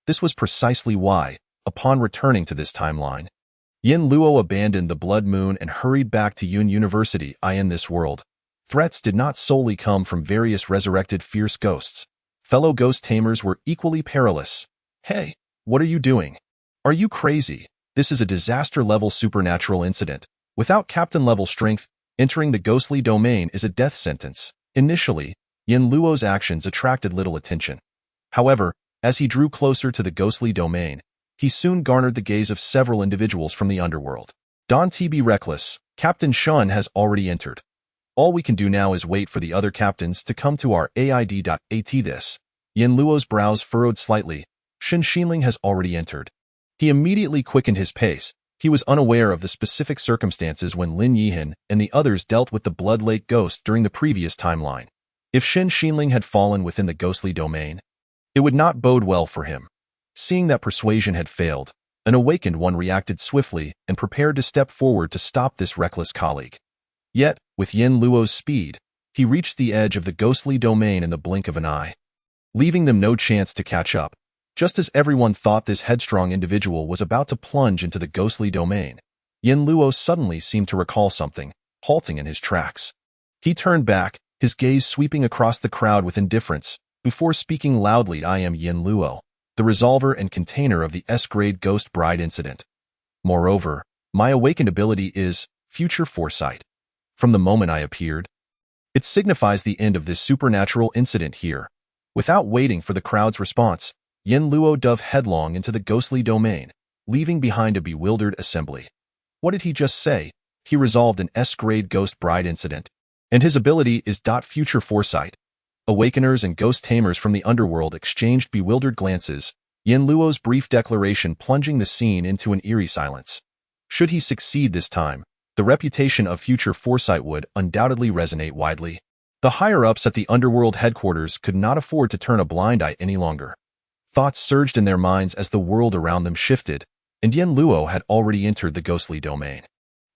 This was precisely why, upon returning to this timeline, Yin Luo abandoned the Blood Moon and hurried back to Yun University. In this world, threats did not solely come from various resurrected fierce ghosts. Fellow ghost tamers were equally perilous. Hey, what are you doing? Are you crazy? This is a disaster-level supernatural incident. Without captain-level strength, entering the ghostly domain is a death sentence. Initially, Yin Luo's actions attracted little attention. However, as he drew closer to the ghostly domain, he soon garnered the gaze of several individuals from the underworld. Don't be reckless. Captain Shun has already entered. All we can do now is wait for the other captains to come to our aid.at this. Yin Luo's brows furrowed slightly. Shen Xinling has already entered. He immediately quickened his pace. He was unaware of the specific circumstances when Lin Yihan and the others dealt with the Blood Lake Ghost during the previous timeline. If Shen Xinling had fallen within the ghostly domain, it would not bode well for him. Seeing that persuasion had failed, an awakened one reacted swiftly and prepared to step forward to stop this reckless colleague. Yet, with Yin Luo's speed, he reached the edge of the ghostly domain in the blink of an eye, leaving them no chance to catch up. Just as everyone thought this headstrong individual was about to plunge into the ghostly domain, Yin Luo suddenly seemed to recall something, halting in his tracks. He turned back, his gaze sweeping across the crowd with indifference, before speaking loudly. I am Yin Luo, the resolver and container of the S-grade Ghost Bride incident. Moreover, my awakened ability is future foresight. From the moment I appeared, it signifies the end of this supernatural incident here. Without waiting for the crowd's response, Yin Luo dove headlong into the ghostly domain, leaving behind a bewildered assembly. What did he just say? He resolved an S-grade Ghost Bride incident, and his ability is future foresight. Awakeners and ghost tamers from the underworld exchanged bewildered glances, Yin Luo's brief declaration plunging the scene into an eerie silence. Should he succeed this time, the reputation of future foresight would undoubtedly resonate widely. The higher-ups at the underworld headquarters could not afford to turn a blind eye any longer. Thoughts surged in their minds as the world around them shifted, and Yin Luo had already entered the ghostly domain.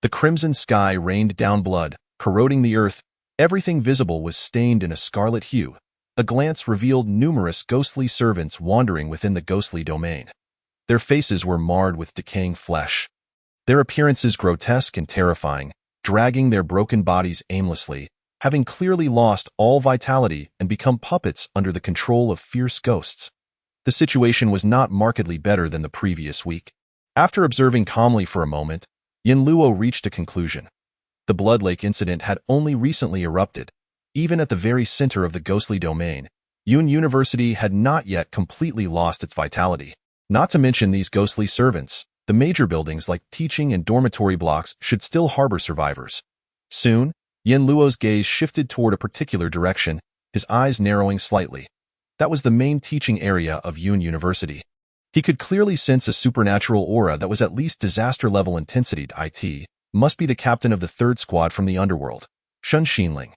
The crimson sky rained down blood, corroding the earth. Everything visible was stained in a scarlet hue. A glance revealed numerous ghostly servants wandering within the ghostly domain. Their faces were marred with decaying flesh, their appearances grotesque and terrifying, dragging their broken bodies aimlessly, having clearly lost all vitality and become puppets under the control of fierce ghosts. The situation was not markedly better than the previous week. After observing calmly for a moment, Yin Luo reached a conclusion. The Blood Lake incident had only recently erupted. Even at the very center of the ghostly domain, Yun University had not yet completely lost its vitality. Not to mention these ghostly servants, the major buildings like teaching and dormitory blocks should still harbor survivors. Soon, Yin Luo's gaze shifted toward a particular direction, his eyes narrowing slightly. That was the main teaching area of Yun University. He could clearly sense a supernatural aura that was at least disaster-level intensity. It must be the captain of the third squad from the underworld, Shen Xinling.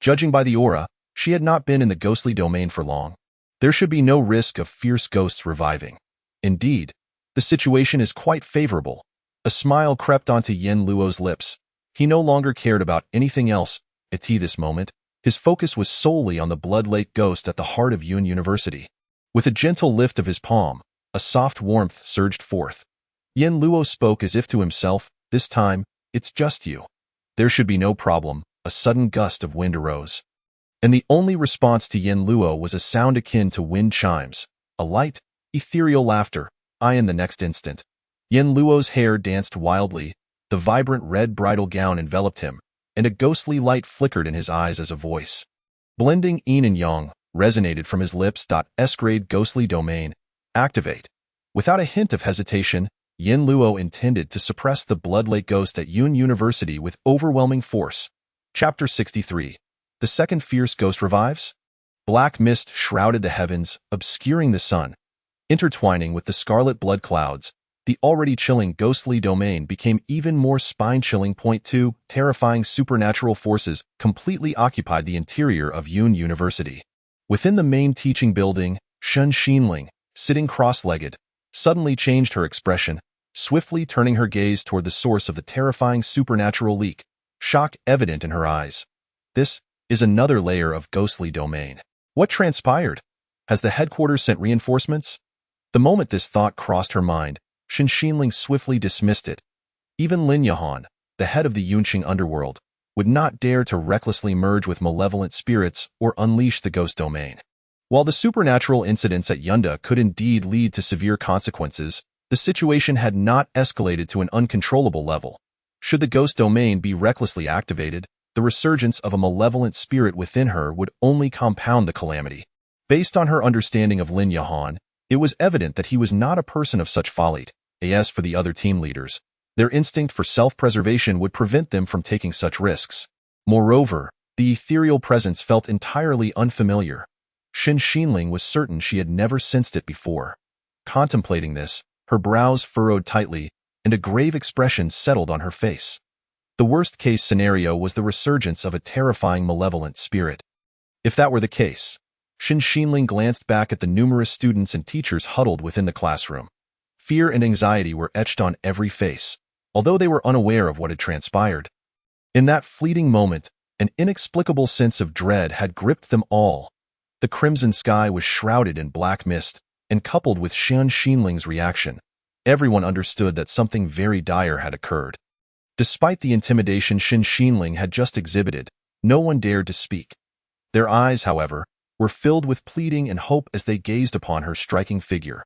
Judging by the aura, she had not been in the ghostly domain for long. There should be no risk of fierce ghosts reviving. Indeed, the situation is quite favorable. A smile crept onto Yin Luo's lips. He no longer cared about anything else. At this moment, his focus was solely on the Blood Lake Ghost at the heart of Yun University. With a gentle lift of his palm, a soft warmth surged forth. Yin Luo spoke as if to himself, this time, it's just you. There should be no problem. A sudden gust of wind arose, and the only response to Yin Luo was a sound akin to wind chimes, a light, ethereal laughter. In the next instant, Yin Luo's hair danced wildly, the vibrant red bridal gown enveloped him, and a ghostly light flickered in his eyes as a voice, blending yin and yang, resonated from his lips. S-grade ghostly domain, activate. Without a hint of hesitation, Yin Luo intended to suppress the Blood Lake Ghost at Yun University with overwhelming force. Chapter 63. The second fierce ghost revives? Black mist shrouded the heavens, obscuring the sun. Intertwining with the scarlet blood clouds, the already chilling ghostly domain became even more spine-chilling. 2. Terrifying supernatural forces completely occupied the interior of Yun University. Within the main teaching building, Shen Xinling, sitting cross-legged, suddenly changed her expression, swiftly turning her gaze toward the source of the terrifying supernatural leak, shock evident in her eyes. This is another layer of ghostly domain. What transpired? Has the headquarters sent reinforcements? The moment this thought crossed her mind, Shen Xinling swiftly dismissed it. Even Lin Yahan, the head of the Yunqing underworld, would not dare to recklessly merge with malevolent spirits or unleash the ghost domain. While the supernatural incidents at Yunda could indeed lead to severe consequences, The situation had not escalated to an uncontrollable level. Should the ghost domain be recklessly activated, the resurgence of a malevolent spirit within her would only compound the calamity. Based on her understanding of Lin Yahan, it was evident that he was not a person of such folly. As for the other team leaders, their instinct for self-preservation would prevent them from taking such risks. Moreover, the ethereal presence felt entirely unfamiliar. Xin Xinling was certain she had never sensed it before. Contemplating this, her brows furrowed tightly, and a grave expression settled on her face. The worst-case scenario was the resurgence of a terrifying malevolent spirit. If that were the case, Xin Xinling glanced back at the numerous students and teachers huddled within the classroom. Fear and anxiety were etched on every face, although they were unaware of what had transpired. In that fleeting moment, an inexplicable sense of dread had gripped them all. The crimson sky was shrouded in black mist, and coupled with Xin Xinling's reaction, everyone understood that something very dire had occurred. Despite the intimidation Xin Xinling had just exhibited, no one dared to speak. Their eyes, however, were filled with pleading and hope as they gazed upon her striking figure.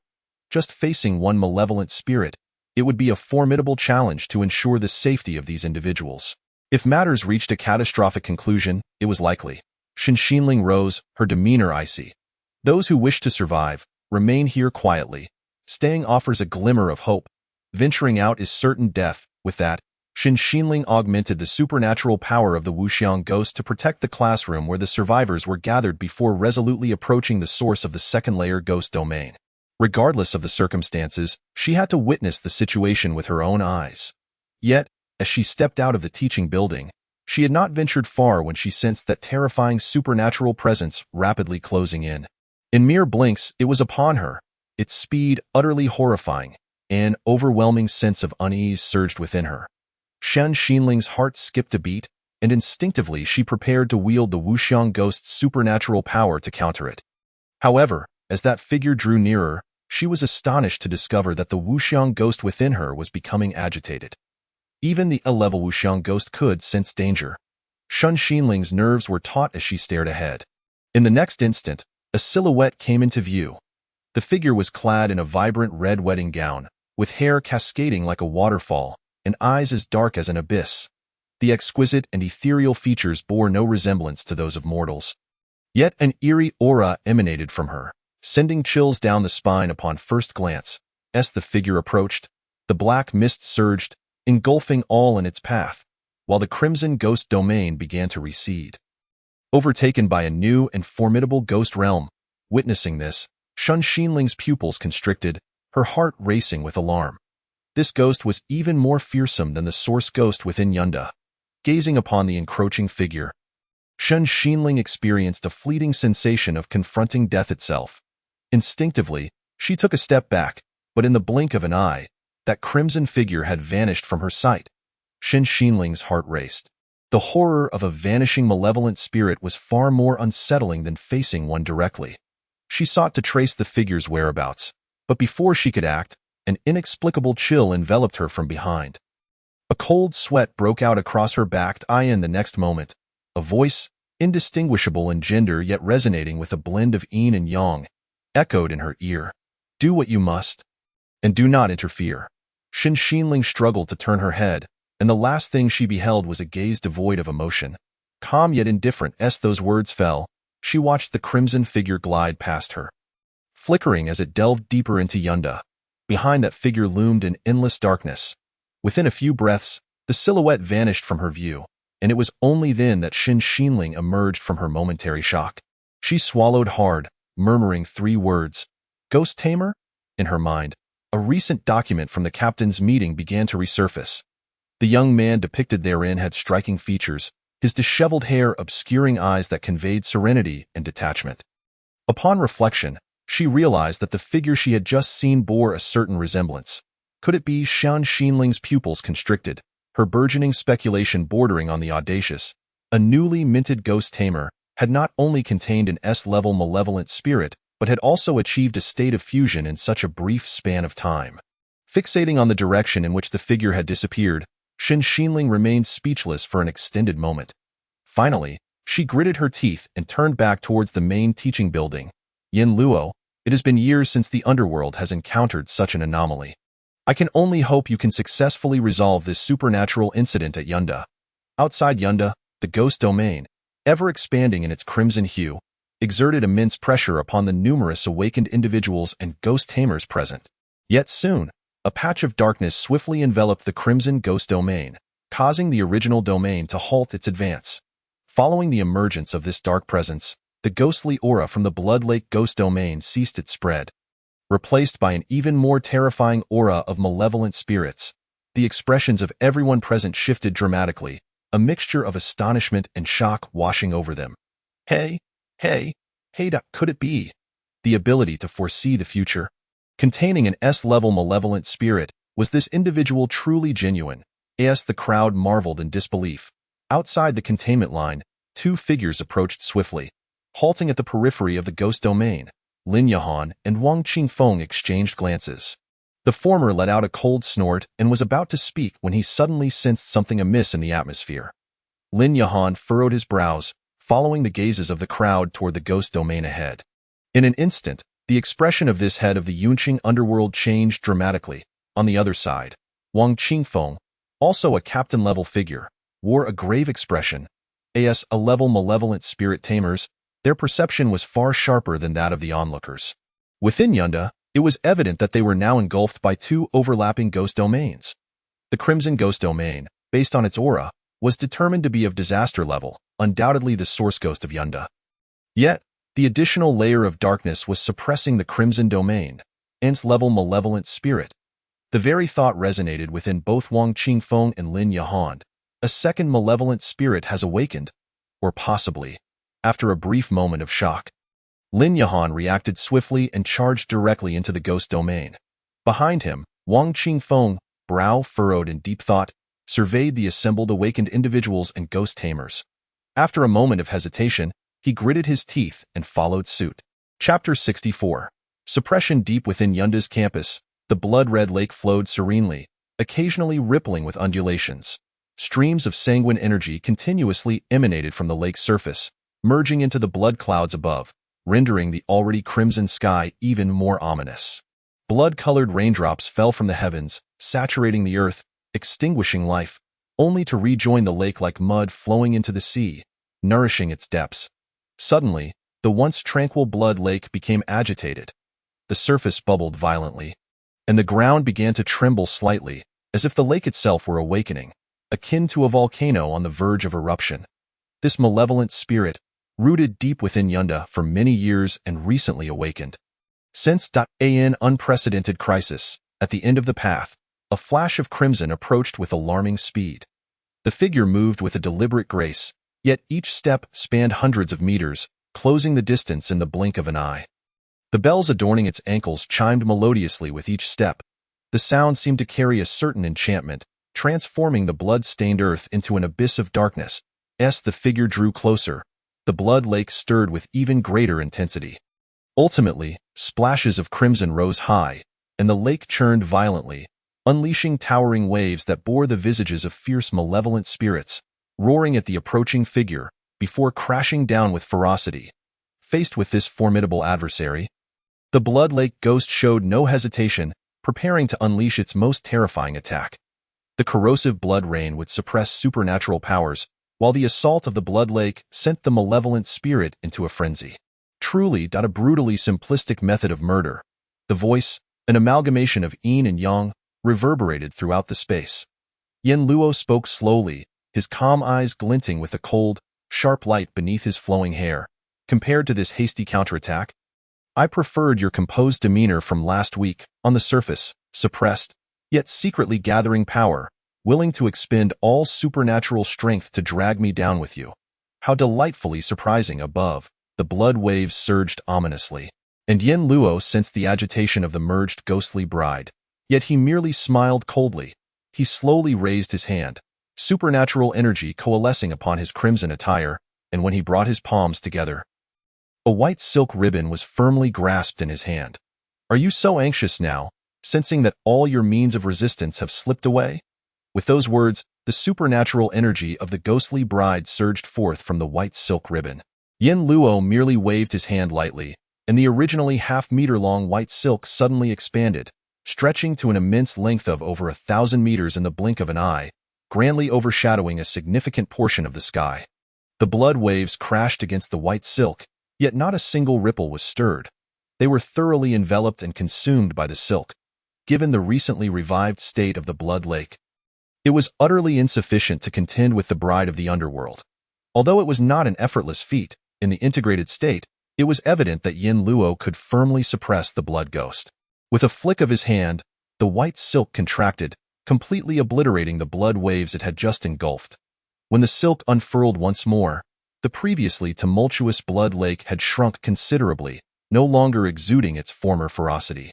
Just facing one malevolent spirit, it would be a formidable challenge to ensure the safety of these individuals. If matters reached a catastrophic conclusion, it was likely. Xin Xinling rose, her demeanor icy. Those who wish to survive, remain here quietly. Staying offers a glimmer of hope. Venturing out is certain death. With that, Xin Xinling augmented the supernatural power of the Wuxiang ghost to protect the classroom where the survivors were gathered before resolutely approaching the source of the second-layer ghost domain. Regardless of the circumstances, she had to witness the situation with her own eyes. Yet, as she stepped out of the teaching building, she had not ventured far when she sensed that terrifying supernatural presence rapidly closing in. In mere blinks, it was upon her, its speed utterly horrifying. An overwhelming sense of unease surged within her. Xin Xinling's heart skipped a beat, and instinctively she prepared to wield the Wuxiang ghost's supernatural power to counter it. However, as that figure drew nearer, she was astonished to discover that the Wuxiang ghost within her was becoming agitated. Even the A-level Wuxiang ghost could sense danger. Xin Xinling's nerves were taut as she stared ahead. In the next instant, a silhouette came into view. The figure was clad in a vibrant red wedding gown, with hair cascading like a waterfall, and eyes as dark as an abyss. The exquisite and ethereal features bore no resemblance to those of mortals. Yet an eerie aura emanated from her, sending chills down the spine upon first glance. As the figure approached, the black mist surged, engulfing all in its path, while the crimson ghost domain began to recede. Overtaken by a new and formidable ghost realm, witnessing this, Xin Xinling's pupils constricted, her heart racing with alarm. This ghost was even more fearsome than the source ghost within Yunda. Gazing upon the encroaching figure, Xin Xinling experienced a fleeting sensation of confronting death itself. Instinctively, she took a step back, but in the blink of an eye, that crimson figure had vanished from her sight. Xin Xinling's heart raced. The horror of a vanishing malevolent spirit was far more unsettling than facing one directly. She sought to trace the figure's whereabouts, but before she could act, an inexplicable chill enveloped her from behind. A cold sweat broke out across her back. In the next moment, a voice, indistinguishable in gender yet resonating with a blend of yin and yang, echoed in her ear. Do what you must, and do not interfere. Xin Xinling struggled to turn her head, and the last thing she beheld was a gaze devoid of emotion. Calm yet indifferent as those words fell, she watched the crimson figure glide past her. Flickering as it delved deeper into Yunda, behind that figure loomed an endless darkness. Within a few breaths, the silhouette vanished from her view, and it was only then that Xin Xinling emerged from her momentary shock. She swallowed hard, murmuring 3 words. Ghost Tamer? In her mind, a recent document from the captain's meeting began to resurface. The young man depicted therein had striking features, his disheveled hair obscuring eyes that conveyed serenity and detachment. Upon reflection, she realized that the figure she had just seen bore a certain resemblance. Could it be? Xin Xinling's pupils constricted, her burgeoning speculation bordering on the audacious. A newly minted ghost tamer had not only contained an S-level malevolent spirit, but had also achieved a state of fusion in such a brief span of time. Fixating on the direction in which the figure had disappeared, Xin Xinling remained speechless for an extended moment. Finally, she gritted her teeth and turned back towards the main teaching building. Yin Luo, it has been years since the underworld has encountered such an anomaly. I can only hope you can successfully resolve this supernatural incident at Yunda. Outside Yunda, the ghost domain, ever expanding in its crimson hue, exerted immense pressure upon the numerous awakened individuals and ghost tamers present. Yet soon, a patch of darkness swiftly enveloped the crimson ghost domain, causing the original domain to halt its advance. Following the emergence of this dark presence, the ghostly aura from the Blood Lake ghost domain ceased its spread, replaced by an even more terrifying aura of malevolent spirits. The expressions of everyone present shifted dramatically, a mixture of astonishment and shock washing over them. Hey, could it be? The ability to foresee the future. Containing an S-level malevolent spirit, was this individual truly genuine? As the crowd marveled in disbelief. Outside the containment line, two figures approached swiftly. Halting at the periphery of the ghost domain, Lin Yahan and Wang Qingfeng exchanged glances. The former let out a cold snort and was about to speak when he suddenly sensed something amiss in the atmosphere. Lin Yahan furrowed his brows, following the gazes of the crowd toward the ghost domain ahead. In an instant, the expression of this head of the Yunqing underworld changed dramatically. On the other side, Wang Qingfeng, also a captain-level figure, wore a grave expression. As a level malevolent spirit tamers, their perception was far sharper than that of the onlookers. Within Yunda, it was evident that they were now engulfed by two overlapping ghost domains. The Crimson Ghost Domain, based on its aura, was determined to be of disaster level, undoubtedly the source ghost of Yunda. Yet, the additional layer of darkness was suppressing the Crimson Domain, Nth-level malevolent spirit. The very thought resonated within both Wang Qingfeng and Lin Yahan. A second malevolent spirit has awakened, or possibly, after a brief moment of shock. Lin Yahan reacted swiftly and charged directly into the ghost domain. Behind him, Wang Qingfeng, brow furrowed in deep thought, surveyed the assembled awakened individuals and ghost tamers. After a moment of hesitation, he gritted his teeth and followed suit. Chapter 64. Suppression. Deep within Yunda's campus, the blood-red lake flowed serenely, occasionally rippling with undulations. Streams of sanguine energy continuously emanated from the lake's surface, merging into the blood clouds above, rendering the already crimson sky even more ominous. Blood-colored raindrops fell from the heavens, saturating the earth, extinguishing life, only to rejoin the lake like mud flowing into the sea, nourishing its depths. Suddenly, the once tranquil blood lake became agitated. The surface bubbled violently, and the ground began to tremble slightly, as if the lake itself were awakening, akin to a volcano on the verge of eruption. This malevolent spirit, rooted deep within Yunda for many years and recently awakened. Sensed an unprecedented crisis. At the end of the path, a flash of crimson approached with alarming speed. The figure moved with a deliberate grace, yet each step spanned hundreds of meters, closing the distance in the blink of an eye. The bells adorning its ankles chimed melodiously with each step. The sound seemed to carry a certain enchantment, transforming the blood-stained earth into an abyss of darkness. As the figure drew closer, the blood lake stirred with even greater intensity. Ultimately, splashes of crimson rose high, and the lake churned violently, unleashing towering waves that bore the visages of fierce malevolent spirits, roaring at the approaching figure, before crashing down with ferocity. Faced with this formidable adversary, the Blood Lake ghost showed no hesitation, preparing to unleash its most terrifying attack. The corrosive blood rain would suppress supernatural powers, while the assault of the Blood Lake sent the malevolent spirit into a frenzy. Truly a brutally simplistic method of murder. The voice, an amalgamation of yin and yang, reverberated throughout the space. Yen Luo spoke slowly, his calm eyes glinting with a cold, sharp light beneath his flowing hair. Compared to this hasty counterattack, I preferred your composed demeanor from last week, on the surface, suppressed, yet secretly gathering power, willing to expend all supernatural strength to drag me down with you. How delightfully surprising. Above, the blood waves surged ominously, and Yen Luo sensed the agitation of the merged ghostly bride, yet he merely smiled coldly. He slowly raised his hand, supernatural energy coalescing upon his crimson attire, and when he brought his palms together, a white silk ribbon was firmly grasped in his hand. Are you so anxious now, sensing that all your means of resistance have slipped away? With those words, the supernatural energy of the ghostly bride surged forth from the white silk ribbon. Yen Luo merely waved his hand lightly, and the originally half-meter-long white silk suddenly expanded, stretching to an immense length of over 1,000 meters in the blink of an eye, grandly overshadowing a significant portion of the sky. The blood waves crashed against the white silk, yet not a single ripple was stirred. They were thoroughly enveloped and consumed by the silk, given the recently revived state of the blood lake. It was utterly insufficient to contend with the bride of the underworld. Although it was not an effortless feat, in the integrated state, it was evident that Yin Luo could firmly suppress the blood ghost. With a flick of his hand, the white silk contracted, completely obliterating the blood waves it had just engulfed. When the silk unfurled once more, the previously tumultuous blood lake had shrunk considerably, no longer exuding its former ferocity.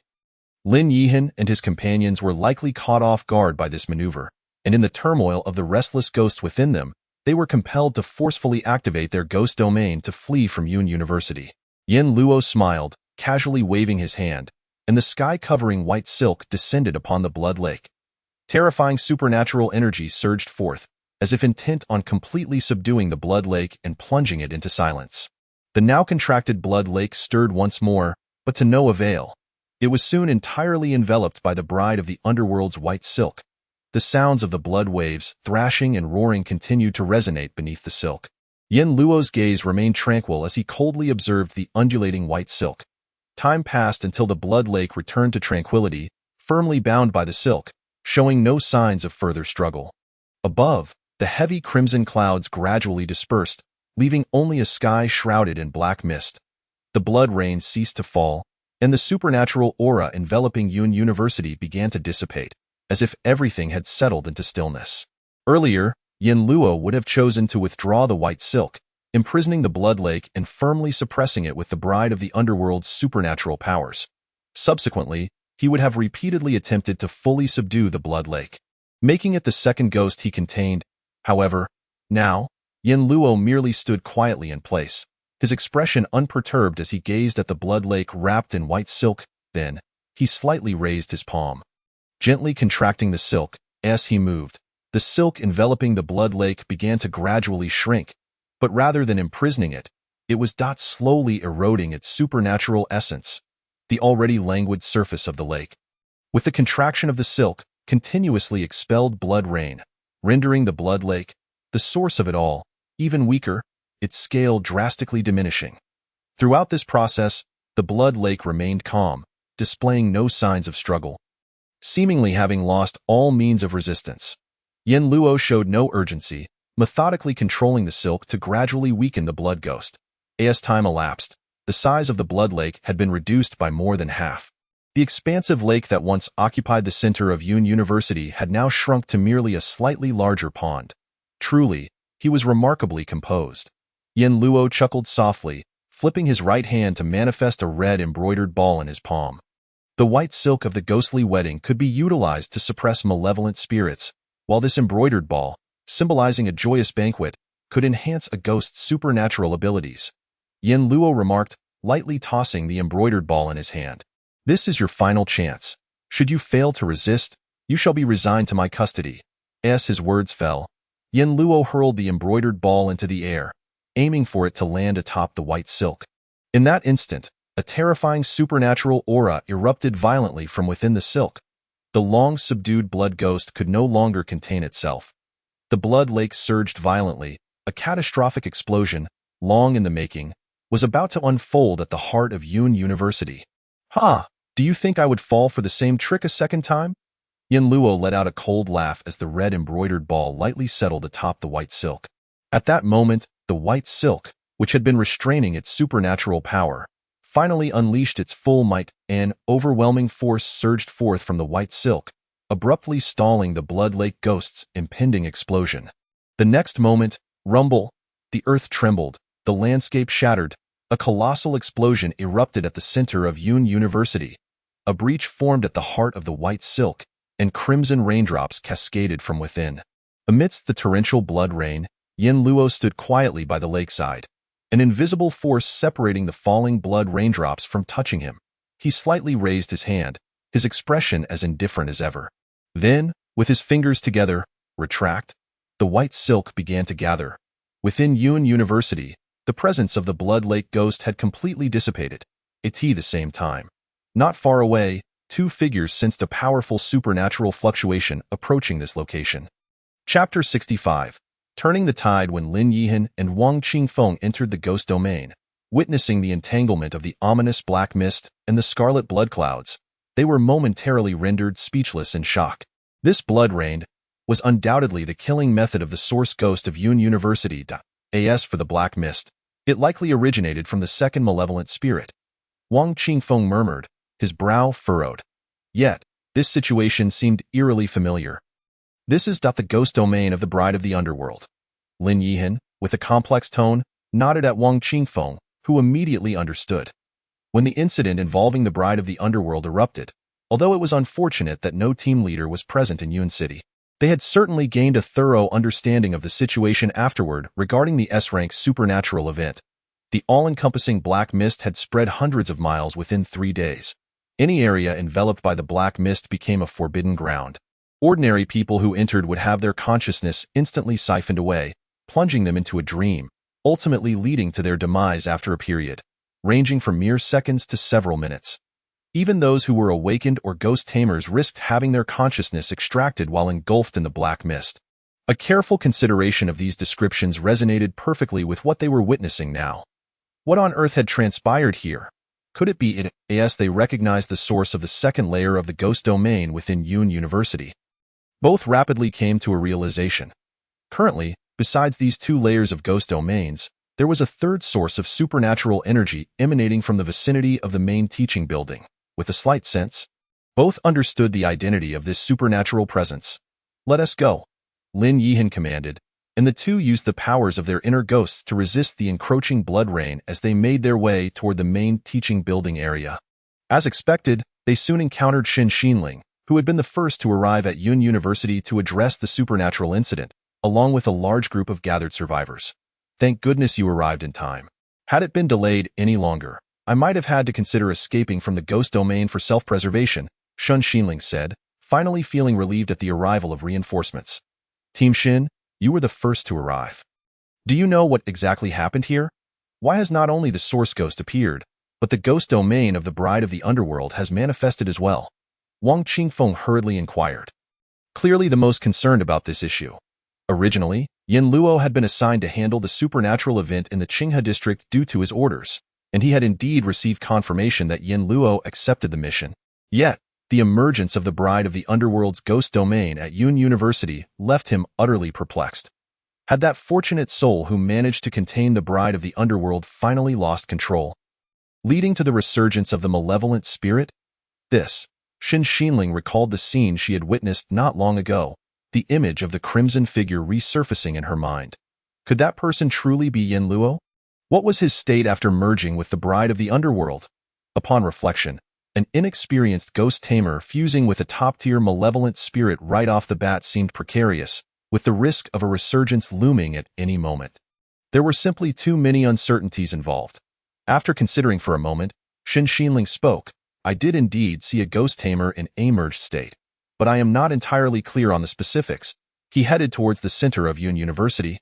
Lin Yihan and his companions were likely caught off guard by this maneuver, and in the turmoil of the restless ghost within them, they were compelled to forcefully activate their ghost domain to flee from Yun University. Yin Luo smiled, casually waving his hand, and the sky-covering white silk descended upon the blood lake. Terrifying supernatural energy surged forth, as if intent on completely subduing the blood lake and plunging it into silence. The now contracted blood lake stirred once more, but to no avail. It was soon entirely enveloped by the bride of the underworld's white silk. The sounds of the blood waves, thrashing and roaring, continued to resonate beneath the silk. Yin Luo's gaze remained tranquil as he coldly observed the undulating white silk. Time passed until the blood lake returned to tranquility, firmly bound by the silk, showing no signs of further struggle. Above, the heavy crimson clouds gradually dispersed, leaving only a sky shrouded in black mist. The blood rain ceased to fall, and the supernatural aura enveloping Yun University began to dissipate, as if everything had settled into stillness. Earlier, Yin Luo would have chosen to withdraw the white silk, imprisoning the blood lake and firmly suppressing it with the bride of the underworld's supernatural powers. Subsequently, he would have repeatedly attempted to fully subdue the blood lake, making it the second ghost he contained. However, now, Yin Luo merely stood quietly in place, his expression unperturbed as he gazed at the blood lake wrapped in white silk. Then, he slightly raised his palm, gently contracting the silk. As he moved, the silk enveloping the blood lake began to gradually shrink, but rather than imprisoning it, it was slowly eroding its supernatural essence, the already languid surface of the lake. With the contraction of the silk, continuously expelled blood rain, rendering the blood lake, the source of it all, even weaker, its scale drastically diminishing. Throughout this process, the blood lake remained calm, displaying no signs of struggle. Seemingly having lost all means of resistance, Yin Luo showed no urgency, methodically controlling the silk to gradually weaken the blood ghost. As time elapsed, the size of the blood lake had been reduced by more than half. The expansive lake that once occupied the center of Yun University had now shrunk to merely a slightly larger pond. Truly, he was remarkably composed. Yin Luo chuckled softly, flipping his right hand to manifest a red embroidered ball in his palm. The white silk of the ghostly wedding could be utilized to suppress malevolent spirits, while this embroidered ball, symbolizing a joyous banquet, could enhance a ghost's supernatural abilities. Yin Luo remarked, lightly tossing the embroidered ball in his hand. "This is your final chance. Should you fail to resist, you shall be resigned to my custody." As his words fell, Yin Luo hurled the embroidered ball into the air, aiming for it to land atop the white silk. In that instant, a terrifying supernatural aura erupted violently from within the silk. The long-subdued blood ghost could no longer contain itself. The blood lake surged violently. A catastrophic explosion, long in the making, was about to unfold at the heart of Yun University. "Ha! Do you think I would fall for the same trick a second time?" Yin Luo let out a cold laugh as the red embroidered ball lightly settled atop the white silk. At that moment, the white silk, which had been restraining its supernatural power, finally unleashed its full might. An overwhelming force surged forth from the white silk, abruptly stalling the blood lake ghost's impending explosion. The next moment, rumble, the earth trembled, the landscape shattered. A colossal explosion erupted at the center of Yun University. A breach formed at the heart of the white silk, and crimson raindrops cascaded from within. Amidst the torrential blood rain, Yin Luo stood quietly by the lakeside, an invisible force separating the falling blood raindrops from touching him. He slightly raised his hand, his expression as indifferent as ever. Then, with his fingers together, retract, the white silk began to gather. Within Yun University, the presence of the blood lake ghost had completely dissipated. At the same time, not far away, two figures sensed a powerful supernatural fluctuation approaching this location. Chapter 65. Turning the Tide. When Lin Yihan and Wang Qingfeng entered the ghost domain, witnessing the entanglement of the ominous black mist and the scarlet blood clouds, they were momentarily rendered speechless in shock. This blood rain was undoubtedly the killing method of the source ghost of Yun University. As for the black mist, it likely originated from the second malevolent spirit. Wang Qingfeng murmured, his brow furrowed. Yet, this situation seemed eerily familiar. This is the ghost domain of the Bride of the Underworld. Lin Yihan, with a complex tone, nodded at Wang Qingfeng, who immediately understood. When the incident involving the Bride of the Underworld erupted, although it was unfortunate that no team leader was present in Yun City, they had certainly gained a thorough understanding of the situation afterward regarding the S-rank supernatural event. The all-encompassing black mist had spread hundreds of miles within 3 days. Any area enveloped by the black mist became a forbidden ground. Ordinary people who entered would have their consciousness instantly siphoned away, plunging them into a dream, ultimately leading to their demise after a period, ranging from mere seconds to several minutes. Even those who were awakened or ghost tamers risked having their consciousness extracted while engulfed in the black mist. A careful consideration of these descriptions resonated perfectly with what they were witnessing now. What on earth had transpired here? Could it be it as they recognized the source of the second layer of the ghost domain within Yun University? Both rapidly came to a realization. Currently, besides these two layers of ghost domains, there was a third source of supernatural energy emanating from the vicinity of the main teaching building. With a slight sense, both understood the identity of this supernatural presence. "Let us go," Lin Yihan commanded, and the two used the powers of their inner ghosts to resist the encroaching blood rain as they made their way toward the main teaching building area. As expected, they soon encountered Xin Xinling, who had been the first to arrive at Yun University to address the supernatural incident, along with a large group of gathered survivors. "Thank goodness you arrived in time. Had it been delayed any longer, I might have had to consider escaping from the ghost domain for self-preservation," Xin Xinling said, finally feeling relieved at the arrival of reinforcements. "Team Xin, you were the first to arrive. Do you know what exactly happened here? Why has not only the source ghost appeared, but the ghost domain of the Bride of the Underworld has manifested as well?" Wang Qingfeng hurriedly inquired, clearly the most concerned about this issue. Originally, Yin Luo had been assigned to handle the supernatural event in the Qinghe district due to his orders, and he had indeed received confirmation that Yin Luo accepted the mission. Yet, the emergence of the Bride of the Underworld's ghost domain at Yun University left him utterly perplexed. Had that fortunate soul who managed to contain the Bride of the Underworld finally lost control, leading to the resurgence of the malevolent spirit? Xin Xinling recalled the scene she had witnessed not long ago, the image of the crimson figure resurfacing in her mind. Could that person truly be Yin Luo? What was his state after merging with the Bride of the Underworld? Upon reflection, an inexperienced ghost tamer fusing with a top-tier malevolent spirit right off the bat seemed precarious, with the risk of a resurgence looming at any moment. There were simply too many uncertainties involved. After considering for a moment, Xin Xinling spoke. "I did indeed see a ghost tamer in a merged state, but I am not entirely clear on the specifics." He headed towards the center of Yun University,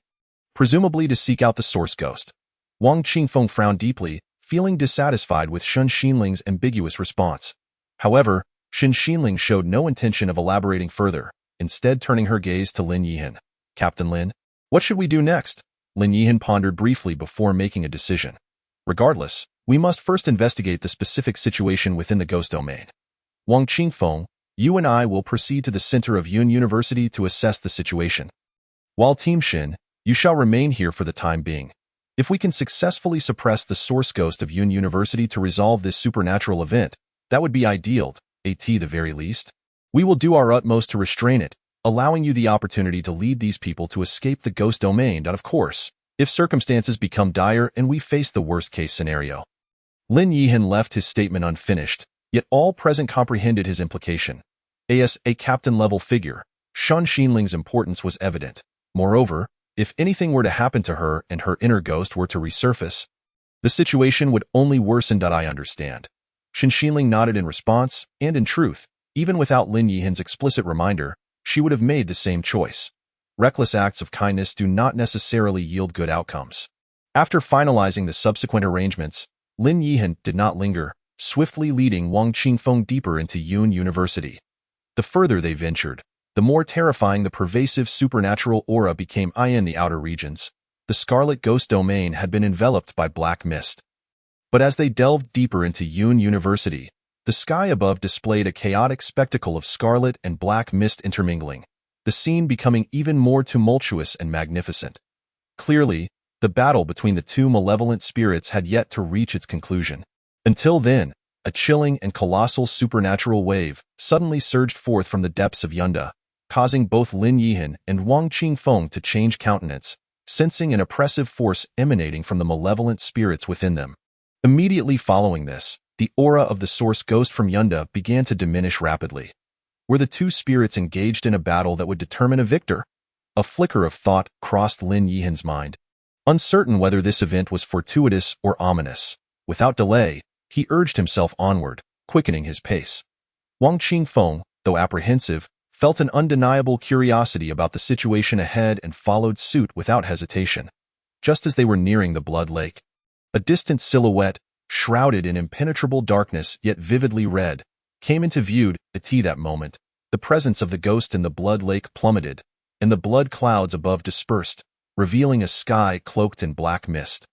presumably to seek out the source ghost. Wang Qingfeng frowned deeply, feeling dissatisfied with Xin Xinling's ambiguous response. However, Xin Xinling showed no intention of elaborating further, instead turning her gaze to Lin Yihan. "Captain Lin, what should we do next?" Lin Yihan pondered briefly before making a decision. "Regardless, we must first investigate the specific situation within the ghost domain. Wang Qingfeng, you and I will proceed to the center of Yun University to assess the situation. While Team Xin, you shall remain here for the time being. If we can successfully suppress the source ghost of Yun University to resolve this supernatural event, that would be ideal, at the very least. We will do our utmost to restrain it, allowing you the opportunity to lead these people to escape the ghost domain, and of course, if circumstances become dire and we face the worst-case scenario." Lin Yihan left his statement unfinished, yet all present comprehended his implication. As a captain-level figure, Xin Xinling's importance was evident. Moreover, if anything were to happen to her and her inner ghost were to resurface, the situation would only worsen. "I understand." Xin Xinling nodded in response, and in truth, even without Lin Yihan's explicit reminder, she would have made the same choice. Reckless acts of kindness do not necessarily yield good outcomes. After finalizing the subsequent arrangements, Lin Yihan did not linger, swiftly leading Wang Qingfeng deeper into Yun University. The further they ventured, the more terrifying the pervasive supernatural aura became. In the outer regions, the Scarlet Ghost domain had been enveloped by black mist. But as they delved deeper into Yun University, the sky above displayed a chaotic spectacle of scarlet and black mist intermingling, the scene becoming even more tumultuous and magnificent. Clearly, the battle between the two malevolent spirits had yet to reach its conclusion. Until then, a chilling and colossal supernatural wave suddenly surged forth from the depths of Yunda, causing both Lin Yihan and Wang Qingfeng to change countenance, sensing an oppressive force emanating from the malevolent spirits within them. Immediately following this, the aura of the source ghost from Yunda began to diminish rapidly. Were the two spirits engaged in a battle that would determine a victor? A flicker of thought crossed Lin Yihan's mind. Uncertain whether this event was fortuitous or ominous, without delay, he urged himself onward, quickening his pace. Wang Qingfeng, though apprehensive, felt an undeniable curiosity about the situation ahead and followed suit without hesitation. Just as they were nearing the Blood Lake, a distant silhouette, shrouded in impenetrable darkness yet vividly red, came into view. At that moment, the presence of the ghost in the Blood Lake plummeted, and the blood clouds above dispersed, revealing a sky cloaked in black mist.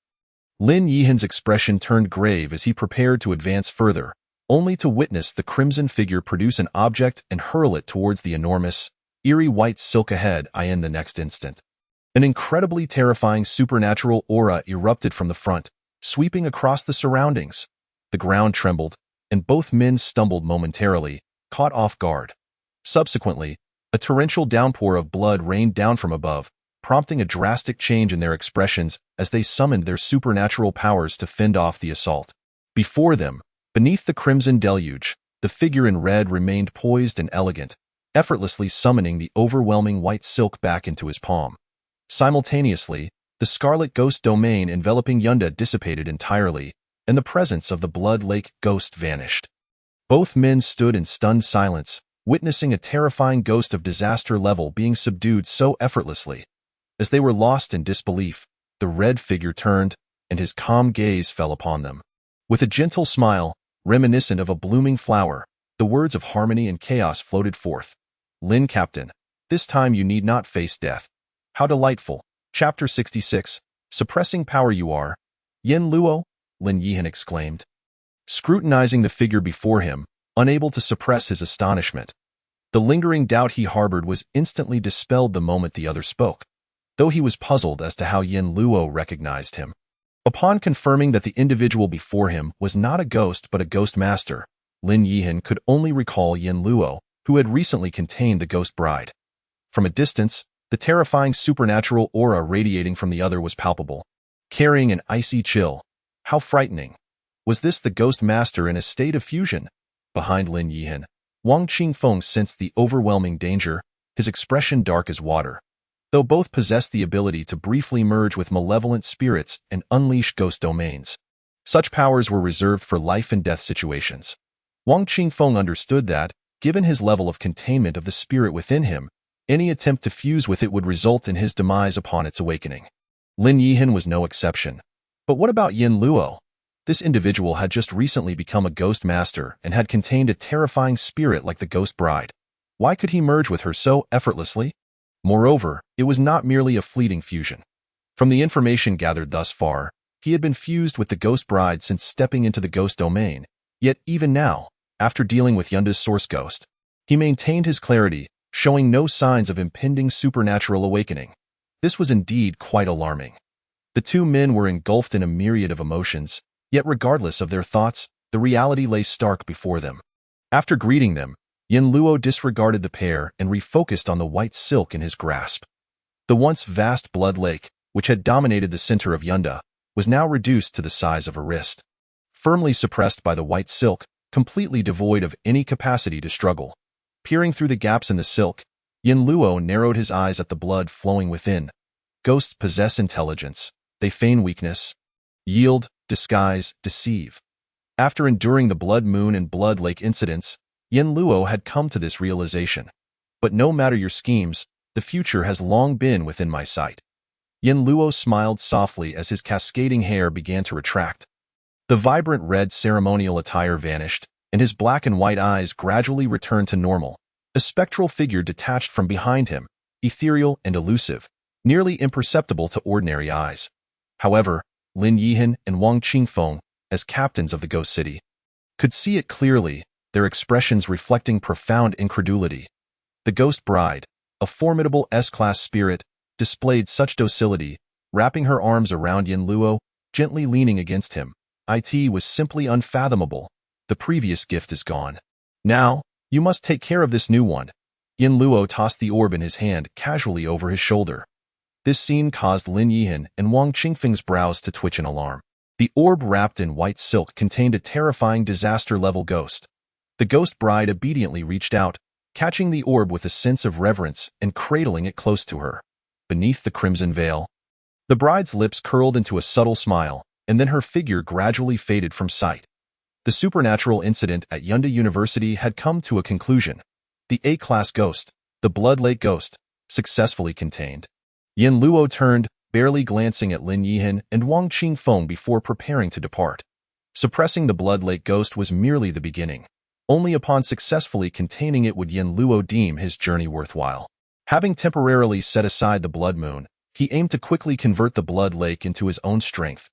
Lin Yihan's expression turned grave as he prepared to advance further, only to witness the crimson figure produce an object and hurl it towards the enormous, eerie white silk ahead. In the next instant, an incredibly terrifying supernatural aura erupted from the front, sweeping across the surroundings. The ground trembled, and both men stumbled momentarily, caught off guard. Subsequently, a torrential downpour of blood rained down from above, prompting a drastic change in their expressions as they summoned their supernatural powers to fend off the assault. Before them, beneath the crimson deluge, the figure in red remained poised and elegant, effortlessly summoning the overwhelming white silk back into his palm. Simultaneously, the Scarlet Ghost domain enveloping Yunda dissipated entirely, and the presence of the Blood Lake ghost vanished. Both men stood in stunned silence, witnessing a terrifying ghost of disaster level being subdued so effortlessly. As they were lost in disbelief, the red figure turned, and his calm gaze fell upon them. With a gentle smile, reminiscent of a blooming flower, the words of harmony and chaos floated forth. Lin Captain, this time you need not face death. How delightful. Chapter 66, Suppressing Power You Are. Yin Luo, Lin Yihan exclaimed, scrutinizing the figure before him, unable to suppress his astonishment. The lingering doubt he harbored was instantly dispelled the moment the other spoke, though he was puzzled as to how Yin Luo recognized him. Upon confirming that the individual before him was not a ghost but a ghost master, Lin Yihan could only recall Yin Luo, who had recently contained the ghost bride. From a distance, the terrifying supernatural aura radiating from the other was palpable, carrying an icy chill. How frightening! Was this the ghost master in a state of fusion? Behind Lin Yihan, Wang Qingfeng sensed the overwhelming danger, his expression dark as water. Though both possessed the ability to briefly merge with malevolent spirits and unleash ghost domains, such powers were reserved for life and death situations. Wang Qingfeng understood that, given his level of containment of the spirit within him, any attempt to fuse with it would result in his demise upon its awakening. Lin Yihan was no exception. But what about Yin Luo? This individual had just recently become a ghost master and had contained a terrifying spirit like the ghost bride. Why could he merge with her so effortlessly? Moreover, it was not merely a fleeting fusion. From the information gathered thus far, he had been fused with the ghost bride since stepping into the ghost domain, yet even now, after dealing with Yunda's source ghost, he maintained his clarity, showing no signs of impending supernatural awakening. This was indeed quite alarming. The two men were engulfed in a myriad of emotions, yet regardless of their thoughts, the reality lay stark before them. After greeting them, Yin Luo disregarded the pair and refocused on the white silk in his grasp. The once vast Blood Lake, which had dominated the center of Yunda, was now reduced to the size of a wrist. Firmly suppressed by the white silk, completely devoid of any capacity to struggle. Peering through the gaps in the silk, Yin Luo narrowed his eyes at the blood flowing within. Ghosts possess intelligence. They feign weakness, yield, disguise, deceive. After enduring the Blood Moon and Blood Lake incidents, Yin Luo had come to this realization. But no matter your schemes, the future has long been within my sight. Yin Luo smiled softly as his cascading hair began to retract. The vibrant red ceremonial attire vanished, and his black and white eyes gradually returned to normal. A spectral figure detached from behind him, ethereal and elusive, nearly imperceptible to ordinary eyes. However, Lin Yihan and Wang Qingfeng, as captains of the Ghost City, could see it clearly, their expressions reflecting profound incredulity. The Ghost Bride, a formidable S-class spirit, displayed such docility, wrapping her arms around Yin Luo, gently leaning against him. It was simply unfathomable. The previous gift is gone. Now, you must take care of this new one. Yin Luo tossed the orb in his hand casually over his shoulder. This scene caused Lin Yihan and Wang Qingfeng's brows to twitch in alarm. The orb wrapped in white silk contained a terrifying disaster-level ghost. The Ghost Bride obediently reached out, catching the orb with a sense of reverence and cradling it close to her. Beneath the crimson veil, the bride's lips curled into a subtle smile, and then her figure gradually faded from sight. The supernatural incident at Yunda University had come to a conclusion. The A-class ghost, the Blood Lake Ghost, successfully contained. Yin Luo turned, barely glancing at Lin Yihan and Wang Qingfeng before preparing to depart. Suppressing the Blood Lake Ghost was merely the beginning. Only upon successfully containing it would Yin Luo deem his journey worthwhile. Having temporarily set aside the Blood Moon, he aimed to quickly convert the Blood Lake into his own strength.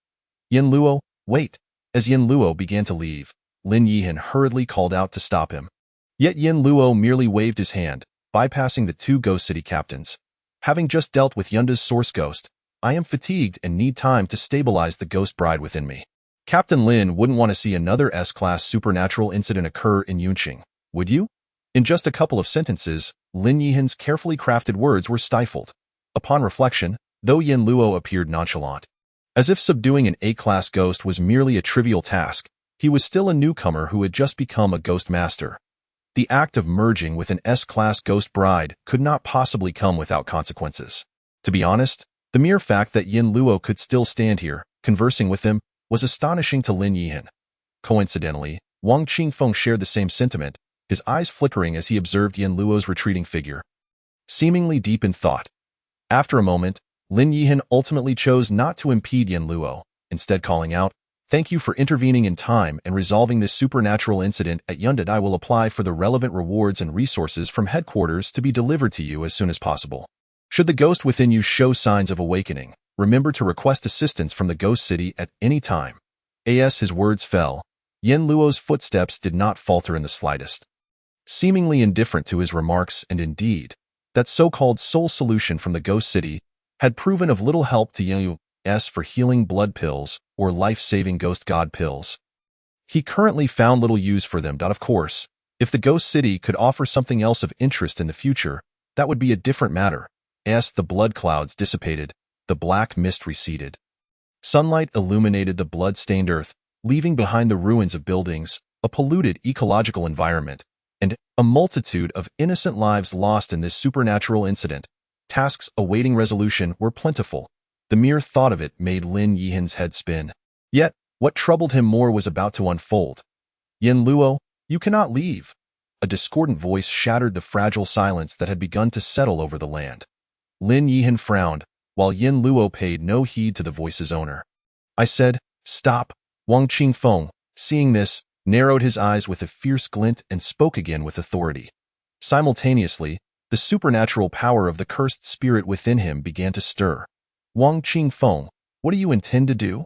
Yin Luo, wait! As Yin Luo began to leave, Lin Yihan hurriedly called out to stop him. Yet Yin Luo merely waved his hand, bypassing the two Ghost City captains. Having just dealt with Yunda's source ghost, I am fatigued and need time to stabilize the Ghost Bride within me. Captain Lin wouldn't want to see another S-class supernatural incident occur in Yunqing, would you? In just a couple of sentences, Lin Yihan's carefully crafted words were stifled. Upon reflection, though Yin Luo appeared nonchalant, as if subduing an A-class ghost was merely a trivial task, he was still a newcomer who had just become a ghost master. The act of merging with an S-class Ghost Bride could not possibly come without consequences. To be honest, the mere fact that Yin Luo could still stand here, conversing with him, was astonishing to Lin Yihan. Coincidentally, Wang Qingfeng shared the same sentiment, his eyes flickering as he observed Yin Luo's retreating figure, seemingly deep in thought. After a moment, Lin Yihan ultimately chose not to impede Yin Luo, instead calling out, "Thank you for intervening in time and resolving this supernatural incident at Yunda. I will apply for the relevant rewards and resources from headquarters to be delivered to you as soon as possible. Should the ghost within you show signs of awakening, remember to request assistance from the Ghost City at any time." As his words fell, Yin Luo's footsteps did not falter in the slightest. Seemingly indifferent to his remarks, and indeed, that so-called soul solution from the Ghost City had proven of little help to Yin Luo for healing blood pills or life-saving ghost god pills. He currently found little use for them. Of course, if the Ghost City could offer something else of interest in the future, that would be a different matter. As the blood clouds dissipated, the black mist receded. Sunlight illuminated the blood-stained earth, leaving behind the ruins of buildings, a polluted ecological environment, and a multitude of innocent lives lost in this supernatural incident. Tasks awaiting resolution were plentiful. The mere thought of it made Lin Yihan's head spin. Yet, what troubled him more was about to unfold. "Yin Luo, you cannot leave." A discordant voice shattered the fragile silence that had begun to settle over the land. Lin Yihan frowned, while Yin Luo paid no heed to the voice's owner. "I said, stop." Wang Qingfeng, seeing this, narrowed his eyes with a fierce glint and spoke again with authority. Simultaneously, the supernatural power of the cursed spirit within him began to stir. "Wang Qingfeng, what do you intend to do?"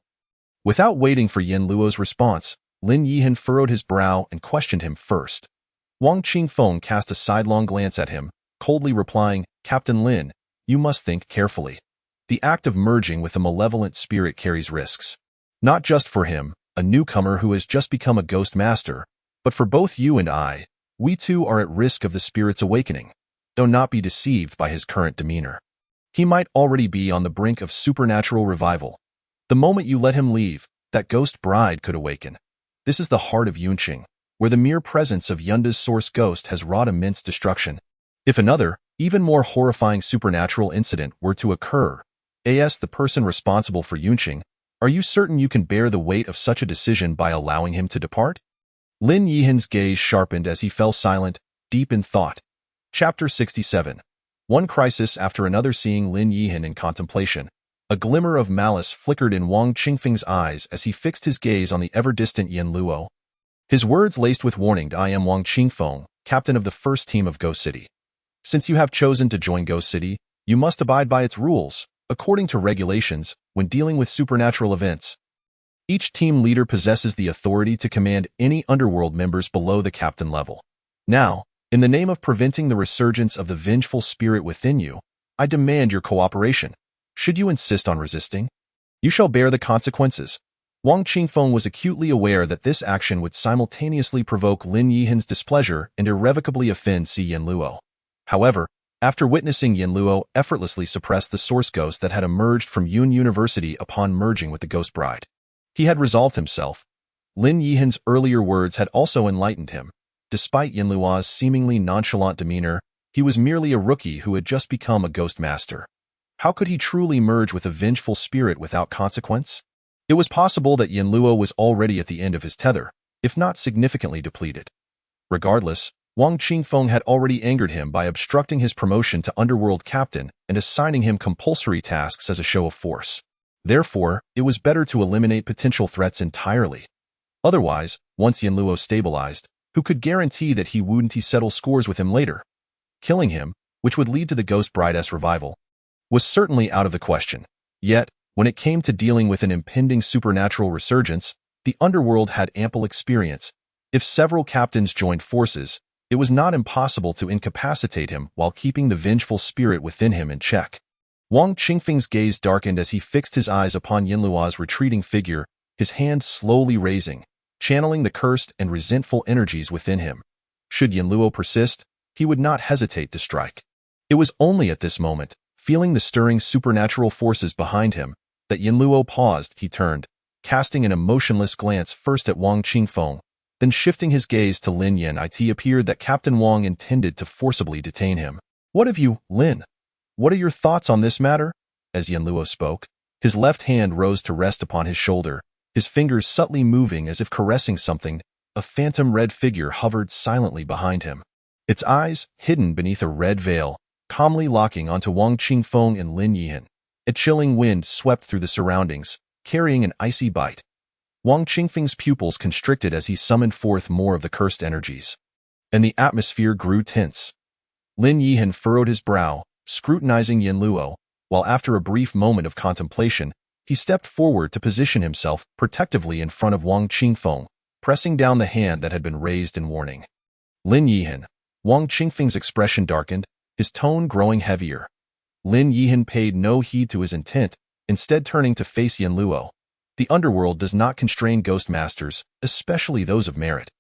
Without waiting for Yin Luo's response, Lin Yihan furrowed his brow and questioned him first. Wang Qingfeng cast a sidelong glance at him, coldly replying, "Captain Lin, you must think carefully. The act of merging with a malevolent spirit carries risks. Not just for him, a newcomer who has just become a ghost master, but for both you and I. We too are at risk of the spirit's awakening. Do not be deceived by his current demeanor. He might already be on the brink of supernatural revival. The moment you let him leave, that Ghost Bride could awaken. This is the heart of Yunqing, where the mere presence of Yunda's source ghost has wrought immense destruction. If another, even more horrifying supernatural incident were to occur, as the person responsible for Yunqing, are you certain you can bear the weight of such a decision by allowing him to depart?" Lin Yihan's gaze sharpened as he fell silent, deep in thought. Chapter 67. One crisis after another. Seeing Lin Yihan in contemplation, A glimmer of malice flickered in Wang Qingfeng's eyes as he fixed his gaze on the ever-distant Yin Luo. His words laced with warning. I am Wang Qingfeng, captain of the first team of Ghost City. Since you have chosen to join Ghost City, you must abide by its rules, according to regulations, when dealing with supernatural events. Each team leader possesses the authority to command any underworld members below the captain level. Now, in the name of preventing the resurgence of the vengeful spirit within you, I demand your cooperation. Should you insist on resisting, you shall bear the consequences. Wang Qingfeng was acutely aware that this action would simultaneously provoke Lin Yihan's displeasure and irrevocably offend Si Yin Luo. However, after witnessing Yin Luo effortlessly suppress the source ghost that had emerged from Yun University upon merging with the Ghost Bride, he had resolved himself. Lin Yihan's earlier words had also enlightened him. Despite Yin Luo's seemingly nonchalant demeanor, he was merely a rookie who had just become a ghost master. How could he truly merge with a vengeful spirit without consequence? It was possible that Yin Luo was already at the end of his tether, if not significantly depleted. Regardless, Wang Qingfeng had already angered him by obstructing his promotion to Underworld Captain and assigning him compulsory tasks as a show of force. Therefore, it was better to eliminate potential threats entirely. Otherwise, once Yin Luo stabilized, who could guarantee that he wouldn't settle scores with him later? Killing him, which would lead to the Ghost Bride's revival, was certainly out of the question. Yet, when it came to dealing with an impending supernatural resurgence, the underworld had ample experience. If several captains joined forces, it was not impossible to incapacitate him while keeping the vengeful spirit within him in check. Wang Qingfeng's gaze darkened as he fixed his eyes upon Yin Luo's retreating figure, his hand slowly raising, channeling the cursed and resentful energies within him. Should Yin Luo persist, he would not hesitate to strike. It was only at this moment, feeling the stirring supernatural forces behind him, that Yin Luo paused. He turned, casting an emotionless glance first at Wang Qingfeng, then shifting his gaze to Lin Yin. It appeared that Captain Wang intended to forcibly detain him. What have you, Lin? What are your thoughts on this matter? As Yin Luo spoke, his left hand rose to rest upon his shoulder, his fingers subtly moving as if caressing something. A phantom red figure hovered silently behind him, its eyes, hidden beneath a red veil, calmly locking onto Wang Qingfeng and Lin Yihan. A chilling wind swept through the surroundings, carrying an icy bite. Wang Qingfeng's pupils constricted as he summoned forth more of the cursed energies, and the atmosphere grew tense. Lin Yihan furrowed his brow, scrutinizing Yin Luo, while after a brief moment of contemplation, he stepped forward to position himself protectively in front of Wang Qingfeng, pressing down the hand that had been raised in warning. Lin Yihan. Wang Qingfeng's expression darkened, his tone growing heavier. Lin Yihan paid no heed to his intent, instead turning to face Yin Luo. The underworld does not constrain ghost masters, especially those of merit.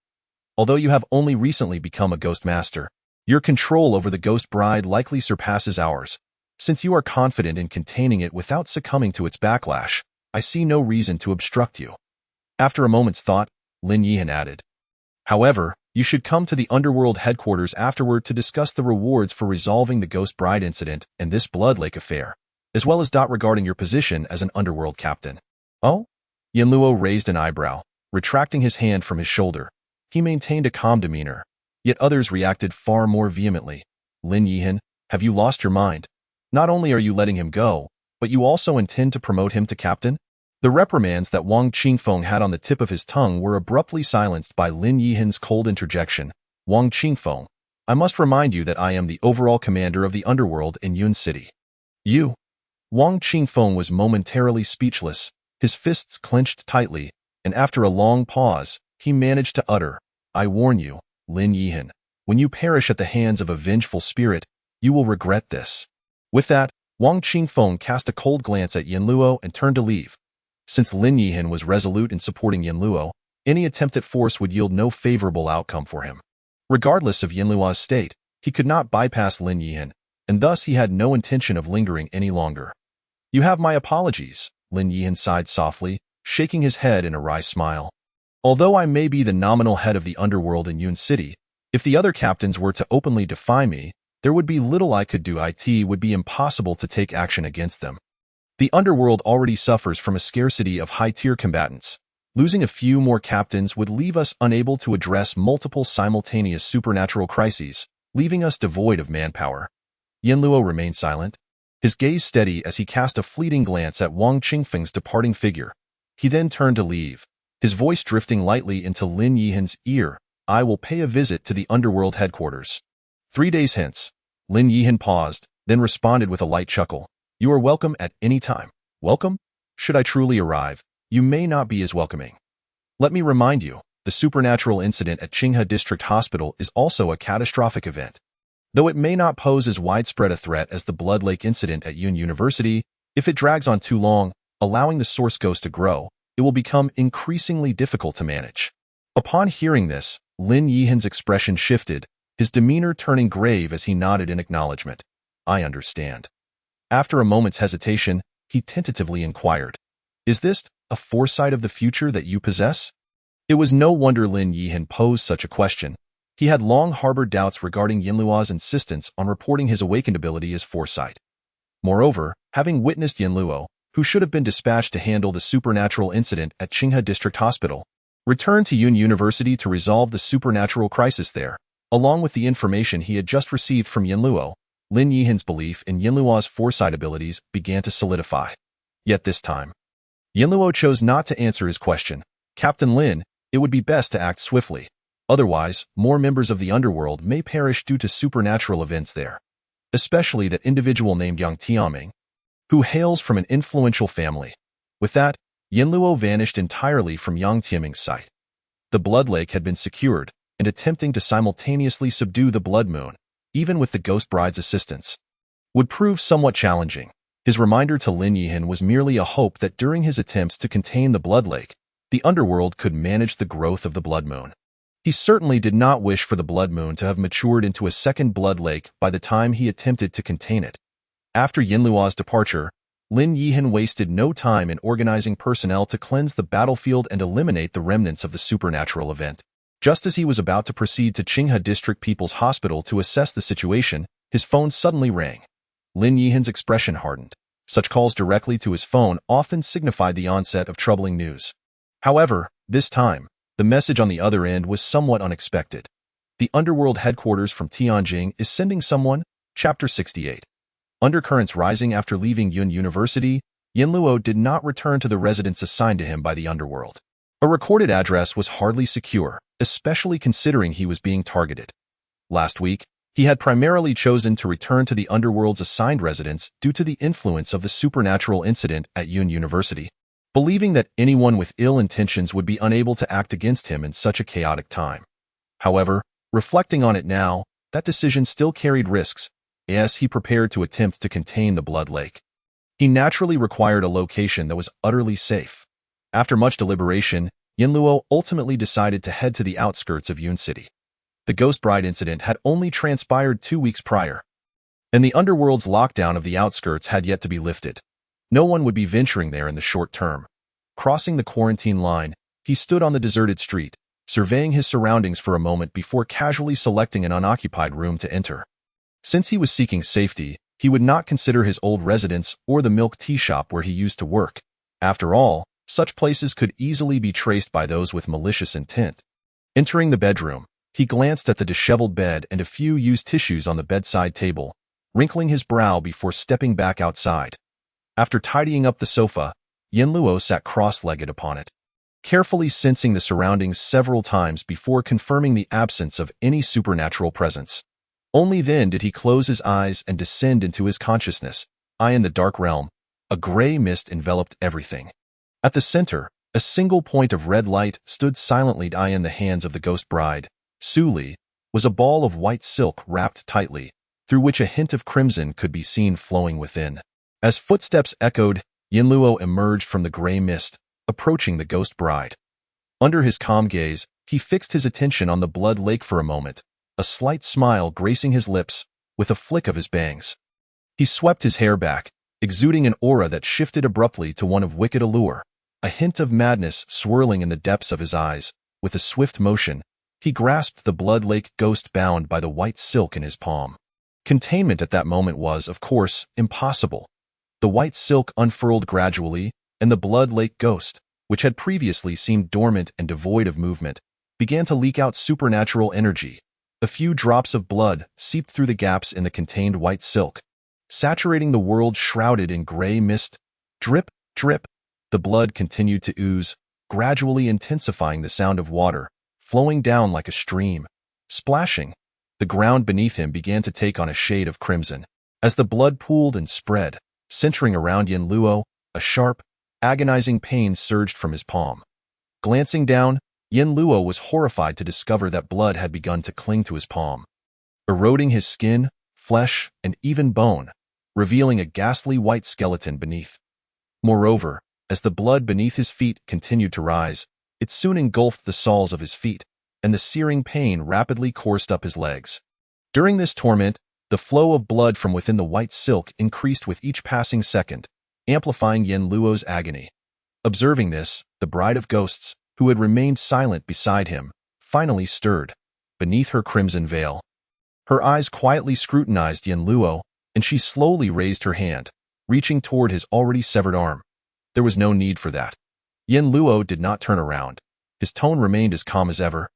Although you have only recently become a ghost master, your control over the Ghost Bride likely surpasses ours. Since you are confident in containing it without succumbing to its backlash, I see no reason to obstruct you. After a moment's thought, Lin Yihan added, however, you should come to the Underworld headquarters afterward to discuss the rewards for resolving the Ghost Bride incident and this Blood Lake affair, as well as regarding your position as an Underworld captain. Oh? Yin Luo raised an eyebrow, retracting his hand from his shoulder. He maintained a calm demeanor, yet others reacted far more vehemently. Lin Yihan, have you lost your mind? Not only are you letting him go, but you also intend to promote him to captain? The reprimands that Wang Qingfeng had on the tip of his tongue were abruptly silenced by Lin Yihan's cold interjection. Wang Qingfeng, I must remind you that I am the overall commander of the underworld in Yun City. You? Wang Qingfeng was momentarily speechless, his fists clenched tightly, and after a long pause, he managed to utter, I warn you, Lin Yihan, when you perish at the hands of a vengeful spirit, you will regret this. With that, Wang Qingfeng cast a cold glance at Yin Luo and turned to leave. Since Lin Yihan was resolute in supporting Yin Luo, any attempt at force would yield no favorable outcome for him. Regardless of Yin Luo's state, he could not bypass Lin Yihan, and thus he had no intention of lingering any longer. You have my apologies, Lin Yihan sighed softly, shaking his head in a wry smile. Although I may be the nominal head of the underworld in Yun City, if the other captains were to openly defy me, there would be little I could do. It would be impossible to take action against them. The underworld already suffers from a scarcity of high-tier combatants. Losing a few more captains would leave us unable to address multiple simultaneous supernatural crises, leaving us devoid of manpower. Yin Luo remained silent. his gaze steady as he cast a fleeting glance at Wang Qingfeng's departing figure. He then turned to leave, his voice drifting lightly into Lin Yihan's ear. I will pay a visit to the underworld headquarters. 3 days hence. Lin Yihan paused, then responded with a light chuckle. You are welcome at any time. Welcome? Should I truly arrive, you may not be as welcoming. Let me remind you, the supernatural incident at Qinghe District Hospital is also a catastrophic event. Though it may not pose as widespread a threat as the Blood Lake incident at Yun University, if it drags on too long, allowing the source ghost to grow, it will become increasingly difficult to manage. Upon hearing this, Lin Yihan's expression shifted, his demeanor turning grave as he nodded in acknowledgement. I understand. After a moment's hesitation, he tentatively inquired, Is this a foresight of the future that you possess? It was no wonder Lin Yihan posed such a question. He had long harbored doubts regarding Yinluo's insistence on reporting his awakened ability as foresight. Moreover, having witnessed Yinluo, who should have been dispatched to handle the supernatural incident at Qinghe District Hospital, returned to Yun University to resolve the supernatural crisis there, along with the information he had just received from Yinluo, Lin Yihan's belief in Yinluo's foresight abilities began to solidify. Yet this time, Yinluo chose not to answer his question. Captain Lin, it would be best to act swiftly. Otherwise, more members of the underworld may perish due to supernatural events there. Especially that individual named Yang Tianming, who hails from an influential family. With that, Yinluo vanished entirely from Yang Tianming's sight. The Blood Lake had been secured, and attempting to simultaneously subdue the Blood Moon, even with the Ghost Bride's assistance, would prove somewhat challenging. His reminder to Lin Yihan was merely a hope that during his attempts to contain the Blood Lake, the underworld could manage the growth of the Blood Moon. He certainly did not wish for the Blood Moon to have matured into a second Blood Lake by the time he attempted to contain it. After Yinluo's departure, Lin Yihan wasted no time in organizing personnel to cleanse the battlefield and eliminate the remnants of the supernatural event. Just as he was about to proceed to Qinghe District People's Hospital to assess the situation, his phone suddenly rang. Lin Yihan's expression hardened. Such calls directly to his phone often signified the onset of troubling news. However, this time, the message on the other end was somewhat unexpected. The underworld headquarters from Tianjing is sending someone. Chapter 68. Undercurrents rising after leaving Yun University, Yinluo did not return to the residence assigned to him by the underworld. A recorded address was hardly secure, especially considering he was being targeted. Last week, he had primarily chosen to return to the underworld's assigned residence due to the influence of the supernatural incident at Yun University, believing that anyone with ill intentions would be unable to act against him in such a chaotic time. However, reflecting on it now, that decision still carried risks, as he prepared to attempt to contain the Blood Lake. He naturally required a location that was utterly safe. After much deliberation, Yinluo ultimately decided to head to the outskirts of Yun City. The Ghost Bride incident had only transpired 2 weeks prior, and the underworld's lockdown of the outskirts had yet to be lifted. No one would be venturing there in the short term. Crossing the quarantine line, he stood on the deserted street, surveying his surroundings for a moment before casually selecting an unoccupied room to enter. Since he was seeking safety, he would not consider his old residence or the milk tea shop where he used to work. After all, such places could easily be traced by those with malicious intent. Entering the bedroom, he glanced at the disheveled bed and a few used tissues on the bedside table, wrinkling his brow before stepping back outside. After tidying up the sofa, Yinluo sat cross-legged upon it, carefully sensing the surroundings several times before confirming the absence of any supernatural presence. Only then did he close his eyes and descend into his consciousness. In the dark realm, a gray mist enveloped everything. At the center, a single point of red light stood silently in the hands of the Ghost Bride. Su Li was a ball of white silk wrapped tightly, through which a hint of crimson could be seen flowing within. As footsteps echoed, Yinluo emerged from the gray mist, approaching the Ghost Bride. Under his calm gaze, he fixed his attention on the Blood Lake for a moment, a slight smile gracing his lips, with a flick of his bangs. He swept his hair back, exuding an aura that shifted abruptly to one of wicked allure, a hint of madness swirling in the depths of his eyes. With a swift motion, he grasped the Blood Lake ghost bound by the white silk in his palm. Containment at that moment was, of course, impossible. The white silk unfurled gradually, and the Blood Lake ghost, which had previously seemed dormant and devoid of movement, began to leak out supernatural energy. A few drops of blood seeped through the gaps in the contained white silk, saturating the world shrouded in gray mist. Drip, drip, the blood continued to ooze, gradually intensifying the sound of water, flowing down like a stream. Splashing, the ground beneath him began to take on a shade of crimson. As the blood pooled and spread, centering around Yin Luo, a sharp, agonizing pain surged from his palm. Glancing down, Yin Luo was horrified to discover that blood had begun to cling to his palm, eroding his skin, flesh, and even bone, revealing a ghastly white skeleton beneath. Moreover, as the blood beneath his feet continued to rise, it soon engulfed the soles of his feet, and the searing pain rapidly coursed up his legs. During this torment, the flow of blood from within the white silk increased with each passing second, amplifying Yin Luo's agony. Observing this, the Bride of Ghosts, who had remained silent beside him, finally stirred. Beneath her crimson veil, her eyes quietly scrutinized Yin Luo, and she slowly raised her hand, reaching toward his already severed arm. There was no need for that. Yin Luo did not turn around. His tone remained as calm as ever,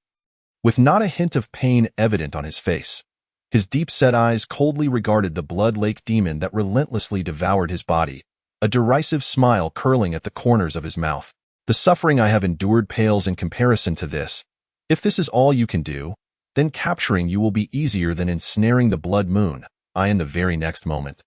with not a hint of pain evident on his face. His deep-set eyes coldly regarded the blood lake demon that relentlessly devoured his body, a derisive smile curling at the corners of his mouth. The suffering I have endured pales in comparison to this. If this is all you can do, then capturing you will be easier than ensnaring the blood moon. In the very next moment,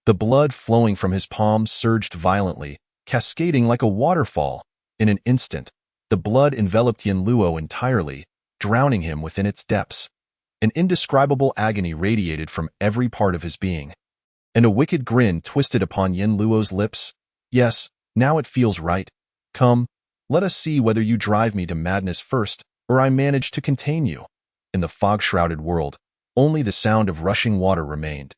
the blood flowing from his palm surged violently, cascading like a waterfall. In an instant, the blood enveloped Yin Luo entirely, drowning him within its depths. An indescribable agony radiated from every part of his being, and a wicked grin twisted upon Yin Luo's lips. Yes, now it feels right. Come, let us see whether you drive me to madness first, or I manage to contain you. In the fog-shrouded world, only the sound of rushing water remained.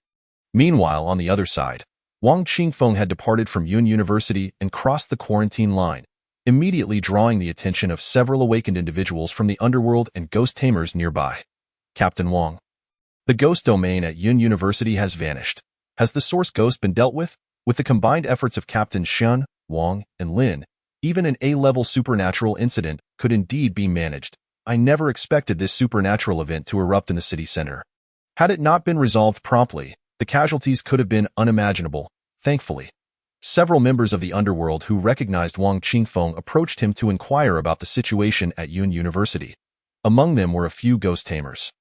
Meanwhile, on the other side, Wang Qingfeng had departed from Yun University and crossed the quarantine line, immediately drawing the attention of several awakened individuals from the underworld and ghost tamers nearby. Captain Wang, the ghost domain at Yun University has vanished. Has the source ghost been dealt with? With the combined efforts of Captain Shen, Wang, and Lin, even an A-level supernatural incident could indeed be managed. I never expected this supernatural event to erupt in the city center. Had it not been resolved promptly, the casualties could have been unimaginable. Thankfully, several members of the underworld who recognized Wang Qingfeng approached him to inquire about the situation at Yun University. Among them were a few ghost tamers.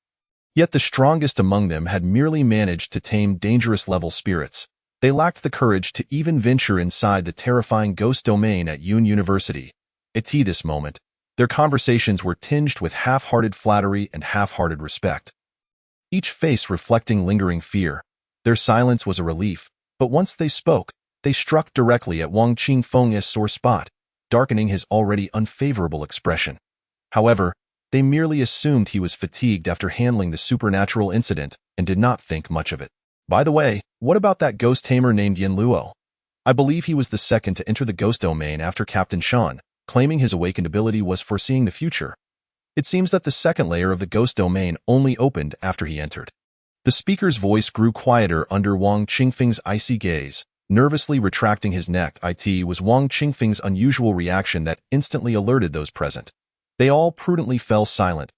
Yet the strongest among them had merely managed to tame dangerous-level spirits. They lacked the courage to even venture inside the terrifying ghost domain at Yun University. At this moment, their conversations were tinged with half-hearted flattery and half-hearted respect, each face reflecting lingering fear. Their silence was a relief, but once they spoke, they struck directly at Wang Qingfeng's sore spot, darkening his already unfavorable expression. However, they merely assumed he was fatigued after handling the supernatural incident and did not think much of it. By the way, what about that ghost tamer named Yin Luo? I believe he was the second to enter the ghost domain after Captain Shan, claiming his awakened ability was foreseeing the future. It seems that the second layer of the ghost domain only opened after he entered. The speaker's voice grew quieter under Wang Qingfeng's icy gaze, nervously retracting his neck. It was Wang Qingfeng's unusual reaction that instantly alerted those present. They all prudently fell silent.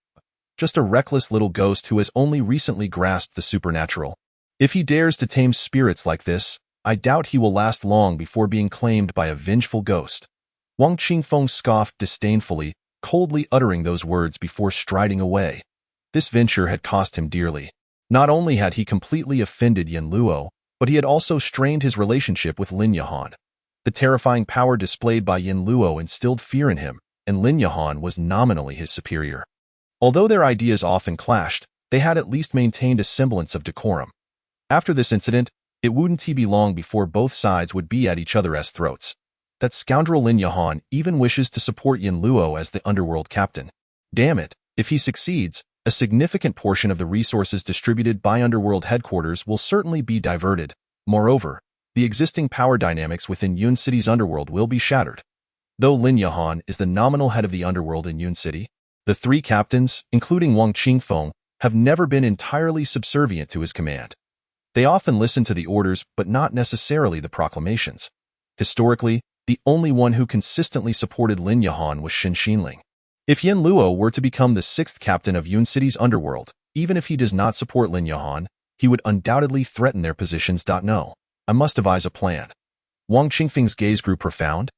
Just a reckless little ghost who has only recently grasped the supernatural. If he dares to tame spirits like this, I doubt he will last long before being claimed by a vengeful ghost. Wang Qingfeng scoffed disdainfully, coldly uttering those words before striding away. This venture had cost him dearly. Not only had he completely offended Yin Luo, but he had also strained his relationship with Lin Yahan. The terrifying power displayed by Yin Luo instilled fear in him, and Lin Yahan was nominally his superior. Although their ideas often clashed, they had at least maintained a semblance of decorum. After this incident, it wouldn't be long before both sides would be at each other's throats. That scoundrel Lin Yahan even wishes to support Yin Luo as the underworld captain. Damn it, if he succeeds, a significant portion of the resources distributed by underworld headquarters will certainly be diverted. Moreover, the existing power dynamics within Yun City's underworld will be shattered. Though Lin Yahan is the nominal head of the underworld in Yun City, the three captains, including Wang Qingfeng, have never been entirely subservient to his command. They often listen to the orders but not necessarily the proclamations. Historically, the only one who consistently supported Lin Yahan was Shen Xinling. If Yin Luo were to become the sixth captain of Yun City's underworld, even if he does not support Lin Yahan, he would undoubtedly threaten their positions. No, I must devise a plan. Wang Qingfeng's gaze grew profound,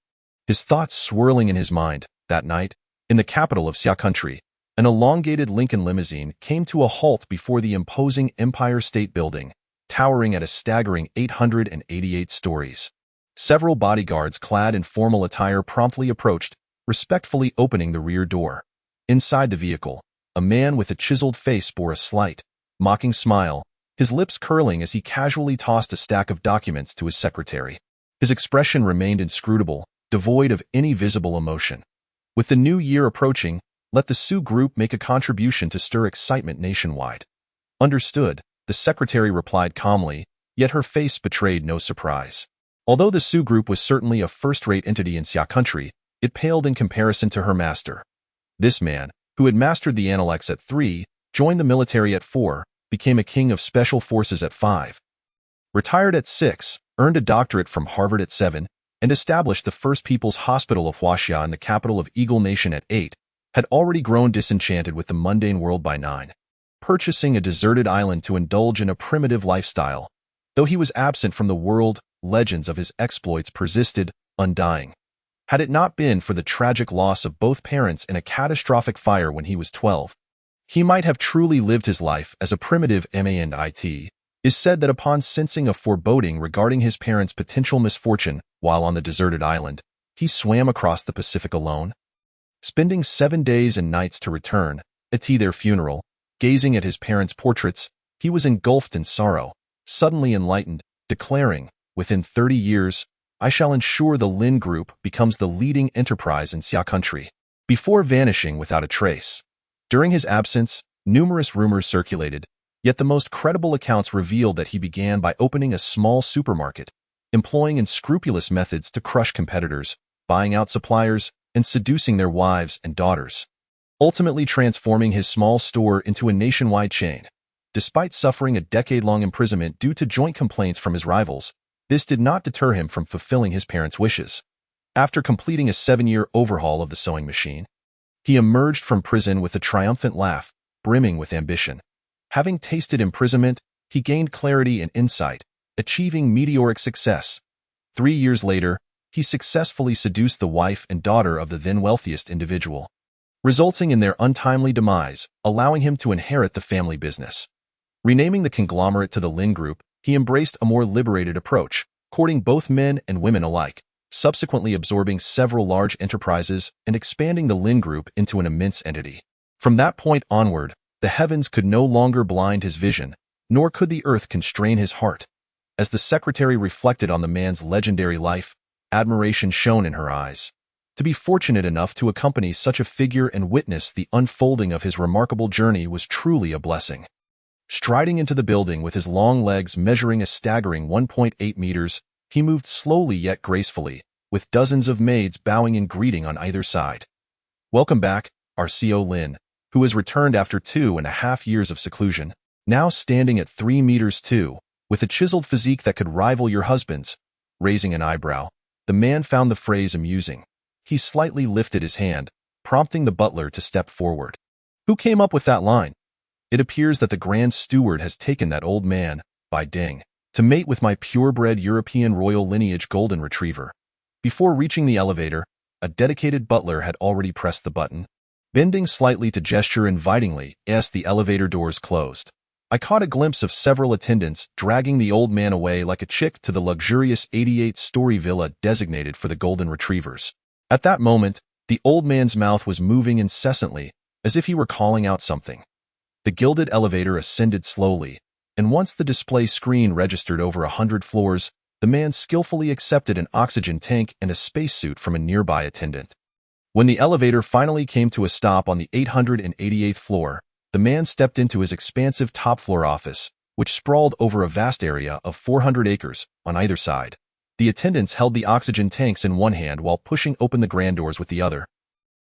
his thoughts swirling in his mind. That night, in the capital of Xia Country, an elongated Lincoln limousine came to a halt before the imposing Empire State Building, towering at a staggering 888 stories. Several bodyguards clad in formal attire promptly approached, respectfully opening the rear door. Inside the vehicle, a man with a chiseled face bore a slight, mocking smile, his lips curling as he casually tossed a stack of documents to his secretary. His expression remained inscrutable, devoid of any visible emotion. With the new year approaching, let the Su Group make a contribution to stir excitement nationwide. Understood, the secretary replied calmly, yet her face betrayed no surprise. Although the Su Group was certainly a first-rate entity in Xia Country, it paled in comparison to her master. This man, who had mastered the Analects at 3, joined the military at 4, became a king of special forces at 5, retired at 6, earned a doctorate from Harvard at 7, and established the first People's Hospital of Huaxia in the capital of Eagle Nation at 8, had already grown disenchanted with the mundane world by 9, purchasing a deserted island to indulge in a primitive lifestyle. Though he was absent from the world, legends of his exploits persisted, undying. Had it not been for the tragic loss of both parents in a catastrophic fire when he was 12, he might have truly lived his life as a primitive man. It is said that upon sensing a foreboding regarding his parents' potential misfortune while on the deserted island, he swam across the Pacific alone, spending 7 days and nights to return, at their funeral. Gazing at his parents' portraits, he was engulfed in sorrow, suddenly enlightened, declaring, "Within 30 years, I shall ensure the Lin Group becomes the leading enterprise in Xia Country," before vanishing without a trace. During his absence, numerous rumors circulated, yet the most credible accounts revealed that he began by opening a small supermarket, employing unscrupulous methods to crush competitors, buying out suppliers, and seducing their wives and daughters, ultimately transforming his small store into a nationwide chain. Despite suffering a decade-long imprisonment due to joint complaints from his rivals, this did not deter him from fulfilling his parents' wishes. After completing a 7-year overhaul of the sewing machine, he emerged from prison with a triumphant laugh, brimming with ambition. Having tasted imprisonment, he gained clarity and insight, achieving meteoric success. 3 years later, he successfully seduced the wife and daughter of the then wealthiest individual, resulting in their untimely demise, allowing him to inherit the family business. Renaming the conglomerate to the Lin Group, he embraced a more liberated approach, courting both men and women alike, subsequently absorbing several large enterprises and expanding the Lin Group into an immense entity. From that point onward, the heavens could no longer blind his vision, nor could the earth constrain his heart. As the secretary reflected on the man's legendary life, admiration shone in her eyes. To be fortunate enough to accompany such a figure and witness the unfolding of his remarkable journey was truly a blessing. Striding into the building with his long legs measuring a staggering 1.8 meters, he moved slowly yet gracefully, with dozens of maids bowing in greeting on either side. "Welcome back, RCO Lin," who has returned after 2.5 years of seclusion, now standing at 3 meters 2, with a chiseled physique that could rival your husband's. Raising an eyebrow, the man found the phrase amusing. He slightly lifted his hand, prompting the butler to step forward. "Who came up with that line? It appears that the Grand Steward has taken that old man, by ding, to mate with my purebred European royal lineage golden retriever." Before reaching the elevator, a dedicated butler had already pressed the button. Bending slightly to gesture invitingly as the elevator doors closed, I caught a glimpse of several attendants dragging the old man away like a chick to the luxurious 88-story villa designated for the golden retrievers. At that moment, the old man's mouth was moving incessantly, as if he were calling out something. The gilded elevator ascended slowly, and once the display screen registered over 100 floors, the man skillfully accepted an oxygen tank and a spacesuit from a nearby attendant. When the elevator finally came to a stop on the 888th floor, the man stepped into his expansive top-floor office, which sprawled over a vast area of 400 acres on either side. The attendants held the oxygen tanks in one hand while pushing open the grand doors with the other.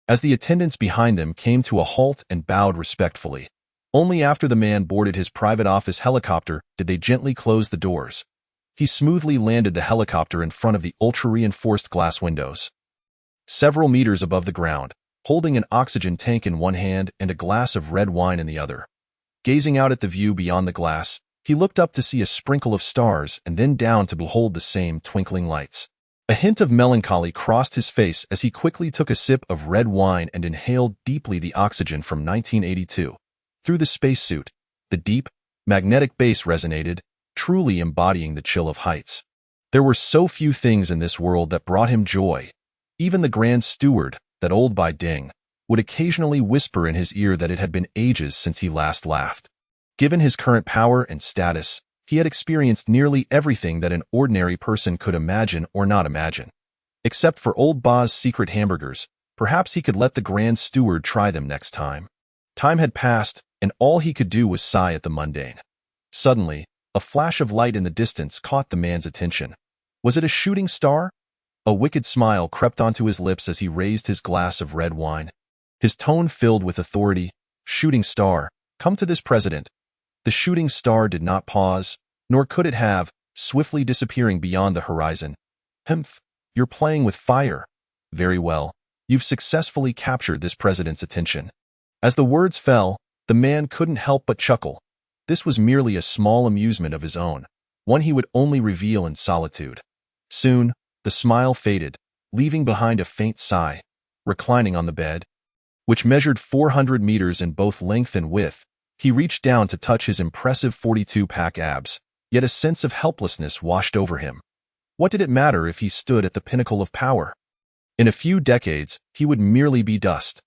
As the attendants behind them came to a halt and bowed respectfully, only after the man boarded his private office helicopter did they gently close the doors. He smoothly landed the helicopter in front of the ultra-reinforced glass windows. Several meters above the ground, holding an oxygen tank in one hand and a glass of red wine in the other. Gazing out at the view beyond the glass, He looked up to see a sprinkle of stars and then down to behold the same twinkling lights. A hint of melancholy crossed his face as he quickly took a sip of red wine and inhaled deeply the oxygen from 1982. Through the spacesuit, the deep, magnetic bass resonated, truly embodying the chill of heights. There were so few things in this world that brought him joy. Even the Grand Steward, that old Bai Ding, would occasionally whisper in his ear that it had been ages since he last laughed. Given his current power and status, he had experienced nearly everything that an ordinary person could imagine or not imagine. Except for old Ba's secret hamburgers, perhaps he could let the Grand Steward try them next time. Time had passed, and all he could do was sigh at the mundane. Suddenly, a flash of light in the distance caught the man's attention. Was it a shooting star? A wicked smile crept onto his lips as he raised his glass of red wine. His tone filled with authority. "Shooting star, come to this president." The shooting star did not pause, nor could it have, swiftly disappearing beyond the horizon. "Humph, you're playing with fire. Very well, you've successfully captured this president's attention." As the words fell, the man couldn't help but chuckle. This was merely a small amusement of his own, one he would only reveal in solitude. Soon, the smile faded, leaving behind a faint sigh. Reclining on the bed, which measured 400 meters in both length and width, he reached down to touch his impressive 42-pack abs, yet a sense of helplessness washed over him. What did it matter if he stood at the pinnacle of power? In a few decades, he would merely be dust.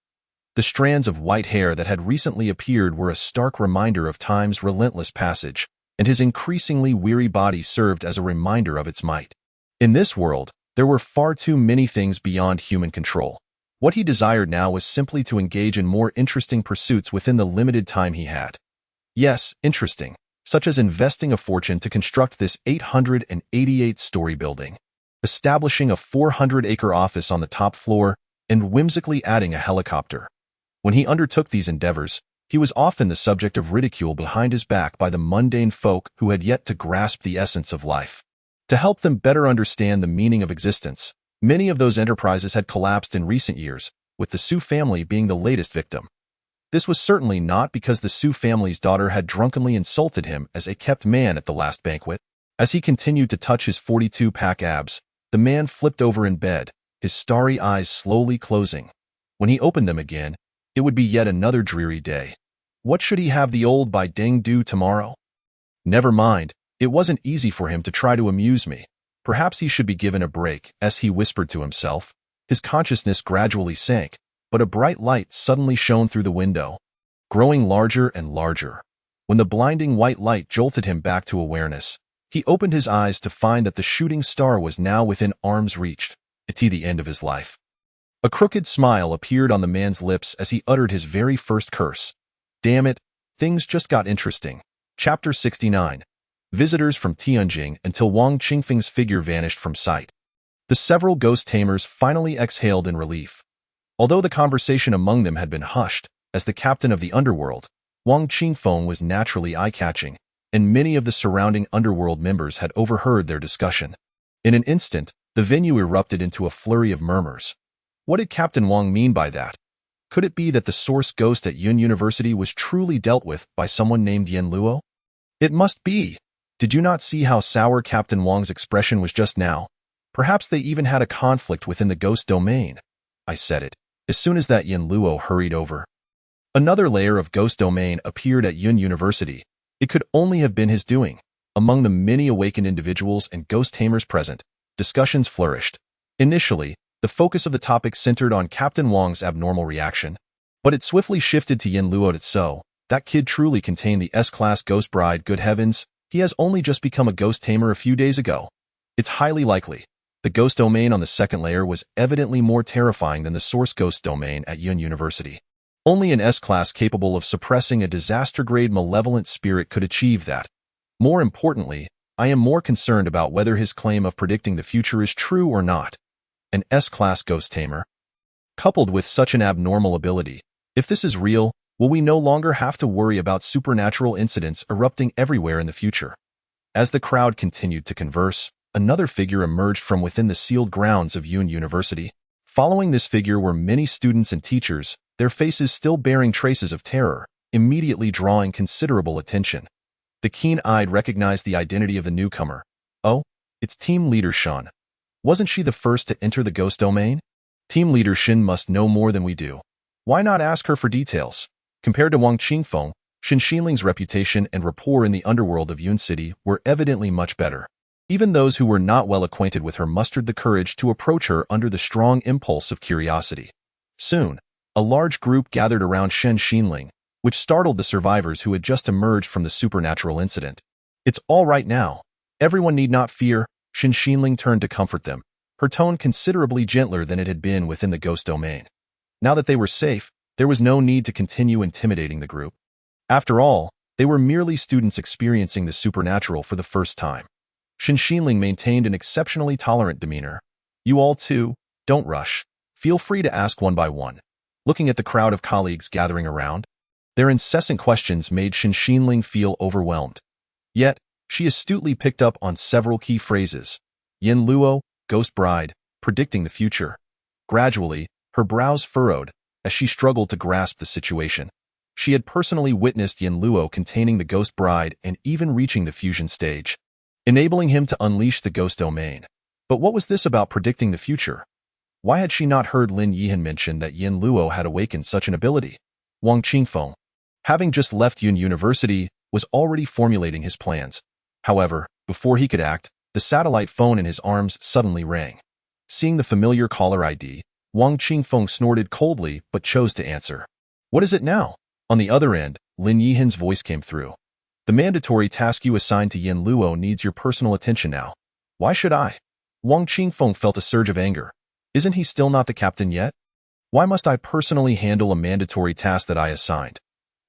The strands of white hair that had recently appeared were a stark reminder of time's relentless passage, and his increasingly weary body served as a reminder of its might. In this world, there were far too many things beyond human control. What he desired now was simply to engage in more interesting pursuits within the limited time he had. Yes, interesting, such as investing a fortune to construct this 888-story building, establishing a 400-acre office on the top floor, and whimsically adding a helicopter. When he undertook these endeavors, he was often the subject of ridicule behind his back by the mundane folk who had yet to grasp the essence of life. To help them better understand the meaning of existence, many of those enterprises had collapsed in recent years, with the Su family being the latest victim. This was certainly not because the Su family's daughter had drunkenly insulted him as a kept man at the last banquet. As he continued to touch his 42-pack abs, the man flipped over in bed, his starry eyes slowly closing. When he opened them again, it would be yet another dreary day. What should he have the old Bai Ding do tomorrow? Never mind, it wasn't easy for him to try to amuse me. Perhaps he should be given a break, as he whispered to himself. His consciousness gradually sank, but a bright light suddenly shone through the window, growing larger and larger. When the blinding white light jolted him back to awareness, he opened his eyes to find that the shooting star was now within arm's reach, to the end of his life. A crooked smile appeared on the man's lips as he uttered his very first curse. Damn it, things just got interesting. Chapter 69. Visitors from Tianjing until Wang Qingfeng's figure vanished from sight. The several ghost tamers finally exhaled in relief. Although the conversation among them had been hushed, as the captain of the underworld, Wang Qingfeng was naturally eye-catching, and many of the surrounding underworld members had overheard their discussion. In an instant, the venue erupted into a flurry of murmurs. What did Captain Wang mean by that? Could it be that the source ghost at Yun University was truly dealt with by someone named Yen Luo? It must be. Did you not see how sour Captain Wang's expression was just now? Perhaps they even had a conflict within the ghost domain. I said it, as soon as that Yen Luo hurried over. Another layer of ghost domain appeared at Yun University. It could only have been his doing. Among the many awakened individuals and ghost tamers present, discussions flourished. Initially, the focus of the topic centered on Captain Wang's abnormal reaction, but it swiftly shifted to Yen Luo. So, that kid truly contained the S-class ghost bride. Good heavens, he has only just become a ghost tamer a few days ago. It's highly likely. The ghost domain on the second layer was evidently more terrifying than the source ghost domain at Yun University. Only an S-class capable of suppressing a disaster-grade malevolent spirit could achieve that. More importantly, I am more concerned about whether his claim of predicting the future is true or not. An S-class ghost tamer, coupled with such an abnormal ability, if this is real, will we no longer have to worry about supernatural incidents erupting everywhere in the future? As the crowd continued to converse, another figure emerged from within the sealed grounds of Yun University. Following this figure were many students and teachers, their faces still bearing traces of terror, immediately drawing considerable attention. The keen-eyed recognized the identity of the newcomer. Oh, it's Team Leader Shan. Wasn't she the first to enter the ghost domain? Team Leader Shin must know more than we do. Why not ask her for details? Compared to Wang Qingfeng, Shin Xinling's reputation and rapport in the underworld of Yun City were evidently much better. Even those who were not well acquainted with her mustered the courage to approach her under the strong impulse of curiosity. Soon, a large group gathered around Shin Xinling, which startled the survivors who had just emerged from the supernatural incident. It's all right now. Everyone need not fear. Shin Xinling turned to comfort them, her tone considerably gentler than it had been within the ghost domain. Now that they were safe, there was no need to continue intimidating the group. After all, they were merely students experiencing the supernatural for the first time. Shin Xinling maintained an exceptionally tolerant demeanor. You all too, don't rush. Feel free to ask one by one. Looking at the crowd of colleagues gathering around, their incessant questions made Shin Xinling feel overwhelmed. Yet, she astutely picked up on several key phrases. Yin Luo, ghost bride, predicting the future. Gradually, her brows furrowed as she struggled to grasp the situation. She had personally witnessed Yin Luo containing the ghost bride and even reaching the fusion stage, enabling him to unleash the ghost domain. But what was this about predicting the future? Why had she not heard Lin Yihan mention that Yin Luo had awakened such an ability? Wang Qingfeng, having just left Yun University, was already formulating his plans. However, before he could act, the satellite phone in his arms suddenly rang. Seeing the familiar caller ID, Wang Qingfeng snorted coldly but chose to answer. What is it now? On the other end, Lin Yihan's voice came through. The mandatory task you assigned to Yin Luo needs your personal attention now. Why should I? Wang Qingfeng felt a surge of anger. Isn't he still not the captain yet? Why must I personally handle a mandatory task that I assigned?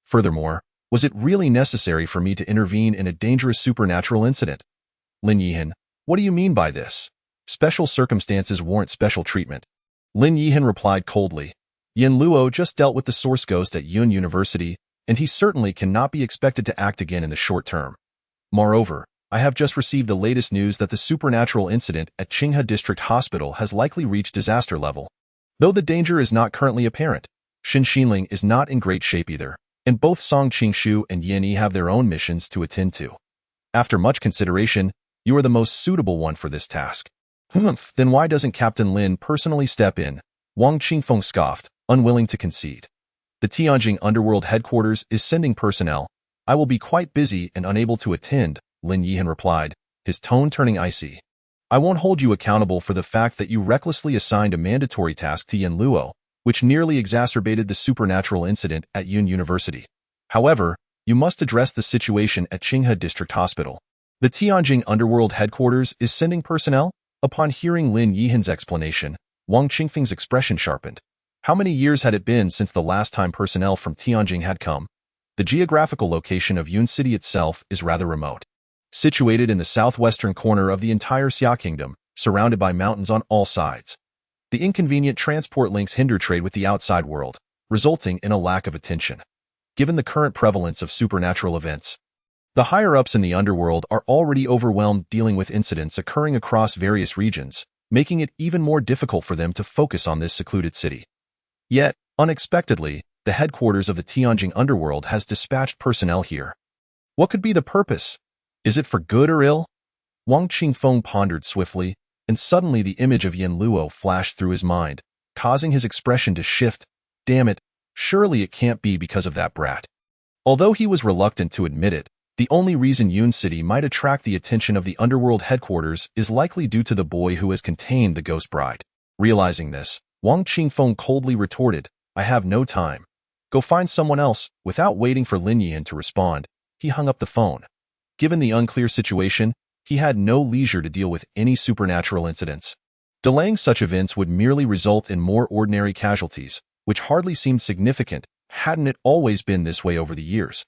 Furthermore, was it really necessary for me to intervene in a dangerous supernatural incident? Lin Yihan, what do you mean by this? Special circumstances warrant special treatment. Lin Yihan replied coldly. Yin Luo just dealt with the source ghost at Yun University, and he certainly cannot be expected to act again in the short term. Moreover, I have just received the latest news that the supernatural incident at Qinghe District Hospital has likely reached disaster level. Though the danger is not currently apparent, Shin Xinling is not in great shape either, and both Song Qingshu and Yin Yi have their own missions to attend to. After much consideration, you are the most suitable one for this task. Then why doesn't Captain Lin personally step in? Wang Qingfeng scoffed, unwilling to concede. The Tianjin Underworld headquarters is sending personnel. I will be quite busy and unable to attend, Lin Yihan replied, his tone turning icy. I won't hold you accountable for the fact that you recklessly assigned a mandatory task to Yin Luo, which nearly exacerbated the supernatural incident at Yun University. However, you must address the situation at Qinghe District Hospital. The Tianjin Underworld headquarters is sending personnel? Upon hearing Lin Yihan's explanation, Wang Qingfeng's expression sharpened. How many years had it been since the last time personnel from Tianjin had come? The geographical location of Yun City itself is rather remote. Situated in the southwestern corner of the entire Xia Kingdom, surrounded by mountains on all sides. The inconvenient transport links hinder trade with the outside world, resulting in a lack of attention. Given the current prevalence of supernatural events, the higher-ups in the underworld are already overwhelmed dealing with incidents occurring across various regions, making it even more difficult for them to focus on this secluded city. Yet, unexpectedly, the headquarters of the Tianjin Underworld has dispatched personnel here. What could be the purpose? Is it for good or ill? Wang Qingfeng pondered swiftly, and suddenly the image of Yin Luo flashed through his mind, causing his expression to shift. Damn it, surely it can't be because of that brat. Although he was reluctant to admit it, the only reason Yun City might attract the attention of the underworld headquarters is likely due to the boy who has contained the ghost bride. Realizing this, Wang Qingfeng coldly retorted, I have no time. Go find someone else. Without waiting for Lin Yihan to respond, he hung up the phone. Given the unclear situation, he had no leisure to deal with any supernatural incidents. Delaying such events would merely result in more ordinary casualties, which hardly seemed significant, hadn't it always been this way over the years.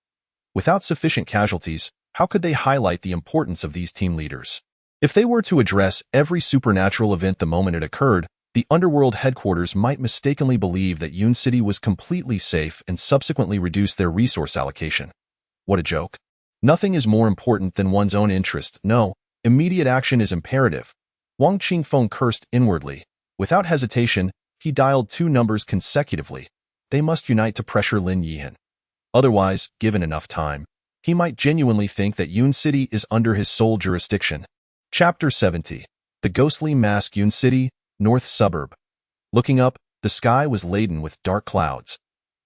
Without sufficient casualties, how could they highlight the importance of these team leaders? If they were to address every supernatural event the moment it occurred, the underworld headquarters might mistakenly believe that Yun City was completely safe and subsequently reduce their resource allocation. What a joke. Nothing is more important than one's own interest. No, immediate action is imperative. Wang Qingfeng cursed inwardly. Without hesitation, he dialed 2 numbers consecutively. They must unite to pressure Lin Yihan. Otherwise, given enough time, he might genuinely think that Yun City is under his sole jurisdiction. Chapter 70. The Ghostly Mask. Yun City, North Suburb. Looking up, the sky was laden with dark clouds.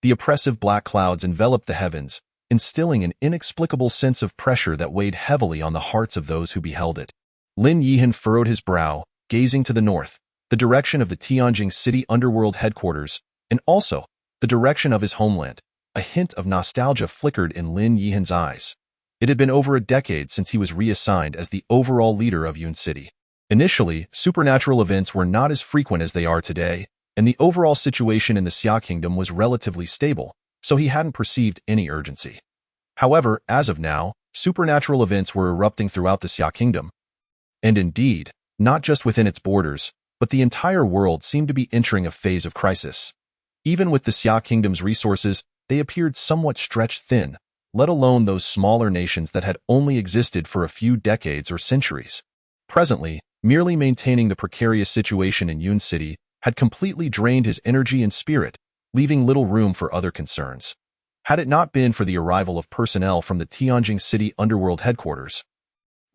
The oppressive black clouds enveloped the heavens, instilling an inexplicable sense of pressure that weighed heavily on the hearts of those who beheld it. Lin Yihan furrowed his brow, gazing to the north, the direction of the Tianjing City underworld headquarters, and also the direction of his homeland. A hint of nostalgia flickered in Lin Yihan's eyes. It had been over a decade since he was reassigned as the overall leader of Yun City. Initially, supernatural events were not as frequent as they are today, and the overall situation in the Xia Kingdom was relatively stable, so he hadn't perceived any urgency. However, as of now, supernatural events were erupting throughout the Xia Kingdom. And indeed, not just within its borders, but the entire world seemed to be entering a phase of crisis. Even with the Xia Kingdom's resources, they appeared somewhat stretched thin, let alone those smaller nations that had only existed for a few decades or centuries. Presently, merely maintaining the precarious situation in Yun City had completely drained his energy and spirit, leaving little room for other concerns. Had it not been for the arrival of personnel from the Tianjing City underworld headquarters,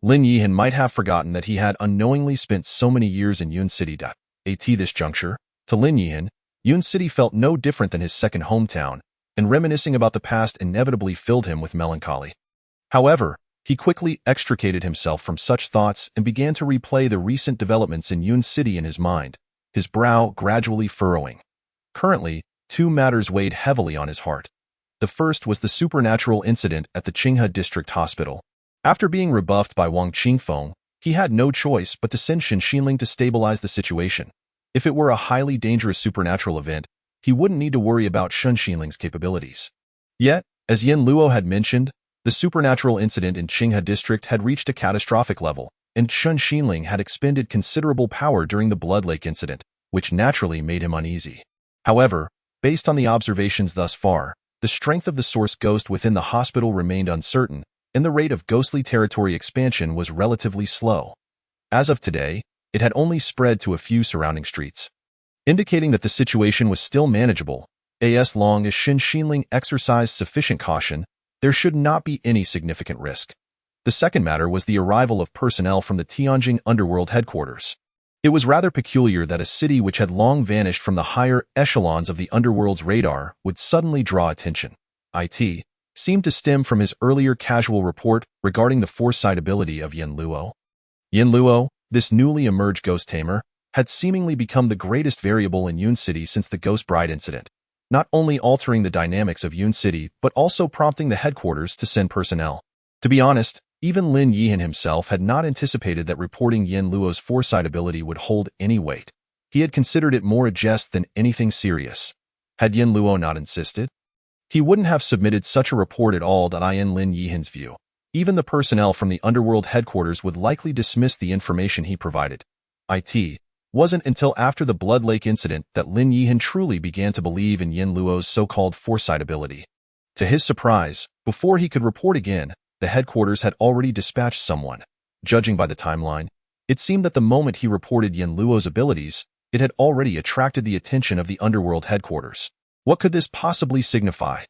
Lin Yihan might have forgotten that he had unknowingly spent so many years in Yun City. At this juncture, to Lin Yihan, Yun City felt no different than his second hometown, and reminiscing about the past inevitably filled him with melancholy. However, he quickly extricated himself from such thoughts and began to replay the recent developments in Yun City in his mind, his brow gradually furrowing. Currently, two matters weighed heavily on his heart. The first was the supernatural incident at the Qinghe District Hospital. After being rebuffed by Wang Qingfeng, he had no choice but to send Shen Xinling to stabilize the situation. If it were a highly dangerous supernatural event, he wouldn't need to worry about Shen Xinling's capabilities. Yet, as Yin Luo had mentioned, the supernatural incident in Qinghe District had reached a catastrophic level, and Shen Xinling had expended considerable power during the Blood Lake incident, which naturally made him uneasy. However, based on the observations thus far, the strength of the source ghost within the hospital remained uncertain, and the rate of ghostly territory expansion was relatively slow. As of today, it had only spread to a few surrounding streets, indicating that the situation was still manageable. As long as Shen Xinling exercised sufficient caution, there should not be any significant risk. The second matter was the arrival of personnel from the Tianjing underworld headquarters. It was rather peculiar that a city which had long vanished from the higher echelons of the underworld's radar would suddenly draw attention. It seemed to stem from his earlier casual report regarding the foresight ability of Yin Luo. Yin Luo, this newly emerged ghost tamer, had seemingly become the greatest variable in Yun City since the Ghost Bride incident, not only altering the dynamics of Yun City but also prompting the headquarters to send personnel. To be honest, even Lin Yihan himself had not anticipated that reporting Yin Luo's foresight ability would hold any weight. He had considered it more a jest than anything serious. Had Yin Luo not insisted, he wouldn't have submitted such a report at all. In Lin Yihan's view, even the personnel from the underworld headquarters would likely dismiss the information he provided. It wasn't until after the Blood Lake incident that Lin Yihan truly began to believe in Yin Luo's so-called foresight ability. To his surprise, before he could report again, the headquarters had already dispatched someone. Judging by the timeline, it seemed that the moment he reported Yin Luo's abilities, it had already attracted the attention of the underworld headquarters. What could this possibly signify?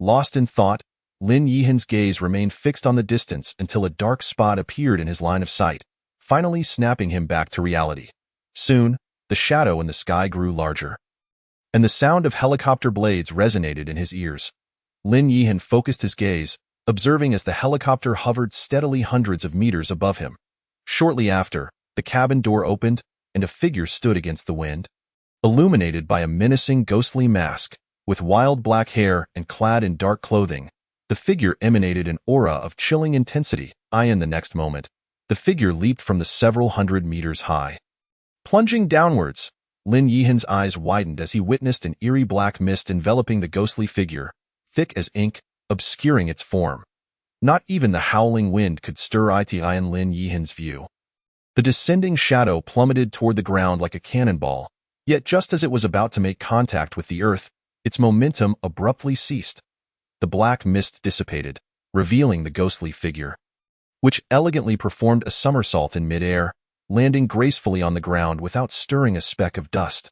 Lost in thought, Lin Yihan's gaze remained fixed on the distance until a dark spot appeared in his line of sight, finally snapping him back to reality. Soon, the shadow in the sky grew larger, and the sound of helicopter blades resonated in his ears. Lin Yihan focused his gaze, observing as the helicopter hovered steadily hundreds of meters above him. Shortly after, the cabin door opened, and a figure stood against the wind. Illuminated by a menacing ghostly mask, with wild black hair and clad in dark clothing, the figure emanated an aura of chilling intensity. In the next moment, the figure leaped from the several hundred meters high. Plunging downwards, Lin Yihan's eyes widened as he witnessed an eerie black mist enveloping the ghostly figure, thick as ink, obscuring its form. Not even the howling wind could stir it in Lin Yihan's view. The descending shadow plummeted toward the ground like a cannonball, yet just as it was about to make contact with the earth, its momentum abruptly ceased. The black mist dissipated, revealing the ghostly figure, which elegantly performed a somersault in midair, landing gracefully on the ground without stirring a speck of dust.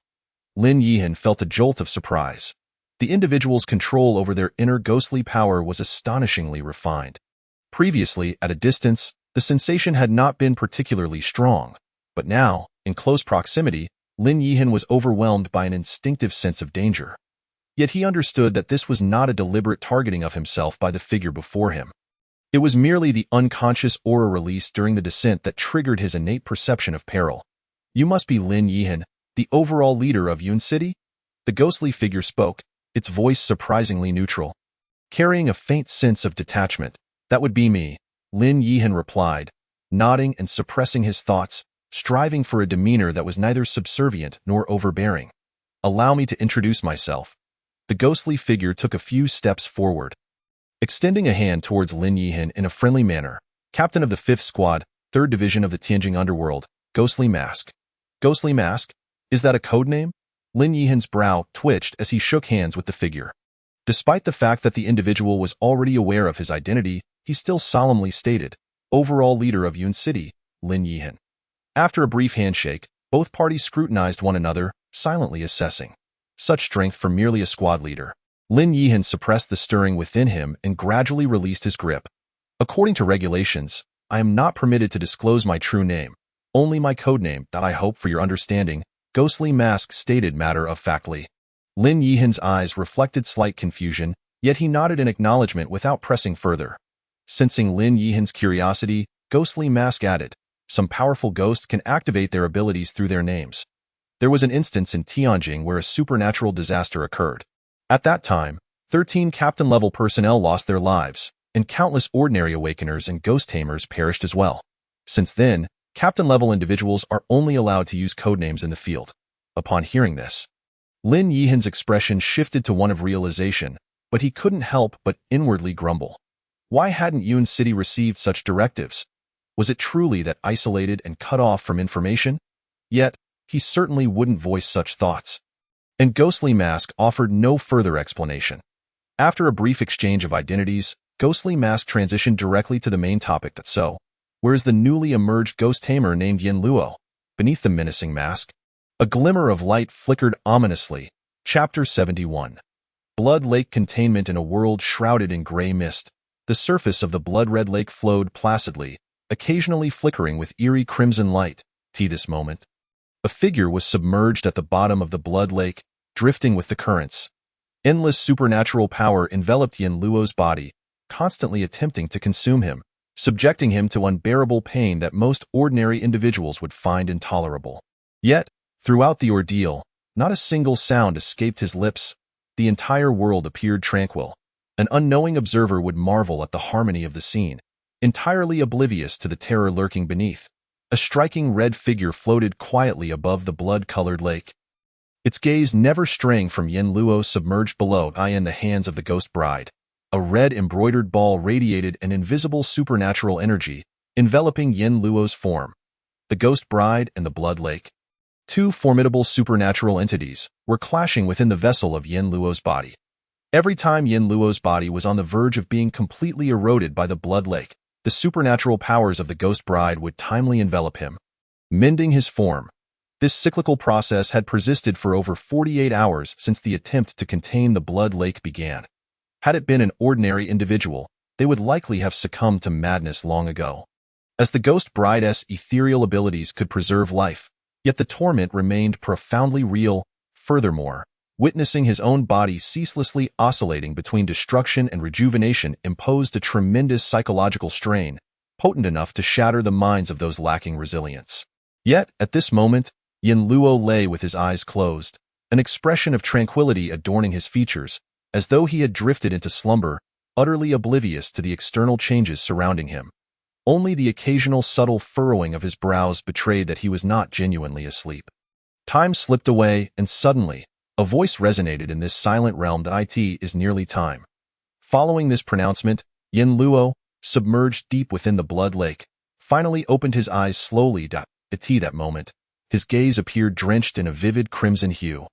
Lin Yihan felt a jolt of surprise. The individual's control over their inner ghostly power was astonishingly refined. Previously, at a distance, the sensation had not been particularly strong, but now, in close proximity, Lin Yihan was overwhelmed by an instinctive sense of danger. Yet he understood that this was not a deliberate targeting of himself by the figure before him. It was merely the unconscious aura released during the descent that triggered his innate perception of peril. "You must be Lin Yihan, the overall leader of Yun City?" The ghostly figure spoke, its voice surprisingly neutral. Carrying a faint sense of detachment, "That would be me," Lin Yihan replied, nodding and suppressing his thoughts, striving for a demeanor that was neither subservient nor overbearing. "Allow me to introduce myself." The ghostly figure took a few steps forward, extending a hand towards Lin Yihan in a friendly manner. "Captain of the 5th Squad, 3rd Division of the Tianjing Underworld, Ghostly Mask." "Ghostly Mask? Is that a code name?" Lin Yihan's brow twitched as he shook hands with the figure. Despite the fact that the individual was already aware of his identity, he still solemnly stated, "Overall leader of Yun City, Lin Yihan." After a brief handshake, both parties scrutinized one another, silently assessing. Such strength for merely a squad leader. Lin Yihan suppressed the stirring within him and gradually released his grip. "According to regulations, I am not permitted to disclose my true name, only my code name. I hope for your understanding," Ghostly Mask stated matter-of-factly. Lin Yihan's eyes reflected slight confusion, yet he nodded in acknowledgement without pressing further. Sensing Lin Yihan's curiosity, Ghostly Mask added, "Some powerful ghosts can activate their abilities through their names. There was an instance in Tianjing where a supernatural disaster occurred. At that time, 13 captain-level personnel lost their lives, and countless ordinary awakeners and ghost tamers perished as well. Since then, captain-level individuals are only allowed to use codenames in the field." Upon hearing this, Lin Yihan's expression shifted to one of realization, but he couldn't help but inwardly grumble. Why hadn't Yun City received such directives? Was it truly that isolated and cut off from information? Yet, he certainly wouldn't voice such thoughts. And Ghostly Mask offered no further explanation. After a brief exchange of identities, Ghostly Mask transitioned directly to the main topic. "So, where is the newly emerged ghost tamer named Yin Luo?" Beneath the menacing mask, a glimmer of light flickered ominously. Chapter 71. Blood Lake Containment. In a world shrouded in gray mist, the surface of the blood-red lake flowed placidly, occasionally flickering with eerie crimson light. This moment, a figure was submerged at the bottom of the blood lake, drifting with the currents. Endless supernatural power enveloped Yin Luo's body, constantly attempting to consume him, subjecting him to unbearable pain that most ordinary individuals would find intolerable. Yet, throughout the ordeal, not a single sound escaped his lips. The entire world appeared tranquil. An unknowing observer would marvel at the harmony of the scene, entirely oblivious to the terror lurking beneath. A striking red figure floated quietly above the blood-colored lake, its gaze never straying from Yin Luo submerged below. In the hands of the ghost bride, a red embroidered ball radiated an invisible supernatural energy, enveloping Yin Luo's form. The ghost bride and the blood lake, two formidable supernatural entities, were clashing within the vessel of Yin Luo's body. Every time Yin Luo's body was on the verge of being completely eroded by the blood lake, the supernatural powers of the ghost bride would timely envelop him, mending his form. This cyclical process had persisted for over 48 hours since the attempt to contain the blood lake began. Had it been an ordinary individual, they would likely have succumbed to madness long ago. As the ghost bride's ethereal abilities could preserve life, yet the torment remained profoundly real. Furthermore, witnessing his own body ceaselessly oscillating between destruction and rejuvenation imposed a tremendous psychological strain, potent enough to shatter the minds of those lacking resilience. Yet, at this moment, Yin Luo lay with his eyes closed, an expression of tranquility adorning his features, as though he had drifted into slumber, utterly oblivious to the external changes surrounding him. Only the occasional subtle furrowing of his brows betrayed that he was not genuinely asleep. Time slipped away, and suddenly, a voice resonated in this silent realm. "It is nearly time." Following this pronouncement, Yin Luo, submerged deep within the blood lake, finally opened his eyes slowly. At that moment, his gaze appeared drenched in a vivid crimson hue.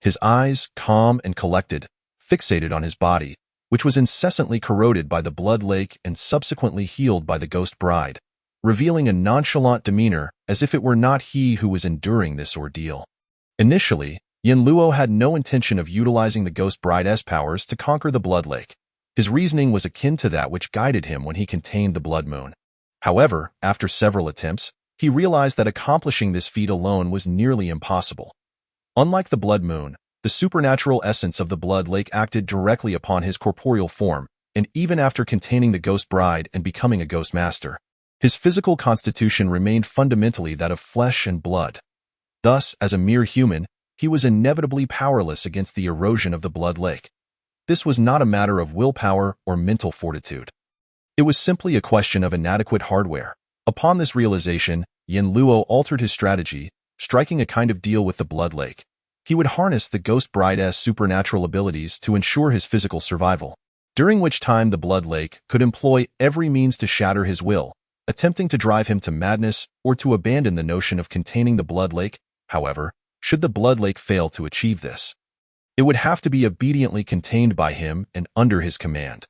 His eyes, calm and collected, fixated on his body, which was incessantly corroded by the blood lake and subsequently healed by the ghost bride, revealing a nonchalant demeanor as if it were not he who was enduring this ordeal. Initially, Yin Luo had no intention of utilizing the Ghost Bride's powers to conquer the Blood Lake. His reasoning was akin to that which guided him when he contained the Blood Moon. However, after several attempts, he realized that accomplishing this feat alone was nearly impossible. Unlike the Blood Moon, the supernatural essence of the Blood Lake acted directly upon his corporeal form, and even after containing the Ghost Bride and becoming a Ghost Master, his physical constitution remained fundamentally that of flesh and blood. Thus, as a mere human, he was inevitably powerless against the erosion of the Blood Lake. This was not a matter of willpower or mental fortitude. It was simply a question of inadequate hardware. Upon this realization, Yin Luo altered his strategy, striking a kind of deal with the Blood Lake. He would harness the Ghost Bride's supernatural abilities to ensure his physical survival, during which time the Blood Lake could employ every means to shatter his will, attempting to drive him to madness or to abandon the notion of containing the Blood Lake. However, should the Blood Lake fail to achieve this, it would have to be obediently contained by him and under his command.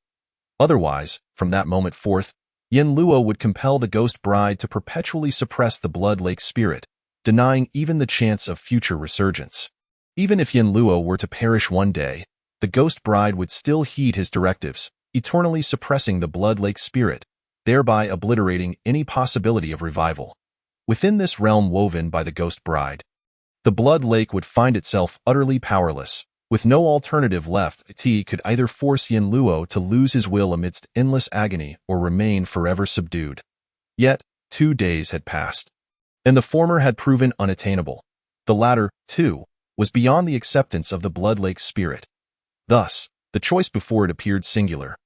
Otherwise, from that moment forth, Yin Luo would compel the Ghost Bride to perpetually suppress the Blood Lake spirit, denying even the chance of future resurgence. Even if Yin Luo were to perish one day, the Ghost Bride would still heed his directives, eternally suppressing the Blood Lake spirit, thereby obliterating any possibility of revival. Within this realm woven by the Ghost Bride, the Blood Lake would find itself utterly powerless. With no alternative left, it could either force Yin Luo to lose his will amidst endless agony or remain forever subdued. Yet, 2 days had passed, and the former had proven unattainable. The latter, too, was beyond the acceptance of the Blood Lake spirit. Thus, the choice before it appeared singular.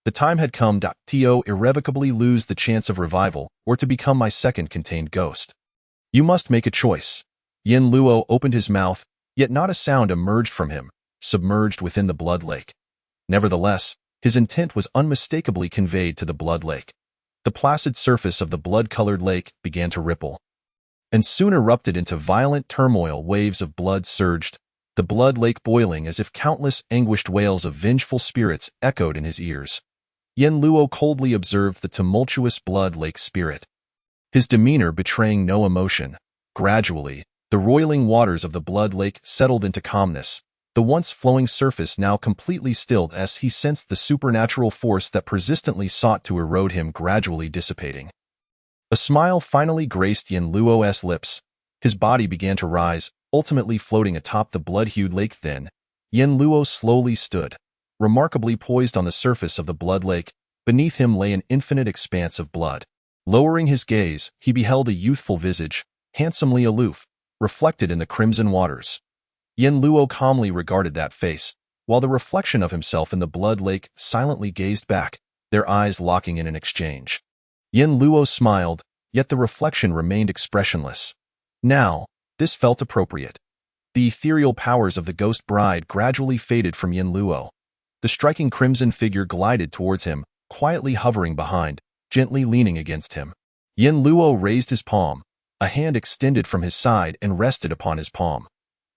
The time had come to irrevocably lose the chance of revival or to become my second contained ghost. You must make a choice. Yin Luo opened his mouth, yet not a sound emerged from him, submerged within the Blood Lake. Nevertheless, his intent was unmistakably conveyed to the Blood Lake. The placid surface of the blood-colored lake began to ripple, and soon erupted into violent turmoil. Waves of blood surged, the Blood Lake boiling as if countless anguished wails of vengeful spirits echoed in his ears. Yin Luo coldly observed the tumultuous Blood Lake spirit, his demeanor betraying no emotion. Gradually, the roiling waters of the Blood Lake settled into calmness, the once flowing surface now completely stilled as he sensed the supernatural force that persistently sought to erode him gradually dissipating. A smile finally graced Yin Luo's lips. His body began to rise, ultimately floating atop the blood-hued lake. Then, Yin Luo slowly stood, remarkably poised on the surface of the Blood Lake. Beneath him lay an infinite expanse of blood. Lowering his gaze, he beheld a youthful visage, handsomely aloof, reflected in the crimson waters. Yin Luo calmly regarded that face, while the reflection of himself in the Blood Lake silently gazed back, their eyes locking in an exchange. Yin Luo smiled, yet the reflection remained expressionless. Now, this felt appropriate. The ethereal powers of the Ghost Bride gradually faded from Yin Luo. The striking crimson figure glided towards him, quietly hovering behind, gently leaning against him. Yin Luo raised his palm, a hand extended from his side and rested upon his palm.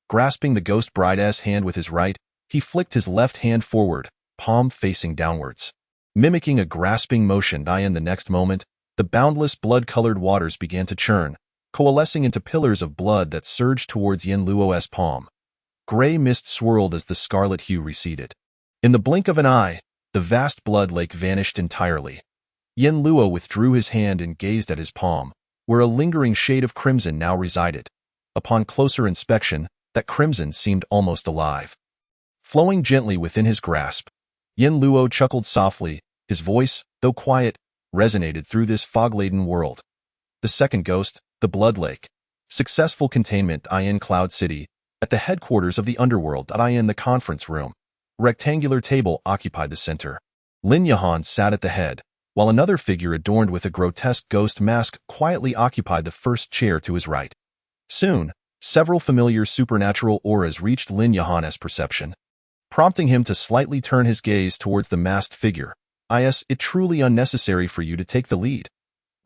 Grasping the Ghost Bride's hand with his right, he flicked his left hand forward, palm facing downwards. Mimicking a grasping motion, in the next moment, the boundless blood-colored waters began to churn, coalescing into pillars of blood that surged towards Yin Luo's palm. Gray mist swirled as the scarlet hue receded. In the blink of an eye, the vast Blood Lake vanished entirely. Yin Luo withdrew his hand and gazed at his palm, where a lingering shade of crimson now resided. Upon closer inspection, that crimson seemed almost alive. Flowing gently within his grasp, Yin Luo chuckled softly. His voice, though quiet, resonated through this fog-laden world. The second ghost, the Blood Lake. Successful containment in Cloud City, at the headquarters of the underworld. In the conference room, a rectangular table occupied the center. Lin Yahan sat at the head, while another figure adorned with a grotesque ghost mask quietly occupied the first chair to his right. Soon, several familiar supernatural auras reached Lin Yahan's perception, prompting him to slightly turn his gaze towards the masked figure. It truly unnecessary for you to take the lead.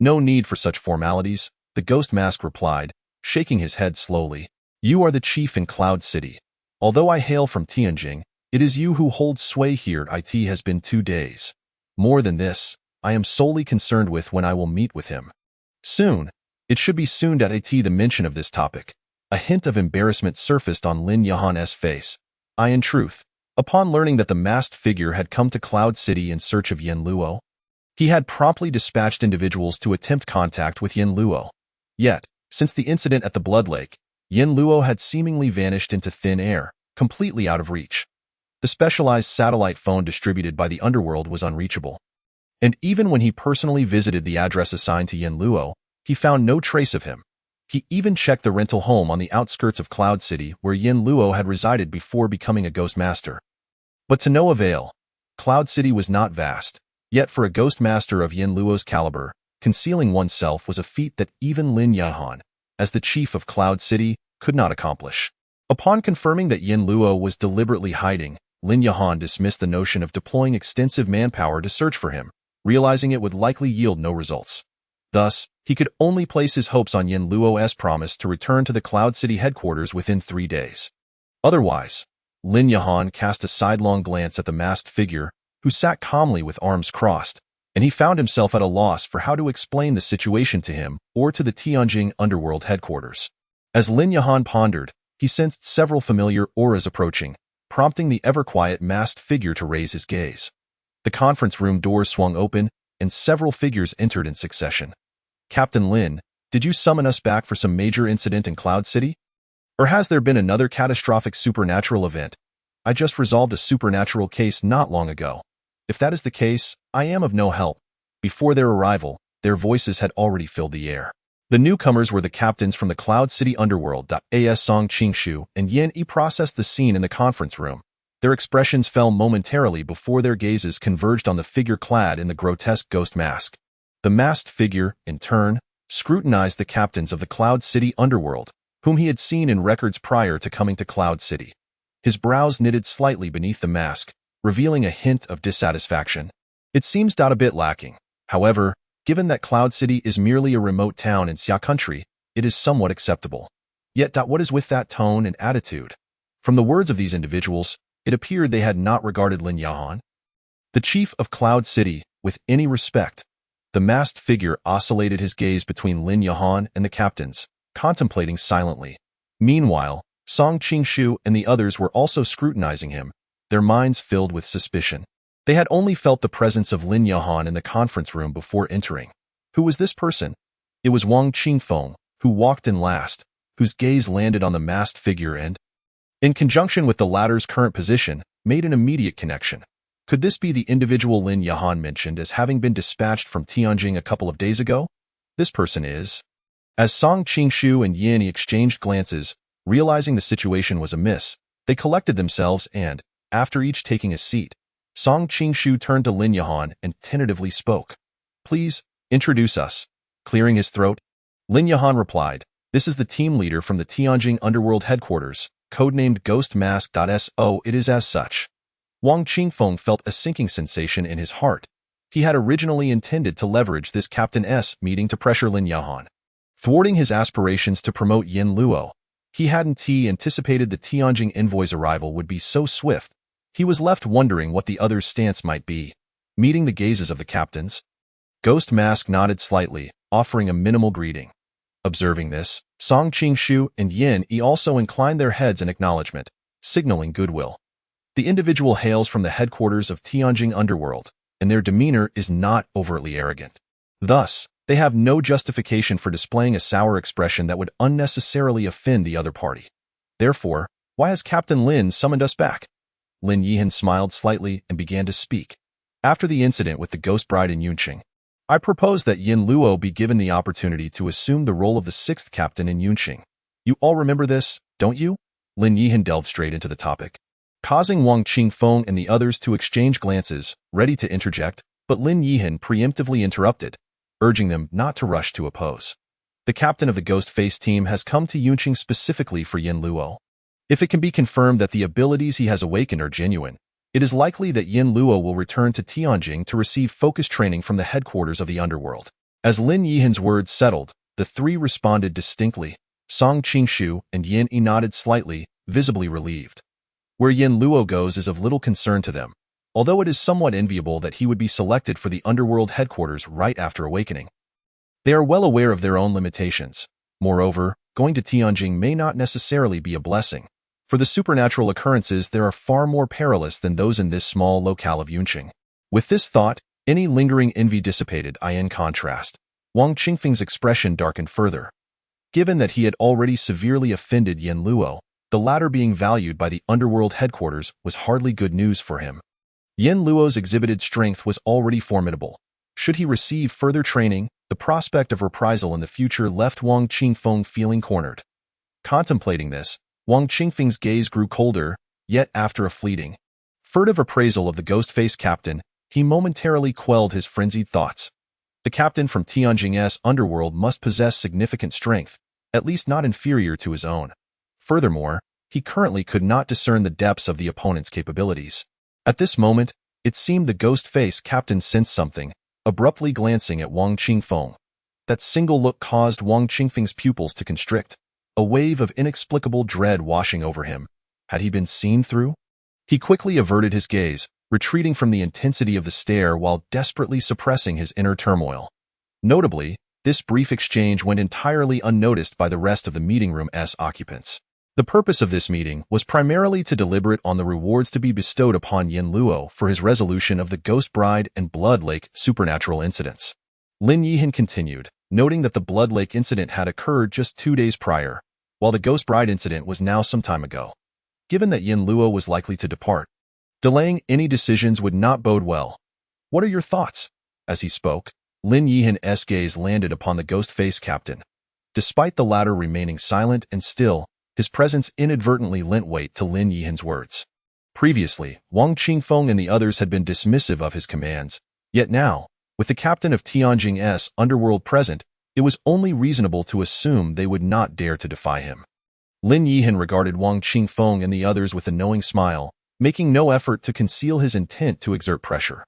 No need for such formalities, the ghost mask replied, shaking his head slowly. You are the chief in Cloud City. Although I hail from Tianjing, it is you who hold sway here. It has been 2 days. More than this, I am solely concerned with when I will meet with him. Soon. It should be soon. The mention of this topic A hint of embarrassment surfaced on Lin Yahan's face. In truth, upon learning that the masked figure had come to Cloud City in search of Yin Luo, he had promptly dispatched individuals to attempt contact with Yin Luo. Yet, since the incident at the Blood Lake, Yin Luo had seemingly vanished into thin air, completely out of reach. The specialized satellite phone distributed by the underworld was unreachable. And even when he personally visited the address assigned to Yin Luo, he found no trace of him. He even checked the rental home on the outskirts of Cloud City where Yin Luo had resided before becoming a ghost master. But to no avail. Cloud City was not vast, yet for a ghost master of Yin Luo's caliber, concealing oneself was a feat that even Lin Yahan, as the chief of Cloud City, could not accomplish. Upon confirming that Yin Luo was deliberately hiding, Lin Yahan dismissed the notion of deploying extensive manpower to search for him, realizing it would likely yield no results. Thus, he could only place his hopes on Yin Luo's promise to return to the Cloud City headquarters within 3 days. Otherwise, Lin Yahan cast a sidelong glance at the masked figure, who sat calmly with arms crossed, and he found himself at a loss for how to explain the situation to him or to the Tianjing underworld headquarters. As Lin Yahan pondered, he sensed several familiar auras approaching, prompting the ever-quiet masked figure to raise his gaze. The conference room doors swung open, and several figures entered in succession. "Captain Lin, did you summon us back for some major incident in Cloud City? Or has there been another catastrophic supernatural event? I just resolved a supernatural case not long ago. If that is the case, I am of no help." Before their arrival, their voices had already filled the air. The newcomers were the captains from the Cloud City underworld. As Song Qingshu and Yin Yi processed the scene in the conference room, their expressions fell momentarily before their gazes converged on the figure clad in the grotesque ghost mask. The masked figure, in turn, scrutinized the captains of the Cloud City underworld, whom he had seen in records prior to coming to Cloud City. His brows knitted slightly beneath the mask, revealing a hint of dissatisfaction. It seems a bit lacking. However, given that Cloud City is merely a remote town in Xia country, it is somewhat acceptable. Yet what is with that tone and attitude? From the words of these individuals, it appeared they had not regarded Lin Yahan, the chief of Cloud City, with any respect. The masked figure oscillated his gaze between Lin Yahan and the captains, contemplating silently. Meanwhile, Song Qingshu and the others were also scrutinizing him, their minds filled with suspicion. They had only felt the presence of Lin Yahan in the conference room before entering. Who was this person? It was Wang Qingfeng, who walked in last, whose gaze landed on the masked figure and, in conjunction with the latter's current position, made an immediate connection. Could this be the individual Lin Yahan mentioned as having been dispatched from Tianjing a couple of days ago? This person is. As Song Qingshu and Yin exchanged glances, realizing the situation was amiss, they collected themselves and, after each taking a seat, Song Qingshu turned to Lin Yahan and tentatively spoke. "Please, introduce us." Clearing his throat, Lin Yahan replied, "This is the team leader from the Tianjing underworld headquarters, codenamed Ghost Mask. So it is as such." Wang Qingfeng felt a sinking sensation in his heart. He had originally intended to leverage this Captain S meeting to pressure Lin Yahan, thwarting his aspirations to promote Yin Luo. He hadn't anticipated the Tianjing envoy's arrival would be so swift. He was left wondering what the other's stance might be. Meeting the gazes of the captains, Ghost Mask nodded slightly, offering a minimal greeting. Observing this, Song Qingshu and Yin Yi also inclined their heads in acknowledgement, signaling goodwill. The individual hails from the headquarters of Tianjing underworld, and their demeanor is not overtly arrogant. Thus, they have no justification for displaying a sour expression that would unnecessarily offend the other party. Therefore, why has Captain Lin summoned us back? Lin Yihan smiled slightly and began to speak. After the incident with the ghost bride in Yunqing, I propose that Yin Luo be given the opportunity to assume the role of the 6th captain in Yunqing. You all remember this, don't you? Lin Yihan delved straight into the topic, causing Wang Qingfeng and the others to exchange glances, ready to interject, but Lin Yihan preemptively interrupted, urging them not to rush to oppose. The captain of the Ghost Face team has come to Yunqing specifically for Yin Luo. If it can be confirmed that the abilities he has awakened are genuine, it is likely that Yin Luo will return to Tianjing to receive focused training from the headquarters of the underworld. As Lin Yihan's words settled, the three responded distinctly. Song Qingshu and Yin Yi nodded slightly, visibly relieved. Where Yin Luo goes is of little concern to them, although it is somewhat enviable that he would be selected for the underworld headquarters right after awakening. They are well aware of their own limitations. Moreover, going to Tianjin may not necessarily be a blessing. For the supernatural occurrences, there are far more perilous than those in this small locale of Yunqing. With this thought, any lingering envy dissipated. In contrast, Wang Qingfeng's expression darkened further. Given that he had already severely offended Yin Luo, the latter being valued by the underworld headquarters was hardly good news for him. Yin Luo's exhibited strength was already formidable. Should he receive further training, the prospect of reprisal in the future left Wang Qingfeng feeling cornered. Contemplating this, Wang Qingfeng's gaze grew colder, yet after a furtive appraisal of the ghost-faced captain, he momentarily quelled his frenzied thoughts. The captain from Tianjing's underworld must possess significant strength, at least not inferior to his own. Furthermore, he currently could not discern the depths of the opponent's capabilities. At this moment, it seemed the ghost-faced captain sensed something, abruptly glancing at Wang Qingfeng. That single look caused Wang Qingfeng's pupils to constrict, a wave of inexplicable dread washing over him. Had he been seen through? He quickly averted his gaze, retreating from the intensity of the stare while desperately suppressing his inner turmoil. Notably, this brief exchange went entirely unnoticed by the rest of the meeting room's occupants. The purpose of this meeting was primarily to deliberate on the rewards to be bestowed upon Yin Luo for his resolution of the Ghost Bride and Blood Lake supernatural incidents. Lin Yihan continued, noting that the Blood Lake incident had occurred just 2 days prior, while the Ghost Bride incident was now some time ago. Given that Yin Luo was likely to depart, delaying any decisions would not bode well. What are your thoughts? As he spoke, Lin Yihan's gaze landed upon the ghost-faced captain. Despite the latter remaining silent and still, his presence inadvertently lent weight to Lin Yihan's words. Previously, Wang Qingfeng and the others had been dismissive of his commands, yet now, with the captain of Tianjing's underworld present, it was only reasonable to assume they would not dare to defy him. Lin Yihan regarded Wang Qingfeng and the others with a knowing smile, making no effort to conceal his intent to exert pressure.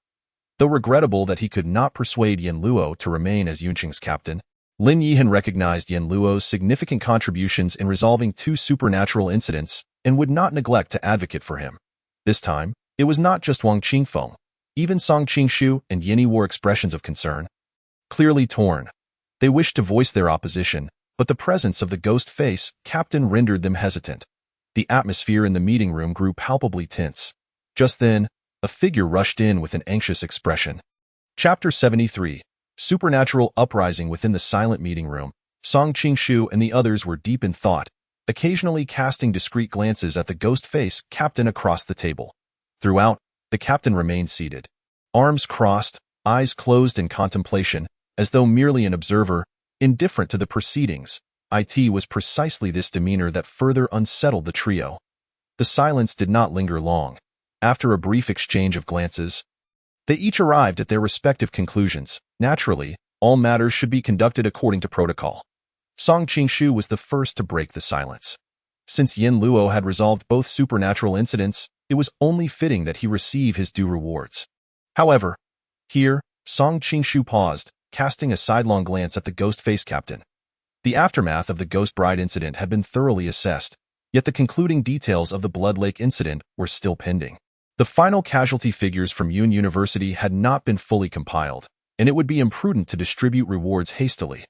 Though regrettable that he could not persuade Yin Luo to remain as Yunqing's captain, Lin Yihan recognized Yin Luo's significant contributions in resolving 2 supernatural incidents and would not neglect to advocate for him. This time, it was not just Wang Qingfeng. Even Song Qingshu and Yinny wore expressions of concern. Clearly torn. They wished to voice their opposition, but the presence of the ghost-face captain rendered them hesitant. The atmosphere in the meeting room grew palpably tense. Just then, a figure rushed in with an anxious expression. Chapter 73. Supernatural uprising. Within the silent meeting room, Song Qingshu and the others were deep in thought, occasionally casting discreet glances at the ghost-face captain across the table. Throughout, the captain remained seated, arms crossed, eyes closed in contemplation, as though merely an observer, indifferent to the proceedings. It was precisely this demeanor that further unsettled the trio. The silence did not linger long. After a brief exchange of glances, they each arrived at their respective conclusions. Naturally, all matters should be conducted according to protocol. Song Qingshu was the first to break the silence. Since Yin Luo had resolved both supernatural incidents, it was only fitting that he receive his due rewards. However, here, Song Qingshu paused, casting a sidelong glance at the ghost-faced captain. The aftermath of the Ghost Bride incident had been thoroughly assessed, yet the concluding details of the Blood Lake incident were still pending. The final casualty figures from Yun University had not been fully compiled, and it would be imprudent to distribute rewards hastily.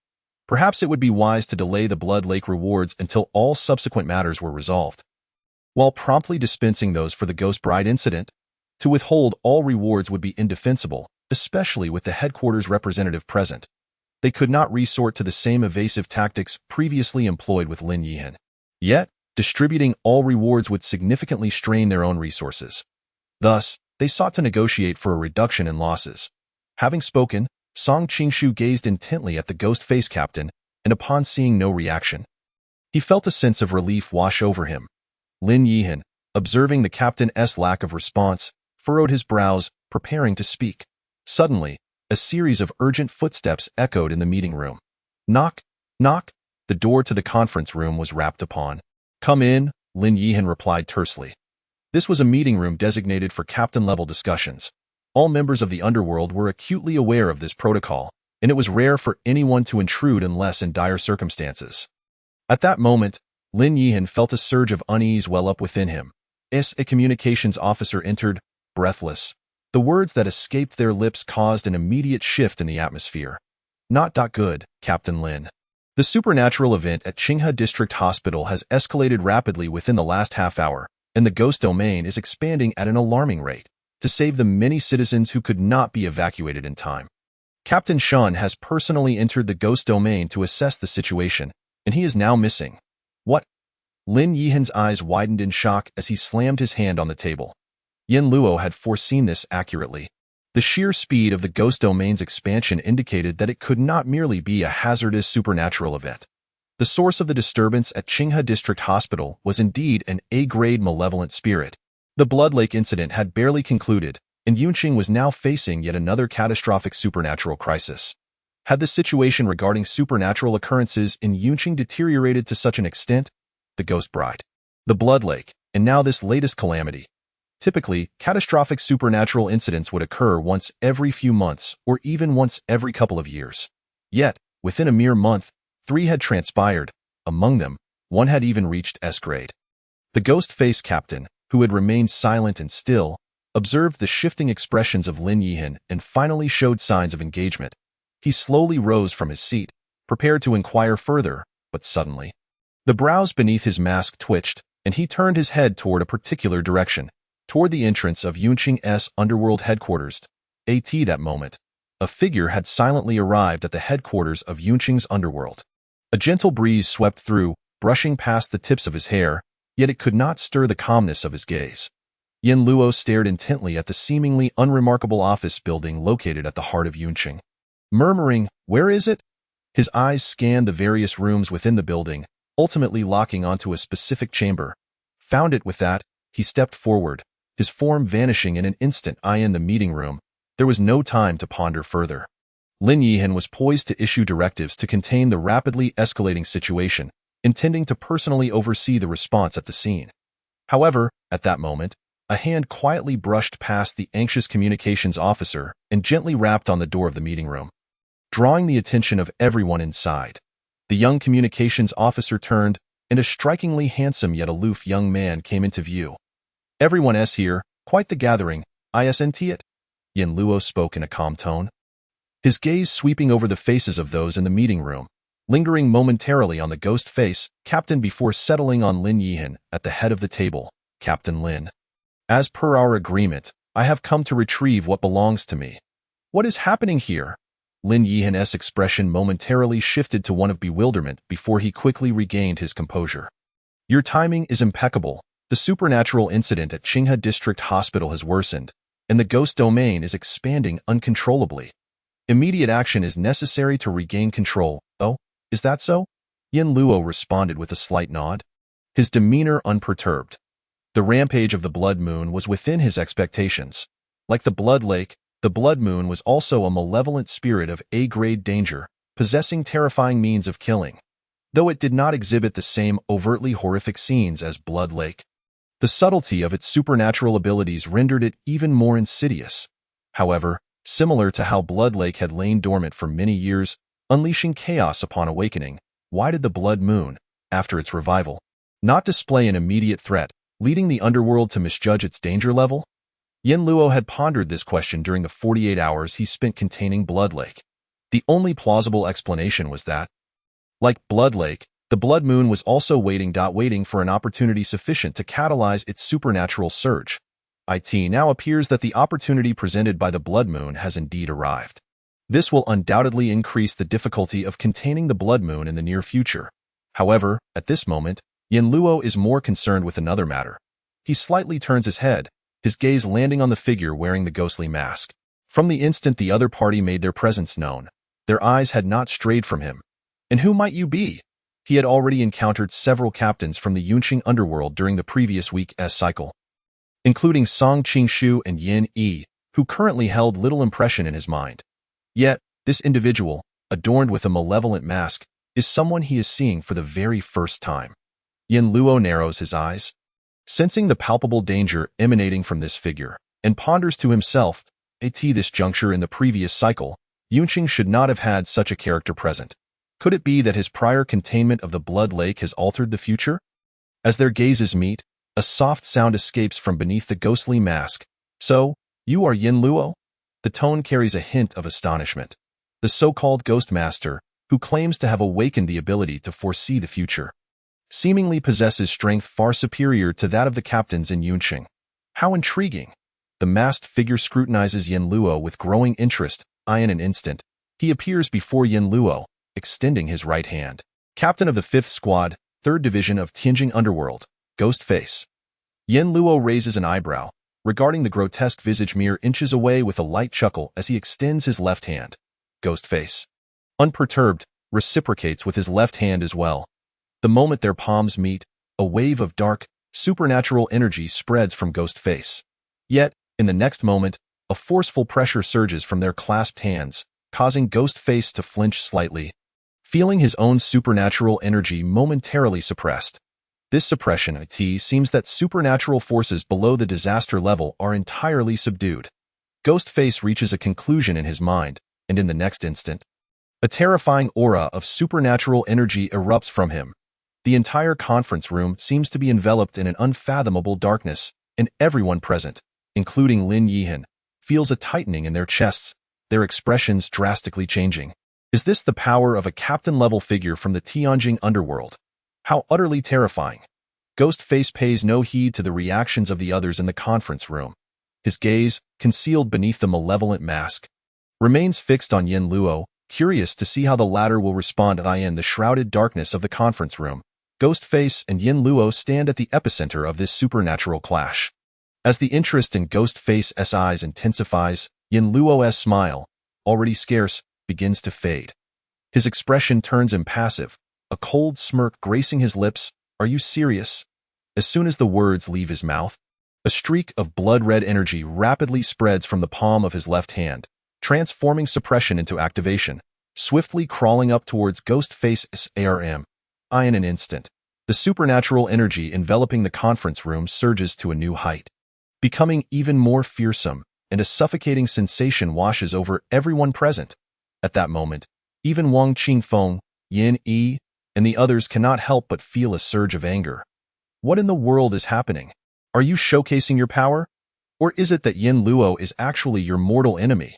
Perhaps it would be wise to delay the Blood Lake rewards until all subsequent matters were resolved, while promptly dispensing those for the Ghost Bride incident. To withhold all rewards would be indefensible, especially with the headquarters representative present. They could not resort to the same evasive tactics previously employed with Lin Yihan. Yet, distributing all rewards would significantly strain their own resources. Thus, they sought to negotiate for a reduction in losses. Having spoken, Song Qingshu gazed intently at the ghost-faced captain, and upon seeing no reaction, he felt a sense of relief wash over him. Lin Yihan, observing the captain's lack of response, furrowed his brows, preparing to speak. Suddenly, a series of urgent footsteps echoed in the meeting room. Knock, knock. The door to the conference room was rapped upon. Come in, Lin Yihan replied tersely. This was a meeting room designated for captain-level discussions. All members of the underworld were acutely aware of this protocol, and it was rare for anyone to intrude unless in dire circumstances. At that moment, Lin Yihan felt a surge of unease well up within him. As a communications officer entered, breathless, the words that escaped their lips caused an immediate shift in the atmosphere. Not good, Captain Lin. The supernatural event at Qinghe District Hospital has escalated rapidly within the last half hour, and the ghost domain is expanding at an alarming rate to save the many citizens who could not be evacuated in time. Captain Shun has personally entered the ghost domain to assess the situation, and he is now missing. What? Lin Yihan's eyes widened in shock as he slammed his hand on the table. Yin Luo had foreseen this accurately. The sheer speed of the ghost domain's expansion indicated that it could not merely be a hazardous supernatural event. The source of the disturbance at Qinghe District Hospital was indeed an A-grade malevolent spirit. The Blood Lake incident had barely concluded, and Yunqing was now facing yet another catastrophic supernatural crisis. Had the situation regarding supernatural occurrences in Yunqing deteriorated to such an extent? The Ghost Bride, the Blood Lake, and now this latest calamity. Typically, catastrophic supernatural incidents would occur once every few months or even once every couple of years. Yet, within a mere month, 3 had transpired. Among them, 1 had even reached S-grade. The ghost-faced captain, who had remained silent and still, observed the shifting expressions of Lin Yihan and finally showed signs of engagement. He slowly rose from his seat, prepared to inquire further, but suddenly, the brows beneath his mask twitched, and he turned his head toward a particular direction, toward the entrance of Yunqing's underworld headquarters. At that moment, a figure had silently arrived at the headquarters of Yunqing's underworld. A gentle breeze swept through, brushing past the tips of his hair, yet it could not stir the calmness of his gaze. Yin Luo stared intently at the seemingly unremarkable office building located at the heart of Yunqing. Murmuring, "Where is it?" His eyes scanned the various rooms within the building, ultimately locking onto a specific chamber. Found it. With that, he stepped forward, his form vanishing in an instant. In the meeting room, there was no time to ponder further. Lin Yihan was poised to issue directives to contain the rapidly escalating situation, intending to personally oversee the response at the scene. However, at that moment, a hand quietly brushed past the anxious communications officer and gently rapped on the door of the meeting room, drawing the attention of everyone inside. The young communications officer turned, and a strikingly handsome yet aloof young man came into view. "Everyone's here, quite the gathering, isn't it?" Yin Luo spoke in a calm tone, his gaze sweeping over the faces of those in the meeting room, lingering momentarily on the ghost face captain before settling on Lin Yihan at the head of the table. "Captain Lin, as per our agreement, I have come to retrieve what belongs to me." "What is happening here?" Lin Yihan's expression momentarily shifted to one of bewilderment before he quickly regained his composure. "Your timing is impeccable. The supernatural incident at Qinghe District Hospital has worsened, and the ghost domain is expanding uncontrollably. Immediate action is necessary to regain control." "Oh, is that so?" Yin Luo responded with a slight nod, his demeanor unperturbed. The rampage of the Blood Moon was within his expectations. Like the Blood Lake, the Blood Moon was also a malevolent spirit of A-grade danger, possessing terrifying means of killing. Though it did not exhibit the same overtly horrific scenes as Blood Lake, the subtlety of its supernatural abilities rendered it even more insidious. However, similar to how Blood Lake had lain dormant for many years, unleashing chaos upon awakening, why did the Blood Moon, after its revival, not display an immediate threat, leading the underworld to misjudge its danger level? Yin Luo had pondered this question during the 48 hours he spent containing Blood Lake. The only plausible explanation was that, like Blood Lake, the Blood Moon was also waiting for an opportunity sufficient to catalyze its supernatural surge. It now appears that the opportunity presented by the Blood Moon has indeed arrived. This will undoubtedly increase the difficulty of containing the Blood Moon in the near future. However, at this moment, Yin Luo is more concerned with another matter. He slightly turns his head, his gaze landing on the figure wearing the ghostly mask. From the instant the other party made their presence known, their eyes had not strayed from him. "And who might you be?" He had already encountered several captains from the Yunqing underworld during the previous week's cycle, including Song Qingshu and Yin Yi, who currently held little impression in his mind. Yet, this individual, adorned with a malevolent mask, is someone he is seeing for the very first time. Yin Luo narrows his eyes, sensing the palpable danger emanating from this figure, and ponders to himself, at this juncture in the previous cycle, Yunqing should not have had such a character present. Could it be that his prior containment of the Blood Lake has altered the future? As their gazes meet, a soft sound escapes from beneath the ghostly mask. "So, you are Yin Luo?" The tone carries a hint of astonishment. The so-called Ghost Master, who claims to have awakened the ability to foresee the future, seemingly possesses strength far superior to that of the captains in Yunqing. How intriguing! The masked figure scrutinizes Yin Luo with growing interest. In an instant, he appears before Yin Luo, extending his right hand. Captain of the 5th Squad, 3rd Division of Tianjing Underworld, Ghost Face. Yin Luo raises an eyebrow, regarding the grotesque visage mere inches away with a light chuckle as he extends his left hand. Ghost Face, unperturbed, reciprocates with his left hand as well. The moment their palms meet, a wave of dark, supernatural energy spreads from Ghost Face. Yet, in the next moment, a forceful pressure surges from their clasped hands, causing Ghost Face to flinch slightly, feeling his own supernatural energy momentarily suppressed. This suppression seems that supernatural forces below the disaster level are entirely subdued. Ghost Face reaches a conclusion in his mind, and in the next instant, a terrifying aura of supernatural energy erupts from him. The entire conference room seems to be enveloped in an unfathomable darkness, and everyone present, including Lin Yihan, feels a tightening in their chests, their expressions drastically changing. Is this the power of a captain-level figure from the Tianjing underworld? How utterly terrifying! Ghost Face pays no heed to the reactions of the others in the conference room. His gaze, concealed beneath the malevolent mask, remains fixed on Yin Luo, curious to see how the latter will respond in the shrouded darkness of the conference room. Ghost Face and Yin Luo stand at the epicenter of this supernatural clash. As the interest in Ghost Face's eyes intensifies, Yin Luo's smile, already scarce, begins to fade. His expression turns impassive, a cold smirk gracing his lips. Are you serious? As soon as the words leave his mouth, a streak of blood-red energy rapidly spreads from the palm of his left hand, transforming suppression into activation, swiftly crawling up towards Ghost Face's arm. In an instant, the supernatural energy enveloping the conference room surges to a new height, becoming even more fearsome, and a suffocating sensation washes over everyone present. At that moment, even Wang Qingfeng, Yin Yi, and the others cannot help but feel a surge of anger. What in the world is happening? Are you showcasing your power? Or is it that Yin Luo is actually your mortal enemy?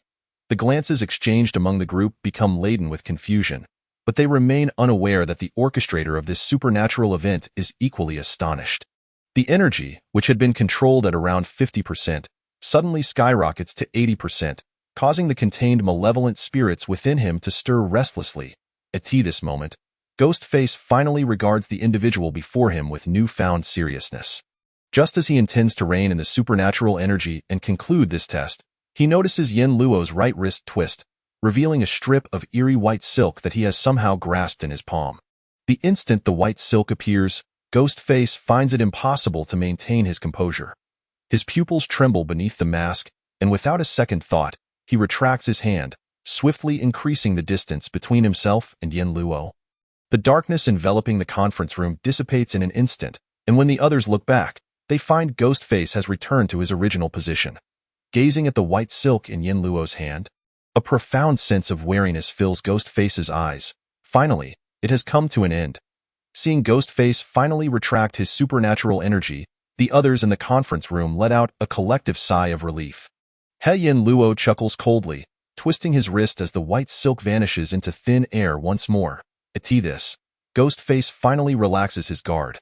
The glances exchanged among the group become laden with confusion, but they remain unaware that the orchestrator of this supernatural event is equally astonished. The energy, which had been controlled at around 50%, suddenly skyrockets to 80%, causing the contained malevolent spirits within him to stir restlessly. At this moment, Ghost Face finally regards the individual before him with newfound seriousness. Just as he intends to rein in the supernatural energy and conclude this test, he notices Yin Luo's right wrist twist, revealing a strip of eerie white silk that he has somehow grasped in his palm. The instant the white silk appears, Ghost Face finds it impossible to maintain his composure. His pupils tremble beneath the mask, and without a second thought, he retracts his hand, swiftly increasing the distance between himself and Yin Luo. The darkness enveloping the conference room dissipates in an instant, and when the others look back, they find Ghost Face has returned to his original position. Gazing at the white silk in Yin Luo's hand, a profound sense of wariness fills Ghost Face's eyes. Finally, it has come to an end. Seeing Ghost Face finally retract his supernatural energy, the others in the conference room let out a collective sigh of relief. Yin Luo chuckles coldly, twisting his wrist as the white silk vanishes into thin air once more. At this, Ghost Face finally relaxes his guard.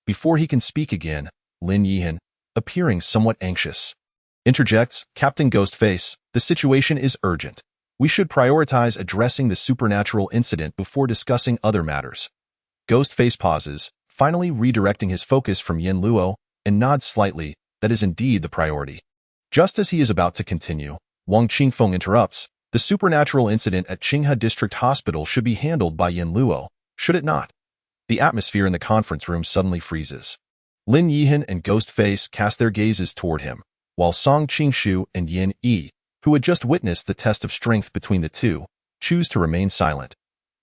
Before he can speak again, Lin Yihan, appearing somewhat anxious, interjects, "Captain Ghost Face, the situation is urgent. We should prioritize addressing the supernatural incident before discussing other matters." Ghost Face pauses, finally redirecting his focus from Yin Luo, and nods slightly. That is indeed the priority. Just as he is about to continue, Wang Qingfeng interrupts. The supernatural incident at Qinghe District Hospital should be handled by Yin Luo, should it not? The atmosphere in the conference room suddenly freezes. Lin Yihan and Ghost Face cast their gazes toward him, while Song Qingshu and Yin Yi, who had just witnessed the test of strength between the two, choose to remain silent.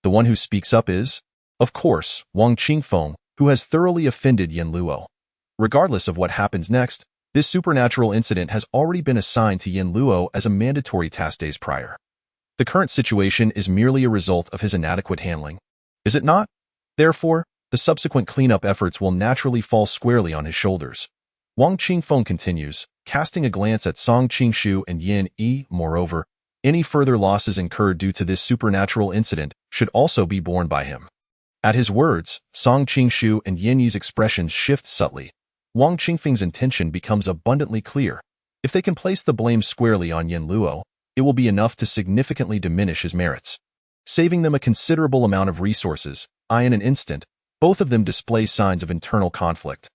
The one who speaks up is, of course, Wang Qingfeng, who has thoroughly offended Yin Luo. Regardless of what happens next, this supernatural incident has already been assigned to Yin Luo as a mandatory task days prior. The current situation is merely a result of his inadequate handling, is it not? Therefore, the subsequent cleanup efforts will naturally fall squarely on his shoulders. Wang Qingfeng continues, casting a glance at Song Qingshu and Yin Yi. Moreover, Any further losses incurred due to this supernatural incident should also be borne by him. At his words, Song Qingshu and Yin Yi's expressions shift subtly. Wang Qingfeng's intention becomes abundantly clear. If they can place the blame squarely on Yin Luo, it will be enough to significantly diminish his merits, saving them a considerable amount of resources. In an instant, both of them display signs of internal conflict.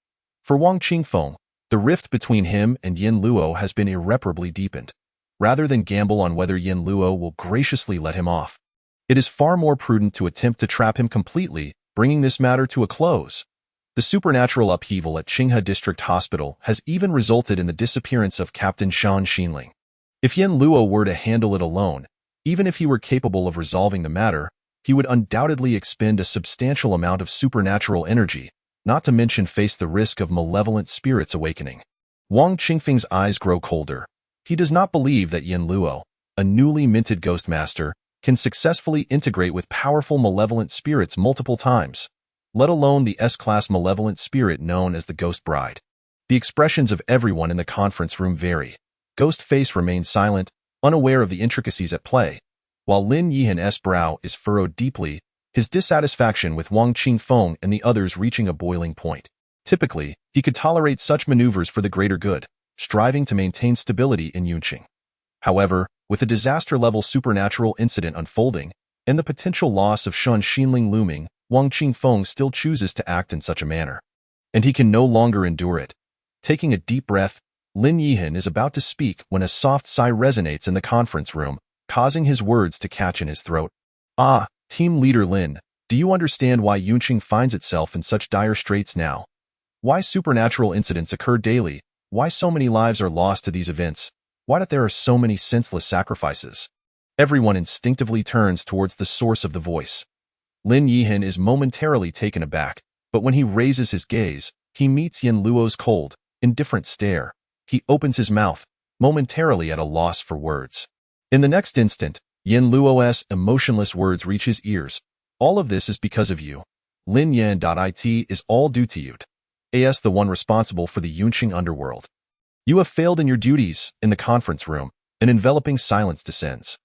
For Wang Qingfeng, the rift between him and Yin Luo has been irreparably deepened. Rather than gamble on whether Yin Luo will graciously let him off, it is far more prudent to attempt to trap him completely, bringing this matter to a close. The supernatural upheaval at Qinghe District Hospital has even resulted in the disappearance of Captain Shan Xinling. If Yin Luo were to handle it alone, even if he were capable of resolving the matter, he would undoubtedly expend a substantial amount of supernatural energy, not to mention face the risk of malevolent spirits awakening. Wang Qingfeng's eyes grow colder. He does not believe that Yin Luo, a newly minted ghost master, can successfully integrate with powerful malevolent spirits multiple times, let alone the S-class malevolent spirit known as the Ghost Bride. The expressions of everyone in the conference room vary. Ghost Face remains silent, unaware of the intricacies at play, while Lin Yihan's brow is furrowed deeply, his dissatisfaction with Wang Qingfeng and the others reaching a boiling point. Typically, he could tolerate such maneuvers for the greater good, striving to maintain stability in Yunqing. However, with a disaster-level supernatural incident unfolding, and the potential loss of Shan Xinling looming, Wang Qingfeng still chooses to act in such a manner. And he can no longer endure it. Taking a deep breath, Lin Yihan is about to speak when a soft sigh resonates in the conference room, causing his words to catch in his throat. Team leader Lin, do you understand why Yunqing finds itself in such dire straits now? Why supernatural incidents occur daily? Why so many lives are lost to these events? Why that there are so many senseless sacrifices? Everyone instinctively turns towards the source of the voice. Lin Yihan is momentarily taken aback, but when he raises his gaze, he meets Yin Luo's cold, indifferent stare. He opens his mouth, momentarily at a loss for words. In the next instant, Yin Luo's emotionless words reach his ears. All of this is because of you. Lin Yan.it is all due to you. As the one responsible for the Yunqing underworld. You have failed in your duties. In the conference room, an enveloping silence descends.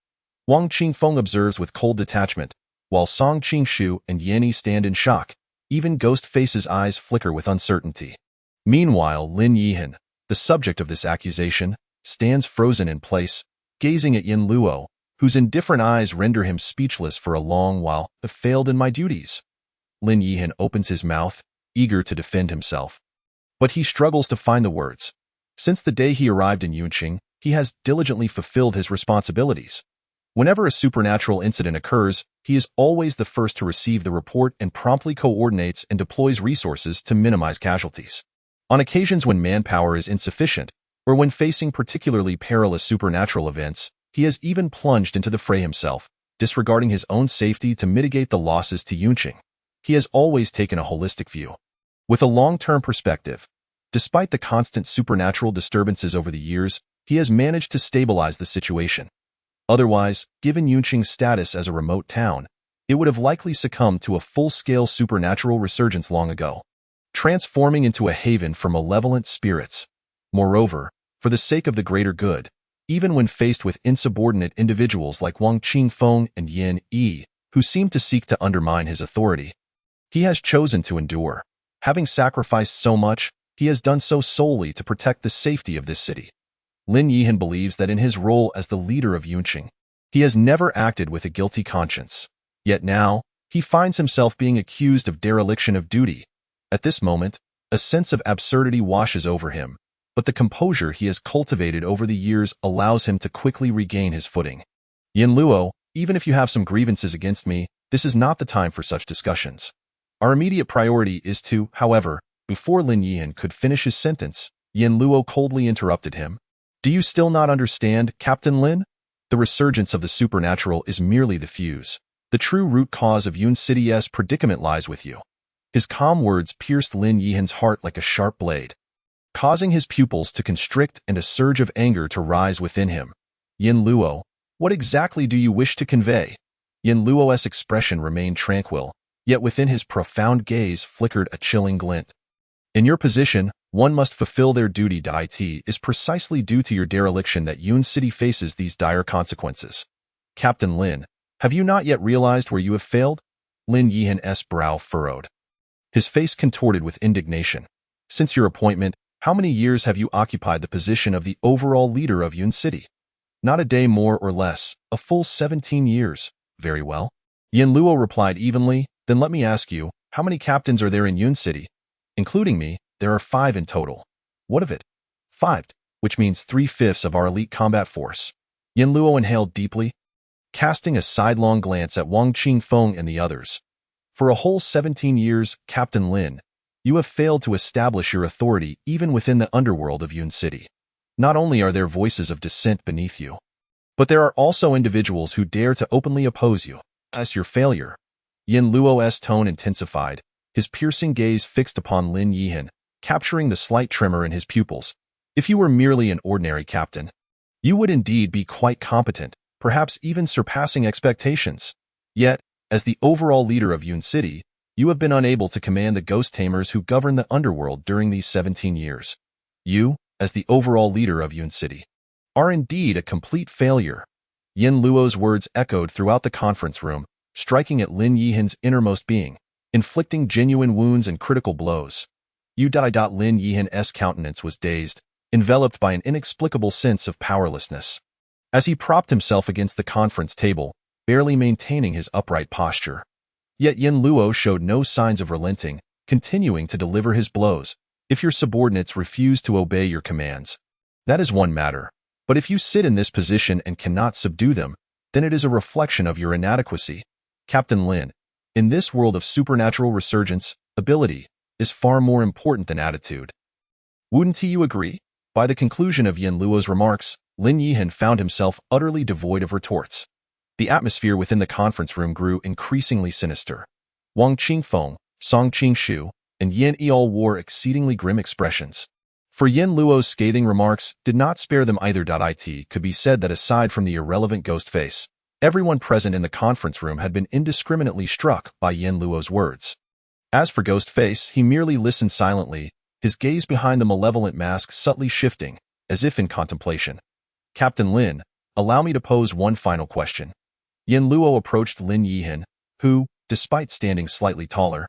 Wang Qingfeng observes with cold detachment, while Song Qingshu and Yan Yi stand in shock. Even Ghost Face's eyes flicker with uncertainty. Meanwhile, Lin Yihan, the subject of this accusation, stands frozen in place, gazing at Yin Luo, whose indifferent eyes render him speechless for a long while. I failed in my duties. Lin Yihan opens his mouth, eager to defend himself. But he struggles to find the words. Since the day he arrived in Yunqing, he has diligently fulfilled his responsibilities. Whenever a supernatural incident occurs, he is always the first to receive the report and promptly coordinates and deploys resources to minimize casualties. On occasions when manpower is insufficient, or when facing particularly perilous supernatural events, he has even plunged into the fray himself, disregarding his own safety to mitigate the losses to Yunqing. He has always taken a holistic view, with a long-term perspective. Despite the constant supernatural disturbances over the years, he has managed to stabilize the situation. Otherwise, given Yunqing's status as a remote town, it would have likely succumbed to a full-scale supernatural resurgence long ago, transforming into a haven for malevolent spirits. Moreover, for the sake of the greater good, even when faced with insubordinate individuals like Wang Qingfeng and Yin Yi, who seem to seek to undermine his authority, he has chosen to endure. Having sacrificed so much, he has done so solely to protect the safety of this city. Lin Yihan believes that in his role as the leader of Yunqing, he has never acted with a guilty conscience. Yet now, he finds himself being accused of dereliction of duty. At this moment, a sense of absurdity washes over him, but the composure he has cultivated over the years allows him to quickly regain his footing. Yin Luo, even if you have some grievances against me, this is not the time for such discussions. Our immediate priority is to, however, before Lin Yihan could finish his sentence, Yin Luo coldly interrupted him. Do you still not understand, Captain Lin? The resurgence of the supernatural is merely the fuse. The true root cause of Yun City's predicament lies with you. His calm words pierced Lin Yihan's heart like a sharp blade, causing his pupils to constrict and a surge of anger to rise within him. Yin Luo, what exactly do you wish to convey? Yin Luo's expression remained tranquil, yet within his profound gaze flickered a chilling glint. In your position, one must fulfill their duty. It is precisely due to your dereliction that Yun City faces these dire consequences. Captain Lin, have you not yet realized where you have failed? Lin Yihan's brow furrowed. His face contorted with indignation. Since your appointment, how many years have you occupied the position of the overall leader of Yun City? Not a day more or less, a full 17 years. Very well. Yin Luo replied evenly, then let me ask you, how many captains are there in Yun City? Including me, there are 5 in total. What of it? 5, which means 3/5 of our elite combat force. Yin Luo inhaled deeply, casting a sidelong glance at Wang Qingfeng and the others. For a whole 17 years, Captain Lin, you have failed to establish your authority even within the underworld of Yun City. Not only are there voices of dissent beneath you, but there are also individuals who dare to openly oppose you. As your failure, Yin Luo's tone intensified, his piercing gaze fixed upon Lin Yihan, capturing the slight tremor in his pupils. If you were merely an ordinary captain, you would indeed be quite competent, perhaps even surpassing expectations. Yet, as the overall leader of Yun City, you have been unable to command the ghost tamers who govern the underworld during these 17 years. You, as the overall leader of Yun City, are indeed a complete failure. Yin Luo's words echoed throughout the conference room, striking at Lin Yihan's innermost being, inflicting genuine wounds and critical blows. Lin Yihan's countenance was dazed, enveloped by an inexplicable sense of powerlessness. As he propped himself against the conference table, barely maintaining his upright posture. Yet Yin Luo showed no signs of relenting, continuing to deliver his blows. If your subordinates refuse to obey your commands, that is one matter. But if you sit in this position and cannot subdue them, then it is a reflection of your inadequacy. Captain Lin, in this world of supernatural resurgence, ability is far more important than attitude. Wouldn't you agree? By the conclusion of Yin Luo's remarks, Lin Yihan found himself utterly devoid of retorts. The atmosphere within the conference room grew increasingly sinister. Wang Qingfeng, Song Qingshu, and Yin Yi all wore exceedingly grim expressions. For Yin Luo's scathing remarks did not spare them either. It could be said that aside from the irrelevant ghost face, everyone present in the conference room had been indiscriminately struck by Yin Luo's words. As for Ghost Face, he merely listened silently, his gaze behind the malevolent mask subtly shifting, as if in contemplation. Captain Lin, allow me to pose one final question. Yin Luo approached Lin Yihan, who, despite standing slightly taller,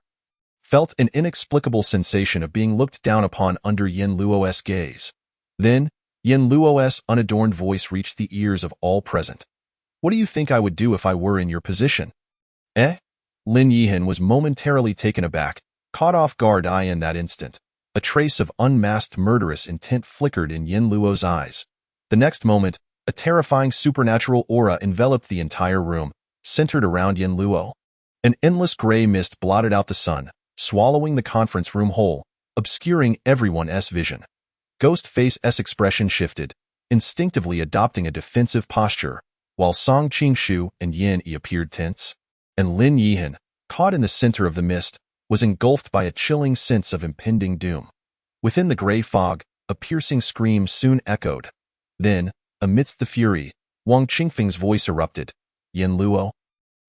felt an inexplicable sensation of being looked down upon under Yin Luo's gaze. Then, Yin Luo's unadorned voice reached the ears of all present. What do you think I would do if I were in your position? Eh? Lin Yihan was momentarily taken aback, caught off guard. In that instant, a trace of unmasked murderous intent flickered in Yin Luo's eyes. The next moment, a terrifying supernatural aura enveloped the entire room, centered around Yin Luo. An endless gray mist blotted out the sun, swallowing the conference room whole, obscuring everyone's vision. Ghost Face's expression shifted, instinctively adopting a defensive posture, while Song Qingshu and Yin Yi appeared tense, and Lin Yihan, caught in the center of the mist, was engulfed by a chilling sense of impending doom. Within the gray fog, a piercing scream soon echoed. Then, amidst the fury, Wang Qingfeng's voice erupted. Yin Luo,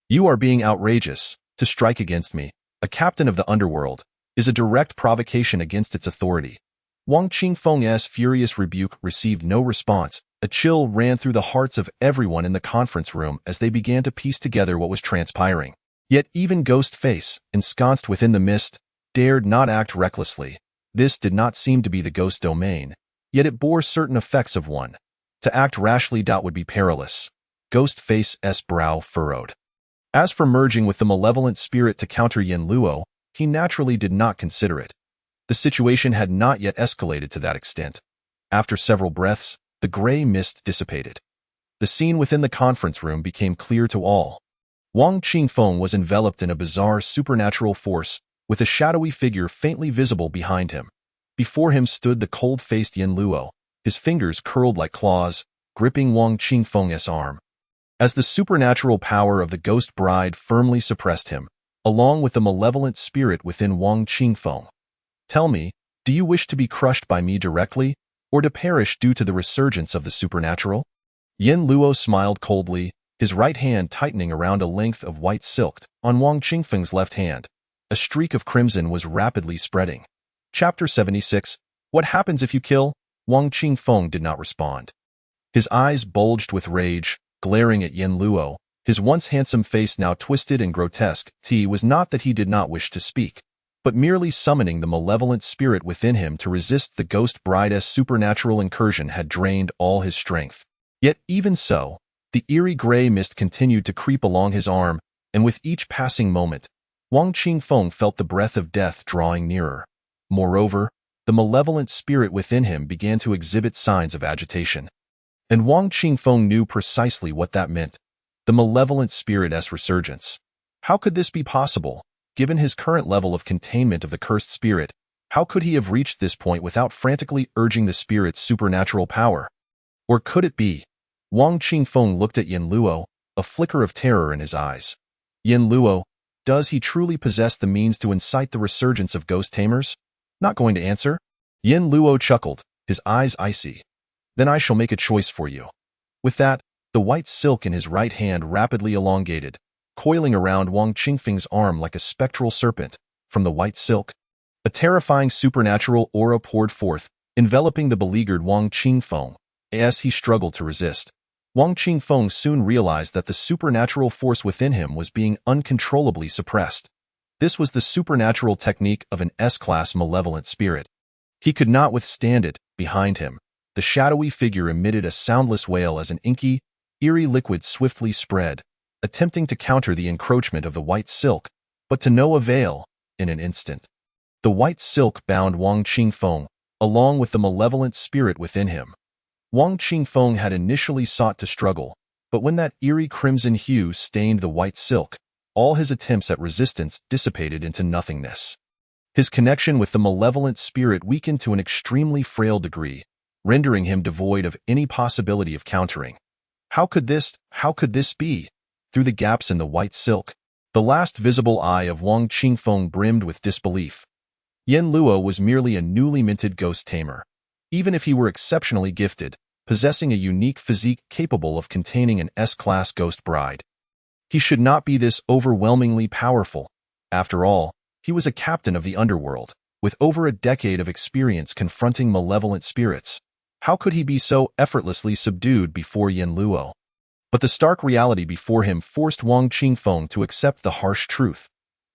you are being outrageous. To strike against me, a captain of the underworld, is a direct provocation against its authority. Wang Qingfeng's furious rebuke received no response. A chill ran through the hearts of everyone in the conference room as they began to piece together what was transpiring. Yet even Ghost Face, ensconced within the mist, dared not act recklessly. This did not seem to be the ghost domain, yet it bore certain effects of one. To act rashly would be perilous. Ghost Face's brow furrowed. As for merging with the malevolent spirit to counter Yin Luo, he naturally did not consider it. The situation had not yet escalated to that extent. After several breaths, the gray mist dissipated. The scene within the conference room became clear to all. Wang Qingfeng was enveloped in a bizarre supernatural force, with a shadowy figure faintly visible behind him. Before him stood the cold-faced Yin Luo, his fingers curled like claws, gripping Wang Qingfeng's arm. As the supernatural power of the ghost bride firmly suppressed him, along with the malevolent spirit within Wang Qingfeng. Tell me, do you wish to be crushed by me directly, or to perish due to the resurgence of the supernatural? Yin Luo smiled coldly, his right hand tightening around a length of white silk on Wang Qingfeng's left hand. A streak of crimson was rapidly spreading. Chapter 76. What happens if you kill? Wang Qingfeng did not respond. His eyes bulged with rage, glaring at Yin Luo, his once handsome face now twisted and grotesque. It was not that he did not wish to speak, but merely summoning the malevolent spirit within him to resist the ghost bride's supernatural incursion had drained all his strength. Yet even so, the eerie gray mist continued to creep along his arm, and with each passing moment, Wang Qingfeng felt the breath of death drawing nearer. Moreover, the malevolent spirit within him began to exhibit signs of agitation. And Wang Qingfeng knew precisely what that meant. The malevolent spirit's resurgence. How could this be possible? Given his current level of containment of the cursed spirit, how could he have reached this point without frantically urging the spirit's supernatural power? Or could it be? Wang Qingfeng looked at Yin Luo, a flicker of terror in his eyes. Yin Luo, does he truly possess the means to incite the resurgence of ghost tamers? Not going to answer? Yin Luo chuckled, his eyes icy. Then I shall make a choice for you. With that, the white silk in his right hand rapidly elongated, coiling around Wang Qingfeng's arm like a spectral serpent. From the white silk, a terrifying supernatural aura poured forth, enveloping the beleaguered Wang Qingfeng. As he struggled to resist, Wang Qingfeng soon realized that the supernatural force within him was being uncontrollably suppressed. This was the supernatural technique of an S-class malevolent spirit. He could not withstand it. Behind him, the shadowy figure emitted a soundless wail as an inky, eerie liquid swiftly spread, attempting to counter the encroachment of the white silk, but to no avail. In an instant, the white silk bound Wang Qingfeng, along with the malevolent spirit within him. Wang Qingfeng had initially sought to struggle, but when that eerie crimson hue stained the white silk, all his attempts at resistance dissipated into nothingness. His connection with the malevolent spirit weakened to an extremely frail degree, rendering him devoid of any possibility of countering. How could this be? Through the gaps in the white silk, the last visible eye of Wang Qingfeng brimmed with disbelief. Yin Luo was merely a newly minted ghost tamer. Even if he were exceptionally gifted, possessing a unique physique capable of containing an S-class ghost bride, he should not be this overwhelmingly powerful. After all, he was a captain of the underworld, with over a decade of experience confronting malevolent spirits. How could he be so effortlessly subdued before Yin Luo? But the stark reality before him forced Wang Qingfeng to accept the harsh truth.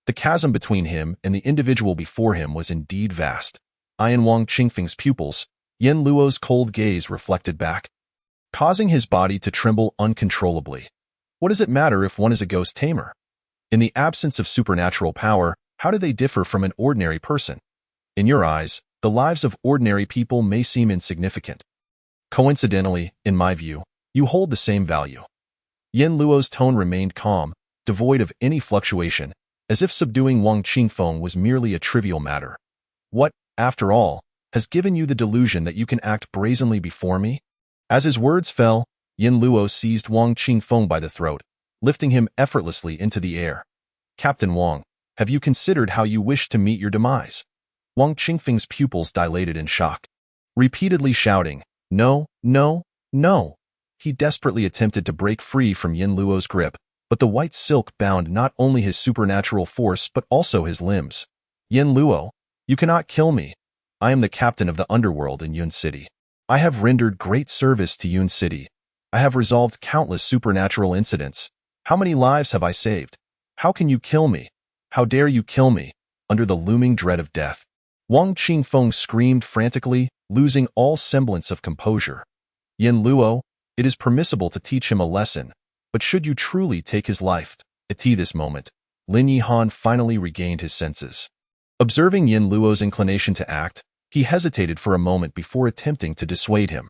The chasm between him and the individual before him was indeed vast. In Wang Qingfeng's pupils, Yin Luo's cold gaze reflected back, causing his body to tremble uncontrollably. What does it matter if one is a ghost tamer? In the absence of supernatural power, how do they differ from an ordinary person? In your eyes, the lives of ordinary people may seem insignificant. Coincidentally, in my view, you hold the same value. Yin Luo's tone remained calm, devoid of any fluctuation, as if subduing Wang Qingfeng was merely a trivial matter. What, after all, has given you the delusion that you can act brazenly before me? As his words fell, Yin Luo seized Wang Qingfeng by the throat, lifting him effortlessly into the air. Captain Wang, have you considered how you wish to meet your demise? Wang Qingfeng's pupils dilated in shock, repeatedly shouting, "No, no, no!" He desperately attempted to break free from Yin Luo's grip, but the white silk bound not only his supernatural force but also his limbs. Yin Luo, you cannot kill me. I am the captain of the underworld in Yun City. I have rendered great service to Yun City. I have resolved countless supernatural incidents. How many lives have I saved? How can you kill me? How dare you kill me? Under the looming dread of death, Wang Qingfeng screamed frantically, losing all semblance of composure. Yin Luo, it is permissible to teach him a lesson, but should you truly take his life? At this moment, Lin Yihan finally regained his senses. Observing Yin Luo's inclination to act, he hesitated for a moment before attempting to dissuade him.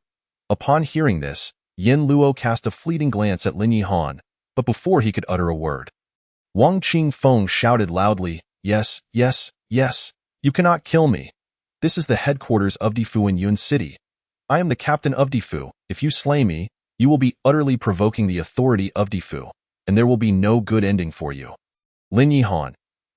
Upon hearing this, Yin Luo cast a fleeting glance at Lin Yihan, but before he could utter a word, Wang Qingfeng shouted loudly, "Yes, yes, yes! You cannot kill me. This is the headquarters of Difu in Yun City. I am the captain of Difu. If you slay me, you will be utterly provoking the authority of Difu, and there will be no good ending for you. Lin Yihan,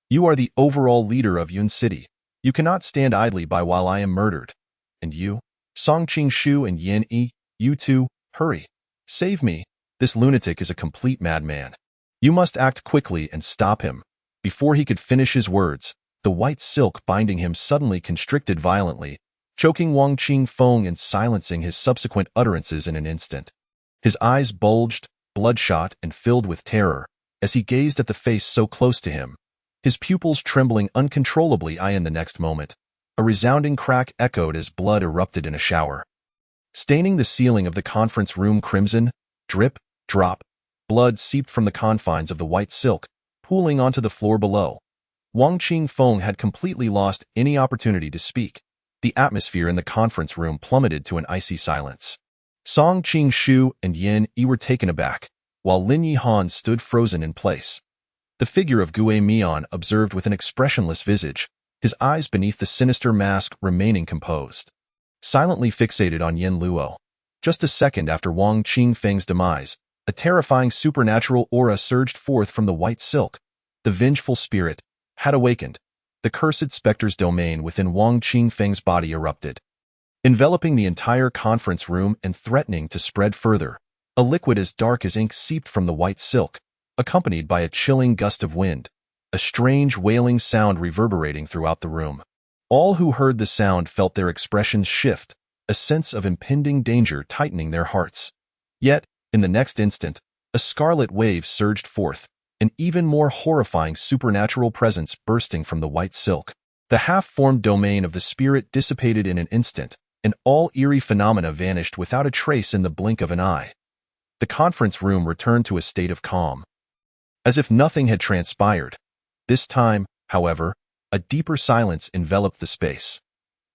you are the overall leader of Yun City. You cannot stand idly by while I am murdered. And you, Song Qingshu and Yin Yi, you two, hurry. Save me. This lunatic is a complete madman. You must act quickly and stop him." Before he could finish his words, the white silk binding him suddenly constricted violently, choking Wang Qingfeng and silencing his subsequent utterances in an instant. His eyes bulged, bloodshot and filled with terror, as he gazed at the face so close to him, his pupils trembling uncontrollably. In the next moment, a resounding crack echoed as blood erupted in a shower, staining the ceiling of the conference room crimson. Drip, drop, blood seeped from the confines of the white silk, pooling onto the floor below. Wang Qingfeng had completely lost any opportunity to speak. The atmosphere in the conference room plummeted to an icy silence. Song Qingshu and Yin Yi were taken aback, while Lin Yihan stood frozen in place. The figure of Gue Mian observed with an expressionless visage, his eyes beneath the sinister mask remaining composed. Silently fixated on Yin Luo. Just a second after Wang Qingfeng's demise, a terrifying supernatural aura surged forth from the white silk. The vengeful spirit had awakened. The cursed specter's domain within Wang Qingfeng's body erupted, enveloping the entire conference room and threatening to spread further. A liquid as dark as ink seeped from the white silk, accompanied by a chilling gust of wind, a strange wailing sound reverberating throughout the room. All who heard the sound felt their expressions shift, a sense of impending danger tightening their hearts. Yet, in the next instant, a scarlet wave surged forth, an even more horrifying supernatural presence bursting from the white silk. The half-formed domain of the spirit dissipated in an instant, and all eerie phenomena vanished without a trace in the blink of an eye. The conference room returned to a state of calm, as if nothing had transpired. This time, however, a deeper silence enveloped the space.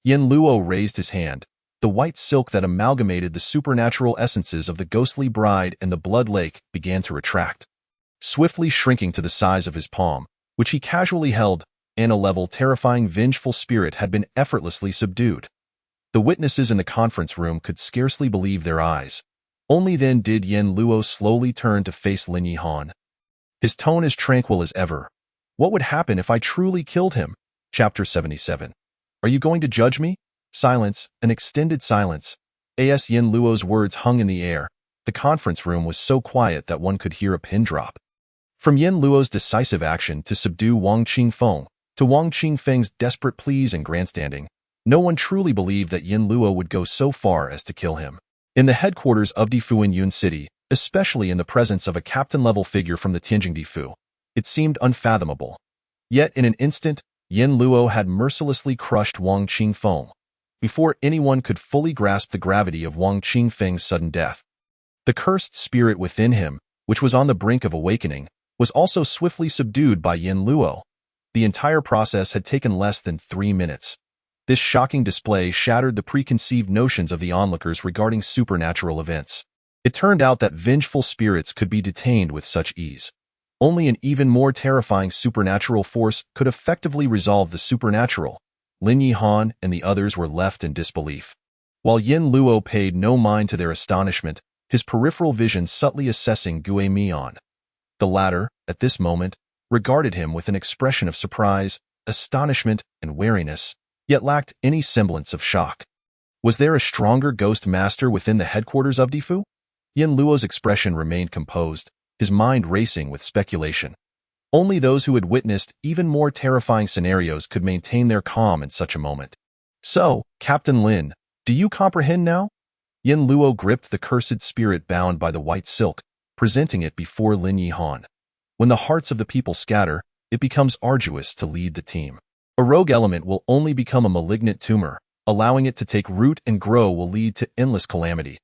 Yin Luo raised his hand. The white silk that amalgamated the supernatural essences of the ghostly bride and the blood lake began to retract, swiftly shrinking to the size of his palm, which he casually held. And a level, terrifying, vengeful spirit had been effortlessly subdued. The witnesses in the conference room could scarcely believe their eyes. Only then did Yin Luo slowly turn to face Lin Yihan. His tone as tranquil as ever. What would happen if I truly killed him? Chapter 77. Are you going to judge me? Silence, an extended silence. As Yin Luo's words hung in the air, the conference room was so quiet that one could hear a pin drop. From Yin Luo's decisive action to subdue Wang Qingfeng, to Wang Qingfeng's desperate pleas and grandstanding, no one truly believed that Yin Luo would go so far as to kill him. In the headquarters of Difu in Yun City, especially in the presence of a captain-level figure from the Tianjing Difu, it seemed unfathomable. Yet in an instant, Yin Luo had mercilessly crushed Wang Qingfeng, before anyone could fully grasp the gravity of Wang Qingfeng's sudden death. The cursed spirit within him, which was on the brink of awakening, was also swiftly subdued by Yin Luo. The entire process had taken less than 3 minutes. This shocking display shattered the preconceived notions of the onlookers regarding supernatural events. It turned out that vengeful spirits could be detained with such ease. Only an even more terrifying supernatural force could effectively resolve the supernatural. Lin Yihan and the others were left in disbelief. While Yin Luo paid no mind to their astonishment, his peripheral vision subtly assessing Gue Mian. The latter, at this moment, regarded him with an expression of surprise, astonishment, and wariness, yet lacked any semblance of shock. Was there a stronger ghost master within the headquarters of Difu? Yin Luo's expression remained composed, his mind racing with speculation. Only those who had witnessed even more terrifying scenarios could maintain their calm in such a moment. So, Captain Lin, do you comprehend now? Yin Luo gripped the cursed spirit bound by the white silk, presenting it before Lin Yihan. When the hearts of the people scatter, it becomes arduous to lead the team. A rogue element will only become a malignant tumor. Allowing it to take root and grow will lead to endless calamity.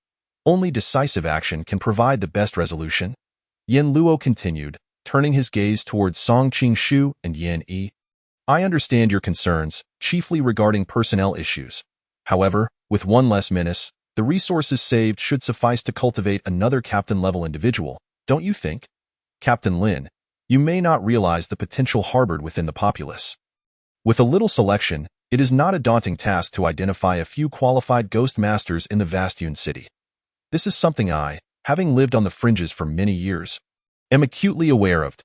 Only decisive action can provide the best resolution. Yin Luo continued, turning his gaze towards Song Qingshu and Yin Yi. I understand your concerns, chiefly regarding personnel issues. However, with one less menace, the resources saved should suffice to cultivate another captain-level individual, don't you think? Captain Lin, you may not realize the potential harbored within the populace. With a little selection, it is not a daunting task to identify a few qualified ghost masters in the vast Yun city. This is something I, having lived on the fringes for many years, am acutely aware of.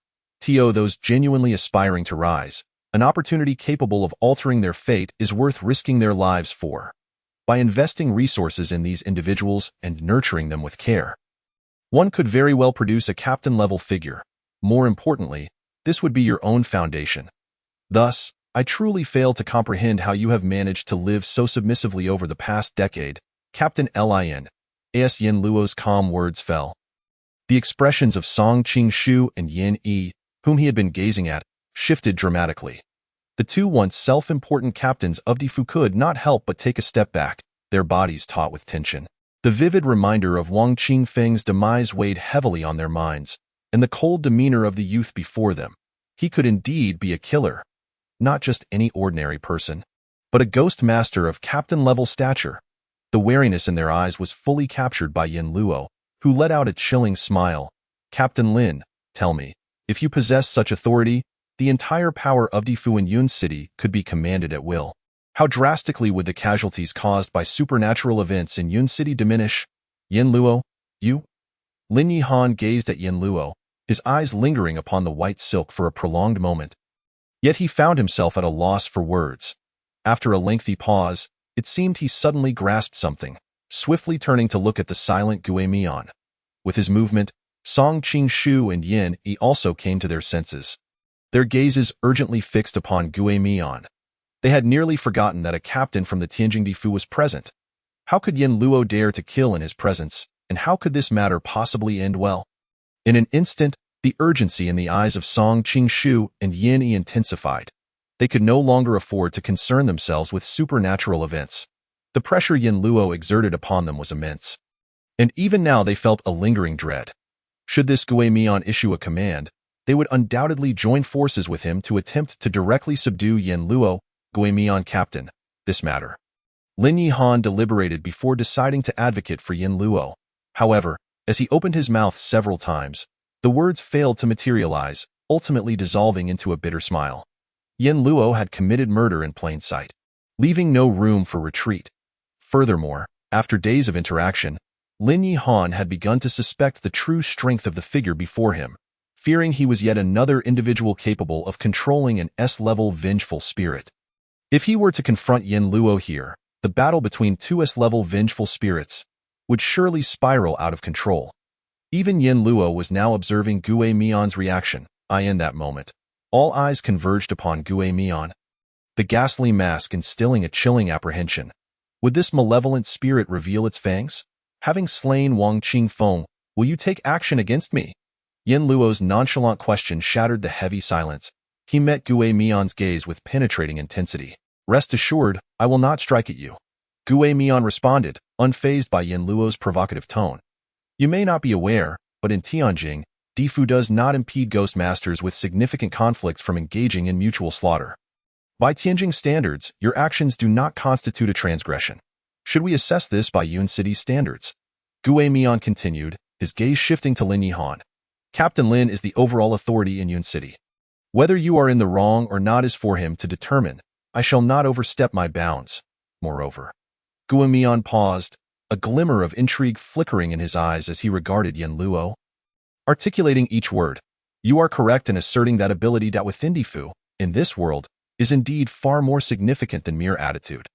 Those genuinely aspiring to rise, an opportunity capable of altering their fate is worth risking their lives for. By investing resources in these individuals and nurturing them with care, one could very well produce a captain-level figure. More importantly, this would be your own foundation. Thus, I truly fail to comprehend how you have managed to live so submissively over the past decade. Captain Lin. As Yin Luo's calm words fell. The expressions of Song Qing-shu and Yin Yi, whom he had been gazing at, shifted dramatically. The two once self-important captains of Difu could not help but take a step back, their bodies taut with tension. The vivid reminder of Wang Qingfeng's demise weighed heavily on their minds, and the cold demeanor of the youth before them. He could indeed be a killer. Not just any ordinary person, but a ghost master of captain-level stature. The wariness in their eyes was fully captured by Yin Luo, who let out a chilling smile. Captain Lin, tell me, if you possess such authority, the entire power of Difu and Yun City could be commanded at will. How drastically would the casualties caused by supernatural events in Yun City diminish? Yin Luo, you? Lin Yihan gazed at Yin Luo, his eyes lingering upon the white silk for a prolonged moment. Yet he found himself at a loss for words. After a lengthy pause, it seemed he suddenly grasped something, swiftly turning to look at the silent Gue Mian. With his movement, Song Qing-shu and Yin Yi also came to their senses, their gazes urgently fixed upon Gue Mian. They had nearly forgotten that a captain from the Tianjing Difu was present. How could Yin Luo dare to kill in his presence, and how could this matter possibly end well? In an instant, the urgency in the eyes of Song Qing-shu and Yin Yi intensified. They could no longer afford to concern themselves with supernatural events. The pressure Yin Luo exerted upon them was immense. And even now they felt a lingering dread. Should this Gue Mian issue a command, they would undoubtedly join forces with him to attempt to directly subdue Yin Luo. Gue Mian captain, this matter. Lin Yihan deliberated before deciding to advocate for Yin Luo. However, as he opened his mouth several times, the words failed to materialize, ultimately dissolving into a bitter smile. Yin Luo had committed murder in plain sight, leaving no room for retreat. Furthermore, after days of interaction, Lin Yihan had begun to suspect the true strength of the figure before him, fearing he was yet another individual capable of controlling an S-level vengeful spirit. If he were to confront Yin Luo here, the battle between two S-level vengeful spirits would surely spiral out of control. Even Yin Luo was now observing Gue Mian's reaction. In that moment, all eyes converged upon Gue Mian. The ghastly mask instilling a chilling apprehension. Would this malevolent spirit reveal its fangs? Having slain Wang Qingfeng, will you take action against me? Yin Luo's nonchalant question shattered the heavy silence. He met Gue Mian's gaze with penetrating intensity. Rest assured, I will not strike at you. Gue Mian responded, unfazed by Yin Luo's provocative tone. You may not be aware, but in Tianjing, Difu does not impede ghost masters with significant conflicts from engaging in mutual slaughter. By Tianjing standards, your actions do not constitute a transgression. Should we assess this by Yun City's standards? Gue Mian continued, his gaze shifting to Lin Yihan. Captain Lin is the overall authority in Yun City. Whether you are in the wrong or not is for him to determine. I shall not overstep my bounds. Moreover, Gue Mian paused, a glimmer of intrigue flickering in his eyes as he regarded Yin Luo. Articulating each word, you are correct in asserting that ability that within Difu, in this world, is indeed far more significant than mere attitude.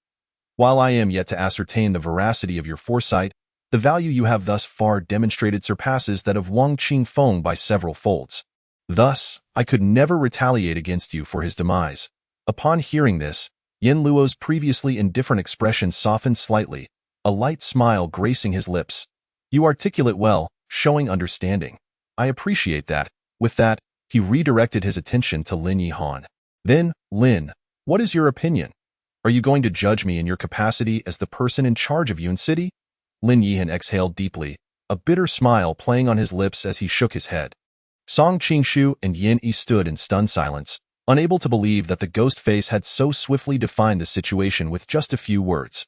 While I am yet to ascertain the veracity of your foresight, the value you have thus far demonstrated surpasses that of Wang Qingfeng by several folds. Thus, I could never retaliate against you for his demise. Upon hearing this, Yin Luo's previously indifferent expression softened slightly, a light smile gracing his lips. You articulate well, showing understanding. I appreciate that. With that, he redirected his attention to Lin Yihan. Then, Lin, what is your opinion? Are you going to judge me in your capacity as the person in charge of Yun City? Lin Yihan exhaled deeply, a bitter smile playing on his lips as he shook his head. Song Qing-shu and Yin Yi stood in stunned silence, unable to believe that the ghost face had so swiftly defined the situation with just a few words.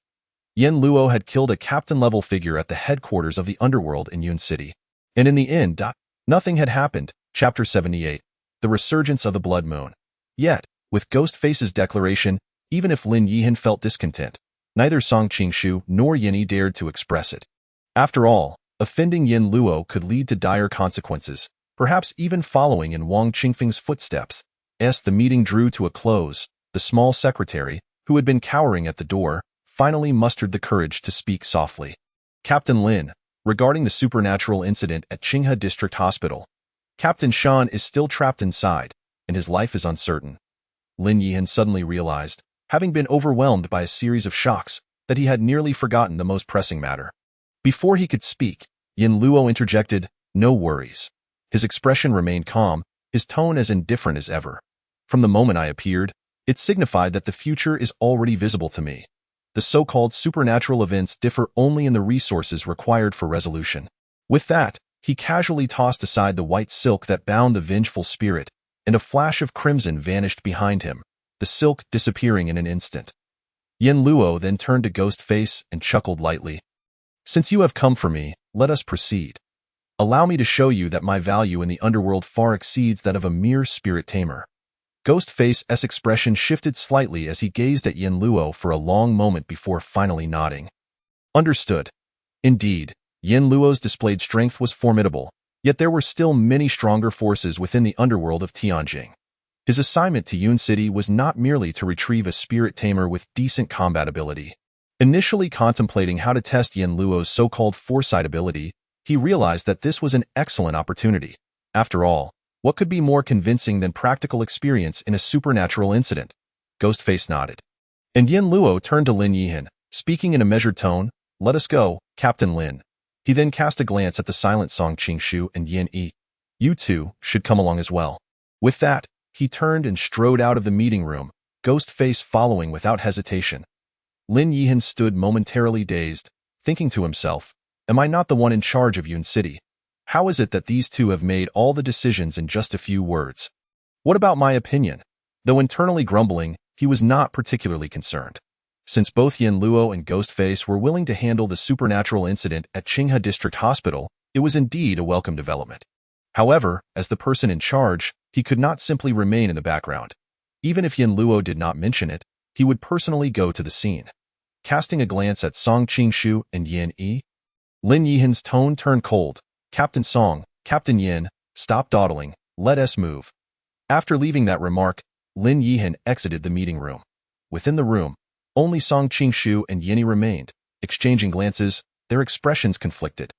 Yin Luo had killed a captain-level figure at the headquarters of the underworld in Yun City. And in the end, nothing had happened. Chapter 78. The Resurgence of the Blood Moon. Yet, with Ghostface's declaration, even if Lin Yihan felt discontent, neither Song Qing-shu nor Yin Yi dared to express it. After all, offending Yin Luo could lead to dire consequences, perhaps even following in Wang Qingfeng's footsteps. As the meeting drew to a close, the small secretary, who had been cowering at the door, finally mustered the courage to speak softly. Captain Lin, regarding the supernatural incident at Qinghe District Hospital, Captain Shan is still trapped inside, and his life is uncertain. Lin Yihan suddenly realized, having been overwhelmed by a series of shocks, that he had nearly forgotten the most pressing matter. Before he could speak, Yin Luo interjected, "No worries." His expression remained calm, his tone as indifferent as ever. "From the moment I appeared, it signified that the future is already visible to me. The so-called supernatural events differ only in the resources required for resolution." With that, he casually tossed aside the white silk that bound the vengeful spirit, and a flash of crimson vanished behind him, the silk disappearing in an instant. Yin Luo then turned to Ghostface and chuckled lightly. "Since you have come for me, let us proceed. Allow me to show you that my value in the underworld far exceeds that of a mere spirit tamer." Ghostface's expression shifted slightly as he gazed at Yin Luo for a long moment before finally nodding. Understood. Indeed, Yin Luo's displayed strength was formidable, yet there were still many stronger forces within the underworld of Tianjing. His assignment to Yun City was not merely to retrieve a spirit tamer with decent combat ability. Initially contemplating how to test Yin Luo's so-called foresight ability, he realized that this was an excellent opportunity. After all, what could be more convincing than practical experience in a supernatural incident? Ghostface nodded. And Yin Luo turned to Lin Yihan, speaking in a measured tone, "Let us go, Captain Lin." He then cast a glance at the silent Song Qingshu and Yin Yi. "You two should come along as well." With that, he turned and strode out of the meeting room, Ghostface following without hesitation. Lin Yihan stood momentarily dazed, thinking to himself, "Am I not the one in charge of Yun City? How is it that these two have made all the decisions in just a few words? What about my opinion?" Though internally grumbling, he was not particularly concerned. Since both Yin Luo and Ghostface were willing to handle the supernatural incident at Qinghe District Hospital, it was indeed a welcome development. However, as the person in charge, he could not simply remain in the background. Even if Yin Luo did not mention it, he would personally go to the scene. Casting a glance at Song Qingshu and Yin Yi, Lin Yihan's tone turned cold. "Captain Song, Captain Yin, stop dawdling, let us move." After leaving that remark, Lin Yihan exited the meeting room. Within the room, only Song Qingshu and Yin Yi remained, exchanging glances, their expressions conflicted.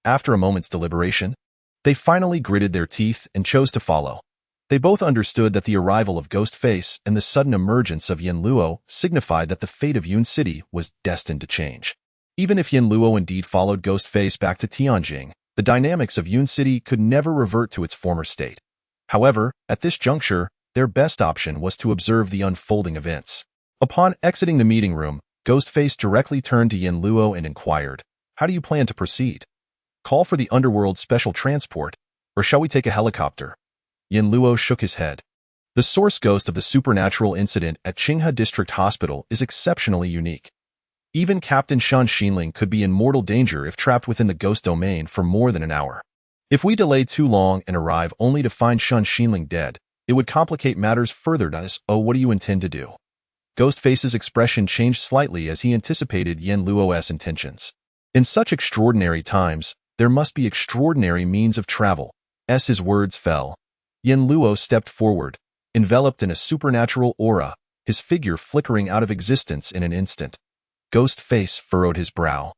After a moment's deliberation, they finally gritted their teeth and chose to follow. They both understood that the arrival of Ghostface and the sudden emergence of Yin Luo signified that the fate of Yun City was destined to change. Even if Yin Luo indeed followed Ghostface back to Tianjing, the dynamics of Yun City could never revert to its former state. However, at this juncture, their best option was to observe the unfolding events. Upon exiting the meeting room, Ghostface directly turned to Yin Luo and inquired, "How do you plan to proceed? Call for the underworld special transport, or shall we take a helicopter?" Yin Luo shook his head. The source ghost of the supernatural incident at Qinghe District Hospital is exceptionally unique. Even Captain Shan Xinling could be in mortal danger if trapped within the ghost domain for more than an hour. If we delay too long and arrive only to find Shan Xinling dead, it would complicate matters further. Oh, what do you intend to do? Ghostface's expression changed slightly as he anticipated Yin Luo's intentions. In such extraordinary times, there must be extraordinary means of travel. As his words fell, Yin Luo stepped forward, enveloped in a supernatural aura, his figure flickering out of existence in an instant. Ghostface furrowed his brow.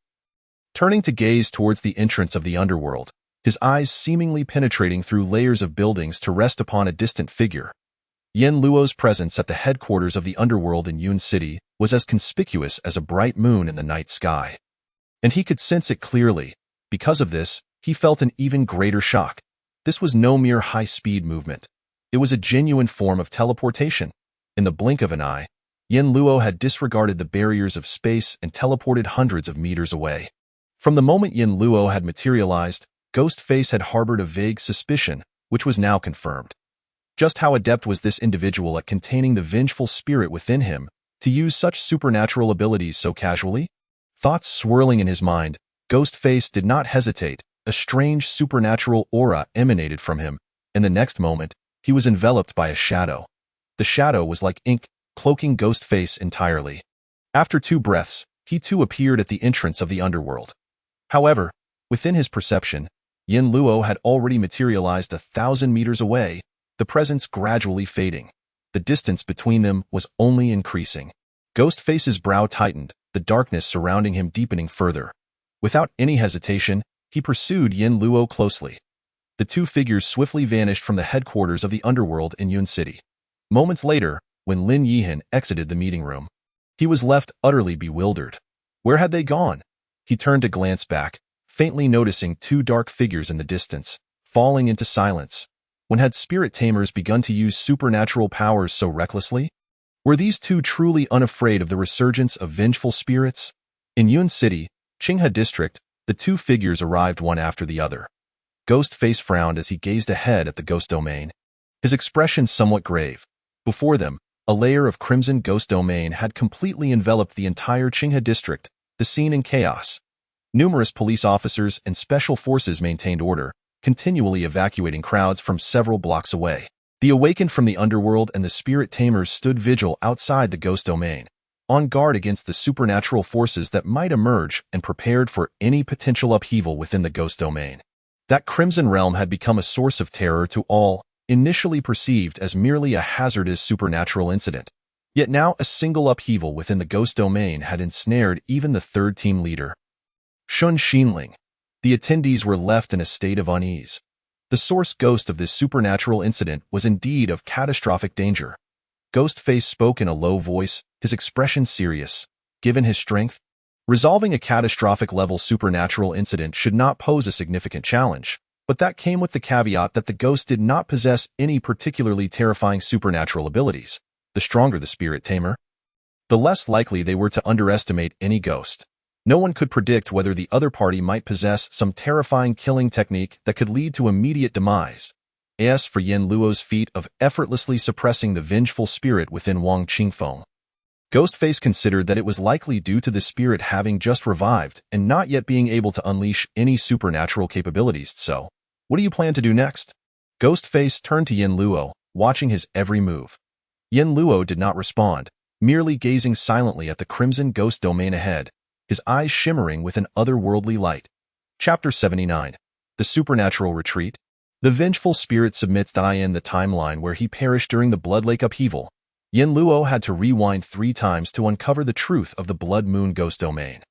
Turning to gaze towards the entrance of the underworld, his eyes seemingly penetrating through layers of buildings to rest upon a distant figure. Yin Luo's presence at the headquarters of the underworld in Yun City was as conspicuous as a bright moon in the night sky. And he could sense it clearly. Because of this, he felt an even greater shock. This was no mere high-speed movement. It was a genuine form of teleportation. In the blink of an eye, Yin Luo had disregarded the barriers of space and teleported hundreds of meters away. From the moment Yin Luo had materialized, Ghostface had harbored a vague suspicion, which was now confirmed. Just how adept was this individual at containing the vengeful spirit within him to use such supernatural abilities so casually? Thoughts swirling in his mind, Ghostface did not hesitate. A strange supernatural aura emanated from him, and the next moment, he was enveloped by a shadow. The shadow was like ink, cloaking Ghostface entirely. After 2 breaths, he too appeared at the entrance of the underworld. However, within his perception, Yin Luo had already materialized 1,000 meters away, the presence gradually fading. The distance between them was only increasing. Ghostface's brow tightened, the darkness surrounding him deepening further. Without any hesitation, he pursued Yin Luo closely. The two figures swiftly vanished from the headquarters of the underworld in Yun City. Moments later, when Lin Yihan exited the meeting room. He was left utterly bewildered. Where had they gone? He turned to glance back, faintly noticing two dark figures in the distance, falling into silence. When had spirit tamers begun to use supernatural powers so recklessly? Were these two truly unafraid of the resurgence of vengeful spirits? In Yun City, Qinghe District, the two figures arrived one after the other. Ghostface frowned as he gazed ahead at the ghost domain, his expression somewhat grave. Before them, a layer of crimson ghost domain had completely enveloped the entire Qinghe District, the scene in chaos. Numerous police officers and special forces maintained order, continually evacuating crowds from several blocks away. The awakened from the underworld and the spirit tamers stood vigil outside the ghost domain, on guard against the supernatural forces that might emerge and prepared for any potential upheaval within the ghost domain. That crimson realm had become a source of terror to all, initially perceived as merely a hazardous supernatural incident. Yet now a single upheaval within the ghost domain had ensnared even the third team leader, Shun Xinling. The attendees were left in a state of unease. The source ghost of this supernatural incident was indeed of catastrophic danger. Ghostface spoke in a low voice, his expression serious. Given his strength, resolving a catastrophic-level supernatural incident should not pose a significant challenge, but that came with the caveat that the ghost did not possess any particularly terrifying supernatural abilities. The stronger the spirit tamer, the less likely they were to underestimate any ghost. No one could predict whether the other party might possess some terrifying killing technique that could lead to immediate demise. As for Yen Luo's feat of effortlessly suppressing the vengeful spirit within Wang Qingfeng, Ghostface considered that it was likely due to the spirit having just revived and not yet being able to unleash any supernatural capabilities. So, what do you plan to do next? Ghostface turned to Yen Luo, watching his every move. Yen Luo did not respond, merely gazing silently at the crimson ghost domain ahead, his eyes shimmering with an otherworldly light. Chapter 79. The Supernatural Retreat. The vengeful spirit submits in the timeline where he perished during the Blood Lake upheaval. Yen Luo had to rewind 3 times to uncover the truth of the Blood Moon ghost domain.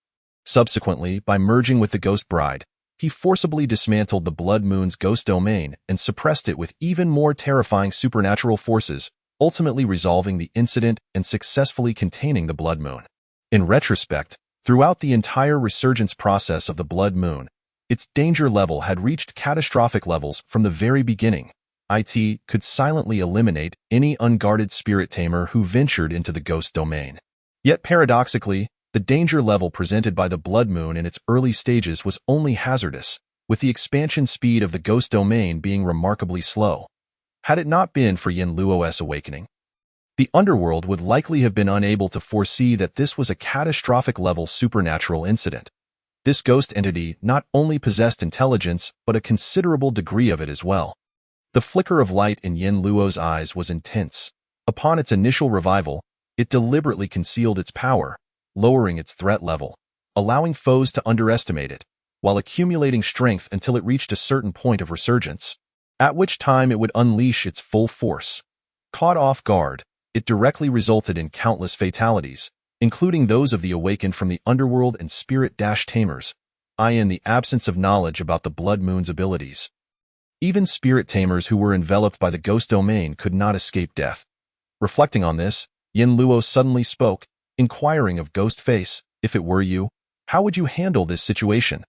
Subsequently, by merging with the Ghost Bride, he forcibly dismantled the Blood Moon's ghost domain and suppressed it with even more terrifying supernatural forces, ultimately resolving the incident and successfully containing the Blood Moon. In retrospect, throughout the entire resurgence process of the Blood Moon, its danger level had reached catastrophic levels from the very beginning. It could silently eliminate any unguarded spirit tamer who ventured into the ghost domain. Yet paradoxically, the danger level presented by the Blood Moon in its early stages was only hazardous, with the expansion speed of the ghost domain being remarkably slow. Had it not been for Yen Luo's awakening, the underworld would likely have been unable to foresee that this was a catastrophic-level supernatural incident. This ghost entity not only possessed intelligence, but a considerable degree of it as well. The flicker of light in Yen Luo's eyes was intense. Upon its initial revival, it deliberately concealed its power, lowering its threat level, allowing foes to underestimate it, while accumulating strength until it reached a certain point of resurgence, at which time it would unleash its full force. Caught off guard, it directly resulted in countless fatalities, including those of the awakened from the underworld and spirit-tamers, in the absence of knowledge about the Blood Moon's abilities. Even spirit tamers who were enveloped by the ghost domain could not escape death. Reflecting on this, Yen Luo suddenly spoke, inquiring of Ghostface, "If it were you, how would you handle this situation?"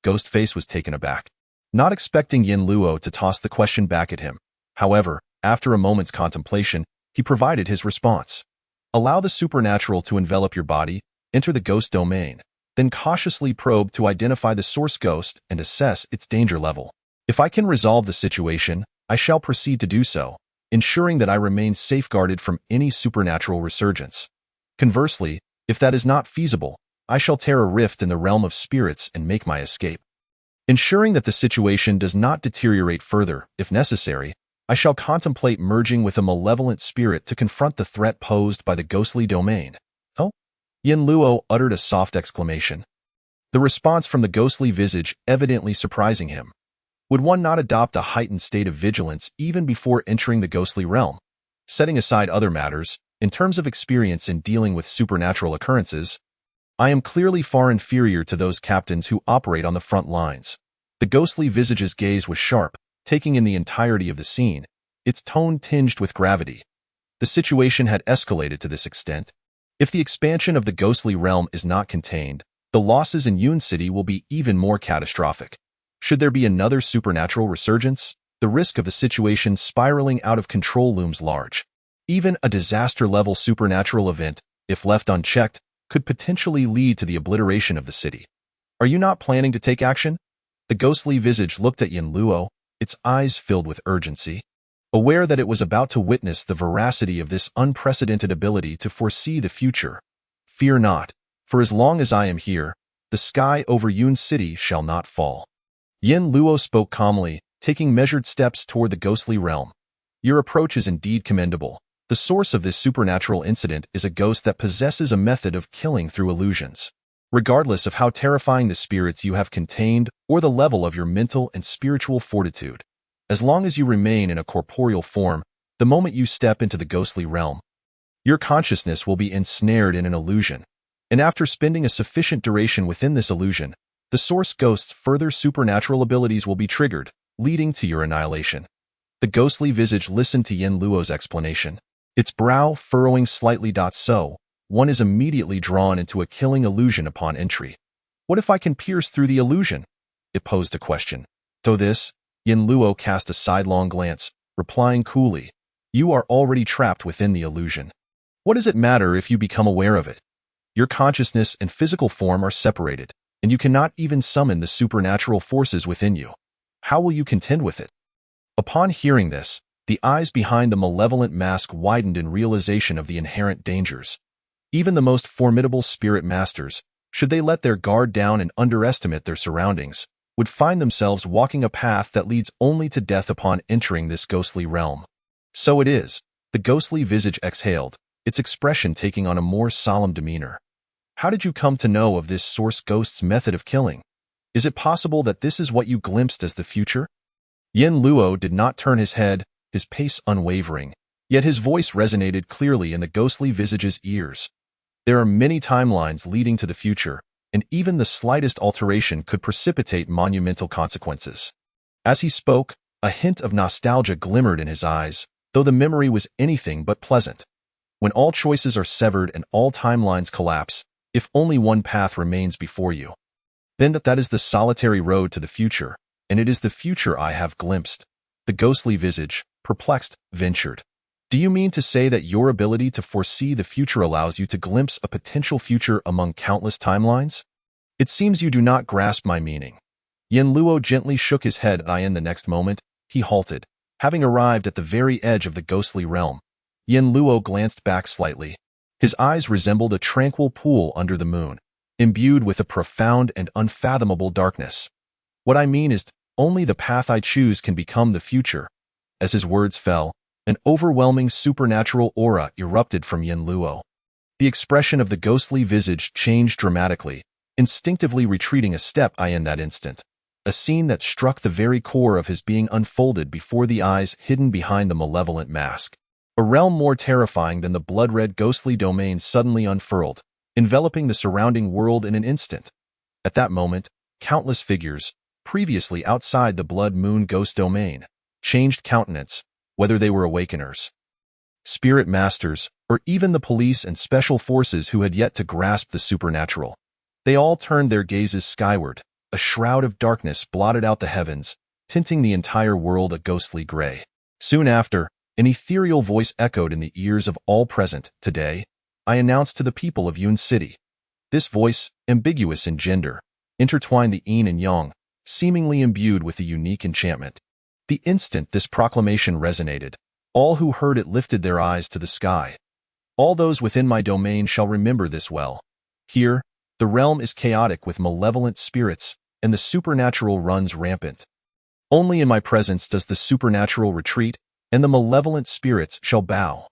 Ghostface was taken aback, not expecting Yen Luo to toss the question back at him. However, after a moment's contemplation, he provided his response. Allow the supernatural to envelop your body, enter the ghost domain, then cautiously probe to identify the source ghost and assess its danger level. If I can resolve the situation, I shall proceed to do so, ensuring that I remain safeguarded from any supernatural resurgence. Conversely, if that is not feasible, I shall tear a rift in the realm of spirits and make my escape. Ensuring that the situation does not deteriorate further, if necessary, I shall contemplate merging with a malevolent spirit to confront the threat posed by the ghostly domain. Oh? Yen Luo uttered a soft exclamation. The response from the ghostly visage evidently surprising him. Would one not adopt a heightened state of vigilance even before entering the ghostly realm? Setting aside other matters, in terms of experience in dealing with supernatural occurrences, I am clearly far inferior to those captains who operate on the front lines. The ghostly visage's gaze was sharp, taking in the entirety of the scene, its tone tinged with gravity. The situation had escalated to this extent. If the expansion of the ghostly realm is not contained, the losses in Yun City will be even more catastrophic. Should there be another supernatural resurgence, the risk of the situation spiraling out of control looms large. Even a disaster-level supernatural event, if left unchecked, could potentially lead to the obliteration of the city. Are you not planning to take action? The ghostly visage looked at Yin Luo, its eyes filled with urgency. Aware that it was about to witness the veracity of this unprecedented ability to foresee the future. Fear not, for as long as I am here, the sky over Yun City shall not fall. Yin Luo spoke calmly, taking measured steps toward the ghostly realm. Your approach is indeed commendable. The source of this supernatural incident is a ghost that possesses a method of killing through illusions. Regardless of how terrifying the spirits you have contained or the level of your mental and spiritual fortitude, as long as you remain in a corporeal form, the moment you step into the ghostly realm, your consciousness will be ensnared in an illusion, and after spending a sufficient duration within this illusion, the source ghost's further supernatural abilities will be triggered, leading to your annihilation. The ghostly visage listened to Yin Luo's explanation, its brow furrowing slightly. So, one is immediately drawn into a killing illusion upon entry. What if I can pierce through the illusion? It posed a question. To this, Yin Luo cast a sidelong glance, replying coolly, you are already trapped within the illusion. What does it matter if you become aware of it? Your consciousness and physical form are separated, and you cannot even summon the supernatural forces within you. How will you contend with it? Upon hearing this, the eyes behind the malevolent mask widened in realization of the inherent dangers. Even the most formidable spirit masters, should they let their guard down and underestimate their surroundings, would find themselves walking a path that leads only to death upon entering this ghostly realm. So it is, the ghostly visage exhaled, its expression taking on a more solemn demeanor. How did you come to know of this source ghost's method of killing? Is it possible that this is what you glimpsed as the future? Yin Luo did not turn his head, his pace unwavering, yet his voice resonated clearly in the ghostly visage's ears. There are many timelines leading to the future, and even the slightest alteration could precipitate monumental consequences. As he spoke, a hint of nostalgia glimmered in his eyes, though the memory was anything but pleasant. When all choices are severed and all timelines collapse, if only one path remains before you, then that is the solitary road to the future, and it is the future I have glimpsed. The ghostly visage, perplexed, ventured. Do you mean to say that your ability to foresee the future allows you to glimpse a potential future among countless timelines? It seems you do not grasp my meaning. Yin Luo gently shook his head, and in the next moment, he halted, having arrived at the very edge of the ghostly realm. Yin Luo glanced back slightly. His eyes resembled a tranquil pool under the moon, imbued with a profound and unfathomable darkness. What I mean is, only the path I choose can become the future. As his words fell, an overwhelming supernatural aura erupted from Yin Luo. The expression of the ghostly visage changed dramatically, instinctively retreating a step in that instant. A scene that struck the very core of his being unfolded before the eyes hidden behind the malevolent mask. A realm more terrifying than the blood-red ghostly domain suddenly unfurled, enveloping the surrounding world in an instant. At that moment, countless figures, previously outside the blood moon ghost domain, changed countenance, whether they were awakeners, spirit masters, or even the police and special forces who had yet to grasp the supernatural. They all turned their gazes skyward. A shroud of darkness blotted out the heavens, tinting the entire world a ghostly gray. Soon after, an ethereal voice echoed in the ears of all present. Today, I announce to the people of Yun City. This voice, ambiguous in gender, intertwined the yin and yang, seemingly imbued with a unique enchantment. The instant this proclamation resonated, all who heard it lifted their eyes to the sky. All those within my domain shall remember this well. Here, the realm is chaotic with malevolent spirits, and the supernatural runs rampant. Only in my presence does the supernatural retreat, and the malevolent spirits shall bow.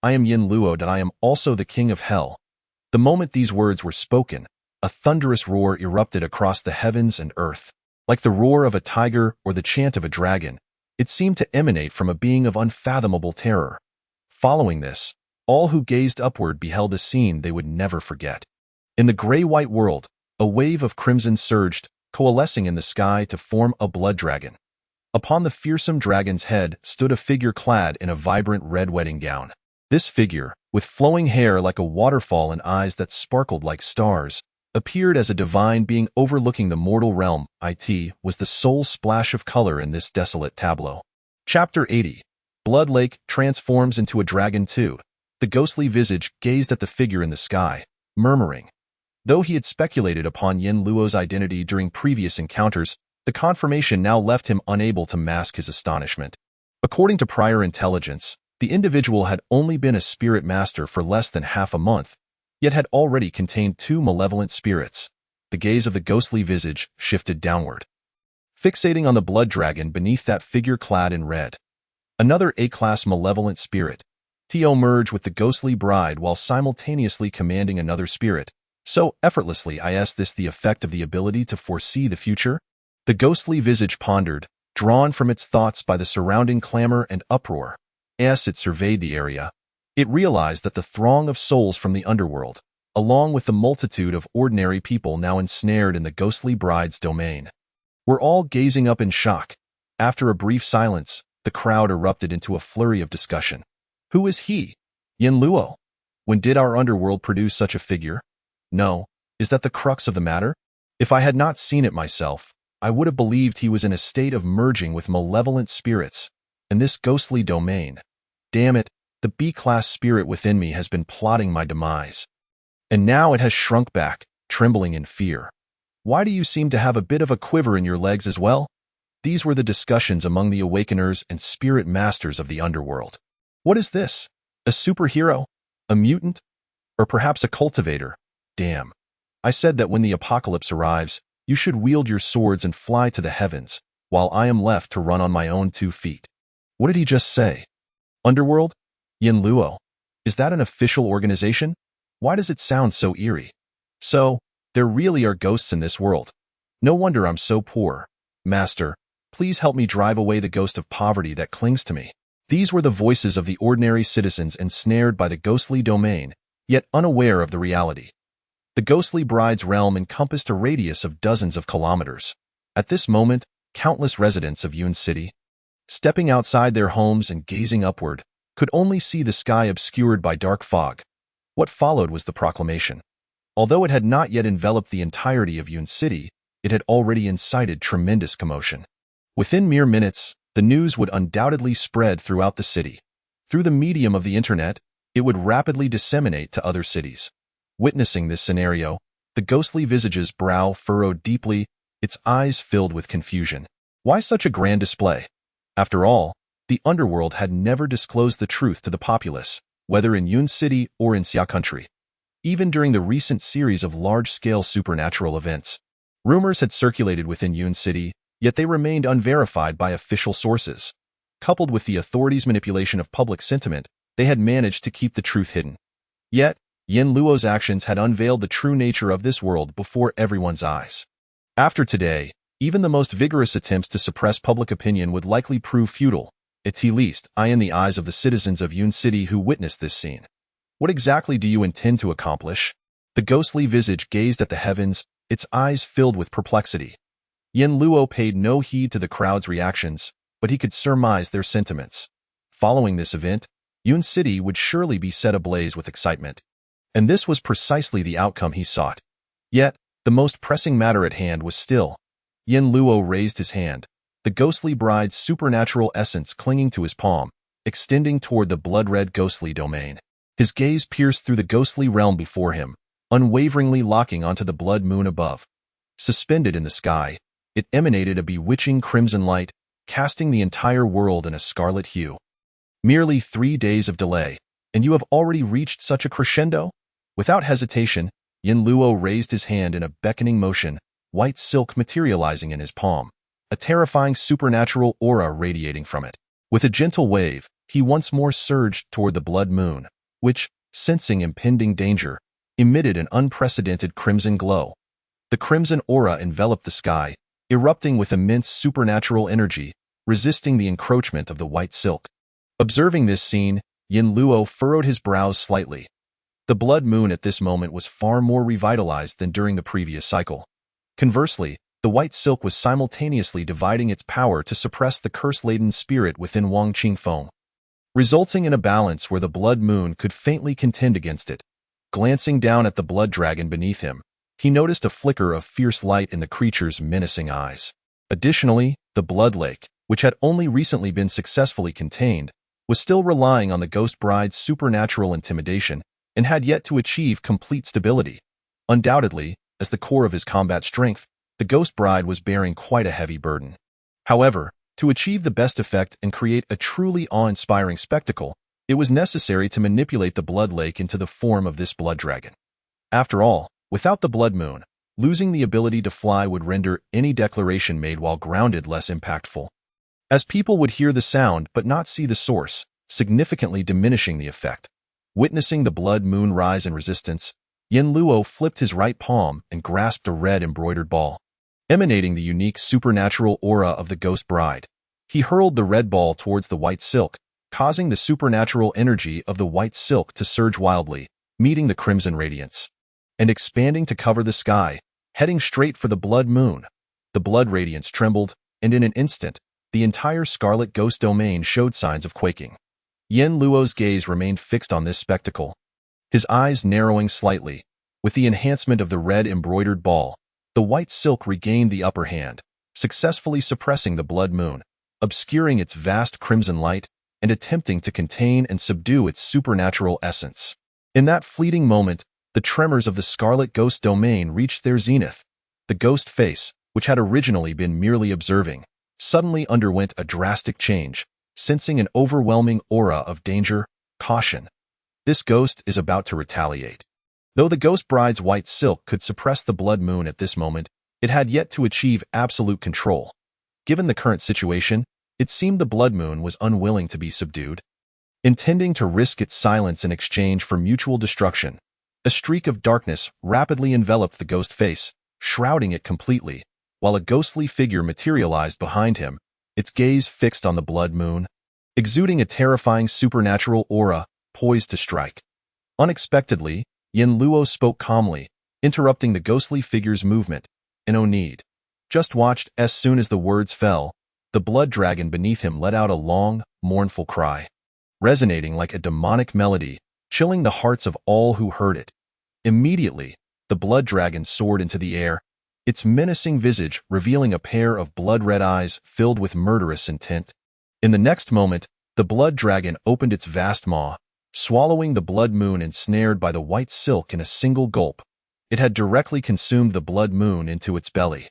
I am Yin Luo, and I am also the king of hell. The moment these words were spoken, a thunderous roar erupted across the heavens and earth. Like the roar of a tiger or the chant of a dragon, it seemed to emanate from a being of unfathomable terror. Following this, all who gazed upward beheld a scene they would never forget. In the gray-white world, a wave of crimson surged, coalescing in the sky to form a blood dragon. Upon the fearsome dragon's head stood a figure clad in a vibrant red wedding gown. This figure, with flowing hair like a waterfall and eyes that sparkled like stars, appeared as a divine being overlooking the mortal realm. It was the sole splash of color in this desolate tableau. Chapter 80. Blood Lake transforms into a dragon too. The ghostly visage gazed at the figure in the sky, murmuring. Though he had speculated upon Yin Luo's identity during previous encounters, the confirmation now left him unable to mask his astonishment. According to prior intelligence, the individual had only been a spirit master for less than half a month, yet had already contained two malevolent spirits. The gaze of the ghostly visage shifted downward, fixating on the blood dragon beneath that figure clad in red. Another A-class malevolent spirit. Tio merged with the ghostly bride while simultaneously commanding another spirit. So effortlessly, is this the effect of the ability to foresee the future? The ghostly visage pondered, drawn from its thoughts by the surrounding clamor and uproar. As it surveyed the area, it realized that the throng of souls from the underworld, along with the multitude of ordinary people now ensnared in the ghostly bride's domain, were all gazing up in shock. After a brief silence, the crowd erupted into a flurry of discussion. Who is he? Yin Luo? When did our underworld produce such a figure? No, is that the crux of the matter? If I had not seen it myself, I would have believed he was in a state of merging with malevolent spirits, in this ghostly domain. Damn it, the B-class spirit within me has been plotting my demise. And now it has shrunk back, trembling in fear. Why do you seem to have a bit of a quiver in your legs as well? These were the discussions among the awakeners and spirit masters of the underworld. What is this? A superhero? A mutant? Or perhaps a cultivator? Damn. I said that when the apocalypse arrives, you should wield your swords and fly to the heavens, while I am left to run on my own 2 feet. What did he just say? Underworld? Yin Luo? Is that an official organization? Why does it sound so eerie? So, there really are ghosts in this world. No wonder I'm so poor. Master, please help me drive away the ghost of poverty that clings to me. These were the voices of the ordinary citizens ensnared by the ghostly domain, yet unaware of the reality. The ghostly bride's realm encompassed a radius of dozens of kilometers. At this moment, countless residents of Yun City, stepping outside their homes and gazing upward, could only see the sky obscured by dark fog. What followed was the proclamation. Although it had not yet enveloped the entirety of Yun City, it had already incited tremendous commotion. Within mere minutes, the news would undoubtedly spread throughout the city. Through the medium of the internet, it would rapidly disseminate to other cities. Witnessing this scenario, the ghostly visage's brow furrowed deeply, its eyes filled with confusion. Why such a grand display? After all, the underworld had never disclosed the truth to the populace, whether in Yun City or in Xia Country. Even during the recent series of large-scale supernatural events, rumors had circulated within Yun City, yet they remained unverified by official sources. Coupled with the authorities' manipulation of public sentiment, they had managed to keep the truth hidden. Yet, Yin Luo's actions had unveiled the true nature of this world before everyone's eyes. After today, even the most vigorous attempts to suppress public opinion would likely prove futile, at least in the eyes of the citizens of Yun City who witnessed this scene. What exactly do you intend to accomplish? The ghostly visage gazed at the heavens, its eyes filled with perplexity. Yin Luo paid no heed to the crowd's reactions, but he could surmise their sentiments. Following this event, Yun City would surely be set ablaze with excitement. And this was precisely the outcome he sought. Yet, the most pressing matter at hand was still. Yin Luo raised his hand, the ghostly bride's supernatural essence clinging to his palm, extending toward the blood-red ghostly domain. His gaze pierced through the ghostly realm before him, unwaveringly locking onto the blood moon above. Suspended in the sky, it emanated a bewitching crimson light, casting the entire world in a scarlet hue. Merely 3 days of delay, and you have already reached such a crescendo? Without hesitation, Yin Luo raised his hand in a beckoning motion, white silk materializing in his palm, a terrifying supernatural aura radiating from it. With a gentle wave, he once more surged toward the blood moon, which, sensing impending danger, emitted an unprecedented crimson glow. The crimson aura enveloped the sky, erupting with immense supernatural energy, resisting the encroachment of the white silk. Observing this scene, Yin Luo furrowed his brows slightly. The blood moon at this moment was far more revitalized than during the previous cycle. Conversely, the white silk was simultaneously dividing its power to suppress the curse-laden spirit within Wang Qingfeng. resulting in a balance where the blood moon could faintly contend against it. Glancing down at the blood dragon beneath him, he noticed a flicker of fierce light in the creature's menacing eyes. Additionally, the blood lake, which had only recently been successfully contained, was still relying on the ghost bride's supernatural intimidation and had yet to achieve complete stability. Undoubtedly, as the core of his combat strength, the ghost bride was bearing quite a heavy burden. However, to achieve the best effect and create a truly awe-inspiring spectacle, it was necessary to manipulate the blood lake into the form of this blood dragon. After all, without the blood moon, losing the ability to fly would render any declaration made while grounded less impactful, as people would hear the sound but not see the source, significantly diminishing the effect. Witnessing the blood moon rise in resistance, Yin Luo flipped his right palm and grasped a red embroidered ball. Emanating the unique supernatural aura of the ghost bride, he hurled the red ball towards the white silk, causing the supernatural energy of the white silk to surge wildly, meeting the crimson radiance, and expanding to cover the sky, heading straight for the blood moon. The blood radiance trembled, and in an instant, the entire scarlet ghost domain showed signs of quaking. Yin Luo's gaze remained fixed on this spectacle, his eyes narrowing slightly. With the enhancement of the red embroidered ball, the white silk regained the upper hand, successfully suppressing the blood moon, obscuring its vast crimson light, and attempting to contain and subdue its supernatural essence. In that fleeting moment, the tremors of the scarlet ghost domain reached their zenith. The ghost face, which had originally been merely observing, suddenly underwent a drastic change, sensing an overwhelming aura of danger, caution. This ghost is about to retaliate. Though the ghost bride's white silk could suppress the blood moon at this moment, it had yet to achieve absolute control. Given the current situation, it seemed the blood moon was unwilling to be subdued. Intending to risk its silence in exchange for mutual destruction, a streak of darkness rapidly enveloped the ghost face, shrouding it completely, while a ghostly figure materialized behind him, its gaze fixed on the blood moon, exuding a terrifying supernatural aura, poised to strike. Unexpectedly, Yin Luo spoke calmly, interrupting the ghostly figure's movement. "No need. Just watched." As soon as the words fell, the blood dragon beneath him let out a long, mournful cry, resonating like a demonic melody, chilling the hearts of all who heard it. Immediately, the blood dragon soared into the air, its menacing visage revealing a pair of blood-red eyes filled with murderous intent. In the next moment, the blood dragon opened its vast maw, swallowing the blood moon ensnared by the white silk in a single gulp. It had directly consumed the blood moon into its belly.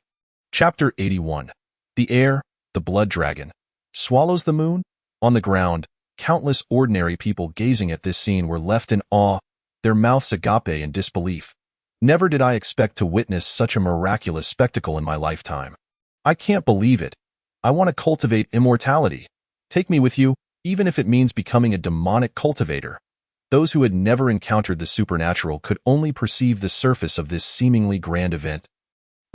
Chapter 81. The air, the blood dragon, swallows the moon? On the ground, countless ordinary people gazing at this scene were left in awe, their mouths agape in disbelief. Never did I expect to witness such a miraculous spectacle in my lifetime. I can't believe it. I want to cultivate immortality. Take me with you, even if it means becoming a demonic cultivator. Those who had never encountered the supernatural could only perceive the surface of this seemingly grand event.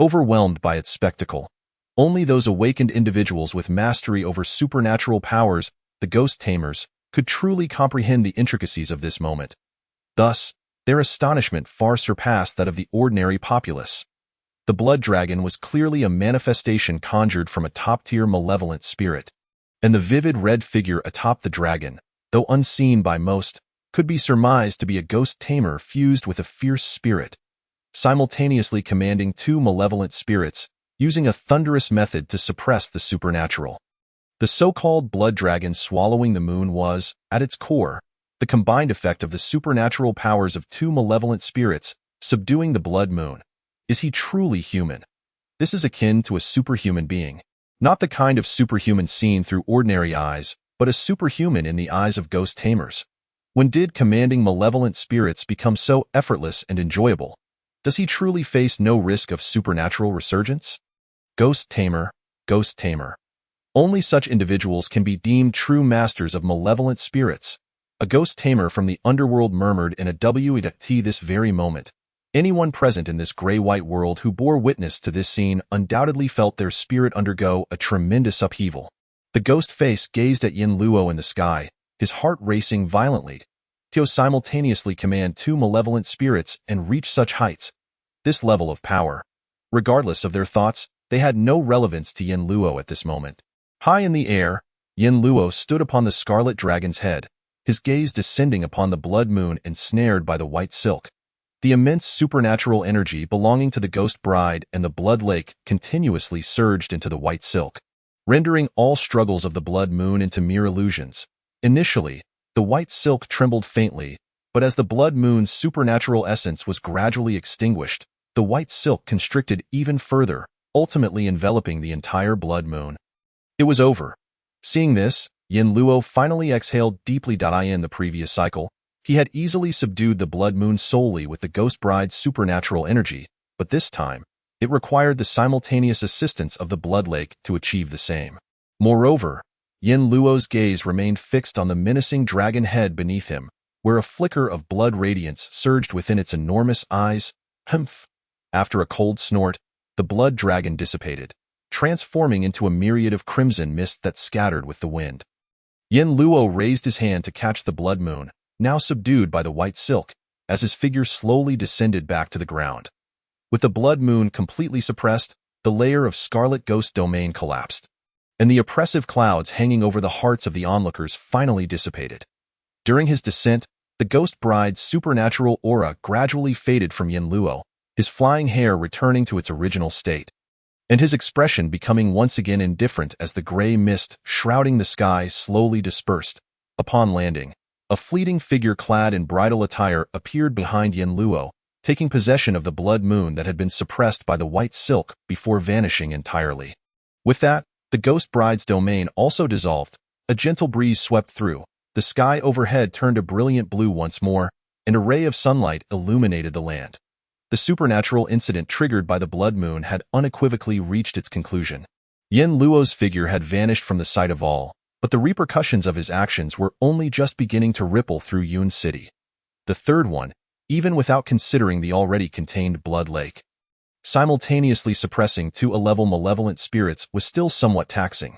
Overwhelmed by its spectacle, only those awakened individuals with mastery over supernatural powers, the ghost tamers, could truly comprehend the intricacies of this moment. Thus, their astonishment far surpassed that of the ordinary populace. The blood dragon was clearly a manifestation conjured from a top-tier malevolent spirit, and the vivid red figure atop the dragon, though unseen by most, could be surmised to be a ghost tamer fused with a fierce spirit, simultaneously commanding two malevolent spirits, using a thunderous method to suppress the supernatural. The so-called blood dragon swallowing the moon was, at its core, the combined effect of the supernatural powers of two malevolent spirits subduing the blood moon. Is he truly human? This is akin to a superhuman being. Not the kind of superhuman seen through ordinary eyes, but a superhuman in the eyes of ghost tamers. When did commanding malevolent spirits become so effortless and enjoyable? Does he truly face no risk of supernatural resurgence? Ghost tamer, ghost tamer. Only such individuals can be deemed true masters of malevolent spirits. A ghost tamer from the underworld murmured in a WET this very moment. Anyone present in this gray-white world who bore witness to this scene undoubtedly felt their spirit undergo a tremendous upheaval. The ghost face gazed at Yin Luo in the sky, his heart racing violently. To simultaneously command two malevolent spirits and reach such heights. This level of power. Regardless of their thoughts, they had no relevance to Yin Luo at this moment. High in the air, Yin Luo stood upon the scarlet dragon's head, his gaze descending upon the blood moon ensnared by the white silk. The immense supernatural energy belonging to the ghost bride and the blood lake continuously surged into the white silk, rendering all struggles of the blood moon into mere illusions. Initially, the white silk trembled faintly, but as the blood moon's supernatural essence was gradually extinguished, the white silk constricted even further, ultimately enveloping the entire blood moon. It was over. Seeing this, Yin Luo finally exhaled deeply. In the previous cycle, he had easily subdued the blood moon solely with the ghost bride's supernatural energy, but this time, it required the simultaneous assistance of the blood lake to achieve the same. Moreover, Yin Luo's gaze remained fixed on the menacing dragon head beneath him, where a flicker of blood radiance surged within its enormous eyes. Humph! After a cold snort, the blood dragon dissipated, transforming into a myriad of crimson mist that scattered with the wind. Yin Luo raised his hand to catch the blood moon, now subdued by the white silk, as his figure slowly descended back to the ground. With the blood moon completely suppressed, the layer of scarlet ghost domain collapsed, and the oppressive clouds hanging over the hearts of the onlookers finally dissipated. During his descent, the ghost bride's supernatural aura gradually faded from Yin Luo, his flying hair returning to its original state, and his expression becoming once again indifferent as the gray mist shrouding the sky slowly dispersed. Upon landing, a fleeting figure clad in bridal attire appeared behind Yin Luo, taking possession of the blood moon that had been suppressed by the white silk before vanishing entirely. With that, the ghost bride's domain also dissolved. A gentle breeze swept through. The sky overhead turned a brilliant blue once more, and a ray of sunlight illuminated the land. The supernatural incident triggered by the blood moon had unequivocally reached its conclusion. Yin Luo's figure had vanished from the sight of all, but the repercussions of his actions were only just beginning to ripple through Yun City. The third one, even without considering the already contained blood lake, simultaneously suppressing two level malevolent spirits, was still somewhat taxing.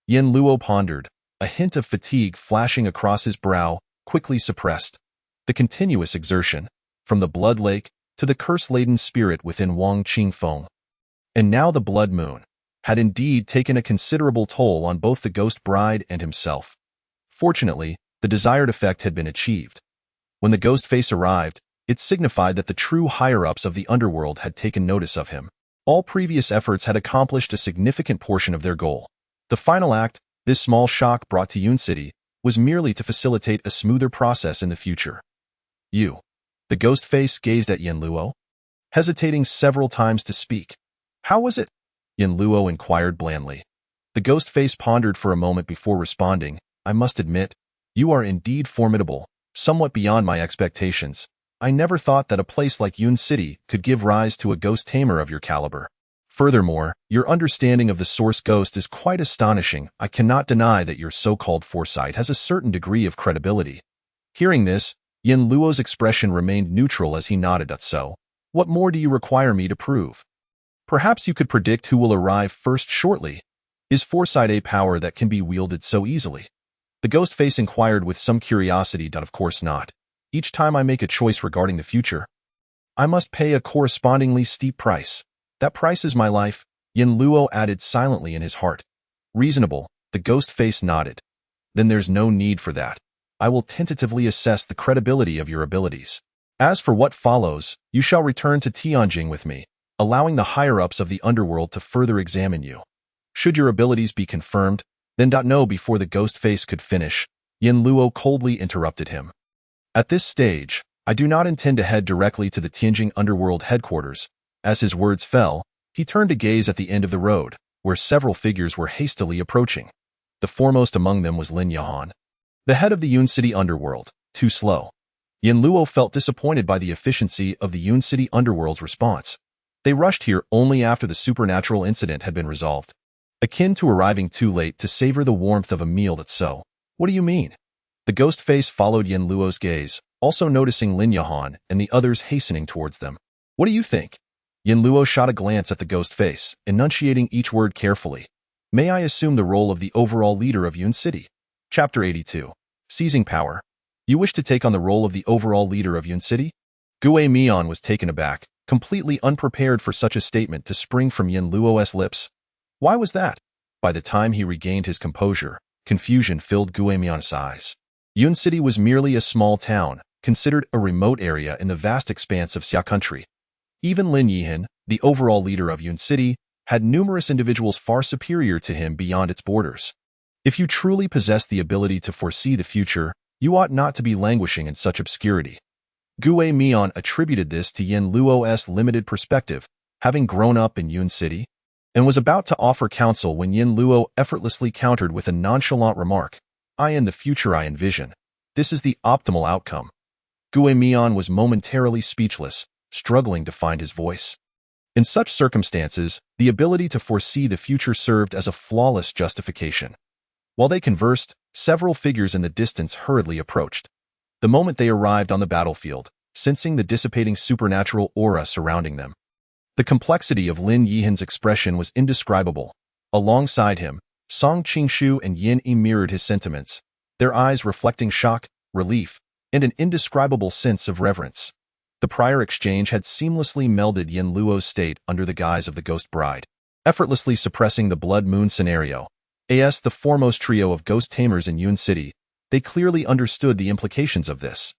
Yin Luo pondered, a hint of fatigue flashing across his brow, quickly suppressed. The continuous exertion, from the blood lake to the curse-laden spirit within Wang Qingfeng. And now the blood moon had indeed taken a considerable toll on both the ghost bride and himself. Fortunately, the desired effect had been achieved. When the ghost face arrived, it signified that the true higher-ups of the underworld had taken notice of him. All previous efforts had accomplished a significant portion of their goal. The final act, this small shock brought to Yun City, was merely to facilitate a smoother process in the future. You. The ghost face gazed at Yin Luo, hesitating several times to speak. How was it? Yin Luo inquired blandly. The ghost face pondered for a moment before responding. I must admit, you are indeed formidable, somewhat beyond my expectations. I never thought that a place like Yun City could give rise to a ghost tamer of your caliber. Furthermore, your understanding of the source ghost is quite astonishing. I cannot deny that your so-called foresight has a certain degree of credibility. Hearing this, Yin Luo's expression remained neutral as he nodded. So, what more do you require me to prove? Perhaps you could predict who will arrive first shortly. Is foresight a power that can be wielded so easily? The ghost face inquired with some curiosity. Of course not. Each time I make a choice regarding the future, I must pay a correspondingly steep price. That price is my life, Yin Luo added silently in his heart. Reasonable, the ghost face nodded. Then there's no need for that. I will tentatively assess the credibility of your abilities. As for what follows, you shall return to Tianjing with me, allowing the higher-ups of the underworld to further examine you. Should your abilities be confirmed, then no. Before the ghost face could finish, Yin Luo coldly interrupted him. At this stage, I do not intend to head directly to the Tianjing underworld headquarters. As his words fell, he turned to gaze at the end of the road, where several figures were hastily approaching. The foremost among them was Lin Yahan, the head of the Yun City underworld. Too slow. Yin Luo felt disappointed by the efficiency of the Yun City underworld's response. They rushed here only after the supernatural incident had been resolved, akin to arriving too late to savor the warmth of a meal. So, what do you mean? The ghost face followed Yin Luo's gaze, also noticing Lin Yahan and the others hastening towards them. What do you think? Yin Luo shot a glance at the ghost face, enunciating each word carefully. May I assume the role of the overall leader of Yun City? Chapter 82. Seizing Power. You wish to take on the role of the overall leader of Yun City? Gue Mian was taken aback, completely unprepared for such a statement to spring from Yin Luo's lips. Why was that? By the time he regained his composure, Confusion filled Guemian's eyes. Yun City was merely a small town, considered a remote area in the vast expanse of Xia country. Even Lin Yihan, the overall leader of Yun City, had numerous individuals far superior to him beyond its borders. If you truly possess the ability to foresee the future, you ought not to be languishing in such obscurity. Guemian attributed this to Yin Luo's limited perspective, having grown up in Yun City, and was about to offer counsel when Yin Luo effortlessly countered with a nonchalant remark. In the future I envision. This is the optimal outcome. Guemian was momentarily speechless, struggling to find his voice. In such circumstances, the ability to foresee the future served as a flawless justification. While they conversed, several figures in the distance hurriedly approached. The moment they arrived on the battlefield, sensing the dissipating supernatural aura surrounding them, the complexity of Lin Yihan's expression was indescribable. Alongside him, Song Qingshu and Yin Yi mirrored his sentiments, their eyes reflecting shock, relief, and an indescribable sense of reverence. The prior exchange had seamlessly melded Yin Luo's state under the guise of the Ghost Bride, effortlessly suppressing the Blood Moon scenario. As the foremost trio of ghost tamers in Yun City, they clearly understood the implications of this.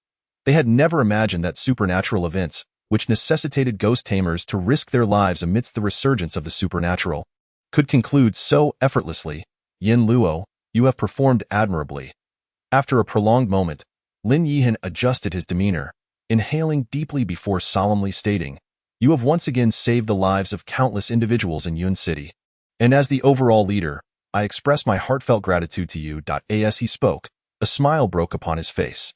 They had never imagined that supernatural events, which necessitated ghost tamers to risk their lives amidst the resurgence of the supernatural, could conclude so effortlessly. Yin Luo, you have performed admirably. After a prolonged moment, Lin Yihan adjusted his demeanor, inhaling deeply before solemnly stating, you have once again saved the lives of countless individuals in Yun City. And as the overall leader, I express my heartfelt gratitude to you. As he spoke, a smile broke upon his face.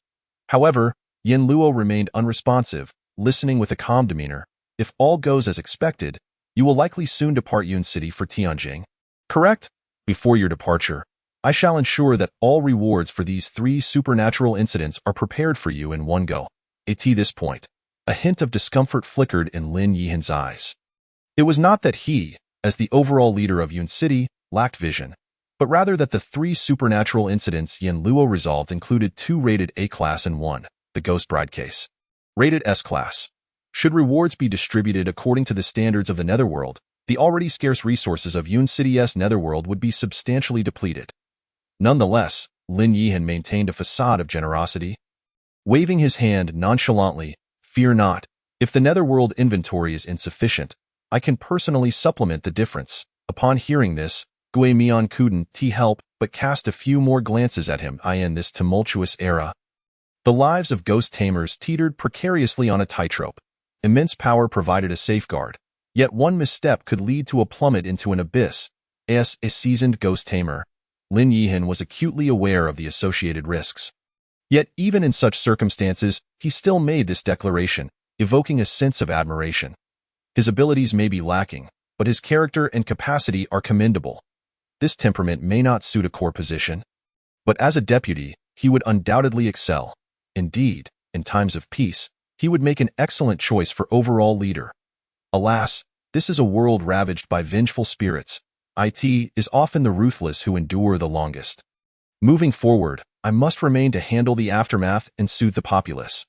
However, Yin Luo remained unresponsive, listening with a calm demeanor. If all goes as expected, you will likely soon depart Yun City for Tianjing. Correct? Before your departure, I shall ensure that all rewards for these 3 supernatural incidents are prepared for you in one go. At this point, a hint of discomfort flickered in Lin Yihan's eyes. It was not that he, as the overall leader of Yun City, lacked vision, but rather that the 3 supernatural incidents Yin Luo resolved included 2 rated A class and 1, the Ghost Bride case, rated S class. Should rewards be distributed according to the standards of the Netherworld, the already scarce resources of Yun City's Netherworld would be substantially depleted. Nonetheless, Lin Yihan maintained a facade of generosity. Waving his hand nonchalantly, fear not. If the Netherworld inventory is insufficient, I can personally supplement the difference. Upon hearing this, Guemian couldn't help but cast a few more glances at him. In this tumultuous era, the lives of ghost tamers teetered precariously on a tightrope. Immense power provided a safeguard, yet one misstep could lead to a plummet into an abyss. As a seasoned ghost tamer, Lin Yihan was acutely aware of the associated risks. Yet even in such circumstances, he still made this declaration, evoking a sense of admiration. His abilities may be lacking, but his character and capacity are commendable. This temperament may not suit a core position, but as a deputy, he would undoubtedly excel. Indeed, in times of peace, he would make an excellent choice for overall leader. Alas, this is a world ravaged by vengeful spirits. It is often the ruthless who endure the longest. Moving forward, I must remain to handle the aftermath and soothe the populace.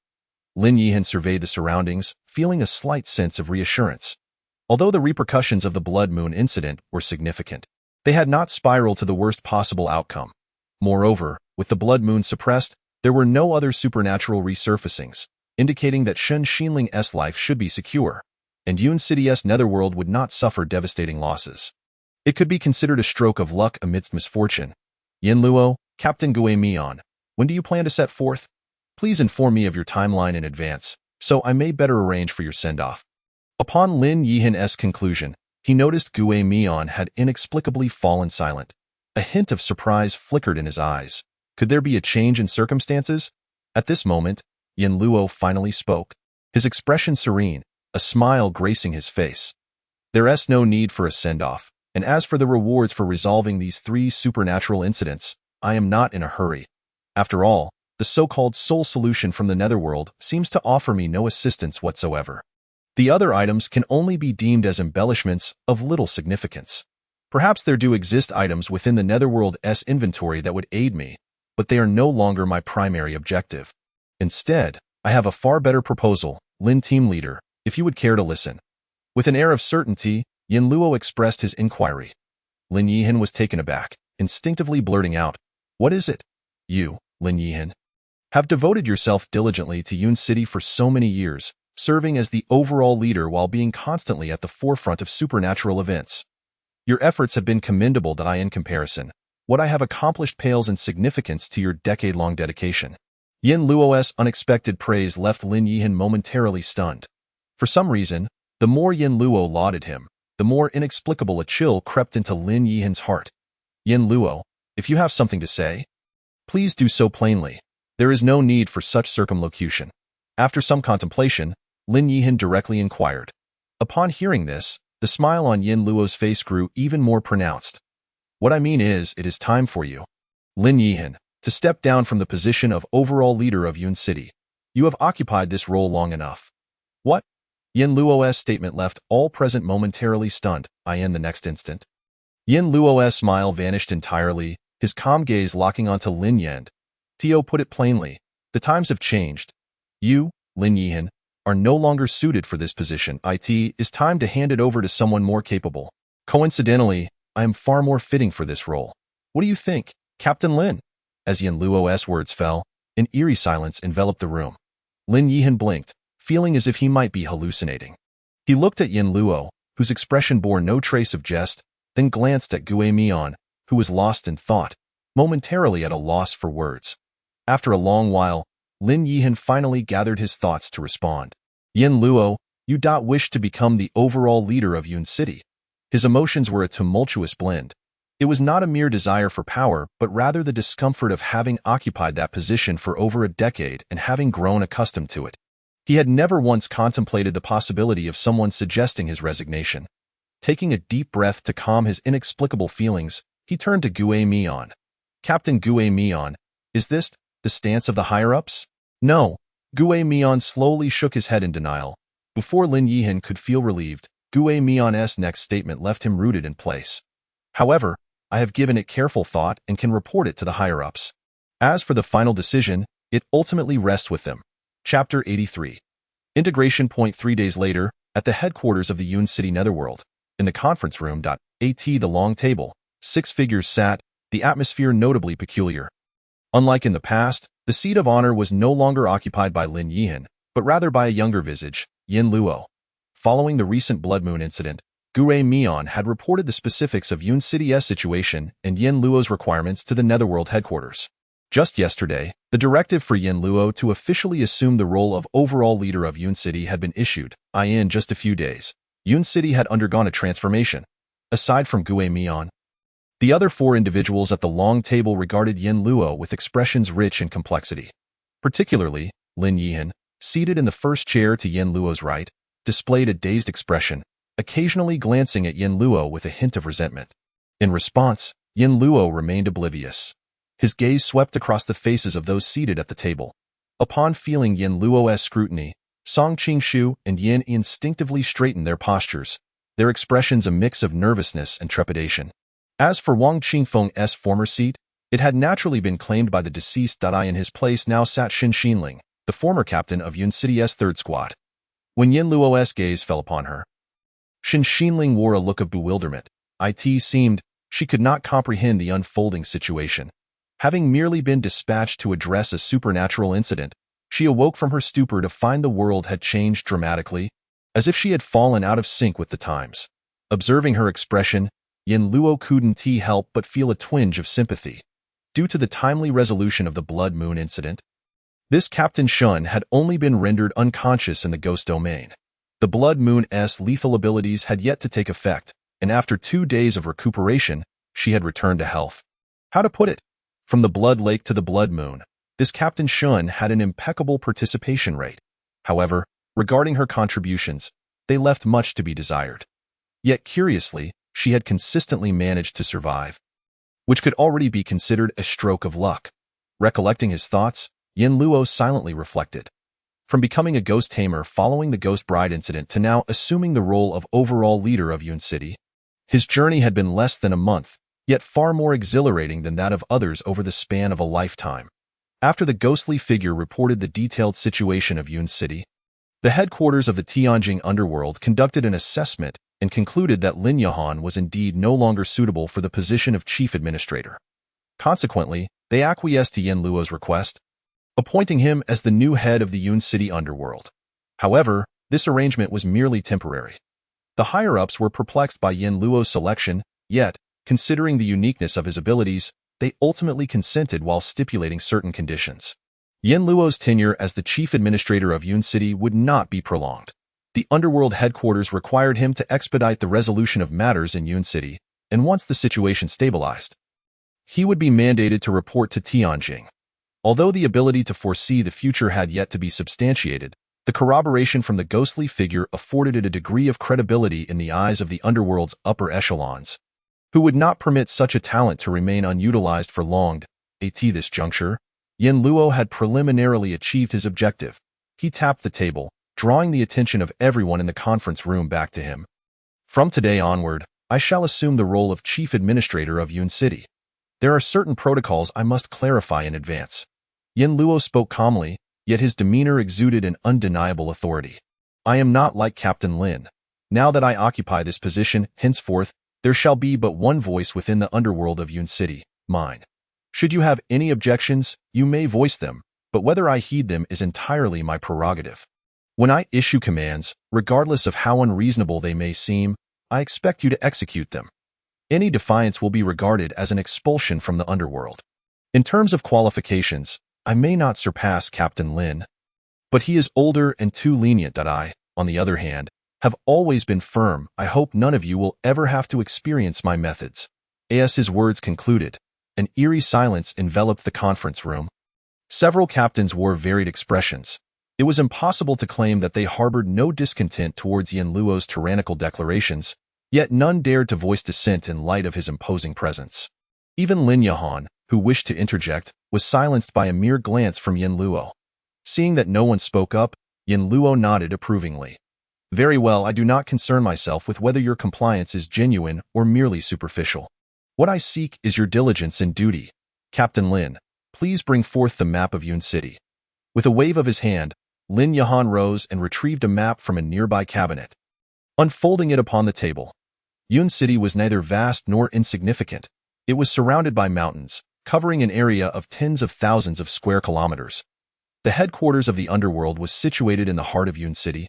Lin Yihan surveyed the surroundings, feeling a slight sense of reassurance. Although the repercussions of the Blood Moon incident were significant, they had not spiraled to the worst possible outcome. Moreover, with the Blood Moon suppressed, there were no other supernatural resurfacings, indicating that Shen Xinling's life should be secure, and Yun City's Netherworld would not suffer devastating losses. It could be considered a stroke of luck amidst misfortune. Yin Luo, Captain Guemian, when do you plan to set forth? Please inform me of your timeline in advance, so I may better arrange for your send-off. Upon Lin Yihan's conclusion, he noticed Guemian had inexplicably fallen silent. A hint of surprise flickered in his eyes. Could there be a change in circumstances? At this moment, Yin Luo finally spoke, his expression serene, a smile gracing his face. There's no need for a send-off, and as for the rewards for resolving these 3 supernatural incidents, I am not in a hurry. After all, the so-called soul solution from the Netherworld seems to offer me no assistance whatsoever. The other items can only be deemed as embellishments of little significance. Perhaps there do exist items within the Netherworld's inventory that would aid me, but they are no longer my primary objective. Instead, I have a far better proposal, Lin Team Leader, if you would care to listen. With an air of certainty, Yin Luo expressed his inquiry. Lin Yihan was taken aback, instinctively blurting out, What is it? You, Lin Yihan, have devoted yourself diligently to Yun City for so many years, serving as the overall leader while being constantly at the forefront of supernatural events. Your efforts have been commendable that in comparison. What I have accomplished pales in significance to your decade-long dedication. Yin Luo's unexpected praise left Lin Yihan momentarily stunned. For some reason, the more Yin Luo lauded him, the more inexplicable a chill crept into Lin Yihan's heart. Yin Luo, if you have something to say, please do so plainly. There is no need for such circumlocution. After some contemplation, Lin Yihan directly inquired. Upon hearing this, the smile on Yin Luo's face grew even more pronounced. What I mean is, it is time for you, Lin Yihan, to step down from the position of overall leader of Yun City. You have occupied this role long enough. What? Yin Luo's statement left all present momentarily stunned. In the next instant, Yin Luo's smile vanished entirely, his calm gaze locking onto Lin Yihan. Tio put it plainly, the times have changed. You, Lin Yihan, are no longer suited for this position. It is time to hand it over to someone more capable. Coincidentally, I am far more fitting for this role. What do you think, Captain Lin? As Yin Luo's words fell, an eerie silence enveloped the room. Lin Yihan blinked, feeling as if he might be hallucinating. He looked at Yin Luo, whose expression bore no trace of jest, then glanced at Gue Mian, who was lost in thought, momentarily at a loss for words. After a long while, Lin Yihan finally gathered his thoughts to respond. Yin Luo, you wish to become the overall leader of Yun City. His emotions were a tumultuous blend. It was not a mere desire for power, but rather the discomfort of having occupied that position for over a decade and having grown accustomed to it. He had never once contemplated the possibility of someone suggesting his resignation. Taking a deep breath to calm his inexplicable feelings, he turned to Gue Mian. Captain Gue Mian, is this the stance of the higher-ups? No. Gue Mian slowly shook his head in denial. Before Lin Yihan could feel relieved, Gue Mian's next statement left him rooted in place. However, I have given it careful thought and can report it to the higher-ups. As for the final decision, it ultimately rests with them. Chapter 83. Integration Point 3 days later, at the headquarters of the Yun City Netherworld, in the conference room. The long table, 6 figures sat, the atmosphere notably peculiar. Unlike in the past, the seat of honor was no longer occupied by Lin Yihan, but rather by a younger visage, Yin Luo. Following the recent Blood Moon incident, Gue Mian had reported the specifics of Yun City's situation and Yin Luo's requirements to the Netherworld headquarters. Just yesterday, the directive for Yin Luo to officially assume the role of overall leader of Yun City had been issued. In just a few days, Yun City had undergone a transformation. Aside from Gue Mian, the other 4 individuals at the long table regarded Yin Luo with expressions rich in complexity. Particularly, Lin Yihan, seated in the first chair to Yin Luo's right, displayed a dazed expression, occasionally glancing at Yin Luo with a hint of resentment. In response, Yin Luo remained oblivious. His gaze swept across the faces of those seated at the table. Upon feeling Yin Luo's scrutiny, Song Qingshu and Yin instinctively straightened their postures, their expressions a mix of nervousness and trepidation. As for Wang Qingfeng's former seat, it had naturally been claimed by the deceased. In his place now sat Xin Xinling, the former captain of Yun City's 3rd Squad. When Yin Luo's gaze fell upon her, Xin Xinling wore a look of bewilderment. It seemed she could not comprehend the unfolding situation. Having merely been dispatched to address a supernatural incident, she awoke from her stupor to find the world had changed dramatically, as if she had fallen out of sync with the times. Observing her expression, Yin Luo couldn't help but feel a twinge of sympathy. Due to the timely resolution of the Blood Moon incident, this Captain Shun had only been rendered unconscious in the ghost domain. The Blood Moon's lethal abilities had yet to take effect, and after 2 days of recuperation, she had returned to health. How to put it? From the Blood Lake to the Blood Moon, this Captain Shun had an impeccable participation rate. However, regarding her contributions, they left much to be desired. Yet curiously, she had consistently managed to survive, which could already be considered a stroke of luck. Recollecting his thoughts, Yin Luo silently reflected. From becoming a ghost tamer following the Ghost Bride incident to now assuming the role of overall leader of Yun City, his journey had been less than a month, yet far more exhilarating than that of others over the span of a lifetime. After the ghostly figure reported the detailed situation of Yun City, the headquarters of the Tianjing underworld conducted an assessment and concluded that Lin Yahan was indeed no longer suitable for the position of chief administrator. Consequently, they acquiesced to Yin Luo's request, appointing him as the new head of the Yun City underworld. However, this arrangement was merely temporary. The higher-ups were perplexed by Yin Luo's selection, yet, considering the uniqueness of his abilities, they ultimately consented while stipulating certain conditions. Yin Luo's tenure as the chief administrator of Yun City would not be prolonged. The underworld headquarters required him to expedite the resolution of matters in Yun City, and once the situation stabilized, he would be mandated to report to Tianjing. Although the ability to foresee the future had yet to be substantiated, the corroboration from the ghostly figure afforded it a degree of credibility in the eyes of the underworld's upper echelons, who would not permit such a talent to remain unutilized for long. At this juncture, Yin Luo had preliminarily achieved his objective. He tapped the table, drawing the attention of everyone in the conference room back to him. From today onward, I shall assume the role of chief administrator of Yun City. There are certain protocols I must clarify in advance. Yin Luo spoke calmly, yet his demeanor exuded an undeniable authority. I am not like Captain Lin. Now that I occupy this position, henceforth, there shall be but one voice within the underworld of Yun City, mine. Should you have any objections, you may voice them, but whether I heed them is entirely my prerogative. When I issue commands, regardless of how unreasonable they may seem, I expect you to execute them. Any defiance will be regarded as an expulsion from the underworld. In terms of qualifications, I may not surpass Captain Lin, but he is older and too lenient that I, on the other hand, have always been firm. I hope none of you will ever have to experience my methods. As his words concluded, an eerie silence enveloped the conference room. Several captains wore varied expressions. It was impossible to claim that they harbored no discontent towards Yin Luo's tyrannical declarations, yet none dared to voice dissent in light of his imposing presence. Even Lin Yahan, who wished to interject, was silenced by a mere glance from Yin Luo. Seeing that no one spoke up, Yin Luo nodded approvingly. Very well, I do not concern myself with whether your compliance is genuine or merely superficial. What I seek is your diligence and duty. Captain Lin, please bring forth the map of Yun City. With a wave of his hand, Lin Yahan rose and retrieved a map from a nearby cabinet. Unfolding it upon the table, Yun City was neither vast nor insignificant. It was surrounded by mountains, covering an area of tens of thousands of square kilometers. The headquarters of the underworld was situated in the heart of Yun City,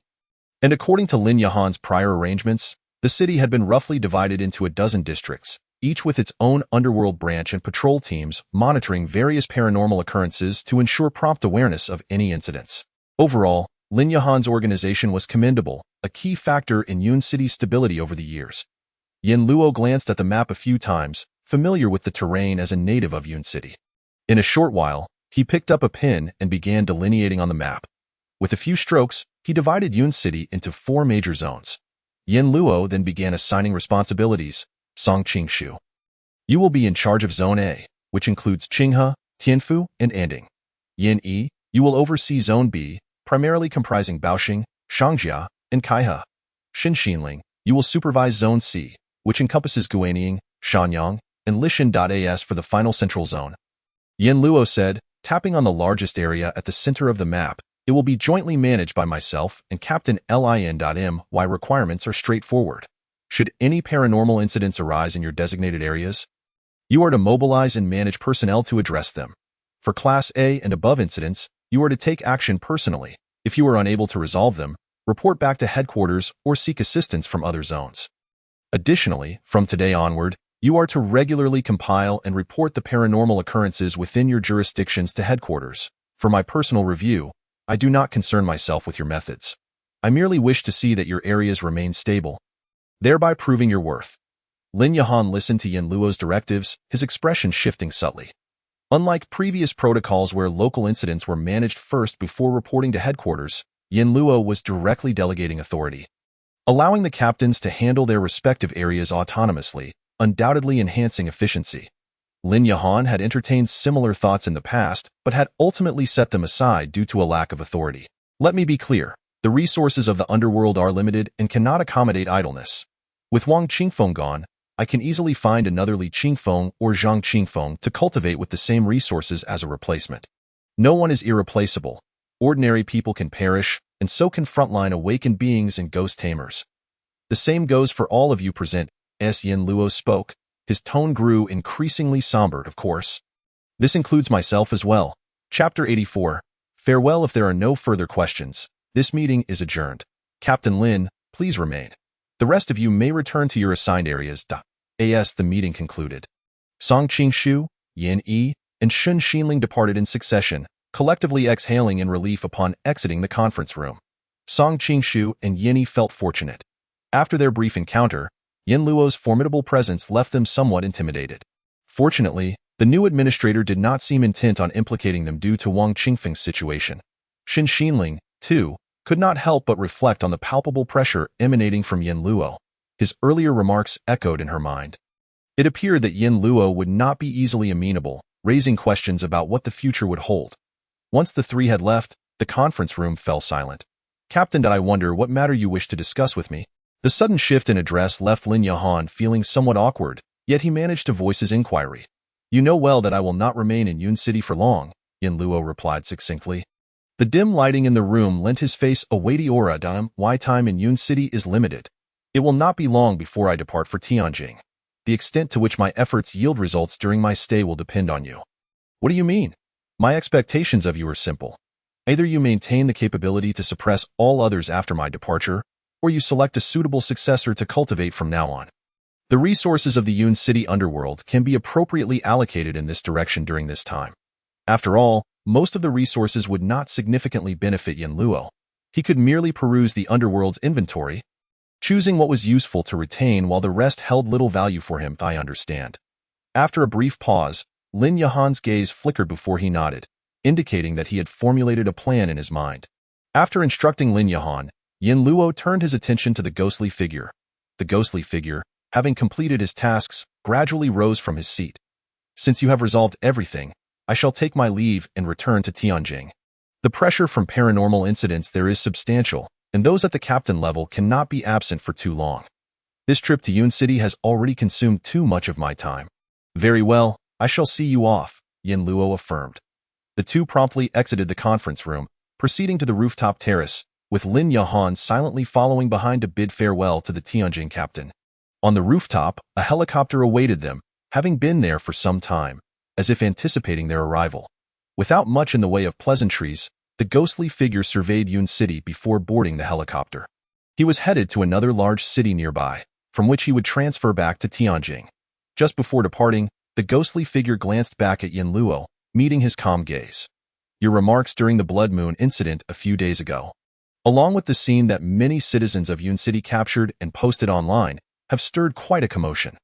and according to Lin Yahan's prior arrangements, the city had been roughly divided into a dozen districts, each with its own underworld branch and patrol teams monitoring various paranormal occurrences to ensure prompt awareness of any incidents. Overall, Lin Yahan's organization was commendable, a key factor in Yun City's stability over the years. Yin Luo glanced at the map a few times, familiar with the terrain as a native of Yun City. In a short while, he picked up a pen and began delineating on the map. With a few strokes, he divided Yun City into 4 major zones. Yin Luo then began assigning responsibilities. Song Qingshu. You will be in charge of Zone A, which includes Qinghe, Tianfu, and Anding. Yin Yi, you will oversee Zone B, primarily comprising Baoxing, Shangjia, and Kaihe. Xin Xinling, you will supervise Zone C, which encompasses Guanying, Shanyang, and Lishan.as for the final central zone. Yin Luo said, tapping on the largest area at the center of the map. It will be jointly managed by myself and Captain Lin. Why requirements are straightforward. Should any paranormal incidents arise in your designated areas, you are to mobilize and manage personnel to address them. For Class A and above incidents, you are to take action personally. If you are unable to resolve them, report back to headquarters or seek assistance from other zones. Additionally, from today onward, you are to regularly compile and report the paranormal occurrences within your jurisdictions to headquarters. For my personal review, I do not concern myself with your methods. I merely wish to see that your areas remain stable, thereby proving your worth. Lin Yahan listened to Yin Luo's directives, his expression shifting subtly. Unlike previous protocols where local incidents were managed first before reporting to headquarters, Yin Luo was directly delegating authority, allowing the captains to handle their respective areas autonomously, undoubtedly enhancing efficiency. Lin Yahan had entertained similar thoughts in the past, but had ultimately set them aside due to a lack of authority. Let me be clear, the resources of the underworld are limited and cannot accommodate idleness. With Wang Qingfeng gone, I can easily find another Li Qingfeng or Zhang Qingfeng to cultivate with the same resources as a replacement. No one is irreplaceable. Ordinary people can perish, and so can frontline awakened beings and ghost tamers. The same goes for all of you present. Yin Luo spoke, His tone grew increasingly somber, of course. This includes myself as well. Chapter 84. Farewell. If there are no further questions, this meeting is adjourned. Captain Lin, please remain. The rest of you may return to your assigned areas. As the meeting concluded, Song Qingshu, Yin Yi, and Shun Xinling departed in succession, collectively exhaling in relief upon exiting the conference room. Song Qingshu and Yin Yi felt fortunate. After their brief encounter, Yin Luo's formidable presence left them somewhat intimidated. Fortunately, the new administrator did not seem intent on implicating them due to Wang Qingfeng's situation. Shun Xinling, too, could not help but reflect on the palpable pressure emanating from Yin Luo. His earlier remarks echoed in her mind. It appeared that Yin Luo would not be easily amenable, raising questions about what the future would hold. Once the three had left, the conference room fell silent. Captain, I wonder what matter you wish to discuss with me? The sudden shift in address left Lin Yahan feeling somewhat awkward, yet he managed to voice his inquiry. You know well that I will not remain in Yun City for long, Yin Luo replied succinctly. The dim lighting in the room lent his face a weighty aura. My time in Yun City is limited. It will not be long before I depart for Tianjin. The extent to which my efforts yield results during my stay will depend on you. What do you mean? My expectations of you are simple. Either you maintain the capability to suppress all others after my departure, or you select a suitable successor to cultivate from now on. The resources of the Yun City underworld can be appropriately allocated in this direction during this time. After all, most of the resources would not significantly benefit Yin Luo. He could merely peruse the underworld's inventory, choosing what was useful to retain while the rest held little value for him. I understand. After a brief pause, Lin Yahan's gaze flickered before he nodded, indicating that he had formulated a plan in his mind. After instructing Lin Yahan, Yin Luo turned his attention to the ghostly figure. The ghostly figure, having completed his tasks, gradually rose from his seat. Since you have resolved everything, I shall take my leave and return to Tianjin. The pressure from paranormal incidents there is substantial, and those at the captain level cannot be absent for too long. This trip to Yun City has already consumed too much of my time. Very well, I shall see you off, Yin Luo affirmed. The two promptly exited the conference room, proceeding to the rooftop terrace, with Lin Yahan silently following behind to bid farewell to the Tianjin captain. On the rooftop, a helicopter awaited them, having been there for some time, as if anticipating their arrival. Without much in the way of pleasantries, the ghostly figure surveyed Yun City before boarding the helicopter. He was headed to another large city nearby, from which he would transfer back to Tianjin. Just before departing, the ghostly figure glanced back at Yin Luo, meeting his calm gaze. Your remarks during the Blood Moon incident a few days ago, along with the scene that many citizens of Yun City captured and posted online, have stirred quite a commotion.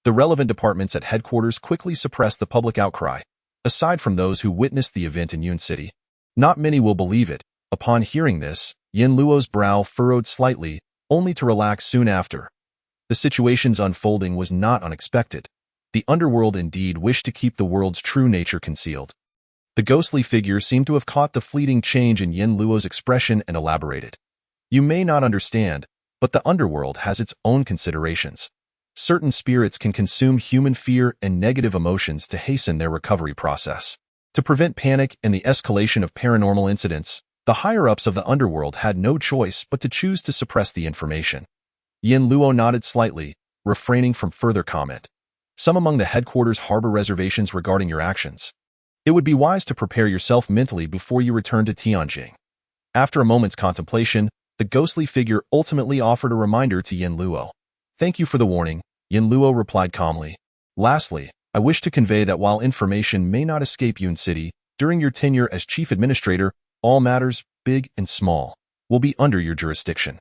The relevant departments at headquarters quickly suppressed the public outcry. Aside from those who witnessed the event in Yun City, not many will believe it. Upon hearing this, Yin Luo's brow furrowed slightly, only to relax soon after. The situation's unfolding was not unexpected. The underworld indeed wished to keep the world's true nature concealed. The ghostly figure seemed to have caught the fleeting change in Yin Luo's expression and elaborated. You may not understand, but the underworld has its own considerations. Certain spirits can consume human fear and negative emotions to hasten their recovery process. To prevent panic and the escalation of paranormal incidents, the higher-ups of the underworld had no choice but to choose to suppress the information. Yin Luo nodded slightly, refraining from further comment. Some among the headquarters harbor reservations regarding your actions. It would be wise to prepare yourself mentally before you return to Tianjin. After a moment's contemplation, the ghostly figure ultimately offered a reminder to Yin Luo. Thank you for the warning, Yin Luo replied calmly. Lastly, I wish to convey that while information may not escape Yun City, during your tenure as chief administrator, all matters, big and small, will be under your jurisdiction.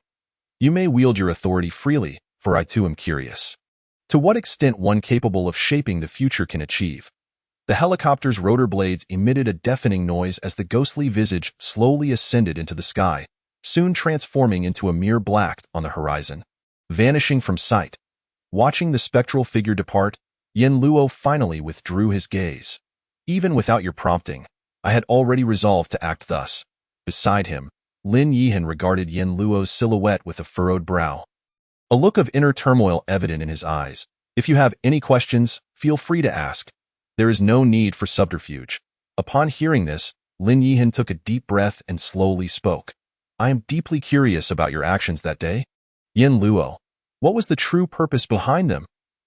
You may wield your authority freely, for I too am curious. To what extent one capable of shaping the future can achieve. The helicopter's rotor blades emitted a deafening noise as the ghostly visage slowly ascended into the sky, soon transforming into a mere black on the horizon, vanishing from sight. Watching the spectral figure depart, Yin Luo finally withdrew his gaze. Even without your prompting, I had already resolved to act thus. Beside him, Lin Yihan regarded Yin Luo's silhouette with a furrowed brow. A look of inner turmoil evident in his eyes. If you have any questions, feel free to ask. There is no need for subterfuge. Upon hearing this, Lin Yihan took a deep breath and slowly spoke. I am deeply curious about your actions that day. Yin Luo, what was the true purpose behind them?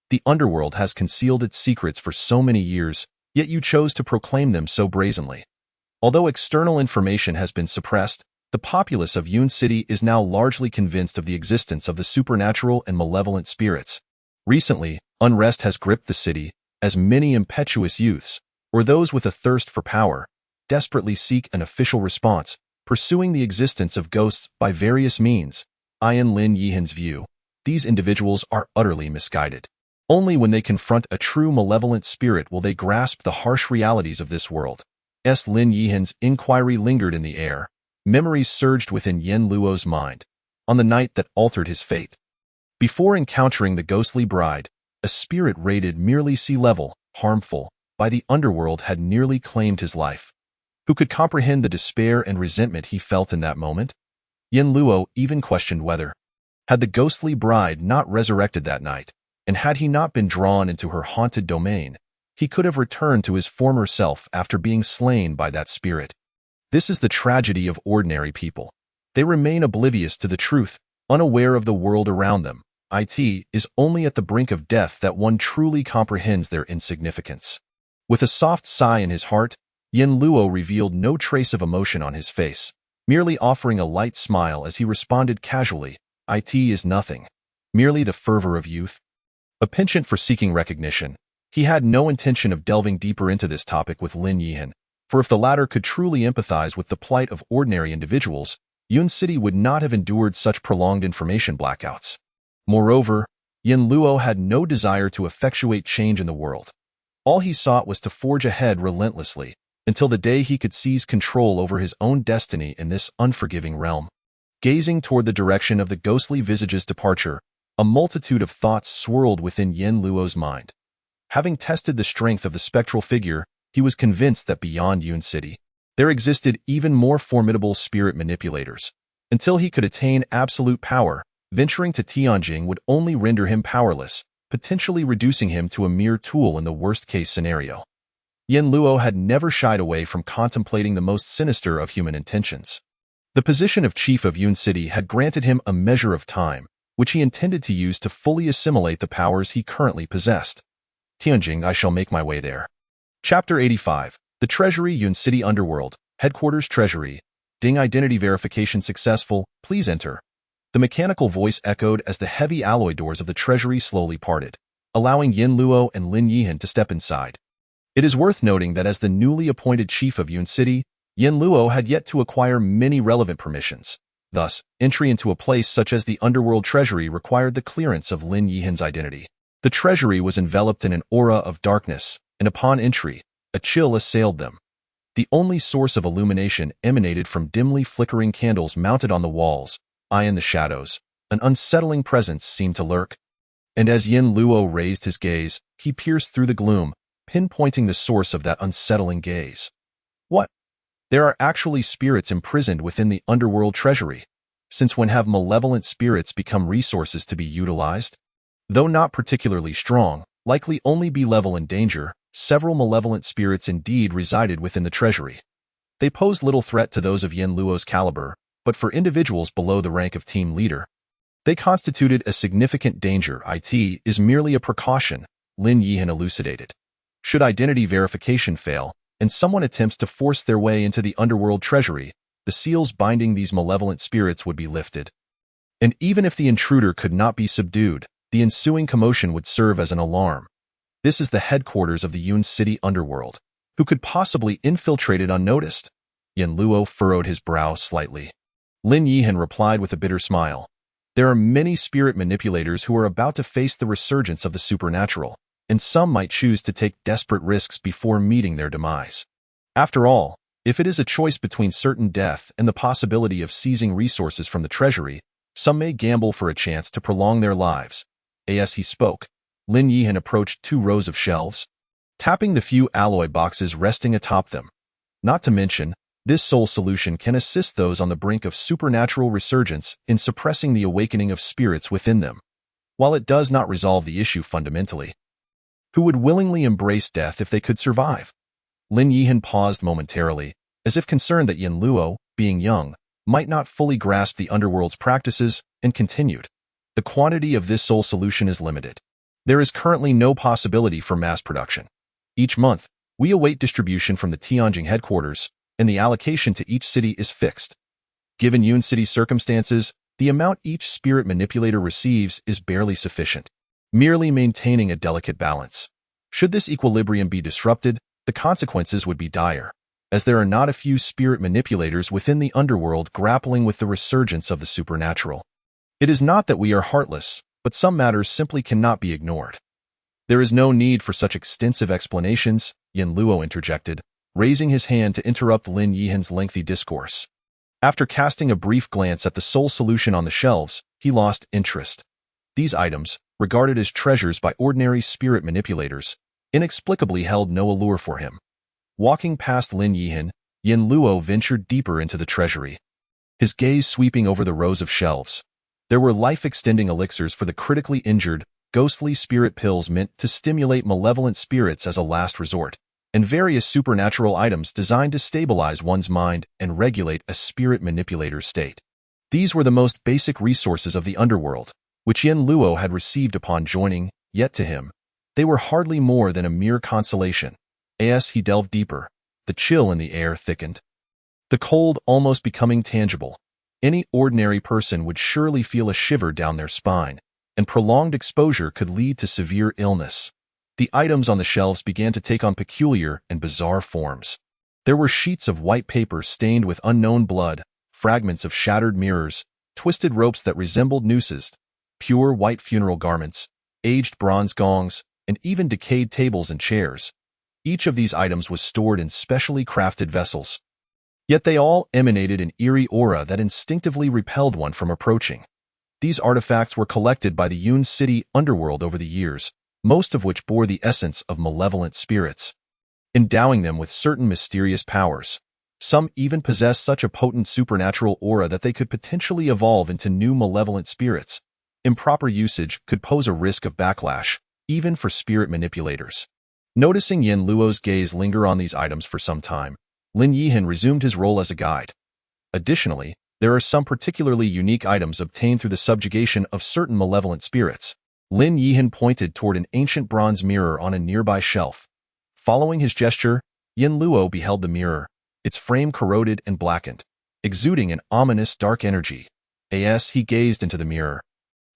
The underworld has concealed its secrets for so many years, yet you chose to proclaim them so brazenly. Although external information has been suppressed, the populace of Yun City is now largely convinced of the existence of the supernatural and malevolent spirits. Recently, unrest has gripped the city, as many impetuous youths, or those with a thirst for power, desperately seek an official response, pursuing the existence of ghosts by various means. In Lin Yihan's view, these individuals are utterly misguided. Only when they confront a true malevolent spirit will they grasp the harsh realities of this world. Lin Yihan's inquiry lingered in the air. Memories surged within Yen Luo's mind, on the night that altered his fate. Before encountering the ghostly bride, a spirit rated merely sea-level, harmful, by the underworld had nearly claimed his life. Who could comprehend the despair and resentment he felt in that moment? Yen Luo even questioned whether, had the ghostly bride not resurrected that night, and had he not been drawn into her haunted domain, he could have returned to his former self after being slain by that spirit. This is the tragedy of ordinary people. They remain oblivious to the truth, unaware of the world around them. It is only at the brink of death that one truly comprehends their insignificance. With a soft sigh in his heart, Yen Luo revealed no trace of emotion on his face, merely offering a light smile as he responded casually, "It is nothing. Merely the fervor of youth." A penchant for seeking recognition, he had no intention of delving deeper into this topic with Lin Yihan, for if the latter could truly empathize with the plight of ordinary individuals, Yun City would not have endured such prolonged information blackouts. Moreover, Yen Luo had no desire to effectuate change in the world. All he sought was to forge ahead relentlessly, until the day he could seize control over his own destiny in this unforgiving realm. Gazing toward the direction of the ghostly visage's departure, a multitude of thoughts swirled within Yen Luo's mind. Having tested the strength of the spectral figure, he was convinced that beyond Yun City, there existed even more formidable spirit manipulators. Until he could attain absolute power, venturing to Tianjing would only render him powerless, potentially reducing him to a mere tool in the worst-case scenario. Yen Luo had never shied away from contemplating the most sinister of human intentions. The position of chief of Yun City had granted him a measure of time, which he intended to use to fully assimilate the powers he currently possessed. Tianjing, I shall make my way there. Chapter 85. The Treasury, Yun City Underworld, Headquarters Treasury. Ding, identity verification successful, please enter. The mechanical voice echoed as the heavy alloy doors of the treasury slowly parted, allowing Yen Luo and Lin Yihan to step inside. It is worth noting that as the newly appointed chief of Yun City, Yen Luo had yet to acquire many relevant permissions. Thus, entry into a place such as the underworld treasury required the clearance of Lin Yihan's identity. The treasury was enveloped in an aura of darkness, and upon entry, a chill assailed them. The only source of illumination emanated from dimly flickering candles mounted on the walls. In the shadows, an unsettling presence seemed to lurk. And as Yen Luo raised his gaze, he pierced through the gloom, pinpointing the source of that unsettling gaze. What? There are actually spirits imprisoned within the underworld treasury. Since when have malevolent spirits become resources to be utilized? Though not particularly strong, likely only B-level in danger, several malevolent spirits indeed resided within the treasury. They posed little threat to those of Yen Luo's caliber, but for individuals below the rank of team leader, they constituted a significant danger. It is merely a precaution, Lin Yihan elucidated. Should identity verification fail, and someone attempts to force their way into the underworld treasury, the seals binding these malevolent spirits would be lifted. And even if the intruder could not be subdued, the ensuing commotion would serve as an alarm. This is the headquarters of the Yun City underworld. Who could possibly infiltrate it unnoticed? Yen Luo furrowed his brow slightly. Lin Yihan replied with a bitter smile. There are many spirit manipulators who are about to face the resurgence of the supernatural, and some might choose to take desperate risks before meeting their demise. After all, if it is a choice between certain death and the possibility of seizing resources from the treasury, some may gamble for a chance to prolong their lives. As he spoke, Lin Yihan approached 2 rows of shelves, tapping the few alloy boxes resting atop them. Not to mention, this soul solution can assist those on the brink of supernatural resurgence in suppressing the awakening of spirits within them. While it does not resolve the issue fundamentally, who would willingly embrace death if they could survive? Lin Yihan paused momentarily, as if concerned that Yen Luo, being young, might not fully grasp the underworld's practices, and continued. The quantity of this soul solution is limited. There is currently no possibility for mass production. Each month, we await distribution from the Tianjin headquarters, and the allocation to each city is fixed. Given Yun City's circumstances, the amount each spirit manipulator receives is barely sufficient, merely maintaining a delicate balance. Should this equilibrium be disrupted, the consequences would be dire, as there are not a few spirit manipulators within the underworld grappling with the resurgence of the supernatural. It is not that we are heartless, but some matters simply cannot be ignored. There is no need for such extensive explanations, Yin Luo interjected, raising his hand to interrupt Lin Yihan's lengthy discourse. After casting a brief glance at the sole solution on the shelves, he lost interest. These items, regarded as treasures by ordinary spirit manipulators, inexplicably held no allure for him. Walking past Lin Yihan, Yin Luo ventured deeper into the treasury, his gaze sweeping over the rows of shelves. There were life-extending elixirs for the critically injured, ghostly spirit pills meant to stimulate malevolent spirits as a last resort, and various supernatural items designed to stabilize one's mind and regulate a spirit manipulator's state. These were the most basic resources of the underworld, which Yin Luo had received upon joining, yet to him, they were hardly more than a mere consolation. As he delved deeper, the chill in the air thickened, the cold almost becoming tangible. Any ordinary person would surely feel a shiver down their spine, and prolonged exposure could lead to severe illness. The items on the shelves began to take on peculiar and bizarre forms. There were sheets of white paper stained with unknown blood, fragments of shattered mirrors, twisted ropes that resembled nooses, pure white funeral garments, aged bronze gongs, and even decayed tables and chairs. Each of these items was stored in specially crafted vessels. Yet they all emanated an eerie aura that instinctively repelled one from approaching. These artifacts were collected by the Yun City underworld over the years, most of which bore the essence of malevolent spirits, endowing them with certain mysterious powers. Some even possessed such a potent supernatural aura that they could potentially evolve into new malevolent spirits. Improper usage could pose a risk of backlash, even for spirit manipulators. Noticing Yin Luo's gaze linger on these items for some time, Lin Yihan resumed his role as a guide. Additionally, there are some particularly unique items obtained through the subjugation of certain malevolent spirits. Lin Yihan pointed toward an ancient bronze mirror on a nearby shelf. Following his gesture, Yin Luo beheld the mirror, its frame corroded and blackened, exuding an ominous dark energy. As he gazed into the mirror,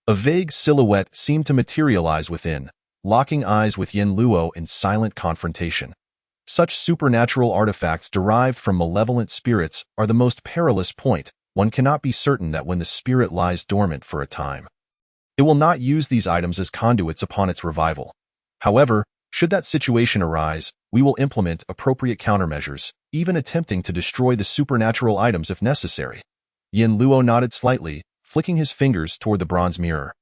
a vague silhouette seemed to materialize within, locking eyes with Yin Luo in silent confrontation. Such supernatural artifacts derived from malevolent spirits are the most perilous point. One cannot be certain that when the spirit lies dormant for a time, it will not use these items as conduits upon its revival. However, should that situation arise, we will implement appropriate countermeasures, even attempting to destroy the supernatural items if necessary. Yin Luo nodded slightly, flicking his fingers toward the bronze mirror.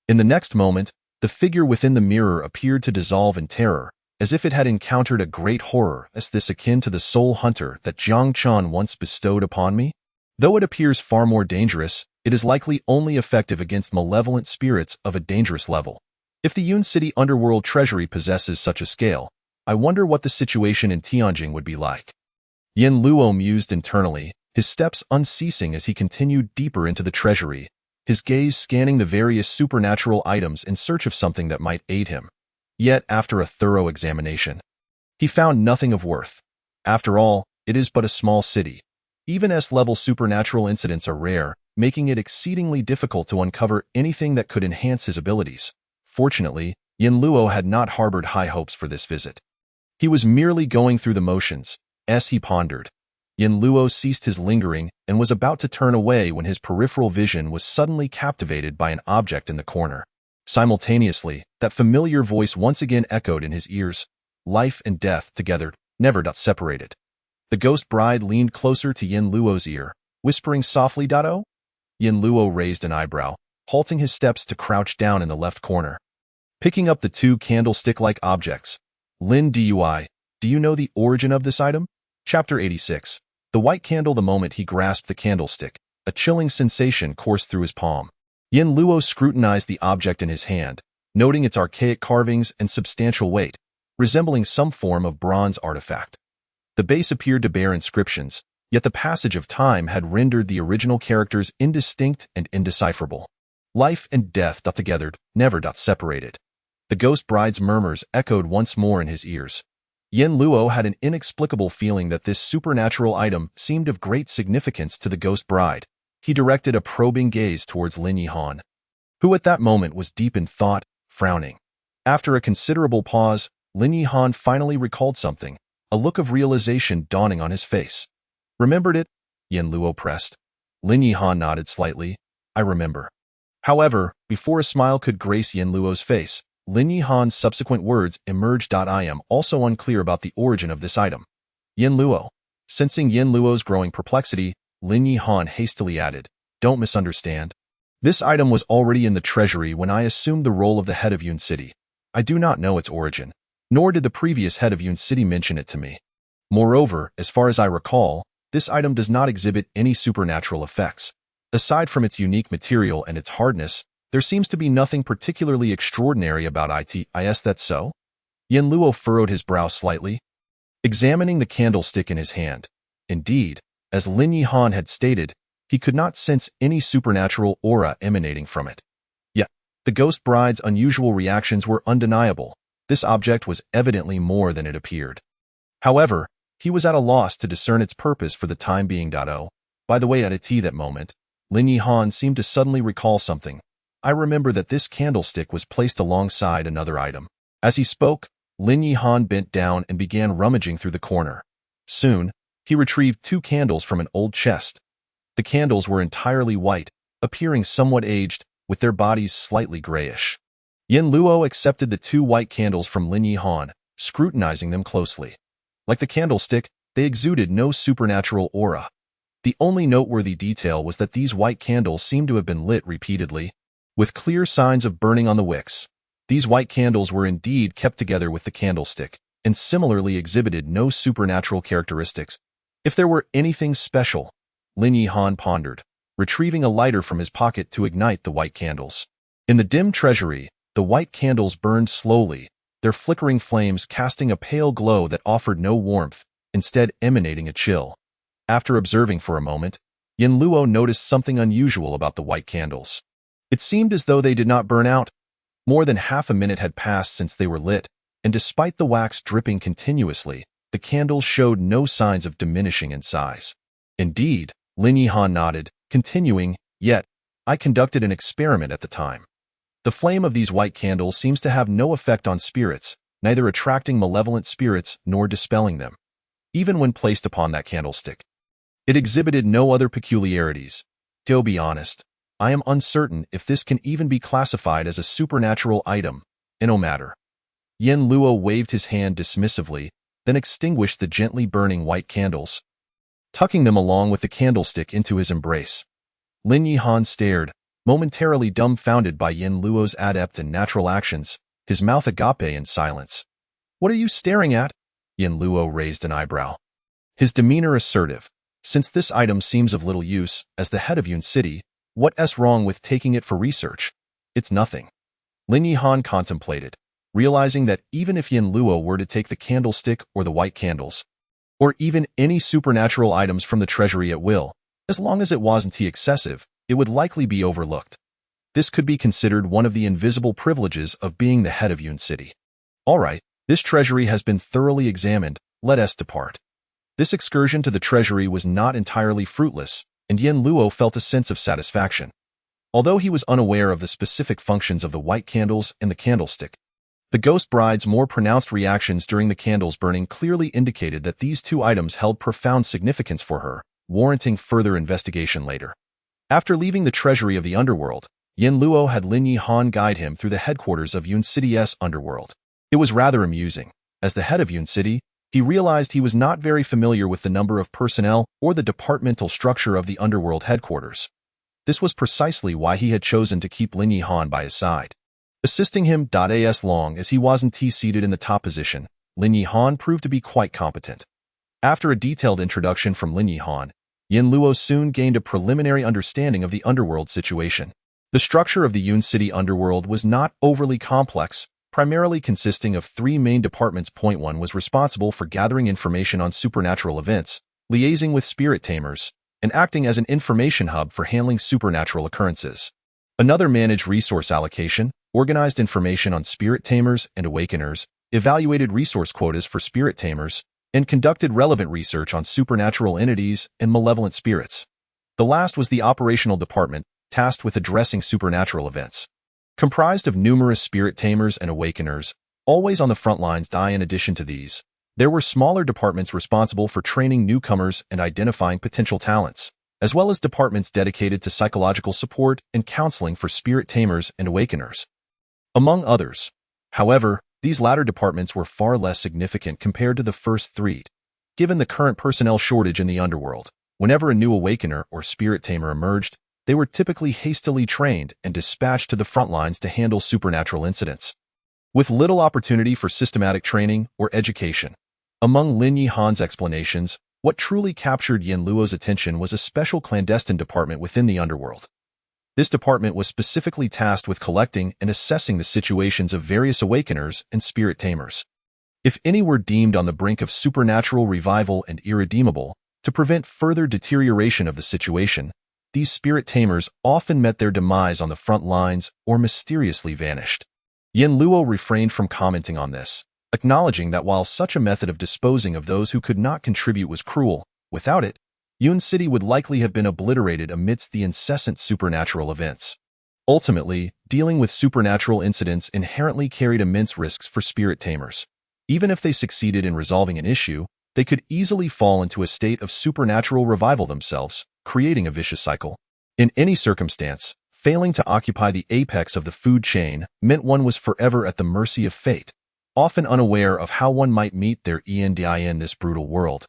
In the next moment, the figure within the mirror appeared to dissolve in terror, as if it had encountered a great horror. Is this akin to the soul hunter that Jiang Chan once bestowed upon me? Though it appears far more dangerous, it is likely only effective against malevolent spirits of a dangerous level. If the Yun City underworld treasury possesses such a scale, I wonder what the situation in Tianjin would be like. Yin Luo mused internally, his steps unceasing as he continued deeper into the treasury, his gaze scanning the various supernatural items in search of something that might aid him. Yet, after a thorough examination, he found nothing of worth. After all, it is but a small city. Even S-level supernatural incidents are rare, making it exceedingly difficult to uncover anything that could enhance his abilities. Fortunately, Yin Luo had not harbored high hopes for this visit. He was merely going through the motions, as he pondered. Yin Luo ceased his lingering and was about to turn away when his peripheral vision was suddenly captivated by an object in the corner. Simultaneously, that familiar voice once again echoed in his ears. Life and death together, never separated. The ghost bride leaned closer to Yin Luo's ear, whispering softly, "Oh?" Yin Luo raised an eyebrow, halting his steps to crouch down in the left corner. Picking up the two candlestick-like objects, Lin Dui, do you know the origin of this item? Chapter 86. The white candle. The moment he grasped the candlestick, a chilling sensation coursed through his palm. Yin Luo scrutinized the object in his hand, noting its archaic carvings and substantial weight, resembling some form of bronze artifact. The base appeared to bear inscriptions, yet the passage of time had rendered the original characters indistinct and indecipherable. Life and death together, never separated. The ghost bride's murmurs echoed once more in his ears. Yin Luo had an inexplicable feeling that this supernatural item seemed of great significance to the ghost bride. He directed a probing gaze towards Lin Yihan, who at that moment was deep in thought, frowning. After a considerable pause, Lin Yihan finally recalled something, a look of realization dawning on his face. "Remembered it?" Yin Luo pressed. Lin Yihan nodded slightly. "I remember." However, before a smile could grace Yin Luo's face, Lin Yihan's subsequent words emerged. "I am also unclear about the origin of this item." Yin Luo. Sensing Yin Luo's growing perplexity, Lin Yihan hastily added, "Don't misunderstand. This item was already in the treasury when I assumed the role of the head of Yun City. I do not know its origin, nor did the previous head of Yun City mention it to me. Moreover, as far as I recall, this item does not exhibit any supernatural effects. Aside from its unique material and its hardness, there seems to be nothing particularly extraordinary about it. Is that so?" Yin Luo furrowed his brow slightly, examining the candlestick in his hand. Indeed, as Lin Yihan had stated, he could not sense any supernatural aura emanating from it. Yet, the ghost bride's unusual reactions were undeniable. This object was evidently more than it appeared. However, he was at a loss to discern its purpose for the time being. Oh, by the way, at that moment, Lin Yihan seemed to suddenly recall something. "I remember that this candlestick was placed alongside another item." As he spoke, Lin Yihan bent down and began rummaging through the corner. Soon, he retrieved 2 candles from an old chest. The candles were entirely white, appearing somewhat aged, with their bodies slightly grayish. Yin Luo accepted the 2 white candles from Lin Yihan, scrutinizing them closely. Like the candlestick, they exuded no supernatural aura. The only noteworthy detail was that these white candles seemed to have been lit repeatedly, with clear signs of burning on the wicks. These white candles were indeed kept together with the candlestick, and similarly exhibited no supernatural characteristics. If there were anything special, Lin Yihan pondered, retrieving a lighter from his pocket to ignite the white candles. In the dim treasury, the white candles burned slowly, their flickering flames casting a pale glow that offered no warmth, instead emanating a chill. After observing for a moment, Yin Luo noticed something unusual about the white candles. It seemed as though they did not burn out. More than half a minute had passed since they were lit, and despite the wax dripping continuously, the candles showed no signs of diminishing in size. Indeed, Lin Yihan nodded, continuing, "Yet, I conducted an experiment at the time. The flame of these white candles seems to have no effect on spirits, neither attracting malevolent spirits nor dispelling them. Even when placed upon that candlestick, it exhibited no other peculiarities. To be honest, I am uncertain if this can even be classified as a supernatural item. No matter." Yin Luo waved his hand dismissively, then extinguished the gently burning white candles, tucking them along with the candlestick into his embrace. Lin Yihan stared, momentarily dumbfounded by Yin Luo's adept and natural actions, his mouth agape in silence. "What are you staring at?" Yin Luo raised an eyebrow, his demeanor assertive. "Since this item seems of little use, as the head of Yun City, what's wrong with taking it for research?" "It's nothing." Lin Yihan contemplated, realizing that even if Yin Luo were to take the candlestick or the white candles, or even any supernatural items from the treasury at will, as long as it wasn't excessive, it would likely be overlooked. This could be considered one of the invisible privileges of being the head of Yun City. "All right, this treasury has been thoroughly examined, let us depart." This excursion to the treasury was not entirely fruitless, and Yin Luo felt a sense of satisfaction. Although he was unaware of the specific functions of the white candles and the candlestick, the ghost bride's more pronounced reactions during the candles burning clearly indicated that these 2 items held profound significance for her, warranting further investigation later. After leaving the treasury of the underworld, Yin Luo had Lin Yihan guide him through the headquarters of Yun City's underworld. It was rather amusing. As the head of Yun City, he realized he was not very familiar with the number of personnel or the departmental structure of the underworld headquarters. This was precisely why he had chosen to keep Lin Yihan by his side, assisting him. As long as he wasn't seated in the top position, Lin Yihan proved to be quite competent. After a detailed introduction from Lin Yihan, Yin Luo soon gained a preliminary understanding of the underworld situation. The structure of the Yun City underworld was not overly complex, primarily consisting of 3 main departments. 1 was responsible for gathering information on supernatural events, liaising with spirit tamers, and acting as an information hub for handling supernatural occurrences. Another managed resource allocation, organized information on spirit tamers and awakeners, evaluated resource quotas for spirit tamers, and conducted relevant research on supernatural entities and malevolent spirits. The last was the operational department, tasked with addressing supernatural events. Comprised of numerous spirit tamers and awakeners, always on the front lines. In addition to these, there were smaller departments responsible for training newcomers and identifying potential talents, as well as departments dedicated to psychological support and counseling for spirit tamers and awakeners, among others. However, these latter departments were far less significant compared to the first three. Given the current personnel shortage in the underworld, whenever a new awakener or spirit tamer emerged, they were typically hastily trained and dispatched to the front lines to handle supernatural incidents, with little opportunity for systematic training or education. Among Lin Yihan's explanations, what truly captured Yin Luo's attention was a special clandestine department within the underworld. This department was specifically tasked with collecting and assessing the situations of various awakeners and spirit tamers. If any were deemed on the brink of supernatural revival and irredeemable, to prevent further deterioration of the situation, these spirit tamers often met their demise on the front lines or mysteriously vanished. Yin Luo refrained from commenting on this, acknowledging that while such a method of disposing of those who could not contribute was cruel, without it, Yun City would likely have been obliterated amidst the incessant supernatural events. Ultimately, dealing with supernatural incidents inherently carried immense risks for spirit tamers. Even if they succeeded in resolving an issue, they could easily fall into a state of supernatural revival themselves, creating a vicious cycle. In any circumstance, failing to occupy the apex of the food chain meant one was forever at the mercy of fate, often unaware of how one might meet their end in this brutal world.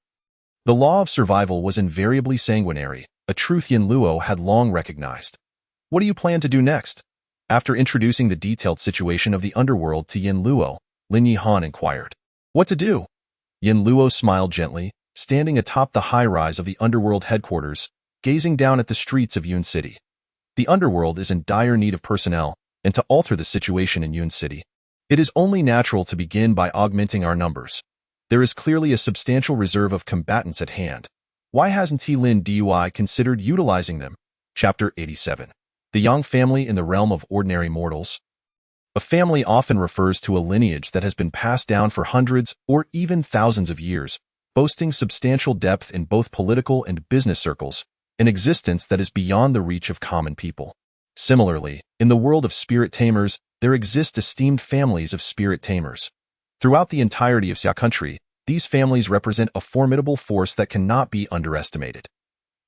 The law of survival was invariably sanguinary, a truth Yin Luo had long recognized. What do you plan to do next? After introducing the detailed situation of the underworld to Yin Luo, Lin Yihan inquired. What to do? Yin Luo smiled gently, standing atop the high-rise of the underworld headquarters, gazing down at the streets of Yun City. The underworld is in dire need of personnel, and to alter the situation in Yun City, it is only natural to begin by augmenting our numbers. There is clearly a substantial reserve of combatants at hand. Why hasn't He Lin Dui considered utilizing them? Chapter 87. The Yang family in the realm of ordinary mortals. A family often refers to a lineage that has been passed down for hundreds or even thousands of years, boasting substantial depth in both political and business circles, an existence that is beyond the reach of common people. Similarly, in the world of spirit tamers, there exist esteemed families of spirit tamers. Throughout the entirety of Xia country, these families represent a formidable force that cannot be underestimated.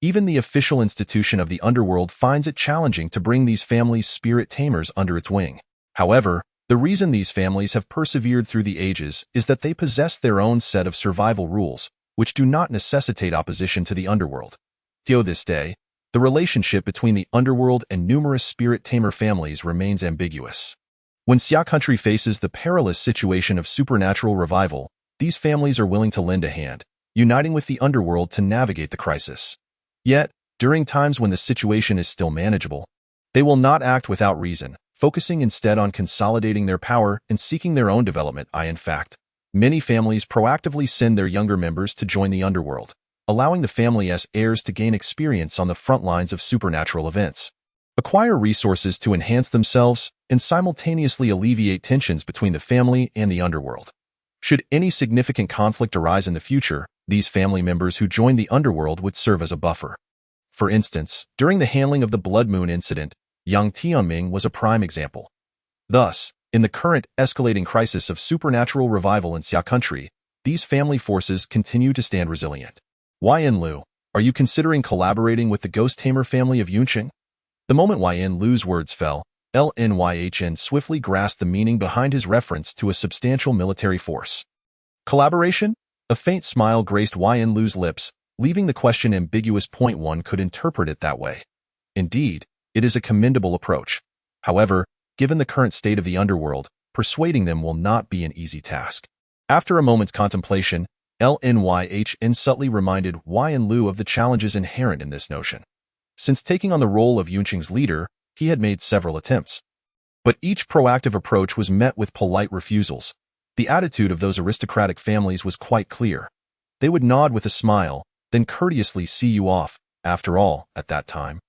Even the official institution of the underworld finds it challenging to bring these families' spirit tamers under its wing. However, the reason these families have persevered through the ages is that they possess their own set of survival rules, which do not necessitate opposition to the underworld. To this day, the relationship between the underworld and numerous spirit tamer families remains ambiguous. When Xia country faces the perilous situation of supernatural revival, these families are willing to lend a hand, uniting with the underworld to navigate the crisis. Yet, during times when the situation is still manageable, they will not act without reason, focusing instead on consolidating their power and seeking their own development. In fact, many families proactively send their younger members to join the underworld, allowing the family's heirs to gain experience on the front lines of supernatural events, acquire resources to enhance themselves, and simultaneously alleviate tensions between the family and the underworld. Should any significant conflict arise in the future, these family members who join the underworld would serve as a buffer. For instance, during the handling of the Blood Moon incident, Yang Tianming was a prime example. Thus, in the current escalating crisis of supernatural revival in Xia country, these family forces continue to stand resilient. Yin Lu, are you considering collaborating with the Ghost Tamer family of Yunqing? The moment Yin Lu's words fell, Lin swiftly grasped the meaning behind his reference to a substantial military force. Collaboration? A faint smile graced Yin Lu's lips, leaving the question ambiguous. One could interpret it that way. Indeed, it is a commendable approach. However, given the current state of the underworld, persuading them will not be an easy task. After a moment's contemplation, Lin subtly reminded Yin Lu of the challenges inherent in this notion. Since taking on the role of Yunqing's leader, he had made several attempts. But each proactive approach was met with polite refusals. The attitude of those aristocratic families was quite clear. They would nod with a smile, then courteously see you off. After all, at that time,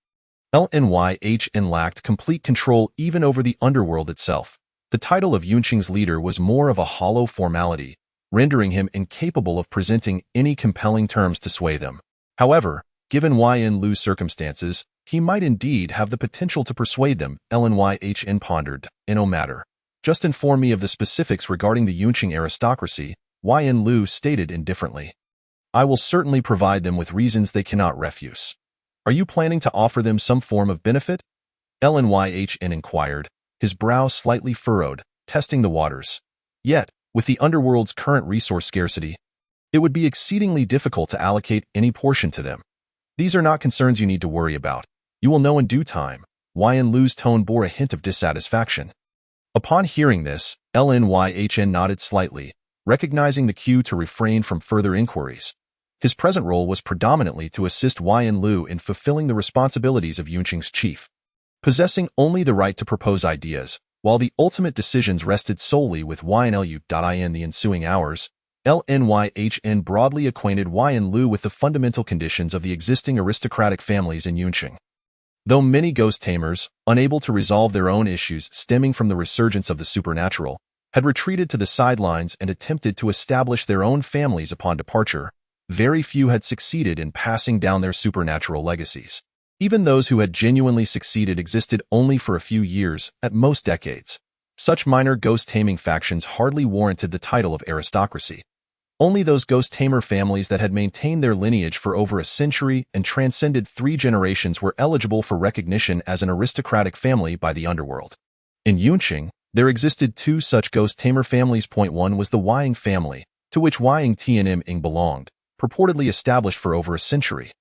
Lnyhn lacked complete control even over the underworld itself. The title of Yunqing's leader was more of a hollow formality, rendering him incapable of presenting any compelling terms to sway them. However, given Yn Lu's circumstances, he might indeed have the potential to persuade them. Lnyhn pondered. No matter. Just inform me of the specifics regarding the Yunqing aristocracy, Yn Lu stated indifferently. I will certainly provide them with reasons they cannot refuse. Are you planning to offer them some form of benefit? Lnyhn inquired, his brow slightly furrowed, testing the waters. Yet, with the underworld's current resource scarcity, it would be exceedingly difficult to allocate any portion to them. These are not concerns you need to worry about. You will know in due time. Yn Lu's tone bore a hint of dissatisfaction. Upon hearing this, Lnyhn nodded slightly, recognizing the cue to refrain from further inquiries. His present role was predominantly to assist Yn Lu in fulfilling the responsibilities of Yunqing's chief, possessing only the right to propose ideas, while the ultimate decisions rested solely with Yn Lu. In the ensuing hours, Lnyhn broadly acquainted Yn Lu with the fundamental conditions of the existing aristocratic families in Yunqing. Though many ghost tamers, unable to resolve their own issues stemming from the resurgence of the supernatural, had retreated to the sidelines and attempted to establish their own families upon departure, very few had succeeded in passing down their supernatural legacies. Even those who had genuinely succeeded existed only for a few years, at most decades. Such minor ghost-taming factions hardly warranted the title of aristocracy. Only those ghost-tamer families that had maintained their lineage for over a century and transcended 3 generations were eligible for recognition as an aristocratic family by the underworld. In Yunqing, there existed 2 such ghost-tamer families. One was the Wying family, to which Wying Tianming belonged, purportedly established for over a century.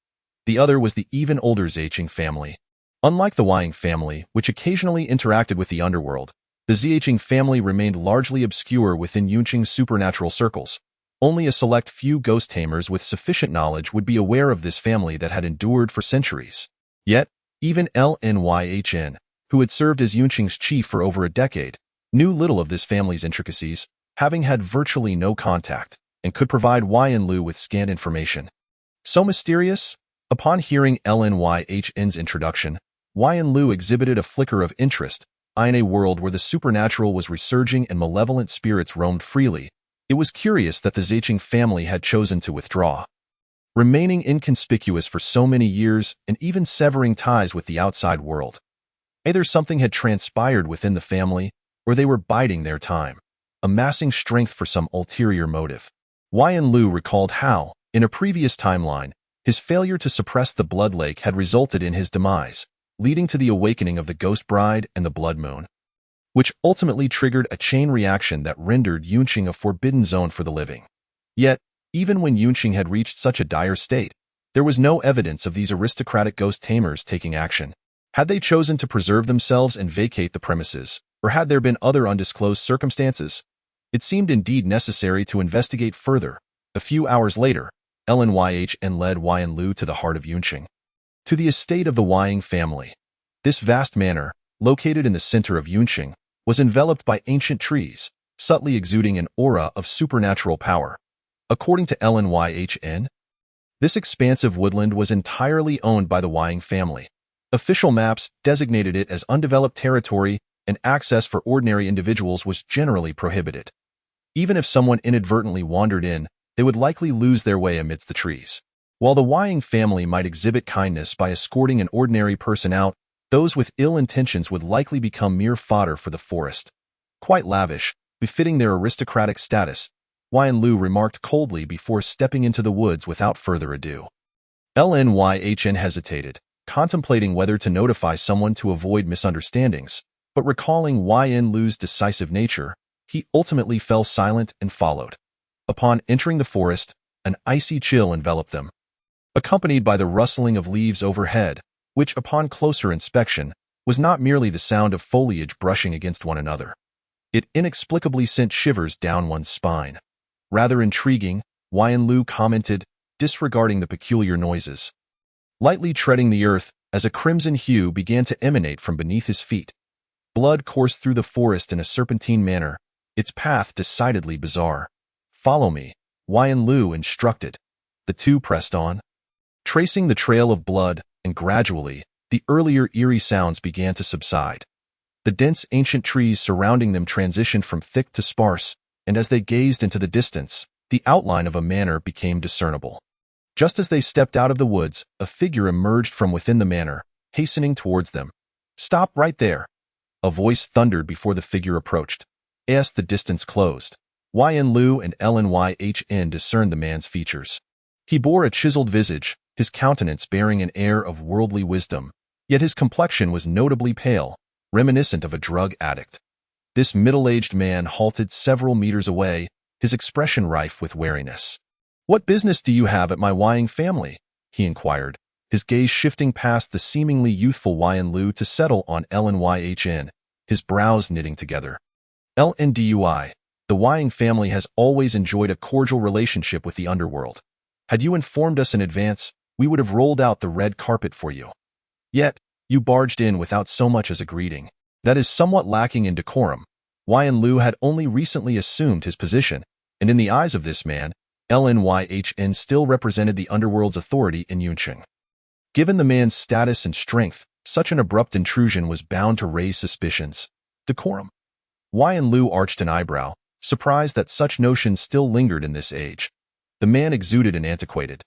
The other was the even older Zheching family. Unlike the Wying family, which occasionally interacted with the underworld, the Zheching family remained largely obscure within Yunqing's supernatural circles. Only a select few ghost tamers with sufficient knowledge would be aware of this family that had endured for centuries. Yet, even Lnyhn, who had served as Yunqing's chief for over a decade, knew little of this family's intricacies, having had virtually no contact, and could provide Yn Lu with scant information. So mysterious? Upon hearing Lnyhn's introduction, Yn Lu exhibited a flicker of interest. In a world where the supernatural was resurging and malevolent spirits roamed freely, it was curious that the Zheching family had chosen to withdraw. Remaining inconspicuous for so many years and even severing ties with the outside world. Either something had transpired within the family, or they were biding their time, amassing strength for some ulterior motive. Yn Lu recalled how, in a previous timeline, his failure to suppress the Blood Lake had resulted in his demise, leading to the awakening of the Ghost Bride and the Blood Moon, which ultimately triggered a chain reaction that rendered Yunqing a forbidden zone for the living. Yet, even when Yunqing had reached such a dire state, there was no evidence of these aristocratic ghost tamers taking action. Had they chosen to preserve themselves and vacate the premises, or had there been other undisclosed circumstances? It seemed indeed necessary to investigate further. A few hours later, Lnyhn led Yn Lu to the heart of Yunqing, to the estate of the Wying family. This vast manor, located in the center of Yunqing, was enveloped by ancient trees, subtly exuding an aura of supernatural power. According to Lnyhn, this expansive woodland was entirely owned by the Wying family. Official maps designated it as undeveloped territory, and access for ordinary individuals was generally prohibited. Even if someone inadvertently wandered in, they would likely lose their way amidst the trees. While the Wying family might exhibit kindness by escorting an ordinary person out, those with ill intentions would likely become mere fodder for the forest. Quite lavish, befitting their aristocratic status, Yn Lu remarked coldly before stepping into the woods without further ado. Lnyhn hesitated, contemplating whether to notify someone to avoid misunderstandings, but recalling Yn Lu's decisive nature, he ultimately fell silent and followed. Upon entering the forest, an icy chill enveloped them, accompanied by the rustling of leaves overhead, which, upon closer inspection, was not merely the sound of foliage brushing against one another. It inexplicably sent shivers down one's spine. Rather intriguing, Yn Lu commented, disregarding the peculiar noises. Lightly treading the earth, as a crimson hue began to emanate from beneath his feet. Blood coursed through the forest in a serpentine manner, its path decidedly bizarre. Follow me, Yn Lu instructed. The two pressed on, tracing the trail of blood, and gradually, the earlier eerie sounds began to subside. The dense ancient trees surrounding them transitioned from thick to sparse, and as they gazed into the distance, the outline of a manor became discernible. Just as they stepped out of the woods, a figure emerged from within the manor, hastening towards them. "Stop right there!" A voice thundered before the figure approached. As the distance closed, Yan Lu and Lyn discerned the man's features. He bore a chiseled visage, his countenance bearing an air of worldly wisdom, yet his complexion was notably pale, reminiscent of a drug addict. This middle-aged man halted several meters away, his expression rife with wariness. "What business do you have at my Wying family?" he inquired, his gaze shifting past the seemingly youthful Yan Lu to settle on Lyn, his brows knitting together. "Lndui, the Wying family has always enjoyed a cordial relationship with the underworld. Had you informed us in advance, we would have rolled out the red carpet for you. Yet, you barged in without so much as a greeting. That is somewhat lacking in decorum." Yan Lu had only recently assumed his position, and in the eyes of this man, Lyn still represented the underworld's authority in Yunqing. Given the man's status and strength, such an abrupt intrusion was bound to raise suspicions. Decorum? Yan Lu arched an eyebrow, surprised that such notions still lingered in this age. The man exuded an antiquated,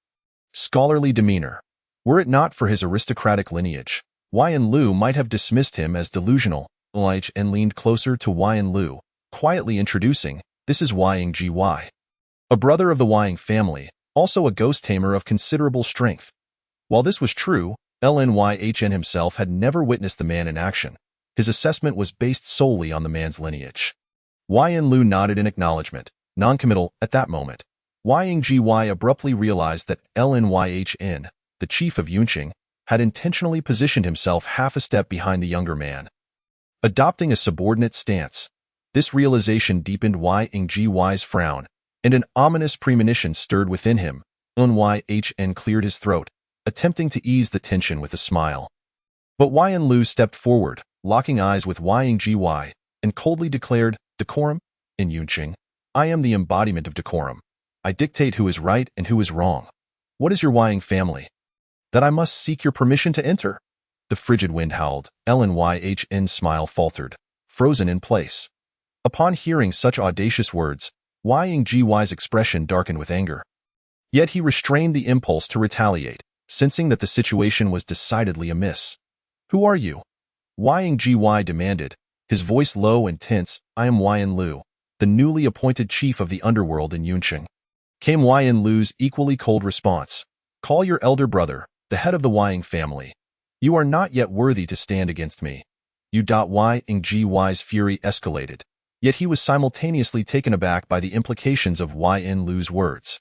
scholarly demeanor. Were it not for his aristocratic lineage, Yan Lu might have dismissed him as delusional. Lyn leaned closer to Yan Lu, quietly introducing, "This is Wying Gy, a brother of the Wying family, also a ghost tamer of considerable strength." While this was true, Lyn himself had never witnessed the man in action. His assessment was based solely on the man's lineage. Yan Lu nodded in acknowledgement, noncommittal at that moment. Wying Gy abruptly realized that Lyn, the chief of Yunqing, had intentionally positioned himself half a step behind the younger man. Adopting a subordinate stance, this realization deepened Wying Gy's frown, and an ominous premonition stirred within him. Lyn cleared his throat, attempting to ease the tension with a smile. But Yan Lu stepped forward, locking eyes with Wying Gy, and coldly declared, "Decorum? In Yunqing, I am the embodiment of decorum. I dictate who is right and who is wrong. What is your Wying family? That I must seek your permission to enter?" The frigid wind howled. Lyn's smile faltered, frozen in place. Upon hearing such audacious words, Wying Gy's expression darkened with anger. Yet he restrained the impulse to retaliate, sensing that the situation was decidedly amiss. "Who are you?" Wying Gy demanded, his voice low and tense. "I am Yan Lu, the newly appointed chief of the underworld in Yunqing." Came Yan Lu's equally cold response. "Call your elder brother, the head of the Wying family. You are not yet worthy to stand against me." Wying Gy's fury escalated, yet he was simultaneously taken aback by the implications of Yan Lu's words.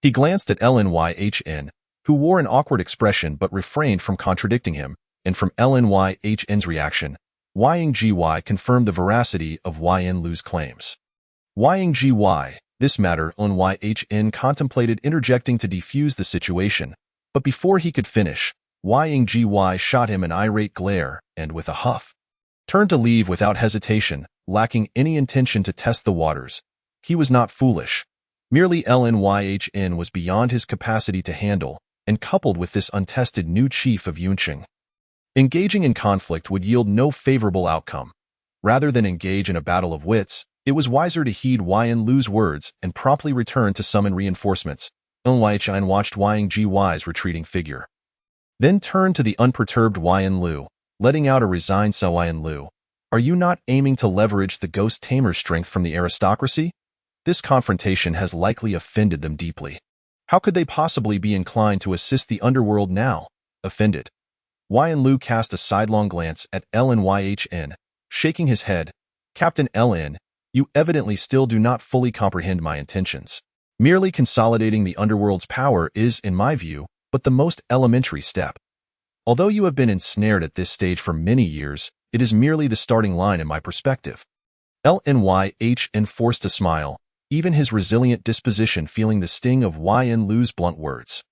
He glanced at Lyn, who wore an awkward expression but refrained from contradicting him, and from Lyn's reaction, Wying Gy confirmed the veracity of Yan Lu's claims. Wying Gy, this matter Lyn contemplated interjecting to defuse the situation, but before he could finish, Wying Gy shot him an irate glare and, with a huff, turned to leave without hesitation, lacking any intention to test the waters. He was not foolish. Merely Lyn was beyond his capacity to handle, and coupled with this untested new chief of Yunqing, engaging in conflict would yield no favorable outcome. Rather than engage in a battle of wits, it was wiser to heed Yan Lu's words and promptly return to summon reinforcements. Lyn watched Wying Gy's retreating figure, then turned to the unperturbed Yan Lu, letting out a resigned "Yan Lu, are you not aiming to leverage the ghost tamer's strength from the aristocracy? This confrontation has likely offended them deeply. How could they possibly be inclined to assist the underworld now?" Offended, Yan Lu cast a sidelong glance at Lyn, shaking his head. "Captain Lyn, you evidently still do not fully comprehend my intentions. Merely consolidating the underworld's power is, in my view, but the most elementary step. Although you have been ensnared at this stage for many years, it is merely the starting line in my perspective." Lyn forced a smile, even his resilient disposition feeling the sting of Yan Lu's blunt words.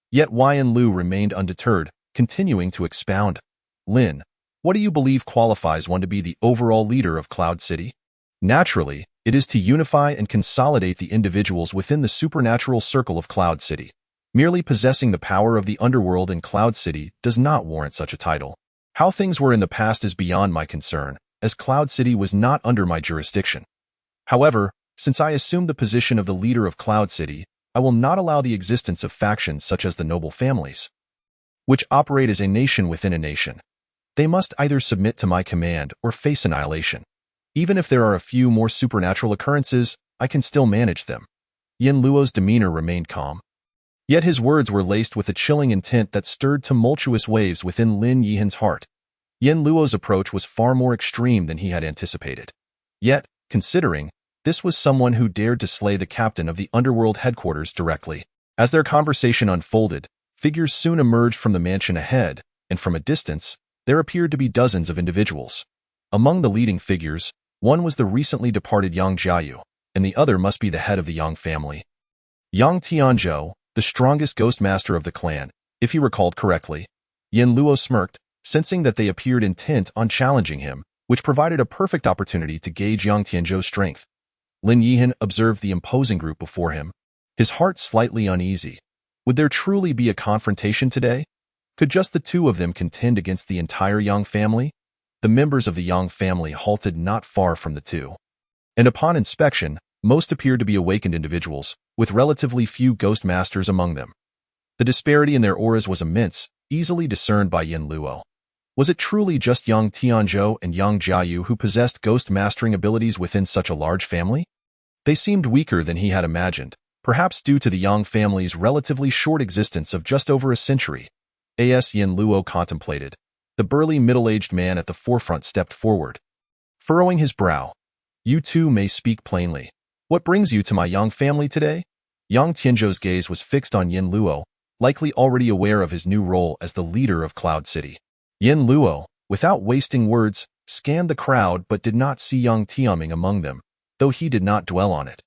Yet Yan Lu remained undeterred, continuing to expound. "Lyn, what do you believe qualifies one to be the overall leader of Cloud City? Naturally, it is to unify and consolidate the individuals within the supernatural circle of Cloud City. Merely possessing the power of the underworld in Cloud City does not warrant such a title. How things were in the past is beyond my concern, as Cloud City was not under my jurisdiction. However, since I assumed the position of the leader of Cloud City, I will not allow the existence of factions such as the noble families, which operate as a nation within a nation. They must either submit to my command or face annihilation. Even if there are a few more supernatural occurrences, I can still manage them. Yin Luo's demeanor remained calm. Yet his words were laced with a chilling intent that stirred tumultuous waves within Lin Yihan's heart. Yin Luo's approach was far more extreme than he had anticipated. Yet, considering, this was someone who dared to slay the captain of the underworld headquarters directly. As their conversation unfolded, figures soon emerged from the mansion ahead, and from a distance, there appeared to be dozens of individuals. Among the leading figures, one was the recently departed Yang Jiayu, and the other must be the head of the Yang family. Yang Tianzhou, the strongest ghost master of the clan, if he recalled correctly. Yin Luo smirked, sensing that they appeared intent on challenging him, which provided a perfect opportunity to gauge Yang Tianzhou's strength. Lin Yihan observed the imposing group before him, his heart slightly uneasy. Would there truly be a confrontation today? Could just the two of them contend against the entire Yang family? The members of the Yang family halted not far from the two, and upon inspection, most appeared to be awakened individuals, with relatively few ghost masters among them. The disparity in their auras was immense, easily discerned by Yin Luo. Was it truly just Yang Tianzhou and Yang Jiayu who possessed ghost mastering abilities within such a large family? They seemed weaker than he had imagined, perhaps due to the Yang family's relatively short existence of just over a century. As Yin Luo contemplated, the burly middle-aged man at the forefront stepped forward, furrowing his brow. You two may speak plainly. What brings you to my Yang family today? Yang Tianzhou's gaze was fixed on Yin Luo, likely already aware of his new role as the leader of Cloud City. Yin Luo, without wasting words, scanned the crowd but did not see Yang Tianming among them, though he did not dwell on it.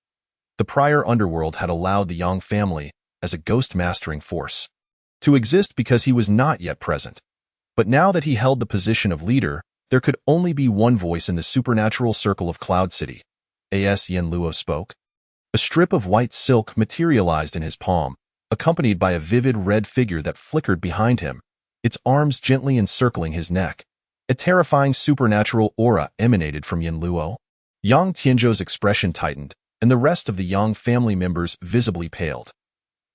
The prior underworld had allowed the Yang family, as a ghost mastering force, to exist because he was not yet present. But now that he held the position of leader, there could only be one voice in the supernatural circle of Cloud City. As Yin Luo spoke, a strip of white silk materialized in his palm, accompanied by a vivid red figure that flickered behind him, its arms gently encircling his neck. A terrifying supernatural aura emanated from Yin Luo. Yang Tianzhou's expression tightened, and the rest of the Yang family members visibly paled.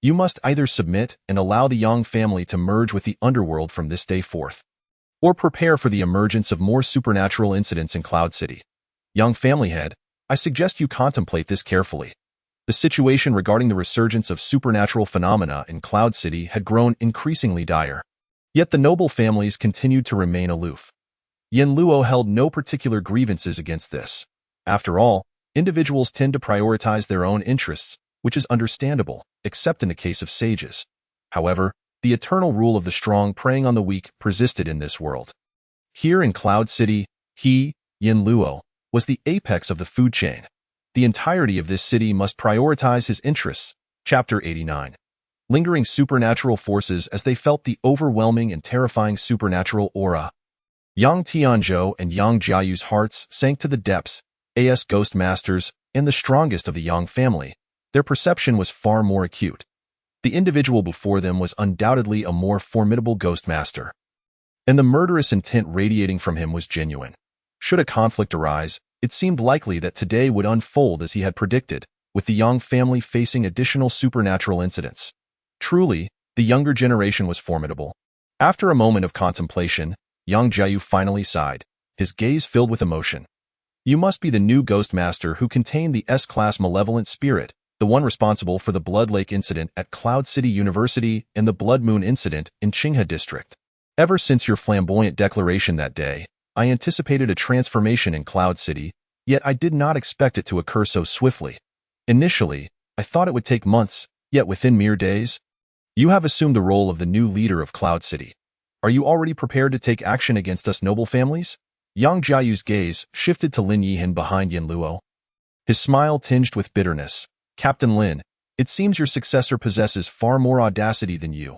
You must either submit and allow the Yang family to merge with the underworld from this day forth, or prepare for the emergence of more supernatural incidents in Cloud City. Yang family head, I suggest you contemplate this carefully. The situation regarding the resurgence of supernatural phenomena in Cloud City had grown increasingly dire. Yet the noble families continued to remain aloof. Yin Luo held no particular grievances against this. After all, individuals tend to prioritize their own interests, which is understandable, except in the case of sages. However, the eternal rule of the strong preying on the weak persisted in this world. Here in Cloud City, he, Yin Luo, was the apex of the food chain. The entirety of this city must prioritize his interests. Chapter 89. Lingering supernatural forces as they felt the overwhelming and terrifying supernatural aura. Yang Tianzhou and Yang Jiayu's hearts sank to the depths. As ghost masters and the strongest of the Yang family, their perception was far more acute. The individual before them was undoubtedly a more formidable ghost master, and the murderous intent radiating from him was genuine. Should a conflict arise, it seemed likely that today would unfold as he had predicted, with the Yang family facing additional supernatural incidents. Truly, the younger generation was formidable. After a moment of contemplation, Yang Jiayu finally sighed, his gaze filled with emotion. You must be the new ghost master who contained the S-class malevolent spirit, the one responsible for the Blood Lake incident at Cloud City University and the Blood Moon incident in Qinghe District. Ever since your flamboyant declaration that day, I anticipated a transformation in Cloud City, yet I did not expect it to occur so swiftly. Initially, I thought it would take months, yet within mere days, you have assumed the role of the new leader of Cloud City. Are you already prepared to take action against us noble families? Yang Jiayu's gaze shifted to Lin Yihan behind Yin Luo. His smile tinged with bitterness. Captain Lin, it seems your successor possesses far more audacity than you.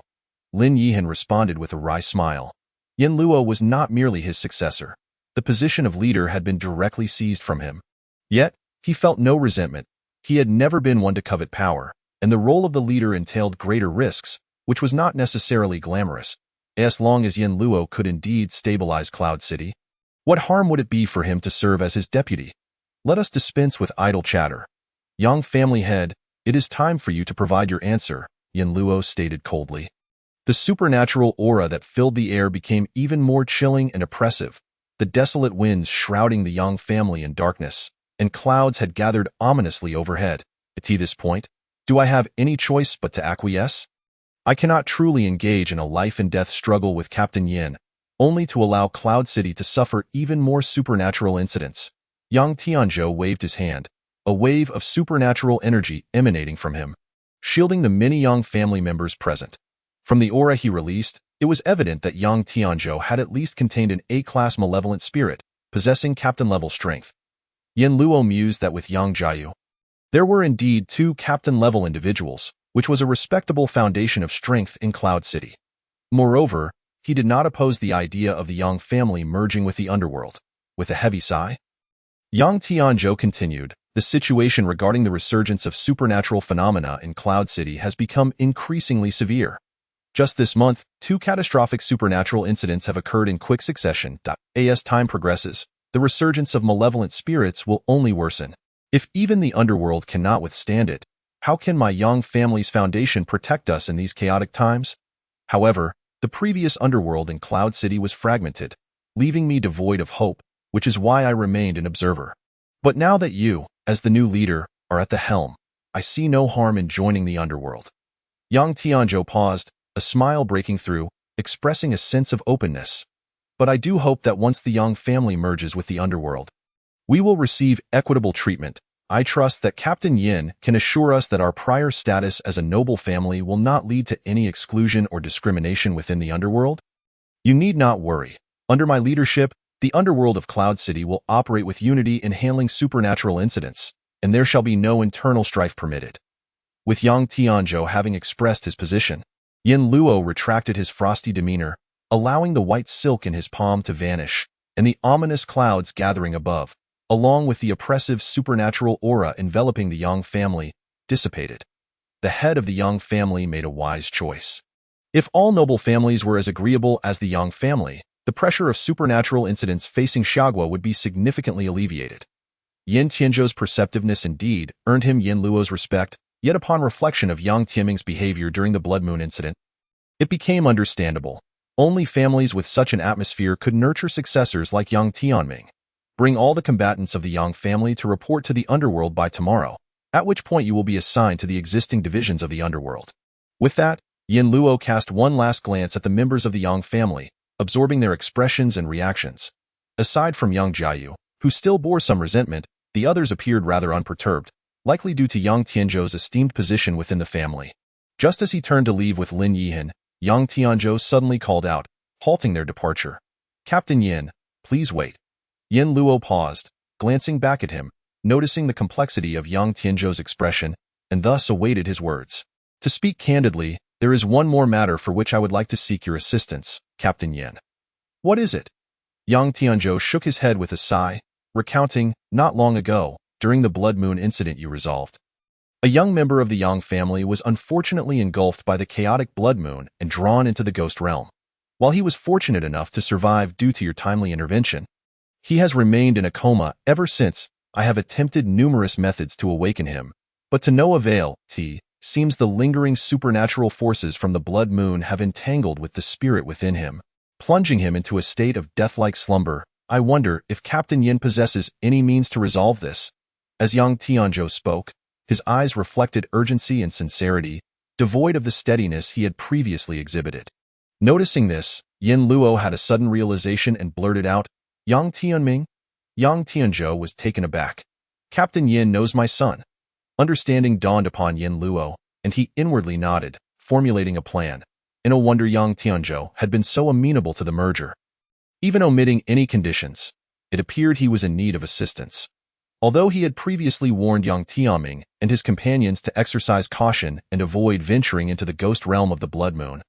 Lin Yihan responded with a wry smile. Yin Luo was not merely his successor. The position of leader had been directly seized from him. Yet, he felt no resentment. He had never been one to covet power. and the role of the leader entailed greater risks, which was not necessarily glamorous. As long as Yin Luo could indeed stabilize Cloud City, what harm would it be for him to serve as his deputy? Let us dispense with idle chatter. Young family head, it is time for you to provide your answer, Yin Luo stated coldly. The supernatural aura that filled the air became even more chilling and oppressive, the desolate winds shrouding the young family in darkness, and clouds had gathered ominously overhead. At this point, do I have any choice but to acquiesce? I cannot truly engage in a life-and-death struggle with Captain Yin, only to allow Cloud City to suffer even more supernatural incidents. Yang Tianzhou waved his hand, a wave of supernatural energy emanating from him, shielding the many young family members present. From the aura he released, it was evident that Yang Tianzhou had at least contained an A-class malevolent spirit, possessing captain-level strength. Yin Luo mused that with Yang Jiayu, there were indeed two captain-level individuals, which was a respectable foundation of strength in Cloud City. Moreover, he did not oppose the idea of the Yang family merging with the underworld. With a heavy sigh, Yang Tianzhou continued, the situation regarding the resurgence of supernatural phenomena in Cloud City has become increasingly severe. Just this month, two catastrophic supernatural incidents have occurred in quick succession. As time progresses, the resurgence of malevolent spirits will only worsen. If even the underworld cannot withstand it, how can my young family's foundation protect us in these chaotic times? However, the previous underworld in Cloud City was fragmented, leaving me devoid of hope, which is why I remained an observer. But now that you, as the new leader, are at the helm, I see no harm in joining the underworld. Yang Tianzhou paused, a smile breaking through, expressing a sense of openness. But I do hope that once the Yang family merges with the underworld, we will receive equitable treatment. I trust that Captain Yin can assure us that our prior status as a noble family will not lead to any exclusion or discrimination within the underworld. You need not worry. Under my leadership, the underworld of Cloud City will operate with unity in handling supernatural incidents, and there shall be no internal strife permitted. With Yang Tianzhou having expressed his position, Yin Luo retracted his frosty demeanor, allowing the white silk in his palm to vanish, and the ominous clouds gathering above, along with the oppressive supernatural aura enveloping the Yang family, dissipated. The head of the Yang family made a wise choice. If all noble families were as agreeable as the Yang family, the pressure of supernatural incidents facing Xiagua would be significantly alleviated. Yin Tianzhou's perceptiveness indeed earned him Yin Luo's respect, yet upon reflection of Yang Tianming's behavior during the Blood Moon incident, it became understandable. Only families with such an atmosphere could nurture successors like Yang Tianming. Bring all the combatants of the Yang family to report to the underworld by tomorrow, at which point you will be assigned to the existing divisions of the underworld. With that, Yin Luo cast one last glance at the members of the Yang family, absorbing their expressions and reactions. Aside from Yang Jiayu, who still bore some resentment, the others appeared rather unperturbed, likely due to Yang Tianzhou's esteemed position within the family. Just as he turned to leave with Lin Yihan, Yang Tianzhou suddenly called out, halting their departure. Captain Yin, please wait. Yin Luo paused, glancing back at him, noticing the complexity of Yang Tianzhou's expression, and thus awaited his words. To speak candidly, there is one more matter for which I would like to seek your assistance, Captain Yin. What is it? Yang Tianzhou shook his head with a sigh, recounting, not long ago, during the Blood Moon incident you resolved. A young member of the Yang family was unfortunately engulfed by the chaotic Blood Moon and drawn into the ghost realm. While he was fortunate enough to survive due to your timely intervention, he has remained in a coma ever since. I have attempted numerous methods to awaken him, but to no avail. Seems the lingering supernatural forces from the Blood Moon have entangled with the spirit within him, plunging him into a state of death-like slumber. I wonder if Captain Yin possesses any means to resolve this. As Yang Tianzhou spoke, his eyes reflected urgency and sincerity, devoid of the steadiness he had previously exhibited. Noticing this, Yin Luo had a sudden realization and blurted out, Yang Tianming? Yang Tianzhou was taken aback. Captain Yin knows my son. Understanding dawned upon Yin Luo, and he inwardly nodded, formulating a plan. In a wonder Yang Tianzhou had been so amenable to the merger. Even omitting any conditions, it appeared he was in need of assistance. Although he had previously warned Yang Tianming and his companions to exercise caution and avoid venturing into the ghost realm of the Blood Moon,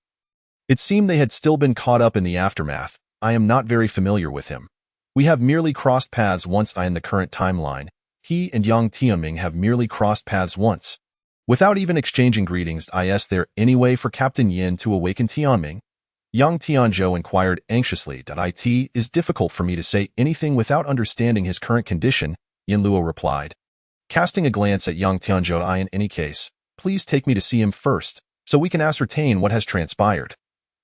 it seemed they had still been caught up in the aftermath. I am not very familiar with him. We have merely crossed paths once in the current timeline. He and Yang Tianming have merely crossed paths once. Without even exchanging greetings, is there any way for Captain Yin to awaken Tianming? Young Tianzhou inquired anxiously. It is difficult for me to say anything without understanding his current condition, Yin Luo replied. Casting a glance at young Tianzhou, in any case, please take me to see him first, so we can ascertain what has transpired.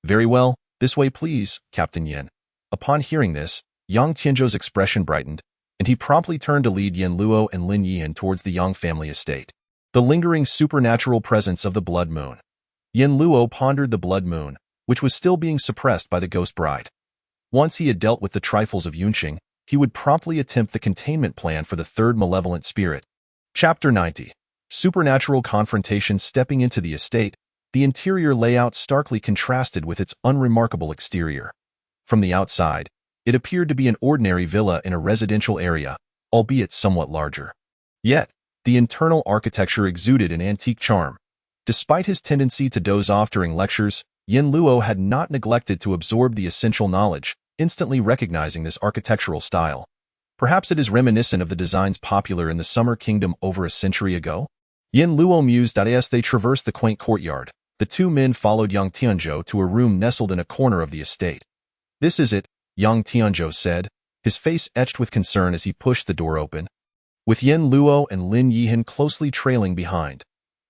Very well, this way please, Captain Yin. Upon hearing this, young Tianzhou's expression brightened, and he promptly turned to lead Yin Luo and Lin Yihan towards the Yang family estate. The lingering supernatural presence of the blood moon. Yin Luo pondered the blood moon, which was still being suppressed by the ghost bride. Once he had dealt with the trifles of Yunqing, he would promptly attempt the containment plan for the third malevolent spirit. Chapter 90. Supernatural confrontation. Stepping into the estate, the interior layout starkly contrasted with its unremarkable exterior. From the outside, it appeared to be an ordinary villa in a residential area, albeit somewhat larger. Yet, the internal architecture exuded an antique charm. Despite his tendency to doze off during lectures, Yin Luo had not neglected to absorb the essential knowledge, instantly recognizing this architectural style. Perhaps it is reminiscent of the designs popular in the Summer Kingdom over a century ago? Yin Luo mused. As they traversed the quaint courtyard, the two men followed Yang Tianzhou to a room nestled in a corner of the estate. This is it, Yang Tianzhou said, his face etched with concern as he pushed the door open. With Yin Luo and Lin Yihan closely trailing behind.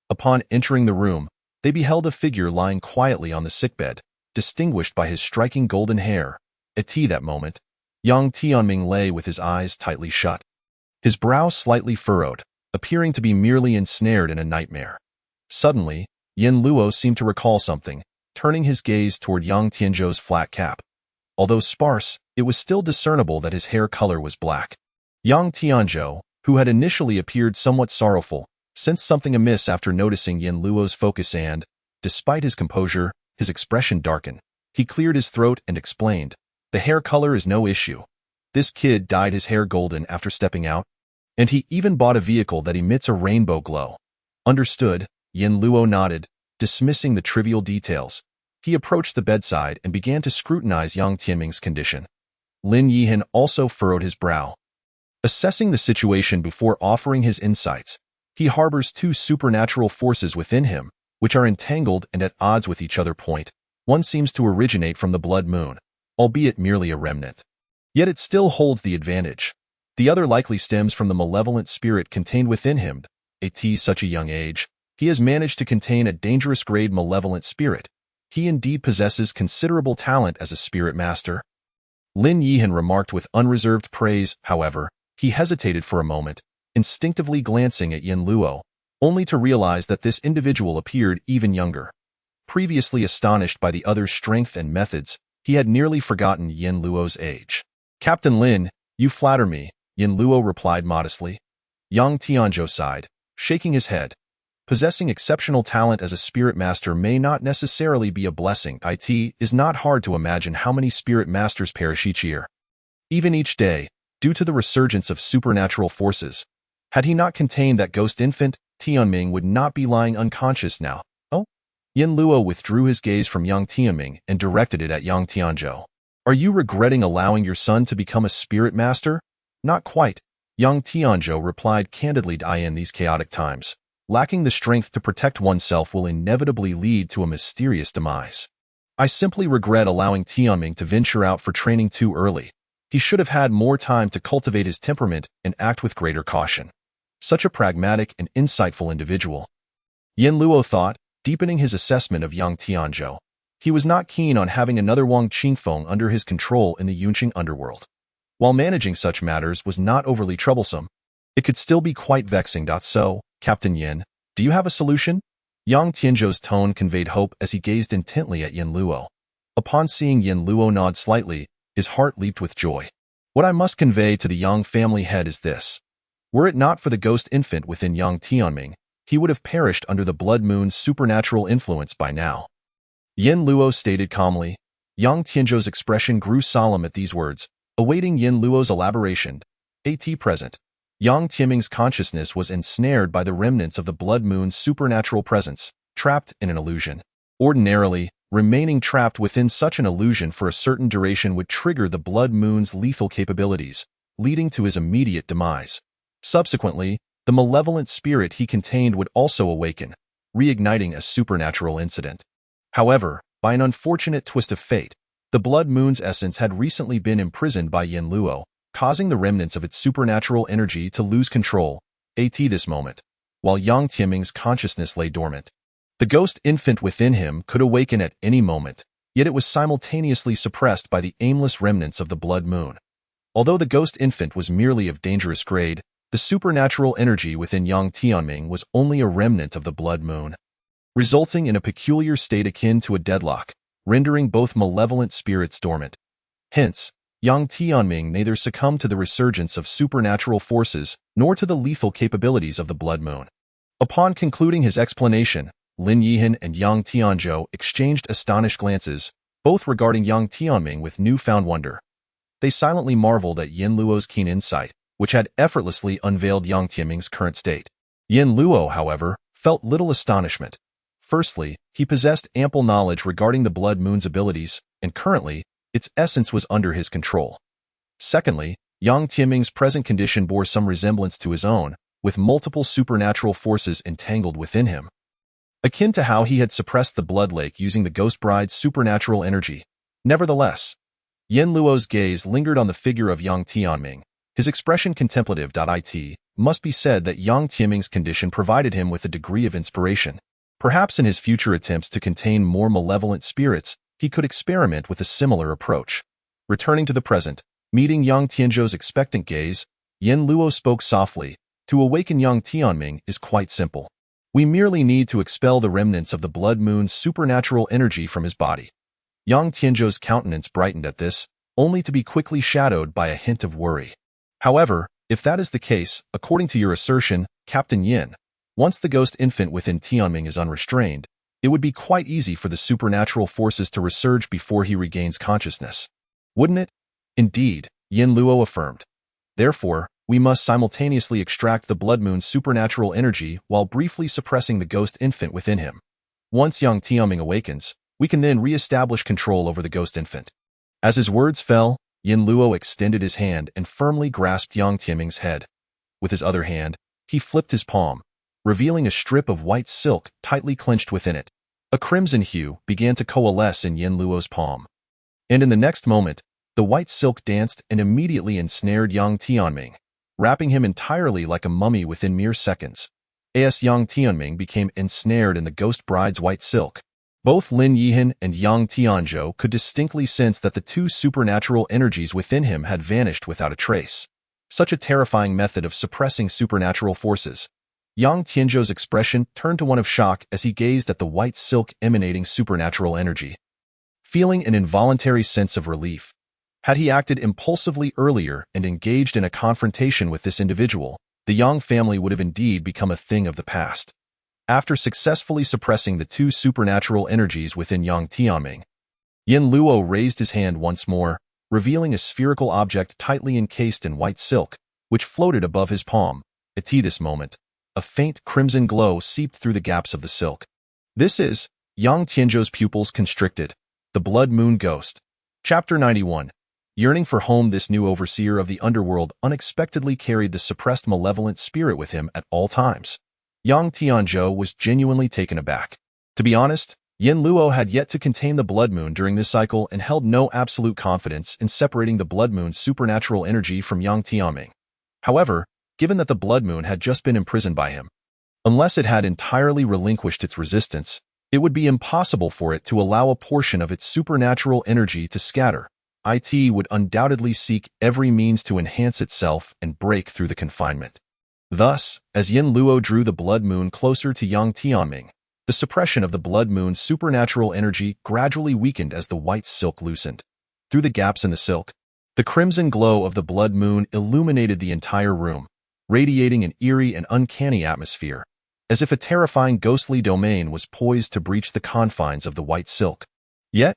Upon entering the room, they beheld a figure lying quietly on the sickbed, distinguished by his striking golden hair. At that moment, young Tianming lay with his eyes tightly shut, his brow slightly furrowed, appearing to be merely ensnared in a nightmare. Suddenly, Yin Luo seemed to recall something, turning his gaze toward Yang Tianzhou's flat cap. Although sparse, it was still discernible that his hair color was black. Yang Tianzhou, who had initially appeared somewhat sorrowful, sensed something amiss after noticing Yin Luo's focus and, despite his composure, his expression darkened. He cleared his throat and explained, "The hair color is no issue. This kid dyed his hair golden after stepping out, and he even bought a vehicle that emits a rainbow glow." Understood, Yin Luo nodded, dismissing the trivial details. He approached the bedside and began to scrutinize Yang Tianming's condition. Lin Yihan also furrowed his brow. Assessing the situation before offering his insights, he harbors two supernatural forces within him, which are entangled and at odds with each other. One seems to originate from the blood moon, albeit merely a remnant. Yet it still holds the advantage. The other likely stems from the malevolent spirit contained within him. At such a young age, he has managed to contain a dangerous grade malevolent spirit. He indeed possesses considerable talent as a spirit master. Lin Yihan remarked with unreserved praise. However, he hesitated for a moment, instinctively glancing at Yin Luo, only to realize that this individual appeared even younger. Previously astonished by the other's strength and methods, he had nearly forgotten Yin Luo's age. "Captain Lin, you flatter me," Yin Luo replied modestly. Yang Tianzhou sighed, shaking his head. Possessing exceptional talent as a spirit master may not necessarily be a blessing. It is not hard to imagine how many spirit masters perish each year. Even each day, due to the resurgence of supernatural forces. Had he not contained that ghost infant, Tianming would not be lying unconscious now. Oh? Yin Luo withdrew his gaze from Yang Tianming and directed it at Yang Tianzhou. "Are you regretting allowing your son to become a spirit master?" "Not quite," Yang Tianzhou replied candidly. In these chaotic times, lacking the strength to protect oneself will inevitably lead to a mysterious demise. "I simply regret allowing Tianming to venture out for training too early. He should have had more time to cultivate his temperament and act with greater caution." Such a pragmatic and insightful individual. Yin Luo thought, deepening his assessment of Yang Tianzhou. He was not keen on having another Wang Qingfeng under his control in the Yunqing underworld. While managing such matters was not overly troublesome, it could still be quite vexing. So, Captain Yin, do you have a solution? Yang Tianzhou's tone conveyed hope as he gazed intently at Yin Luo. Upon seeing Yin Luo nod slightly, his heart leaped with joy. "What I must convey to the Yang family head is this. Were it not for the ghost infant within Yang Tianming, he would have perished under the blood moon's supernatural influence by now." Yin Luo stated calmly. Yang Tianzhou's expression grew solemn at these words, awaiting Yin Luo's elaboration. At present, Yang Tianming's consciousness was ensnared by the remnants of the blood moon's supernatural presence, trapped in an illusion. Ordinarily, remaining trapped within such an illusion for a certain duration would trigger the blood moon's lethal capabilities, leading to his immediate demise. Subsequently, the malevolent spirit he contained would also awaken, reigniting a supernatural incident. However, by an unfortunate twist of fate, the Blood Moon's essence had recently been imprisoned by Yin Luo, causing the remnants of its supernatural energy to lose control, at this moment, while Yang Tianming's consciousness lay dormant. The ghost infant within him could awaken at any moment, yet it was simultaneously suppressed by the aimless remnants of the Blood Moon. Although the ghost infant was merely of dangerous grade, the supernatural energy within Yang Tianming was only a remnant of the Blood Moon, resulting in a peculiar state akin to a deadlock, rendering both malevolent spirits dormant. Hence, Yang Tianming neither succumbed to the resurgence of supernatural forces nor to the lethal capabilities of the Blood Moon. Upon concluding his explanation, Lin Yihan and Yang Tianzhou exchanged astonished glances, both regarding Yang Tianming with newfound wonder. They silently marveled at Yin Luo's keen insight, which had effortlessly unveiled Yang Tianming's current state. Yin Luo, however, felt little astonishment. Firstly, he possessed ample knowledge regarding the Blood Moon's abilities, and currently, its essence was under his control. Secondly, Yang Tianming's present condition bore some resemblance to his own, with multiple supernatural forces entangled within him, akin to how he had suppressed the Blood Lake using the Ghost Bride's supernatural energy. Nevertheless, Yin Luo's gaze lingered on the figure of Yang Tianming, his expression contemplative. It must be said that Yang Tianming's condition provided him with a degree of inspiration. Perhaps in his future attempts to contain more malevolent spirits, he could experiment with a similar approach. Returning to the present, meeting Yang Tianzhou's expectant gaze, Yin Luo spoke softly. To awaken Yang Tianming is quite simple. We merely need to expel the remnants of the Blood Moon's supernatural energy from his body. Yang Tianzhou's countenance brightened at this, only to be quickly shadowed by a hint of worry. However, if that is the case, according to your assertion, Captain Yin, once the ghost infant within Tianming is unrestrained, it would be quite easy for the supernatural forces to resurge before he regains consciousness. Wouldn't it? Indeed, Yin Luo affirmed. Therefore, we must simultaneously extract the Blood Moon's supernatural energy while briefly suppressing the ghost infant within him. Once Yang Tianming awakens, we can then re-establish control over the ghost infant. As his words fell, Yin Luo extended his hand and firmly grasped Yang Tianming's head. With his other hand, he flipped his palm, revealing a strip of white silk tightly clenched within it. A crimson hue began to coalesce in Yin Luo's palm. And in the next moment, the white silk danced and immediately ensnared Yang Tianming, wrapping him entirely like a mummy within mere seconds. As Yang Tianming became ensnared in the Ghost Bride's white silk, both Lin Yihan and Yang Tianzhou could distinctly sense that the two supernatural energies within him had vanished without a trace. Such a terrifying method of suppressing supernatural forces. Yang Tianzhou's expression turned to one of shock as he gazed at the white silk emanating supernatural energy. Feeling an involuntary sense of relief, had he acted impulsively earlier and engaged in a confrontation with this individual, the Yang family would have indeed become a thing of the past. After successfully suppressing the two supernatural energies within Yang Tianming, Yin Luo raised his hand once more, revealing a spherical object tightly encased in white silk, which floated above his palm. At this moment, a faint crimson glow seeped through the gaps of the silk. This is Yang Tianzhou's pupils constricted, the Blood Moon Ghost. Chapter 91. Yearning for home, this new overseer of the underworld unexpectedly carried the suppressed malevolent spirit with him at all times. Yang Tianzhou was genuinely taken aback. To be honest, Yin Luo had yet to contain the Blood Moon during this cycle and held no absolute confidence in separating the Blood Moon's supernatural energy from Yang Tianming. However, given that the Blood Moon had just been imprisoned by him, unless it had entirely relinquished its resistance, it would be impossible for it to allow a portion of its supernatural energy to scatter. It would undoubtedly seek every means to enhance itself and break through the confinement. Thus, as Yin Luo drew the Blood Moon closer to Yang Tianming, the suppression of the Blood Moon's supernatural energy gradually weakened as the white silk loosened. Through the gaps in the silk, the crimson glow of the Blood Moon illuminated the entire room, radiating an eerie and uncanny atmosphere, as if a terrifying ghostly domain was poised to breach the confines of the white silk. Yet,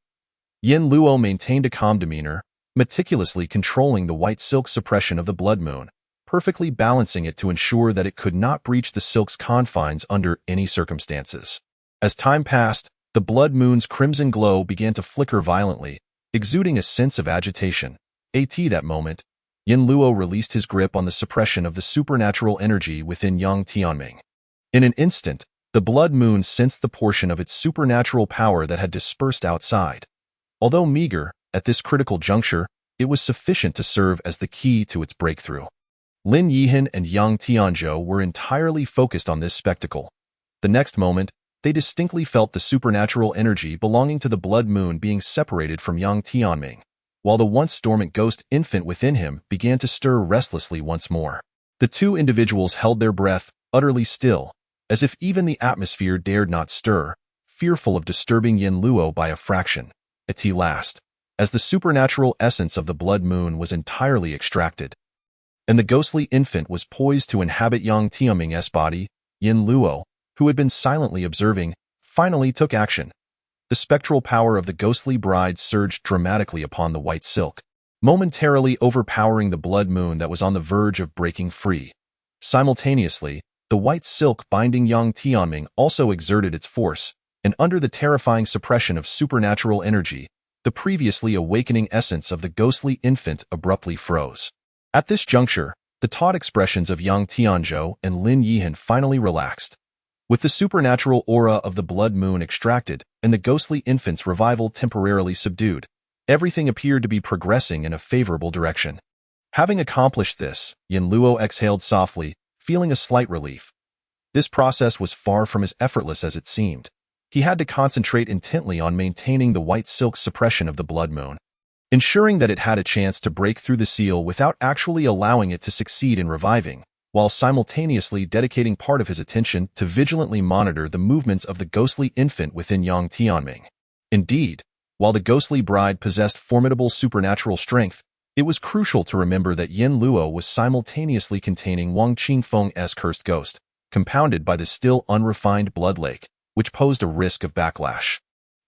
Yin Luo maintained a calm demeanor, meticulously controlling the white silk suppression of the Blood Moon, perfectly balancing it to ensure that it could not breach the silk's confines under any circumstances. As time passed, the Blood Moon's crimson glow began to flicker violently, exuding a sense of agitation. At that moment, Yin Luo released his grip on the suppression of the supernatural energy within Yang Tianming. In an instant, the blood moon sensed the portion of its supernatural power that had dispersed outside. Although meager, at this critical juncture, it was sufficient to serve as the key to its breakthrough. Lin Yihan and Yang Tianzhou were entirely focused on this spectacle. The next moment, they distinctly felt the supernatural energy belonging to the blood moon being separated from Yang Tianming, while the once dormant ghost infant within him began to stir restlessly once more. The two individuals held their breath, utterly still, as if even the atmosphere dared not stir, fearful of disturbing Yin Luo by a fraction. At last, as the supernatural essence of the blood moon was entirely extracted, and the ghostly infant was poised to inhabit Yang Tianming's body, Yin Luo, who had been silently observing, finally took action. The spectral power of the ghostly bride surged dramatically upon the white silk, momentarily overpowering the blood moon that was on the verge of breaking free. Simultaneously, the white silk binding Yang Tianming also exerted its force, and under the terrifying suppression of supernatural energy, the previously awakening essence of the ghostly infant abruptly froze. At this juncture, the taut expressions of Yang Tianzhou and Lin Yihan finally relaxed. With the supernatural aura of the blood moon extracted and the ghostly infant's revival temporarily subdued, everything appeared to be progressing in a favorable direction. Having accomplished this, Yin Luo exhaled softly, feeling a slight relief. This process was far from as effortless as it seemed. He had to concentrate intently on maintaining the white silk suppression of the blood moon, ensuring that it had a chance to break through the seal without actually allowing it to succeed in reviving, while simultaneously dedicating part of his attention to vigilantly monitor the movements of the ghostly infant within Yang Tianming. Indeed, while the ghostly bride possessed formidable supernatural strength, it was crucial to remember that Yin Luo was simultaneously containing Wang Qingfeng's cursed ghost, compounded by the still unrefined blood lake, which posed a risk of backlash.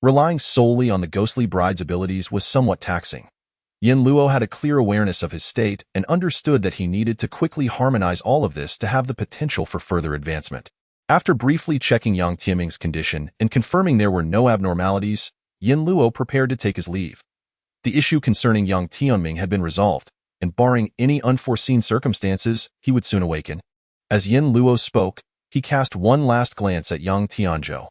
Relying solely on the ghostly bride's abilities was somewhat taxing. Yin Luo had a clear awareness of his state and understood that he needed to quickly harmonize all of this to have the potential for further advancement. After briefly checking Yang Tianming's condition and confirming there were no abnormalities, Yin Luo prepared to take his leave. The issue concerning Yang Tianming had been resolved, and barring any unforeseen circumstances, he would soon awaken. As Yin Luo spoke, he cast one last glance at Yang Tianzhou.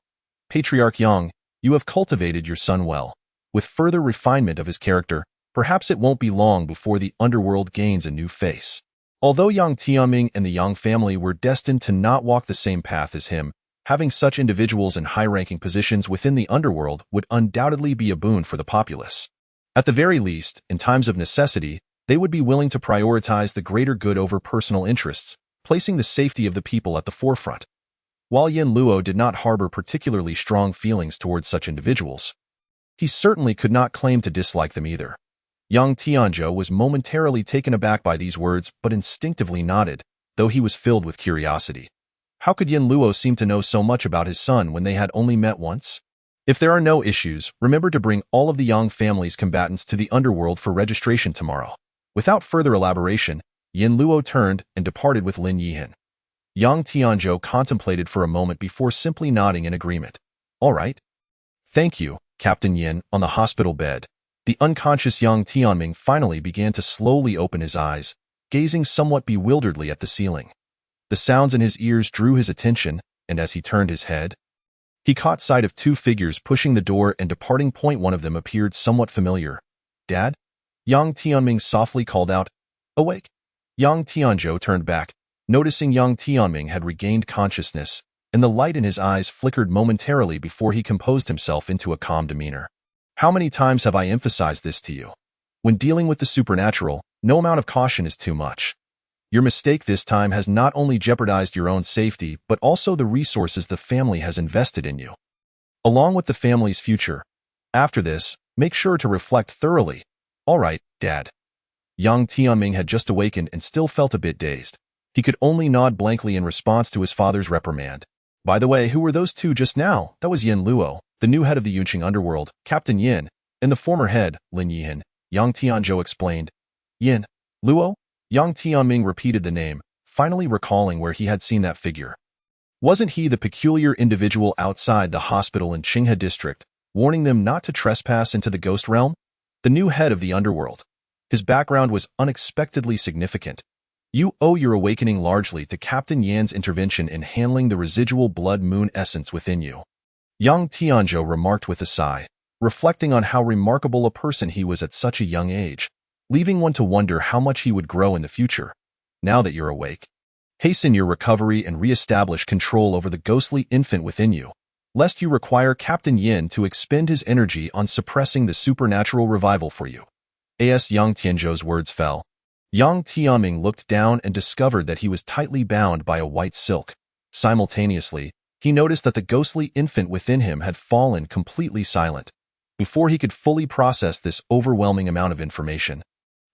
Patriarch Yang, you have cultivated your son well. With further refinement of his character, perhaps it won't be long before the underworld gains a new face. Although Yang Tianming and the Yang family were destined to not walk the same path as him, having such individuals in high-ranking positions within the underworld would undoubtedly be a boon for the populace. At the very least, in times of necessity, they would be willing to prioritize the greater good over personal interests, placing the safety of the people at the forefront. While Yin Luo did not harbor particularly strong feelings towards such individuals, he certainly could not claim to dislike them either. Yang Tianzhou was momentarily taken aback by these words but instinctively nodded, though he was filled with curiosity. How could Yin Luo seem to know so much about his son when they had only met once? If there are no issues, remember to bring all of the Yang family's combatants to the underworld for registration tomorrow. Without further elaboration, Yin Luo turned and departed with Lin Yihan. Yang Tianzhou contemplated for a moment before simply nodding in agreement. All right. Thank you, Captain Yin. On the hospital bed, the unconscious Yang Tianming finally began to slowly open his eyes, gazing somewhat bewilderedly at the ceiling. The sounds in his ears drew his attention, and as he turned his head, he caught sight of two figures pushing the door and departing. One of them appeared somewhat familiar. Dad? Yang Tianming softly called out. Awake? Yang Tianzhou turned back, noticing Yang Tianming had regained consciousness, and the light in his eyes flickered momentarily before he composed himself into a calm demeanor. How many times have I emphasized this to you? When dealing with the supernatural, no amount of caution is too much. Your mistake this time has not only jeopardized your own safety, but also the resources the family has invested in you, along with the family's future. After this, make sure to reflect thoroughly. All right, Dad. Yang Tianming had just awakened and still felt a bit dazed. He could only nod blankly in response to his father's reprimand. By the way, who were those two just now? That was Yin Luo, the new head of the Yunqing underworld, Captain Yin, and the former head, Lin Yihan. Yang Tianzhou explained. Yin Luo? Yang Tianming repeated the name, finally recalling where he had seen that figure. Wasn't he the peculiar individual outside the hospital in Qinghe district, warning them not to trespass into the ghost realm? The new head of the underworld. His background was unexpectedly significant. You owe your awakening largely to Captain Yan's intervention in handling the residual blood moon essence within you. Yang Tianzhou remarked with a sigh, reflecting on how remarkable a person he was at such a young age, leaving one to wonder how much he would grow in the future. Now that you're awake, hasten your recovery and re-establish control over the ghostly infant within you, lest you require Captain Yin to expend his energy on suppressing the supernatural revival for you. As Yang Tianzhou's words fell, Yang Tianming looked down and discovered that he was tightly bound by a white silk. Simultaneously, he noticed that the ghostly infant within him had fallen completely silent. Before he could fully process this overwhelming amount of information,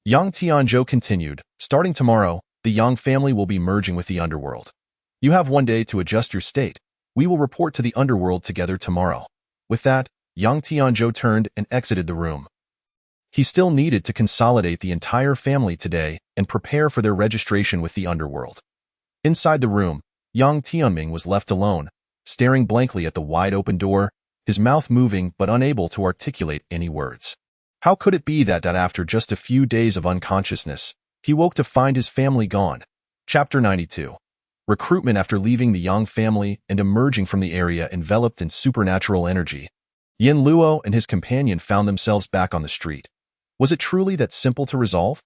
Yang Tianzhou continued, starting tomorrow, the Yang family will be merging with the underworld. You have one day to adjust your state. We will report to the underworld together tomorrow. With that, Yang Tianzhou turned and exited the room. He still needed to consolidate the entire family today and prepare for their registration with the underworld. Inside the room, Yang Tianming was left alone, staring blankly at the wide-open door, his mouth moving but unable to articulate any words. How could it be that after just a few days of unconsciousness, he woke to find his family gone? Chapter 92. Recruitment. After leaving the Yang family and emerging from the area enveloped in supernatural energy, Yin Luo and his companion found themselves back on the street. Was it truly that simple to resolve?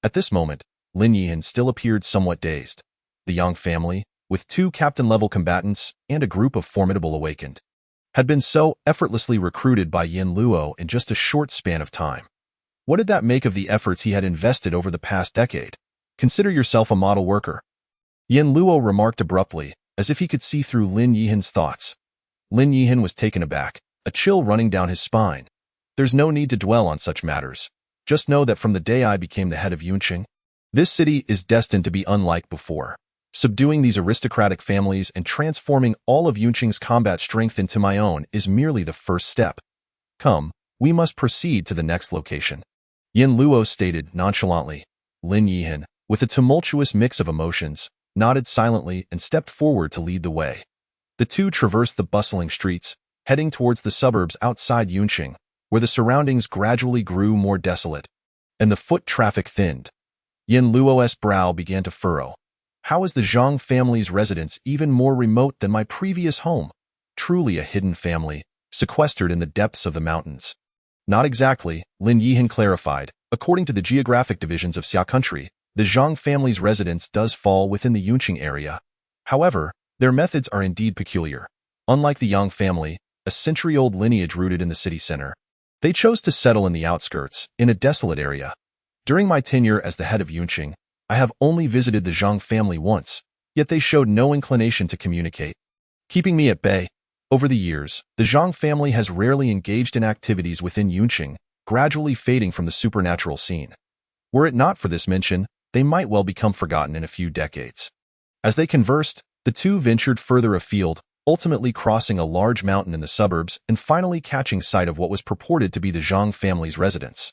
At this moment, Lin Yihan still appeared somewhat dazed. The Yang family, with 2 captain-level combatants and a group of formidable awakened, had been so effortlessly recruited by Yin Luo in just a short span of time. What did that make of the efforts he had invested over the past decade? Consider yourself a model worker. Yin Luo remarked abruptly, as if he could see through Lin Yihan's thoughts. Lin Yihan was taken aback, a chill running down his spine. There's no need to dwell on such matters. Just know that from the day I became the head of Yunqing, this city is destined to be unlike before. Subduing these aristocratic families and transforming all of Yunqing's combat strength into my own is merely the first step. Come, we must proceed to the next location. Yin Luo stated nonchalantly. Lin Yihan, with a tumultuous mix of emotions, nodded silently and stepped forward to lead the way. The two traversed the bustling streets, heading towards the suburbs outside Yunqing, where the surroundings gradually grew more desolate, and the foot traffic thinned. Yin Luo's brow began to furrow. How is the Zhang family's residence even more remote than my previous home? Truly a hidden family, sequestered in the depths of the mountains. Not exactly, Lin Yihan clarified. According to the geographic divisions of Xia country, the Zhang family's residence does fall within the Yunqing area. However, their methods are indeed peculiar. Unlike the Yang family, a century-old lineage rooted in the city center, they chose to settle in the outskirts, in a desolate area. During my tenure as the head of Yunqing, I have only visited the Zhang family once, yet they showed no inclination to communicate, keeping me at bay. Over the years, the Zhang family has rarely engaged in activities within Yunqing, gradually fading from the supernatural scene. Were it not for this mention, they might well become forgotten in a few decades. As they conversed, the two ventured further afield, ultimately crossing a large mountain in the suburbs and finally catching sight of what was purported to be the Zhang family's residence.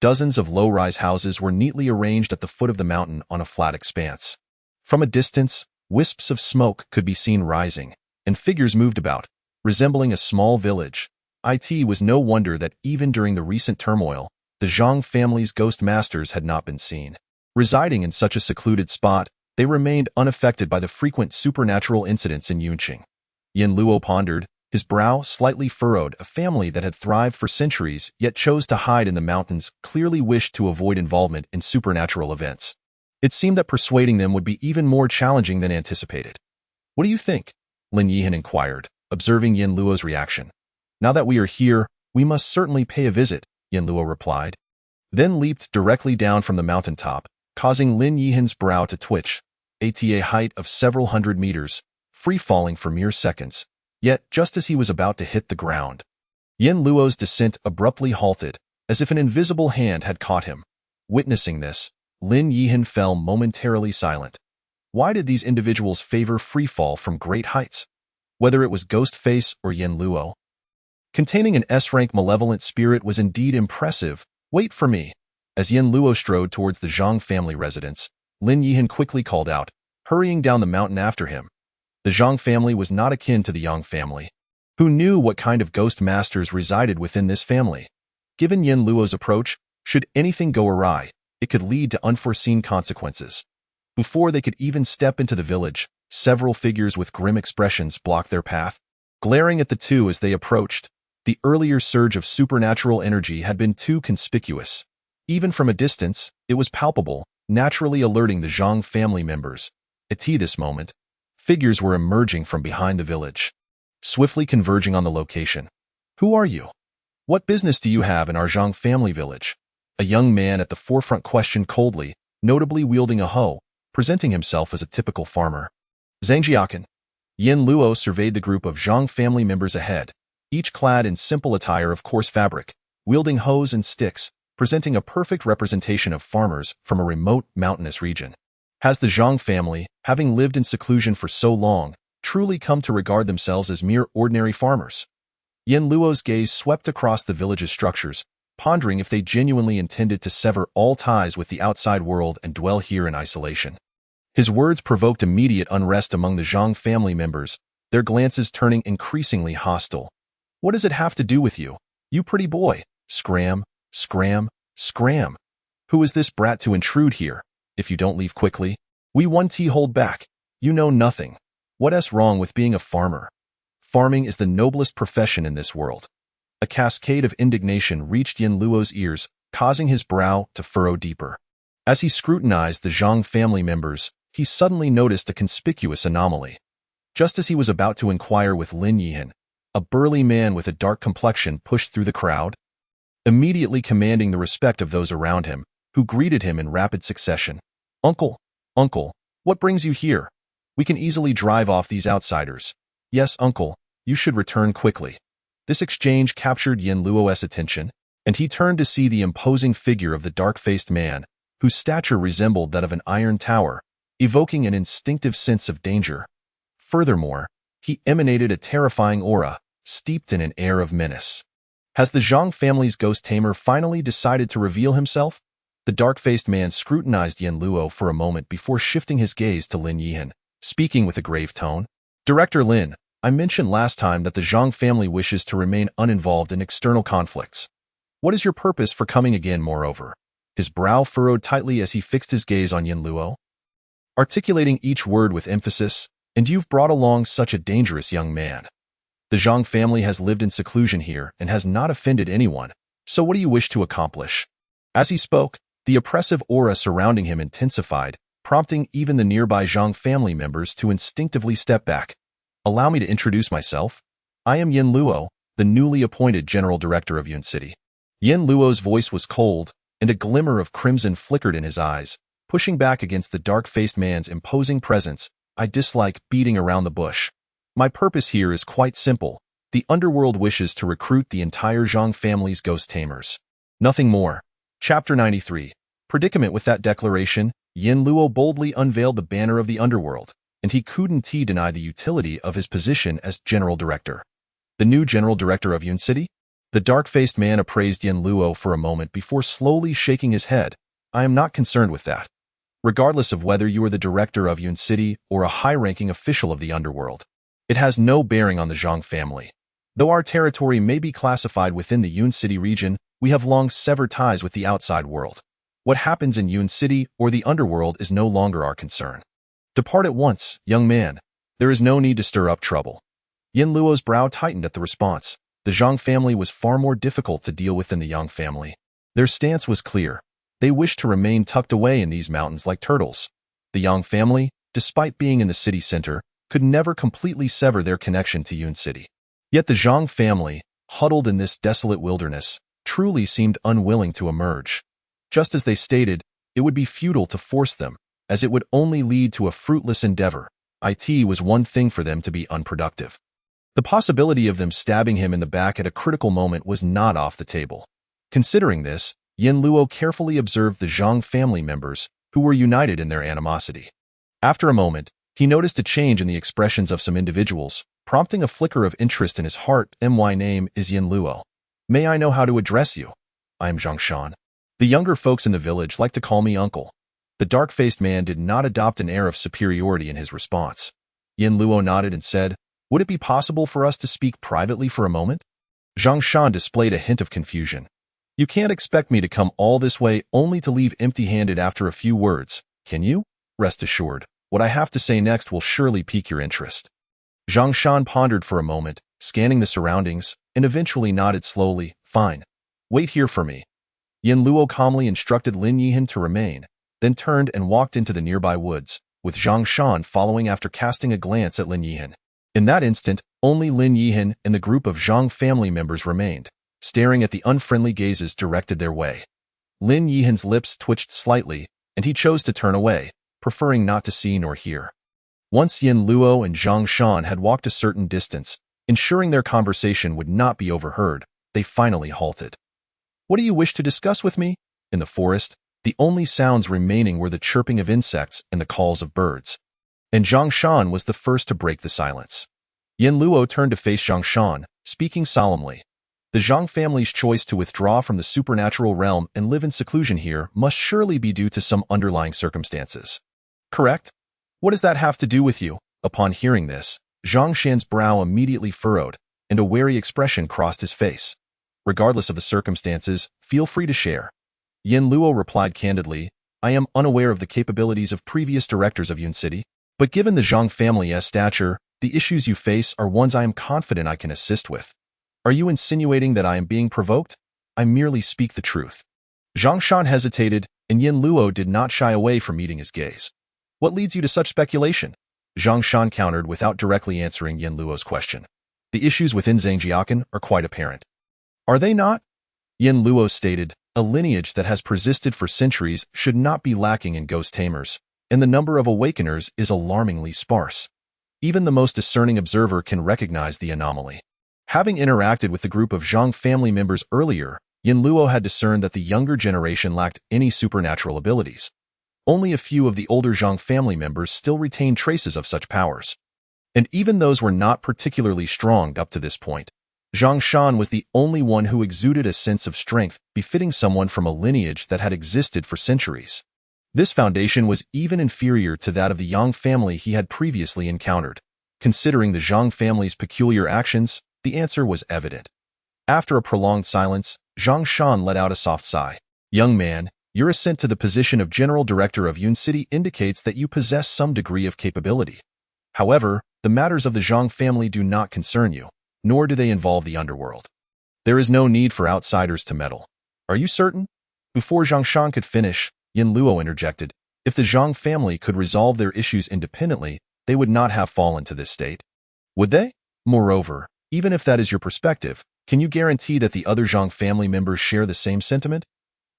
Dozens of low-rise houses were neatly arranged at the foot of the mountain on a flat expanse. From a distance, wisps of smoke could be seen rising, and figures moved about, resembling a small village. It was no wonder that even during the recent turmoil, the Zhang family's ghost masters had not been seen. Residing in such a secluded spot, they remained unaffected by the frequent supernatural incidents in Yunqing. Yin Luo pondered, his brow slightly furrowed. A family that had thrived for centuries yet chose to hide in the mountains clearly wished to avoid involvement in supernatural events. It seemed that persuading them would be even more challenging than anticipated. What do you think? Lin Yihan inquired, observing Yin Luo's reaction. Now that we are here, we must certainly pay a visit, Yin Luo replied, then leaped directly down from the mountaintop, causing Lin Yihan's brow to twitch. At a height of several hundred meters, free-falling for mere seconds. Yet, just as he was about to hit the ground, Yin Luo's descent abruptly halted, as if an invisible hand had caught him. Witnessing this, Lin Yihan fell momentarily silent. Why did these individuals favor free-fall from great heights? Whether it was Ghostface or Yin Luo, containing an S-rank malevolent spirit was indeed impressive. Wait for me. As Yin Luo strode towards the Zhang family residence, Lin Yihan quickly called out, hurrying down the mountain after him. The Zhang family was not akin to the Yang family. Who knew what kind of ghost masters resided within this family? Given Yin Luo's approach, Should anything go awry, it could lead to unforeseen consequences. Before they could even step into the village, several figures with grim expressions blocked their path, glaring at the two as they approached. The earlier surge of supernatural energy had been too conspicuous. Even from a distance, it was palpable, naturally alerting the Zhang family members. At this moment, figures were emerging from behind the village, swiftly converging on the location. "Who are you? What business do you have in our Zhang family village?" A young man at the forefront questioned coldly, notably wielding a hoe, presenting himself as a typical farmer. "Zhangjiakan." Yin Luo surveyed the group of Zhang family members ahead, each clad in simple attire of coarse fabric, wielding hoes and sticks, presenting a perfect representation of farmers from a remote mountainous region. Has the Zhang family, having lived in seclusion for so long, truly come to regard themselves as mere ordinary farmers? Yin Luo's gaze swept across the village's structures, pondering if they genuinely intended to sever all ties with the outside world and dwell here in isolation. His words provoked immediate unrest among the Zhang family members, their glances turning increasingly hostile. "What does it have to do with you, you pretty boy? Scram, scram, scram. Who is this brat to intrude here? If you don't leave quickly, we won't hold back. You know nothing. What's wrong with being a farmer? Farming is the noblest profession in this world." A cascade of indignation reached Yin Luo's ears, causing his brow to furrow deeper. As he scrutinized the Zhang family members, he suddenly noticed a conspicuous anomaly. Just as he was about to inquire with Lin Yihan, a burly man with a dark complexion pushed through the crowd, immediately commanding the respect of those around him, who greeted him in rapid succession. Uncle, what brings you here? We can easily drive off these outsiders." "Yes, uncle, you should return quickly." This exchange captured Yin Luo's attention, and he turned to see the imposing figure of the dark-faced man, whose stature resembled that of an iron tower, evoking an instinctive sense of danger. Furthermore, he emanated a terrifying aura, steeped in an air of menace. Has the Zhang family's ghost tamer finally decided to reveal himself? The dark-faced man scrutinized Yin Luo for a moment before shifting his gaze to Lin Yihan, speaking with a grave tone. "Director Lin, I mentioned last time that the Zhang family wishes to remain uninvolved in external conflicts. What is your purpose for coming again, moreover?" His brow furrowed tightly as he fixed his gaze on Yin Luo, articulating each word with emphasis. "And you've brought along such a dangerous young man. The Zhang family has lived in seclusion here and has not offended anyone, so what do you wish to accomplish?" As he spoke, the oppressive aura surrounding him intensified, prompting even the nearby Zhang family members to instinctively step back. "Allow me to introduce myself. I am Yin Luo, the newly appointed General Director of Yun City." Yin Luo's voice was cold, and a glimmer of crimson flickered in his eyes, pushing back against the dark-faced man's imposing presence. "I dislike beating around the bush. My purpose here is quite simple. The underworld wishes to recruit the entire Zhang family's ghost tamers. Nothing more." Chapter 93. Predicament. With that declaration, Yin Luo boldly unveiled the banner of the underworld, and he couldn't deny the utility of his position as General Director. "The new General Director of Yun City?" The dark-faced man appraised Yin Luo for a moment before slowly shaking his head. "I am not concerned with that. Regardless of whether you are the Director of Yun City or a high-ranking official of the underworld, it has no bearing on the Zhang family. Though our territory may be classified within the Yun City region, we have long severed ties with the outside world. What happens in Yun City or the underworld is no longer our concern. Depart at once, young man. There is no need to stir up trouble." Yin Luo's brow tightened at the response. The Zhang family was far more difficult to deal with than the Yang family. Their stance was clear. They wished to remain tucked away in these mountains like turtles. The Yang family, despite being in the city center, could never completely sever their connection to Yun City. Yet the Zhang family, huddled in this desolate wilderness, truly seemed unwilling to emerge. Just as they stated, it would be futile to force them, as it would only lead to a fruitless endeavor. It was one thing for them to be unproductive. The possibility of them stabbing him in the back at a critical moment was not off the table. Considering this, Yin Luo carefully observed the Zhang family members, who were united in their animosity. After a moment, he noticed a change in the expressions of some individuals, prompting a flicker of interest in his heart. "My name is Yin Luo. May I know how to address you?" "I am Zhang Shan. The younger folks in the village like to call me uncle." The dark-faced man did not adopt an air of superiority in his response. Yin Luo nodded and said, "Would it be possible for us to speak privately for a moment?" Zhang Shan displayed a hint of confusion. You can't expect me to come all this way only to leave empty-handed after a few words, can you? Rest assured, what I have to say next will surely pique your interest. Zhang Shan pondered for a moment, scanning the surroundings, and eventually nodded slowly. Fine. Wait here for me. Yin Luo calmly instructed Lin Yihan to remain, then turned and walked into the nearby woods, with Zhang Shan following after casting a glance at Lin Yihan. In that instant, only Lin Yihan and the group of Zhang family members remained, staring at the unfriendly gazes directed their way. Lin Yihan's lips twitched slightly, and he chose to turn away, preferring not to see nor hear. Once Yin Luo and Zhang Shan had walked a certain distance, ensuring their conversation would not be overheard, they finally halted. What do you wish to discuss with me? In the forest, the only sounds remaining were the chirping of insects and the calls of birds. And Zhang Shan was the first to break the silence. Yin Luo turned to face Zhang Shan, speaking solemnly. The Zhang family's choice to withdraw from the supernatural realm and live in seclusion here must surely be due to some underlying circumstances. Correct? What does that have to do with you? Upon hearing this, Zhang Shan's brow immediately furrowed, and a wary expression crossed his face. Regardless of the circumstances, feel free to share. Yin Luo replied candidly, I am unaware of the capabilities of previous directors of Yun City, but given the Zhang family's stature, the issues you face are ones I am confident I can assist with. Are you insinuating that I am being provoked? I merely speak the truth. Zhang Shan hesitated, and Yin Luo did not shy away from meeting his gaze. What leads you to such speculation? Zhang Shan countered without directly answering Yin Luo's question. The issues within Zhangjiakan are quite apparent. Are they not? Yin Luo stated, a lineage that has persisted for centuries should not be lacking in ghost tamers, and the number of awakeners is alarmingly sparse. Even the most discerning observer can recognize the anomaly. Having interacted with the group of Zhang family members earlier, Yin Luo had discerned that the younger generation lacked any supernatural abilities. Only a few of the older Zhang family members still retained traces of such powers. And even those were not particularly strong up to this point. Zhang Shan was the only one who exuded a sense of strength befitting someone from a lineage that had existed for centuries. This foundation was even inferior to that of the Yang family he had previously encountered. Considering the Zhang family's peculiar actions, the answer was evident. After a prolonged silence, Zhang Shan let out a soft sigh. Young man, your ascent to the position of General Director of Yun City indicates that you possess some degree of capability. However, the matters of the Zhang family do not concern you, nor do they involve the underworld. There is no need for outsiders to meddle. Are you certain? Before Zhang Shan could finish, Yin Luo interjected, if the Zhang family could resolve their issues independently, they would not have fallen to this state. Would they? Moreover, even if that is your perspective, can you guarantee that the other Zhang family members share the same sentiment?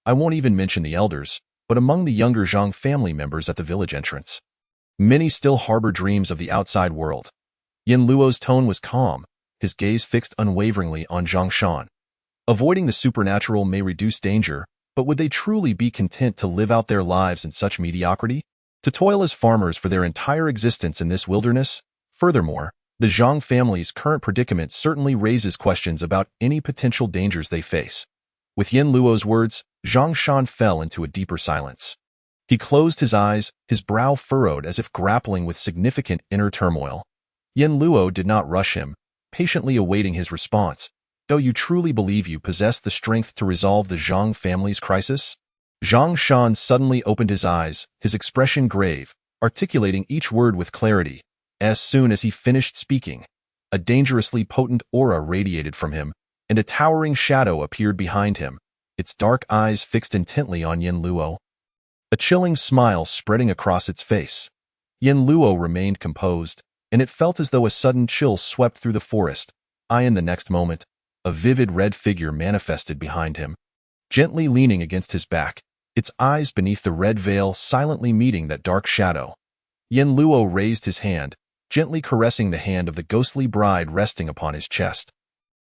I won't even mention the elders, but among the younger Zhang family members at the village entrance, many still harbor dreams of the outside world. Yin Luo's tone was calm, his gaze fixed unwaveringly on Zhang Shan. Avoiding the supernatural may reduce danger, but would they truly be content to live out their lives in such mediocrity? To toil as farmers for their entire existence in this wilderness? Furthermore, the Zhang family's current predicament certainly raises questions about any potential dangers they face. With Yin Luo's words, Zhang Shan fell into a deeper silence. He closed his eyes, his brow furrowed as if grappling with significant inner turmoil. Yin Luo did not rush him, patiently awaiting his response. Though you truly believe you possess the strength to resolve the Zhang family's crisis? Zhang Shan suddenly opened his eyes, his expression grave, articulating each word with clarity. As soon as he finished speaking, a dangerously potent aura radiated from him, and a towering shadow appeared behind him, its dark eyes fixed intently on Yin Luo. A chilling smile spreading across its face. Yin Luo remained composed, and it felt as though a sudden chill swept through the forest. In the next moment, a vivid red figure manifested behind him, gently leaning against his back, its eyes beneath the red veil silently meeting that dark shadow. Yin Luo raised his hand, gently caressing the hand of the ghostly bride resting upon his chest.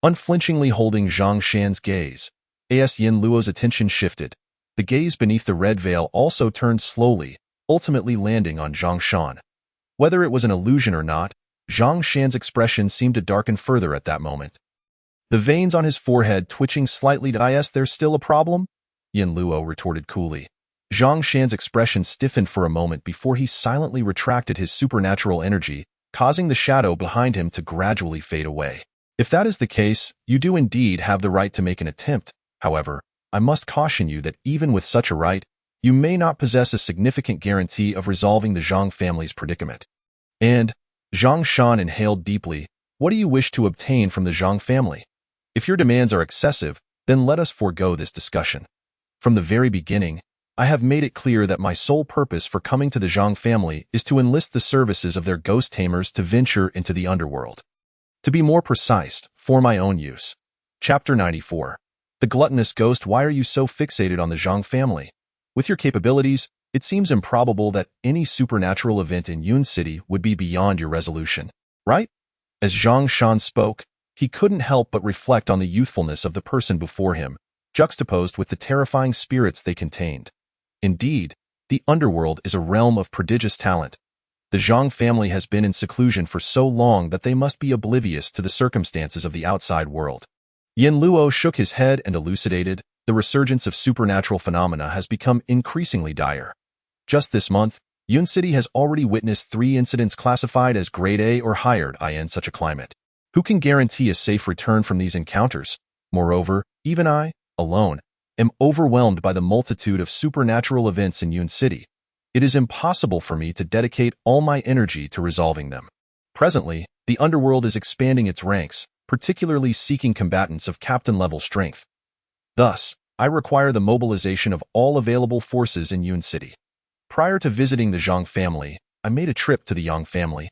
Unflinchingly holding Zhang Shan's gaze, Yin Luo's attention shifted. The gaze beneath the red veil also turned slowly, ultimately landing on Zhang Shan. Whether it was an illusion or not, Zhang Shan's expression seemed to darken further at that moment. The veins on his forehead twitching slightly. There's still a problem? Yin Luo retorted coolly. Zhang Shan's expression stiffened for a moment before he silently retracted his supernatural energy, causing the shadow behind him to gradually fade away. If that is the case, you do indeed have the right to make an attempt. However, I must caution you that even with such a right, you may not possess a significant guarantee of resolving the Zhang family's predicament. And, Zhang Shan inhaled deeply, what do you wish to obtain from the Zhang family? If your demands are excessive, then let us forego this discussion. From the very beginning, I have made it clear that my sole purpose for coming to the Zhang family is to enlist the services of their ghost tamers to venture into the underworld. To be more precise, for my own use. Chapter 94. The gluttonous ghost. Why are you so fixated on the Zhang family? With your capabilities, it seems improbable that any supernatural event in Yun City would be beyond your resolution, right? As Zhang Shan spoke, he couldn't help but reflect on the youthfulness of the person before him, juxtaposed with the terrifying spirits they contained. Indeed, the underworld is a realm of prodigious talent. The Zhang family has been in seclusion for so long that they must be oblivious to the circumstances of the outside world. Yin Luo shook his head and elucidated, the resurgence of supernatural phenomena has become increasingly dire. Just this month, Yun City has already witnessed 3 incidents classified as grade A or higher in such a climate. Who can guarantee a safe return from these encounters? Moreover, even I, alone, am overwhelmed by the multitude of supernatural events in Yun City. It is impossible for me to dedicate all my energy to resolving them. Presently, the underworld is expanding its ranks, particularly seeking combatants of captain-level strength. Thus, I require the mobilization of all available forces in Yun City. Prior to visiting the Zhang family, I made a trip to the Yang family,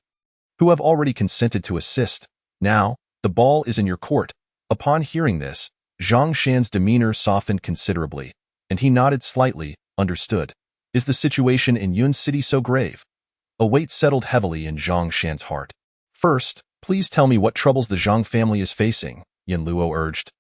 who have already consented to assist. Now, the ball is in your court. Upon hearing this, Zhang Shan's demeanor softened considerably, and he nodded slightly, understood. Is the situation in Yun City so grave? A weight settled heavily in Zhang Shan's heart. First, please tell me what troubles the Zhang family is facing, Yin Luo urged.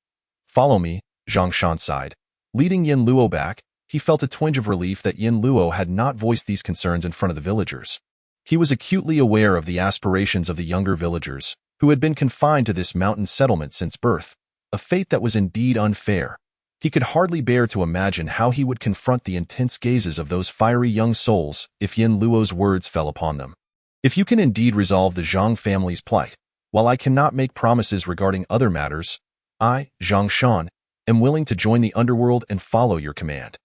Follow me, Zhang Shan sighed. Leading Yin Luo back, he felt a twinge of relief that Yin Luo had not voiced these concerns in front of the villagers. He was acutely aware of the aspirations of the younger villagers, who had been confined to this mountain settlement since birth, a fate that was indeed unfair. He could hardly bear to imagine how he would confront the intense gazes of those fiery young souls if Yin Luo's words fell upon them. If you can indeed resolve the Zhang family's plight, while I cannot make promises regarding other matters, I, Zhang Shan, am willing to join the underworld and follow your command.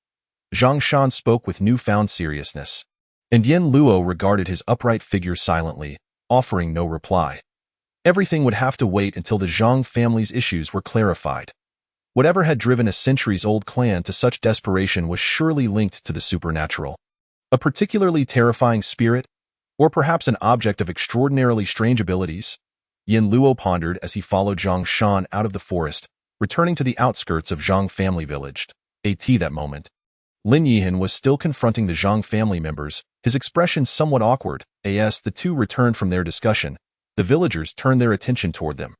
Zhang Shan spoke with newfound seriousness, and Yin Luo regarded his upright figure silently, offering no reply. Everything would have to wait until the Zhang family's issues were clarified. Whatever had driven a centuries-old clan to such desperation was surely linked to the supernatural. A particularly terrifying spirit, or perhaps an object of extraordinarily strange abilities? Yin Luo pondered as he followed Zhang Shan out of the forest, returning to the outskirts of Zhang family village. That moment, Lin Yihan was still confronting the Zhang family members, his expression somewhat awkward. As the two returned from their discussion, the villagers turned their attention toward them.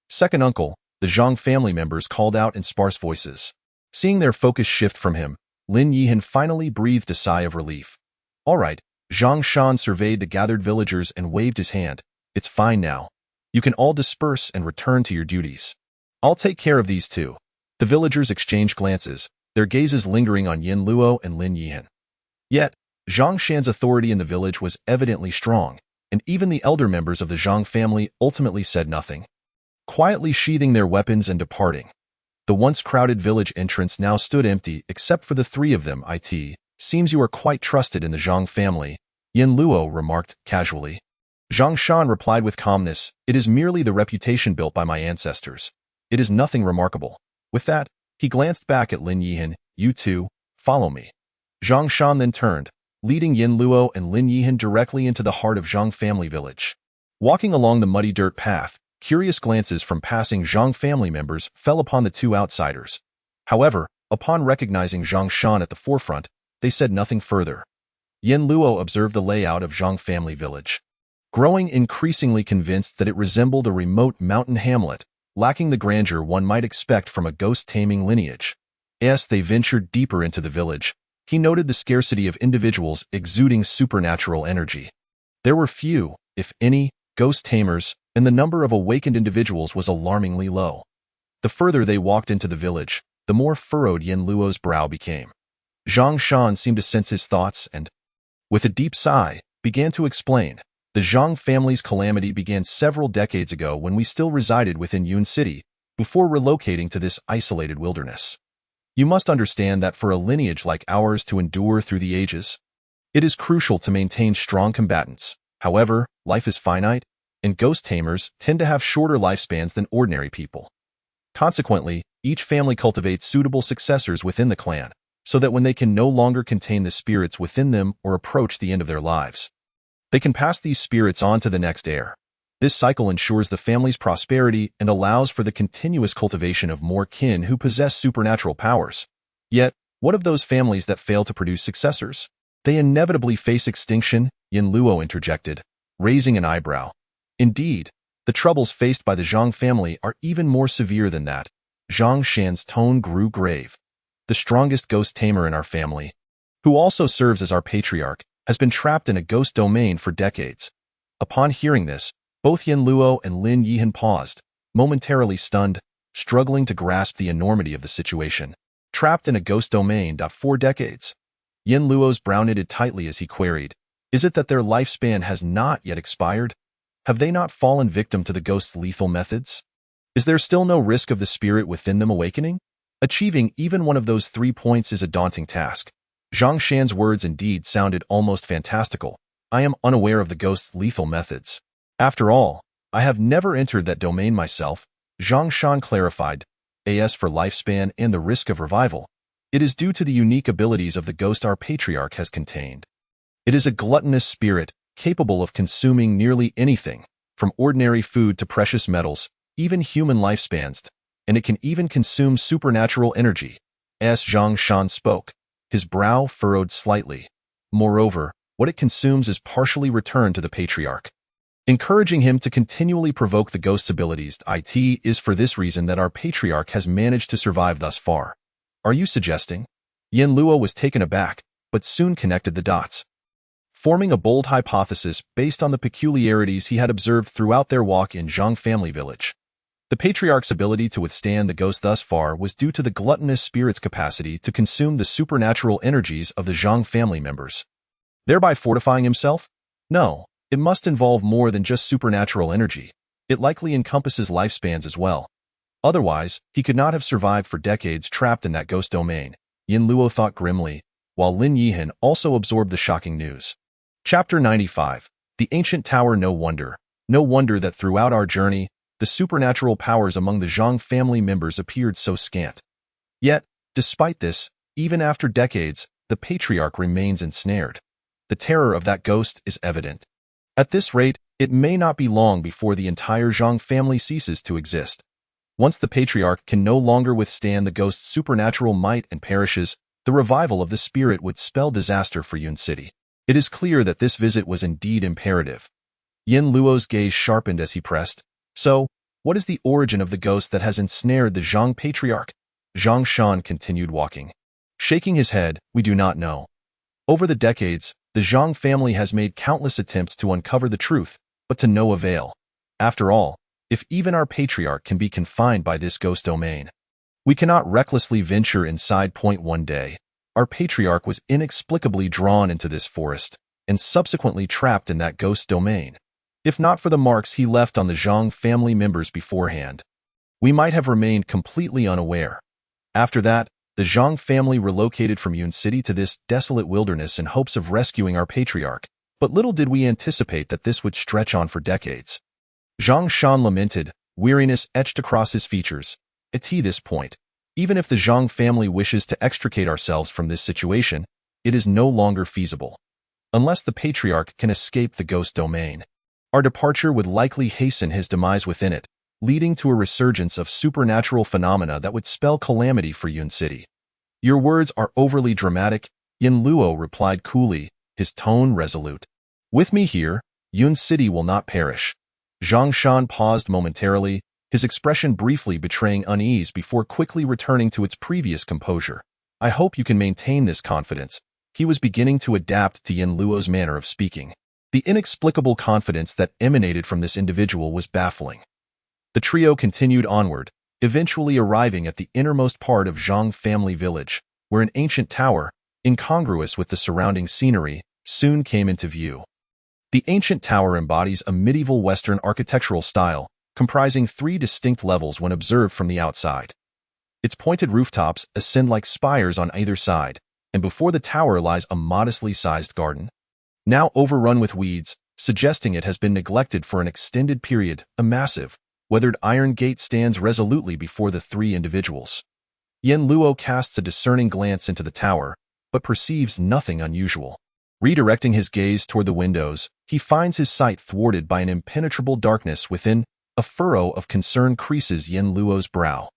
Second uncle, the Zhang family members called out in sparse voices. Seeing their focus shift from him, Lin Yihan finally breathed a sigh of relief. All right, Zhang Shan surveyed the gathered villagers and waved his hand. It's fine now. You can all disperse and return to your duties. I'll take care of these two. The villagers exchanged glances, their gazes lingering on Yin Luo and Lin Yihan. Yet, Zhang Shan's authority in the village was evidently strong, and even the elder members of the Zhang family ultimately said nothing, quietly sheathing their weapons and departing. The once crowded village entrance now stood empty except for the 3 of them. Seems you are quite trusted in the Zhang family, Yin Luo remarked casually. Zhang Shan replied with calmness, it is merely the reputation built by my ancestors. It is nothing remarkable. With that, he glanced back at Lin Yihan. You two, follow me. Zhang Shan then turned, leading Yin Luo and Lin Yihan directly into the heart of Zhang family village. Walking along the muddy dirt path, curious glances from passing Zhang family members fell upon the 2 outsiders. However, upon recognizing Zhang Shan at the forefront, they said nothing further. Yin Luo observed the layout of Zhang family village, growing increasingly convinced that it resembled a remote mountain hamlet, lacking the grandeur one might expect from a ghost-taming lineage. As they ventured deeper into the village, he noted the scarcity of individuals exuding supernatural energy. There were few, if any, ghost tamers, and the number of awakened individuals was alarmingly low. The further they walked into the village, the more furrowed Yin Luo's brow became. Zhang Shan seemed to sense his thoughts and, with a deep sigh, began to explain. The Zhang family's calamity began several decades ago when we still resided within Yun City, before relocating to this isolated wilderness. You must understand that for a lineage like ours to endure through the ages, it is crucial to maintain strong combatants. However, life is finite, and ghost tamers tend to have shorter lifespans than ordinary people. Consequently, each family cultivates suitable successors within the clan, so that when they can no longer contain the spirits within them or approach the end of their lives, they can pass these spirits on to the next heir. This cycle ensures the family's prosperity and allows for the continuous cultivation of more kin who possess supernatural powers. Yet, what of those families that fail to produce successors? They inevitably face extinction, Yin Luo interjected, raising an eyebrow. Indeed, the troubles faced by the Zhang family are even more severe than that. Zhang Shan's tone grew grave. The strongest ghost tamer in our family, who also serves as our patriarch, has been trapped in a ghost domain for decades. Upon hearing this, both Yin Luo and Lin Yihan paused, momentarily stunned, struggling to grasp the enormity of the situation. Trapped in a ghost domain. 4 decades. Yin Luo's brow knitted tightly as he queried, "Is it that their lifespan has not yet expired? Have they not fallen victim to the ghost's lethal methods? Is there still no risk of the spirit within them awakening? Achieving even one of those 3 points is a daunting task." Zhang Shan's words indeed sounded almost fantastical. "I am unaware of the ghost's lethal methods. After all, I have never entered that domain myself," Zhang Shan clarified. "As for lifespan and the risk of revival, it is due to the unique abilities of the ghost our patriarch has contained. It is a gluttonous spirit, capable of consuming nearly anything, from ordinary food to precious metals, even human lifespans, and it can even consume supernatural energy." As Zhang Shan spoke, his brow furrowed slightly. Moreover, what it consumes is partially returned to the patriarch, encouraging him to continually provoke the ghost's abilities. It is for this reason that our patriarch has managed to survive thus far. Are you suggesting? Yin Luo was taken aback, but soon connected the dots, forming a bold hypothesis based on the peculiarities he had observed throughout their walk in Zhang family village. The patriarch's ability to withstand the ghost thus far was due to the gluttonous spirit's capacity to consume the supernatural energies of the Zhang family members, thereby fortifying himself? No, it must involve more than just supernatural energy. It likely encompasses lifespans as well. Otherwise, he could not have survived for decades trapped in that ghost domain, Yin Luo thought grimly, while Lin Yihan also absorbed the shocking news. Chapter 95. The Ancient Tower. No wonder that throughout our journey, the supernatural powers among the Zhang family members appeared so scant. Yet, despite this, even after decades, the patriarch remains ensnared. The terror of that ghost is evident. At this rate, it may not be long before the entire Zhang family ceases to exist. Once the patriarch can no longer withstand the ghost's supernatural might and perishes, the revival of the spirit would spell disaster for Yun City. It is clear that this visit was indeed imperative. Yin Luo's gaze sharpened as he pressed. "So, what is the origin of the ghost that has ensnared the Zhang patriarch?" Zhang Shan continued walking, shaking his head. "We do not know. Over the decades, the Zhang family has made countless attempts to uncover the truth, but to no avail. After all, if even our patriarch can be confined by this ghost domain, we cannot recklessly venture inside. One day, our patriarch was inexplicably drawn into this forest and subsequently trapped in that ghost domain. If not for the marks he left on the Zhang family members beforehand, we might have remained completely unaware. After that, the Zhang family relocated from Yun City to this desolate wilderness in hopes of rescuing our patriarch, but little did we anticipate that this would stretch on for decades." Zhang Shan lamented, weariness etched across his features. At this point, even if the Zhang family wishes to extricate ourselves from this situation, it is no longer feasible. Unless the patriarch can escape the ghost domain, our departure would likely hasten his demise within it, leading to a resurgence of supernatural phenomena that would spell calamity for Yun City. "Your words are overly dramatic," Yin Luo replied coolly, his tone resolute. "With me here, Yun City will not perish." Zhang Shan paused momentarily, his expression briefly betraying unease before quickly returning to its previous composure. "I hope you can maintain this confidence." He was beginning to adapt to Yin Luo's manner of speaking. The inexplicable confidence that emanated from this individual was baffling. The trio continued onward, eventually arriving at the innermost part of Zhang family village, where an ancient tower, incongruous with the surrounding scenery, soon came into view. The ancient tower embodies a medieval Western architectural style, comprising 3 distinct levels when observed from the outside. Its pointed rooftops ascend like spires on either side, and before the tower lies a modestly sized garden, now overrun with weeds, suggesting it has been neglected for an extended period. A massive, weathered iron gate stands resolutely before the three individuals. Yen Luo casts a discerning glance into the tower, but perceives nothing unusual. Redirecting his gaze toward the windows, he finds his sight thwarted by an impenetrable darkness within. A furrow of concern creases Yen Luo's brow.